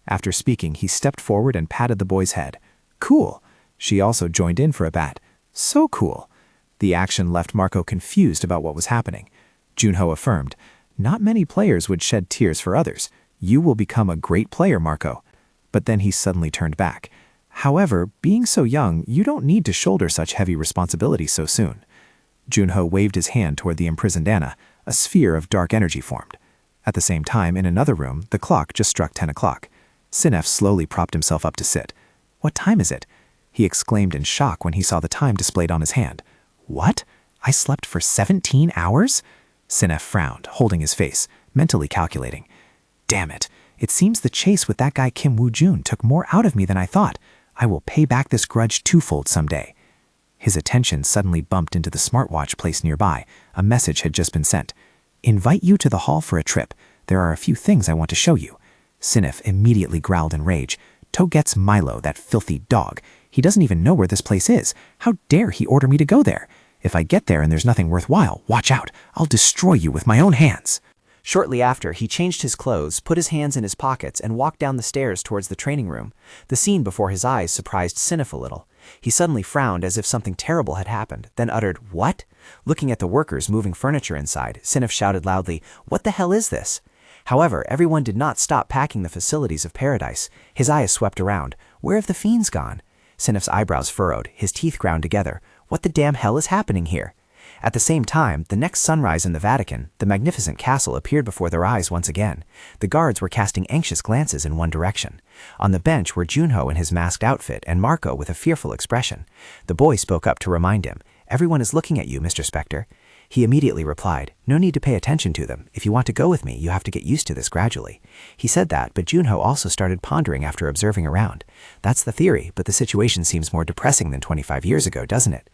After speaking, he stepped forward and patted the boy's head. "Cool." She also joined in for a bat. "So cool." The action left Marco confused about what was happening. Junho affirmed, "Not many players would shed tears for others. You will become a great player, Marco." But then he suddenly turned back. "However, being so young, you don't need to shoulder such heavy responsibility so soon." Junho waved his hand toward the imprisoned Anna. A sphere of dark energy formed. At the same time, in another room, the clock just struck 10 o'clock. Sinef slowly propped himself up to sit. "What time is it?" He exclaimed in shock when he saw the time displayed on his hand. "What? I slept for 17 hours?" Sinef frowned, holding his face, mentally calculating. "Damn it. It seems the chase with that guy Kim Woo-jun took more out of me than I thought. I will pay back this grudge twofold someday." His attention suddenly bumped into the smartwatch placed nearby. A message had just been sent. "Invite you to the hall for a trip. There are a few things I want to show you." Sinef immediately growled in rage. "Toget's Milo, that filthy dog. He doesn't even know where this place is. How dare he order me to go there? If I get there and there's nothing worthwhile, watch out. I'll destroy you with my own hands." Shortly after, he changed his clothes, put his hands in his pockets, and walked down the stairs towards the training room. The scene before his eyes surprised Sinef a little. He suddenly frowned as if something terrible had happened, then uttered, "What?" Looking at the workers moving furniture inside, Sinef shouted loudly, "What the hell is this?" However, everyone did not stop packing the facilities of paradise. His eyes swept around. Where have the fiends gone? Sinef's eyebrows furrowed, his teeth ground together. What the damn hell is happening here? At the same time, the next sunrise in the Vatican, the magnificent castle appeared before their eyes once again. The guards were casting anxious glances in one direction. On the bench were Junho in his masked outfit and Marco with a fearful expression. The boy spoke up to remind him, "Everyone is looking at you, Mr. Spectre." He immediately replied, "No need to pay attention to them. If you want to go with me, you have to get used to this gradually." He said that, but Junho also started pondering after observing around. That's the theory, but the situation seems more depressing than 25 years ago, doesn't it?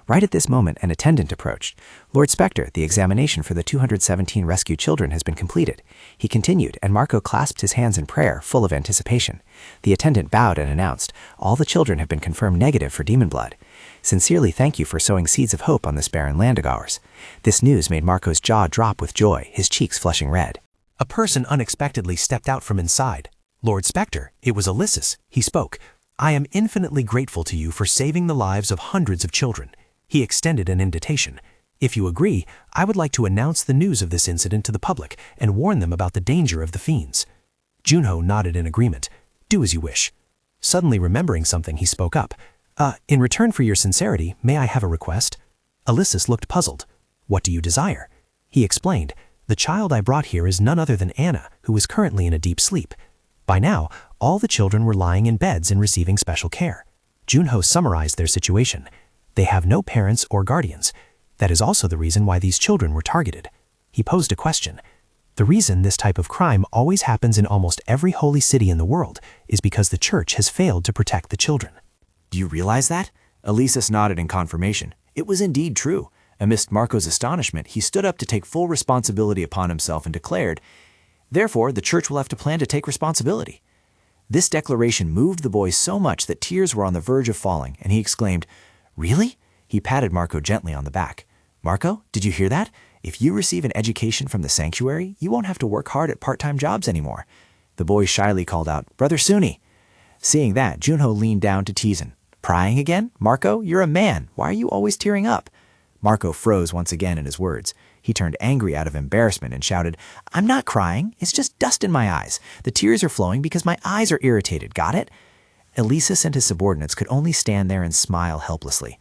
Right at this moment, an attendant approached. "Lord Spectre, the examination for the 217 rescued children has been completed." He continued, and Marco clasped his hands in prayer, full of anticipation. The attendant bowed and announced, "All the children have been confirmed negative for demon blood. Sincerely thank you for sowing seeds of hope on this barren land of ours." This news made Marco's jaw drop with joy, his cheeks flushing red. A person unexpectedly stepped out from inside. "Lord Spectre, it was Ulysses." He spoke. "I am infinitely grateful to you for saving the lives of hundreds of children." He extended an invitation. "If you agree, I would like to announce the news of this incident to the public and warn them about the danger of the fiends." Junho nodded in agreement. "Do as you wish." Suddenly remembering something, he spoke up. In return for your sincerity, may I have a request?" Ulysses looked puzzled. "What do you desire?" He explained, "The child I brought here is none other than Anna, who is currently in a deep sleep." By now, all the children were lying in beds and receiving special care. Junho summarized their situation. They have no parents or guardians. That is also the reason why these children were targeted. He posed a question. The reason this type of crime always happens in almost every holy city in the world is because the church has failed to protect the children. "Do you realize that?" Ulysses nodded in confirmation. It was indeed true. Amidst Marco's astonishment, he stood up to take full responsibility upon himself and declared, "Therefore, the church will have to plan to take responsibility." This declaration moved the boy so much that tears were on the verge of falling, and he exclaimed, "Really?" He patted Marco gently on the back. "Marco, did you hear that? If you receive an education from the sanctuary, you won't have to work hard at part-time jobs anymore." The boy shyly called out, "Brother Suni." Seeing that, Junho leaned down to tease him. "Crying again? Marco, you're a man. Why are you always tearing up?" Marco froze once again in his words. He turned angry out of embarrassment and shouted, "I'm not crying. It's just dust in my eyes. The tears are flowing because my eyes are irritated. Got it?" Ulysses and his subordinates could only stand there and smile helplessly.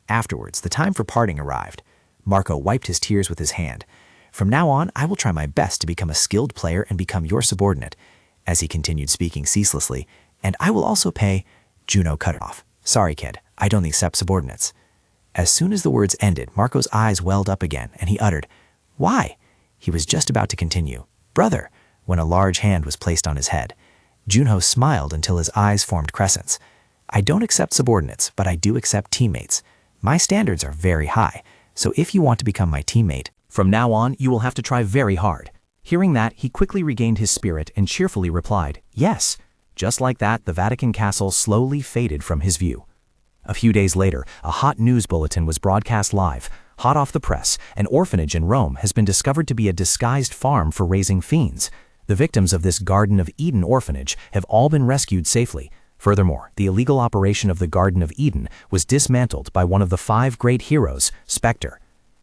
Afterwards, the time for parting arrived. Marco wiped his tears with his hand. From now on, I will try my best to become a skilled player and become your subordinate." As he continued speaking ceaselessly, "And I will also pay—" Juno cut it off. "Sorry, kid, I don't accept subordinates." As soon as the words ended, Marco's eyes welled up again, and he uttered, "Why?" He was just about to continue, "Brother," when a large hand was placed on his head. Junho smiled until his eyes formed crescents. "I don't accept subordinates, but I do accept teammates. My standards are very high, so if you want to become my teammate, from now on you will have to try very hard." Hearing that, he quickly regained his spirit and cheerfully replied, "Yes." Just like that, the Vatican castle slowly faded from his view. A few days later, a hot news bulletin was broadcast live. Hot off the press, an orphanage in Rome has been discovered to be a disguised farm for raising fiends. The victims of this Garden of Eden orphanage have all been rescued safely. Furthermore, the illegal operation of the Garden of Eden was dismantled by one of the 5 great heroes, Spectre.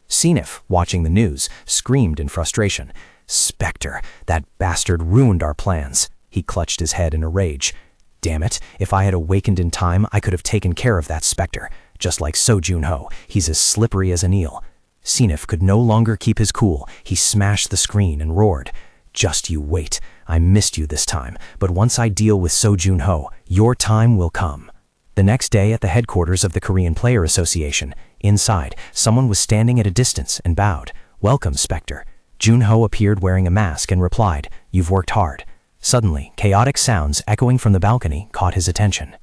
Cenif, watching the news, screamed in frustration. "Spectre, that bastard ruined our plans." He clutched his head in a rage. "Damn it, if I had awakened in time, I could have taken care of that Spectre. Just like So Junho, he's as slippery as an eel." Cenif could no longer keep his cool. He smashed the screen and roared, "Just you wait. I missed you this time, but once I deal with So Junho, your time will come." The next day at the headquarters of the Korean Player Association, inside, someone was standing at a distance and bowed. "Welcome, Spectre." Junho appeared wearing a mask and replied, "You've worked hard." Suddenly, chaotic sounds echoing from the balcony caught his attention.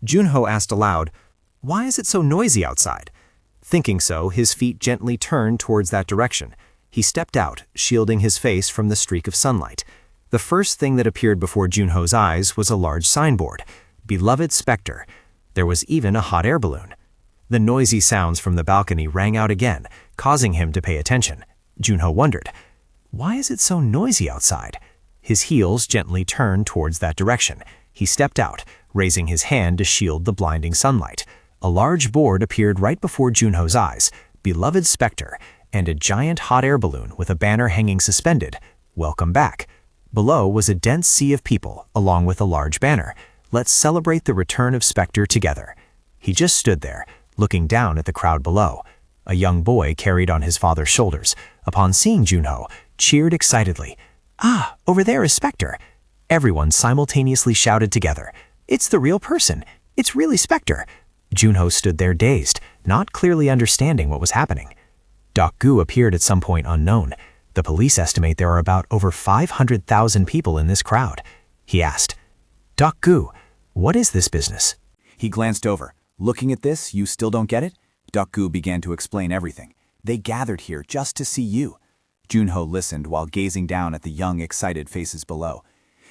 Junho asked aloud, "Why is it so noisy outside?" Thinking so, his feet gently turned towards that direction. He stepped out, shielding his face from the streak of sunlight. The first thing that appeared before Junho's eyes was a large signboard, "Beloved Spectre." There was even a hot air balloon. The noisy sounds from the balcony rang out again, causing him to pay attention. Junho wondered, "Why is it so noisy outside?" His heels gently turned towards that direction. He stepped out, raising his hand to shield the blinding sunlight. A large board appeared right before Junho's eyes, "Beloved Spectre," and a giant hot air balloon with a banner hanging suspended, "Welcome back." Below was a dense sea of people, along with a large banner, "Let's celebrate the return of Spectre together." He just stood there, looking down at the crowd below. A young boy carried on his father's shoulders, upon seeing Junho, cheered excitedly, "Ah, over there is Spectre." Everyone simultaneously shouted together, "It's the real person! It's really Spectre!" Junho stood there dazed, not clearly understanding what was happening. Gu appeared at some point unknown. The police estimate there are about over 500,000 people in this crowd. He asked, "Gu, what is this business?" He glanced over. "Looking at this, you still don't get it?" Gu began to explain everything. "They gathered here just to see you." Junho listened while gazing down at the young, excited faces below.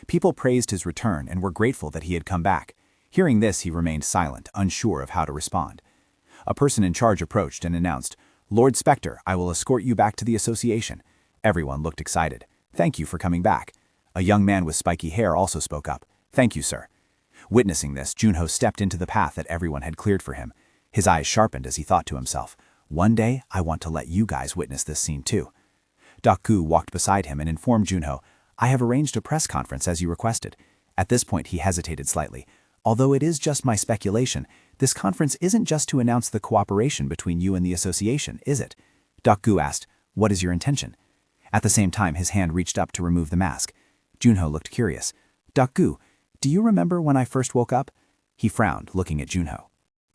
People praised his return and were grateful that he had come back. Hearing this, he remained silent, unsure of how to respond. A person in charge approached and announced, "Lord Spectre, I will escort you back to the association." Everyone looked excited. "Thank you for coming back." A young man with spiky hair also spoke up. "Thank you, sir." Witnessing this, Junho stepped into the path that everyone had cleared for him. His eyes sharpened as he thought to himself, "One day, I want to let you guys witness this scene too." Gu walked beside him and informed Junho, "I have arranged a press conference as you requested." At this point, he hesitated slightly. "Although it is just my speculation, this conference isn't just to announce the cooperation between you and the association, is it?" Gu asked, "What is your intention?" At the same time, his hand reached up to remove the mask. Junho looked curious. "Gu, do you remember when I first woke up?" He frowned, looking at Junho.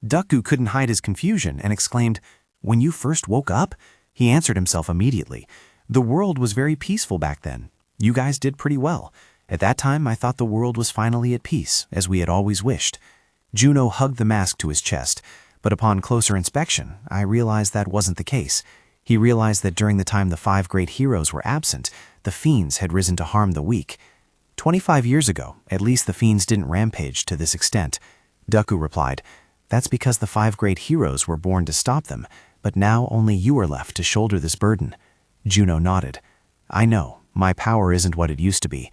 Gu couldn't hide his confusion and exclaimed, "When you first woke up?" He answered himself immediately. "The world was very peaceful back then. You guys did pretty well. At that time, I thought the world was finally at peace, as we had always wished." Junho hugged the mask to his chest, but upon closer inspection, I realized that wasn't the case. He realized that during the time the 5 great heroes were absent, the fiends had risen to harm the weak. 25 years ago, at least the fiends didn't rampage to this extent. Gu replied, "That's because the 5 great heroes were born to stop them, but now only you are left to shoulder this burden." Junho nodded. "I know, my power isn't what it used to be.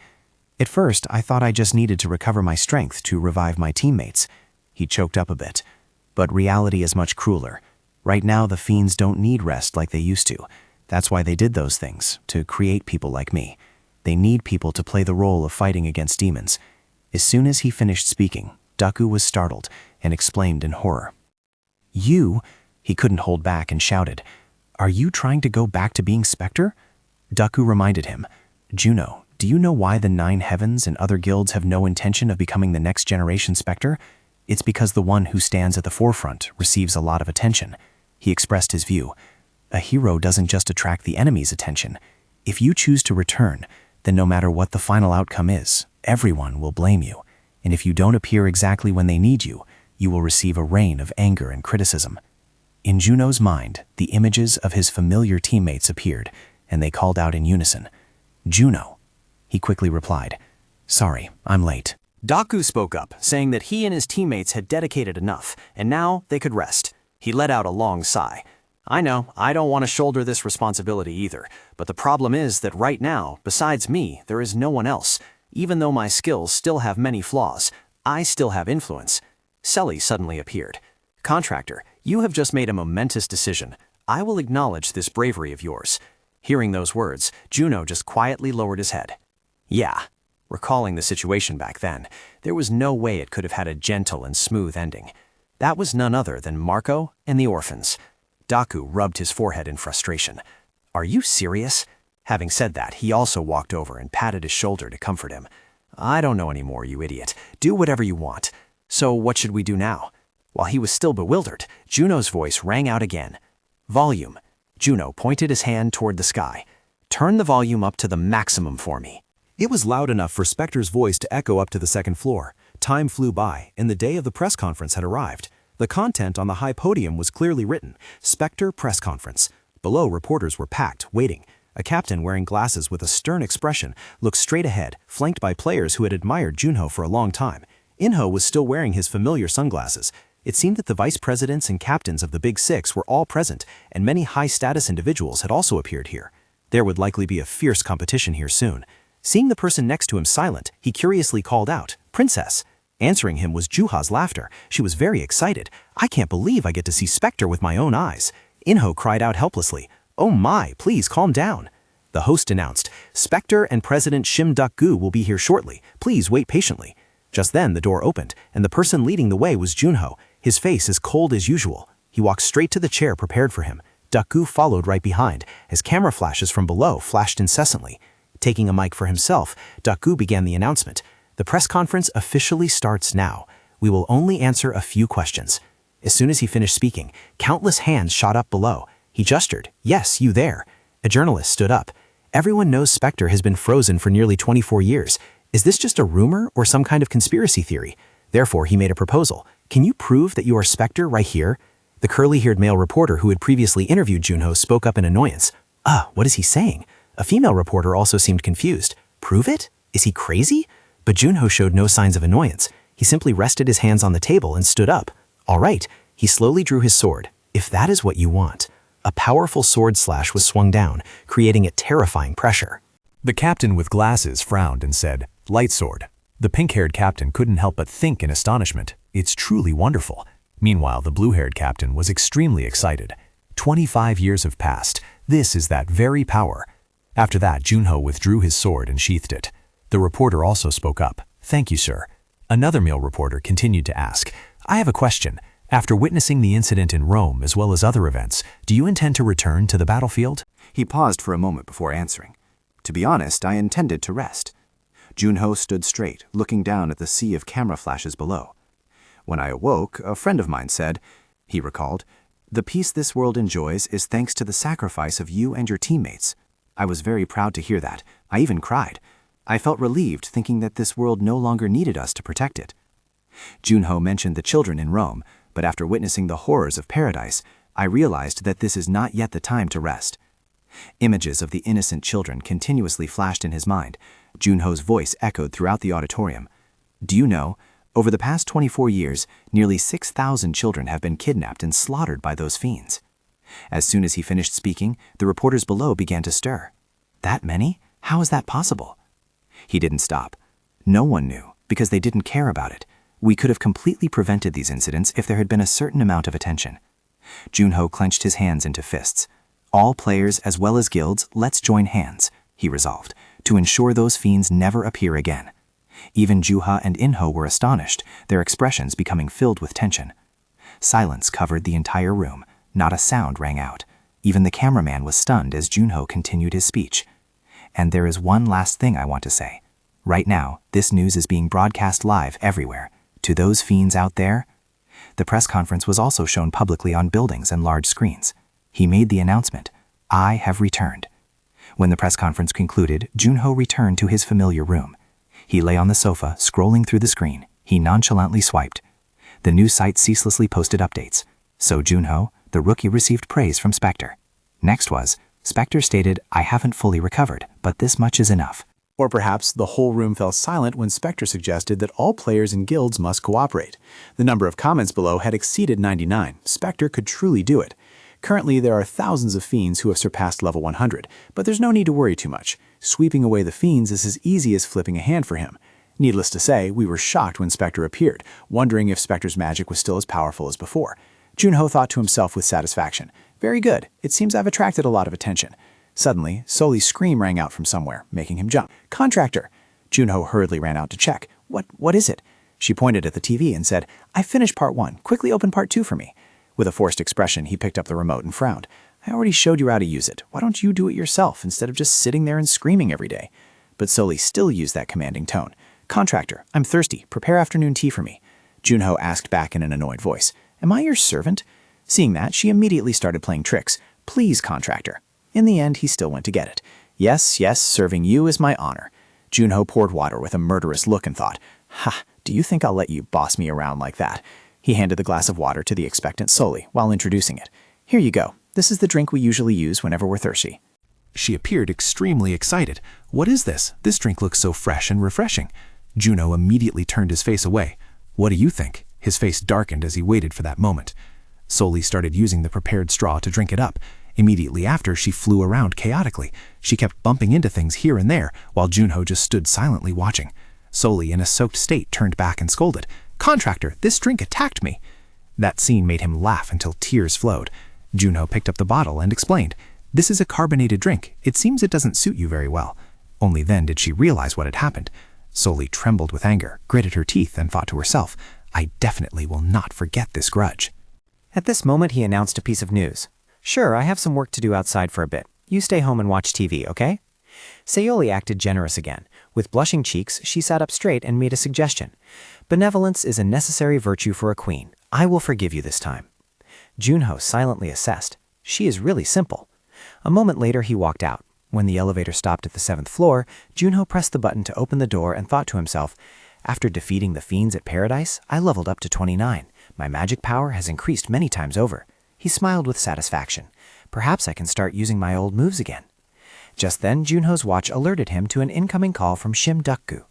At first, I thought I just needed to recover my strength to revive my teammates." He choked up a bit. "But reality is much crueler. Right now, the fiends don't need rest like they used to. That's why they did those things, to create people like me. They need people to play the role of fighting against demons." As soon as he finished speaking, Gu was startled and exclaimed in horror. "You?" He couldn't hold back and shouted, "Are you trying to go back to being Spectre?" Deku reminded him, Juno, do you know why the Nine Heavens and other guilds have no intention of becoming the next generation Spectre? It's because the one who stands at the forefront receives a lot of attention. He expressed his view. A hero doesn't just attract the enemy's attention. If you choose to return, then no matter what the final outcome is, everyone will blame you. And if you don't appear exactly when they need you, you will receive a rain of anger and criticism. In Juno's mind, the images of his familiar teammates appeared, and they called out in unison, Juno. He quickly replied, Sorry, I'm late. Deku spoke up, saying that he and his teammates had dedicated enough, and now they could rest. He let out a long sigh. I know, I don't want to shoulder this responsibility either, but the problem is that right now, besides me, there is no one else. Even though my skills still have many flaws, I still have influence. Selly suddenly appeared. Contractor, you have just made a momentous decision. I will acknowledge this bravery of yours. Hearing those words, Juno just quietly lowered his head. Yeah. Recalling the situation back then, there was no way it could have had a gentle and smooth ending. That was none other than Marco and the orphans. Deku rubbed his forehead in frustration. Are you serious? Having said that, he also walked over and patted his shoulder to comfort him. I don't know anymore, you idiot. Do whatever you want. So what should we do now? While he was still bewildered, Juno's voice rang out again. Volume. Juno pointed his hand toward the sky. Turn the volume up to the maximum for me. It was loud enough for Spectre's voice to echo up to the second floor. Time flew by, and the day of the press conference had arrived. The content on the high podium was clearly written, Spectre Press Conference. Below, reporters were packed, waiting. A captain wearing glasses with a stern expression looked straight ahead, flanked by players who had admired Junho for a long time. Inho was still wearing his familiar sunglasses. It seemed that the vice presidents and captains of the Big Six were all present, and many high-status individuals had also appeared here. There would likely be a fierce competition here soon. Seeing the person next to him silent, he curiously called out, Princess. Answering him was Juha's laughter. She was very excited. I can't believe I get to see Spectre with my own eyes. Inho cried out helplessly, Oh my, please calm down. The host announced, Spectre and President Shim Deok-gu will be here shortly. Please wait patiently. Just then the door opened, and the person leading the way was Junho, his face as cold as usual. He walked straight to the chair prepared for him. Deok-gu followed right behind, as camera flashes from below flashed incessantly. Taking a mic for himself, Deok-gu began the announcement. The press conference officially starts now. We will only answer a few questions. As soon as he finished speaking, countless hands shot up below. He gestured, Yes, you there. A journalist stood up. Everyone knows Spectre has been frozen for nearly 24 years. Is this just a rumor or some kind of conspiracy theory? Therefore, he made a proposal. Can you prove that you are Spectre right here? The curly-haired male reporter who had previously interviewed Junho spoke up in annoyance. What is he saying? A female reporter also seemed confused. Prove it? Is he crazy? But Junho showed no signs of annoyance. He simply rested his hands on the table and stood up. All right. He slowly drew his sword. If that is what you want. A powerful sword slash was swung down, creating a terrifying pressure. The captain with glasses frowned and said, Light sword. The pink-haired captain couldn't help but think in astonishment. It's truly wonderful. Meanwhile, the blue-haired captain was extremely excited. 25 years have passed. This is that very power. After that, Junho withdrew his sword and sheathed it. The reporter also spoke up. Thank you, sir. Another male reporter continued to ask, I have a question. After witnessing the incident in Rome as well as other events, do you intend to return to the battlefield? He paused for a moment before answering. To be honest, I intended to rest. Junho stood straight, looking down at the sea of camera flashes below. When I awoke, a friend of mine said, he recalled, The peace this world enjoys is thanks to the sacrifice of you and your teammates. I was very proud to hear that. I even cried. I felt relieved thinking that this world no longer needed us to protect it. Junho mentioned the children in Rome, but after witnessing the horrors of paradise, I realized that this is not yet the time to rest. Images of the innocent children continuously flashed in his mind. Junho's voice echoed throughout the auditorium. Do you know, over the past 24 years, nearly 6,000 children have been kidnapped and slaughtered by those fiends. As soon as he finished speaking, the reporters below began to stir. That many? How is that possible? He didn't stop. No one knew, because they didn't care about it. We could have completely prevented these incidents if there had been a certain amount of attention. Junho clenched his hands into fists. All players as well as guilds, let's join hands, he resolved, to ensure those fiends never appear again. Even Juha and Inho were astonished, their expressions becoming filled with tension. Silence covered the entire room. Not a sound rang out. Even the cameraman was stunned as Junho continued his speech. And there is one last thing I want to say. Right now, this news is being broadcast live everywhere. To those fiends out there, the press conference was also shown publicly on buildings and large screens. He made the announcement, I have returned. When the press conference concluded, Junho returned to his familiar room. He lay on the sofa, scrolling through the screen. He nonchalantly swiped. The news site ceaselessly posted updates. So Junho, the rookie, received praise from Spectre. Next was, Spectre stated, I haven't fully recovered, but this much is enough. Or perhaps the whole room fell silent when Spectre suggested that all players and guilds must cooperate. The number of comments below had exceeded 99. Spectre could truly do it. Currently, there are thousands of fiends who have surpassed level 100, but there's no need to worry too much. Sweeping away the fiends is as easy as flipping a hand for him. Needless to say, we were shocked when Spectre appeared, wondering if Spectre's magic was still as powerful as before. Junho thought to himself with satisfaction, very good, it seems I've attracted a lot of attention. Suddenly, Soli's scream rang out from somewhere, making him jump. Contractor! Junho hurriedly ran out to check. What is it? She pointed at the TV and said, I finished part 1. Quickly open part 2 for me. With a forced expression, he picked up the remote and frowned. I already showed you how to use it. Why don't you do it yourself instead of just sitting there and screaming every day? But Soli still used that commanding tone. Contractor, I'm thirsty. Prepare afternoon tea for me. Junho asked back in an annoyed voice. Am I your servant? Seeing that, she immediately started playing tricks. Please, contractor. In the end, he still went to get it. Yes, serving you is my honor. Junho poured water with a murderous look and thought, Ha, do you think I'll let you boss me around like that? He handed the glass of water to the expectant Soli while introducing it. Here you go. This is the drink we usually use whenever we're thirsty. She appeared extremely excited. What is this? This drink looks so fresh and refreshing. Junho immediately turned his face away. What do you think? His face darkened as he waited for that moment. Soli started using the prepared straw to drink it up. Immediately after, she flew around chaotically. She kept bumping into things here and there, while Junho just stood silently watching. Soli, in a soaked state, turned back and scolded. Contractor, this drink attacked me. That scene made him laugh until tears flowed. Junho picked up the bottle and explained, This is a carbonated drink. It seems it doesn't suit you very well. Only then did she realize what had happened. Soli trembled with anger, gritted her teeth, and thought to herself, I definitely will not forget this grudge. At this moment, he announced a piece of news. Sure, I have some work to do outside for a bit. You stay home and watch TV, okay? Sayoli acted generous again. With blushing cheeks, she sat up straight and made a suggestion. Benevolence is a necessary virtue for a queen. I will forgive you this time. Junho silently assessed. She is really simple. A moment later, he walked out. When the elevator stopped at the 7th floor, Junho pressed the button to open the door and thought to himself, after defeating the fiends at Paradise, I leveled up to 29. My magic power has increased many times over. He smiled with satisfaction. Perhaps I can start using my old moves again. Just then, Junho's watch alerted him to an incoming call from Shim Dukgu.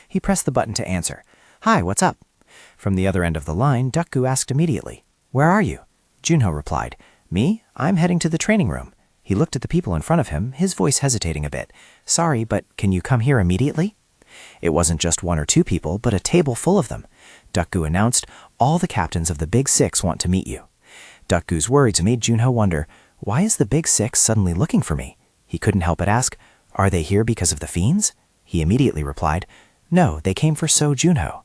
He pressed the button to answer. Hi, what's up? From the other end of the line, Dukgu asked immediately, Where are you? Junho replied, Me? I'm heading to the training room. He looked at the people in front of him, his voice hesitating a bit. Sorry, but can you come here immediately? It wasn't just 1 or 2 people, but a table full of them. Dukgu announced, All the captains of the Big Six want to meet you. Dukgu's words made Junho wonder, why is the Big Six suddenly looking for me? He couldn't help but ask, Are they here because of the fiends? He immediately replied, No, they came for So Junho.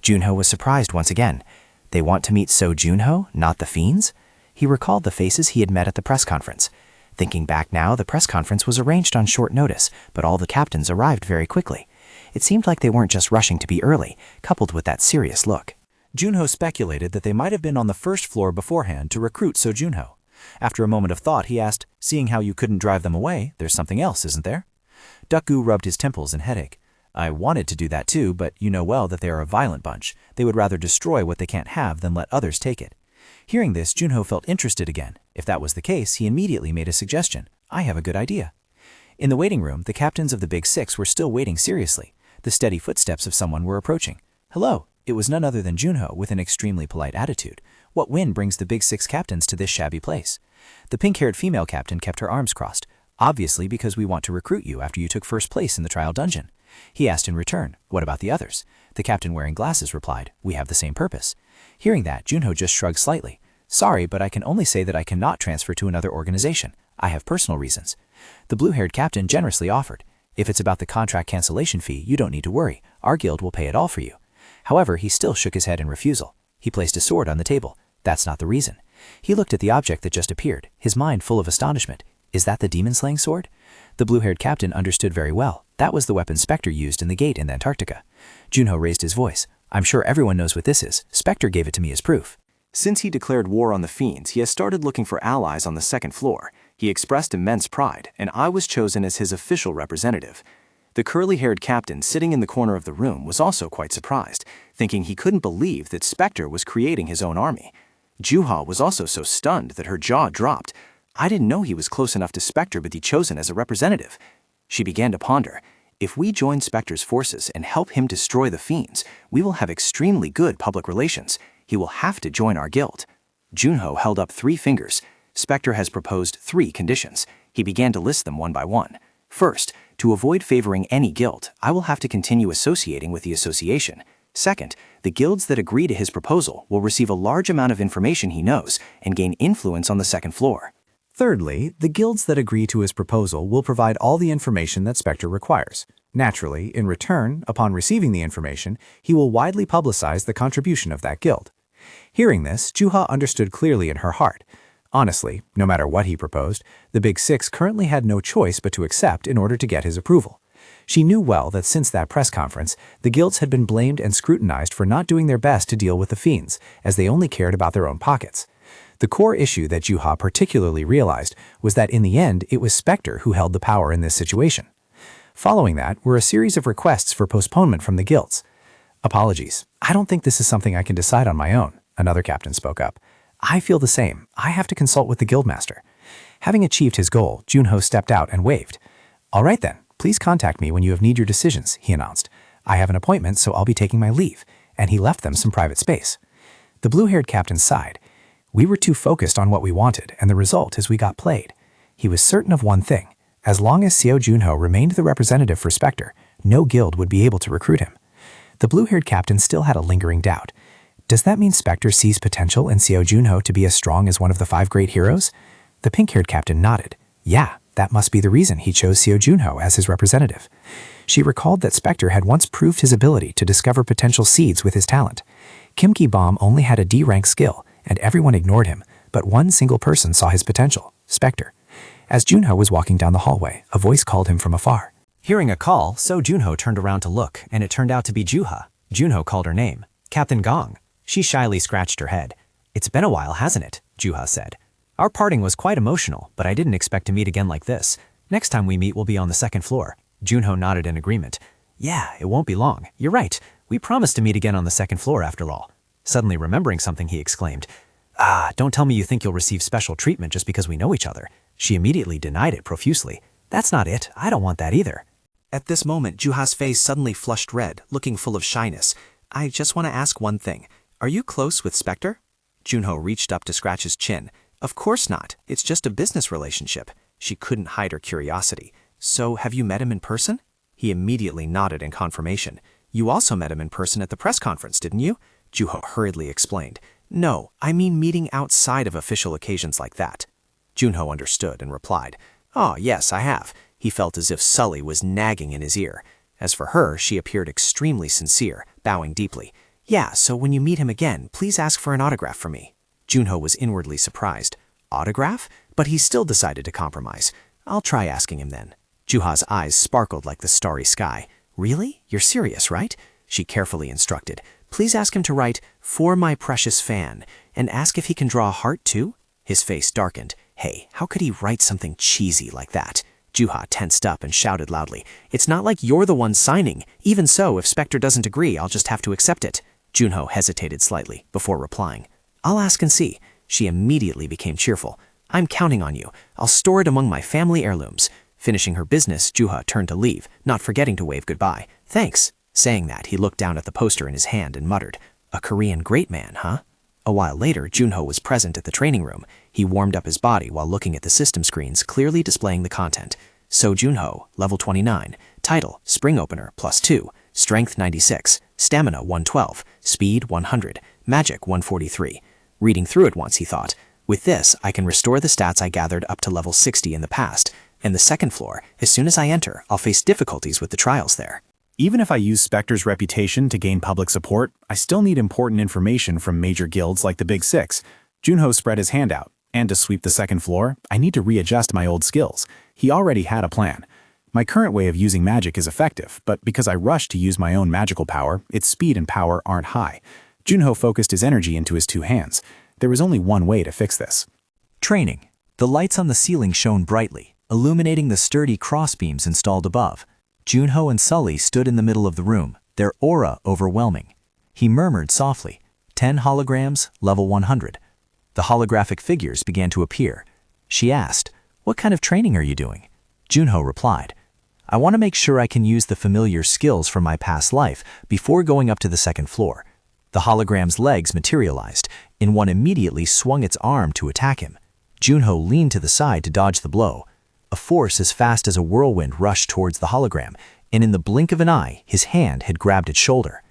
Junho was surprised once again. They want to meet So Junho, not the fiends? He recalled the faces he had met at the press conference. Thinking back now, the press conference was arranged on short notice, but all the captains arrived very quickly. It seemed like they weren't just rushing to be early, coupled with that serious look. Junho speculated that they might have been on the first floor beforehand to recruit So Junho. After a moment of thought, he asked, Seeing how you couldn't drive them away, there's something else, isn't there? Dukgu rubbed his temples in headache. I wanted to do that too, but you know well that they are a violent bunch. They would rather destroy what they can't have than let others take it. Hearing this, Junho felt interested again. If that was the case, he immediately made a suggestion. I have a good idea. In the waiting room, the captains of the Big Six were still waiting seriously. The steady footsteps of someone were approaching. Hello. It was none other than Junho with an extremely polite attitude. What wind brings the Big Six captains to this shabby place? The pink-haired female captain kept her arms crossed. Obviously because we want to recruit you after you took first place in the trial dungeon. He asked in return, what about the others? The captain wearing glasses replied, we have the same purpose. Hearing that, Junho just shrugged slightly. Sorry, but I can only say that I cannot transfer to another organization. I have personal reasons. The blue-haired captain generously offered. If it's about the contract cancellation fee, you don't need to worry. Our guild will pay it all for you. However, he still shook his head in refusal. He placed a sword on the table. That's not the reason. He looked at the object that just appeared, his mind full of astonishment. Is that the demon-slaying sword? The blue-haired captain understood very well. That was the weapon Spectre used in the gate in Antarctica. Junho raised his voice. I'm sure everyone knows what this is. Spectre gave it to me as proof. Since he declared war on the fiends, he has started looking for allies on the second floor. He expressed immense pride, and I was chosen as his official representative. The curly-haired captain sitting in the corner of the room was also quite surprised, thinking he couldn't believe that Spectre was creating his own army. Juha was also so stunned that her jaw dropped. I didn't know he was close enough to Spectre to be chosen as a representative. She began to ponder. If we join Spectre's forces and help him destroy the fiends, we will have extremely good public relations. He will have to join our guild. Junho held up 3 fingers. Spectre has proposed 3 conditions. He began to list them one by one. First, to avoid favoring any guild, I will have to continue associating with the association. Second, the guilds that agree to his proposal will receive a large amount of information he knows and gain influence on the second floor. Thirdly, the guilds that agree to his proposal will provide all the information that Spectre requires. Naturally, in return, upon receiving the information, he will widely publicize the contribution of that guild. Hearing this, Juha understood clearly in her heart. Honestly, no matter what he proposed, the Big Six currently had no choice but to accept in order to get his approval. She knew well that since that press conference, the guilds had been blamed and scrutinized for not doing their best to deal with the fiends, as they only cared about their own pockets. The core issue that Juha particularly realized was that in the end, it was Spectre who held the power in this situation. Following that were a series of requests for postponement from the guilds. Apologies, I don't think this is something I can decide on my own, another captain spoke up. I feel the same. I have to consult with the guildmaster. Having achieved his goal, Junho stepped out and waved. All right then, please contact me when you have need your decisions, he announced. I have an appointment, so I'll be taking my leave, and he left them some private space. The blue-haired captain sighed. We were too focused on what we wanted, and the result is we got played. He was certain of one thing. As long as Seo Junho remained the representative for Spectre, no guild would be able to recruit him. The blue-haired captain still had a lingering doubt. Does that mean Spectre sees potential in Seo Junho to be as strong as one of the 5 great heroes? The pink-haired captain nodded. Yeah, that must be the reason he chose Seo Junho as his representative. She recalled that Spectre had once proved his ability to discover potential seeds with his talent. Kim Ki-bom only had a D-rank skill, and everyone ignored him, but one single person saw his potential, Spectre. As Junho was walking down the hallway, a voice called him from afar. Hearing a call, So Junho turned around to look, and it turned out to be Juha. Junho called her name. Captain Gong. She shyly scratched her head. It's been a while, hasn't it? Juha said. Our parting was quite emotional, but I didn't expect to meet again like this. Next time we meet, we'll be on the second floor. Junho nodded in agreement. Yeah, it won't be long. You're right. We promised to meet again on the second floor after all. Suddenly remembering something, he exclaimed. Don't tell me you think you'll receive special treatment just because we know each other. She immediately denied it profusely. That's not it. I don't want that either. At this moment, Juha's face suddenly flushed red, looking full of shyness. I just want to ask one thing. Are you close with Spectre? Junho reached up to scratch his chin. Of course not. It's just a business relationship. She couldn't hide her curiosity. So, have you met him in person? He immediately nodded in confirmation. You also met him in person at the press conference, didn't you? Juho hurriedly explained. No, I mean meeting outside of official occasions like that. Junho understood and replied. Oh, yes, I have. He felt as if Sully was nagging in his ear. As for her, she appeared extremely sincere, bowing deeply. Yeah, so when you meet him again, please ask for an autograph from me. Junho was inwardly surprised. Autograph? But he still decided to compromise. I'll try asking him then. Juha's eyes sparkled like the starry sky. Really? You're serious, right? She carefully instructed. Please ask him to write, For my precious fan, and ask if he can draw a heart too? His face darkened. Hey, how could he write something cheesy like that? Juha tensed up and shouted loudly. It's not like you're the one signing. Even so, if Spectre doesn't agree, I'll just have to accept it. Junho hesitated slightly before replying. I'll ask and see. She immediately became cheerful. I'm counting on you. I'll store it among my family heirlooms. Finishing her business, Juha turned to leave, not forgetting to wave goodbye. Thanks. Saying that, he looked down at the poster in his hand and muttered, A Korean great man, huh? A while later, Junho was present at the training room. He warmed up his body while looking at the system screens clearly displaying the content. So Junho, level 29, title, Spring Opener, +2, Strength 96, Stamina 112, Speed 100, Magic 143. Reading through it once, he thought, with this, I can restore the stats I gathered up to level 60 in the past, and the second floor, as soon as I enter, I'll face difficulties with the trials there. Even if I use Spectre's reputation to gain public support, I still need important information from major guilds like the Big Six. Junho spread his hand out. And to sweep the second floor, I need to readjust my old skills. He already had a plan. My current way of using magic is effective, but because I rushed to use my own magical power, its speed and power aren't high. Junho focused his energy into his two hands. There was only one way to fix this. Training. The lights on the ceiling shone brightly, illuminating the sturdy crossbeams installed above. Junho and Sully stood in the middle of the room, their aura overwhelming. He murmured softly, 10 holograms, level 100. The holographic figures began to appear. She asked, "What kind of training are you doing?" Junho replied, "I want to make sure I can use the familiar skills from my past life before going up to the second floor." The hologram's legs materialized, and one immediately swung its arm to attack him. Junho leaned to the side to dodge the blow. A force as fast as a whirlwind rushed towards the hologram, and in the blink of an eye, his hand had grabbed its shoulder.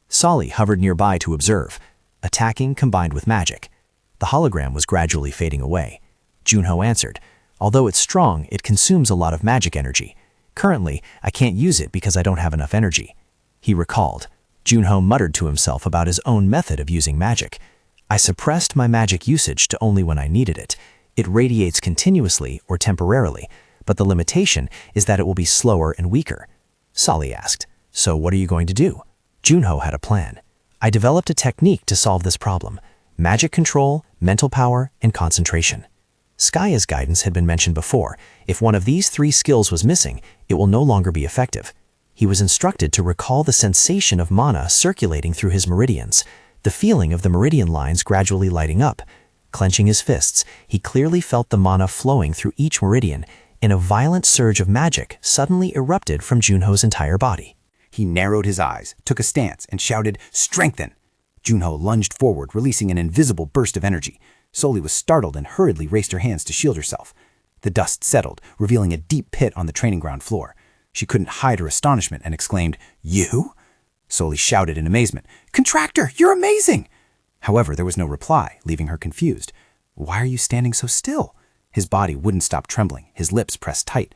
Sully hovered nearby to observe, attacking combined with magic. The hologram was gradually fading away. Junho answered, "Although it's strong, it consumes a lot of magic energy. Currently, I can't use it because I don't have enough energy." He recalled. Junho muttered to himself about his own method of using magic. "I suppressed my magic usage to only when I needed it. It radiates continuously or temporarily, but the limitation is that it will be slower and weaker." Sully asked, "So what are you going to do?" Junho had a plan. "I developed a technique to solve this problem. Magic control, mental power, and concentration." Skaya's guidance had been mentioned before. If one of these 3 skills was missing, it will no longer be effective. He was instructed to recall the sensation of mana circulating through his meridians, the feeling of the meridian lines gradually lighting up. Clenching his fists, he clearly felt the mana flowing through each meridian, and a violent surge of magic suddenly erupted from Junho's entire body. He narrowed his eyes, took a stance, and shouted, "Strengthen!" Junho lunged forward, releasing an invisible burst of energy. Sully was startled and hurriedly raised her hands to shield herself. The dust settled, revealing a deep pit on the training ground floor. She couldn't hide her astonishment and exclaimed, "You?" Sully shouted in amazement, "Contractor, you're amazing!" However, there was no reply, leaving her confused. "Why are you standing so still?" His body wouldn't stop trembling, his lips pressed tight.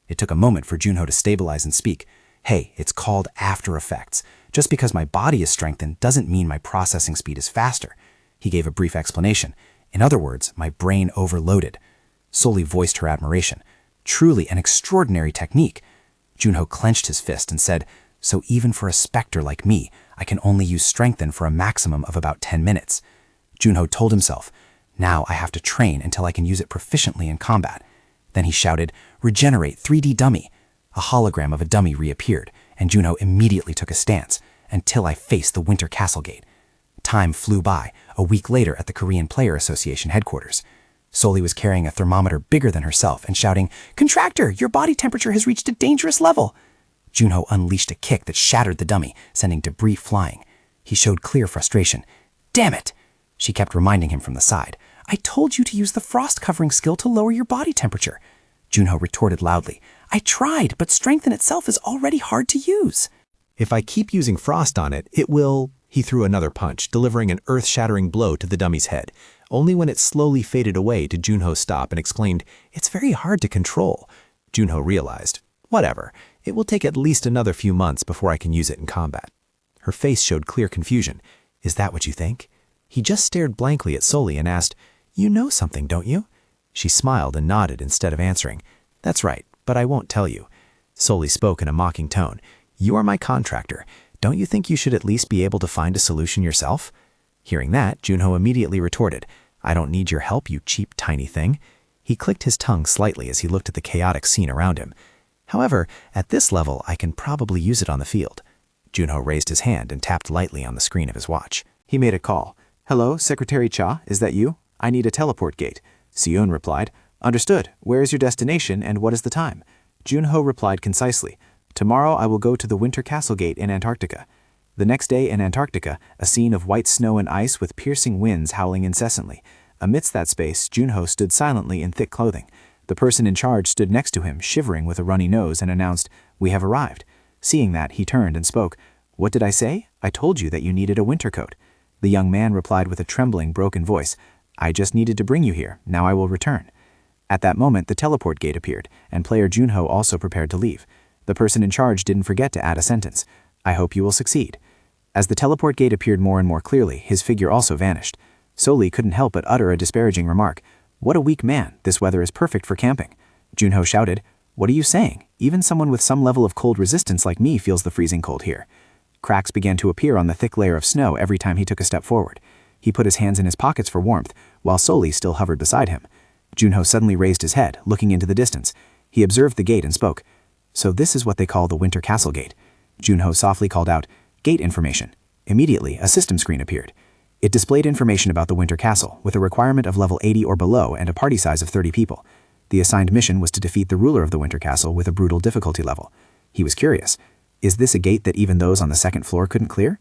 It took a moment for Junho to stabilize and speak. "Hey, it's called after effects. Just because my body is strengthened doesn't mean my processing speed is faster." He gave a brief explanation. "In other words, my brain overloaded." Sully voiced her admiration. "Truly an extraordinary technique." Junho clenched his fist and said, "So even for a specter like me, I can only use strengthen for a maximum of about 10 minutes. Junho told himself, "Now I have to train until I can use it proficiently in combat." Then he shouted, "Regenerate 3D dummy." A hologram of a dummy reappeared, and Junho immediately took a stance, until I faced the Winter Castle Gate. Time flew by, a week later at the Korean Player Association headquarters. Sully was carrying a thermometer bigger than herself and shouting, "Contractor, your body temperature has reached a dangerous level." Junho unleashed a kick that shattered the dummy, sending debris flying. He showed clear frustration. "Damn it!" She kept reminding him from the side. "I told you to use the frost covering skill to lower your body temperature." Junho retorted loudly, "I tried, but strengthen itself is already hard to use." "If I keep using frost on it, it will..." He threw another punch, delivering an earth-shattering blow to the dummy's head. Only when it slowly faded away did Junho stop and exclaimed, "It's very hard to control." Junho realized, "Whatever, it will take at least another few months before I can use it in combat." Her face showed clear confusion. "Is that what you think?" He just stared blankly at Sully and asked, "You know something, don't you?" She smiled and nodded instead of answering. "That's right, but I won't tell you." Sully spoke in a mocking tone. "You are my contractor. Don't you think you should at least be able to find a solution yourself?" Hearing that, Junho immediately retorted, "I don't need your help, you cheap tiny thing." He clicked his tongue slightly as he looked at the chaotic scene around him. "However, at this level, I can probably use it on the field." Junho raised his hand and tapped lightly on the screen of his watch. He made a call. "Hello, Secretary Cha, is that you? I need a teleport gate." Seon replied, "Understood. Where is your destination and what is the time?" Junho replied concisely, "Tomorrow I will go to the Winter Castle Gate in Antarctica." The next day in Antarctica, a scene of white snow and ice with piercing winds howling incessantly. Amidst that space, Junho stood silently in thick clothing. The person in charge stood next to him, shivering with a runny nose, and announced, "We have arrived." Seeing that, he turned and spoke, "What did I say? I told you that you needed a winter coat." The young man replied with a trembling, broken voice, "I just needed to bring you here. Now I will return." At that moment, the teleport gate appeared, and player Junho also prepared to leave. The person in charge didn't forget to add a sentence, "I hope you will succeed." As the teleport gate appeared more and more clearly, his figure also vanished. Sully couldn't help but utter a disparaging remark. What a weak man, this weather is perfect for camping. Junho shouted, what are you saying? Even someone with some level of cold resistance like me feels the freezing cold here. Cracks began to appear on the thick layer of snow every time he took a step forward. He put his hands in his pockets for warmth, while Soli still hovered beside him. Junho suddenly raised his head, looking into the distance. He observed the gate and spoke. So this is what they call the Winter Castle Gate. Junho softly called out, gate information. Immediately, a system screen appeared. It displayed information about the Winter Castle, with a requirement of level 80 or below and a party size of 30 people. The assigned mission was to defeat the ruler of the Winter Castle with a brutal difficulty level. He was curious. Is this a gate that even those on the second floor couldn't clear?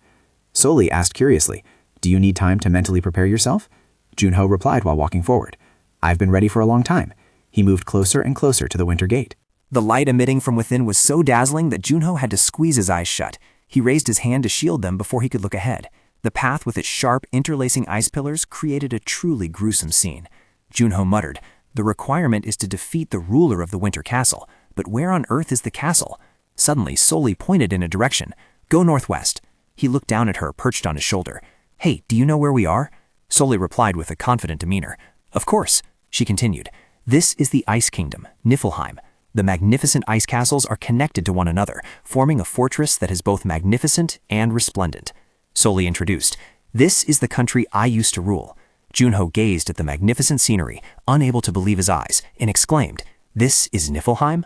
Soli asked curiously, do you need time to mentally prepare yourself? Junho replied while walking forward. I've been ready for a long time. He moved closer and closer to the Winter Gate. The light emitting from within was so dazzling that Junho had to squeeze his eyes shut. He raised his hand to shield them before he could look ahead. The path with its sharp, interlacing ice pillars created a truly gruesome scene. Junho muttered, the requirement is to defeat the ruler of the Winter Castle, but where on earth is the castle? Suddenly, Soli pointed in a direction. Go northwest. He looked down at her, perched on his shoulder. Hey, do you know where we are? Soli replied with a confident demeanor. Of course. She continued. This is the Ice Kingdom, Niflheim. The magnificent ice castles are connected to one another, forming a fortress that is both magnificent and resplendent. Soli introduced. This is the country I used to rule. Junho gazed at the magnificent scenery, unable to believe his eyes, and exclaimed, this is Niflheim?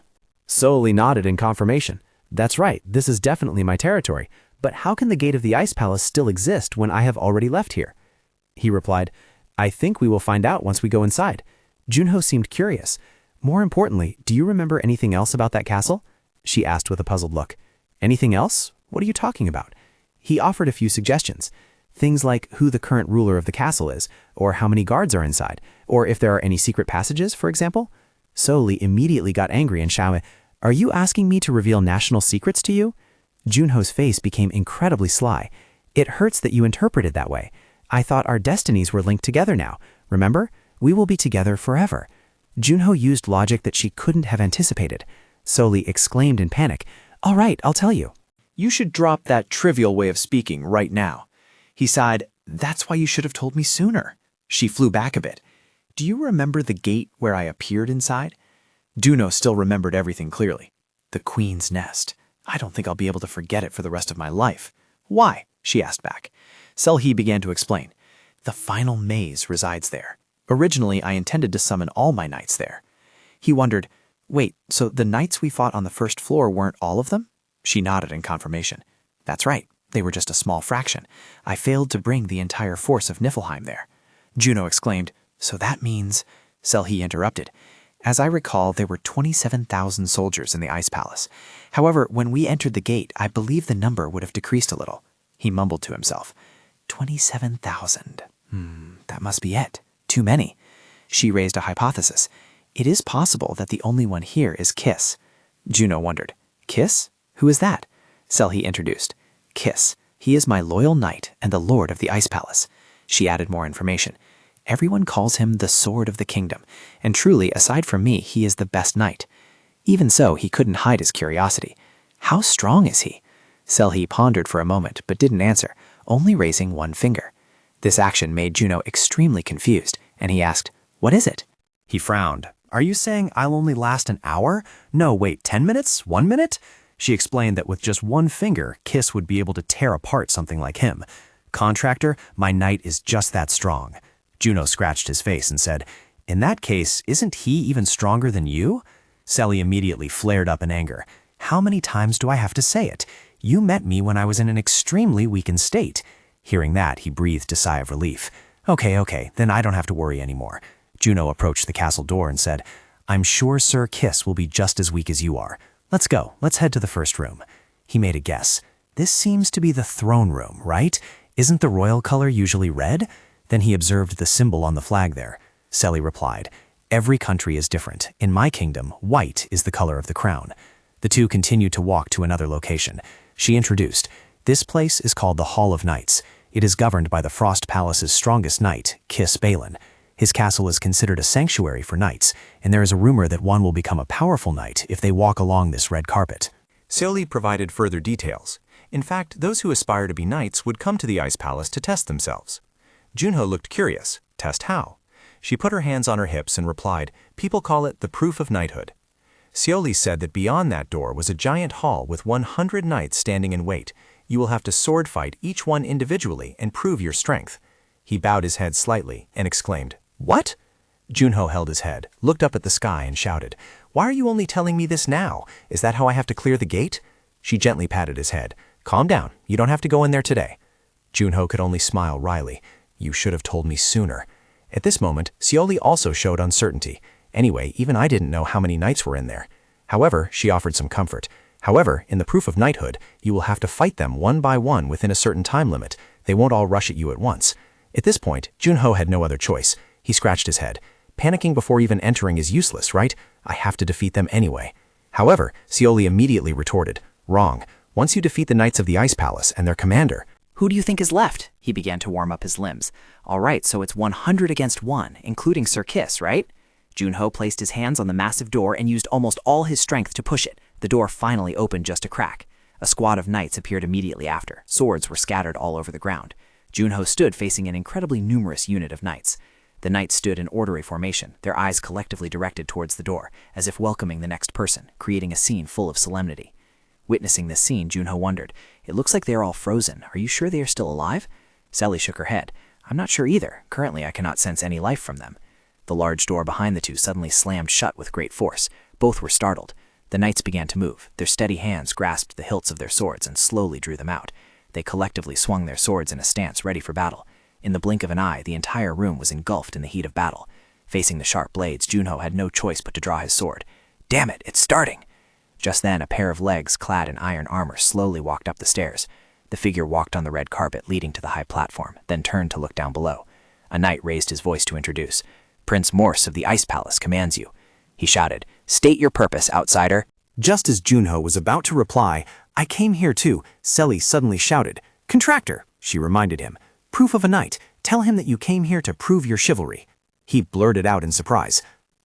Soli nodded in confirmation. That's right, this is definitely my territory. But how can the gate of the Ice Palace still exist when I have already left here? He replied, I think we will find out once we go inside. Junho seemed curious. More importantly, do you remember anything else about that castle? She asked with a puzzled look. Anything else? What are you talking about? He offered a few suggestions. Things like who the current ruler of the castle is, or how many guards are inside, or if there are any secret passages, for example. Soli immediately got angry and shouted, are you asking me to reveal national secrets to you? Junho's face became incredibly sly. It hurts that you interpret it that way. I thought our destinies were linked together now. Remember? We will be together forever. Junho used logic that she couldn't have anticipated. Soli exclaimed in panic, all right, I'll tell you. You should drop that trivial way of speaking right now. He sighed, that's why you should have told me sooner. She flew back a bit. Do you remember the gate where I appeared inside? Junho still remembered everything clearly. The Queen's Nest. I don't think I'll be able to forget it for the rest of my life. Why? She asked back. Selhi began to explain. The final maze resides there. Originally, I intended to summon all my knights there. He wondered, wait, so the knights we fought on the first floor weren't all of them? She nodded in confirmation. That's right. They were just a small fraction. I failed to bring the entire force of Niflheim there. Junho exclaimed, so that means... Selhi interrupted. As I recall, there were 27,000 soldiers in the Ice Palace. However, when we entered the gate, I believe the number would have decreased a little. He mumbled to himself. 27,000. That must be it. Too many. She raised a hypothesis. It is possible that the only one here is Kiss. Junho wondered. Kiss? Who is that? Selhi introduced. Kiss. He is my loyal knight and the lord of the Ice Palace. She added more information. Everyone calls him the Sword of the Kingdom, and truly, aside from me, he is the best knight. Even so, he couldn't hide his curiosity. How strong is he? Selhi pondered for a moment, but didn't answer, only raising one finger. This action made Junho extremely confused, and he asked, what is it? He frowned. Are you saying I'll only last an hour? No, wait, 10 minutes? 1 minute? She explained that with just one finger, Kiss would be able to tear apart something like him. Contractor, my knight is just that strong. Junho scratched his face and said, in that case, isn't he even stronger than you? Selhi immediately flared up in anger. How many times do I have to say it? You met me when I was in an extremely weakened state. Hearing that, he breathed a sigh of relief. Okay, then I don't have to worry anymore. Junho approached the castle door and said, I'm sure Sir Kiss will be just as weak as you are. Let's go. Let's head to the first room. He made a guess. This seems to be the throne room, right? Isn't the royal color usually red? Then he observed the symbol on the flag there. Selhi replied, every country is different. In my kingdom, white is the color of the crown. The two continued to walk to another location. She introduced, this place is called the Hall of Knights. It is governed by the Frost Palace's strongest knight, Kiss Balin. His castle is considered a sanctuary for knights, and there is a rumor that one will become a powerful knight if they walk along this red carpet. Selhi provided further details. In fact, those who aspire to be knights would come to the Ice Palace to test themselves. Junho looked curious. Test how? She put her hands on her hips and replied, "People call it the proof of knighthood." Seoli said that beyond that door was a giant hall with 100 knights standing in wait. You will have to sword fight each one individually and prove your strength. He bowed his head slightly and exclaimed, "What?" Junho held his head, looked up at the sky and shouted, "Why are you only telling me this now? Is that how I have to clear the gate?" She gently patted his head. "Calm down, you don't have to go in there today." Junho could only smile wryly. "You should have told me sooner." At this moment, Seoli also showed uncertainty. Anyway, even I didn't know how many knights were in there. However, she offered some comfort. However, in the proof of knighthood, you will have to fight them one by one within a certain time limit. They won't all rush at you at once. At this point, Junho had no other choice. He scratched his head. Panicking before even entering is useless, right? I have to defeat them anyway. However, Seoli immediately retorted, "Wrong. Once you defeat the Knights of the Ice Palace and their commander—" "Who do you think is left?" He began to warm up his limbs. "All right, so it's 100 against 1, including Sir Kiss, right?" Junho placed his hands on the massive door and used almost all his strength to push it. The door finally opened just a crack. A squad of knights appeared immediately after. Swords were scattered all over the ground. Junho stood facing an incredibly numerous unit of knights. The knights stood in orderly formation, their eyes collectively directed towards the door, as if welcoming the next person, creating a scene full of solemnity. Witnessing this scene, Junho wondered, "It looks like they are all frozen. Are you sure they are still alive?" Sally shook her head. "I'm not sure either. Currently, I cannot sense any life from them." The large door behind the two suddenly slammed shut with great force. Both were startled. The knights began to move. Their steady hands grasped the hilts of their swords and slowly drew them out. They collectively swung their swords in a stance ready for battle. In the blink of an eye, the entire room was engulfed in the heat of battle. Facing the sharp blades, Junho had no choice but to draw his sword. "Damn it, it's starting!" Just then, a pair of legs clad in iron armor slowly walked up the stairs. The figure walked on the red carpet leading to the high platform, then turned to look down below. A knight raised his voice to introduce. "Prince Morse of the Ice Palace commands you." He shouted, "State your purpose, outsider." Just as Junho was about to reply, "I came here too," Selly suddenly shouted. "Contractor," she reminded him. "Proof of a knight. Tell him that you came here to prove your chivalry." He blurted out in surprise.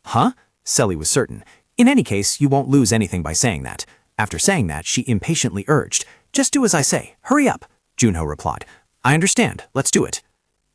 "Huh?" Selly was certain. "In any case, you won't lose anything by saying that." After saying that, she impatiently urged, "Just do as I say. Hurry up." Junho replied, "I understand. Let's do it."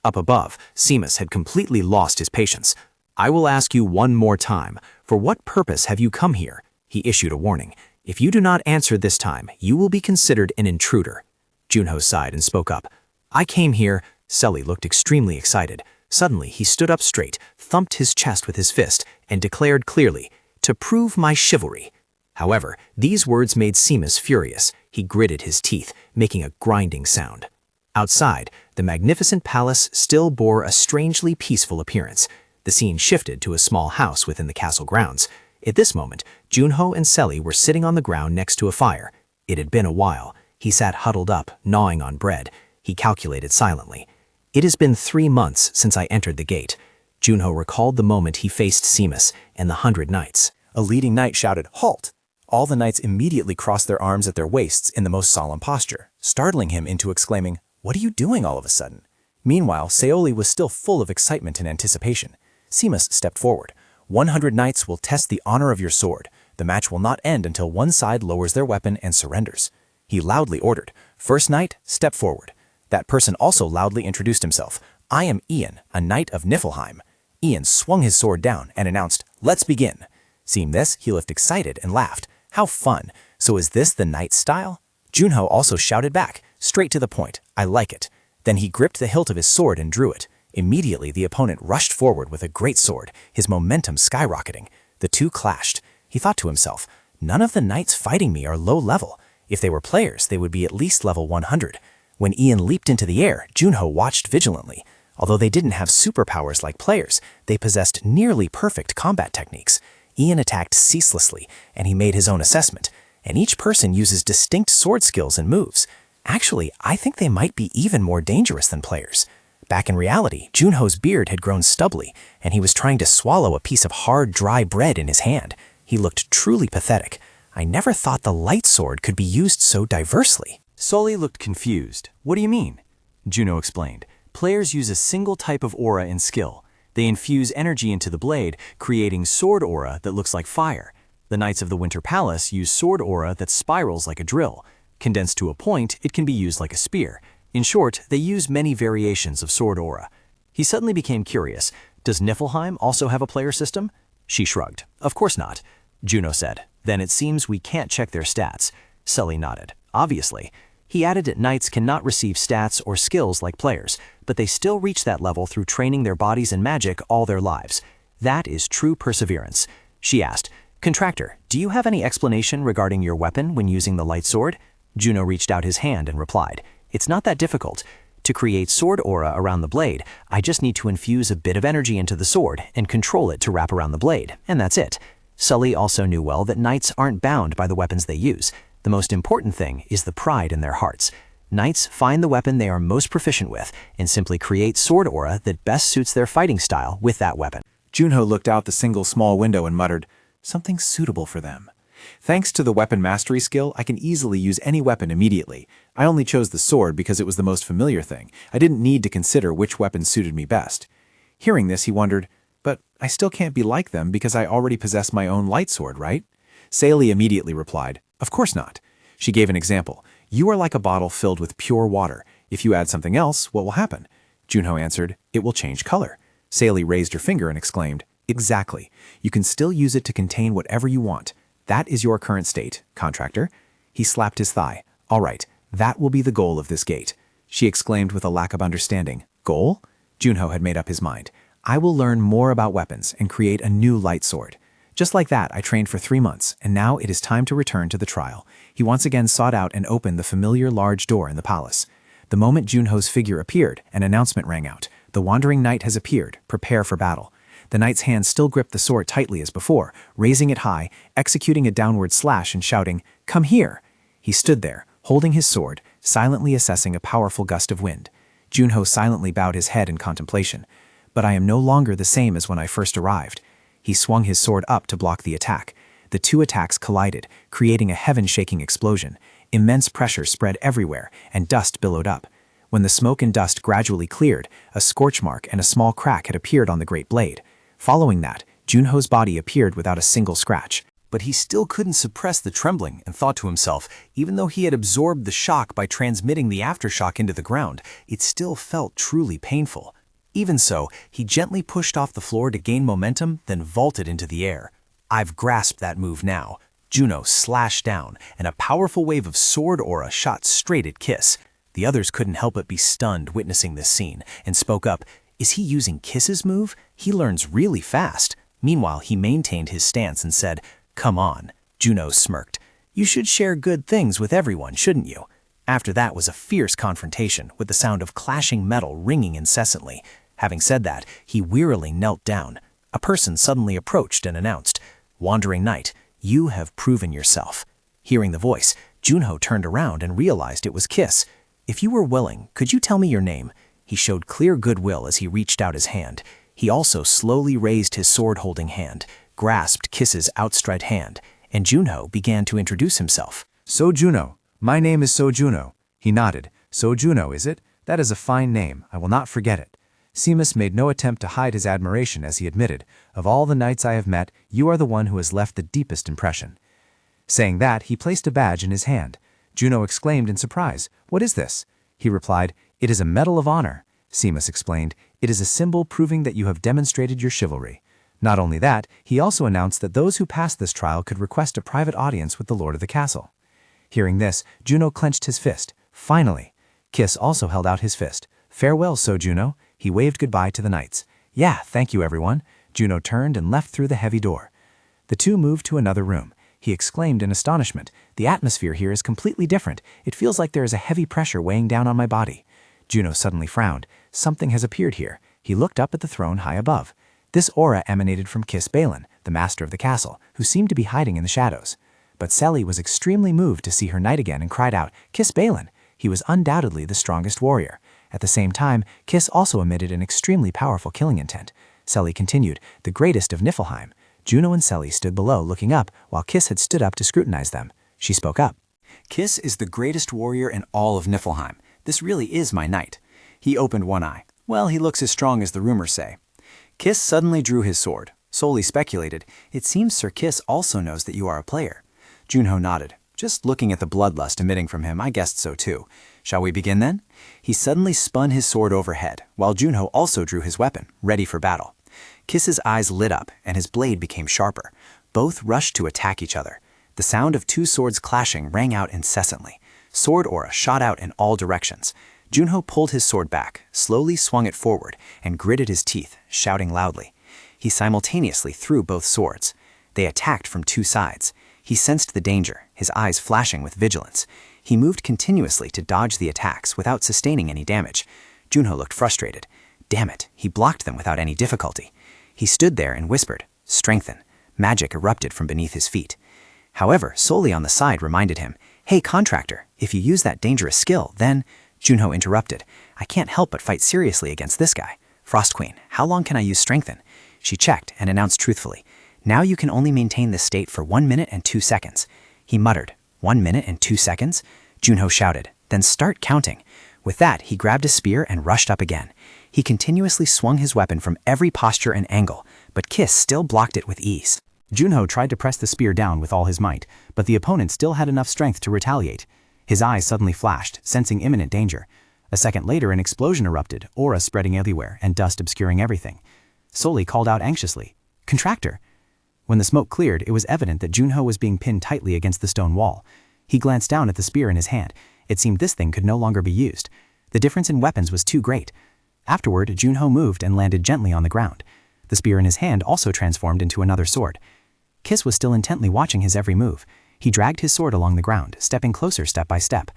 Up above, Seamus had completely lost his patience. "I will ask you one more time. For what purpose have you come here?" He issued a warning. "If you do not answer this time, you will be considered an intruder." Junho sighed and spoke up. "I came here." Selly looked extremely excited. Suddenly, he stood up straight, thumped his chest with his fist, and declared clearly, "To prove my chivalry." However, these words made Seamus furious. He gritted his teeth, making a grinding sound. Outside, the magnificent palace still bore a strangely peaceful appearance. The scene shifted to a small house within the castle grounds. At this moment, Junho and Selly were sitting on the ground next to a fire. It had been a while. He sat huddled up, gnawing on bread. He calculated silently. "It has been 3 months since I entered the gate." Junho recalled the moment he faced Seamus and the 100 knights. A leading knight shouted, "Halt!" All the knights immediately crossed their arms at their waists in the most solemn posture, startling him into exclaiming, "What are you doing all of a sudden?" Meanwhile, Seoli was still full of excitement and anticipation. Seamus stepped forward. 100 knights will test the honor of your sword. The match will not end until one side lowers their weapon and surrenders. He loudly ordered, "First knight, step forward." That person also loudly introduced himself. "I am Ian, a knight of Niflheim." Ian swung his sword down and announced, "Let's begin." Seeing this, he looked excited and laughed. "How fun! So is this the knight style?" Junho also shouted back, "Straight to the point. I like it." Then he gripped the hilt of his sword and drew it. Immediately, the opponent rushed forward with a great sword, his momentum skyrocketing. The two clashed. He thought to himself, "None of the knights fighting me are low level. If they were players, they would be at least level 100. When Ian leaped into the air, Junho watched vigilantly. Although they didn't have superpowers like players, they possessed nearly perfect combat techniques. Ian attacked ceaselessly, and he made his own assessment. And each person uses distinct sword skills and moves. Actually, I think they might be even more dangerous than players. Back in reality, Junho's beard had grown stubbly, and he was trying to swallow a piece of hard, dry bread in his hand. He looked truly pathetic. I never thought the light sword could be used so diversely. Sully looked confused. "What do you mean?" Juno explained. "Players use a single type of aura and skill. They infuse energy into the blade, creating sword aura that looks like fire. The Knights of the Winter Palace use sword aura that spirals like a drill. Condensed to a point, it can be used like a spear. In short, they use many variations of sword aura." He suddenly became curious. Does Niflheim also have a player system? She shrugged. Of course not. Juno said. Then it seems we can't check their stats. Sully nodded. Obviously. He added that knights cannot receive stats or skills like players, but they still reach that level through training their bodies in magic all their lives. That is true perseverance. She asked, Contractor, do you have any explanation regarding your weapon when using the light sword? Juno reached out his hand and replied, It's not that difficult. To create sword aura around the blade, I just need to infuse a bit of energy into the sword and control it to wrap around the blade, and that's it. Sully also knew well that knights aren't bound by the weapons they use. The most important thing is the pride in their hearts. Knights find the weapon they are most proficient with and simply create sword aura that best suits their fighting style with that weapon. Junho looked out the single small window and muttered, Something suitable for them. Thanks to the weapon mastery skill, I can easily use any weapon immediately. I only chose the sword because it was the most familiar thing. I didn't need to consider which weapon suited me best. Hearing this, he wondered, but I still can't be like them because I already possess my own light sword, right? Sally immediately replied, Of course not. She gave an example. You are like a bottle filled with pure water. If you add something else, what will happen? Junho answered, It will change color. Sally raised her finger and exclaimed, Exactly. You can still use it to contain whatever you want. That is your current state, contractor. He slapped his thigh. All right, that will be the goal of this gate. She exclaimed with a lack of understanding. Goal? Junho had made up his mind. I will learn more about weapons and create a new light sword. Just like that, I trained for 3 months, and now it is time to return to the trial. He once again sought out and opened the familiar large door in the palace. The moment Junho's figure appeared, an announcement rang out. The wandering knight has appeared. Prepare for battle. The knight's hand still gripped the sword tightly as before, raising it high, executing a downward slash and shouting, Come here! He stood there, holding his sword, silently assessing a powerful gust of wind. Junho silently bowed his head in contemplation. But I am no longer the same as when I first arrived. He swung his sword up to block the attack. The two attacks collided, creating a heaven-shaking explosion. Immense pressure spread everywhere, and dust billowed up. When the smoke and dust gradually cleared, a scorch mark and a small crack had appeared on the great blade. Following that, Junho's body appeared without a single scratch. But he still couldn't suppress the trembling and thought to himself, even though he had absorbed the shock by transmitting the aftershock into the ground, it still felt truly painful. Even so, he gently pushed off the floor to gain momentum, then vaulted into the air. I've grasped that move now. Juno slashed down, and a powerful wave of sword aura shot straight at Kiss. The others couldn't help but be stunned witnessing this scene, and spoke up, Is he using Kiss's move? He learns really fast. Meanwhile, he maintained his stance and said, Come on. Juno smirked. You should share good things with everyone, shouldn't you? After that was a fierce confrontation, with the sound of clashing metal ringing incessantly. Having said that, he wearily knelt down. A person suddenly approached and announced, Wandering Knight, you have proven yourself. Hearing the voice, Junho turned around and realized it was Kiss. If you were willing, could you tell me your name? He showed clear goodwill as he reached out his hand. He also slowly raised his sword-holding hand, grasped Kiss's outstretched hand, and Junho began to introduce himself. So Juno. My name is So Juno. He nodded. So Juno, is it? That is a fine name. I will not forget it. Seamus made no attempt to hide his admiration as he admitted, Of all the knights I have met, you are the one who has left the deepest impression. Saying that, he placed a badge in his hand. Juno exclaimed in surprise, What is this? He replied, It is a Medal of Honor. Seamus explained, It is a symbol proving that you have demonstrated your chivalry. Not only that, he also announced that those who passed this trial could request a private audience with the lord of the castle. Hearing this, Juno clenched his fist. Finally! Kiss also held out his fist. Farewell, So Juno. He waved goodbye to the knights. Yeah, thank you, everyone. Juno turned and left through the heavy door. The two moved to another room. He exclaimed in astonishment, The atmosphere here is completely different. It feels like there is a heavy pressure weighing down on my body. Juno suddenly frowned. Something has appeared here. He looked up at the throne high above. This aura emanated from Kiss Balin, the master of the castle, who seemed to be hiding in the shadows. But Sally was extremely moved to see her knight again and cried out, Kiss Balin! He was undoubtedly the strongest warrior. At the same time, Kiss also emitted an extremely powerful killing intent. Sally continued, the greatest of Niflheim. Juno and Sally stood below looking up, while Kiss had stood up to scrutinize them. She spoke up. Kiss is the greatest warrior in all of Niflheim. This really is my knight. He opened one eye. Well, he looks as strong as the rumors say. Kiss suddenly drew his sword. Solely speculated, it seems Sir Kiss also knows that you are a player. Junho nodded. Just looking at the bloodlust emitting from him, I guessed so too. Shall we begin then? He suddenly spun his sword overhead, while Junho also drew his weapon, ready for battle. Kiss's eyes lit up, and his blade became sharper. Both rushed to attack each other. The sound of two swords clashing rang out incessantly. Sword aura shot out in all directions. Junho pulled his sword back, slowly swung it forward, and gritted his teeth, shouting loudly. He simultaneously threw both swords. They attacked from two sides. He sensed the danger, his eyes flashing with vigilance. He moved continuously to dodge the attacks without sustaining any damage. Junho looked frustrated. Damn it, he blocked them without any difficulty. He stood there and whispered, "Strengthen." Magic erupted from beneath his feet. However, Soli on the side reminded him, "Hey, contractor, if you use that dangerous skill, then—" Junho interrupted, "I can't help but fight seriously against this guy. Frost Queen, how long can I use Strengthen?" She checked and announced truthfully, "Now you can only maintain this state for 1 minute and 2 seconds. He muttered, 1 minute and 2 seconds? Junho shouted, "Then start counting." With that, he grabbed a spear and rushed up again. He continuously swung his weapon from every posture and angle, but Kiss still blocked it with ease. Junho tried to press the spear down with all his might, but the opponent still had enough strength to retaliate. His eyes suddenly flashed, sensing imminent danger. A second later, an explosion erupted, aura spreading everywhere and dust obscuring everything. Soli called out anxiously, "Contractor!" When the smoke cleared, it was evident that Junho was being pinned tightly against the stone wall. He glanced down at the spear in his hand. It seemed this thing could no longer be used. The difference in weapons was too great. Afterward, Junho moved and landed gently on the ground. The spear in his hand also transformed into another sword. Kiss was still intently watching his every move. He dragged his sword along the ground, stepping closer step by step.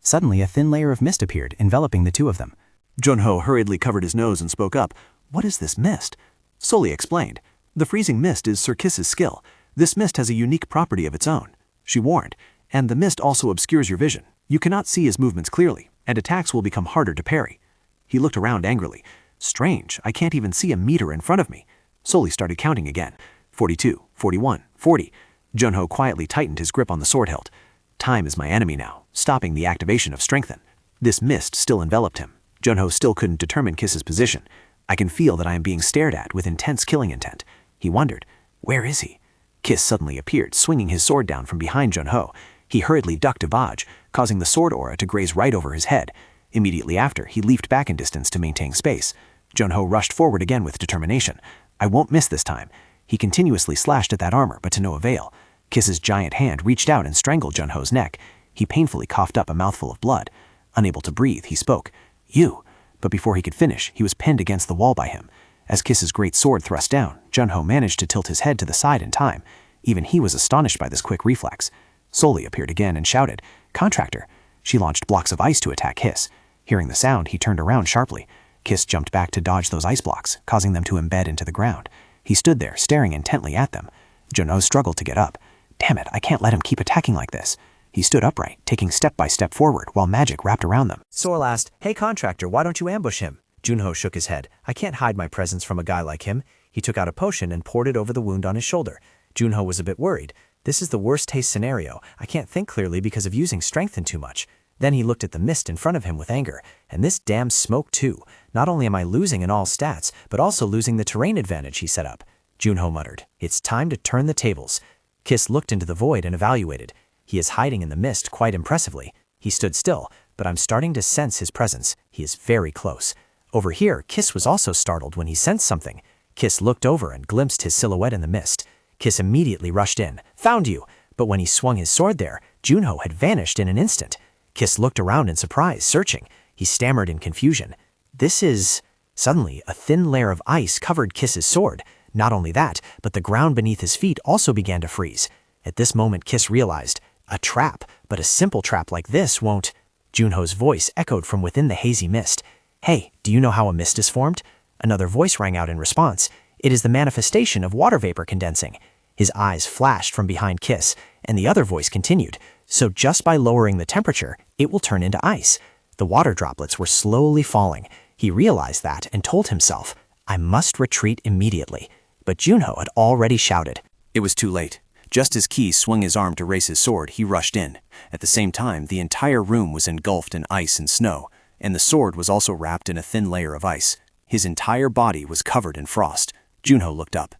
Suddenly, a thin layer of mist appeared, enveloping the two of them. Junho hurriedly covered his nose and spoke up. "What is this mist?" Soli explained. "The freezing mist is Sir Kiss's skill. This mist has a unique property of its own," she warned. "And the mist also obscures your vision. You cannot see his movements clearly, and attacks will become harder to parry." He looked around angrily. "Strange, I can't even see a meter in front of me." Soli started counting again. 42, 41, 40. Junho quietly tightened his grip on the sword hilt. Time is my enemy now, stopping the activation of Strengthen. This mist still enveloped him. Junho still couldn't determine Kiss's position. "I can feel that I am being stared at with intense killing intent." He wondered, "Where is he?" Kiss suddenly appeared, swinging his sword down from behind Junho. He hurriedly ducked to dodge, causing the sword aura to graze right over his head. Immediately after, he leaped back in distance to maintain space. Junho rushed forward again with determination. "I won't miss this time." He continuously slashed at that armor, but to no avail. Kiss's giant hand reached out and strangled Junho's neck. He painfully coughed up a mouthful of blood. Unable to breathe, he spoke, "You." But before he could finish, he was pinned against the wall by him. As Kiss's great sword thrust down, Junho managed to tilt his head to the side in time. Even he was astonished by this quick reflex. Soli appeared again and shouted, "Contractor!" She launched blocks of ice to attack Kiss. Hearing the sound, he turned around sharply. Kiss jumped back to dodge those ice blocks, causing them to embed into the ground. He stood there, staring intently at them. Junho struggled to get up. "Damn it, I can't let him keep attacking like this." He stood upright, taking step by step forward while magic wrapped around them. Sorl asked, "Hey, contractor, why don't you ambush him?" Junho shook his head. "I can't hide my presence from a guy like him." He took out a potion and poured it over the wound on his shoulder. Junho was a bit worried. "This is the worst-case scenario. I can't think clearly because of using Strengthen too much." Then he looked at the mist in front of him with anger. "And this damn smoke too. Not only am I losing in all stats, but also losing the terrain advantage he set up." Junho muttered, "It's time to turn the tables." Kiss looked into the void and evaluated. He is hiding in the mist quite impressively. He stood still, but I'm starting to sense his presence. He is very close. Over here, Kiss was also startled when he sensed something. Kiss looked over and glimpsed his silhouette in the mist. Kiss immediately rushed in. "Found you!" But when he swung his sword there, Junho had vanished in an instant. Kiss looked around in surprise, searching. He stammered in confusion. "This is—" Suddenly, a thin layer of ice covered Kiss's sword. Not only that, but the ground beneath his feet also began to freeze. At this moment, Kiss realized, a trap, but a simple trap like this won't— Junho's voice echoed from within the hazy mist. "Hey, do you know how a mist is formed?" Another voice rang out in response. "It is the manifestation of water vapor condensing." His eyes flashed from behind Kiss, and the other voice continued. "So just by lowering the temperature, it will turn into ice." The water droplets were slowly falling. He realized that and told himself, "I must retreat immediately." But Junho had already shouted. It was too late. Just as Ki swung his arm to raise his sword, he rushed in. At the same time, the entire room was engulfed in ice and snow, and the sword was also wrapped in a thin layer of ice. His entire body was covered in frost. Junho looked up.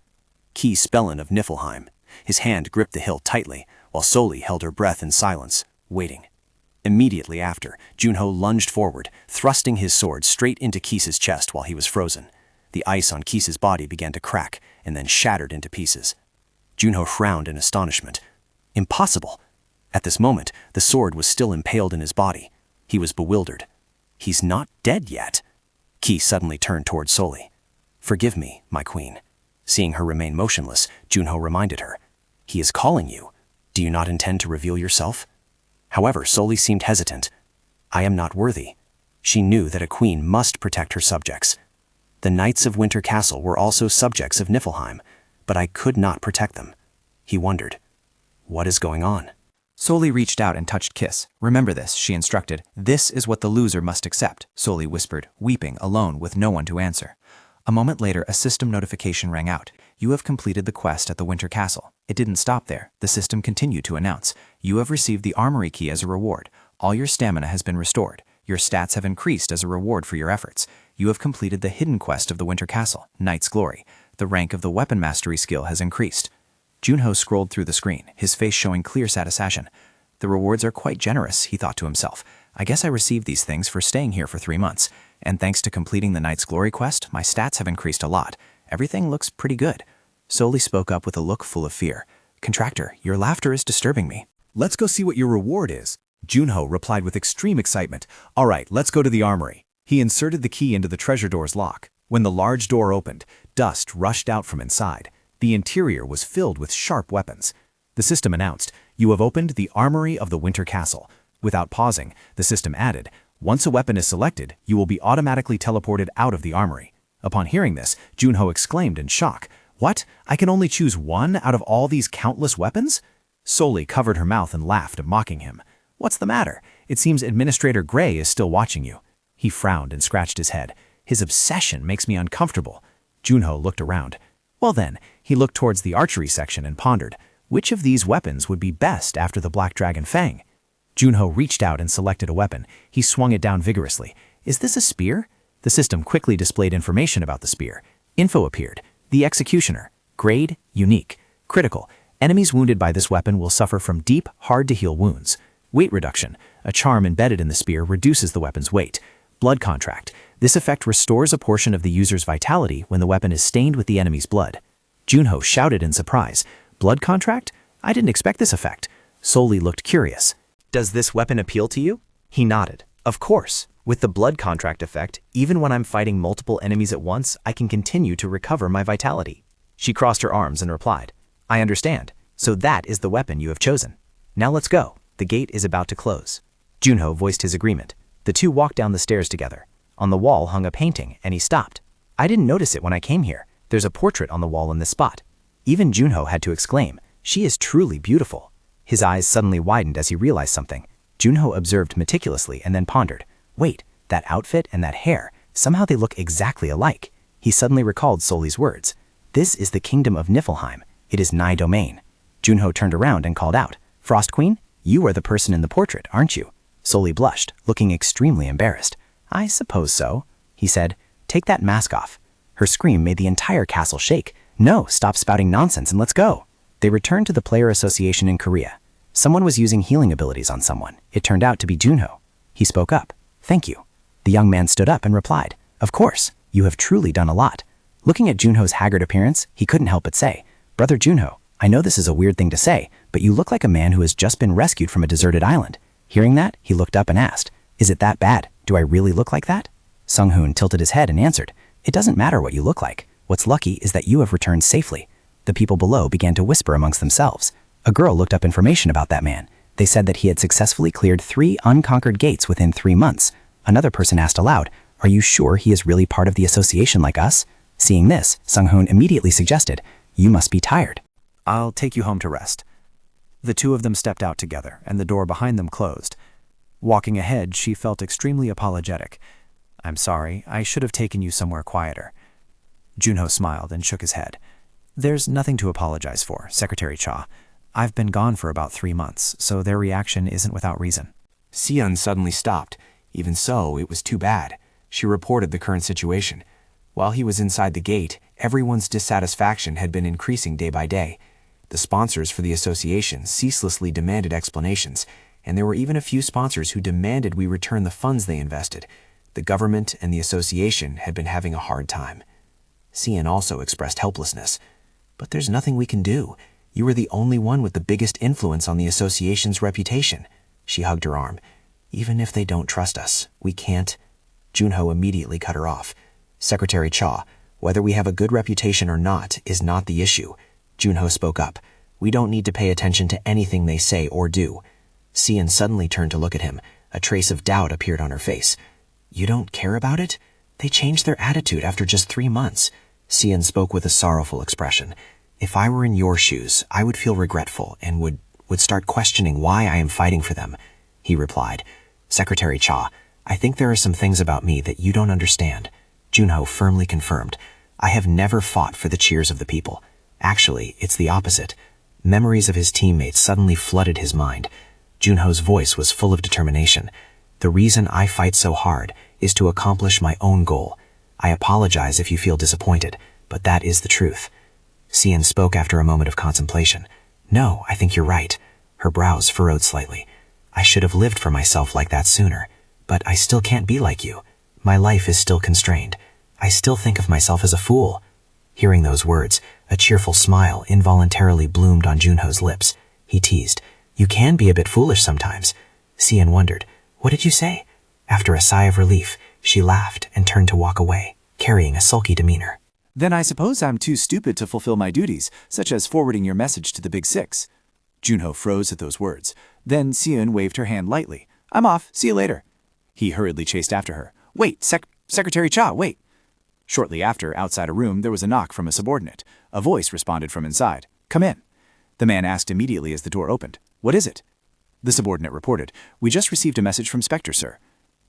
Ki Spellin of Niflheim. His hand gripped the hilt tightly, while Soli held her breath in silence, waiting. Immediately after, Junho lunged forward, thrusting his sword straight into Kis's chest while he was frozen. The ice on Kise's body began to crack and then shattered into pieces. Junho frowned in astonishment. Impossible! At this moment, the sword was still impaled in his body. He was bewildered. He's not dead yet. Ki suddenly turned toward Soli. Forgive me, my queen. Seeing her remain motionless, Junho reminded her. He is calling you. Do you not intend to reveal yourself? However, Soli seemed hesitant. I am not worthy. She knew that a queen must protect her subjects. The knights of Winter Castle were also subjects of Niflheim, but I could not protect them. He wondered. What is going on? Soli reached out and touched Kiss. Remember this, she instructed. This is what the loser must accept, Soli whispered, weeping, alone with no one to answer. A moment later, a system notification rang out. You have completed the quest at the Winter Castle. It didn't stop there. The system continued to announce. You have received the armory key as a reward. All your stamina has been restored. Your stats have increased as a reward for your efforts. You have completed the hidden quest of the Winter Castle, Knight's Glory. The rank of the weapon mastery skill has increased. Junho scrolled through the screen, his face showing clear satisfaction. The rewards are quite generous, he thought to himself. I guess I received these things for staying here for 3 months. And thanks to completing the Knight's Glory quest, my stats have increased a lot. Everything looks pretty good. Soli spoke up with a look full of fear. Contractor, your laughter is disturbing me. Let's go see what your reward is. Junho replied with extreme excitement. All right, let's go to the armory. He inserted the key into the treasure door's lock. When the large door opened, dust rushed out from inside. The interior was filled with sharp weapons. The system announced, you have opened the armory of the Winter Castle. Without pausing, the system added, once a weapon is selected, you will be automatically teleported out of the armory. Upon hearing this, Junho exclaimed in shock. What? I can only choose one out of all these countless weapons? Soli covered her mouth and laughed, mocking him. What's the matter? It seems Administrator Gray is still watching you. He frowned and scratched his head. His obsession makes me uncomfortable. Junho looked around. Well then, he looked towards the archery section and pondered, which of these weapons would be best after the Black Dragon Fang? Junho reached out and selected a weapon. He swung it down vigorously. Is this a spear? The system quickly displayed information about the spear. Info appeared. The Executioner. Grade, unique. Critical. Enemies wounded by this weapon will suffer from deep, hard-to-heal wounds. Weight reduction. A charm embedded in the spear reduces the weapon's weight. Blood contract. This effect restores a portion of the user's vitality when the weapon is stained with the enemy's blood. Junho shouted in surprise. Blood contract? I didn't expect this effect. Soli looked curious. Does this weapon appeal to you? He nodded. Of course. With the blood contract effect, even when I'm fighting multiple enemies at once, I can continue to recover my vitality. She crossed her arms and replied, I understand. So that is the weapon you have chosen. Now let's go. The gate is about to close. Junho voiced his agreement. The two walked down the stairs together. On the wall hung a painting, and he stopped. I didn't notice it when I came here. There's a portrait on the wall in this spot. Even Junho had to exclaim, she is truly beautiful. His eyes suddenly widened as he realized something. Junho observed meticulously and then pondered. Wait, that outfit and that hair, somehow they look exactly alike. He suddenly recalled Soli's words. This is the kingdom of Niflheim. It is my domain. Junho turned around and called out, Frost Queen, you are the person in the portrait, aren't you? Soli blushed, looking extremely embarrassed. I suppose so, he said. Take that mask off. Her scream made the entire castle shake. No, stop spouting nonsense and let's go. They returned to the Player Association in Korea. Someone was using healing abilities on someone. It turned out to be Junho. He spoke up. Thank you. The young man stood up and replied, Of course, you have truly done a lot. Looking at Junho's haggard appearance, he couldn't help but say, Brother Junho, I know this is a weird thing to say, but you look like a man who has just been rescued from a deserted island. Hearing that, he looked up and asked, Is it that bad? Do I really look like that? Sung-hoon tilted his head and answered, It doesn't matter what you look like. What's lucky is that you have returned safely. The people below began to whisper amongst themselves. A girl looked up information about that man. They said that he had successfully cleared 3 unconquered gates within 3 months. Another person asked aloud, Are you sure he is really part of the association like us? Seeing this, Sung-hoon immediately suggested, You must be tired. I'll take you home to rest. The two of them stepped out together, and the door behind them closed. Walking ahead, she felt extremely apologetic. I'm sorry, I should have taken you somewhere quieter. Junho smiled and shook his head. There's nothing to apologize for, Secretary Cha. I've been gone for about 3 months, so their reaction isn't without reason. Sion suddenly stopped. Even so, it was too bad. She reported the current situation. While he was inside the gate, everyone's dissatisfaction had been increasing day by day. The sponsors for the association ceaselessly demanded explanations, and there were even a few sponsors who demanded we return the funds they invested. The government and the association had been having a hard time. Cian also expressed helplessness. But there's nothing we can do. You are the only one with the biggest influence on the association's reputation. She hugged her arm. Even if they don't trust us, we can't. Junho immediately cut her off. Secretary Cha, whether we have a good reputation or not is not the issue. Junho spoke up. We don't need to pay attention to anything they say or do. Cian suddenly turned to look at him. A trace of doubt appeared on her face. You don't care about it? They changed their attitude after just 3 months. Cian spoke with a sorrowful expression. If I were in your shoes, I would feel regretful and would start questioning why I am fighting for them. He replied, Secretary Cha, I think there are some things about me that you don't understand. Junho firmly confirmed. I have never fought for the cheers of the people. Actually, it's the opposite. Memories of his teammates suddenly flooded his mind. Junho's voice was full of determination. The reason I fight so hard is to accomplish my own goal. I apologize if you feel disappointed, but that is the truth. Cian spoke after a moment of contemplation. No, I think you're right. Her brows furrowed slightly. I should have lived for myself like that sooner, but I still can't be like you. My life is still constrained. I still think of myself as a fool. Hearing those words, a cheerful smile involuntarily bloomed on Junho's lips. He teased, You can be a bit foolish sometimes. Cian wondered, What did you say? After a sigh of relief, she laughed and turned to walk away, carrying a sulky demeanor. Then I suppose I'm too stupid to fulfill my duties, such as forwarding your message to the Big Six. Junho froze at those words. Then Cian waved her hand lightly. I'm off. See you later. He hurriedly chased after her. Wait, Secretary Cha, wait. Shortly after, outside a room, there was a knock from a subordinate. A voice responded from inside. Come in. The man asked immediately as the door opened. What is it? The subordinate reported. We just received a message from Spectre, sir.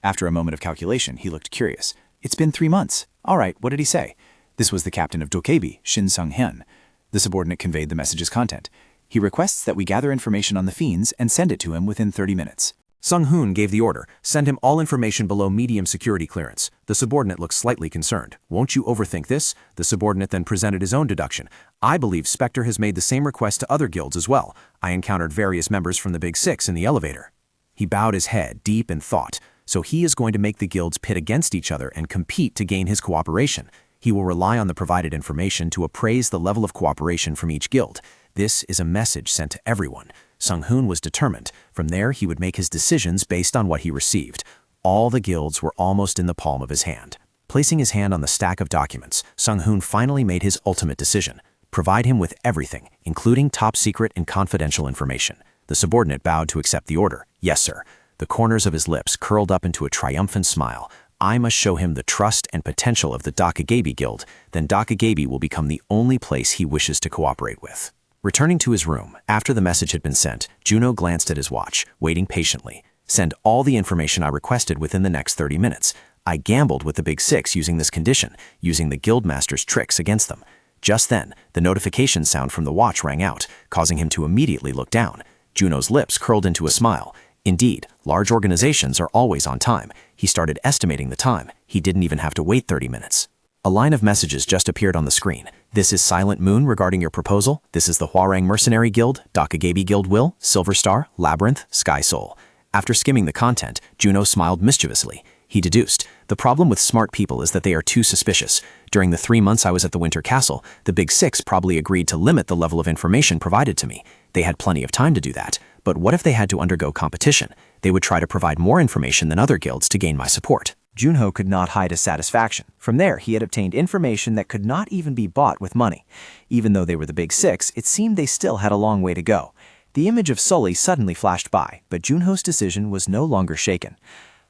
After a moment of calculation, he looked curious. It's been 3 months. All right, what did he say? This was the captain of Dokebi, Shin Sung-hyun. The subordinate conveyed the message's content. He requests that we gather information on the fiends and send it to him within 30 minutes. Sung-hoon gave the order. Send him all information below medium security clearance. The subordinate looked slightly concerned. Won't you overthink this? The subordinate then presented his own deduction. I believe Spectre has made the same request to other guilds as well. I encountered various members from the Big Six in the elevator. He bowed his head, deep in thought. So he is going to make the guilds pit against each other and compete to gain his cooperation. He will rely on the provided information to appraise the level of cooperation from each guild. This is a message sent to everyone. Sung-hoon was determined. From there, he would make his decisions based on what he received. All the guilds were almost in the palm of his hand. Placing his hand on the stack of documents, Sung-hoon finally made his ultimate decision. Provide him with everything, including top-secret and confidential information. The subordinate bowed to accept the order. Yes, sir. The corners of his lips curled up into a triumphant smile. I must show him the trust and potential of the Dokebi Guild. Then Dokebi will become the only place he wishes to cooperate with. Returning to his room, after the message had been sent, Junho glanced at his watch, waiting patiently. Send all the information I requested within the next 30 minutes. I gambled with the Big Six using this condition, using the Guildmaster's tricks against them. Just then, the notification sound from the watch rang out, causing him to immediately look down. Junho's lips curled into a smile. Indeed, large organizations are always on time. He started estimating the time. He didn't even have to wait 30 minutes. A line of messages just appeared on the screen. This is Silent Moon regarding your proposal. This is the Hwarang Mercenary Guild, Dokebi Guild Will, Silver Star, Labyrinth, Sky Soul. After skimming the content, Junho smiled mischievously. He deduced, the problem with smart people is that they are too suspicious. During the 3 months I was at the Winter Castle, the Big Six probably agreed to limit the level of information provided to me. They had plenty of time to do that. But what if they had to undergo competition? They would try to provide more information than other guilds to gain my support. Junho could not hide his satisfaction. From there, he had obtained information that could not even be bought with money. Even though they were the Big Six, it seemed they still had a long way to go. The image of Sully suddenly flashed by, but Junho's decision was no longer shaken.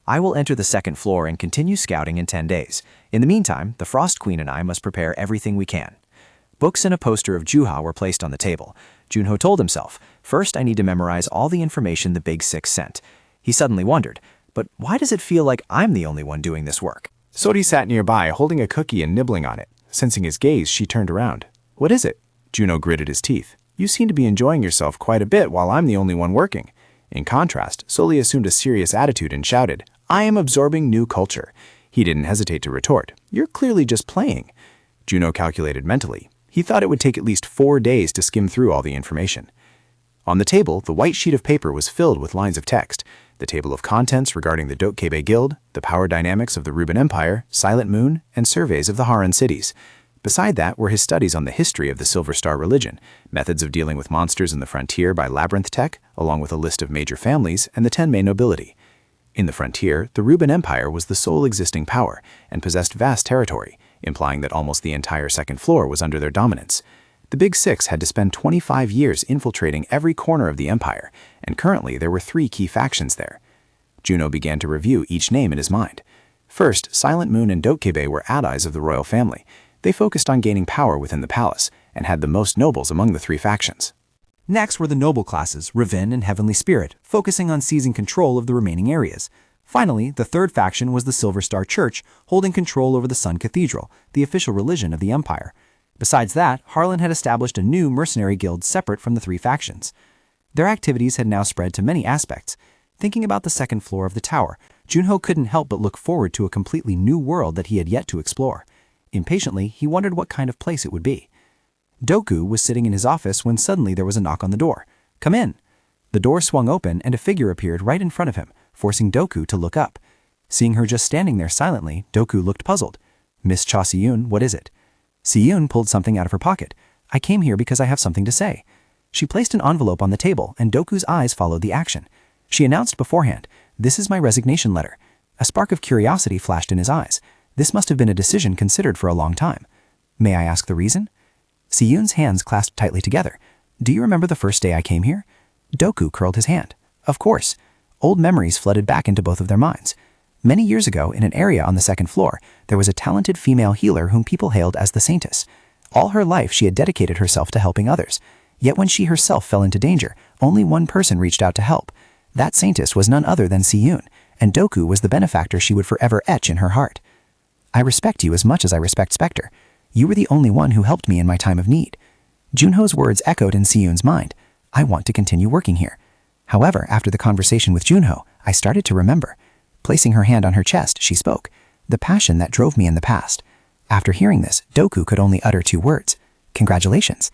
I will enter the 2nd floor and continue scouting in 10 days. In the meantime, the Frost Queen and I must prepare everything we can. Books and a poster of Juha were placed on the table. Junho told himself, first I need to memorize all the information the Big Six sent. He suddenly wondered, but why does it feel like I'm the only one doing this work? Sori sat nearby, holding a cookie and nibbling on it. Sensing his gaze, she turned around. What is it? Junho gritted his teeth. You seem to be enjoying yourself quite a bit while I'm the only one working. In contrast, Soli assumed a serious attitude and shouted, I am absorbing new culture. He didn't hesitate to retort. You're clearly just playing. Junho calculated mentally. He thought it would take at least 4 days to skim through all the information. On the table, the white sheet of paper was filled with lines of text. The table of contents regarding the Dokebi Guild, the power dynamics of the Ruben Empire, Silent Moon, and surveys of the Haran cities. Beside that were his studies on the history of the Silver Star religion, methods of dealing with monsters in the frontier by labyrinth tech, along with a list of major families and the Tenmei nobility. In the frontier, the Ruben Empire was the sole existing power and possessed vast territory, implying that almost the entire second floor was under their dominance. The Big Six had to spend 25 years infiltrating every corner of the empire, and currently there were 3 key factions there. Juno began to review each name in his mind. First, Silent Moon and Dokebe were allies of the royal family. They focused on gaining power within the palace, and had the most nobles among the 3 factions. Next were the noble classes, Ravin and Heavenly Spirit, focusing on seizing control of the remaining areas. Finally, the third faction was the Silver Star Church, holding control over the Sun Cathedral, the official religion of the empire. Besides that, Harlan had established a new mercenary guild separate from the 3 factions. Their activities had now spread to many aspects. Thinking about the second floor of the tower, Junho couldn't help but look forward to a completely new world that he had yet to explore. Impatiently, he wondered what kind of place it would be. Doku was sitting in his office when suddenly there was a knock on the door. "Come in." The door swung open and a figure appeared right in front of him, forcing Doku to look up. Seeing her just standing there silently, Doku looked puzzled. "Miss Cha Si-yoon, what is it?" Si-yoon pulled something out of her pocket. "I came here because I have something to say." She placed an envelope on the table and Doku's eyes followed the action. She announced beforehand, "This is my resignation letter." A spark of curiosity flashed in his eyes. This must have been a decision considered for a long time. "May I ask the reason?" Si-yoon's hands clasped tightly together. "Do you remember the first day I came here?" Doku curled his hand. Of course. Old memories flooded back into both of their minds. Many years ago, in an area on the second floor, there was a talented female healer whom people hailed as the Saintess. All her life, she had dedicated herself to helping others. Yet when she herself fell into danger, only one person reached out to help. That Saintess was none other than Si-yoon, and Doku was the benefactor she would forever etch in her heart. "I respect you as much as I respect Spectre. You were the only one who helped me in my time of need." Junho's words echoed in Si-yoon's mind. "I want to continue working here." However, after the conversation with Junho, I started to remember. Placing her hand on her chest, she spoke. "The passion that drove me in the past." After hearing this, Doku could only utter 2 words. "Congratulations."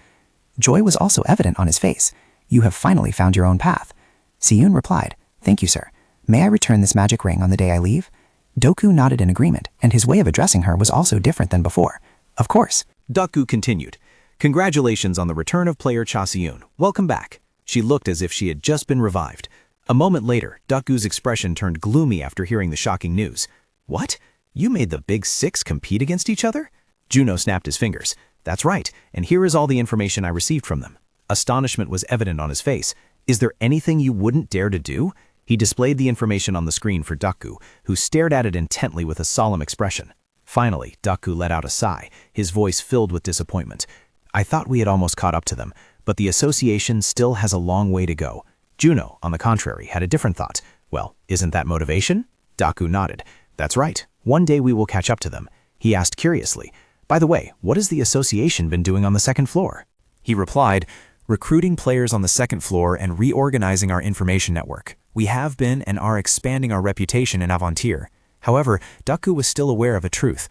Joy was also evident on his face. "You have finally found your own path." Si-yoon replied, "Thank you, sir. May I return this magic ring on the day I leave?" Doku nodded in agreement, and his way of addressing her was also different than before. "Of course." Doku continued, "Congratulations on the return of player Cha Si-yoon. Welcome back." She looked as if she had just been revived. A moment later, Doku's expression turned gloomy after hearing the shocking news. "What? You made the Big Six compete against each other?" Juno snapped his fingers. "That's right, and here is all the information I received from them." Astonishment was evident on his face. "Is there anything you wouldn't dare to do?" He displayed the information on the screen for Doku, who stared at it intently with a solemn expression. Finally, Doku let out a sigh, his voice filled with disappointment. "I thought we had almost caught up to them, but the association still has a long way to go." Juno, on the contrary, had a different thought. "Well, isn't that motivation?" Doku nodded. "That's right. One day we will catch up to them." He asked curiously, "By the way, what has the association been doing on the second floor?" He replied, "Recruiting players on the second floor and reorganizing our information network. We have been and are expanding our reputation in Avantier." However, Doku was still aware of a truth.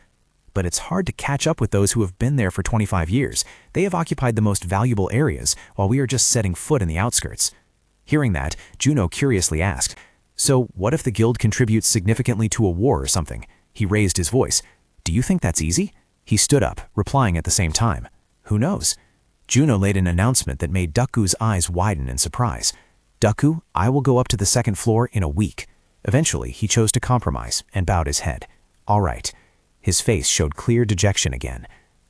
"But it's hard to catch up with those who have been there for 25 years. They have occupied the most valuable areas, while we are just setting foot in the outskirts." Hearing that, Juno curiously asked, "So what if the guild contributes significantly to a war or something?" He raised his voice. "Do you think that's easy?" He stood up, replying at the same time, "Who knows?" Juno laid an announcement that made Doku's eyes widen in surprise. "Doku, I will go up to the second floor in a week." Eventually, he chose to compromise and bowed his head. "All right." His face showed clear dejection again.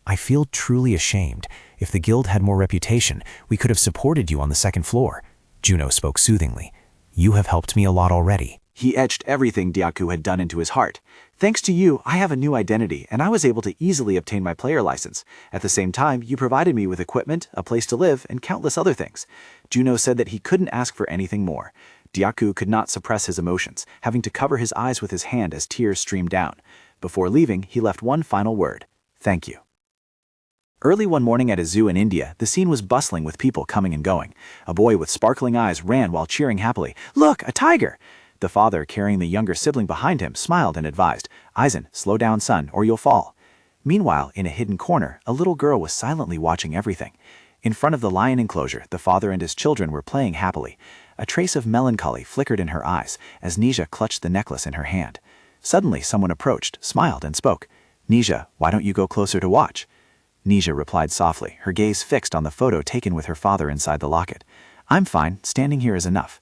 "I feel truly ashamed. If the guild had more reputation, we could have supported you on the second floor." Juno spoke soothingly. "You have helped me a lot already." He etched everything Doku had done into his heart. "Thanks to you, I have a new identity, and I was able to easily obtain my player license. At the same time, you provided me with equipment, a place to live, and countless other things." Juno said that he couldn't ask for anything more. Doku could not suppress his emotions, having to cover his eyes with his hand as tears streamed down. Before leaving, he left one final word: "Thank you." Early one morning at a zoo in India, the scene was bustling with people coming and going. A boy with sparkling eyes ran while cheering happily, "Look, a tiger!" The father, carrying the younger sibling behind him, smiled and advised, "Aizen, slow down, son, or you'll fall." Meanwhile, in a hidden corner, a little girl was silently watching everything. In front of the lion enclosure, the father and his children were playing happily. A trace of melancholy flickered in her eyes as Nisha clutched the necklace in her hand. Suddenly, someone approached, smiled, and spoke. "Nisha, why don't you go closer to watch?" Nisha replied softly, her gaze fixed on the photo taken with her father inside the locket. I'm fine, standing here is enough.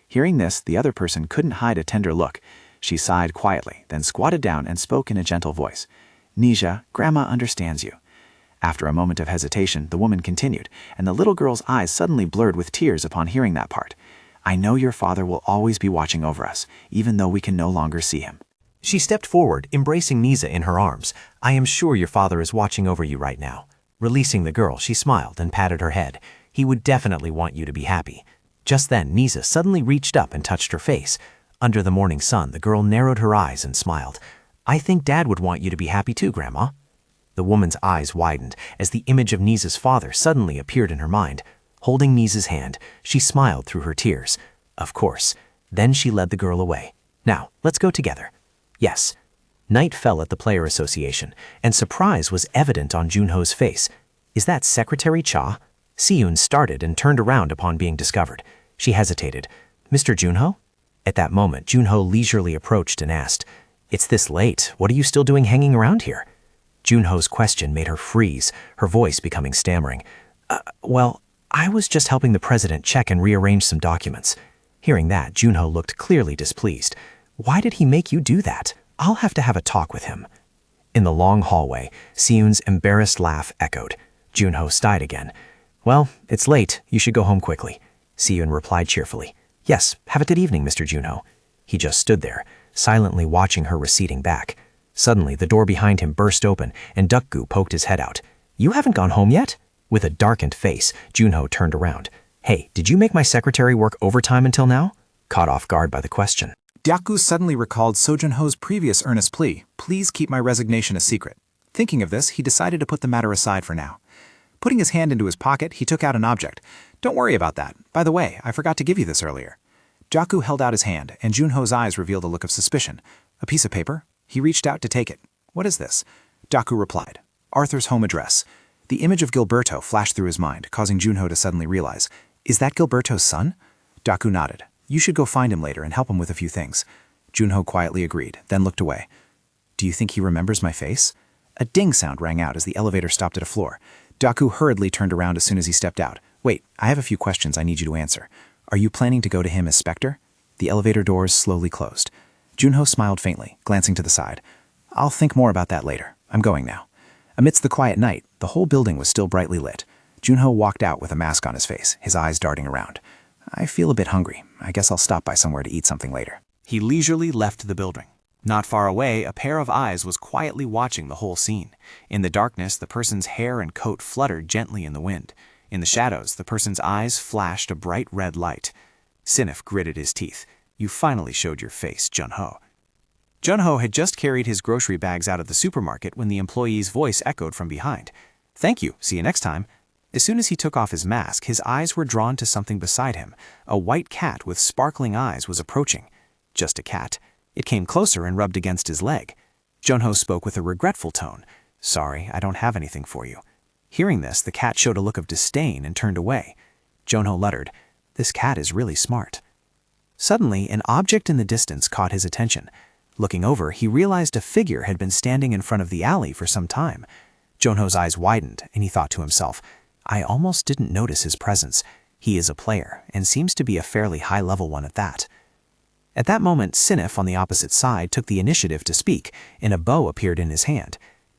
Hearing this, the other person couldn't hide a tender look. She sighed quietly, then squatted down and spoke in a gentle voice. Nisha, Grandma understands you. After a moment of hesitation, the woman continued, and the little girl's eyes suddenly blurred with tears upon hearing that part. I know your father will always be watching over us, even though we can no longer see him. She stepped forward, embracing Nisa in her arms. I am sure your father is watching over you right now. Releasing the girl, she smiled and patted her head. He would definitely want you to be happy. Just then, Nisa suddenly reached up and touched her face. Under the morning sun, the girl narrowed her eyes and smiled. I think Dad would want you to be happy too, Grandma. The woman's eyes widened as the image of Nisa's father suddenly appeared in her mind. Holding Nisa's hand, she smiled through her tears. Of course. Then she led the girl away. Now, let's go together. Yes. Night fell at the Player Association, and surprise was evident on Junho's face. Is that Secretary Cha? Siyun started and turned around upon being discovered. She hesitated. Mr. Junho? At that moment, Junho leisurely approached and asked, It's this late. What are you still doing hanging around here? Junho's question made her freeze, her voice becoming stammering. Well, I was just helping the president check and rearrange some documents. Hearing that, Junho looked clearly displeased. Why did he make you do that? I'll have to have a talk with him. In the long hallway, Siyun's embarrassed laugh echoed. Junho sighed again. Well, it's late. You should go home quickly. Siyun replied cheerfully. Yes, have a good evening, Mr. Junho. He just stood there, silently watching her receding back. Suddenly, the door behind him burst open, and Duckgu poked his head out. You haven't gone home yet? With a darkened face, Junho turned around. Hey, did you make my secretary work overtime until now? Caught off guard by the question. Duckgu suddenly recalled Sojun-ho's previous earnest plea, please keep my resignation a secret. Thinking of this, he decided to put the matter aside for now. Putting his hand into his pocket, he took out an object. Don't worry about that. By the way, I forgot to give you this earlier. Duckgu held out his hand, and Junho's eyes revealed a look of suspicion. A piece of paper? He reached out to take it. What is this? Duckgu replied. Arthur's home address. The image of Gilberto flashed through his mind, causing Junho to suddenly realize. Is that Gilberto's son? Duckgu nodded. You should go find him later and help him with a few things. Junho quietly agreed, then looked away. Do you think he remembers my face? A ding sound rang out as the elevator stopped at a floor. Duckgu hurriedly turned around as soon as he stepped out. Wait, I have a few questions I need you to answer. Are you planning to go to him as Spectre? The elevator doors slowly closed. Junho smiled faintly, glancing to the side. I'll think more about that later. I'm going now. Amidst the quiet night, the whole building was still brightly lit. Junho walked out with a mask on his face, his eyes darting around. I feel a bit hungry. I guess I'll stop by somewhere to eat something later. He leisurely left the building. Not far away, a pair of eyes was quietly watching the whole scene. In the darkness, the person's hair and coat fluttered gently in the wind. In the shadows, the person's eyes flashed a bright red light. Sinif gritted his teeth. You finally showed your face, Junho. Junho had just carried his grocery bags out of the supermarket when the employee's voice echoed from behind. Thank you. See you next time. As soon as he took off his mask, his eyes were drawn to something beside him. A white cat with sparkling eyes was approaching. Just a cat. It came closer and rubbed against his leg. Junho spoke with a regretful tone. Sorry, I don't have anything for you. Hearing this, the cat showed a look of disdain and turned away. Junho muttered, This cat is really smart. Suddenly, an object in the distance caught his attention. Looking over, he realized a figure had been standing in front of the alley for some time. Junho's eyes widened, and he thought to himself, I almost didn't notice his presence. He is a player, and seems to be a fairly high-level one at that. At that moment, Sinif on the opposite side took the initiative to speak, and a bow appeared in his hand.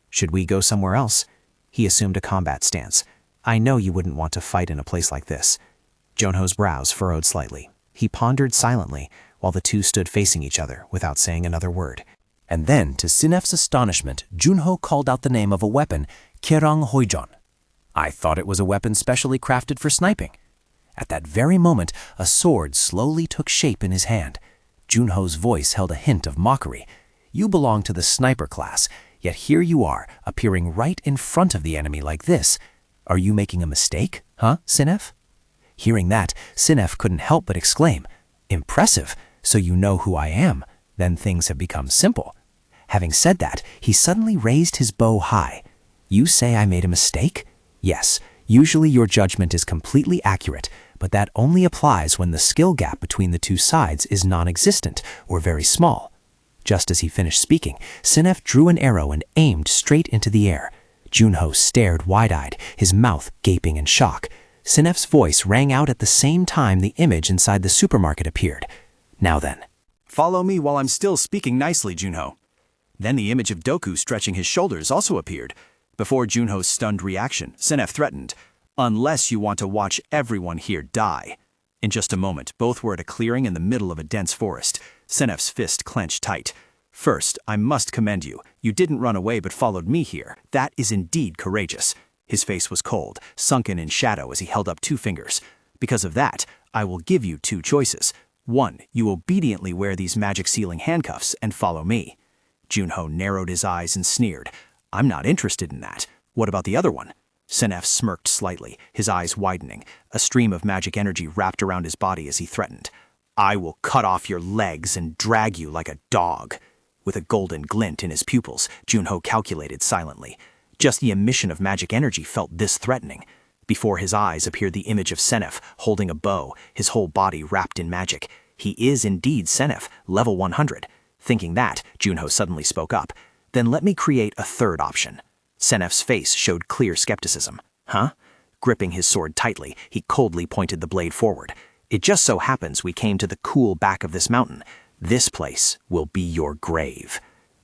Should we go somewhere else? He assumed a combat stance. I know you wouldn't want to fight in a place like this. Junho's brows furrowed slightly. He pondered silently, while the two stood facing each other without saying another word. And then, to Sinef's astonishment, Junho called out the name of a weapon, Kerang Hoijon. I thought it was a weapon specially crafted for sniping. At that very moment, a sword slowly took shape in his hand. Junho's voice held a hint of mockery. You belong to the sniper class, yet here you are, appearing right in front of the enemy like this. Are you making a mistake, huh, Sinef? Hearing that, Sinef couldn't help but exclaim, Impressive, so you know who I am. Then things have become simple. Having said that, he suddenly raised his bow high. You say I made a mistake? Yes, usually your judgment is completely accurate, but that only applies when the skill gap between the two sides is non-existent or very small. Just as he finished speaking, Sinef drew an arrow and aimed straight into the air. Junho stared wide-eyed, his mouth gaping in shock. Sinef's voice rang out at the same time the image inside the supermarket appeared. Now then. Follow me while I'm still speaking nicely, Junho. Then the image of Doku stretching his shoulders also appeared. Before Junho's stunned reaction, Sinef threatened, "Unless you want to watch everyone here die." In just a moment, both were at a clearing in the middle of a dense forest. Sinef's fist clenched tight. "First, I must commend you. You didn't run away but followed me here. That is indeed courageous." His face was cold, sunken in shadow as he held up 2 fingers. "Because of that, I will give you 2 choices. 1, you obediently wear these magic sealing handcuffs and follow me." Junho narrowed his eyes and sneered. "I'm not interested in that. What about the other one?" Sinef smirked slightly, his eyes widening. A stream of magic energy wrapped around his body as he threatened. "I will cut off your legs and drag you like a dog." With a golden glint in his pupils, Junho calculated silently. Just the emission of magic energy felt this threatening. Before his eyes appeared the image of Sinef, holding a bow, his whole body wrapped in magic. He is indeed Sinef, level 100. Thinking that, Junho suddenly spoke up. "Then let me create a third option." Sinef's face showed clear skepticism. "Huh?" Gripping his sword tightly, he coldly pointed the blade forward. "It just so happens we came to the cool back of this mountain. This place will be your grave."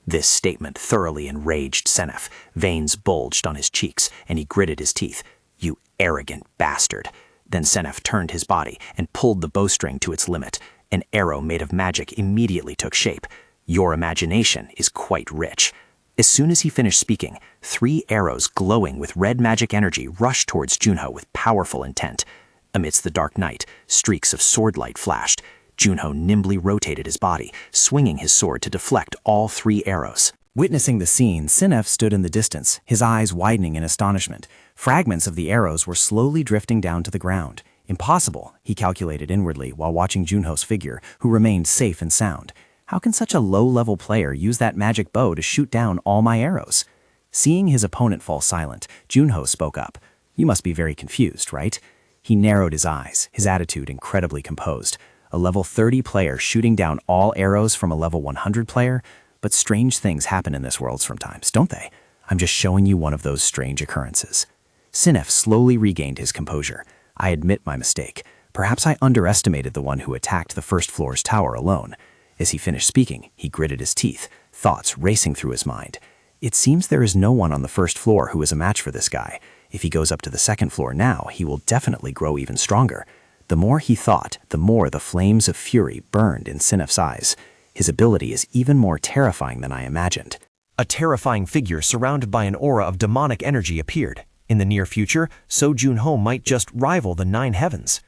This statement thoroughly enraged Sinef. Veins bulged on his cheeks, and he gritted his teeth. "You arrogant bastard." Then Sinef turned his body and pulled the bowstring to its limit. An arrow made of magic immediately took shape. "Your imagination is quite rich." As soon as he finished speaking, 3 arrows glowing with red magic energy rushed towards Junho with powerful intent. Amidst the dark night, streaks of sword light flashed. Junho nimbly rotated his body, swinging his sword to deflect all 3 arrows. Witnessing the scene, Sinef stood in the distance, his eyes widening in astonishment. Fragments of the arrows were slowly drifting down to the ground. Impossible, he calculated inwardly while watching Junho's figure, who remained safe and sound. How can such a low-level player use that magic bow to shoot down all my arrows? Seeing his opponent fall silent, Junho spoke up. "You must be very confused, right?" He narrowed his eyes, his attitude incredibly composed. A level 30 player shooting down all arrows from a level 100 player? But strange things happen in this world sometimes, don't they? I'm just showing you one of those strange occurrences. Sinef slowly regained his composure. "I admit my mistake. Perhaps I underestimated the one who attacked the first floor's tower alone." As he finished speaking, he gritted his teeth, thoughts racing through his mind. "It seems there is no one on the first floor who is a match for this guy. If he goes up to the second floor now, he will definitely grow even stronger." The more he thought, the more the flames of fury burned in Sinef's eyes. His ability is even more terrifying than I imagined. A terrifying figure surrounded by an aura of demonic energy appeared. In the near future, So Junho might just rival the 9 heavens.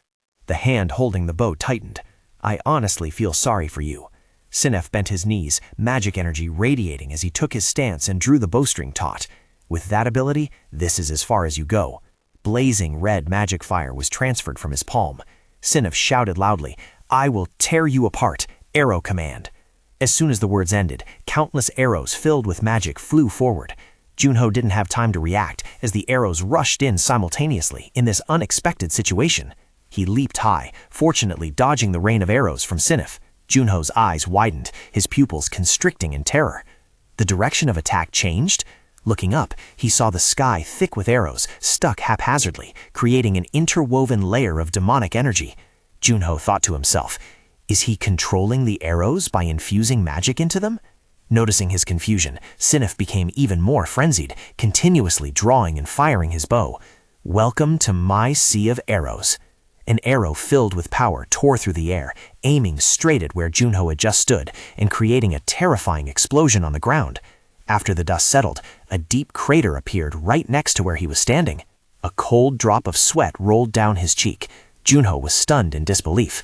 The hand holding the bow tightened. "I honestly feel sorry for you." Sinef bent his knees, magic energy radiating as he took his stance and drew the bowstring taut. With that ability, this is as far as you go. Blazing red magic fire was transferred from his palm. Sinef shouted loudly, "I will tear you apart! Arrow command!" As soon as the words ended, countless arrows filled with magic flew forward. Junho didn't have time to react as the arrows rushed in simultaneously in this unexpected situation. He leaped high, fortunately dodging the rain of arrows from Sinef. Junho's eyes widened, his pupils constricting in terror. The direction of attack changed? Looking up, he saw the sky thick with arrows, stuck haphazardly, creating an interwoven layer of demonic energy. Junho thought to himself, is he controlling the arrows by infusing magic into them? Noticing his confusion, Sinef became even more frenzied, continuously drawing and firing his bow. "Welcome to my sea of arrows." An arrow filled with power tore through the air, aiming straight at where Junho had just stood and creating a terrifying explosion on the ground. After the dust settled, a deep crater appeared right next to where he was standing. A cold drop of sweat rolled down his cheek. Junho was stunned in disbelief.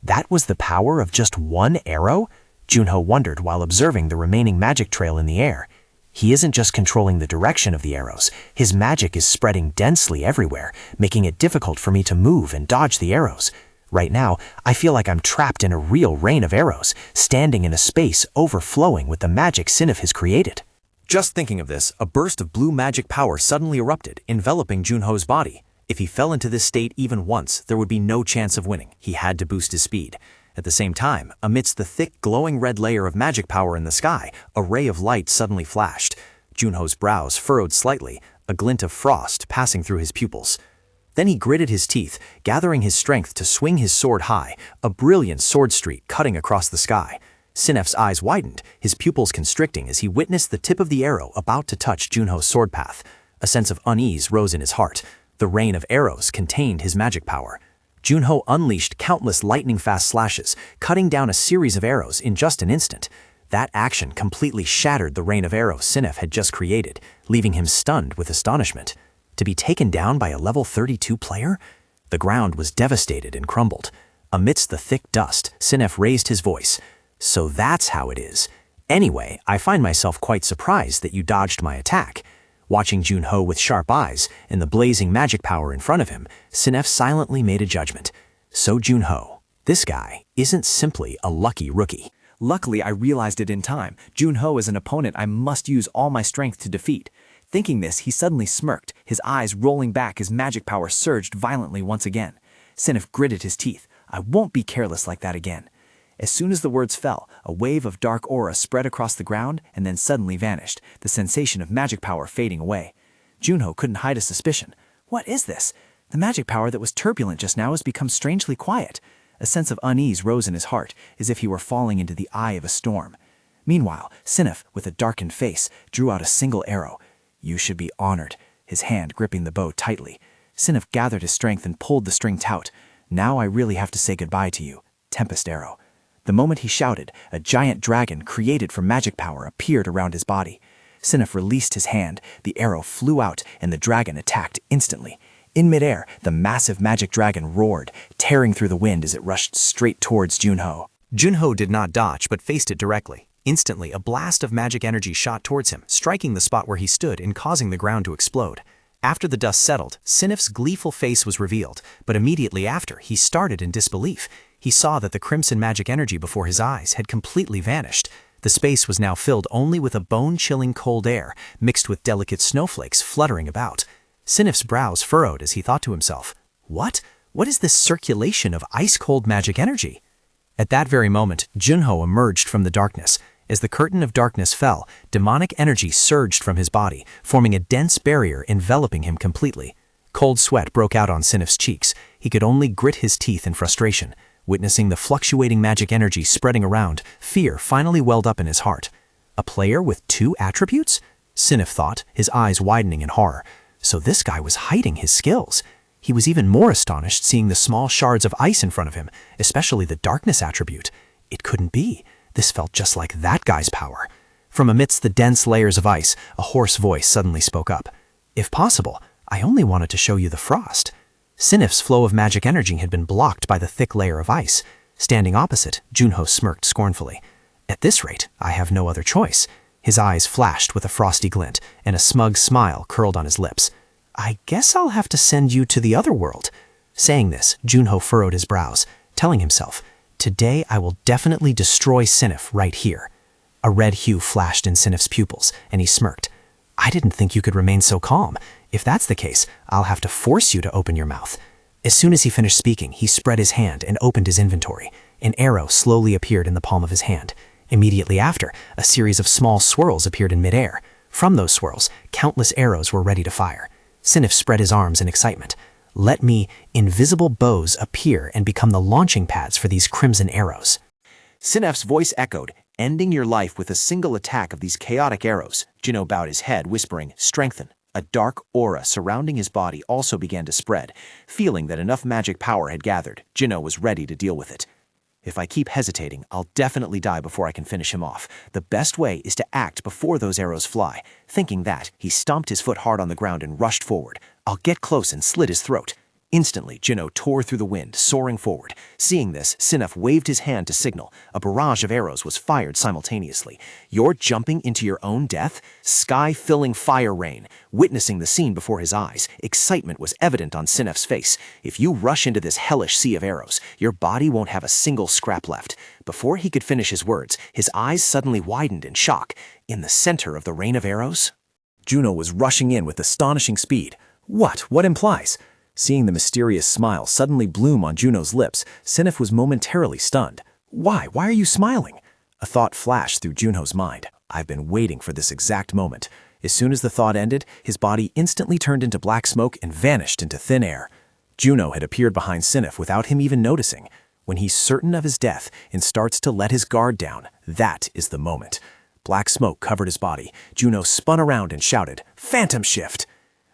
That was the power of just one arrow? Junho wondered while observing the remaining magic trail in the air. He isn't just controlling the direction of the arrows. His magic is spreading densely everywhere, making it difficult for me to move and dodge the arrows. Right now, I feel like I'm trapped in a real rain of arrows, standing in a space overflowing with the magic Sinef has created. Just thinking of this, a burst of blue magic power suddenly erupted, enveloping Junho's body. If he fell into this state even once, there would be no chance of winning. He had to boost his speed. At the same time, amidst the thick, glowing red layer of magic power in the sky, a ray of light suddenly flashed. Junho's brows furrowed slightly. a glint of frost passing through his pupils. Then he gritted his teeth, gathering his strength to swing his sword high, a brilliant sword streak cutting across the sky. Sinef's eyes widened, his pupils constricting as he witnessed the tip of the arrow about to touch Junho's sword path. A sense of unease rose in his heart. The rain of arrows contained his magic power. Junho unleashed countless lightning-fast slashes, cutting down a series of arrows in just an instant. That action completely shattered the rain of arrows Sinef had just created, leaving him stunned with astonishment. To be taken down by a level 32 player? The ground was devastated and crumbled. Amidst the thick dust, Sinef raised his voice. So that's how it is. Anyway, I find myself quite surprised that you dodged my attack. Watching Junho with sharp eyes and the blazing magic power in front of him, Sinef silently made a judgment. So Junho, this guy isn't simply a lucky rookie. Luckily, I realized it in time. Junho is an opponent I must use all my strength to defeat. Thinking this, he suddenly smirked, his eyes rolling back as magic power surged violently once again. Sinef gritted his teeth. I won't be careless like that again. As soon as the words fell, a wave of dark aura spread across the ground and then suddenly vanished, the sensation of magic power fading away. Junho couldn't hide a suspicion. What is this? The magic power that was turbulent just now has become strangely quiet. A sense of unease rose in his heart, as if he were falling into the eye of a storm. Meanwhile, Sinef, with a darkened face, drew out a single arrow. You should be honored, his hand gripping the bow tightly. Sinef gathered his strength and pulled the string taut. Now I really have to say goodbye to you, Tempest Arrow. The moment he shouted, a giant dragon created from magic power appeared around his body. Sinef released his hand, the arrow flew out, and the dragon attacked instantly. In midair, the massive magic dragon roared, tearing through the wind as it rushed straight towards Junho. Junho did not dodge, but faced it directly. Instantly, a blast of magic energy shot towards him, striking the spot where he stood and causing the ground to explode. After the dust settled, Sinef's gleeful face was revealed, but immediately after, he started in disbelief. He saw that the crimson magic energy before his eyes had completely vanished. The space was now filled only with a bone-chilling cold air, mixed with delicate snowflakes fluttering about. Sinef's brows furrowed as he thought to himself, What? What is this circulation of ice-cold magic energy? At that very moment, Junho emerged from the darkness. As the curtain of darkness fell, demonic energy surged from his body, forming a dense barrier enveloping him completely. Cold sweat broke out on Sinef's cheeks. He could only grit his teeth in frustration. Witnessing the fluctuating magic energy spreading around, fear finally welled up in his heart. A player with 2 attributes? Sinef thought, his eyes widening in horror. So this guy was hiding his skills. He was even more astonished seeing the small shards of ice in front of him, especially the darkness attribute. It couldn't be. This felt just like that guy's power. From amidst the dense layers of ice, a hoarse voice suddenly spoke up. If possible, I only wanted to show you the frost. Sinef's flow of magic energy had been blocked by the thick layer of ice. Standing opposite, Junho smirked scornfully. At this rate, I have no other choice. His eyes flashed with a frosty glint, and a smug smile curled on his lips. I guess I'll have to send you to the other world. Saying this, Junho furrowed his brows, telling himself, Today I will definitely destroy Sinef right here. A red hue flashed in Sinef's pupils, and he smirked. I didn't think you could remain so calm. If that's the case, I'll have to force you to open your mouth. As soon as he finished speaking, he spread his hand and opened his inventory. An arrow slowly appeared in the palm of his hand. Immediately after, a series of small swirls appeared in midair. From those swirls, countless arrows were ready to fire. Sinef spread his arms in excitement. Let me, invisible bows, appear and become the launching pads for these crimson arrows. Sinef's voice echoed, ending your life with a single attack of these chaotic arrows. Junho bowed his head, whispering, Strengthen. A dark aura surrounding his body also began to spread. Feeling that enough magic power had gathered, Junho was ready to deal with it. If I keep hesitating, I'll definitely die before I can finish him off. The best way is to act before those arrows fly. Thinking that, he stomped his foot hard on the ground and rushed forward. I'll get close and slit his throat. Instantly, Junho tore through the wind, soaring forward. Seeing this, Sinef waved his hand to signal. A barrage of arrows was fired simultaneously. You're jumping into your own death? Sky-filling fire rain. Witnessing the scene before his eyes, excitement was evident on Sinef's face. If you rush into this hellish sea of arrows, your body won't have a single scrap left. Before he could finish his words, his eyes suddenly widened in shock. In the center of the rain of arrows? Junho was rushing in with astonishing speed. What implies? Seeing the mysterious smile suddenly bloom on Junho's lips, Sinef was momentarily stunned. Why are you smiling? A thought flashed through Junho's mind. I've been waiting for this exact moment. As soon as the thought ended, his body instantly turned into black smoke and vanished into thin air. Juno had appeared behind Sinif without him even noticing. When he's certain of his death and starts to let his guard down, that is the moment. Black smoke covered his body. Juno spun around and shouted, "Phantom shift!"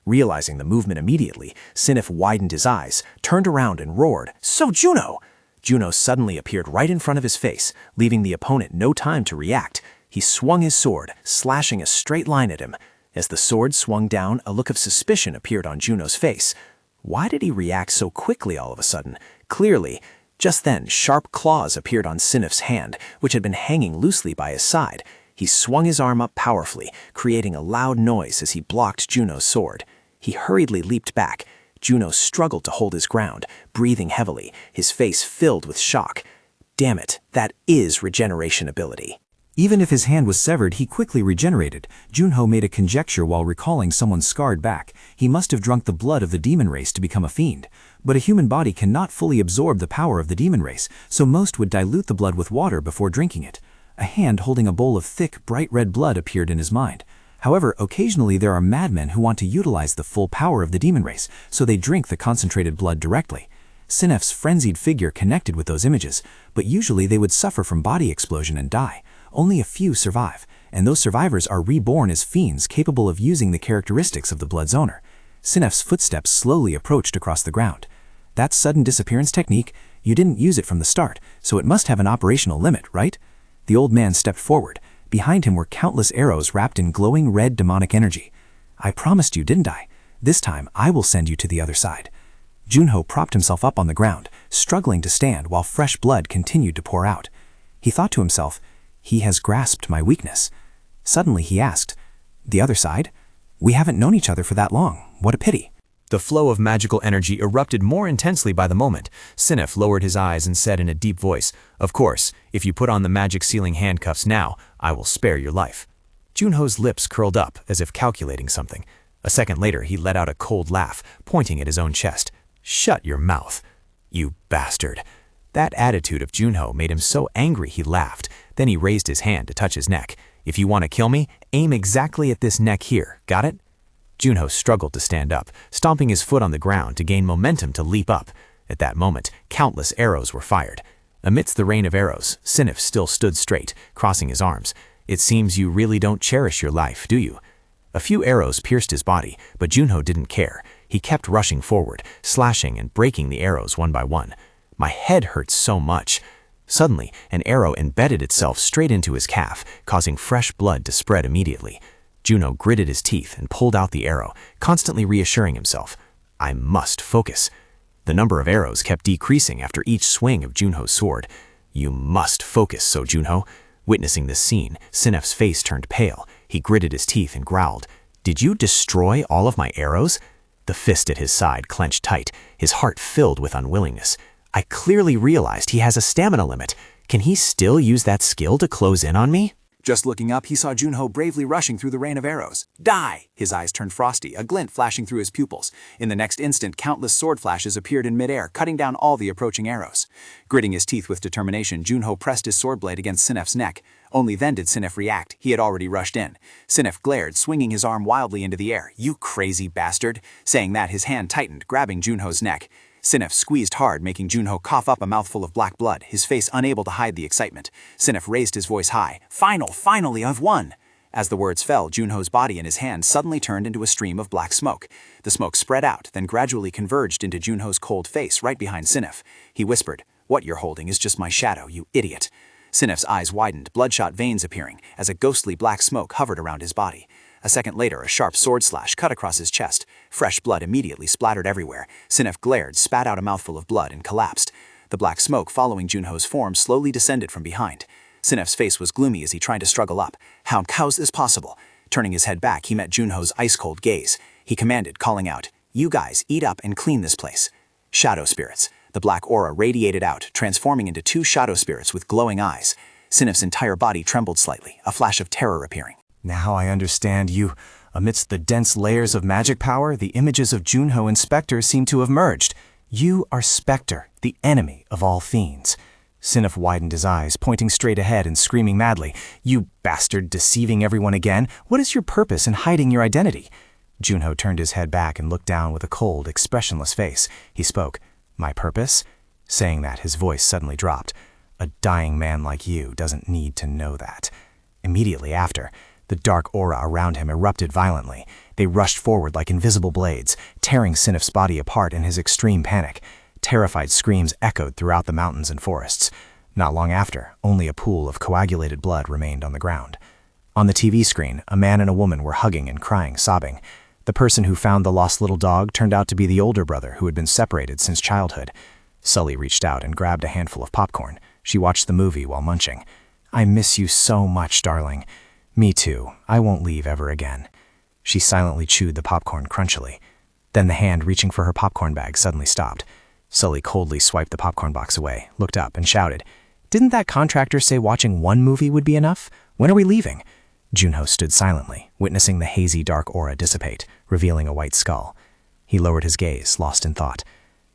Realizing the movement immediately, Sinif widened his eyes, turned around and roared, "So Juno!" Juno suddenly appeared right in front of his face, leaving the opponent no time to react. He swung his sword, slashing a straight line at him. As the sword swung down, a look of suspicion appeared on Juno's face. Why did he react so quickly all of a sudden? Clearly, just then, sharp claws appeared on Sinif's hand, which had been hanging loosely by his side. He swung his arm up powerfully, creating a loud noise as he blocked Juno's sword. He hurriedly leaped back. Juno struggled to hold his ground, breathing heavily, his face filled with shock. Damn it, that is regeneration ability. Even if his hand was severed, he quickly regenerated. Junho made a conjecture while recalling someone's scarred back. He must have drunk the blood of the demon race to become a fiend. But a human body cannot fully absorb the power of the demon race, so most would dilute the blood with water before drinking it. A hand holding a bowl of thick, bright red blood appeared in his mind. However, occasionally there are madmen who want to utilize the full power of the demon race, so they drink the concentrated blood directly. Sinef's frenzied figure connected with those images, but usually they would suffer from body explosion and die. Only a few survive, and those survivors are reborn as fiends capable of using the characteristics of the blood's owner. Sinef's footsteps slowly approached across the ground. That sudden disappearance technique, you didn't use it from the start, so it must have an operational limit, right? The old man stepped forward. Behind him were countless arrows wrapped in glowing red demonic energy. I promised you, didn't I? This time, I will send you to the other side. Junho propped himself up on the ground, struggling to stand while fresh blood continued to pour out. He thought to himself, he has grasped my weakness. Suddenly he asked, "The other side? We haven't known each other for that long. What a pity." The flow of magical energy erupted more intensely by the moment. Sinef lowered his eyes and said in a deep voice, "Of course, if you put on the magic sealing handcuffs now, I will spare your life." Junho's lips curled up as if calculating something. A second later, he let out a cold laugh, pointing at his own chest. "Shut your mouth, you bastard." That attitude of Junho made him so angry he laughed. Then he raised his hand to touch his neck. "If you want to kill me, aim exactly at this neck here, got it?" Junho struggled to stand up, stomping his foot on the ground to gain momentum to leap up. At that moment, countless arrows were fired. Amidst the rain of arrows, Sinif still stood straight, crossing his arms. "It seems you really don't cherish your life, do you?" A few arrows pierced his body, but Junho didn't care. He kept rushing forward, slashing and breaking the arrows one by one. "My head hurts so much." Suddenly, an arrow embedded itself straight into his calf, causing fresh blood to spread immediately. Juno gritted his teeth and pulled out the arrow, constantly reassuring himself, "I must focus." The number of arrows kept decreasing after each swing of Junho's sword. "You must focus, So Junho." Witnessing this scene, Sinef's face turned pale. He gritted his teeth and growled, "Did you destroy all of my arrows?" The fist at his side clenched tight, his heart filled with unwillingness. "I clearly realized he has a stamina limit. Can he still use that skill to close in on me?" Just looking up, he saw Junho bravely rushing through the rain of arrows. "Die!" His eyes turned frosty, a glint flashing through his pupils. In the next instant, countless sword flashes appeared in midair, cutting down all the approaching arrows. Gritting his teeth with determination, Junho pressed his sword blade against Sinef's neck. Only then did Sinef react. He had already rushed in. Sinef glared, swinging his arm wildly into the air. "You crazy bastard!" Saying that, his hand tightened, grabbing Junho's neck. Sinef squeezed hard, making Junho cough up a mouthful of black blood, his face unable to hide the excitement. Sinef raised his voice high. Finally, I've won!" As the words fell, Junho's body and his hand suddenly turned into a stream of black smoke. The smoke spread out, then gradually converged into Junho's cold face right behind Sinef. He whispered, "What you're holding is just my shadow, you idiot." Sinef's eyes widened, bloodshot veins appearing, as a ghostly black smoke hovered around his body. A second later, a sharp sword slash cut across his chest. Fresh blood immediately splattered everywhere. Sinef glared, spat out a mouthful of blood, and collapsed. The black smoke following Junho's form slowly descended from behind. Sinef's face was gloomy as he tried to struggle up. How's this possible? Turning his head back, he met Junho's ice-cold gaze. He commanded, calling out, "You guys, eat up and clean this place." Shadow spirits. The black aura radiated out, transforming into two shadow spirits with glowing eyes. Sinef's entire body trembled slightly, a flash of terror appearing. "Now I understand you. Amidst the dense layers of magic power, the images of Junho and Spectre seem to have merged. You are Spectre, the enemy of all fiends." Sinif widened his eyes, pointing straight ahead and screaming madly, "You bastard, deceiving everyone again! What is your purpose in hiding your identity?" Junho turned his head back and looked down with a cold, expressionless face. He spoke, "My purpose?" Saying that, his voice suddenly dropped. "A dying man like you doesn't need to know that." Immediately after, the dark aura around him erupted violently. They rushed forward like invisible blades, tearing Sinif's body apart in his extreme panic. Terrified screams echoed throughout the mountains and forests. Not long after, only a pool of coagulated blood remained on the ground. On the TV screen, a man and a woman were hugging and crying, sobbing. The person who found the lost little dog turned out to be the older brother who had been separated since childhood. Sully reached out and grabbed a handful of popcorn. She watched the movie while munching. "I miss you so much, darling." "Me too. I won't leave ever again." She silently chewed the popcorn crunchily. Then the hand reaching for her popcorn bag suddenly stopped. Sully coldly swiped the popcorn box away, looked up, and shouted, "Didn't that contractor say watching one movie would be enough? When are we leaving?" Junho stood silently, witnessing the hazy dark aura dissipate, revealing a white skull. He lowered his gaze, lost in thought.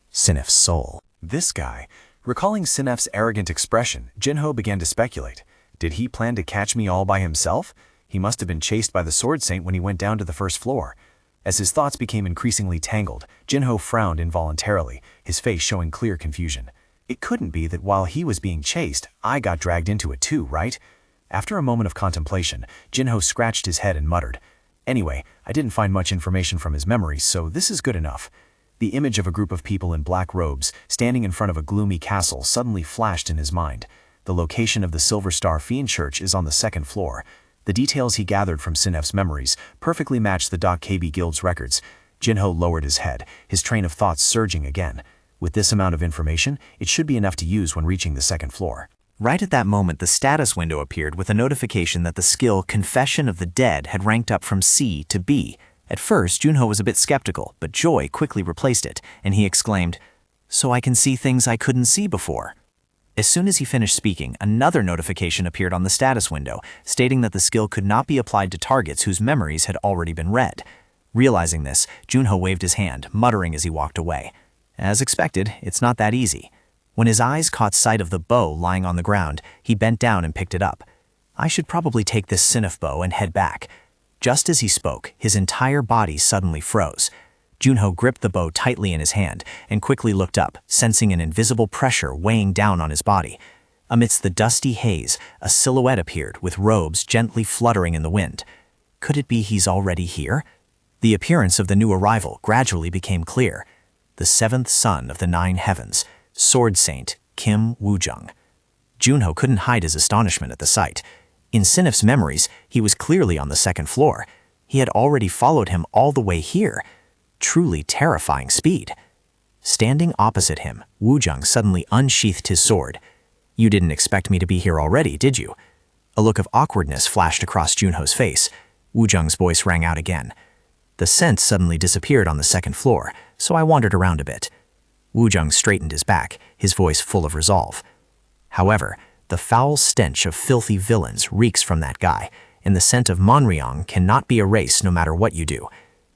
Sinif's soul. This guy. Recalling Sinef's arrogant expression, Jinho began to speculate. Did he plan to catch me all by himself? He must have been chased by the Sword Saint when he went down to the first floor. As his thoughts became increasingly tangled, Jinho frowned involuntarily, his face showing clear confusion. It couldn't be that while he was being chased, I got dragged into it too, right? After a moment of contemplation, Jinho scratched his head and muttered, "Anyway, I didn't find much information from his memories, so this is good enough." The image of a group of people in black robes, standing in front of a gloomy castle, suddenly flashed in his mind. The location of the Silver Star Fiend Church is on the second floor. The details he gathered from Sinef's memories perfectly matched the KB Guild's records. Jinho lowered his head, his train of thoughts surging again. With this amount of information, it should be enough to use when reaching the second floor. Right at that moment, the status window appeared with a notification that the skill Confession of the Dead had ranked up from C to B. At first, Junho was a bit skeptical, but joy quickly replaced it, and he exclaimed, "So I can see things I couldn't see before." As soon as he finished speaking, another notification appeared on the status window, stating that the skill could not be applied to targets whose memories had already been read. Realizing this, Junho waved his hand, muttering as he walked away. As expected, it's not that easy. When his eyes caught sight of the bow lying on the ground, he bent down and picked it up. I should probably take this Sinif bow and head back. Just as he spoke, his entire body suddenly froze. Junho gripped the bow tightly in his hand and quickly looked up, sensing an invisible pressure weighing down on his body. Amidst the dusty haze, a silhouette appeared with robes gently fluttering in the wind. Could it be he's already here? The appearance of the new arrival gradually became clear. The seventh son of the nine heavens, Sword Saint Kim Woojung. Junho couldn't hide his astonishment at the sight. In Sinif's memories, he was clearly on the second floor. He had already followed him all the way here. Truly terrifying speed. Standing opposite him, Woojung suddenly unsheathed his sword. "You didn't expect me to be here already, did you?" A look of awkwardness flashed across Junho's face. Woojung's voice rang out again. "The scent suddenly disappeared on the second floor, so I wandered around a bit." Woojung straightened his back, his voice full of resolve. "However, the foul stench of filthy villains reeks from that guy, and the scent of Monryong cannot be erased no matter what you do.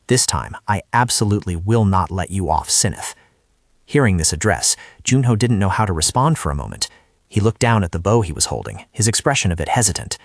This time, I absolutely will not let you off, Sinif." Hearing this address, Junho didn't know how to respond for a moment. He looked down at the bow he was holding, his expression a bit hesitant.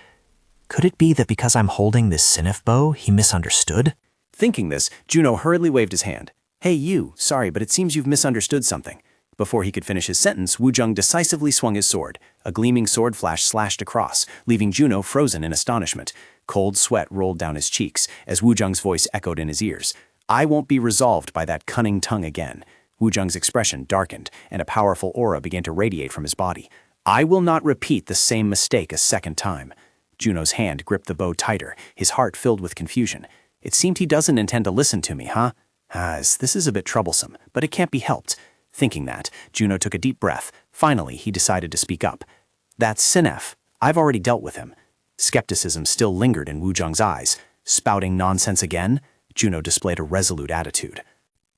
Could it be that because I'm holding this Sinif bow, he misunderstood? Thinking this, Junho hurriedly waved his hand. "Hey you, sorry, but it seems you've misunderstood something." Before he could finish his sentence, Woojung decisively swung his sword. A gleaming sword flash slashed across, leaving Junho frozen in astonishment. Cold sweat rolled down his cheeks as Woojung's voice echoed in his ears. "I won't be resolved by that cunning tongue again." Woojung's expression darkened, and a powerful aura began to radiate from his body. "I will not repeat the same mistake a second time." Junho's hand gripped the bow tighter, his heart filled with confusion. "It seemed he doesn't intend to listen to me, huh? This is a bit troublesome, but it can't be helped." Thinking that, Junho took a deep breath. Finally, he decided to speak up. "That's Sinef. I've already dealt with him." Skepticism still lingered in Woojung's eyes. Spouting nonsense again? Junho displayed a resolute attitude.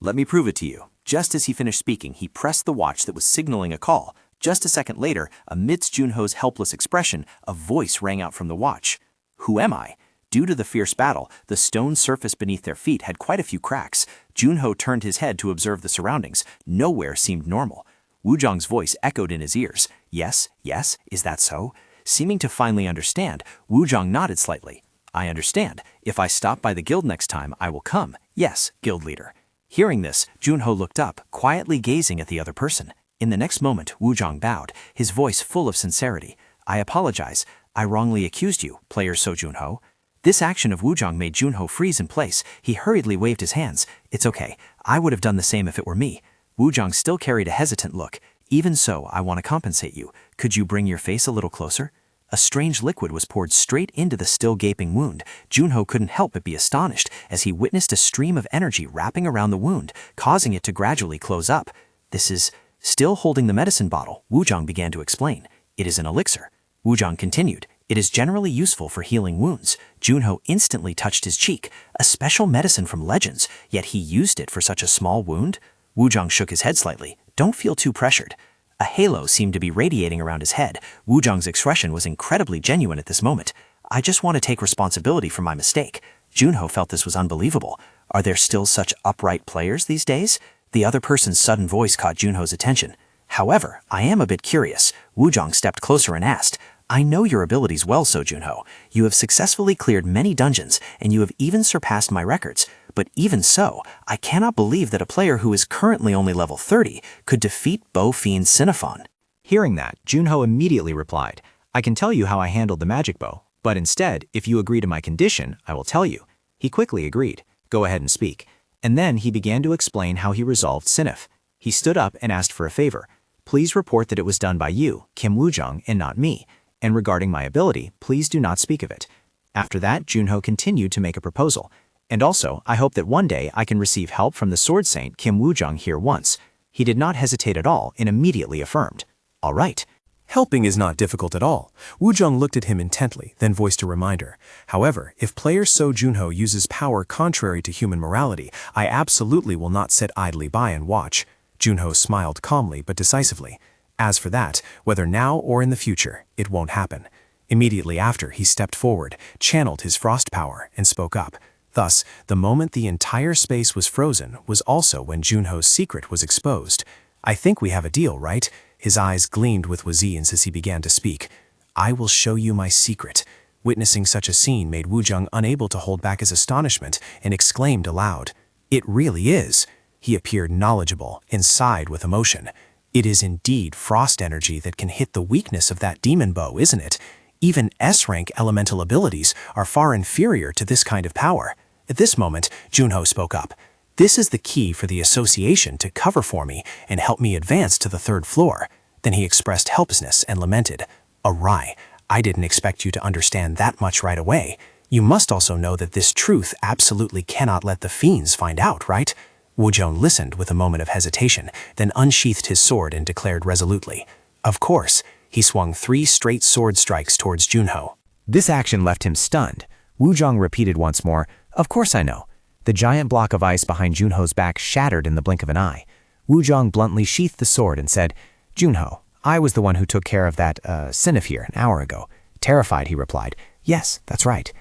"Let me prove it to you." Just as he finished speaking, he pressed the watch that was signaling a call. Just a second later, amidst Junho's helpless expression, a voice rang out from the watch. "Who am I?" Due to the fierce battle, the stone surface beneath their feet had quite a few cracks. Junho turned his head to observe the surroundings. Nowhere seemed normal. Wuzhang's voice echoed in his ears. Yes, yes, is that so? Seeming to finally understand, Wuzhang nodded slightly. I understand. If I stop by the guild next time, I will come. Yes, guild leader. Hearing this, Junho looked up, quietly gazing at the other person. In the next moment, Wuzhang bowed, his voice full of sincerity. I apologize. I wrongly accused you, player So Junho. This action of Wuzhang made Junho freeze in place. He hurriedly waved his hands. It's okay. I would have done the same if it were me. Wuzhang still carried a hesitant look. Even so, I want to compensate you. Could you bring your face a little closer? A strange liquid was poured straight into the still gaping wound. Junho couldn't help but be astonished as he witnessed a stream of energy wrapping around the wound, causing it to gradually close up. This is... Still holding the medicine bottle, Wuzhang began to explain. It is an elixir. Wuzhang continued. It is generally useful for healing wounds. Junho instantly touched his cheek. A special medicine from Legends, yet he used it for such a small wound? Wuzhang shook his head slightly. Don't feel too pressured. A halo seemed to be radiating around his head. Wuzhang's expression was incredibly genuine at this moment. I just want to take responsibility for my mistake. Junho felt this was unbelievable. Are there still such upright players these days? The other person's sudden voice caught Junho's attention. However, I am a bit curious. Wuzhang stepped closer and asked, I know your abilities well, So Junho. You have successfully cleared many dungeons, and you have even surpassed my records. But even so, I cannot believe that a player who is currently only level 30 could defeat Bo Fiend's Xenophon. Hearing that, Junho immediately replied, I can tell you how I handled the magic bow, but instead, if you agree to my condition, I will tell you. He quickly agreed. Go ahead and speak. And then he began to explain how he resolved Sinif. He stood up and asked for a favor. Please report that it was done by you, Kim Wuzhang, and not me. And regarding my ability, please do not speak of it. After that, Junho continued to make a proposal. And also, I hope that one day I can receive help from the Sword Saint Kim Wuzhang here once. He did not hesitate at all and immediately affirmed. All right. Helping is not difficult at all. Wuzhang looked at him intently, then voiced a reminder. However, if player So Junho uses power contrary to human morality, I absolutely will not sit idly by and watch. Junho smiled calmly but decisively. As for that, whether now or in the future, it won't happen. Immediately after, he stepped forward, channeled his frost power, and spoke up. Thus, the moment the entire space was frozen was also when Junho's secret was exposed. I think we have a deal, right? His eyes gleamed with Wazins as he began to speak. I will show you my secret. Witnessing such a scene made Wuzhang unable to hold back his astonishment and exclaimed aloud. It really is. He appeared knowledgeable and sighed with emotion. It is indeed frost energy that can hit the weakness of that demon bow, isn't it? Even S-rank elemental abilities are far inferior to this kind of power. At this moment, Junho spoke up. This is the key for the association to cover for me and help me advance to the 3rd floor. Then he expressed helplessness and lamented. Awry, I didn't expect you to understand that much right away. You must also know that this truth absolutely cannot let the fiends find out, right? Wuzhang listened with a moment of hesitation, then unsheathed his sword and declared resolutely. Of course. He swung 3 straight sword strikes towards Junho. This action left him stunned. Wuzhang repeated once more, Of course I know. The giant block of ice behind Junho's back shattered in the blink of an eye. Wuzhang bluntly sheathed the sword and said, Junho, I was the one who took care of that, Sinif here an hour ago. Terrified, he replied, Yes, that's right.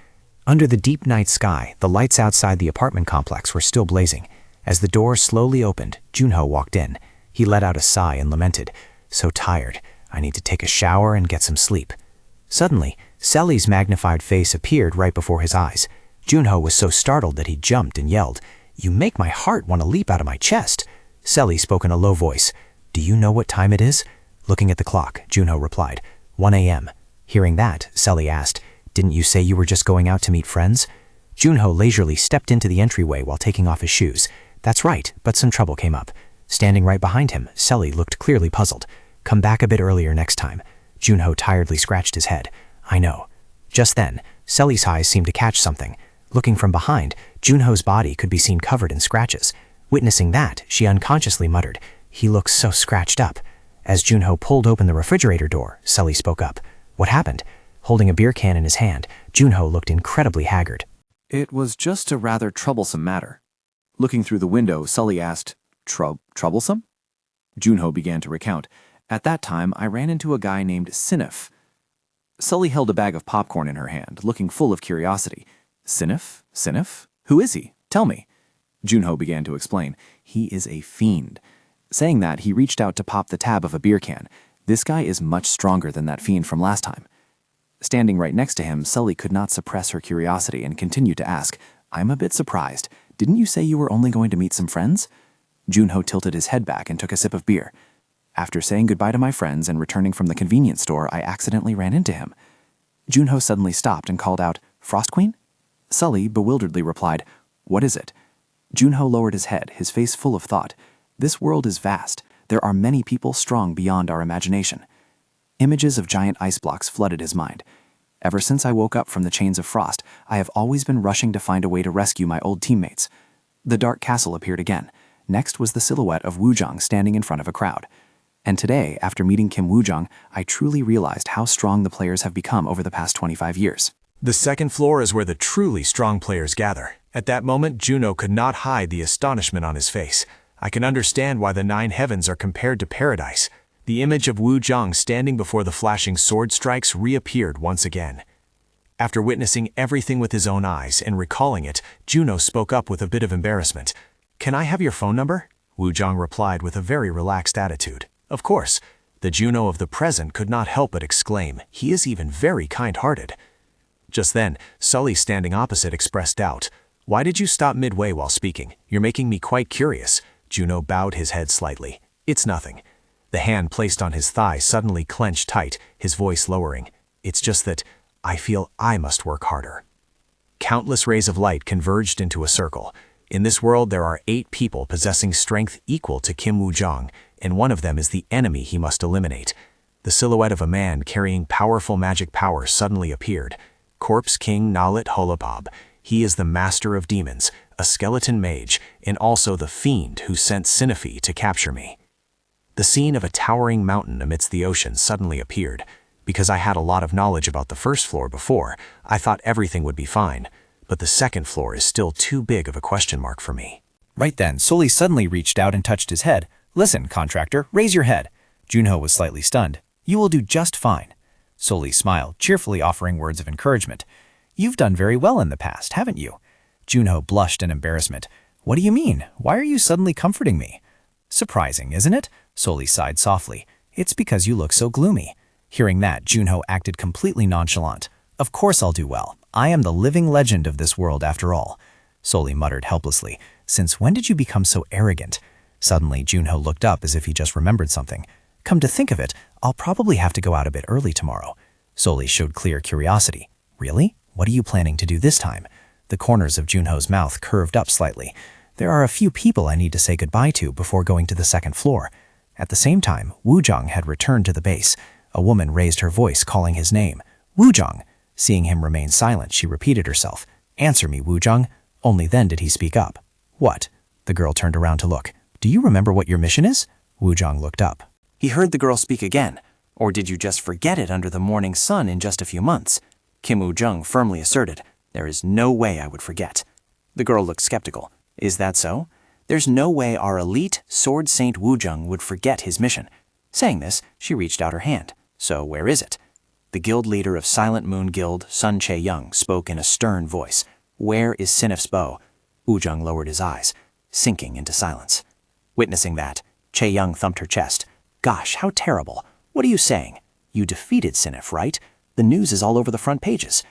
Under the deep night sky, the lights outside the apartment complex were still blazing. As the door slowly opened, Junho walked in. He let out a sigh and lamented, So tired, I need to take a shower and get some sleep. Suddenly, Selly's magnified face appeared right before his eyes. Junho was so startled that he jumped and yelled, You make my heart want to leap out of my chest. Selly spoke in a low voice. Do you know what time it is? Looking at the clock, Junho replied, 1 a.m. Hearing that, Selly asked, Didn't you say you were just going out to meet friends? Junho leisurely stepped into the entryway while taking off his shoes. That's right, but some trouble came up. Standing right behind him, Selly looked clearly puzzled. Come back a bit earlier next time. Junho tiredly scratched his head. I know. Just then, Selly's eyes seemed to catch something. Looking from behind, Junho's body could be seen covered in scratches. Witnessing that, she unconsciously muttered, He looks so scratched up. As Junho pulled open the refrigerator door, Selly spoke up. What happened? Holding a beer can in his hand, Junho looked incredibly haggard. It was just a rather troublesome matter. Looking through the window, Sully asked, Troublesome? Junho began to recount. At that time, I ran into a guy named Sinif. Sully held a bag of popcorn in her hand, looking full of curiosity. Sinif? Sinif? Who is he? Tell me. Junho began to explain. He is a fiend. Saying that, he reached out to pop the tab of a beer can. This guy is much stronger than that fiend from last time. Standing right next to him, Sully could not suppress her curiosity and continued to ask, I'm a bit surprised. Didn't you say you were only going to meet some friends? Junho tilted his head back and took a sip of beer. After saying goodbye to my friends and returning from the convenience store, I accidentally ran into him. Junho suddenly stopped and called out, Frost Queen? Sully bewilderedly replied, What is it? Junho lowered his head, his face full of thought. This world is vast. There are many people strong beyond our imagination. Images of giant ice blocks flooded his mind. Ever since I woke up from the chains of frost, I have always been rushing to find a way to rescue my old teammates. The dark castle appeared again. Next was the silhouette of Wuzhang standing in front of a crowd. And today, after meeting Kim Wuzhang, I truly realized how strong the players have become over the past 25 years. The second floor is where the truly strong players gather. At that moment, Juno could not hide the astonishment on his face. I can understand why the 9 heavens are compared to paradise. The image of Wu Zhang standing before the flashing sword strikes reappeared once again. After witnessing everything with his own eyes and recalling it, Juno spoke up with a bit of embarrassment. Can I have your phone number? Wu Zhang replied with a very relaxed attitude. Of course. The Juno of the present could not help but exclaim, he is even very kind-hearted. Just then, Sully standing opposite expressed doubt. Why did you stop midway while speaking? You're making me quite curious. Juno bowed his head slightly. It's nothing. The hand placed on his thigh suddenly clenched tight, his voice lowering. It's just that I feel I must work harder. Countless rays of light converged into a circle. In this world there are 8 people possessing strength equal to Kim Wuzhang, and one of them is the enemy he must eliminate. The silhouette of a man carrying powerful magic power suddenly appeared. Corpse King Nalit Holopab. He is the master of demons, a skeleton mage, and also the fiend who sent Sinofi to capture me. The scene of a towering mountain amidst the ocean suddenly appeared. Because I had a lot of knowledge about the first floor before, I thought everything would be fine, but the second floor is still too big of a question mark for me. Right then, Sully suddenly reached out and touched his head. Listen, contractor, raise your head. Junho was slightly stunned. You will do just fine. Sully smiled, cheerfully offering words of encouragement. You've done very well in the past, haven't you? Junho blushed in embarrassment. What do you mean? Why are you suddenly comforting me? Surprising, isn't it? Sully sighed softly. It's because you look so gloomy. Hearing that, Junho acted completely nonchalant. Of course I'll do well. I am the living legend of this world after all. Sully muttered helplessly. Since when did you become so arrogant? Suddenly, Junho looked up as if he just remembered something. Come to think of it, I'll probably have to go out a bit early tomorrow. Sully showed clear curiosity. Really? What are you planning to do this time? The corners of Junho's mouth curved up slightly. There are a few people I need to say goodbye to before going to the second floor. At the same time, Wuzhang had returned to the base. A woman raised her voice, calling his name. Wuzhang! Seeing him remain silent, she repeated herself. Answer me, Wuzhang. Only then did he speak up. What? The girl turned around to look. Do you remember what your mission is? Wuzhang looked up. He heard the girl speak again. Or did you just forget it under the morning sun in just a few months? Kim Wuzhang firmly asserted. There is no way I would forget. The girl looked skeptical. Is that so? There's no way our elite Sword Saint Wuzhang would forget his mission. Saying this, she reached out her hand. So where is it? The guild leader of Silent Moon Guild, Sun Che-young, spoke in a stern voice. Where is Sinif's bow? Wuzhang lowered his eyes, sinking into silence. Witnessing that, Che-young thumped her chest. Gosh, how terrible. What are you saying? You defeated Sinif, right? The news is all over the front pages.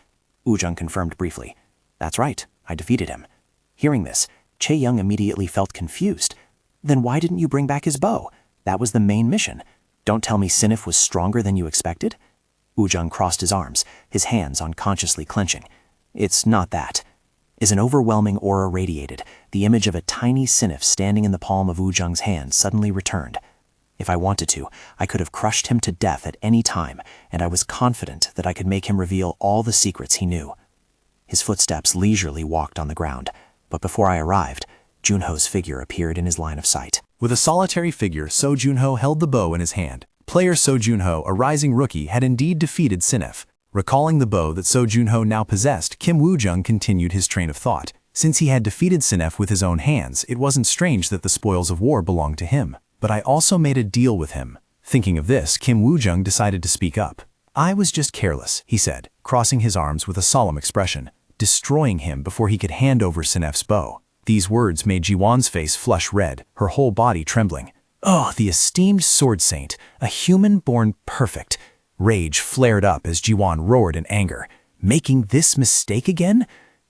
Wuzhang confirmed briefly. That's right, I defeated him. Hearing this, Che-young immediately felt confused. Then why didn't you bring back his bow? That was the main mission. Don't tell me Sinif was stronger than you expected? Wuzhang crossed his arms, his hands unconsciously clenching. It's not that. As an overwhelming aura radiated, the image of a tiny Sinif standing in the palm of Wuzhang's hand suddenly returned. If I wanted to, I could have crushed him to death at any time, and I was confident that I could make him reveal all the secrets he knew. His footsteps leisurely walked on the ground, but before I arrived, Junho's figure appeared in his line of sight. With a solitary figure, So Junho held the bow in his hand. Player So Junho, a rising rookie, had indeed defeated Sinif. Recalling the bow that So Junho now possessed, Kim Wuzhang continued his train of thought. Since he had defeated Sinif with his own hands, it wasn't strange that the spoils of war belonged to him. But I also made a deal with him. Thinking of this, Kim Wuzhang decided to speak up. I was just careless, he said, crossing his arms with a solemn expression, destroying him before he could hand over Sinif's bow. These words made Jiwan's face flush red, her whole body trembling. Oh, the esteemed sword saint, a human born perfect. Rage flared up as Jiwan roared in anger. Making this mistake again?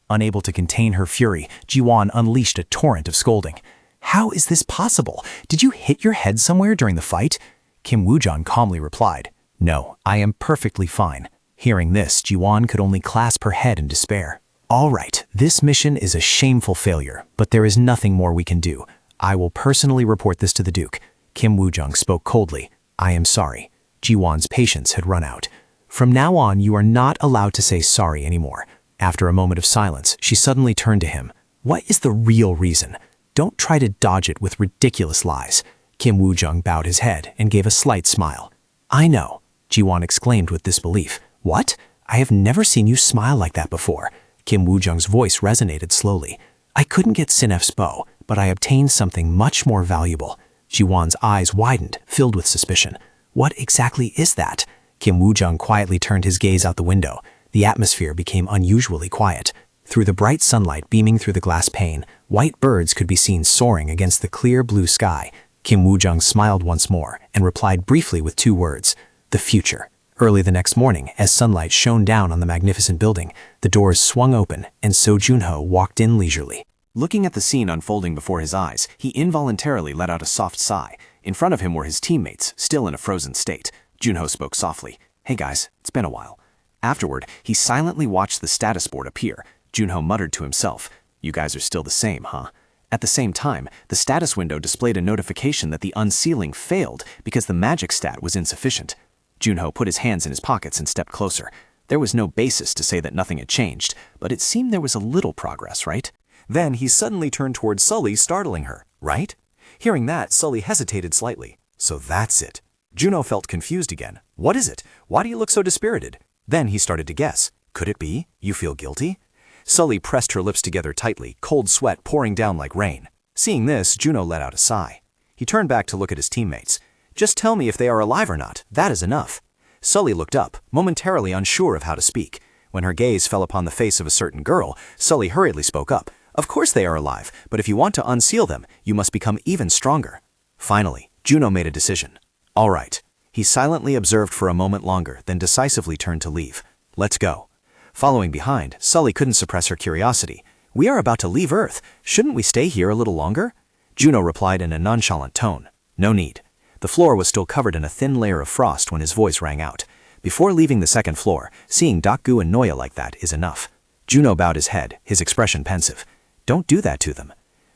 Unable to contain her fury, Jiwan unleashed a torrent of scolding. How is this possible? Did you hit your head somewhere during the fight? Kim Woo-jung calmly replied, No, I am perfectly fine. Hearing this, Jiwan could only clasp her head in despair. All right, this mission is a shameful failure, but there is nothing more we can do. I will personally report this to the Duke. Kim Woo-jung spoke coldly. I am sorry. Jiwan's patience had run out. From now on, you are not allowed to say sorry anymore. After a moment of silence, she suddenly turned to him. What is the real reason? Don't try to dodge it with ridiculous lies. Kim Woo-jung bowed his head and gave a slight smile. I know, Jiwan exclaimed with disbelief. What? I have never seen you smile like that before. Kim Woo-jung's voice resonated slowly. I couldn't get Sinef's bow, but I obtained something much more valuable. Jiwan's eyes widened, filled with suspicion. What exactly is that? Kim Woo-jung quietly turned his gaze out the window. The atmosphere became unusually quiet. Through the bright sunlight beaming through the glass pane, white birds could be seen soaring against the clear blue sky. Kim Woo-jung smiled once more and replied briefly with 2 words, the future. Early the next morning, as sunlight shone down on the magnificent building, the doors swung open and So Junho walked in leisurely. Looking at the scene unfolding before his eyes, he involuntarily let out a soft sigh. In front of him were his teammates, still in a frozen state. Junho spoke softly. Hey guys, it's been a while. Afterward, he silently watched the status board appear. Junho muttered to himself, You guys are still the same, huh? At the same time, the status window displayed a notification that the unsealing failed because the magic stat was insufficient. Junho put his hands in his pockets and stepped closer. There was no basis to say that nothing had changed, but it seemed there was a little progress, right? Then he suddenly turned towards Sully, startling her, right? Hearing that, Sully hesitated slightly. So that's it. Juno felt confused again. What is it? Why do you look so dispirited? Then he started to guess. Could it be? You feel guilty? Sully pressed her lips together tightly, cold sweat pouring down like rain. Seeing this, Juno let out a sigh. He turned back to look at his teammates. Just tell me if they are alive or not. That is enough. Sully looked up, momentarily unsure of how to speak. When her gaze fell upon the face of a certain girl, Sully hurriedly spoke up. Of course they are alive, but if you want to unseal them, you must become even stronger. Finally, Juno made a decision. All right. He silently observed for a moment longer, then decisively turned to leave. Let's go. Following behind, Sully couldn't suppress her curiosity. We are about to leave Earth. Shouldn't we stay here a little longer? Juno replied in a nonchalant tone. No need. The floor was still covered in a thin layer of frost when his voice rang out. Before leaving the second floor, seeing Dakgu and Noya like that is enough. Juno bowed his head, his expression pensive. Don't do that to them.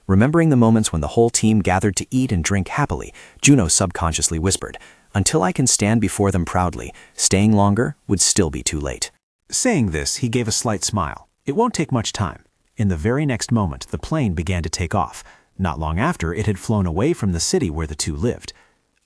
Remembering the moments when the whole team gathered to eat and drink happily, Juno subconsciously whispered, Until I can stand before them proudly, staying longer would still be too late. Saying this, he gave a slight smile. It won't take much time. In the very next moment, the plane began to take off. Not long after, it had flown away from the city where the two lived.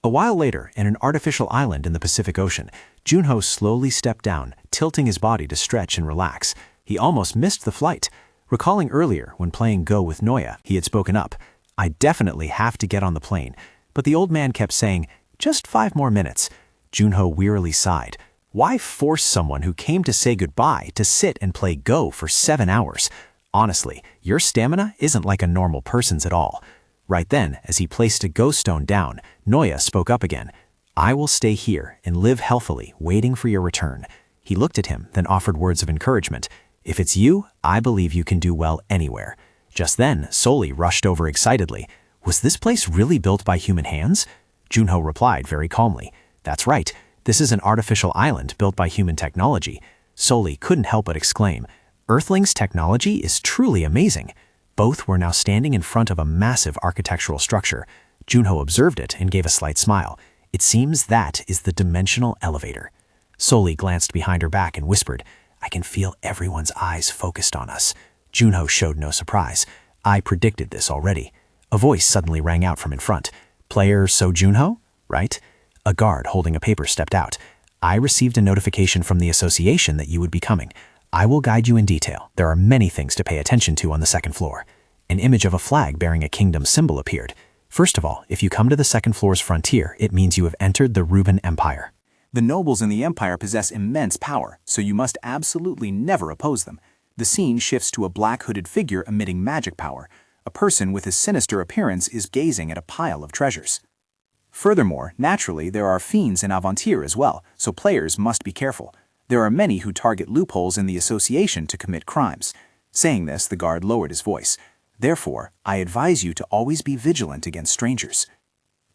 A while later, in an artificial island in the Pacific Ocean, Junho slowly stepped down, tilting his body to stretch and relax. He almost missed the flight. Recalling earlier, when playing Go with Noya, he had spoken up. I definitely have to get on the plane. But the old man kept saying, just 5 more minutes. Junho wearily sighed. Why force someone who came to say goodbye to sit and play Go for 7 hours? Honestly, your stamina isn't like a normal person's at all. Right then, as he placed a Go stone down, Noya spoke up again. I will stay here and live healthily, waiting for your return. He looked at him, then offered words of encouragement. If it's you, I believe you can do well anywhere. Just then, Soli rushed over excitedly. Was this place really built by human hands? Junho replied very calmly. That's right. This is an artificial island built by human technology. Soli couldn't help but exclaim, Earthling's technology is truly amazing. Both were now standing in front of a massive architectural structure. Junho observed it and gave a slight smile. It seems that is the dimensional elevator. Soli glanced behind her back and whispered, I can feel everyone's eyes focused on us. Junho showed no surprise. I predicted this already. A voice suddenly rang out from in front. Player So Junho? Right? A guard holding a paper stepped out. I received a notification from the association that you would be coming. I will guide you in detail. There are many things to pay attention to on the second floor. An image of a flag bearing a kingdom symbol appeared. First of all, if you come to the second floor's frontier, it means you have entered the Reuben Empire. The nobles in the empire possess immense power, so you must absolutely never oppose them. The scene shifts to a black hooded figure emitting magic power. A person with a sinister appearance is gazing at a pile of treasures. Furthermore, naturally, there are fiends in Avantir as well, so players must be careful. There are many who target loopholes in the association to commit crimes. Saying this, the guard lowered his voice. Therefore, I advise you to always be vigilant against strangers.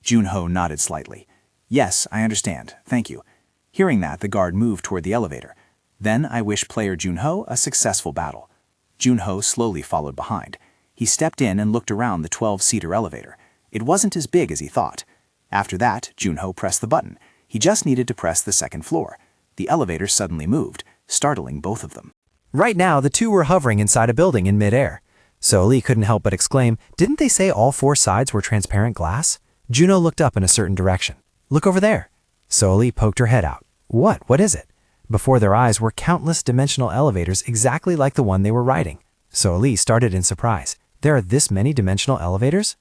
Junho nodded slightly. Yes, I understand. Thank you. Hearing that, the guard moved toward the elevator. Then I wish player Junho a successful battle. Junho slowly followed behind. He stepped in and looked around the 12-seater elevator. It wasn't as big as he thought. After that, Junho pressed the button. He just needed to press the second floor. The elevator suddenly moved, startling both of them. Right now, the two were hovering inside a building in midair. So-Lee couldn't help but exclaim, "Didn't they say all four sides were transparent glass?" Juno looked up in a certain direction. "Look over there." So-Lee poked her head out. "What? What is it?" Before their eyes were countless dimensional elevators exactly like the one they were riding. So-Lee started in surprise. "There are this many dimensional elevators?"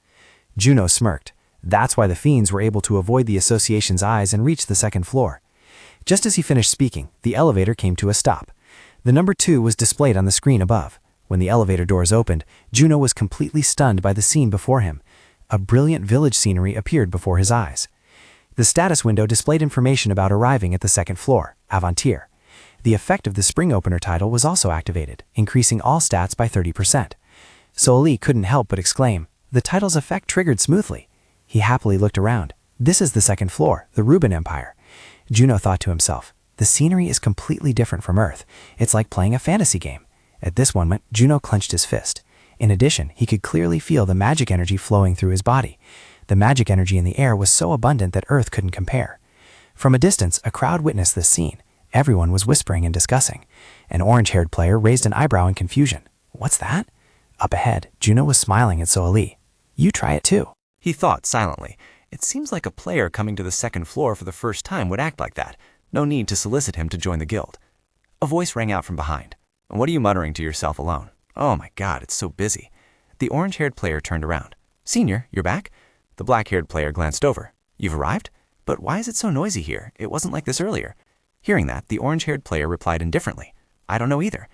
Juno smirked. That's why the fiends were able to avoid the association's eyes and reach the second floor. Just as he finished speaking, the elevator came to a stop. The number 2 was displayed on the screen above. When the elevator doors opened, Juno was completely stunned by the scene before him. A brilliant village scenery appeared before his eyes. The status window displayed information about arriving at the second floor, Avantir. The effect of the spring opener title was also activated, increasing all stats by 30%. So-Lee couldn't help but exclaim, "The title's effect triggered smoothly." He happily looked around. This is the second floor, the Reuben Empire. Juno thought to himself, the scenery is completely different from Earth. It's like playing a fantasy game. At this moment, Juno clenched his fist. In addition, he could clearly feel the magic energy flowing through his body. The magic energy in the air was so abundant that Earth couldn't compare. From a distance, a crowd witnessed this scene. Everyone was whispering and discussing. An orange-haired player raised an eyebrow in confusion. What's that? Up ahead, Juno was smiling at So-Lee. You try it too. He thought silently. It seems like a player coming to the second floor for the first time would act like that. No need to solicit him to join the guild. A voice rang out from behind. What are you muttering to yourself alone? Oh my God, it's so busy. The orange-haired player turned around. Senior, you're back? The black-haired player glanced over. You've arrived? But why is it so noisy here? It wasn't like this earlier. Hearing that, the orange-haired player replied indifferently. I don't know either.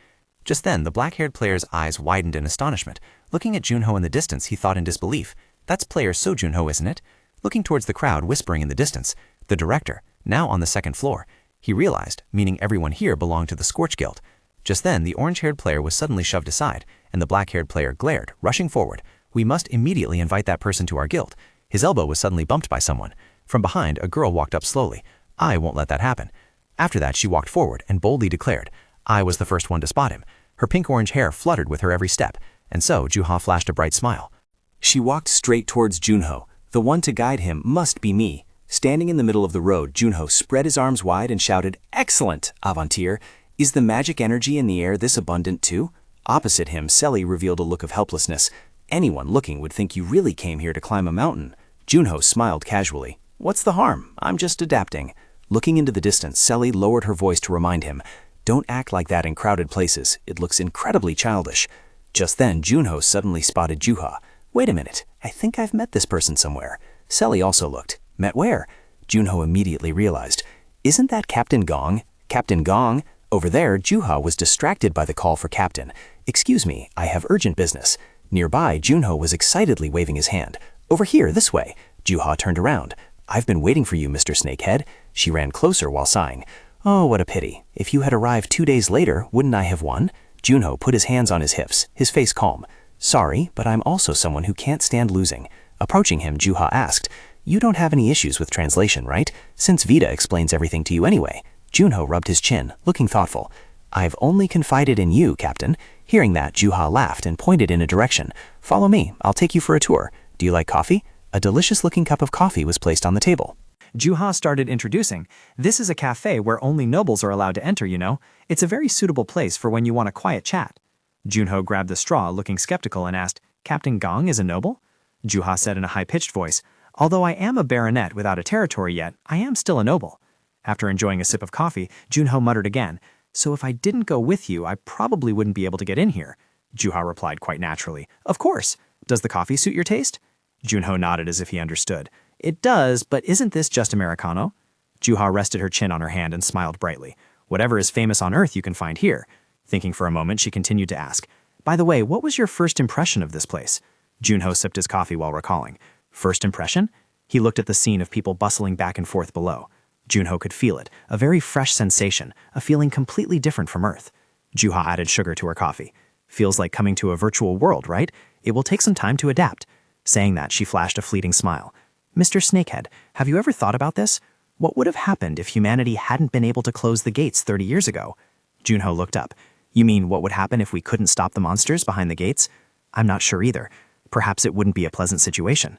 Just then, the black-haired player's eyes widened in astonishment. Looking at Junho in the distance, he thought in disbelief. That's player So Junho, isn't it? Looking towards the crowd, whispering in the distance, the director, now on the second floor. He realized, meaning everyone here belonged to the Scorch Guild. Just then, the orange-haired player was suddenly shoved aside, and the black-haired player glared, rushing forward. We must immediately invite that person to our guild. His elbow was suddenly bumped by someone. From behind, a girl walked up slowly. I won't let that happen. After that, she walked forward and boldly declared. I was the first one to spot him. Her pink-orange hair fluttered with her every step, and so Juha flashed a bright smile. She walked straight towards Junho. The one to guide him must be me. Standing in the middle of the road, Junho spread his arms wide and shouted, Excellent, Avantir! Is the magic energy in the air this abundant too? Opposite him, Selly revealed a look of helplessness. Anyone looking would think you really came here to climb a mountain. Junho smiled casually. What's the harm? I'm just adapting. Looking into the distance, Selly lowered her voice to remind him, Don't act like that in crowded places. It looks incredibly childish. Just then, Junho suddenly spotted Juha. Wait a minute, I think I've met this person somewhere. Selly also looked. Met where? Junho immediately realized. Isn't that Captain Gong? Captain Gong? Over there, Juha was distracted by the call for Captain. Excuse me, I have urgent business. Nearby, Junho was excitedly waving his hand. Over here, this way. Juha turned around. I've been waiting for you, Mr. Snakehead. She ran closer while sighing. Oh, what a pity. If you had arrived 2 days later, wouldn't I have won? Junho put his hands on his hips, his face calm. Sorry, but I'm also someone who can't stand losing. Approaching him, Juha asked, You don't have any issues with translation, right? Since Vita explains everything to you anyway. Junho rubbed his chin, looking thoughtful. I've only confided in you, Captain. Hearing that, Juha laughed and pointed in a direction. Follow me, I'll take you for a tour. Do you like coffee? A delicious-looking cup of coffee was placed on the table. Juha started introducing. This is a cafe where only nobles are allowed to enter, you know. It's a very suitable place for when you want a quiet chat. Junho grabbed the straw, looking skeptical, and asked, Captain Gong is a noble? Juha said in a high-pitched voice, Although I am a baronet without a territory yet, I am still a noble. After enjoying a sip of coffee, Junho muttered again, So if I didn't go with you, I probably wouldn't be able to get in here. Juha replied quite naturally, Of course. Does the coffee suit your taste? Junho nodded as if he understood. It does, but isn't this just Americano? Juha rested her chin on her hand and smiled brightly. Whatever is famous on Earth you can find here. Thinking for a moment, she continued to ask, By the way, what was your first impression of this place? Junho sipped his coffee while recalling. First impression? He looked at the scene of people bustling back and forth below. Junho could feel it, a very fresh sensation, a feeling completely different from Earth. Juha added sugar to her coffee. Feels like coming to a virtual world, right? It will take some time to adapt. Saying that, she flashed a fleeting smile. Mr. Snakehead, have you ever thought about this? What would have happened if humanity hadn't been able to close the gates 30 years ago? Junho looked up. You mean what would happen if we couldn't stop the monsters behind the gates? I'm not sure either. Perhaps it wouldn't be a pleasant situation.